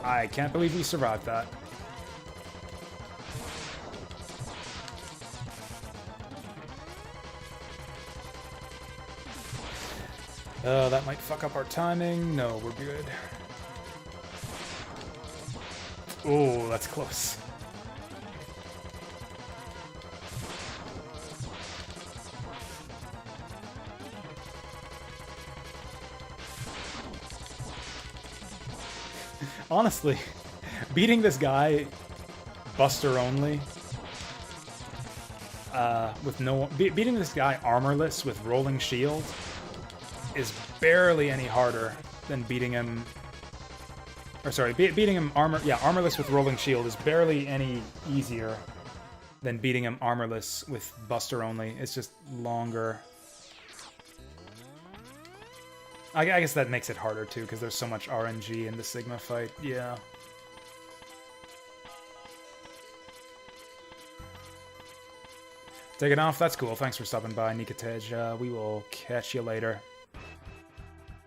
Speaker 1: I can't believe we survived that. That might fuck up our timing. No, we're good. Oh, that's close. Honestly, beating this guy Buster only, with no beating this guy armorless with rolling shield is barely any harder than beating him. Or sorry, beating him armorless with rolling shield is barely any easier than beating him armorless with Buster only. It's just longer. I guess that makes it harder too, because there's so much RNG in the Sigma fight. Yeah. Taking off, that's cool. Thanks for stopping by, Nikatej. We will catch you later.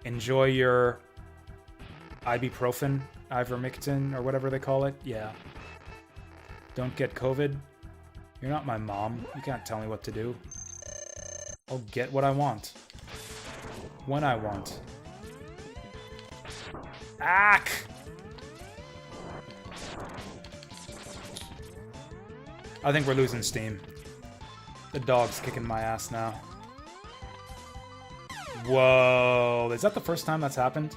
Speaker 1: Enjoy your ibuprofen, ivermectin, or whatever they call it. Yeah. Don't get COVID. You're not my mom. You can't tell me what to do. I'll get what I want. When I want. Ack! I think we're losing steam. The dog's kicking my ass now. Whoa, is that the first time that's happened?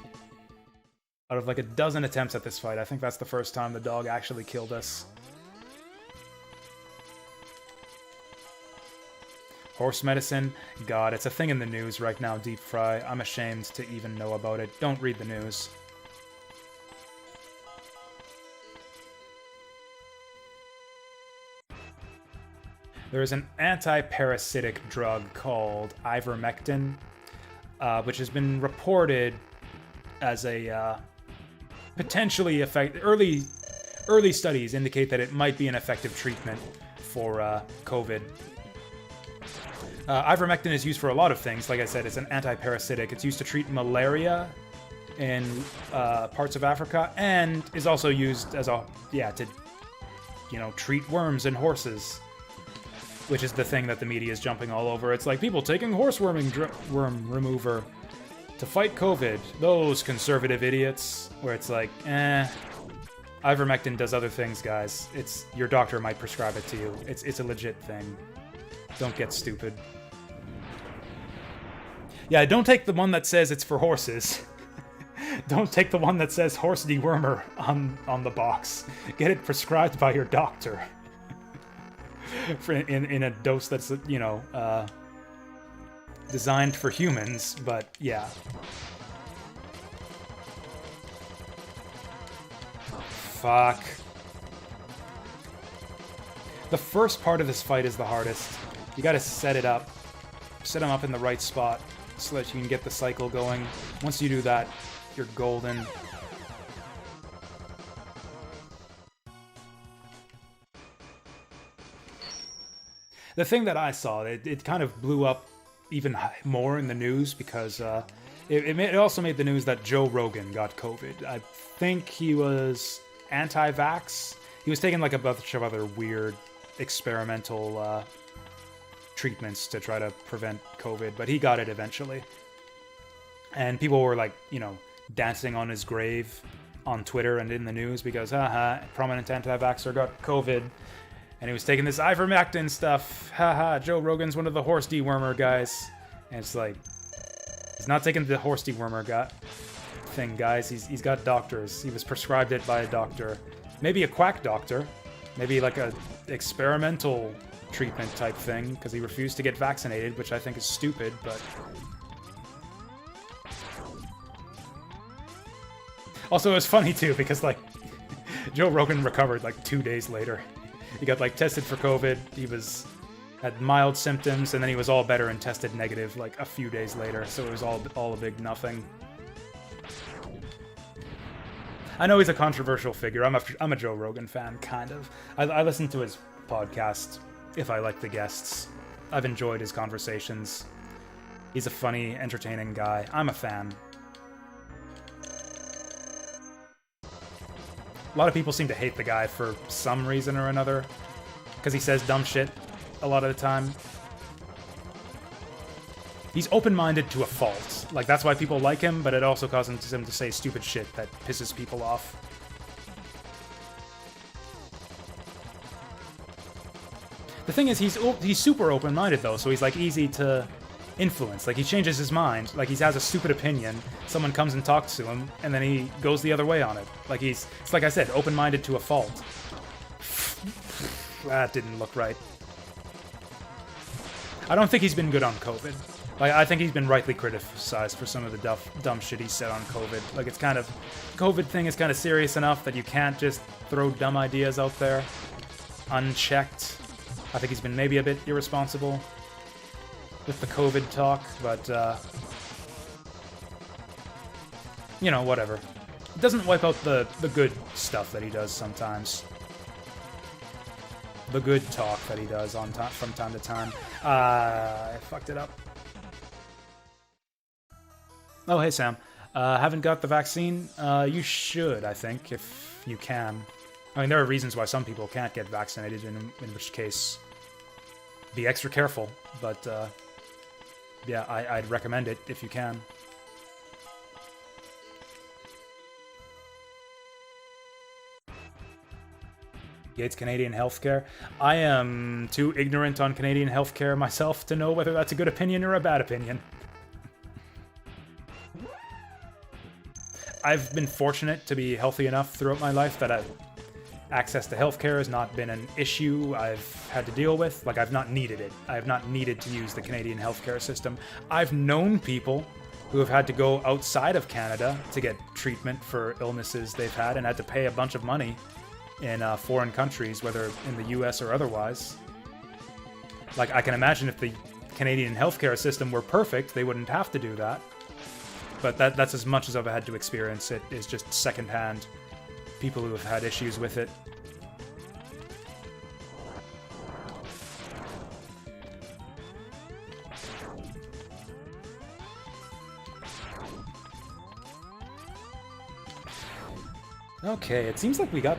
Speaker 1: Out of like a dozen attempts at this fight, I think that's the first time the dog actually killed us. Horse medicine? God, it's a thing in the news right now, Deep Fry. I'm ashamed to even know about it. Don't read the news. There is an anti-parasitic drug called ivermectin, which has been reported as a potentially effective... Early studies indicate that it might be an effective treatment for COVID. Ivermectin is used for a lot of things. Like I said, it's an anti-parasitic. It's used to treat malaria in parts of Africa, and is also used as to treat worms in horses, which is the thing that the media is jumping all over. It's like people taking worm remover to fight COVID. Those conservative idiots. Where it's like, ivermectin does other things, guys. Your doctor might prescribe it to you. It's a legit thing. Don't get stupid. Yeah, don't take the one that says it's for horses. Don't take the one that says horse dewormer on the box. Get it prescribed by your doctor. in a dose that's, designed for humans, but yeah. Fuck. The first part of this fight is the hardest. You gotta set it up. Set them up in the right spot so that you can get the cycle going. Once you do that, you're golden. The thing that I saw, it kind of blew up even more in the news because it also made the news that Joe Rogan got COVID. I think he was anti-vax. He was taking like a bunch of other weird experimental treatments to try to prevent COVID, but he got it eventually. And people were like, dancing on his grave on Twitter and in the news because, prominent anti-vaxxer got COVID. And he was taking this ivermectin stuff. Joe Rogan's one of the horse dewormer guys. And it's like, he's not taking the horse dewormer thing, guys. He's got doctors. He was prescribed it by a doctor. Maybe a quack doctor. Maybe like a experimental treatment type thing, because he refused to get vaccinated, which I think is stupid, but... Also, it was funny, too, because, like, Joe Rogan recovered, like, 2 days later. He got, like, tested for COVID, had mild symptoms, and then he was all better and tested negative, like, a few days later, so it was all a big nothing. I know he's a controversial figure. I'm a Joe Rogan fan, kind of. I listen to his podcast if I like the guests. I've enjoyed his conversations. He's a funny, entertaining guy. I'm a fan. A lot of people seem to hate the guy for some reason or another, because he says dumb shit a lot of the time. He's open-minded to a fault. Like, that's why people like him, but it also causes him to say stupid shit that pisses people off. The thing is, he's super open-minded, though, so he's, like, easy to influence. Like, he changes his mind. Like, he has a stupid opinion, someone comes and talks to him, and then he goes the other way on it. Like, it's like I said, open-minded to a fault. That didn't look right. I don't think he's been good on COVID. Like, I think he's been rightly criticized for some of the dumb shit he said on COVID. Like, it's kind of... COVID thing is kind of serious enough that you can't just throw dumb ideas out there unchecked. I think he's been maybe a bit irresponsible with the COVID talk, but, whatever. It doesn't wipe out the good stuff that he does sometimes. The good talk that he does from time to time. I fucked it up. Oh, hey, Sam. Haven't got the vaccine? You should, I think, if you can. I mean, there are reasons why some people can't get vaccinated, in which case, be extra careful. But, yeah, I'd recommend it if you can. Gates Canadian healthcare. I am too ignorant on Canadian healthcare myself to know whether that's a good opinion or a bad opinion. I've been fortunate to be healthy enough throughout my life that access to healthcare has not been an issue I've had to deal with. Like, I've not needed it. I have not needed to use the Canadian healthcare system. I've known people who have had to go outside of Canada to get treatment for illnesses they've had and had to pay a bunch of money in foreign countries, whether in the US or otherwise. Like, I can imagine if the Canadian healthcare system were perfect, they wouldn't have to do that. But that's as much as I've had to experience it, is just secondhand people who have had issues with it. Okay, it seems like we got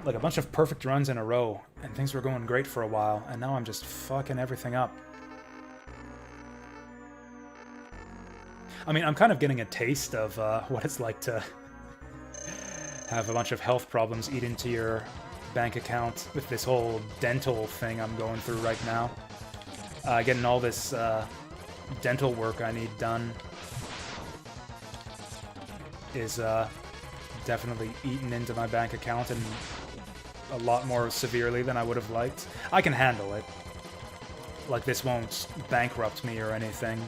Speaker 1: like a bunch of perfect runs in a row, and things were going great for a while, and now I'm just fucking everything up. I mean, I'm kind of getting a taste of what it's like to have a bunch of health problems eat into your bank account with this whole dental thing I'm going through right now. Getting all this dental work I need done is definitely eaten into my bank account, and a lot more severely than I would have liked. I can handle it. Like, this won't bankrupt me or anything.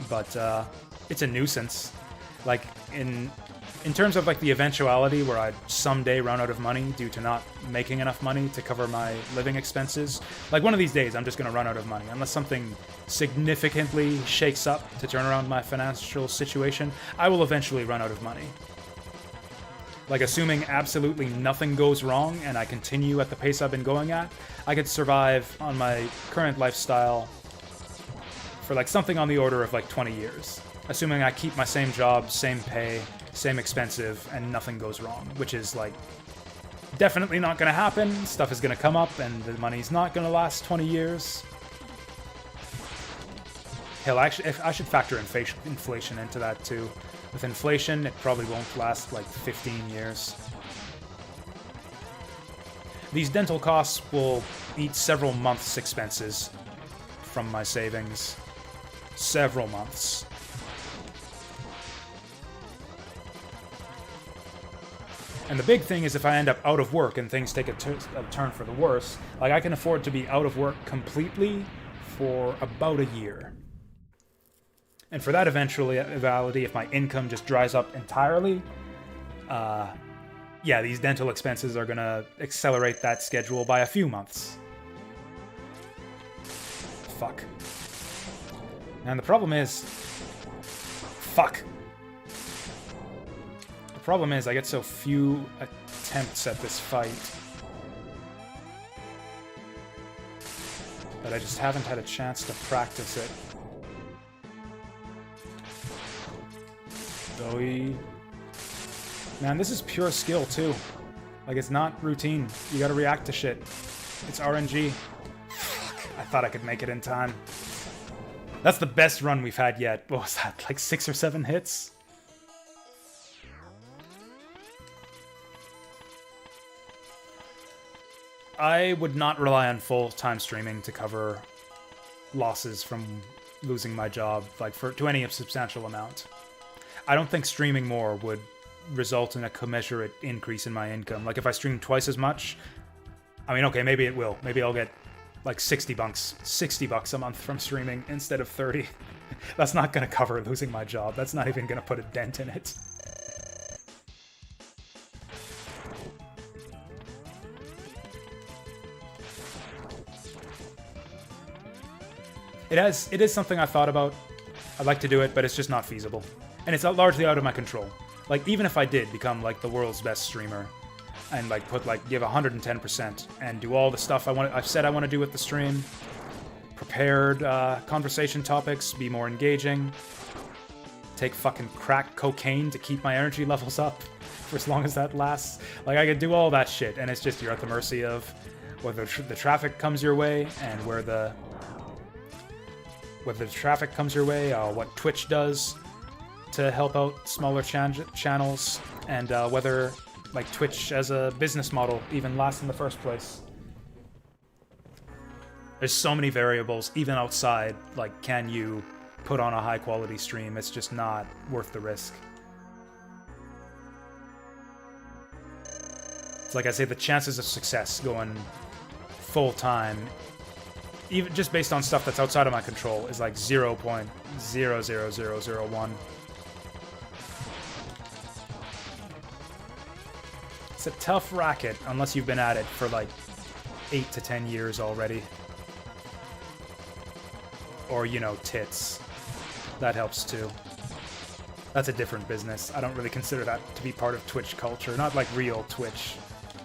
Speaker 1: But it's a nuisance. Like, in terms of like the eventuality where I'd someday run out of money due to not making enough money to cover my living expenses, like one of these days I'm just gonna run out of money unless something significantly shakes up to turn around my financial situation. I will eventually run out of money. Like, assuming absolutely nothing goes wrong and I continue at the pace I've been going at, I could survive on my current lifestyle for like something on the order of like 20 years. Assuming I keep my same job, same pay, same expensive, and nothing goes wrong, which is like definitely not gonna happen. Stuff is gonna come up and the money's not gonna last 20 years. Hell, actually, if I should factor inflation into that too. With inflation, it probably won't last like 15 years. These dental costs will eat several months' expenses from my savings. Several months. And the big thing is, if I end up out of work and things take a turn for the worse, like, I can afford to be out of work completely for about a year. And for that eventuality, if my income just dries up entirely, yeah, these dental expenses are gonna accelerate that schedule by a few months. Fuck. And the problem is... Fuck. The problem is I get so few attempts at this fight that I just haven't had a chance to practice it. Zoe. Man, this is pure skill, too. Like, it's not routine. You gotta react to shit. It's RNG. Fuck. I thought I could make it in time. That's the best run we've had yet. What was that, like 6 or 7 hits? I would not rely on full-time streaming to cover losses from losing my job, like, to any substantial amount. I don't think streaming more would result in a commensurate increase in my income. Like, if I stream twice as much, I mean, okay, maybe it will. Maybe I'll get like $60 a month from streaming instead of 30. That's not gonna cover losing my job. That's not even gonna put a dent in it. It is something I thought about. I'd like to do it, but it's just not feasible. And it's largely out of my control. Like, even if I did become like the world's best streamer and like give 110% and do all the stuff I've said I want to do with the stream, prepared conversation topics, be more engaging, take fucking crack cocaine to keep my energy levels up for as long as that lasts. Like, I could do all that shit, and it's just you're at the mercy of whether the traffic comes your way and whether the traffic comes your way, what Twitch does to help out smaller channels, and whether like Twitch as a business model even lasts in the first place. There's so many variables, even outside, like can you put on a high quality stream? It's just not worth the risk. It's like I say, the chances of success going full time, even just based on stuff that's outside of my control, is like 0.00001. It's a tough racket unless you've been at it for like 8 to 10 years already. Or, you know, tits. That helps too. That's a different business. I don't really consider that to be part of Twitch culture. Not like real Twitch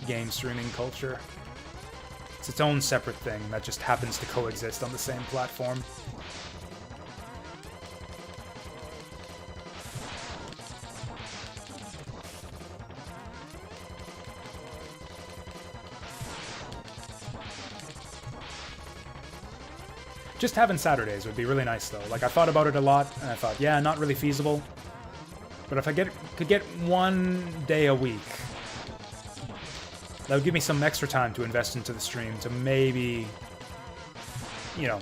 Speaker 1: game streaming culture. It's its own separate thing that just happens to coexist on the same platform. Just having Saturdays would be really nice, though. Like, I thought about it a lot, and I thought, yeah, not really feasible. But if I could get one day a week, that would give me some extra time to invest into the stream to maybe, you know,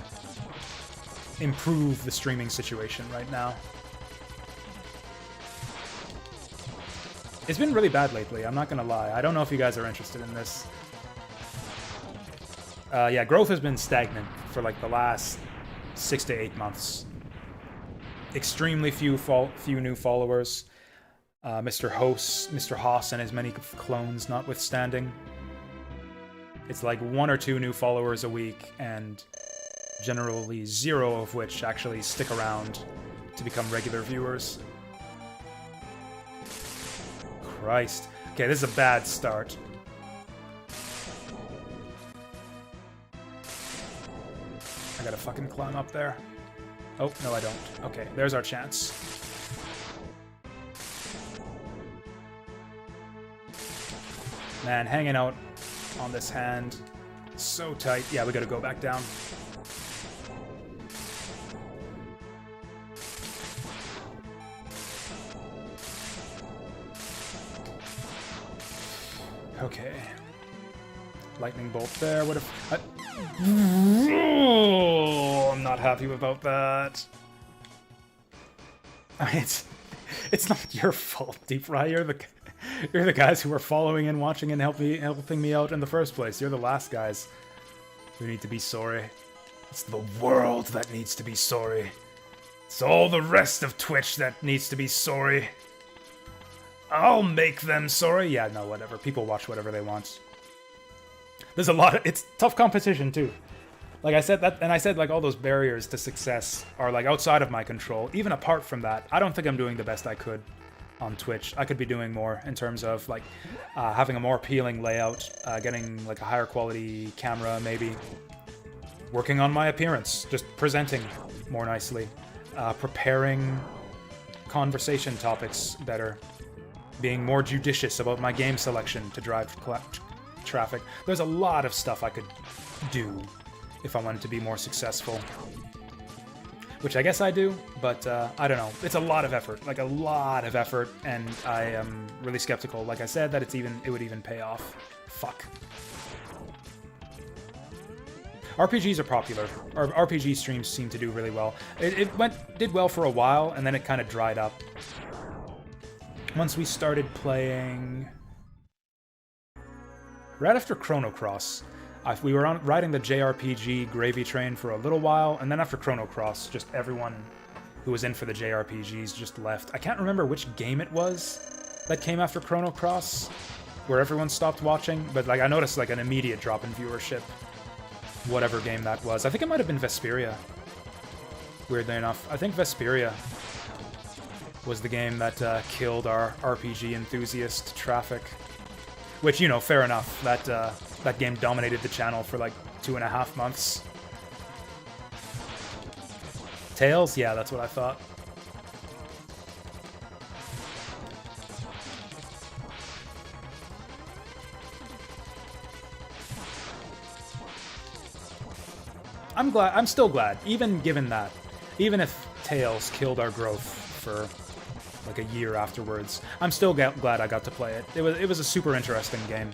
Speaker 1: improve the streaming situation right now. It's been really bad lately, I'm not gonna lie. I don't know if you guys are interested in this. Yeah, growth has been stagnant for like the last 6 to 8 months. Extremely few new followers. Mr. Haas and his many clones notwithstanding. It's like 1 or 2 new followers a week, and generally 0 of which actually stick around to become regular viewers. Christ. Okay, this is a bad start. I gotta fucking climb up there. Oh, no I don't. Okay, there's our chance. Man, hanging out on this hand. So tight. Yeah, we gotta go back down. Okay. Lightning bolt there. What if... Oh, I'm not happy about that. I mean, it's not your fault, Deep Fry. You're the guys who were following and watching and helping me out in the first place. You're the last guys who need to be sorry. It's the world that needs to be sorry. It's all the rest of Twitch that needs to be sorry. I'll make them sorry. Yeah, no, whatever. People watch whatever they want. There's a lot of... It's tough competition, too. Like I said, that, and I said, like, all those barriers to success are, like, outside of my control. Even apart from that, I don't think I'm doing the best I could on Twitch. I could be doing more in terms of, like, having a more appealing layout, getting, like, a higher quality camera, maybe. Working on my appearance, just presenting more nicely. Preparing conversation topics better. Being more judicious about my game selection to drive traffic. There's a lot of stuff I could do if I wanted to be more successful. Which I guess I do, but I don't know. It's a lot of effort, like a lot of effort, and I am really skeptical, like I said, that it would even pay off. Fuck. RPGs are popular. RPG streams seem to do really well. It did well for a while, and then it kind of dried up. Once we started playing... Right after Chrono Cross, we were riding the JRPG gravy train for a little while, and then after Chrono Cross, just everyone who was in for the JRPGs just left. I can't remember which game it was that came after Chrono Cross, where everyone stopped watching, but like I noticed like an immediate drop in viewership. Whatever game that was. I think it might have been Vesperia. Weirdly enough. I think Vesperia was the game that killed our RPG enthusiast traffic. Which, you know, fair enough. That game dominated the channel for like 2.5 months. Tails? Yeah, that's what I thought. I'm still glad, even given that. Even if Tails killed our growth for like a year afterwards. I'm still glad I got to play it. It was a super interesting game.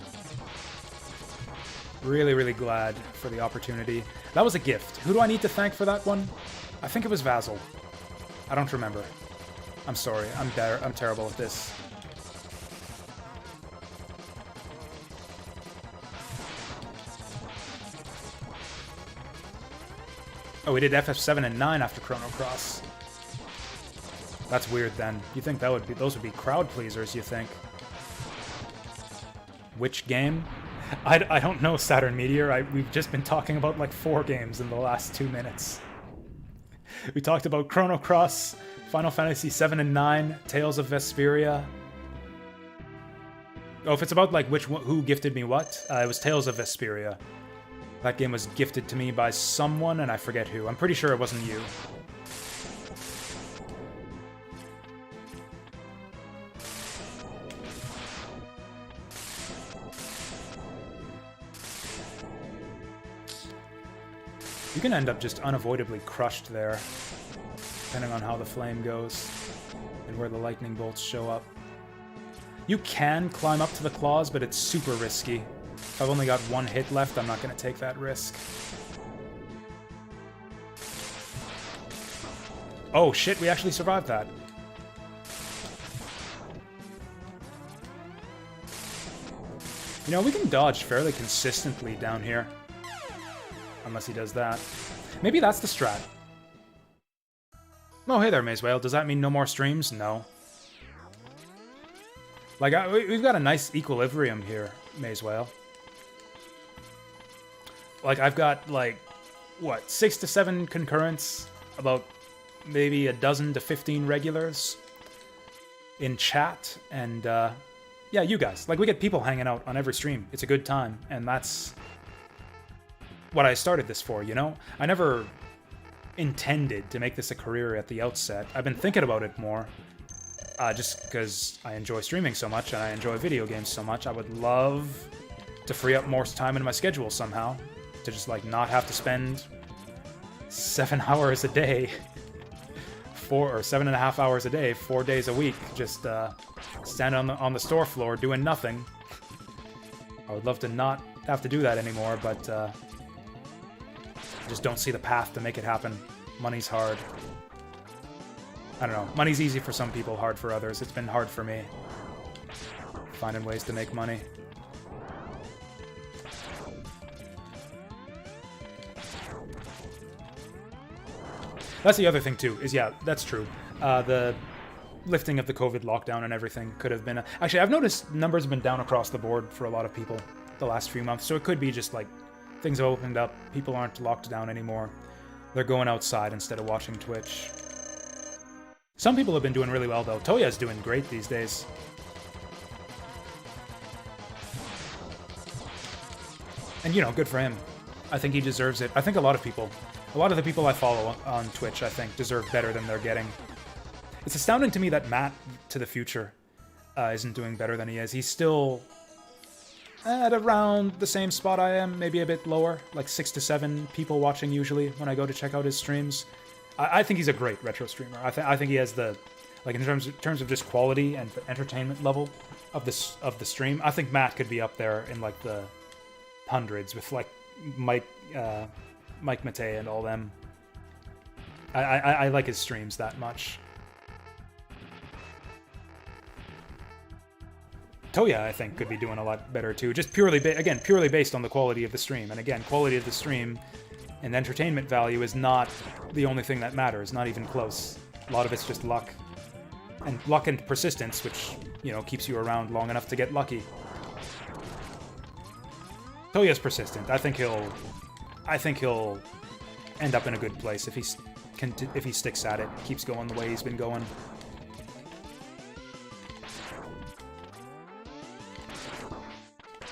Speaker 1: Really, really glad for the opportunity. That was a gift. Who do I need to thank for that one? I think it was Vasil. I don't remember. I'm sorry. I'm terrible at this. Oh, we did FF7 and 9 after Chrono Cross. That's weird then. You think that would be those would be crowd pleasers, you think? Which game? I don't know, Saturn Meteor. We've just been talking about like 4 games in the last 2 minutes. We talked about Chrono Cross, Final Fantasy 7 and 9, Tales of Vesperia. Oh, if it's about like who gifted me what, it was Tales of Vesperia. That game was gifted to me by someone, and I forget who. I'm pretty sure it wasn't you. You can end up just unavoidably crushed there, depending on how the flame goes and where the lightning bolts show up. You can climb up to the claws, but it's super risky. If I've only got 1 hit left, I'm not going to take that risk. Oh shit, we actually survived that. You know, we can dodge fairly consistently down here. Unless he does that. Maybe that's the strat. Oh, hey there, Maze Whale. Does that mean no more streams? No. Like, we've got a nice equilibrium here, Maze Whale. Like, I've got, like, what, 6 to 7 concurrents, about maybe a dozen to 15 regulars in chat, and, yeah, you guys. Like, we get people hanging out on every stream. It's a good time, and that's what I started this for, you know? I never intended to make this a career at the outset. I've been thinking about it more, just because I enjoy streaming so much, and I enjoy video games so much. I would love to free up more time in my schedule somehow, to just, like, not have to spend 7 hours a day, 4 or 7.5 hours a day, 4 days a week, just stand on the store floor doing nothing. I would love to not have to do that anymore, but I just don't see the path to make it happen. Money's hard. I don't know. Money's easy for some people, hard for others. It's been hard for me, finding ways to make money. That's the other thing, too, is, yeah, that's true. The lifting of the COVID lockdown and everything could have been... Actually, I've noticed numbers have been down across the board for a lot of people the last few months, so it could be just, like, things have opened up, people aren't locked down anymore. They're going outside instead of watching Twitch. Some people have been doing really well, though. Toya's doing great these days. And, you know, good for him. I think he deserves it. I think a lot of the people I follow on Twitch, I think, deserve better than they're getting. It's astounding to me that Matt, to the future, isn't doing better than he is. He's still at around the same spot I am, maybe a bit lower, like 6 to 7 people watching usually when I go to check out his streams. I think he's a great retro streamer. I think he has the, like, in terms of just quality and entertainment level of the stream. I think Matt could be up there in, like, the hundreds with, like, Mike Matei and all them. I like his streams that much. Toya, I think, could be doing a lot better too. Just purely based on the quality of the stream. And again, quality of the stream and entertainment value is not the only thing that matters. Not even close. A lot of it's just luck. And luck and persistence, which, you know, keeps you around long enough to get lucky. Toya's persistent. I think he'll end up in a good place if he sticks at it, keeps going the way he's been going.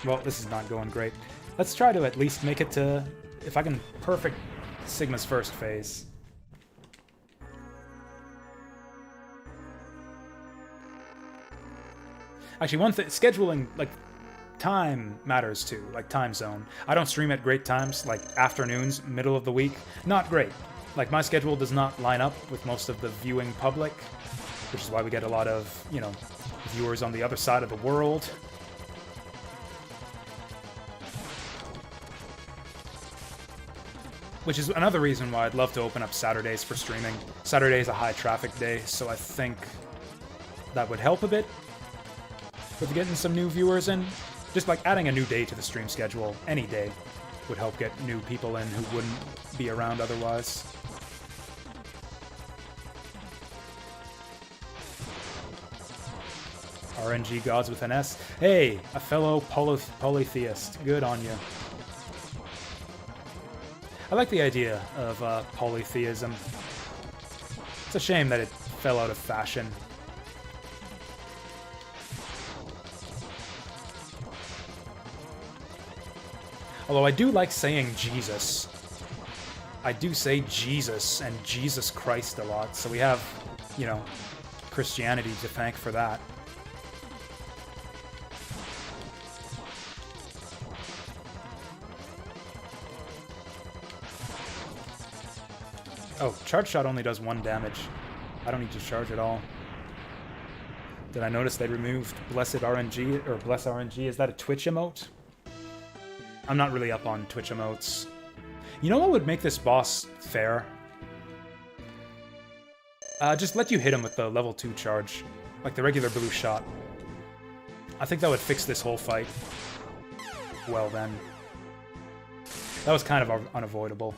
Speaker 1: Well, this is not going great. Let's try to at least make it to, if I can perfect Sigma's first phase. Actually, one thing, scheduling, like, time matters too, like time zone. I don't stream at great times, like afternoons, middle of the week. Not great. Like, my schedule does not line up with most of the viewing public. which is why we get a lot of, you know, viewers on the other side of the world. Which is another reason why I'd love to open up Saturdays for streaming. Saturday is a high traffic day, so I think that would help a bit with getting some new viewers in. Just like adding a new day to the stream schedule, any day, would help get new people in who wouldn't be around otherwise. RNG gods with an S. Hey, a fellow polytheist. Good on you. I like the idea of polytheism. It's a shame that it fell out of fashion. Although I do like saying Jesus. I do say Jesus and Jesus Christ a lot, so we have, you know, Christianity to thank for that. Oh, charge shot only does 1 damage. I don't need to charge at all. Did I notice they removed Blessed RNG, or Bless RNG? Is that a Twitch emote? I'm not really up on Twitch emotes. You know what would make this boss fair? Just let you hit him with the level 2 charge. Like the regular blue shot. I think that would fix this whole fight. Well then. That was kind of unavoidable.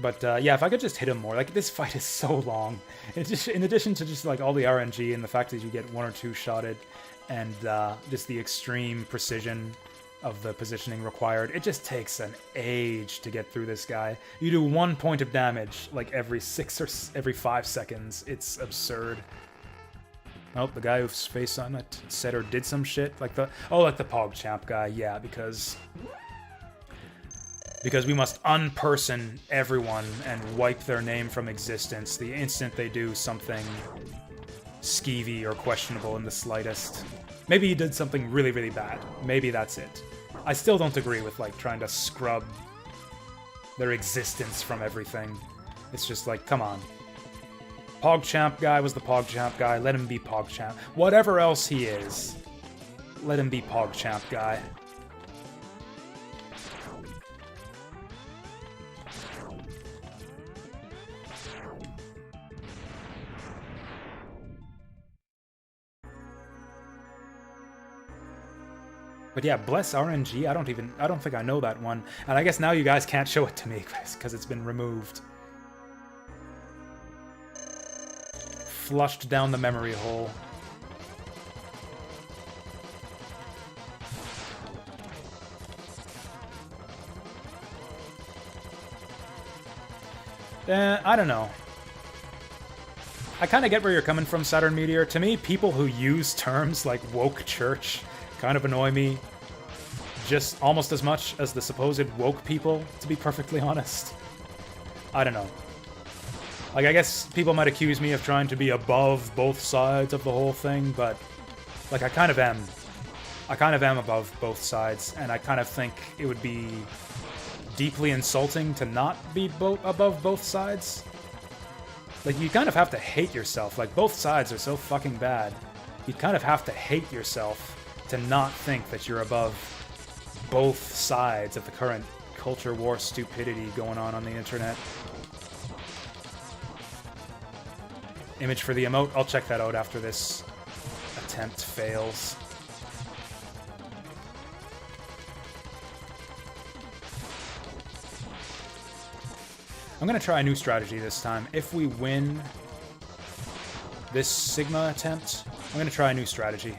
Speaker 1: But yeah, if I could just hit him more, like this fight is so long. It's just, in addition to just like all the RNG and the fact that you get 1 or 2 shotted, and just the extreme precision of the positioning required, it just takes an age to get through this guy. You do 1 point of damage like every 6 or every 5 seconds. It's absurd. Oh, the guy whose face on it said or did some shit, like the PogChamp guy, yeah, because we must unperson everyone and wipe their name from existence the instant they do something skeevy or questionable in the slightest. Maybe he did something really, really bad. Maybe that's it. I still don't agree with, like, trying to scrub their existence from everything. It's just like, come on. PogChamp guy was the PogChamp guy. Let him be PogChamp. Whatever else he is, let him be PogChamp guy. But yeah, Bless RNG, I don't think I know that one. And I guess now you guys can't show it to me because it's been removed. Flushed down the memory hole. I don't know. I kind of get where you're coming from, Saturn Meteor. To me, people who use terms like woke church kind of annoy me just almost as much as the supposed woke people, to be perfectly honest. I don't know. Like, I guess people might accuse me of trying to be above both sides of the whole thing, but, like, I kind of am. I kind of am above both sides, and I kind of think it would be deeply insulting to not be above both sides. Like, you kind of have to hate yourself. Like, both sides are so fucking bad. You kind of have to hate yourself to not think that you're above both sides of the current culture war stupidity going on the internet. Image for the emote, I'll check that out after this attempt fails. I'm gonna try a new strategy this time. If we win this Sigma attempt, I'm gonna try a new strategy.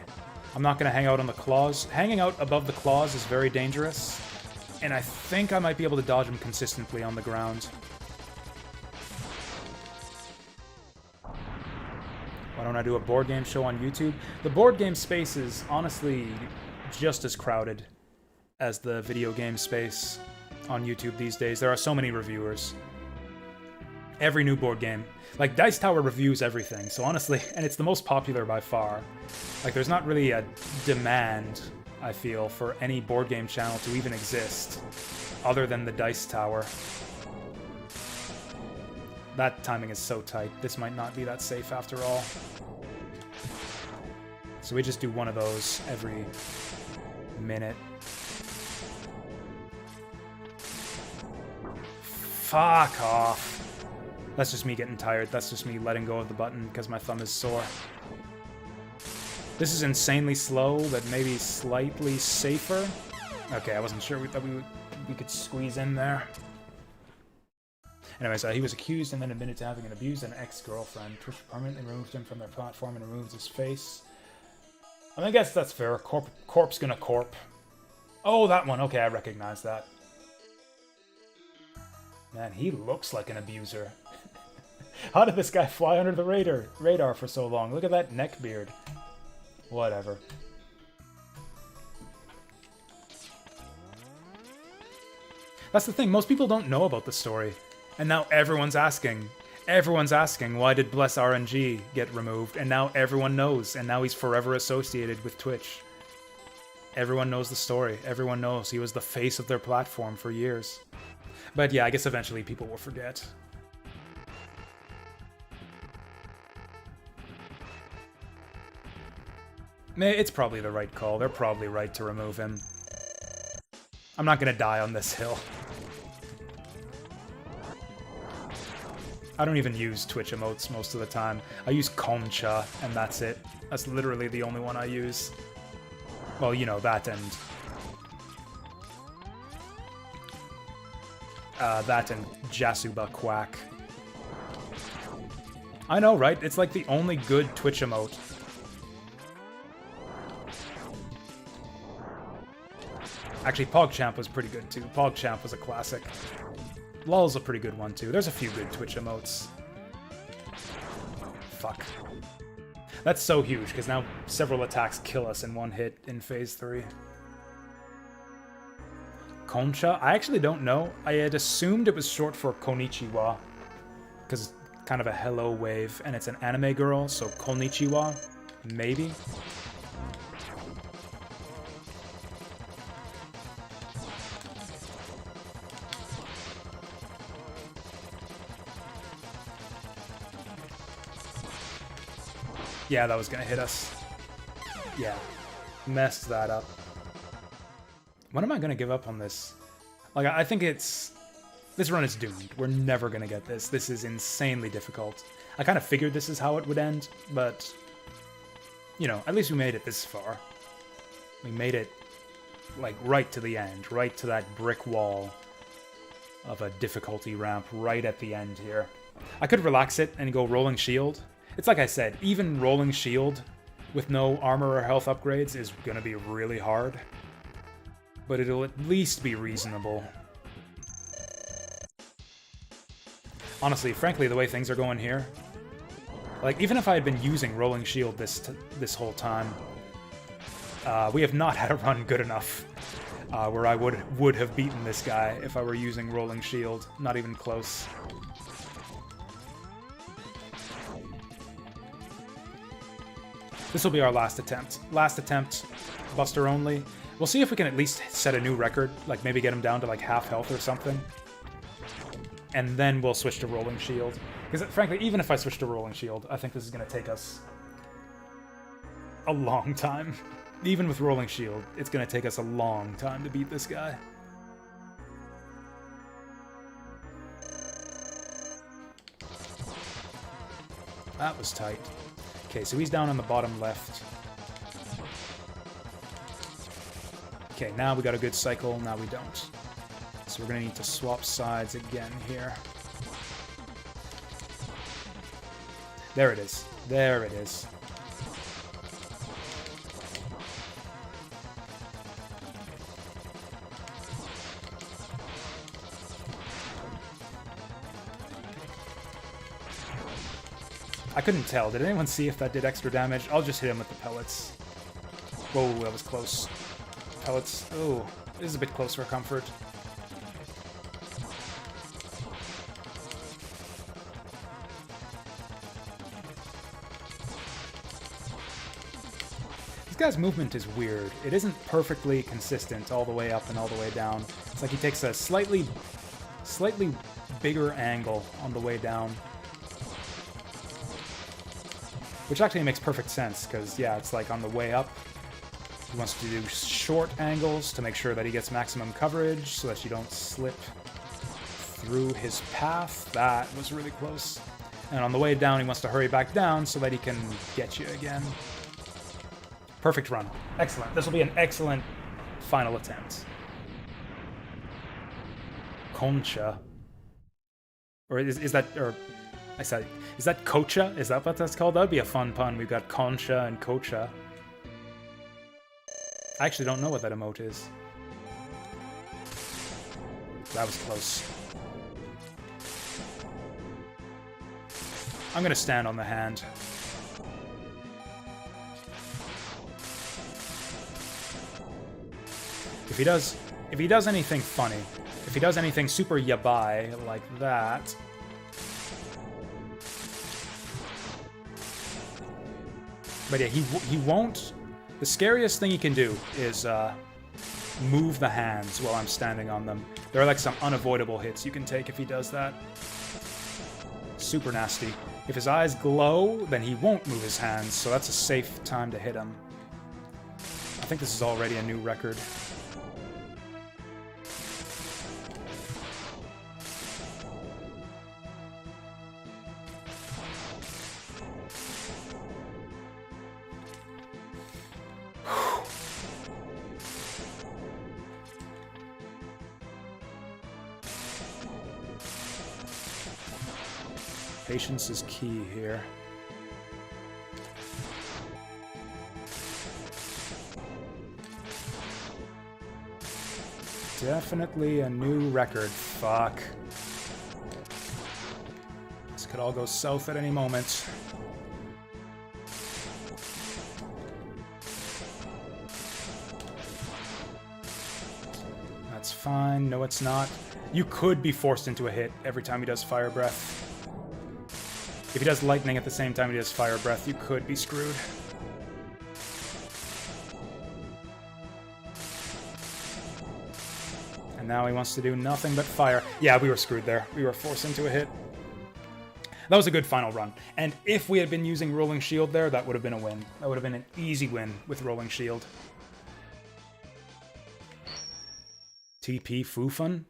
Speaker 1: I'm not going to hang out on the claws. Hanging out above the claws is very dangerous, and I think I might be able to dodge them consistently on the ground. Why don't I do a board game show on YouTube? The board game space is honestly just as crowded as the video game space on YouTube these days. There are so many reviewers. Every new board game. Like, Dice Tower reviews everything, so honestly, and it's the most popular by far. Like, there's not really a demand, I feel, for any board game channel to even exist, other than the Dice Tower. That timing is so tight. This might not be that safe after all. So we just do one of those every minute. Fuck off. That's just me getting tired. That's just me letting go of the button because my thumb is sore. This is insanely slow, but maybe slightly safer. Okay, I wasn't sure. We thought we could squeeze in there. Anyways, he was accused and then admitted to having abused an ex-girlfriend. Twitch permanently removed him from their platform and removed his face. I guess that's fair. Corp's gonna corp. Oh, that one. Okay, I recognize that. Man, he looks like an abuser. How did this guy fly under the radar for so long? Look at that neck beard. Whatever. That's the thing. Most people don't know about the story. And now everyone's asking. Everyone's asking, why did Bless RNG get removed? And now everyone knows. And now he's forever associated with Twitch. Everyone knows the story. Everyone knows he was the face of their platform for years. But yeah, I guess eventually people will forget. It's probably the right call. They're probably right to remove him. I'm not gonna die on this hill. I don't even use Twitch emotes most of the time. I use Concha, and that's it. That's literally the only one I use. Well, you know, that and... that and Jasuba Quack. I know, right? It's like the only good Twitch emote. Actually, PogChamp was pretty good, too. PogChamp was a classic. LOL's a pretty good one, too. There's a few good Twitch emotes. Fuck. That's so huge, because now several attacks kill us in one hit in Phase 3. Concha? I actually don't know. I had assumed it was short for Konnichiwa, because it's kind of a hello wave, and it's an anime girl, so Konnichiwa? Maybe? Yeah, that was gonna hit us. Yeah. Messed that up. When am I gonna give up on this? Like, I think it's... This run is doomed. We're never gonna get this. This is insanely difficult. I kind of figured this is how it would end, but... You know, at least we made it this far. We made it, like, right to the end. Right to that brick wall of a difficulty ramp right at the end here. I could relax it and go Rolling Shield. It's like I said, even Rolling Shield with no armor or health upgrades is gonna be really hard. But it'll at least be reasonable. Honestly, frankly, the way things are going here, like, even if I had been using Rolling Shield this whole time, we have not had a run good enough where I would have beaten this guy if I were using Rolling Shield. Not even close. This will be our last attempt. Last attempt, Buster only. We'll see if we can at least set a new record, like maybe get him down to like half health or something. And then we'll switch to Rolling Shield. Because frankly, even if I switch to Rolling Shield, I think this is going to take us a long time. Even with Rolling Shield, it's going to take us a long time to beat this guy. That was tight. Okay, so he's down on the bottom left. Okay, now we got a good cycle, now we don't. So we're gonna need to swap sides again here. There it is. There it is. I couldn't tell. Did anyone see if that did extra damage? I'll just hit him with the pellets. Whoa, that was close. Pellets. Oh, this is a bit close for comfort. This guy's movement is weird. It isn't perfectly consistent all the way up and all the way down. It's like he takes a slightly bigger angle on the way down. Which actually makes perfect sense, because, yeah, it's like on the way up, he wants to do short angles to make sure that he gets maximum coverage, so that you don't slip through his path. That was really close. And on the way down, he wants to hurry back down so that he can get you again. Perfect run. Excellent. This will be an excellent final attempt. Concha. Or is that... Or... I said... Is that Cocha? Is that what that's called? That'd be a fun pun. We've got Concha and Cocha. I actually don't know what that emote is. That was close. I'm gonna stand on the hand. If he does anything funny, if he does anything super yabai like that, but yeah, he won't. The scariest thing he can do is move the hands while I'm standing on them. There are like some unavoidable hits you can take if he does that. Super nasty. If his eyes glow, then he won't move his hands, so that's a safe time to hit him. I think this is already a new record. Patience is key here. Definitely a new record. Fuck. This could all go south at any moment. That's fine. No, it's not. You could be forced into a hit every time he does Fire Breath. If he does lightning at the same time he does fire breath, you could be screwed. And now he wants to do nothing but fire. Yeah, we were screwed there. We were forced into a hit. That was a good final run. And if we had been using Rolling Shield there, that would have been a win. That would have been an easy win with Rolling Shield. TP Fufun?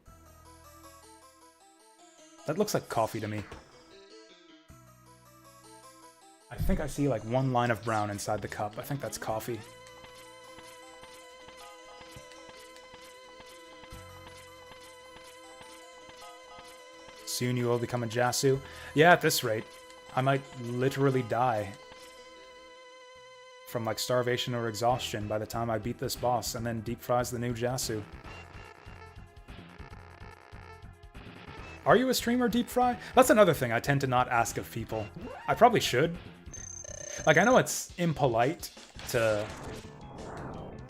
Speaker 1: That looks like coffee to me. I think I see like one line of brown inside the cup. I think that's coffee. Soon you will become a Jasu. Yeah, at this rate, I might literally die from like starvation or exhaustion by the time I beat this boss and then deep fries the new Jasu. Are you a streamer, Deep Fry? That's another thing I tend to not ask of people. I probably should. Like, I know it's impolite to,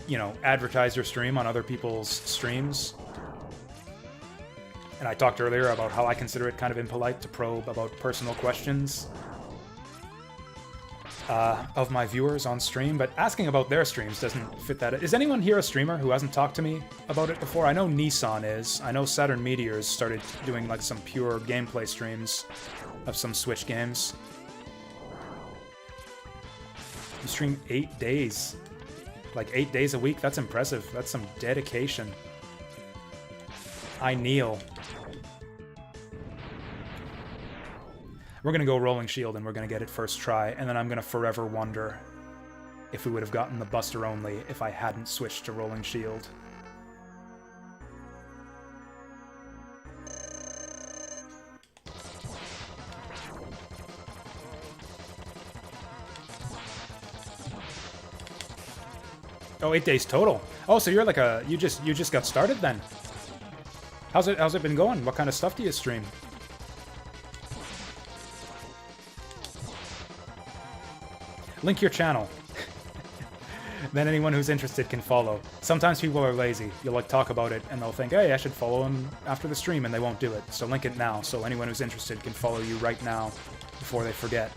Speaker 1: you know, advertise your stream on other people's streams. And I talked earlier about how I consider it kind of impolite to probe about personal questions of my viewers on stream, but asking about their streams doesn't fit that. Is anyone here a streamer who hasn't talked to me about it before? I know Nissan is. I know Saturn Meteors started doing like some pure gameplay streams of some Switch games. You stream 8 days. Like 8 days a week? That's impressive. That's some dedication. I kneel. We're gonna go Rolling Shield and we're gonna get it first try, and then I'm gonna forever wonder if we would have gotten the Buster only if I hadn't switched to Rolling Shield. Oh, 8 days total. Oh, so you're like a you just got started then. How's it been going? What kind of stuff do you stream? Link your channel. Then anyone who's interested can follow. Sometimes people are lazy. You'll like talk about it and they'll think, hey, I should follow him after the stream, and they won't do it. So link it now so anyone who's interested can follow you right now before they forget.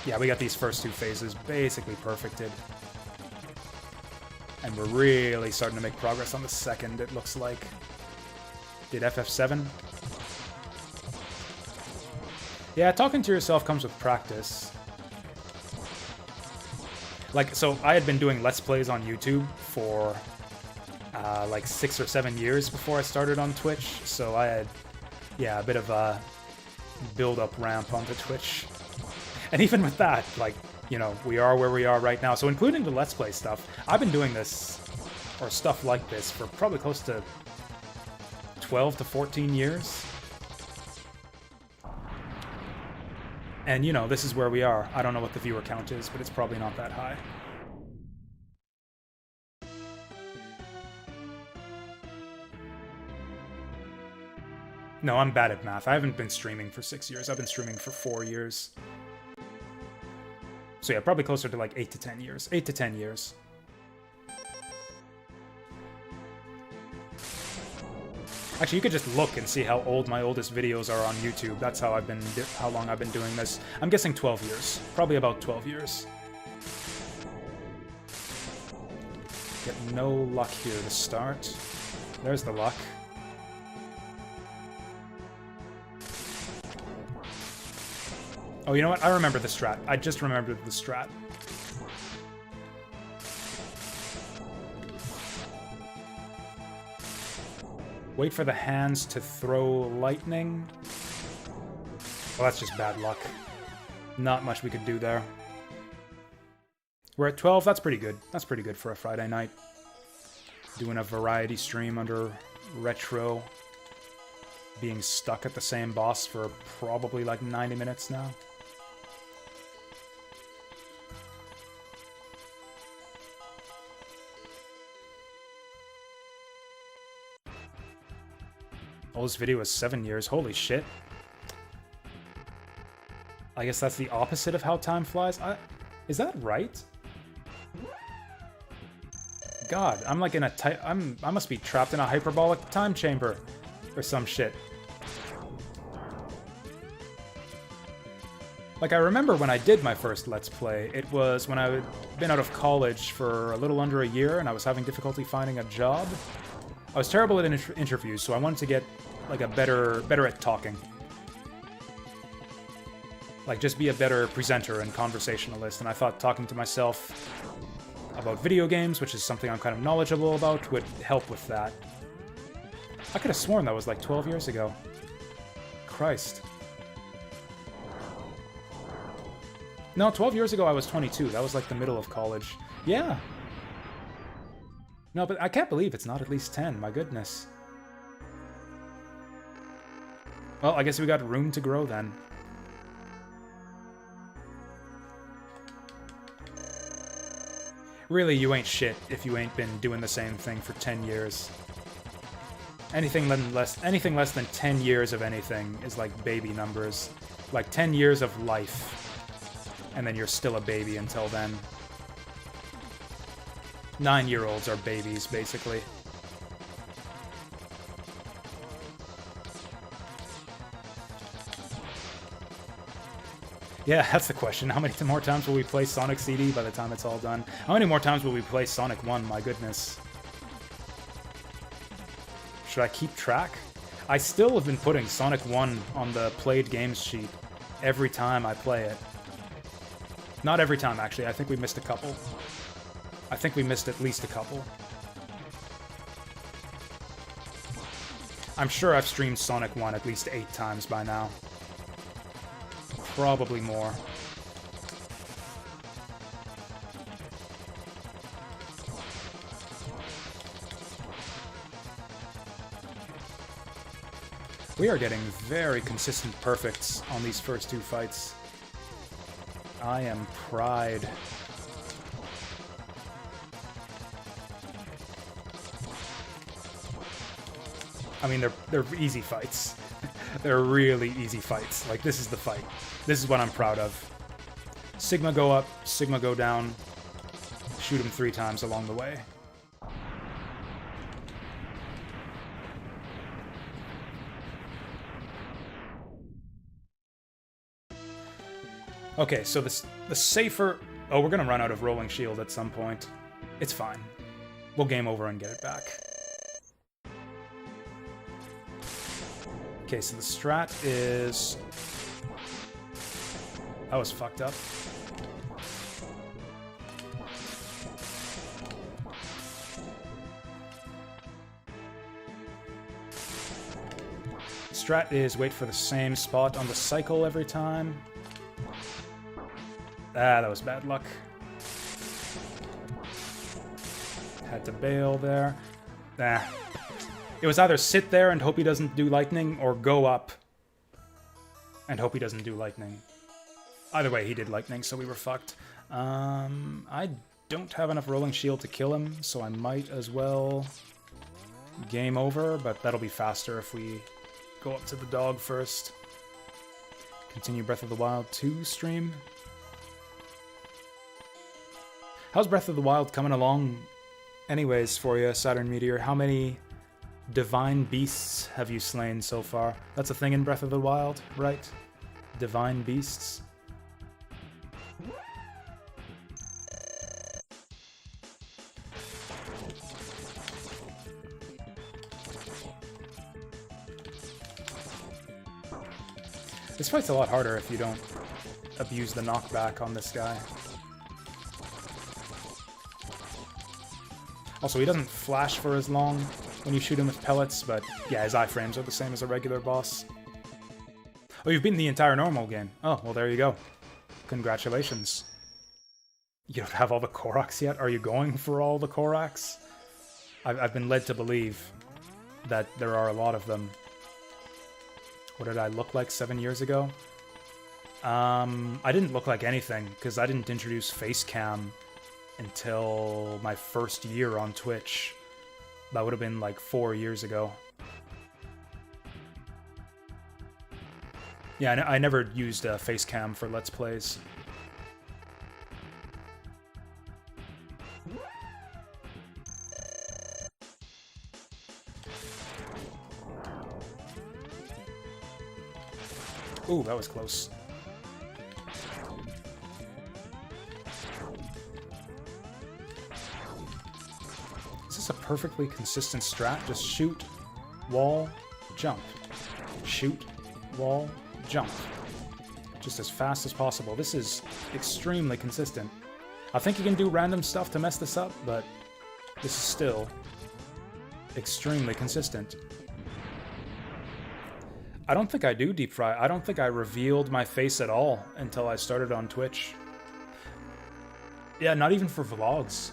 Speaker 1: Yeah, we got these first two phases basically perfected. And we're really starting to make progress on the second, it looks like. Did FF7? Yeah, talking to yourself comes with practice. Like, so I had been doing Let's Plays on YouTube for like 6 or 7 years before I started on Twitch, so I had, yeah, a bit of a build-up ramp onto Twitch. And even with that, like, you know, we are where we are right now. So including the Let's Play stuff, I've been doing this, or stuff like this, for probably close to 12 to 14 years. And, you know, this is where we are. I don't know what the viewer count is, but it's probably not that high. No, I'm bad at math. I haven't been streaming for 6 years. I've been streaming for 4 years. So yeah, probably closer to like 8 to 10 years. 8 to 10 years. Actually, you could just look and see how old my oldest videos are on YouTube. That's how how long I've been doing this. I'm guessing 12 years. Probably about 12 years. Get no luck here to start. There's the luck. Oh, you know what? I remember the strat. I just remembered the strat. Wait for the hands to throw lightning. Well, that's just bad luck. Not much we could do there. We're at 12. That's pretty good. That's pretty good for a Friday night. Doing a variety stream under retro. Being stuck at the same boss for probably like 90 minutes now. Oh, this video is 7 years. Holy shit. I guess that's the opposite of how time flies. Is that right? God, I'm like in a I must be trapped in a hyperbolic time chamber or some shit. Like, I remember when I did my first Let's Play, it was when I had been out of college for a little under a year and I was having difficulty finding a job. I was terrible at interviews, so I wanted to get like a better at talking. Like, just be a better presenter and conversationalist, and I thought talking to myself about video games, which is something I'm kind of knowledgeable about, would help with that. I could have sworn that was like 12 years ago. Christ. No, 12 years ago I was 22. That was like the middle of college. Yeah. No, but I can't believe it's not at least 10. My goodness. Well, I guess we got room to grow then. Really, you ain't shit if you ain't been doing the same thing for 10 years. Anything less than 10 years of anything is like baby numbers. Like 10 years of life. And then you're still a baby until then. 9-year-olds are babies, basically. Yeah, that's the question. How many more times will we play Sonic CD by the time it's all done? How many more times will we play Sonic 1? My goodness. Should I keep track? I still have been putting Sonic 1 on the played games sheet every time I play it. Not every time, actually. I think we missed a couple. I think we missed at least a couple. I'm sure I've streamed Sonic 1 at least 8 times by now. Probably more. We are getting very consistent perfects on these first two fights. I am pride. I mean, they're easy fights. They're really easy fights. Like, this is the fight. This is what I'm proud of. Sigma go up, Sigma go down. Shoot him 3 times along the way. Okay, so the safer... Oh, we're gonna run out of rolling shield at some point. It's fine. We'll game over and get it back. Okay, so the strat is... That was fucked up. Strat is wait for the same spot on the cycle every time. Ah, that was bad luck. Had to bail there. Nah. It was either sit there and hope he doesn't do lightning, or go up and hope he doesn't do lightning. Either way, he did lightning, so we were fucked. I don't have enough rolling shield to kill him, so I might as well game over, but that'll be faster if we go up to the dog first. Continue Breath of the Wild 2 stream. How's Breath of the Wild coming along anyways for you, Saturn Meteor? How many divine beasts have you slain so far? That's a thing in Breath of the Wild, right? Divine beasts? This fight's a lot harder if you don't abuse the knockback on this guy. Also, he doesn't flash for as long when you shoot him with pellets, but yeah, his iframes are the same as a regular boss. Oh, you've beaten the entire normal game. Oh, well, there you go. Congratulations. You don't have all the Koraks yet? Are you going for all the Koraks? I've been led to believe that there are a lot of them. What did I look like 7 years ago? I didn't look like anything, because I didn't introduce face cam until my first year on Twitch. That would have been like 4 years ago. Yeah, I never used face cam for Let's Plays. Ooh, that was close. Is this a perfectly consistent strat? Just shoot, wall, jump. Shoot, wall, jump. Just as fast as possible. This is extremely consistent. I think you can do random stuff to mess this up, but this is still extremely consistent. I don't think I do deep fry. I don't think I revealed my face at all until I started on Twitch. Yeah, not even for vlogs.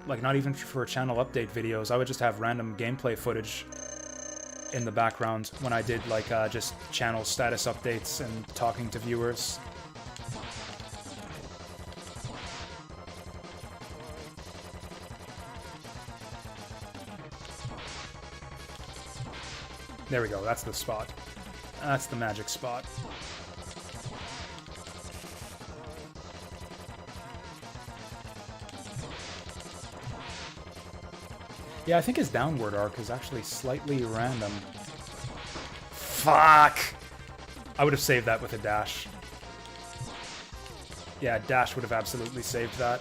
Speaker 1: Like, not even for channel update videos. I would just have random gameplay footage in the background when I did, like, just channel status updates and talking to viewers. There we go, that's the spot. That's the magic spot. Yeah, I think his downward arc is actually slightly random. Fuck! I would have saved that with a dash. Yeah, dash would have absolutely saved that.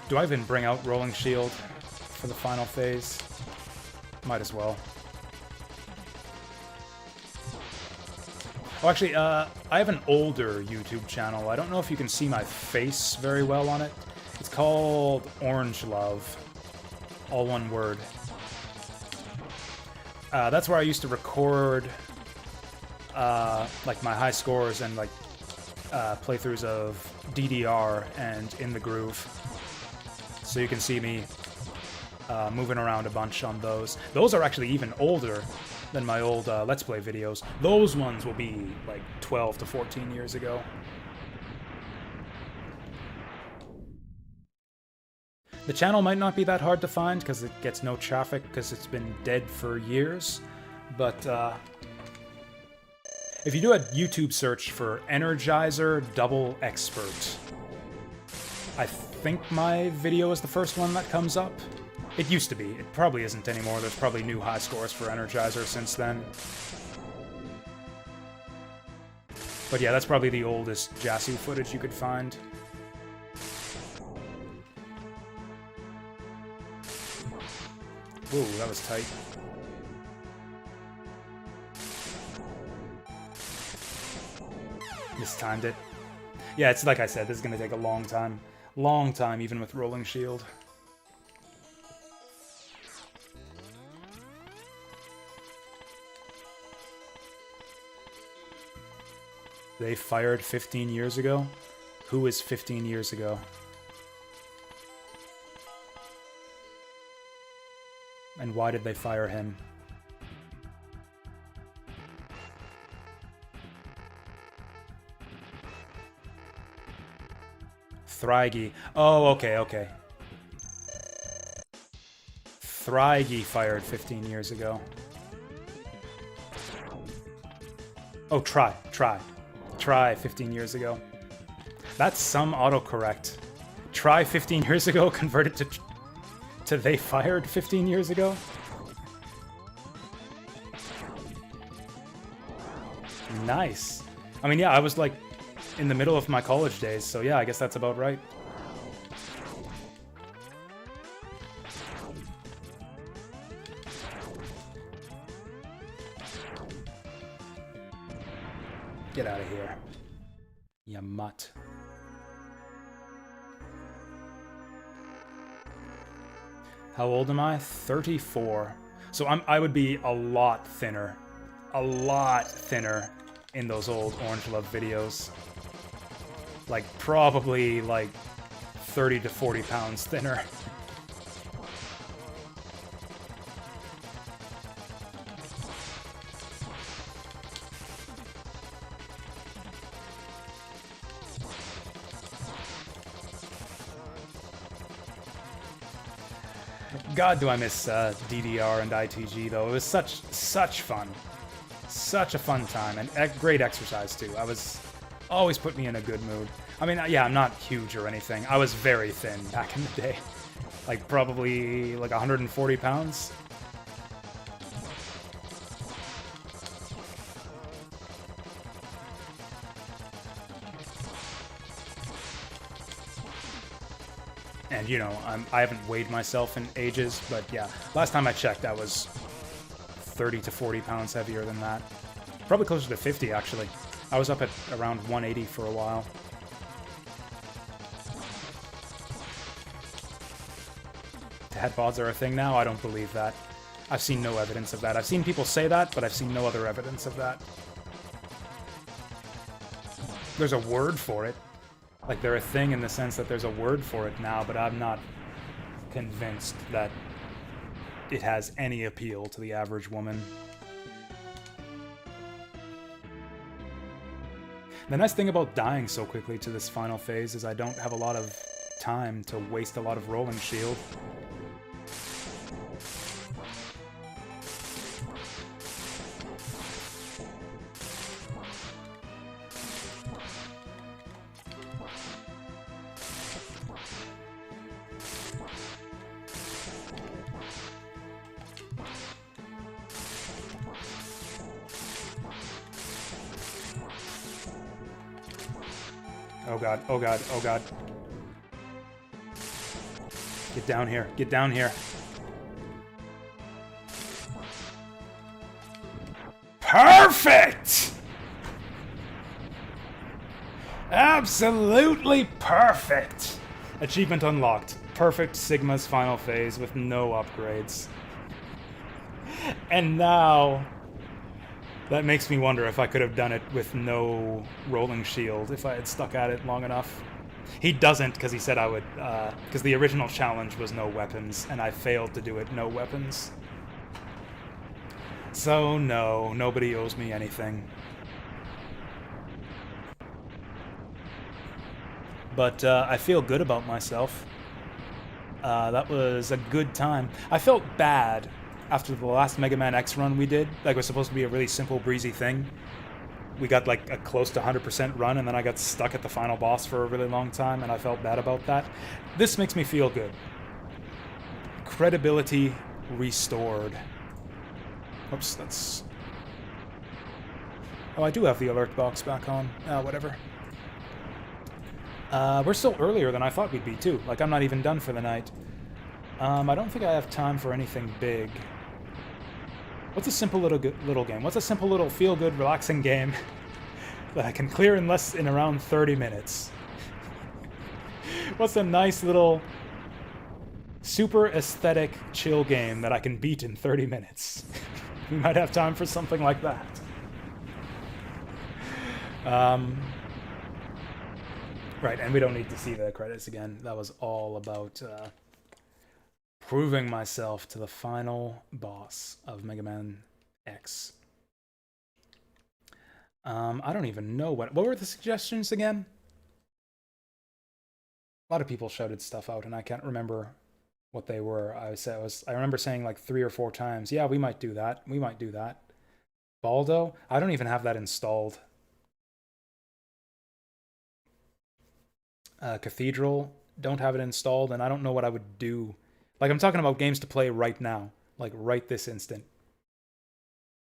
Speaker 1: Do I even bring out Rolling Shield for the final phase? Might as well. Oh, actually, I have an older YouTube channel. I don't know if you can see my face very well on it. It's called Orange Love. All one word. That's where I used to record like my high scores and like playthroughs of DDR and In the Groove. So you can see me moving around a bunch on those. Those are actually even older than my old Let's Play videos. Those ones will be like 12 to 14 years ago. The channel might not be that hard to find because it gets no traffic because it's been dead for years, but if you do a YouTube search for Energizer Double Expert, I think my video is the first one that comes up. It used to be. It probably isn't anymore. There's probably new high scores for Energizer since then. But yeah, that's probably the oldest Jasu footage you could find. Whoa, that was tight. Mistimed it. Yeah, it's like I said, this is going to take a long time. Long time, even with Rolling Shield. They fired 15 years ago? Who is 15 years ago? And why did they fire him? Thrygi. Oh, okay, okay. Thrygi fired 15 years ago. Oh, try 15 years ago. That's some autocorrect. Try 15 years ago converted to they fired 15 years ago? Nice. I mean, yeah, I was like in the middle of my college days, so yeah, I guess that's about right. Get out of here, you mutt. How old am I? 34. So I would be a lot thinner in those old Orange Love videos. Like, probably, like, 30 to 40 pounds thinner. God, do I miss DDR and ITG, though. It was such fun. Such a fun time, and great exercise, too. Always put me in a good mood. I mean, yeah, I'm not huge or anything. I was very thin back in the day. Like, probably, like, 140 pounds. And, you know, I haven't weighed myself in ages, but yeah, last time I checked, I was 30 to 40 pounds heavier than that. Probably closer to 50, actually. I was up at around 180 for a while. Dad bods are a thing now? I don't believe that. I've seen no evidence of that. I've seen people say that, but I've seen no other evidence of that. There's a word for it. Like, they're a thing in the sense that there's a word for it now, but I'm not convinced that it has any appeal to the average woman. The nice thing about dying so quickly to this final phase is I don't have a lot of time to waste a lot of Rolling Shield. Oh god, oh god, oh god. Get down here, get down here. Perfect! Absolutely perfect! Achievement unlocked. Perfect Sigma's final phase with no upgrades. And now... that makes me wonder if I could have done it with no Rolling Shield, if I had stuck at it long enough. He doesn't, because he said I would, because the original challenge was no weapons, and I failed to do it no weapons. So no, nobody owes me anything. But I feel good about myself. That was a good time. I felt bad after the last Mega Man X run we did. Like, it was supposed to be a really simple, breezy thing. We got, like, a close to 100% run, and then I got stuck at the final boss for a really long time, and I felt bad about that. This makes me feel good. Credibility restored. Oops, that's... Oh, I do have the alert box back on. Whatever. We're still earlier than I thought we'd be, too. Like, I'm not even done for the night. I don't think I have time for anything big. What's a simple little game? What's a simple little feel-good, relaxing game that I can clear in around 30 minutes? What's a nice little, super aesthetic, chill game that I can beat in 30 minutes? We might have time for something like that. Right, and we don't need to see the credits again. That was all about proving myself to the final boss of Mega Man X. I don't even know what were the suggestions again? A lot of people shouted stuff out, and I can't remember what they were. I remember saying like 3 or 4 times, yeah, we might do that. We might do that. Baldo? I don't even have that installed. Cathedral, don't have it installed, and I don't know what I would do. Like, I'm talking about games to play right now, like right this instant.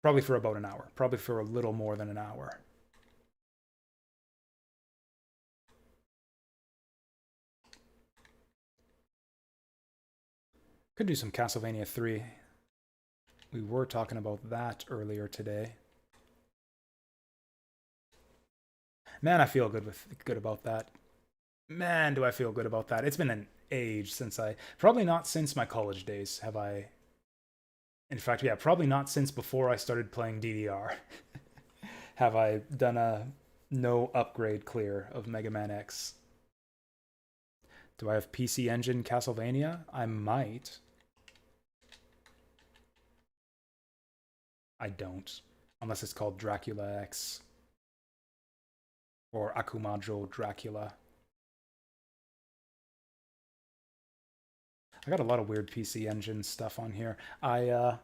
Speaker 1: Probably for about an hour, probably for a little more than an hour. Could do some Castlevania 3. We were talking about that earlier today. Man, I feel good about that. Man, do I feel good about that. It's been an age since probably not since my college days have I... In fact, yeah, probably not since before I started playing DDR have I done a no upgrade clear of Mega Man X. Do I have PC Engine Castlevania? I might. I don't. Unless it's called Dracula X. Or Akumajo Dracula. I got a lot of weird PC Engine stuff on here. I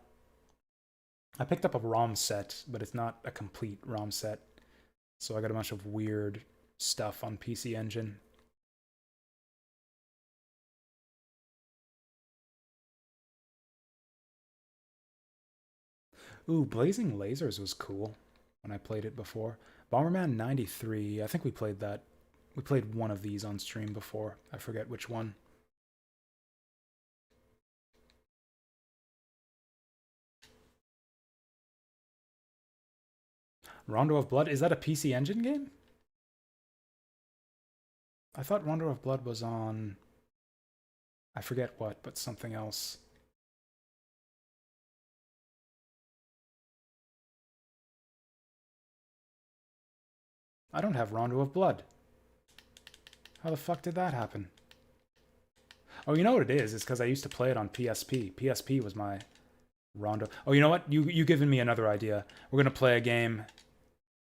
Speaker 1: picked up a ROM set, but it's not a complete ROM set. So I got a bunch of weird stuff on PC Engine. Ooh, Blazing Lasers was cool when I played it before. Bomberman 93, I think we played that. We played one of these on stream before. I forget which one. Rondo of Blood, is that a PC Engine game? I thought Rondo of Blood was on... I forget what, but something else. I don't have Rondo of Blood. How the fuck did that happen? Oh, you know what it is? It's because I used to play it on PSP. PSP was my Rondo. Oh, you know what? You given me another idea. We're going to play a game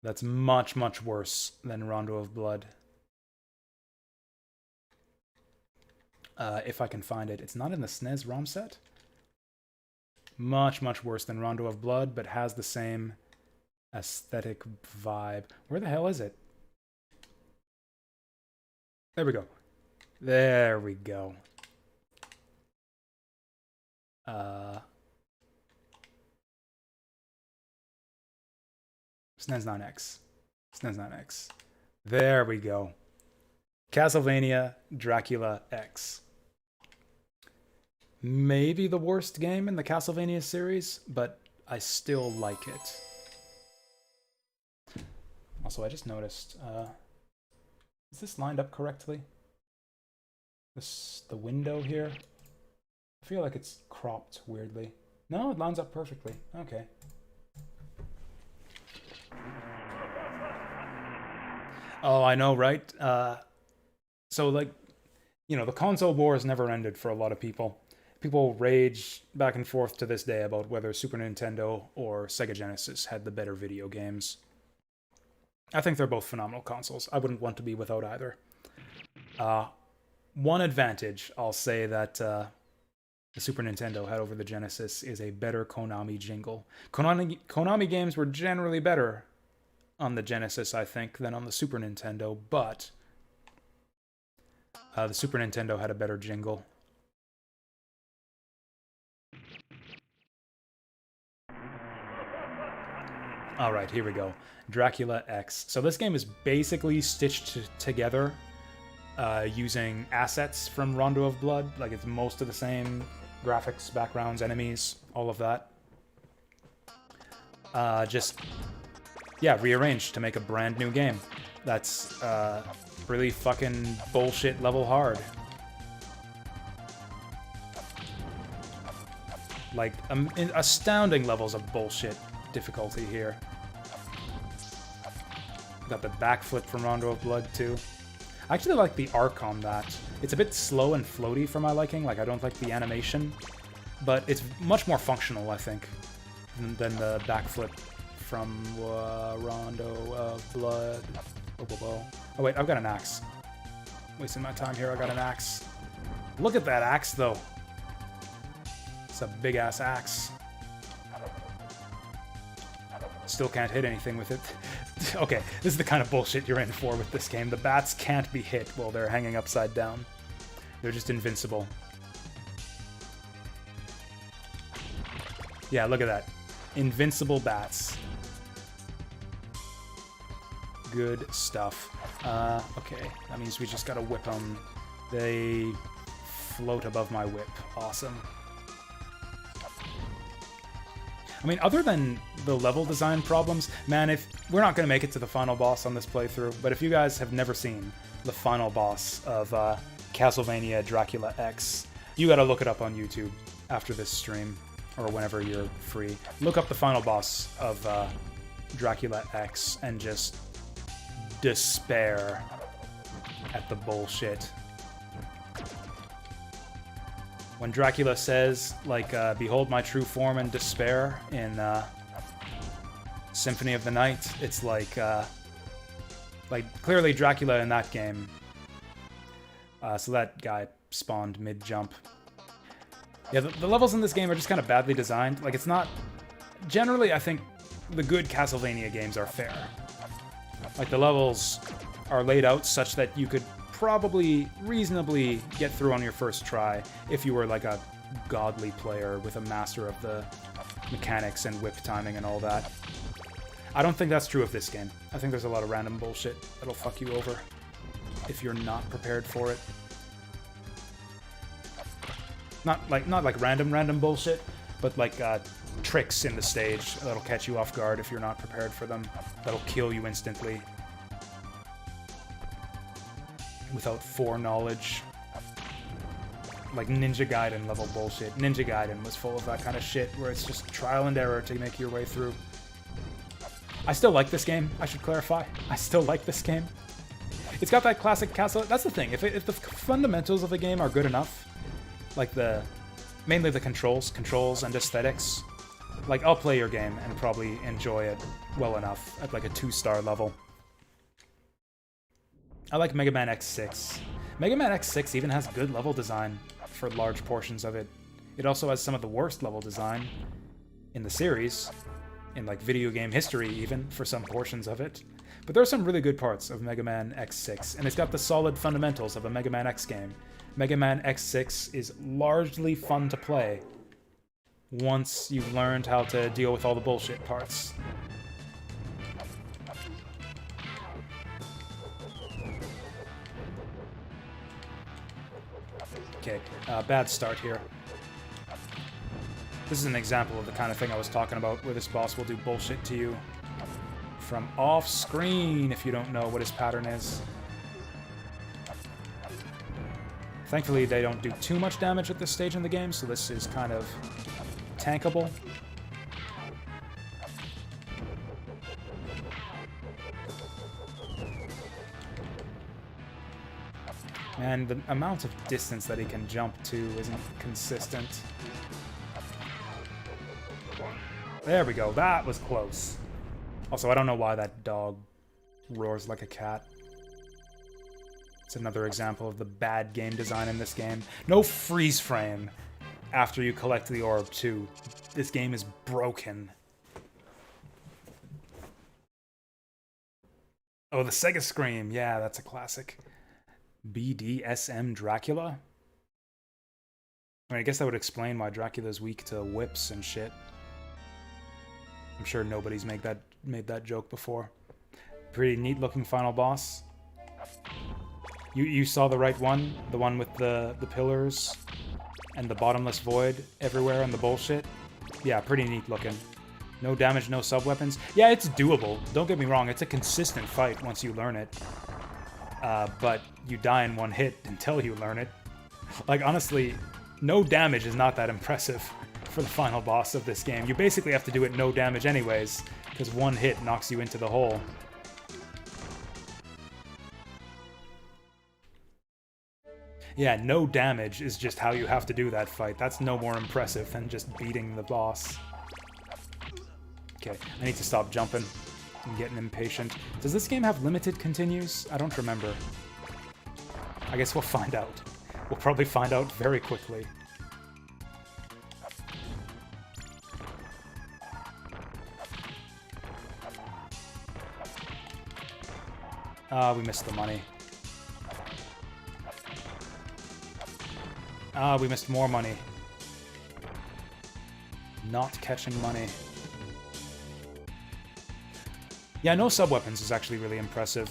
Speaker 1: that's much, much worse than Rondo of Blood. If I can find it. It's not in the SNES ROM set. Much, much worse than Rondo of Blood, but has the same aesthetic vibe. Where the hell is it? There we go. There we go. SNES 9X. SNES 9X. There we go. Castlevania Dracula X. Maybe the worst game in the Castlevania series, but I still like it. Also, I just noticed, is this lined up correctly? The window here? I feel like it's cropped weirdly. No, it lines up perfectly. Okay. Oh, I know, right? So, like, you know, the console wars never ended for a lot of people. People rage back and forth to this day about whether Super Nintendo or Sega Genesis had the better video games. I think they're both phenomenal consoles. I wouldn't want to be without either. One advantage, I'll say, that the Super Nintendo had over the Genesis is a better Konami jingle. Konami games were generally better on the Genesis, I think, than on the Super Nintendo, but the Super Nintendo had a better jingle. Alright, here we go. Dracula X. So this game is basically stitched together using assets from Rondo of Blood. Like, it's most of the same graphics, backgrounds, enemies, all of that. Just, yeah, rearranged to make a brand new game. That's really fucking bullshit level hard. Like, astounding levels of bullshit difficulty here. Got the backflip from Rondo of Blood, too. I actually like the arc on that. It's a bit slow and floaty for my liking. Like, I don't like the animation. But it's much more functional, I think, than the backflip from Rondo of Blood. Oh, wait, I've got an axe. Wasting my time here, I got an axe. Look at that axe, though. It's a big-ass axe. Still can't hit anything with it. Okay, this is the kind of bullshit you're in for with this game. The bats can't be hit while they're hanging upside down. They're just invincible. Yeah, look at that. Invincible bats. Good stuff. Okay, that means we just gotta whip them. They float above my whip. Awesome. I mean, other than the level design problems, man, if we're not going to make it to the final boss on this playthrough, but if you guys have never seen the final boss of Castlevania Dracula X, you got to look it up on YouTube after this stream, or whenever you're free. Look up the final boss of Dracula X and just despair at the bullshit. When Dracula says, like, behold my true form and despair in Symphony of the Night, it's like, clearly Dracula in that game. So that guy spawned mid-jump. Yeah, the levels in this game are just kind of badly designed. Like, it's not... Generally, I think the good Castlevania games are fair. Like, the levels are laid out such that you could probably reasonably get through on your first try if you were like a godly player with a master of the mechanics and whip timing and all that. I don't think that's true of this game. I think there's a lot of random bullshit that'll fuck you over if you're not prepared for it. Not like random bullshit, but like tricks in the stage that'll catch you off guard if you're not prepared for them. That'll kill you instantly without foreknowledge. Like Ninja Gaiden level bullshit. Ninja Gaiden was full of that kind of shit where it's just trial and error to make your way through. I still like this game, I should clarify. I still like this game. It's got that classic castle. That's the thing. If the fundamentals of the game are good enough, like mainly the controls and aesthetics, like I'll play your game and probably enjoy it well enough at like a 2-star level. I like Mega Man X6. Mega Man X6 even has good level design for large portions of it. It also has some of the worst level design in the series, in like video game history even, for some portions of it. But there are some really good parts of Mega Man X6, and it's got the solid fundamentals of a Mega Man X game. Mega Man X6 is largely fun to play once you've learned how to deal with all the bullshit parts. Okay, bad start here. This is an example of the kind of thing I was talking about, where this boss will do bullshit to you from off-screen if you don't know what his pattern is. Thankfully, they don't do too much damage at this stage in the game, so this is kind of tankable. And the amount of distance that he can jump to isn't consistent. There we go, that was close. Also, I don't know why that dog roars like a cat. It's another example of the bad game design in this game. No freeze frame after you collect the orb, too. This game is broken. Oh, the Sega Scream. Yeah, that's a classic. BDSM Dracula? I mean, I guess that would explain why Dracula's weak to whips and shit. I'm sure nobody's made that joke before. Pretty neat looking final boss. You saw the right one? The one with the pillars and the bottomless void everywhere and the bullshit? Yeah, pretty neat looking. No damage, no sub-weapons. Yeah, it's doable. Don't get me wrong, it's a consistent fight once you learn it. But you die in one hit until you learn it. Like, honestly, no damage is not that impressive for the final boss of this game. You basically have to do it no damage anyways, because one hit knocks you into the hole. Yeah, no damage is just how you have to do that fight. That's no more impressive than just beating the boss. Okay, I need to stop jumping. I'm getting impatient. Does this game have limited continues? I don't remember. I guess we'll find out. We'll probably find out very quickly. Ah, we missed the money. Ah, we missed more money. Not catching money. Yeah, no sub-weapons is actually really impressive.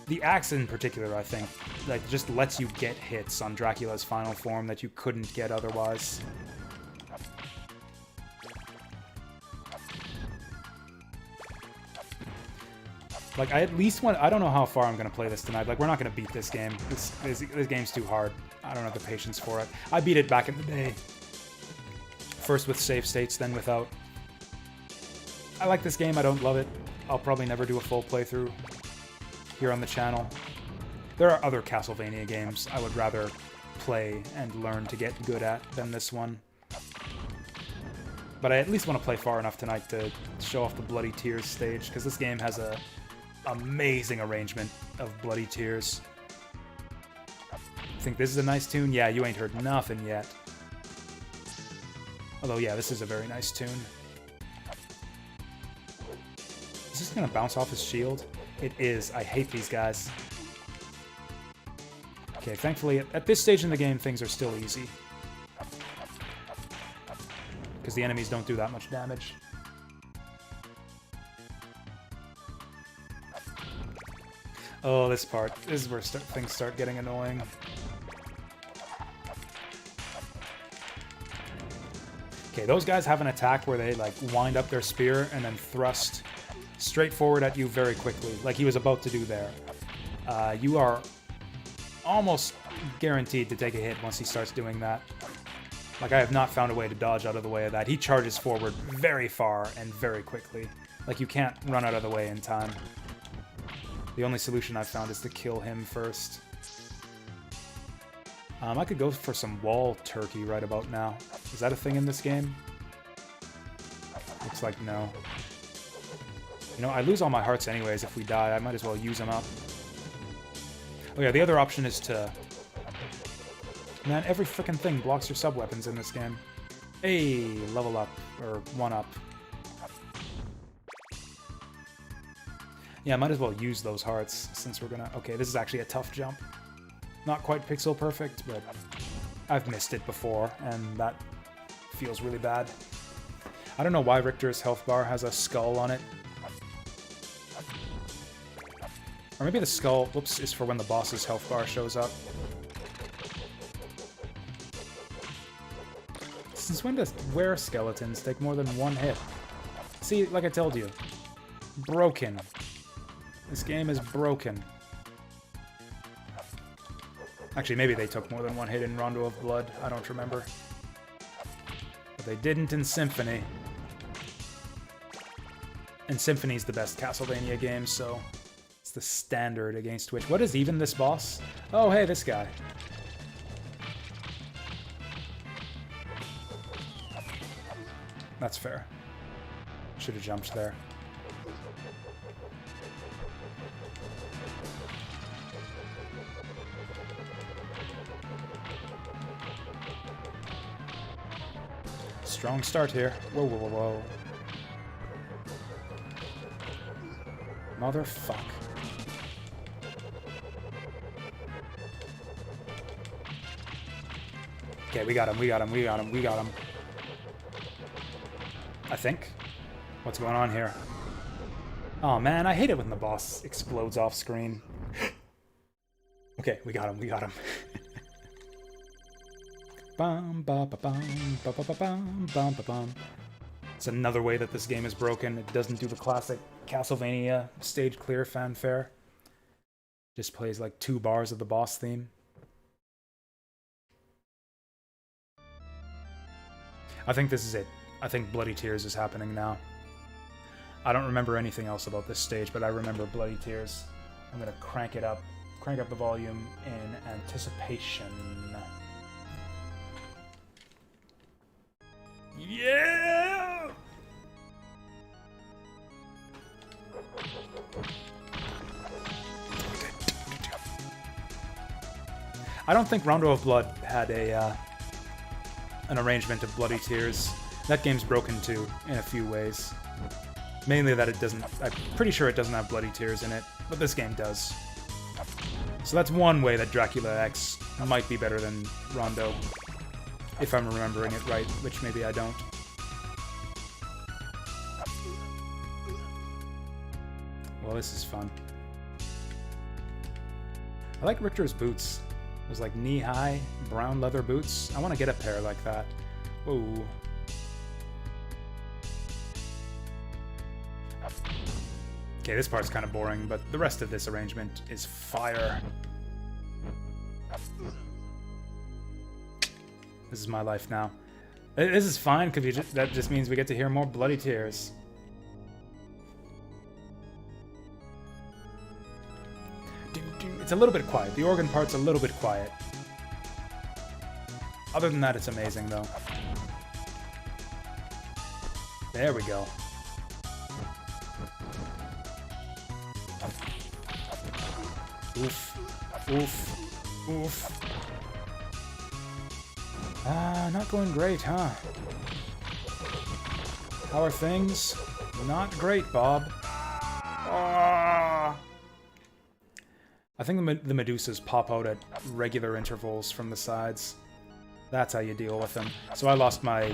Speaker 1: The axe in particular, I think, like, just lets you get hits on Dracula's final form that you couldn't get otherwise. Like, I at least want... I don't know how far I'm going to play this tonight. Like, we're not going to beat this game. This game's too hard. I don't have the patience for it. I beat it back in the day. First with save states, then without. I like this game. I don't love it. I'll probably never do a full playthrough here on the channel. There are other Castlevania games I would rather play and learn to get good at than this one. But I at least want to play far enough tonight to show off the Bloody Tears stage, because this game has a amazing arrangement of Bloody Tears. Think this is a nice tune? Yeah, you ain't heard nothing yet. Although, yeah, this is a very nice tune. Is this gonna bounce off his shield? It is. I hate these guys. Okay, thankfully, at this stage in the game, things are still easy. Because the enemies don't do that much damage. Oh, this part. This is where things start getting annoying. Okay, those guys have an attack where they, like, wind up their spear and then thrust straight forward at you very quickly, like he was about to do there. You are almost guaranteed to take a hit once he starts doing that. Like, I have not found a way to dodge out of the way of that. He charges forward very far and very quickly. Like, you can't run out of the way in time. The only solution I've found is to kill him first. I could go for some wall turkey right about now. Is that a thing in this game? Looks like no. You know, I lose all my hearts anyways if we die. I might as well use them up. Oh yeah, the other option is to... Man, every frickin' thing blocks your sub-weapons in this game. Hey, level up. Or one up. Yeah, I might as well use those hearts since we're gonna... Okay, this is actually a tough jump. Not quite pixel perfect, but I've missed it before, and that feels really bad. I don't know why Richter's health bar has a skull on it. Or maybe the skull, whoops, is for when the boss's health bar shows up. Since when does skeletons take more than one hit? See, like I told you, broken. This game is broken. Actually, maybe they took more than one hit in Rondo of Blood. I don't remember. But they didn't in Symphony. And Symphony's the best Castlevania game, so it's the standard against which... What is even this boss? Oh, hey, this guy. That's fair. Should have jumped there. Strong start here. Whoa, whoa, whoa, whoa. Motherfuck. Okay, we got him, we got him, we got him, we got him. I think. What's going on here? Oh man, I hate it when the boss explodes off screen. Okay, we got him, we got him. Bum, ba, ba, bum, ba, ba, ba, bum, bum, ba, bum. It's another way that this game is broken. It doesn't do the classic Castlevania stage clear fanfare. Just plays like 2 bars of the boss theme. I think this is it. I think Bloody Tears is happening now. I don't remember anything else about this stage, but I remember Bloody Tears. I'm gonna crank it up. Crank up the volume in anticipation. Yeah! I don't think Rondo of Blood had a an arrangement of Bloody Tears. That game's broken too, in a few ways. Mainly that it doesn't... I'm pretty sure it doesn't have Bloody Tears in it, but this game does. So that's one way that Dracula X might be better than Rondo. If I'm remembering it right, which maybe I don't. Well, this is fun. I like Richter's boots. Those like knee-high brown leather boots. I want to get a pair like that. Whoa. Okay, this part's kind of boring, but the rest of this arrangement is fire. This is my life now. This is fine, because that just means we get to hear more Bloody Tears. It's a little bit quiet. The organ part's a little bit quiet. Other than that, it's amazing, though. There we go. Oof. Oof. Oof. Not going great, huh? How are things? Not great, Bob. Ah! I think the Medusas pop out at regular intervals from the sides. That's how you deal with them. So I lost my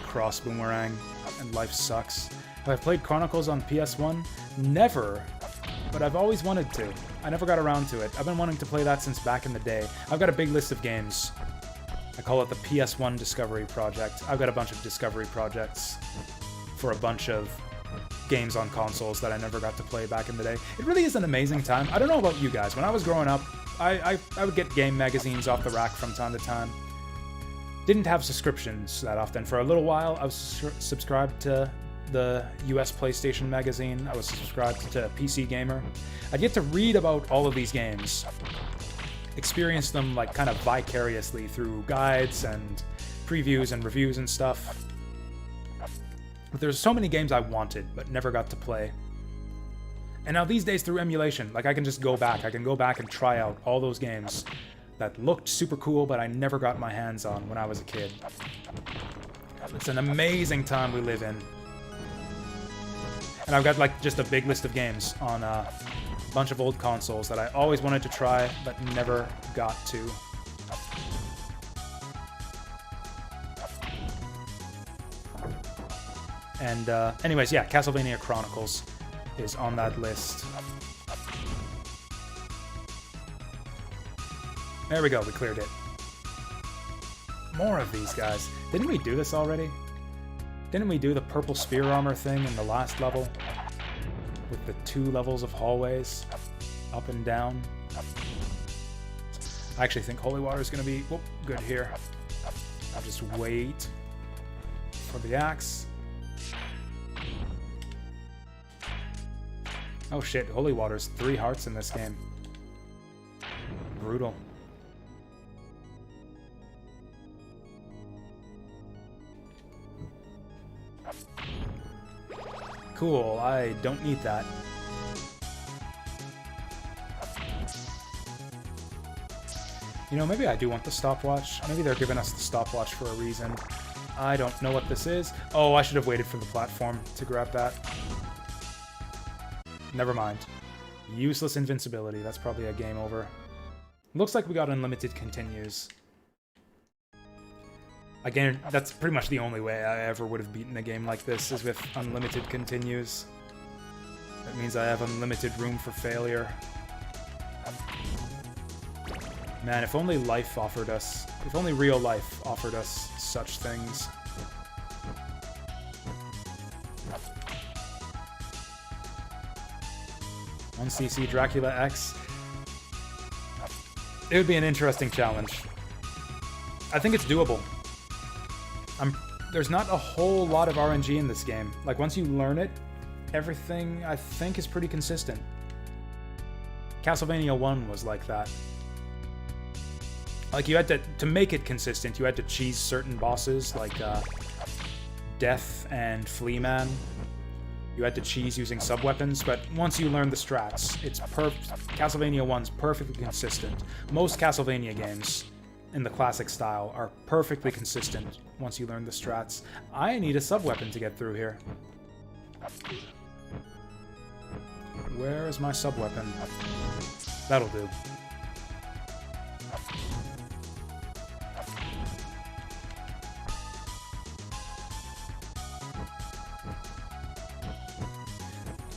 Speaker 1: cross boomerang, and life sucks. Have I played Chronicles on PS1? Never! But I've always wanted to. I never got around to it. I've been wanting to play that since back in the day. I've got a big list of games. I call it the PS1 Discovery Project. I've got a bunch of Discovery Projects for a bunch of games on consoles that I never got to play back in the day. It really is an amazing time. I don't know about you guys. When I was growing up, I would get game magazines off the rack from time to time. Didn't have subscriptions that often. For a little while, I was subscribed to the US PlayStation magazine. I was subscribed to PC Gamer. I'd get to read about all of these games, experience them like kind of vicariously through guides and previews and reviews and stuff. But there's so many games I wanted but never got to play. And now these days through emulation, like I can just go back. I can go back and try out all those games that looked super cool but I never got my hands on when I was a kid. It's an amazing time we live in. And I've got like just a big list of games on a bunch of old consoles that I always wanted to try but never got to. And anyways, yeah, Castlevania Chronicles is on that list. There we go, we cleared it. More of these guys. Didn't we do this already? Didn't we do the purple spear armor thing in the last level? With the 2 levels of hallways, up and down. I actually think Holy Water is going to be good here. I'll just wait for the axe. Oh shit, Holy Water's 3 hearts in this game. Brutal. Cool, I don't need that. You know, maybe I do want the stopwatch. Maybe they're giving us the stopwatch for a reason. I don't know what this is. Oh, I should have waited for the platform to grab that. Never mind. Useless invincibility. That's probably a game over. Looks like we got unlimited continues. Again, that's pretty much the only way I ever would have beaten a game like this, is with unlimited continues. That means I have unlimited room for failure. Man, if only life offered us... If only real life offered us such things. One CC Dracula X. It would be an interesting challenge. I think it's doable. There's not a whole lot of RNG in this game. Like, once you learn it, everything, I think, is pretty consistent. Castlevania 1 was like that. Like, you had to make it consistent, you had to cheese certain bosses, like Death and Flea Man. You had to cheese using sub-weapons, but once you learn the strats, it's Castlevania 1's perfectly consistent. Most Castlevania games in the classic style are perfectly consistent once you learn the strats. I need a sub-weapon to get through here. Where is my sub-weapon? That'll do.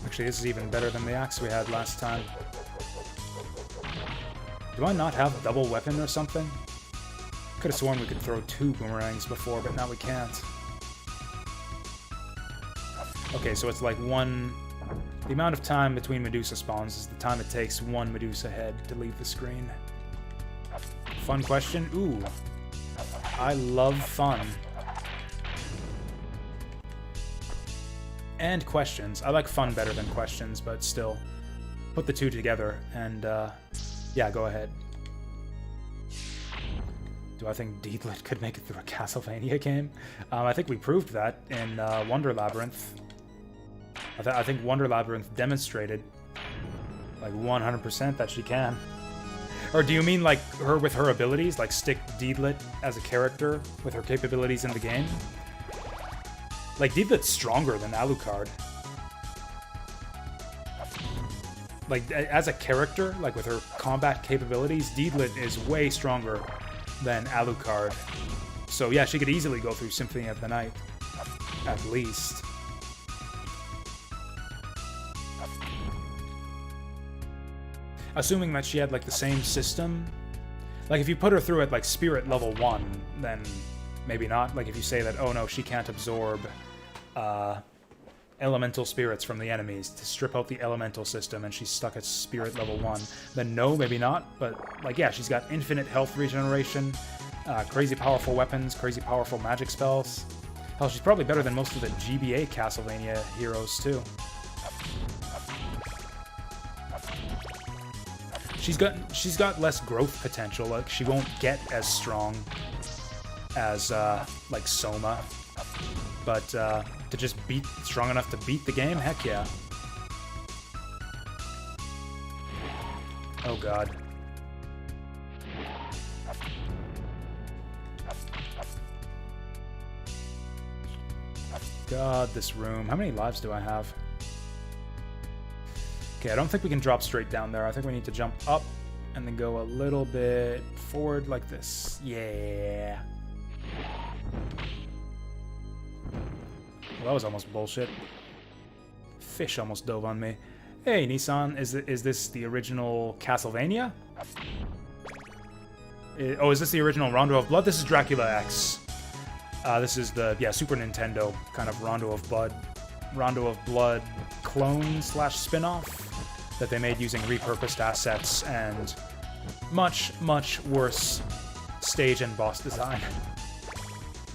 Speaker 1: Actually, this is even better than the axe we had last time. Do I not have double weapon or something? Could have sworn we could throw 2 boomerangs before, but now we can't. Okay, so it's like one... The amount of time between Medusa spawns is the time it takes one Medusa head to leave the screen. Fun question? Ooh. I love fun. And questions. I like fun better than questions, but still. Put the two together, and, yeah, go ahead. Do I think Deedlit could make it through a Castlevania game? I think we proved that in Wonder Labyrinth. I think Wonder Labyrinth demonstrated, like, 100% that she can. Or do you mean, like, her with her abilities? Like, stick Deedlit as a character with her capabilities in the game? Like, Deedlit's stronger than Alucard. Like, as a character, like, with her combat capabilities, Deedlit is way stronger than Alucard. So, yeah, she could easily go through Symphony of the Night. At least. Assuming that she had, like, the same system. Like, if you put her through at, like, Spirit level 1, then maybe not. Like, if you say that, oh no, she can't absorb elemental spirits from the enemies to strip out the elemental system and she's stuck at Spirit level 1, then no, maybe not. But, like, yeah, she's got infinite health regeneration, crazy powerful weapons, crazy powerful magic spells. Hell, she's probably better than most of the GBA Castlevania heroes, too. She's got less growth potential. Like, she won't get as strong as like Soma, but to just beat strong enough to beat the game, heck yeah. Oh god. God, this room. How many lives do I have? Okay, I don't think we can drop straight down there. I think we need to jump up and then go a little bit forward like this. Yeah. Well, that was almost bullshit. Fish almost dove on me. Hey, Nissan, is this the original Castlevania? Oh, is this the original Rondo of Blood? This is Dracula X. This is the, yeah, Super Nintendo kind of Rondo of Blood clone slash spin-off that they made using repurposed assets and much, much worse stage and boss design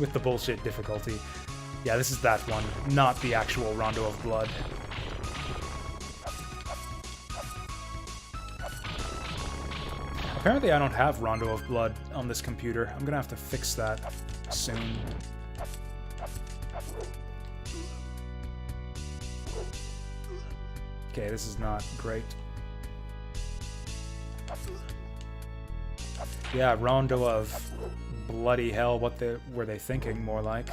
Speaker 1: with the bullshit difficulty. Yeah, this is that one, not the actual Rondo of Blood. Apparently I don't have Rondo of Blood on this computer. I'm gonna have to fix that soon. Okay, this is not great. Yeah, Rondo of bloody hell, what were they thinking, more like?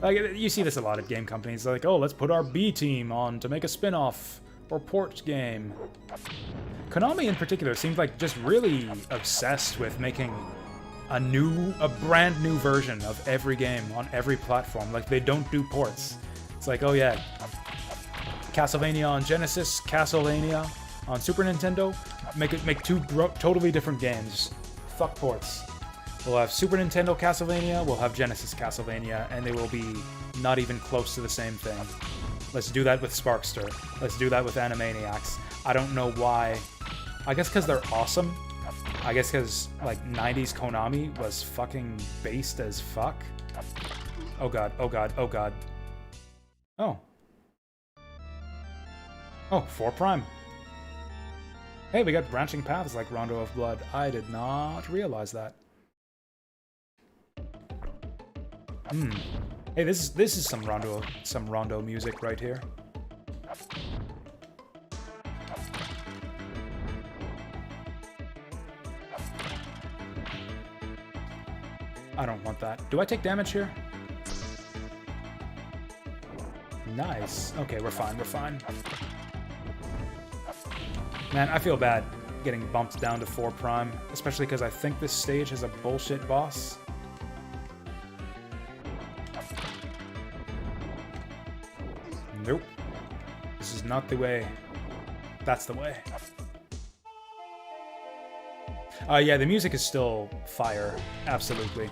Speaker 1: Like, you see this a lot at game companies, like, oh, let's put our B team on to make a spin-off or port game. Konami in particular seems like just really obsessed with making a brand new version of every game on every platform. Like, they don't do ports. It's like, oh yeah, Castlevania on Genesis, Castlevania on Super Nintendo, make two totally different games. Fuck ports. We'll have Super Nintendo Castlevania, we'll have Genesis Castlevania, and they will be not even close to the same thing. Let's do that with Sparkster. Let's do that with Animaniacs. I don't know why. I guess because they're awesome. I guess because, like, 90s Konami was fucking based as fuck. Oh god, oh god, oh god. Oh. Oh, 4 Prime. Hey, we got branching paths like Rondo of Blood. I did not realize that. Hey, this is some Rondo music right here. I don't want that. Do I take damage here? Nice. Okay, we're fine, we're fine. Man, I feel bad getting bumped down to 4 Prime, especially because I think this stage has a bullshit boss. Nope. This is not the way. That's the way. Yeah, the music is still fire. Absolutely.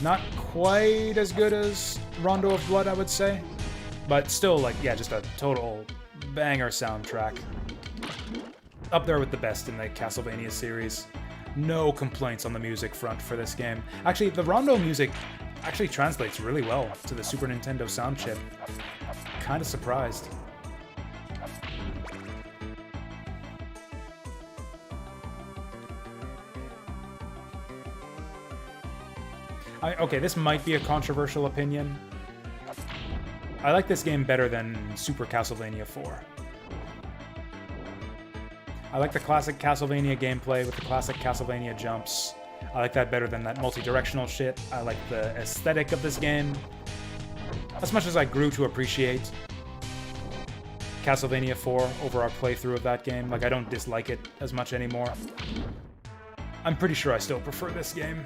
Speaker 1: Not quite as good as Rondo of Blood, I would say. But still, like, yeah, just a total banger soundtrack. Up there with the best in the Castlevania series. No complaints on the music front for this game. Actually, the Rondo music actually translates really well to the Super Nintendo sound chip. Kinda surprised. Okay, this might be a controversial opinion. I like this game better than Super Castlevania 4. I like the classic Castlevania gameplay with the classic Castlevania jumps. I like that better than that multi-directional shit. I like the aesthetic of this game. As much as I grew to appreciate Castlevania 4 over our playthrough of that game, like, I don't dislike it as much anymore. I'm pretty sure I still prefer this game.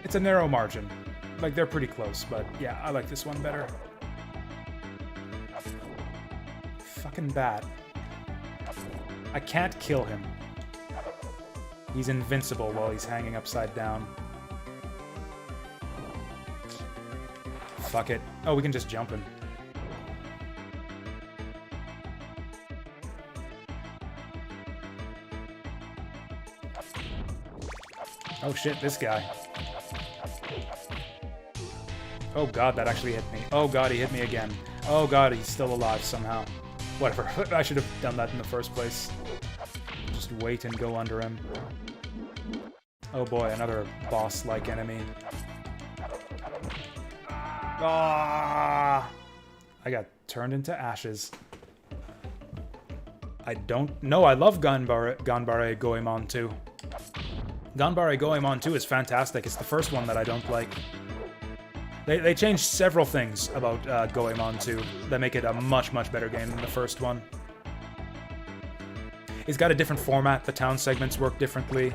Speaker 1: It's a narrow margin. Like, they're pretty close, but yeah, I like this one better. Fucking bat. I can't kill him. He's invincible while he's hanging upside down. Fuck it. Oh, we can just jump him. Oh shit, this guy. Oh god, that actually hit me. Oh god, he hit me again. Oh god, he's still alive somehow. Whatever, I should have done that in the first place. Just wait and go under him. Oh boy, another boss-like enemy. Ah! I got turned into ashes. I don't... No, I love Ganbare Goemon 2. Ganbare Goemon 2 is fantastic. It's the first one that I don't like. They changed several things about Goemon 2 that make it a much, much better game than the first one. It's got a different format. The town segments work differently.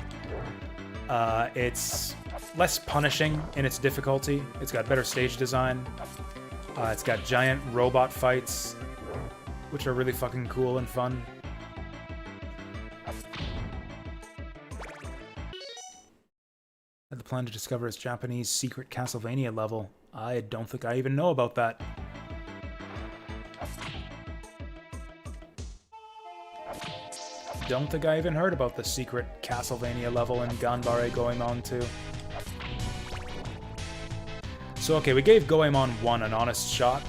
Speaker 1: It's less punishing in its difficulty. It's got better stage design. It's got giant robot fights, which are really fucking cool and fun. Had the plan to discover its Japanese secret Castlevania level. I don't think I even know about that. Don't think I even heard about the secret Castlevania level in Ganbare Goemon 2. So okay, we gave Goemon 1 an honest shot,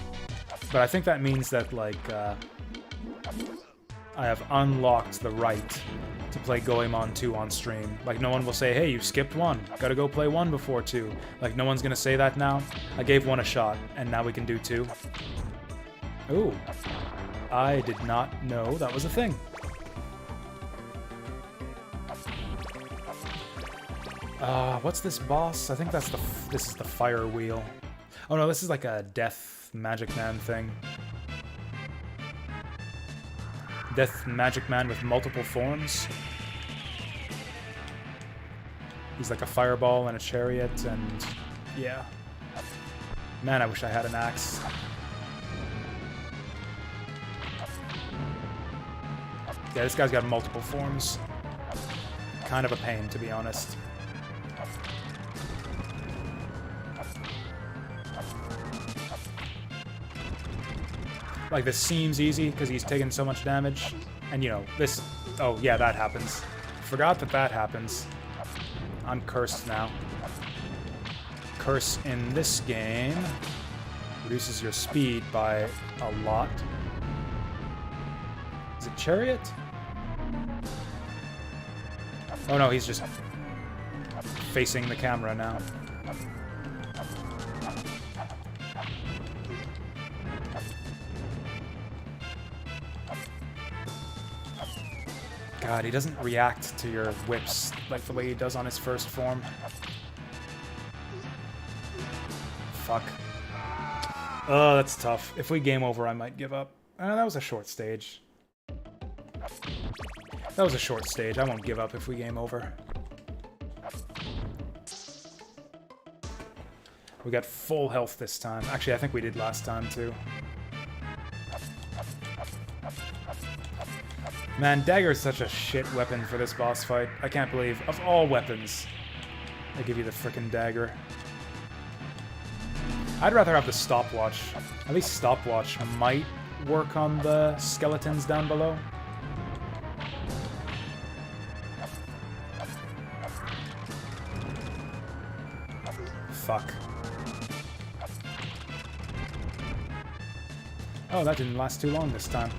Speaker 1: but I think that means that, like, I have unlocked the right to play Goemon 2 on stream. Like, no one will say, hey, you skipped 1, gotta go play 1 before 2. Like, no one's gonna say that now. I gave 1 a shot, and now we can do 2. Ooh. I did not know that was a thing. What's this boss? I think that's this is the fire wheel. Oh no, this is like a death magic man thing. Death magic man with multiple forms. He's like a fireball and a chariot, and yeah. Man, I wish I had an axe. Yeah, this guy's got multiple forms. Kind of a pain, to be honest. Like, this seems easy because he's taking so much damage. And, you know, this... Oh, yeah, that happens. Forgot that that happens. I'm cursed now. Curse in this game reduces your speed by a lot. Is it chariot? Oh no, he's just facing the camera now. God, he doesn't react to your whips like the way he does on his first form. Fuck. Oh, that's tough. If we game over, I might give up. That was a short stage. That was a short stage. I won't give up if we game over. We got full health this time. Actually, I think we did last time, too. Man, dagger is such a shit weapon for this boss fight. I can't believe, of all weapons, they give you the frickin' dagger. I'd rather have the stopwatch. At least stopwatch might work on the skeletons down below. Fuck. Oh, that didn't last too long this time.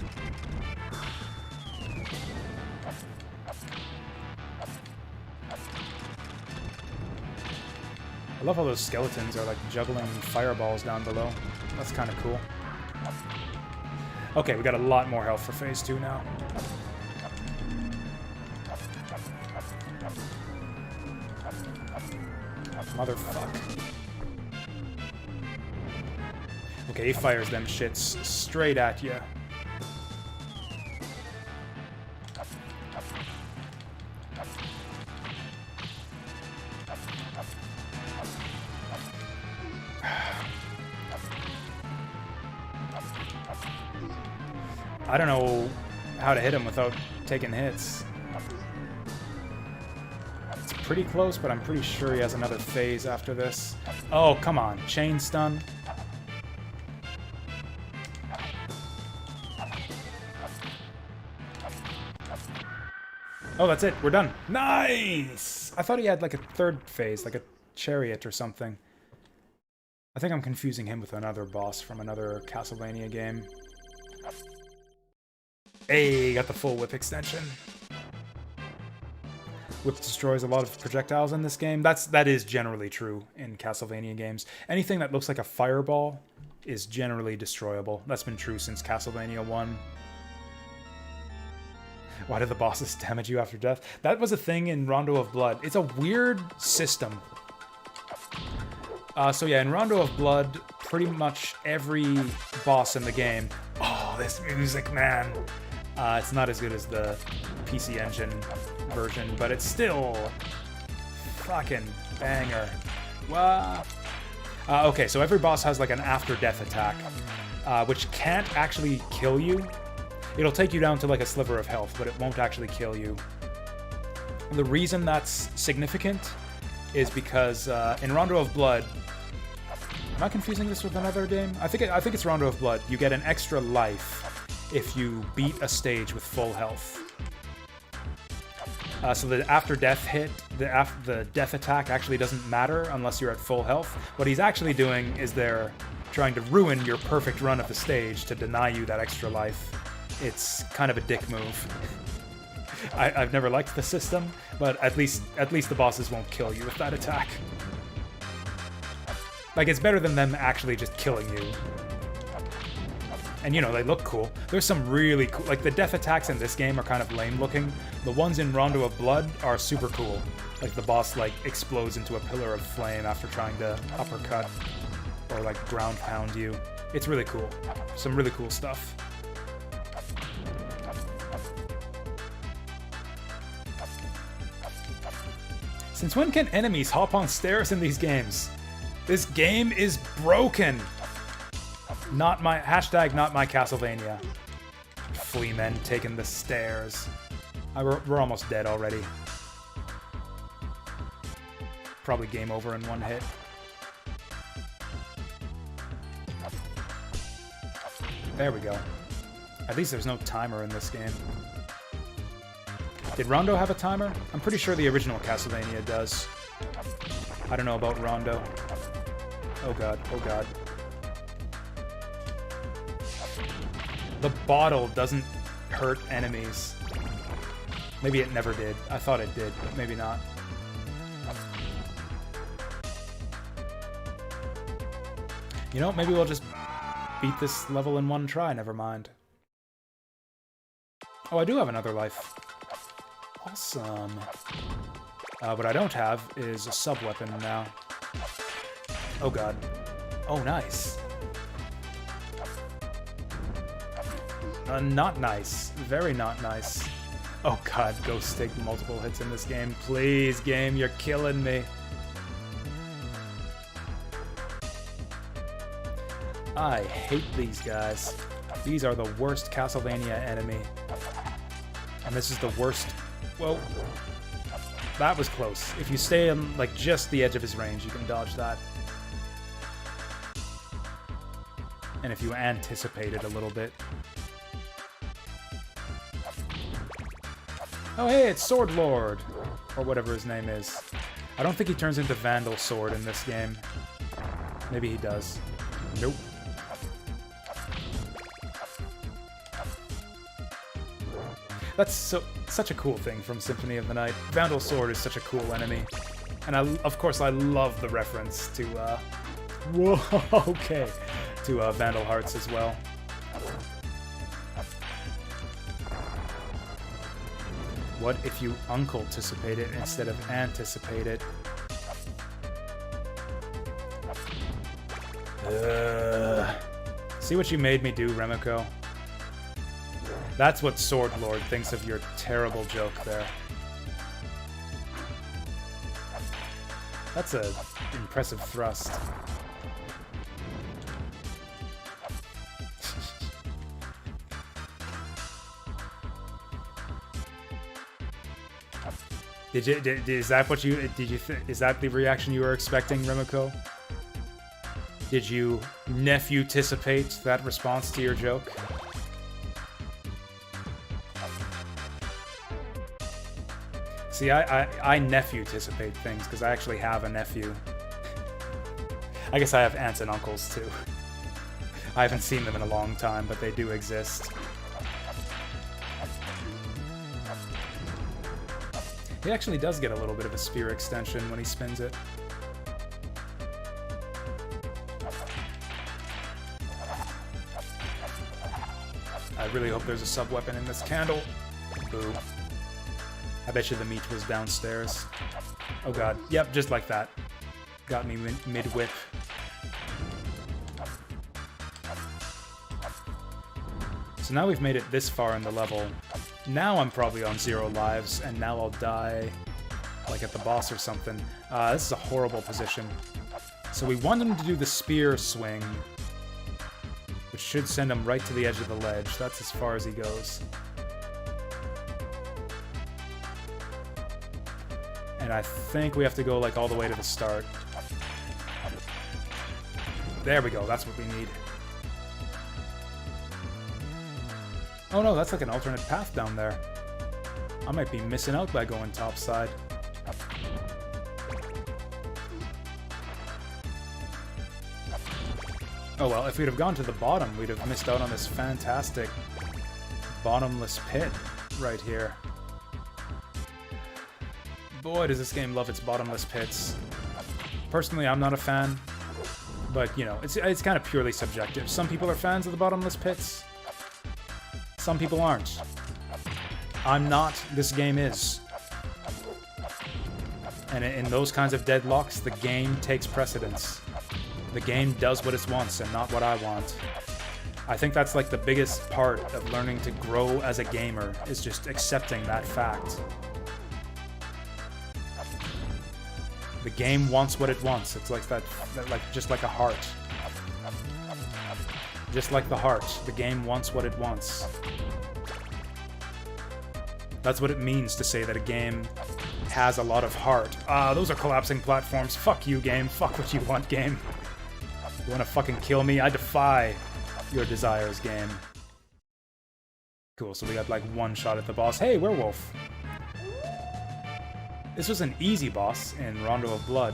Speaker 1: I love how those skeletons are like juggling fireballs down below. That's kind of cool. Okay, we got a lot more health for phase 2 now. Motherfuck. Okay, he fires them shits straight at you. I don't know how to hit him without taking hits. It's pretty close, but I'm pretty sure he has another phase after this. Oh, come on. Chain stun. Oh, that's it. We're done. Nice! I thought he had like a third phase, like a chariot or something. I think I'm confusing him with another boss from another Castlevania game. Hey, got the full whip extension. Whip destroys a lot of projectiles in this game. That is generally true in Castlevania games. Anything that looks like a fireball is generally destroyable. That's been true since Castlevania 1. Why do the bosses damage you after death? That was a thing in Rondo of Blood. It's a weird system. So yeah, in Rondo of Blood, pretty much every boss in the game... Oh, this music, man! It's not as good as the PC Engine version, but it's still fucking banger. Wow. Okay, so every boss has like an after-death attack, which can't actually kill you. It'll take you down to like a sliver of health, but it won't actually kill you. The reason that's significant is because in Rondo of Blood... Am I confusing this with another game? I think it's Rondo of Blood. You get an extra life if you beat a stage with full health. So the after-death hit, the death attack actually doesn't matter unless you're at full health. What he's actually doing is they're trying to ruin your perfect run of the stage to deny you that extra life. It's kind of a dick move. I've never liked the system, but at least the bosses won't kill you with that attack. Like, it's better than them actually just killing you. And, you know, they look cool. There's some really cool... Like, the death attacks in this game are kind of lame-looking. The ones in Rondo of Blood are super cool. Like, the boss, like, explodes into a pillar of flame after trying to uppercut or, like, ground pound you. It's really cool. Some really cool stuff. Since when can enemies hop on stairs in these games? This game is broken! Not my... Hashtag not my Castlevania. Flea men taking the stairs. We're almost dead already. Probably game over in one hit. There we go. At least there's no timer in this game. Did Rondo have a timer? I'm pretty sure the original Castlevania does. I don't know about Rondo. Oh god, oh god. The bottle doesn't hurt enemies. Maybe it never did. I thought it did, but maybe not. You know, maybe we'll just beat this level in one try, never mind. Oh, I do have another life. Awesome. What I don't have is a sub-weapon now. Oh god. Oh, nice. Not nice. Very not nice. Oh god, Ghosts take multiple hits in this game. Please, game, you're killing me. I hate these guys. These are the worst Castlevania enemy. And this is the worst... Whoa. That was close. If you stay on, like, just the edge of his range, you can dodge that. And if you anticipate it a little bit. Oh hey, it's Sword Lord! Or whatever his name is. I don't think he turns into Vandal Sword in this game. Maybe he does. Nope. That's such a cool thing from Symphony of the Night. Vandal Sword is such a cool enemy. And of course I love the reference to, whoa, okay. To Vandal Hearts as well. What if you uncle-anticipate it instead of anticipate it? See what you made me do, Remiko? That's what Sword Lord thinks of your terrible joke there. That's a impressive thrust. Is that what you is that the reaction you were expecting, Remiko? Did you nephew-anticipate that response to your joke? See, I nephew-anticipate things because I actually have a nephew. I guess I have aunts and uncles too. I haven't seen them in a long time, but they do exist. He actually does get a little bit of a spear extension when he spins it. I really hope there's a sub-weapon in this candle. Boo. I bet you the meat was downstairs. Oh god. Yep, just like that. Got me mid-whip. So now we've made it this far in the level. Now I'm probably on 0 lives, and now I'll die, like at the boss or something. This is a horrible position. So we want him to do the spear swing, which should send him right to the edge of the ledge. That's as far as he goes. And I think we have to go like all the way to the start. There we go, that's what we need. Oh no, that's like an alternate path down there. I might be missing out by going topside. Oh well, if we'd have gone to the bottom, we'd have missed out on this fantastic bottomless pit right here. Boy, does this game love its bottomless pits. Personally, I'm not a fan, but you know, it's kind of purely subjective. Some people are fans of the bottomless pits. Some people aren't. I'm not. This game is. And in those kinds of deadlocks, the game takes precedence. The game does what it wants and not what I want. I think that's like the biggest part of learning to grow as a gamer, is just accepting that fact. The game wants what it wants. It's like that like just like a heart. Just like the heart. The game wants what it wants. That's what it means to say that a game has a lot of heart. Ah, those are collapsing platforms. Fuck you, game. Fuck what you want, game. You wanna fucking kill me? I defy your desires, game. Cool, so we got like one shot at the boss. Hey, werewolf! This was an easy boss in Rondo of Blood.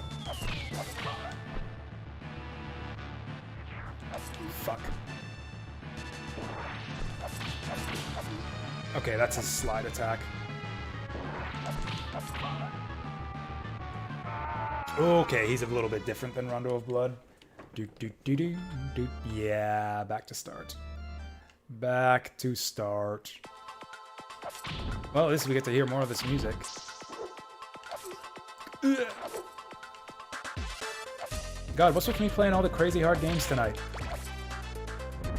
Speaker 1: Fuck. Okay, that's his slide attack. Okay, he's a little bit different than Rondo of Blood. Yeah, back to start. Back to start. Well, at least we get to hear more of this music. God, what's with me playing all the crazy hard games tonight?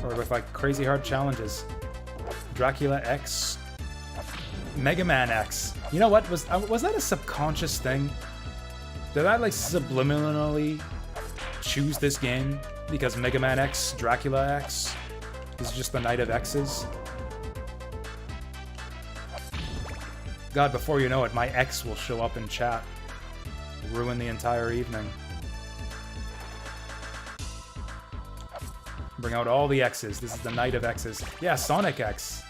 Speaker 1: Or with, like, crazy hard challenges. Dracula X. Mega Man X. You know what? Was that a subconscious thing? Did I, like, subliminally choose this game because Mega Man X, Dracula X is just the night of X's? God, before you know it, my X will show up in chat. Ruin the entire evening. Bring out all the X's. This is the night of X's. Yeah, Sonic X.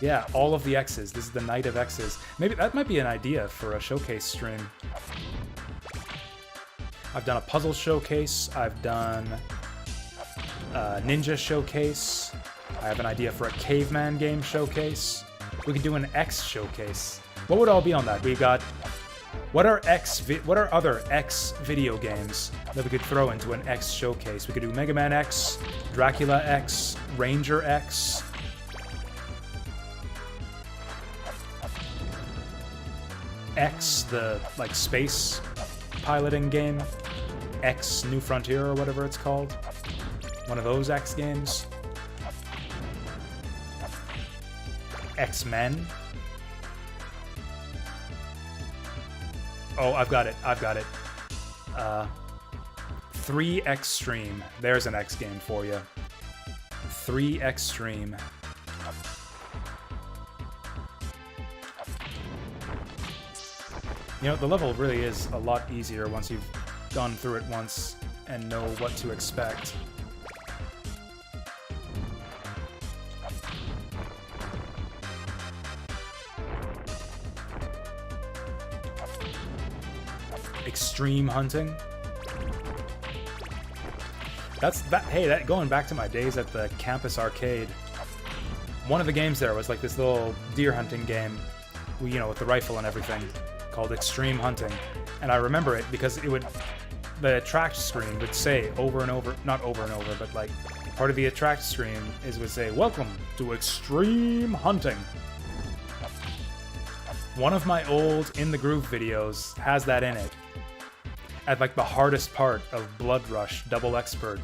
Speaker 1: Yeah, all of the X's. This is the night of X's. Maybe that might be an idea for a showcase stream. I've done a puzzle showcase. I've done a ninja showcase. I have an idea for a caveman game showcase. We could do an X showcase. What would all be on that? We got... What are other X video games that we could throw into an X showcase? We could do Mega Man X, Dracula X, Ranger X. X, the, like, space piloting game. X New Frontier or whatever it's called. One of those X games. X-Men. Oh, I've got it. 3 Extreme. There's an X game for you. 3 Extreme. You know, the level really is a lot easier once you've gone through it once and know what to expect. Extreme hunting. Hey, going back to my days at the campus arcade. One of the games there was like this little deer hunting game, you know, with the rifle and everything, called Extreme Hunting. And I remember it because the attract screen would say over and over, not over and over, but like part of the attract screen would say, "Welcome to Extreme Hunting." One of my old In the Groove videos has that in it. At like the hardest part of Blood Rush Double Expert,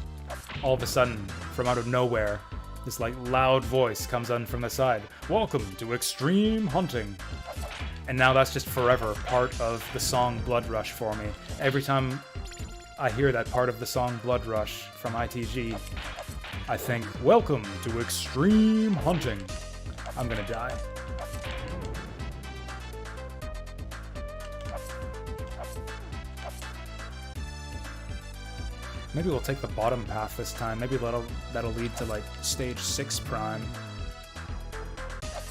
Speaker 1: all of a sudden, from out of nowhere, this like loud voice comes on from the side. "Welcome to Extreme Hunting." And now that's just forever part of the song Blood Rush for me. Every time I hear that part of the song Blood Rush from ITG, I think, "Welcome to Extreme Hunting." I'm gonna die. Maybe we'll take the bottom path this time. Maybe that'll lead to like stage 6 prime.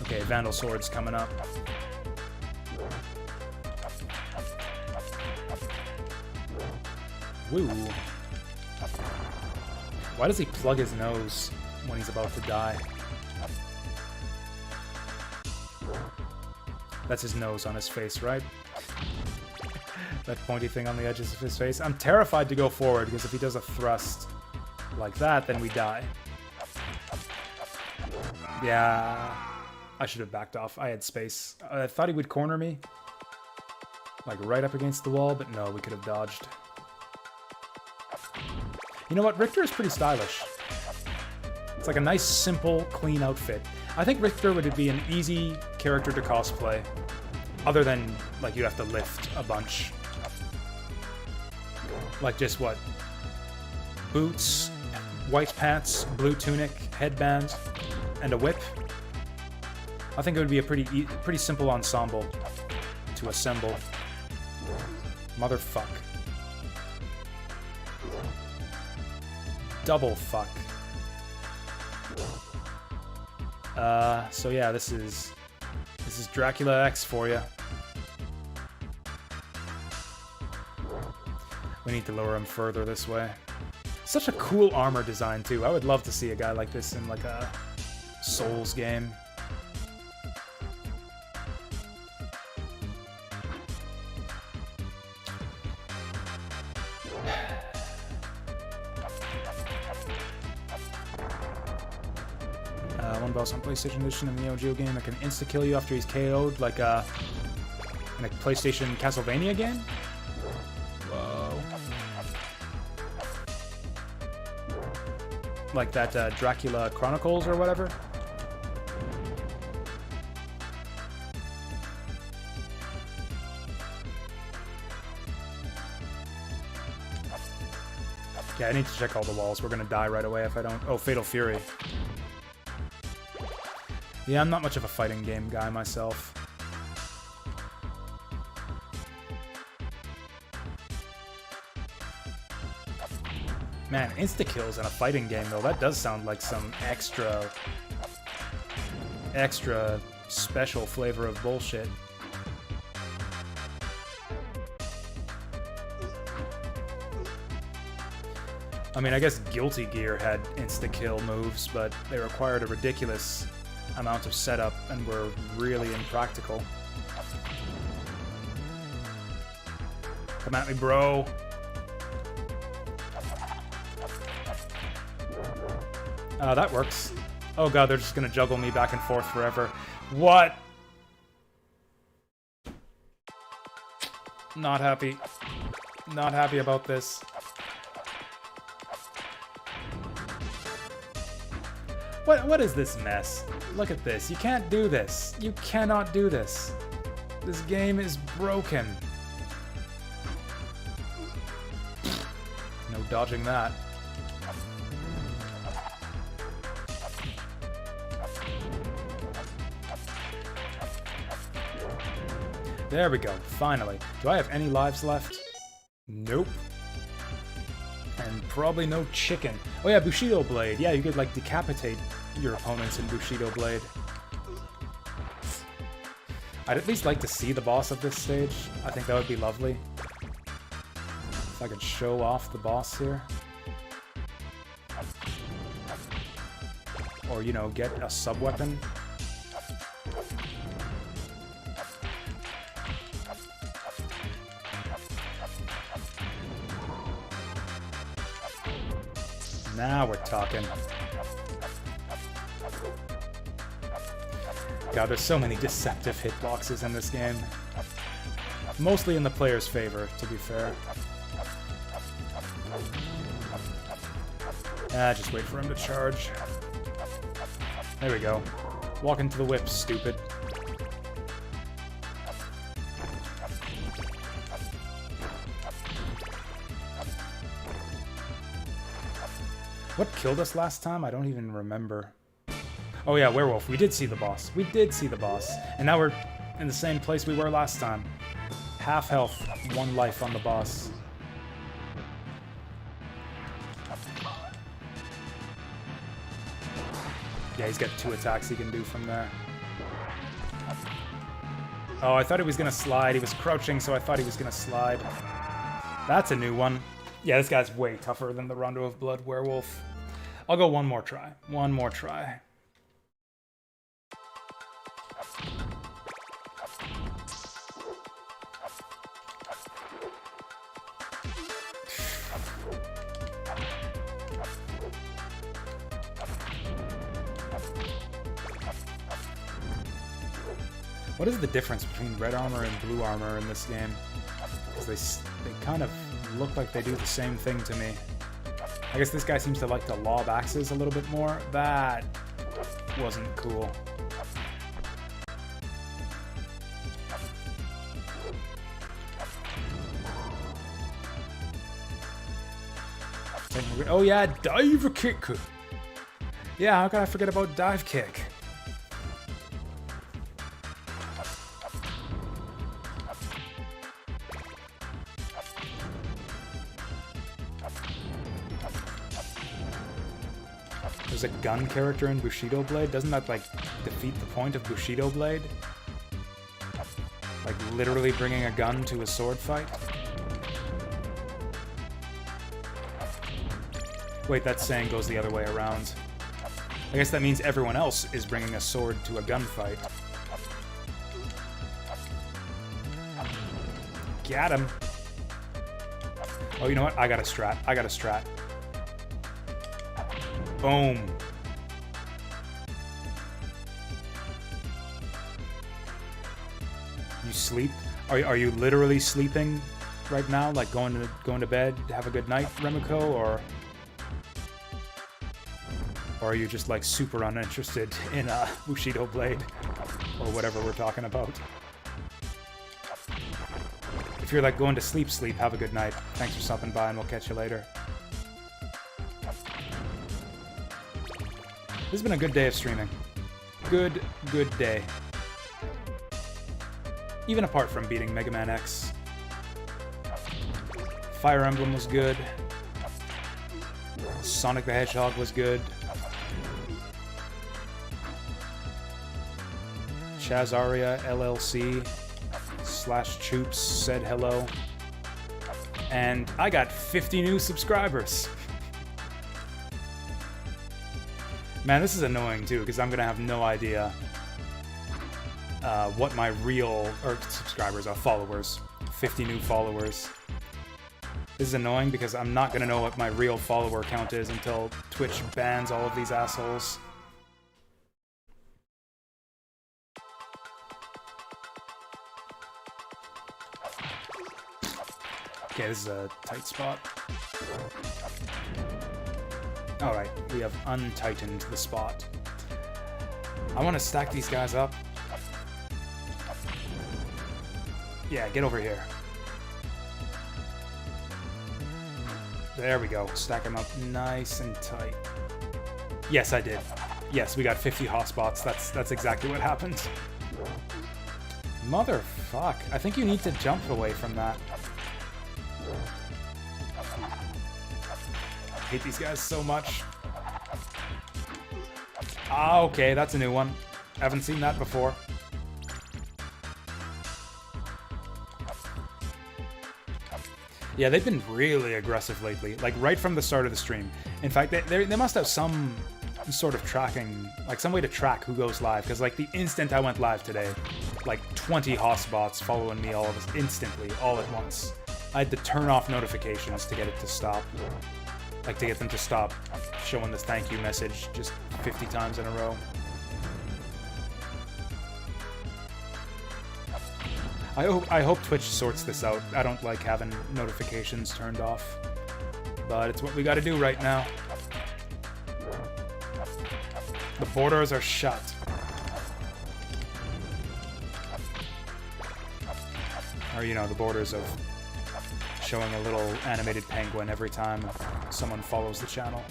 Speaker 1: Okay, Vandal Sword's coming up. Woo. Why does he plug his nose when he's about to die? That's his nose on his face, right? That pointy thing on the edges of his face. I'm terrified to go forward, because if he does a thrust like that, then we die. Yeah, I should have backed off. I had space. I thought he would corner me, like right up against the wall, but no, we could have dodged. You know what? Richter is pretty stylish. It's like a nice, simple, clean outfit. I think Richter would be an easy character to cosplay, other than, like, you'd have to lift a bunch. Like just what? Boots, white pants, blue tunic, headband, and a whip. I think it would be a pretty simple ensemble to assemble. Motherfuck. Double fuck. So yeah, this is Dracula X for you. We need to lower him further this way. Such a cool armor design too. I would love to see a guy like this in like a Souls game. One boss on PlayStation Edition of the Neo Geo game that can insta-kill you after he's KO'd, like in a PlayStation Castlevania game? Whoa. Like that Dracula Chronicles or whatever? Yeah, I need to check all the walls. We're gonna die right away if I don't... Oh, Fatal Fury. Yeah, I'm not much of a fighting game guy myself. Man, insta-kills in a fighting game, though, that does sound like some extra special flavor of bullshit. I mean, I guess Guilty Gear had insta-kill moves, but they required a ridiculous amount of setup and were really impractical. Come at me, bro. That works. Oh god, they're just gonna juggle me back and forth forever. What? Not happy. Not happy about this. What is this mess? Look at this. You can't do this. You cannot do this. This game is broken. No dodging that. There we go. Finally. Do I have any lives left? Nope. And probably no chicken. Oh yeah, Bushido Blade. Yeah, you could like decapitate your opponents in Bushido Blade. I'd at least like to see the boss of this stage. I think that would be lovely. If I could show off the boss here. Or, you know, get a sub-weapon. Now we're talking. God, there's so many deceptive hitboxes in this game. Mostly in the player's favor, to be fair. Just wait for him to charge. There we go. Walk into the whip, stupid. What killed us last time? I don't even remember. Oh yeah, werewolf. We did see the boss. We did see the boss. And now we're in the same place we were last time. Half health, 1 life on the boss. Yeah, he's got 2 attacks he can do from there. Oh, I thought he was gonna slide. He was crouching, so I thought he was gonna slide. That's a new one. Yeah, this guy's way tougher than the Rondo of Blood werewolf. I'll go one more try. One more try. What is the difference between red armor and blue armor in this game? Because they kind of look like they do the same thing to me. I guess this guy seems to like to lob axes a little bit more. That wasn't cool. Oh yeah, dive kick. Yeah, how could I forget about dive kick? There's a gun character in Bushido Blade. Doesn't that, like, defeat the point of Bushido Blade? Like, literally bringing a gun to a sword fight? Wait, that saying goes the other way around. I guess that means everyone else is bringing a sword to a gunfight. Got him. Oh, you know what? I got a strat. I got a strat. Boom. You sleep? Are you literally sleeping right now? Like going to bed, have a good night, Remiko, or are you just like super uninterested in Bushido Blade or whatever we're talking about? If you're like going to sleep, have a good night. Thanks for stopping by, and we'll catch you later. This has been a good day of streaming. Good day. Even apart from beating Mega Man X. Fire Emblem was good. Sonic the Hedgehog was good. Chazaria LLC /Choops said hello. And I got 50 new subscribers. Man, this is annoying too, because I'm gonna have no idea what my real subscribers are. Followers. 50 new followers. This is annoying because I'm not gonna know what my real follower count is until Twitch bans all of these assholes. Okay, this is a tight spot. Alright, we have untightened the spot. I want to stack these guys up. Yeah, get over here. There we go. Stack them up nice and tight. Yes, I did. Yes, we got 50 hotspots. That's exactly what happened. Motherfuck. I think you need to jump away from that. I hate these guys so much. Ah, okay, that's a new one. Haven't seen that before. Yeah, they've been really aggressive lately, like right from the start of the stream. In fact, they must have some sort of tracking, like some way to track who goes live, because like the instant I went live today, like 20 hotspots following me all of us instantly, all at once. I had to turn off notifications to get it to stop. Like to get them to stop showing this thank you message just 50 times in a row. I hope Twitch sorts this out. I don't like having notifications turned off, but it's what we gotta do right now. The borders are shut. Or, you know, the borders of showing a little animated penguin every time someone follows the channel.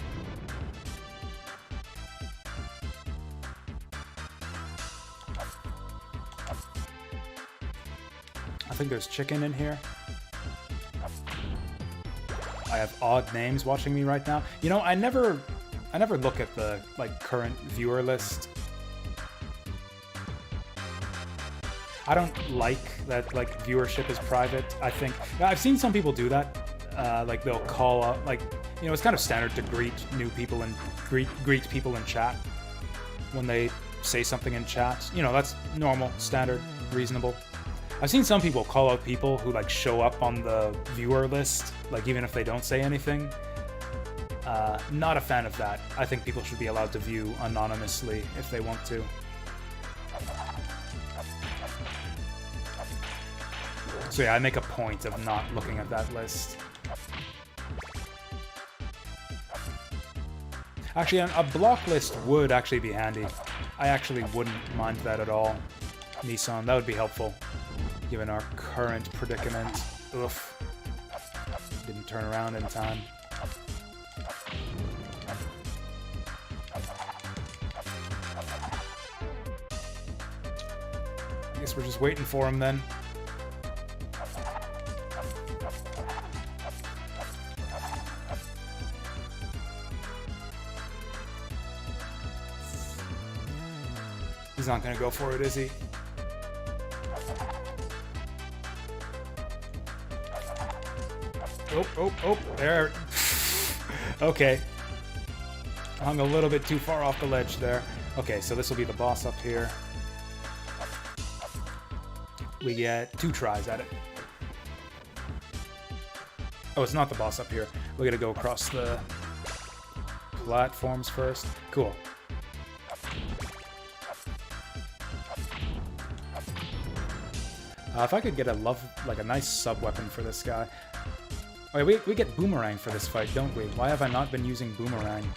Speaker 1: I think there's chicken in here. I have odd names watching me right now. You know, I never look at the like current viewer list. I don't like that like viewership is private. I think I've seen some people do that. Like they'll call out, like, you know, it's kind of standard to greet new people and greet people in chat when they say something in chat. You know, that's normal, standard, reasonable. I've seen some people call out people who like show up on the viewer list, like even if they don't say anything. Not a fan of that. I think people should be allowed to view anonymously if they want to. So yeah, I make a point of not looking at that list. Actually, a block list would actually be handy. I actually wouldn't mind that at all. Nissan, that would be helpful, given our current predicament. Oof. Didn't turn around in time. We're just waiting for him then. He's not gonna go for it, is he? Oh, there. Okay. Hung a little bit too far off the ledge there. Okay, so this will be the boss up here. We get 2 tries at it. Oh, it's not the boss up here. We gotta go across the platforms first. Cool. If I could get a nice sub-weapon for this guy. Oh, wait, we get Boomerang for this fight, don't we? Why have I not been using Boomerang?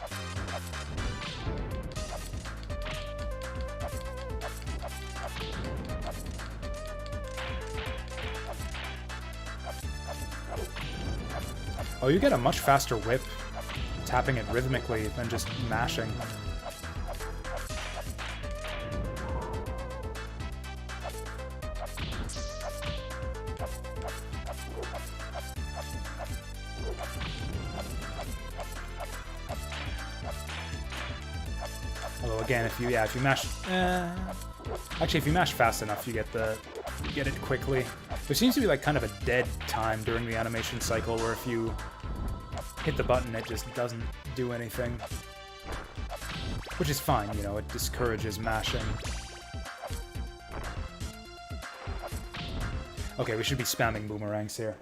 Speaker 1: Oh, you get a much faster whip tapping it rhythmically than just mashing. Although again, if you mash, actually, if you mash fast enough, you get it quickly. There seems to be like kind of a dead time during the animation cycle where if you hit the button, it just doesn't do anything. Which is fine, you know, it discourages mashing. Okay, we should be spamming boomerangs here.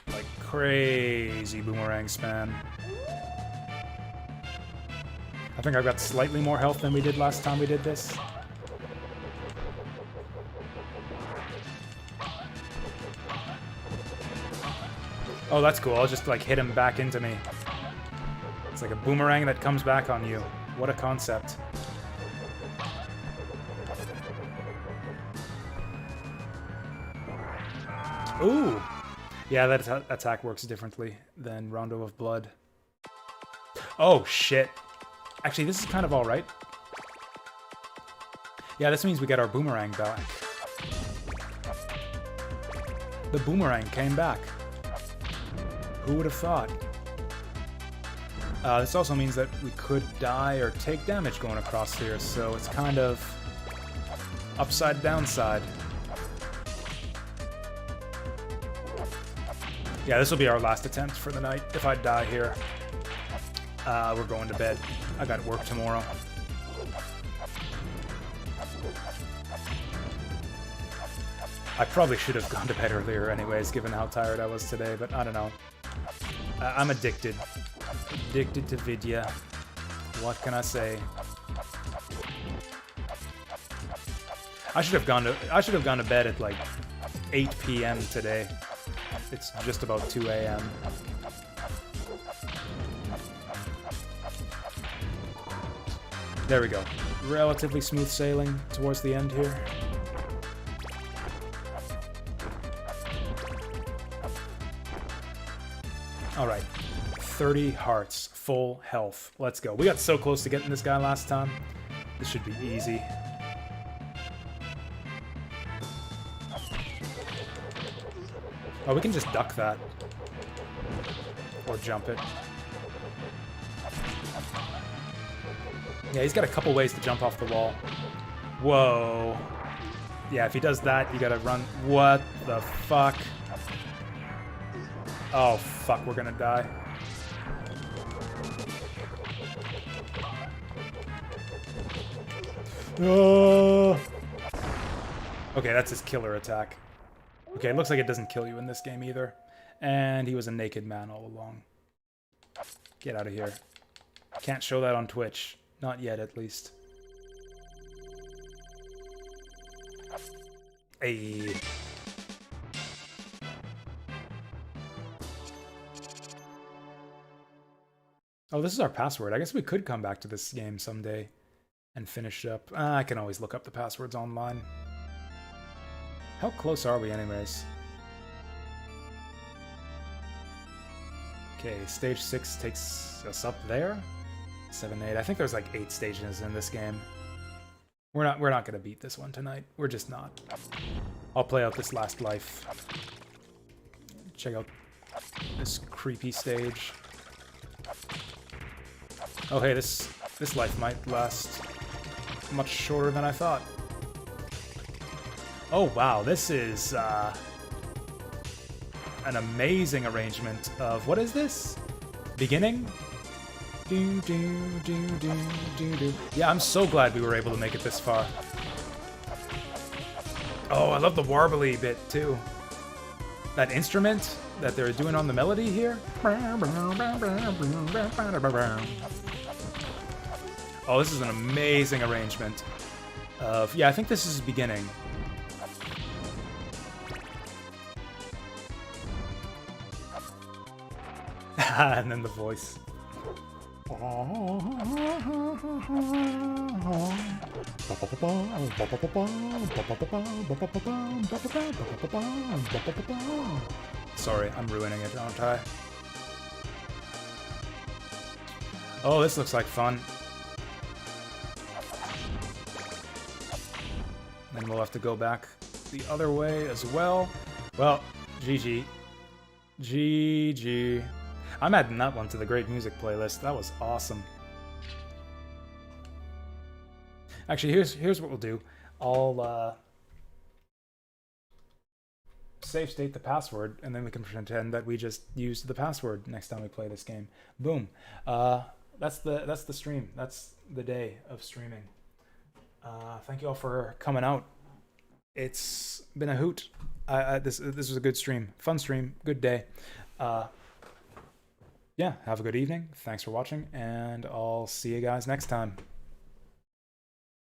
Speaker 1: Like crazy boomerang spam. I think I've got slightly more health than we did last time we did this. Oh, that's cool. I'll just, like, hit him back into me. It's like a boomerang that comes back on you. What a concept. Ooh! Yeah, that attack works differently than Rondo of Blood. Oh, shit. Actually, this is kind of alright. Yeah, this means we get our boomerang back. The boomerang came back. Who would have thought? This also means that we could die or take damage going across here, so it's kind of upside downside. Yeah, this will be our last attempt for the night. If I die here, we're going to bed. I got work tomorrow. I probably should have gone to bed earlier anyways, given how tired I was today, but I don't know. I'm addicted. Addicted to Vidya. What can I say? I should have gone to bed at like 8 p.m. today. It's just about 2 a.m. There we go. Relatively smooth sailing towards the end here. Alright. 30 hearts. Full health. Let's go. We got so close to getting this guy last time. This should be easy. Oh, we can just duck that. Or jump it. Yeah, he's got a couple ways to jump off the wall. Whoa. Yeah, if he does that, you gotta run. What the fuck? Oh, fuck, we're gonna die. Oh. Okay, that's his killer attack. Okay, it looks like it doesn't kill you in this game either. And he was a naked man all along. Get out of here. Can't show that on Twitch. Not yet, at least. Ayy. Oh, this is our password. I guess we could come back to this game someday and finish it up. I can always look up the passwords online. How close are we anyways? Okay, stage 6 takes us up there. 7, 8. I think there's like 8 stages in this game. We're not gonna beat this one tonight. We're just not. I'll play out this last life. Check out this creepy stage. Oh hey, this life might last much shorter than I thought. Oh wow, this is an amazing arrangement of, what is this? Beginning? Do, do, do, do, do, do. Yeah, I'm so glad we were able to make it this far. Oh, I love the warbly bit too. That instrument that they're doing on the melody here. Oh, this is an amazing arrangement of, yeah, I think this is beginning. And then the voice. Sorry, I'm ruining it, aren't I? Oh, this looks like fun. Then we'll have to go back the other way as well. Well, GG. GG. I'm adding that one to the great music playlist. That was awesome. Actually, here's what we'll do. I'll save state the password, and then we can pretend that we just used the password next time we play this game. Boom. That's the stream. That's the day of streaming. Thank you all for coming out. It's been a hoot. This was a good stream. Fun stream. Good day. Yeah, have a good evening. Thanks for watching, and I'll see you guys next time.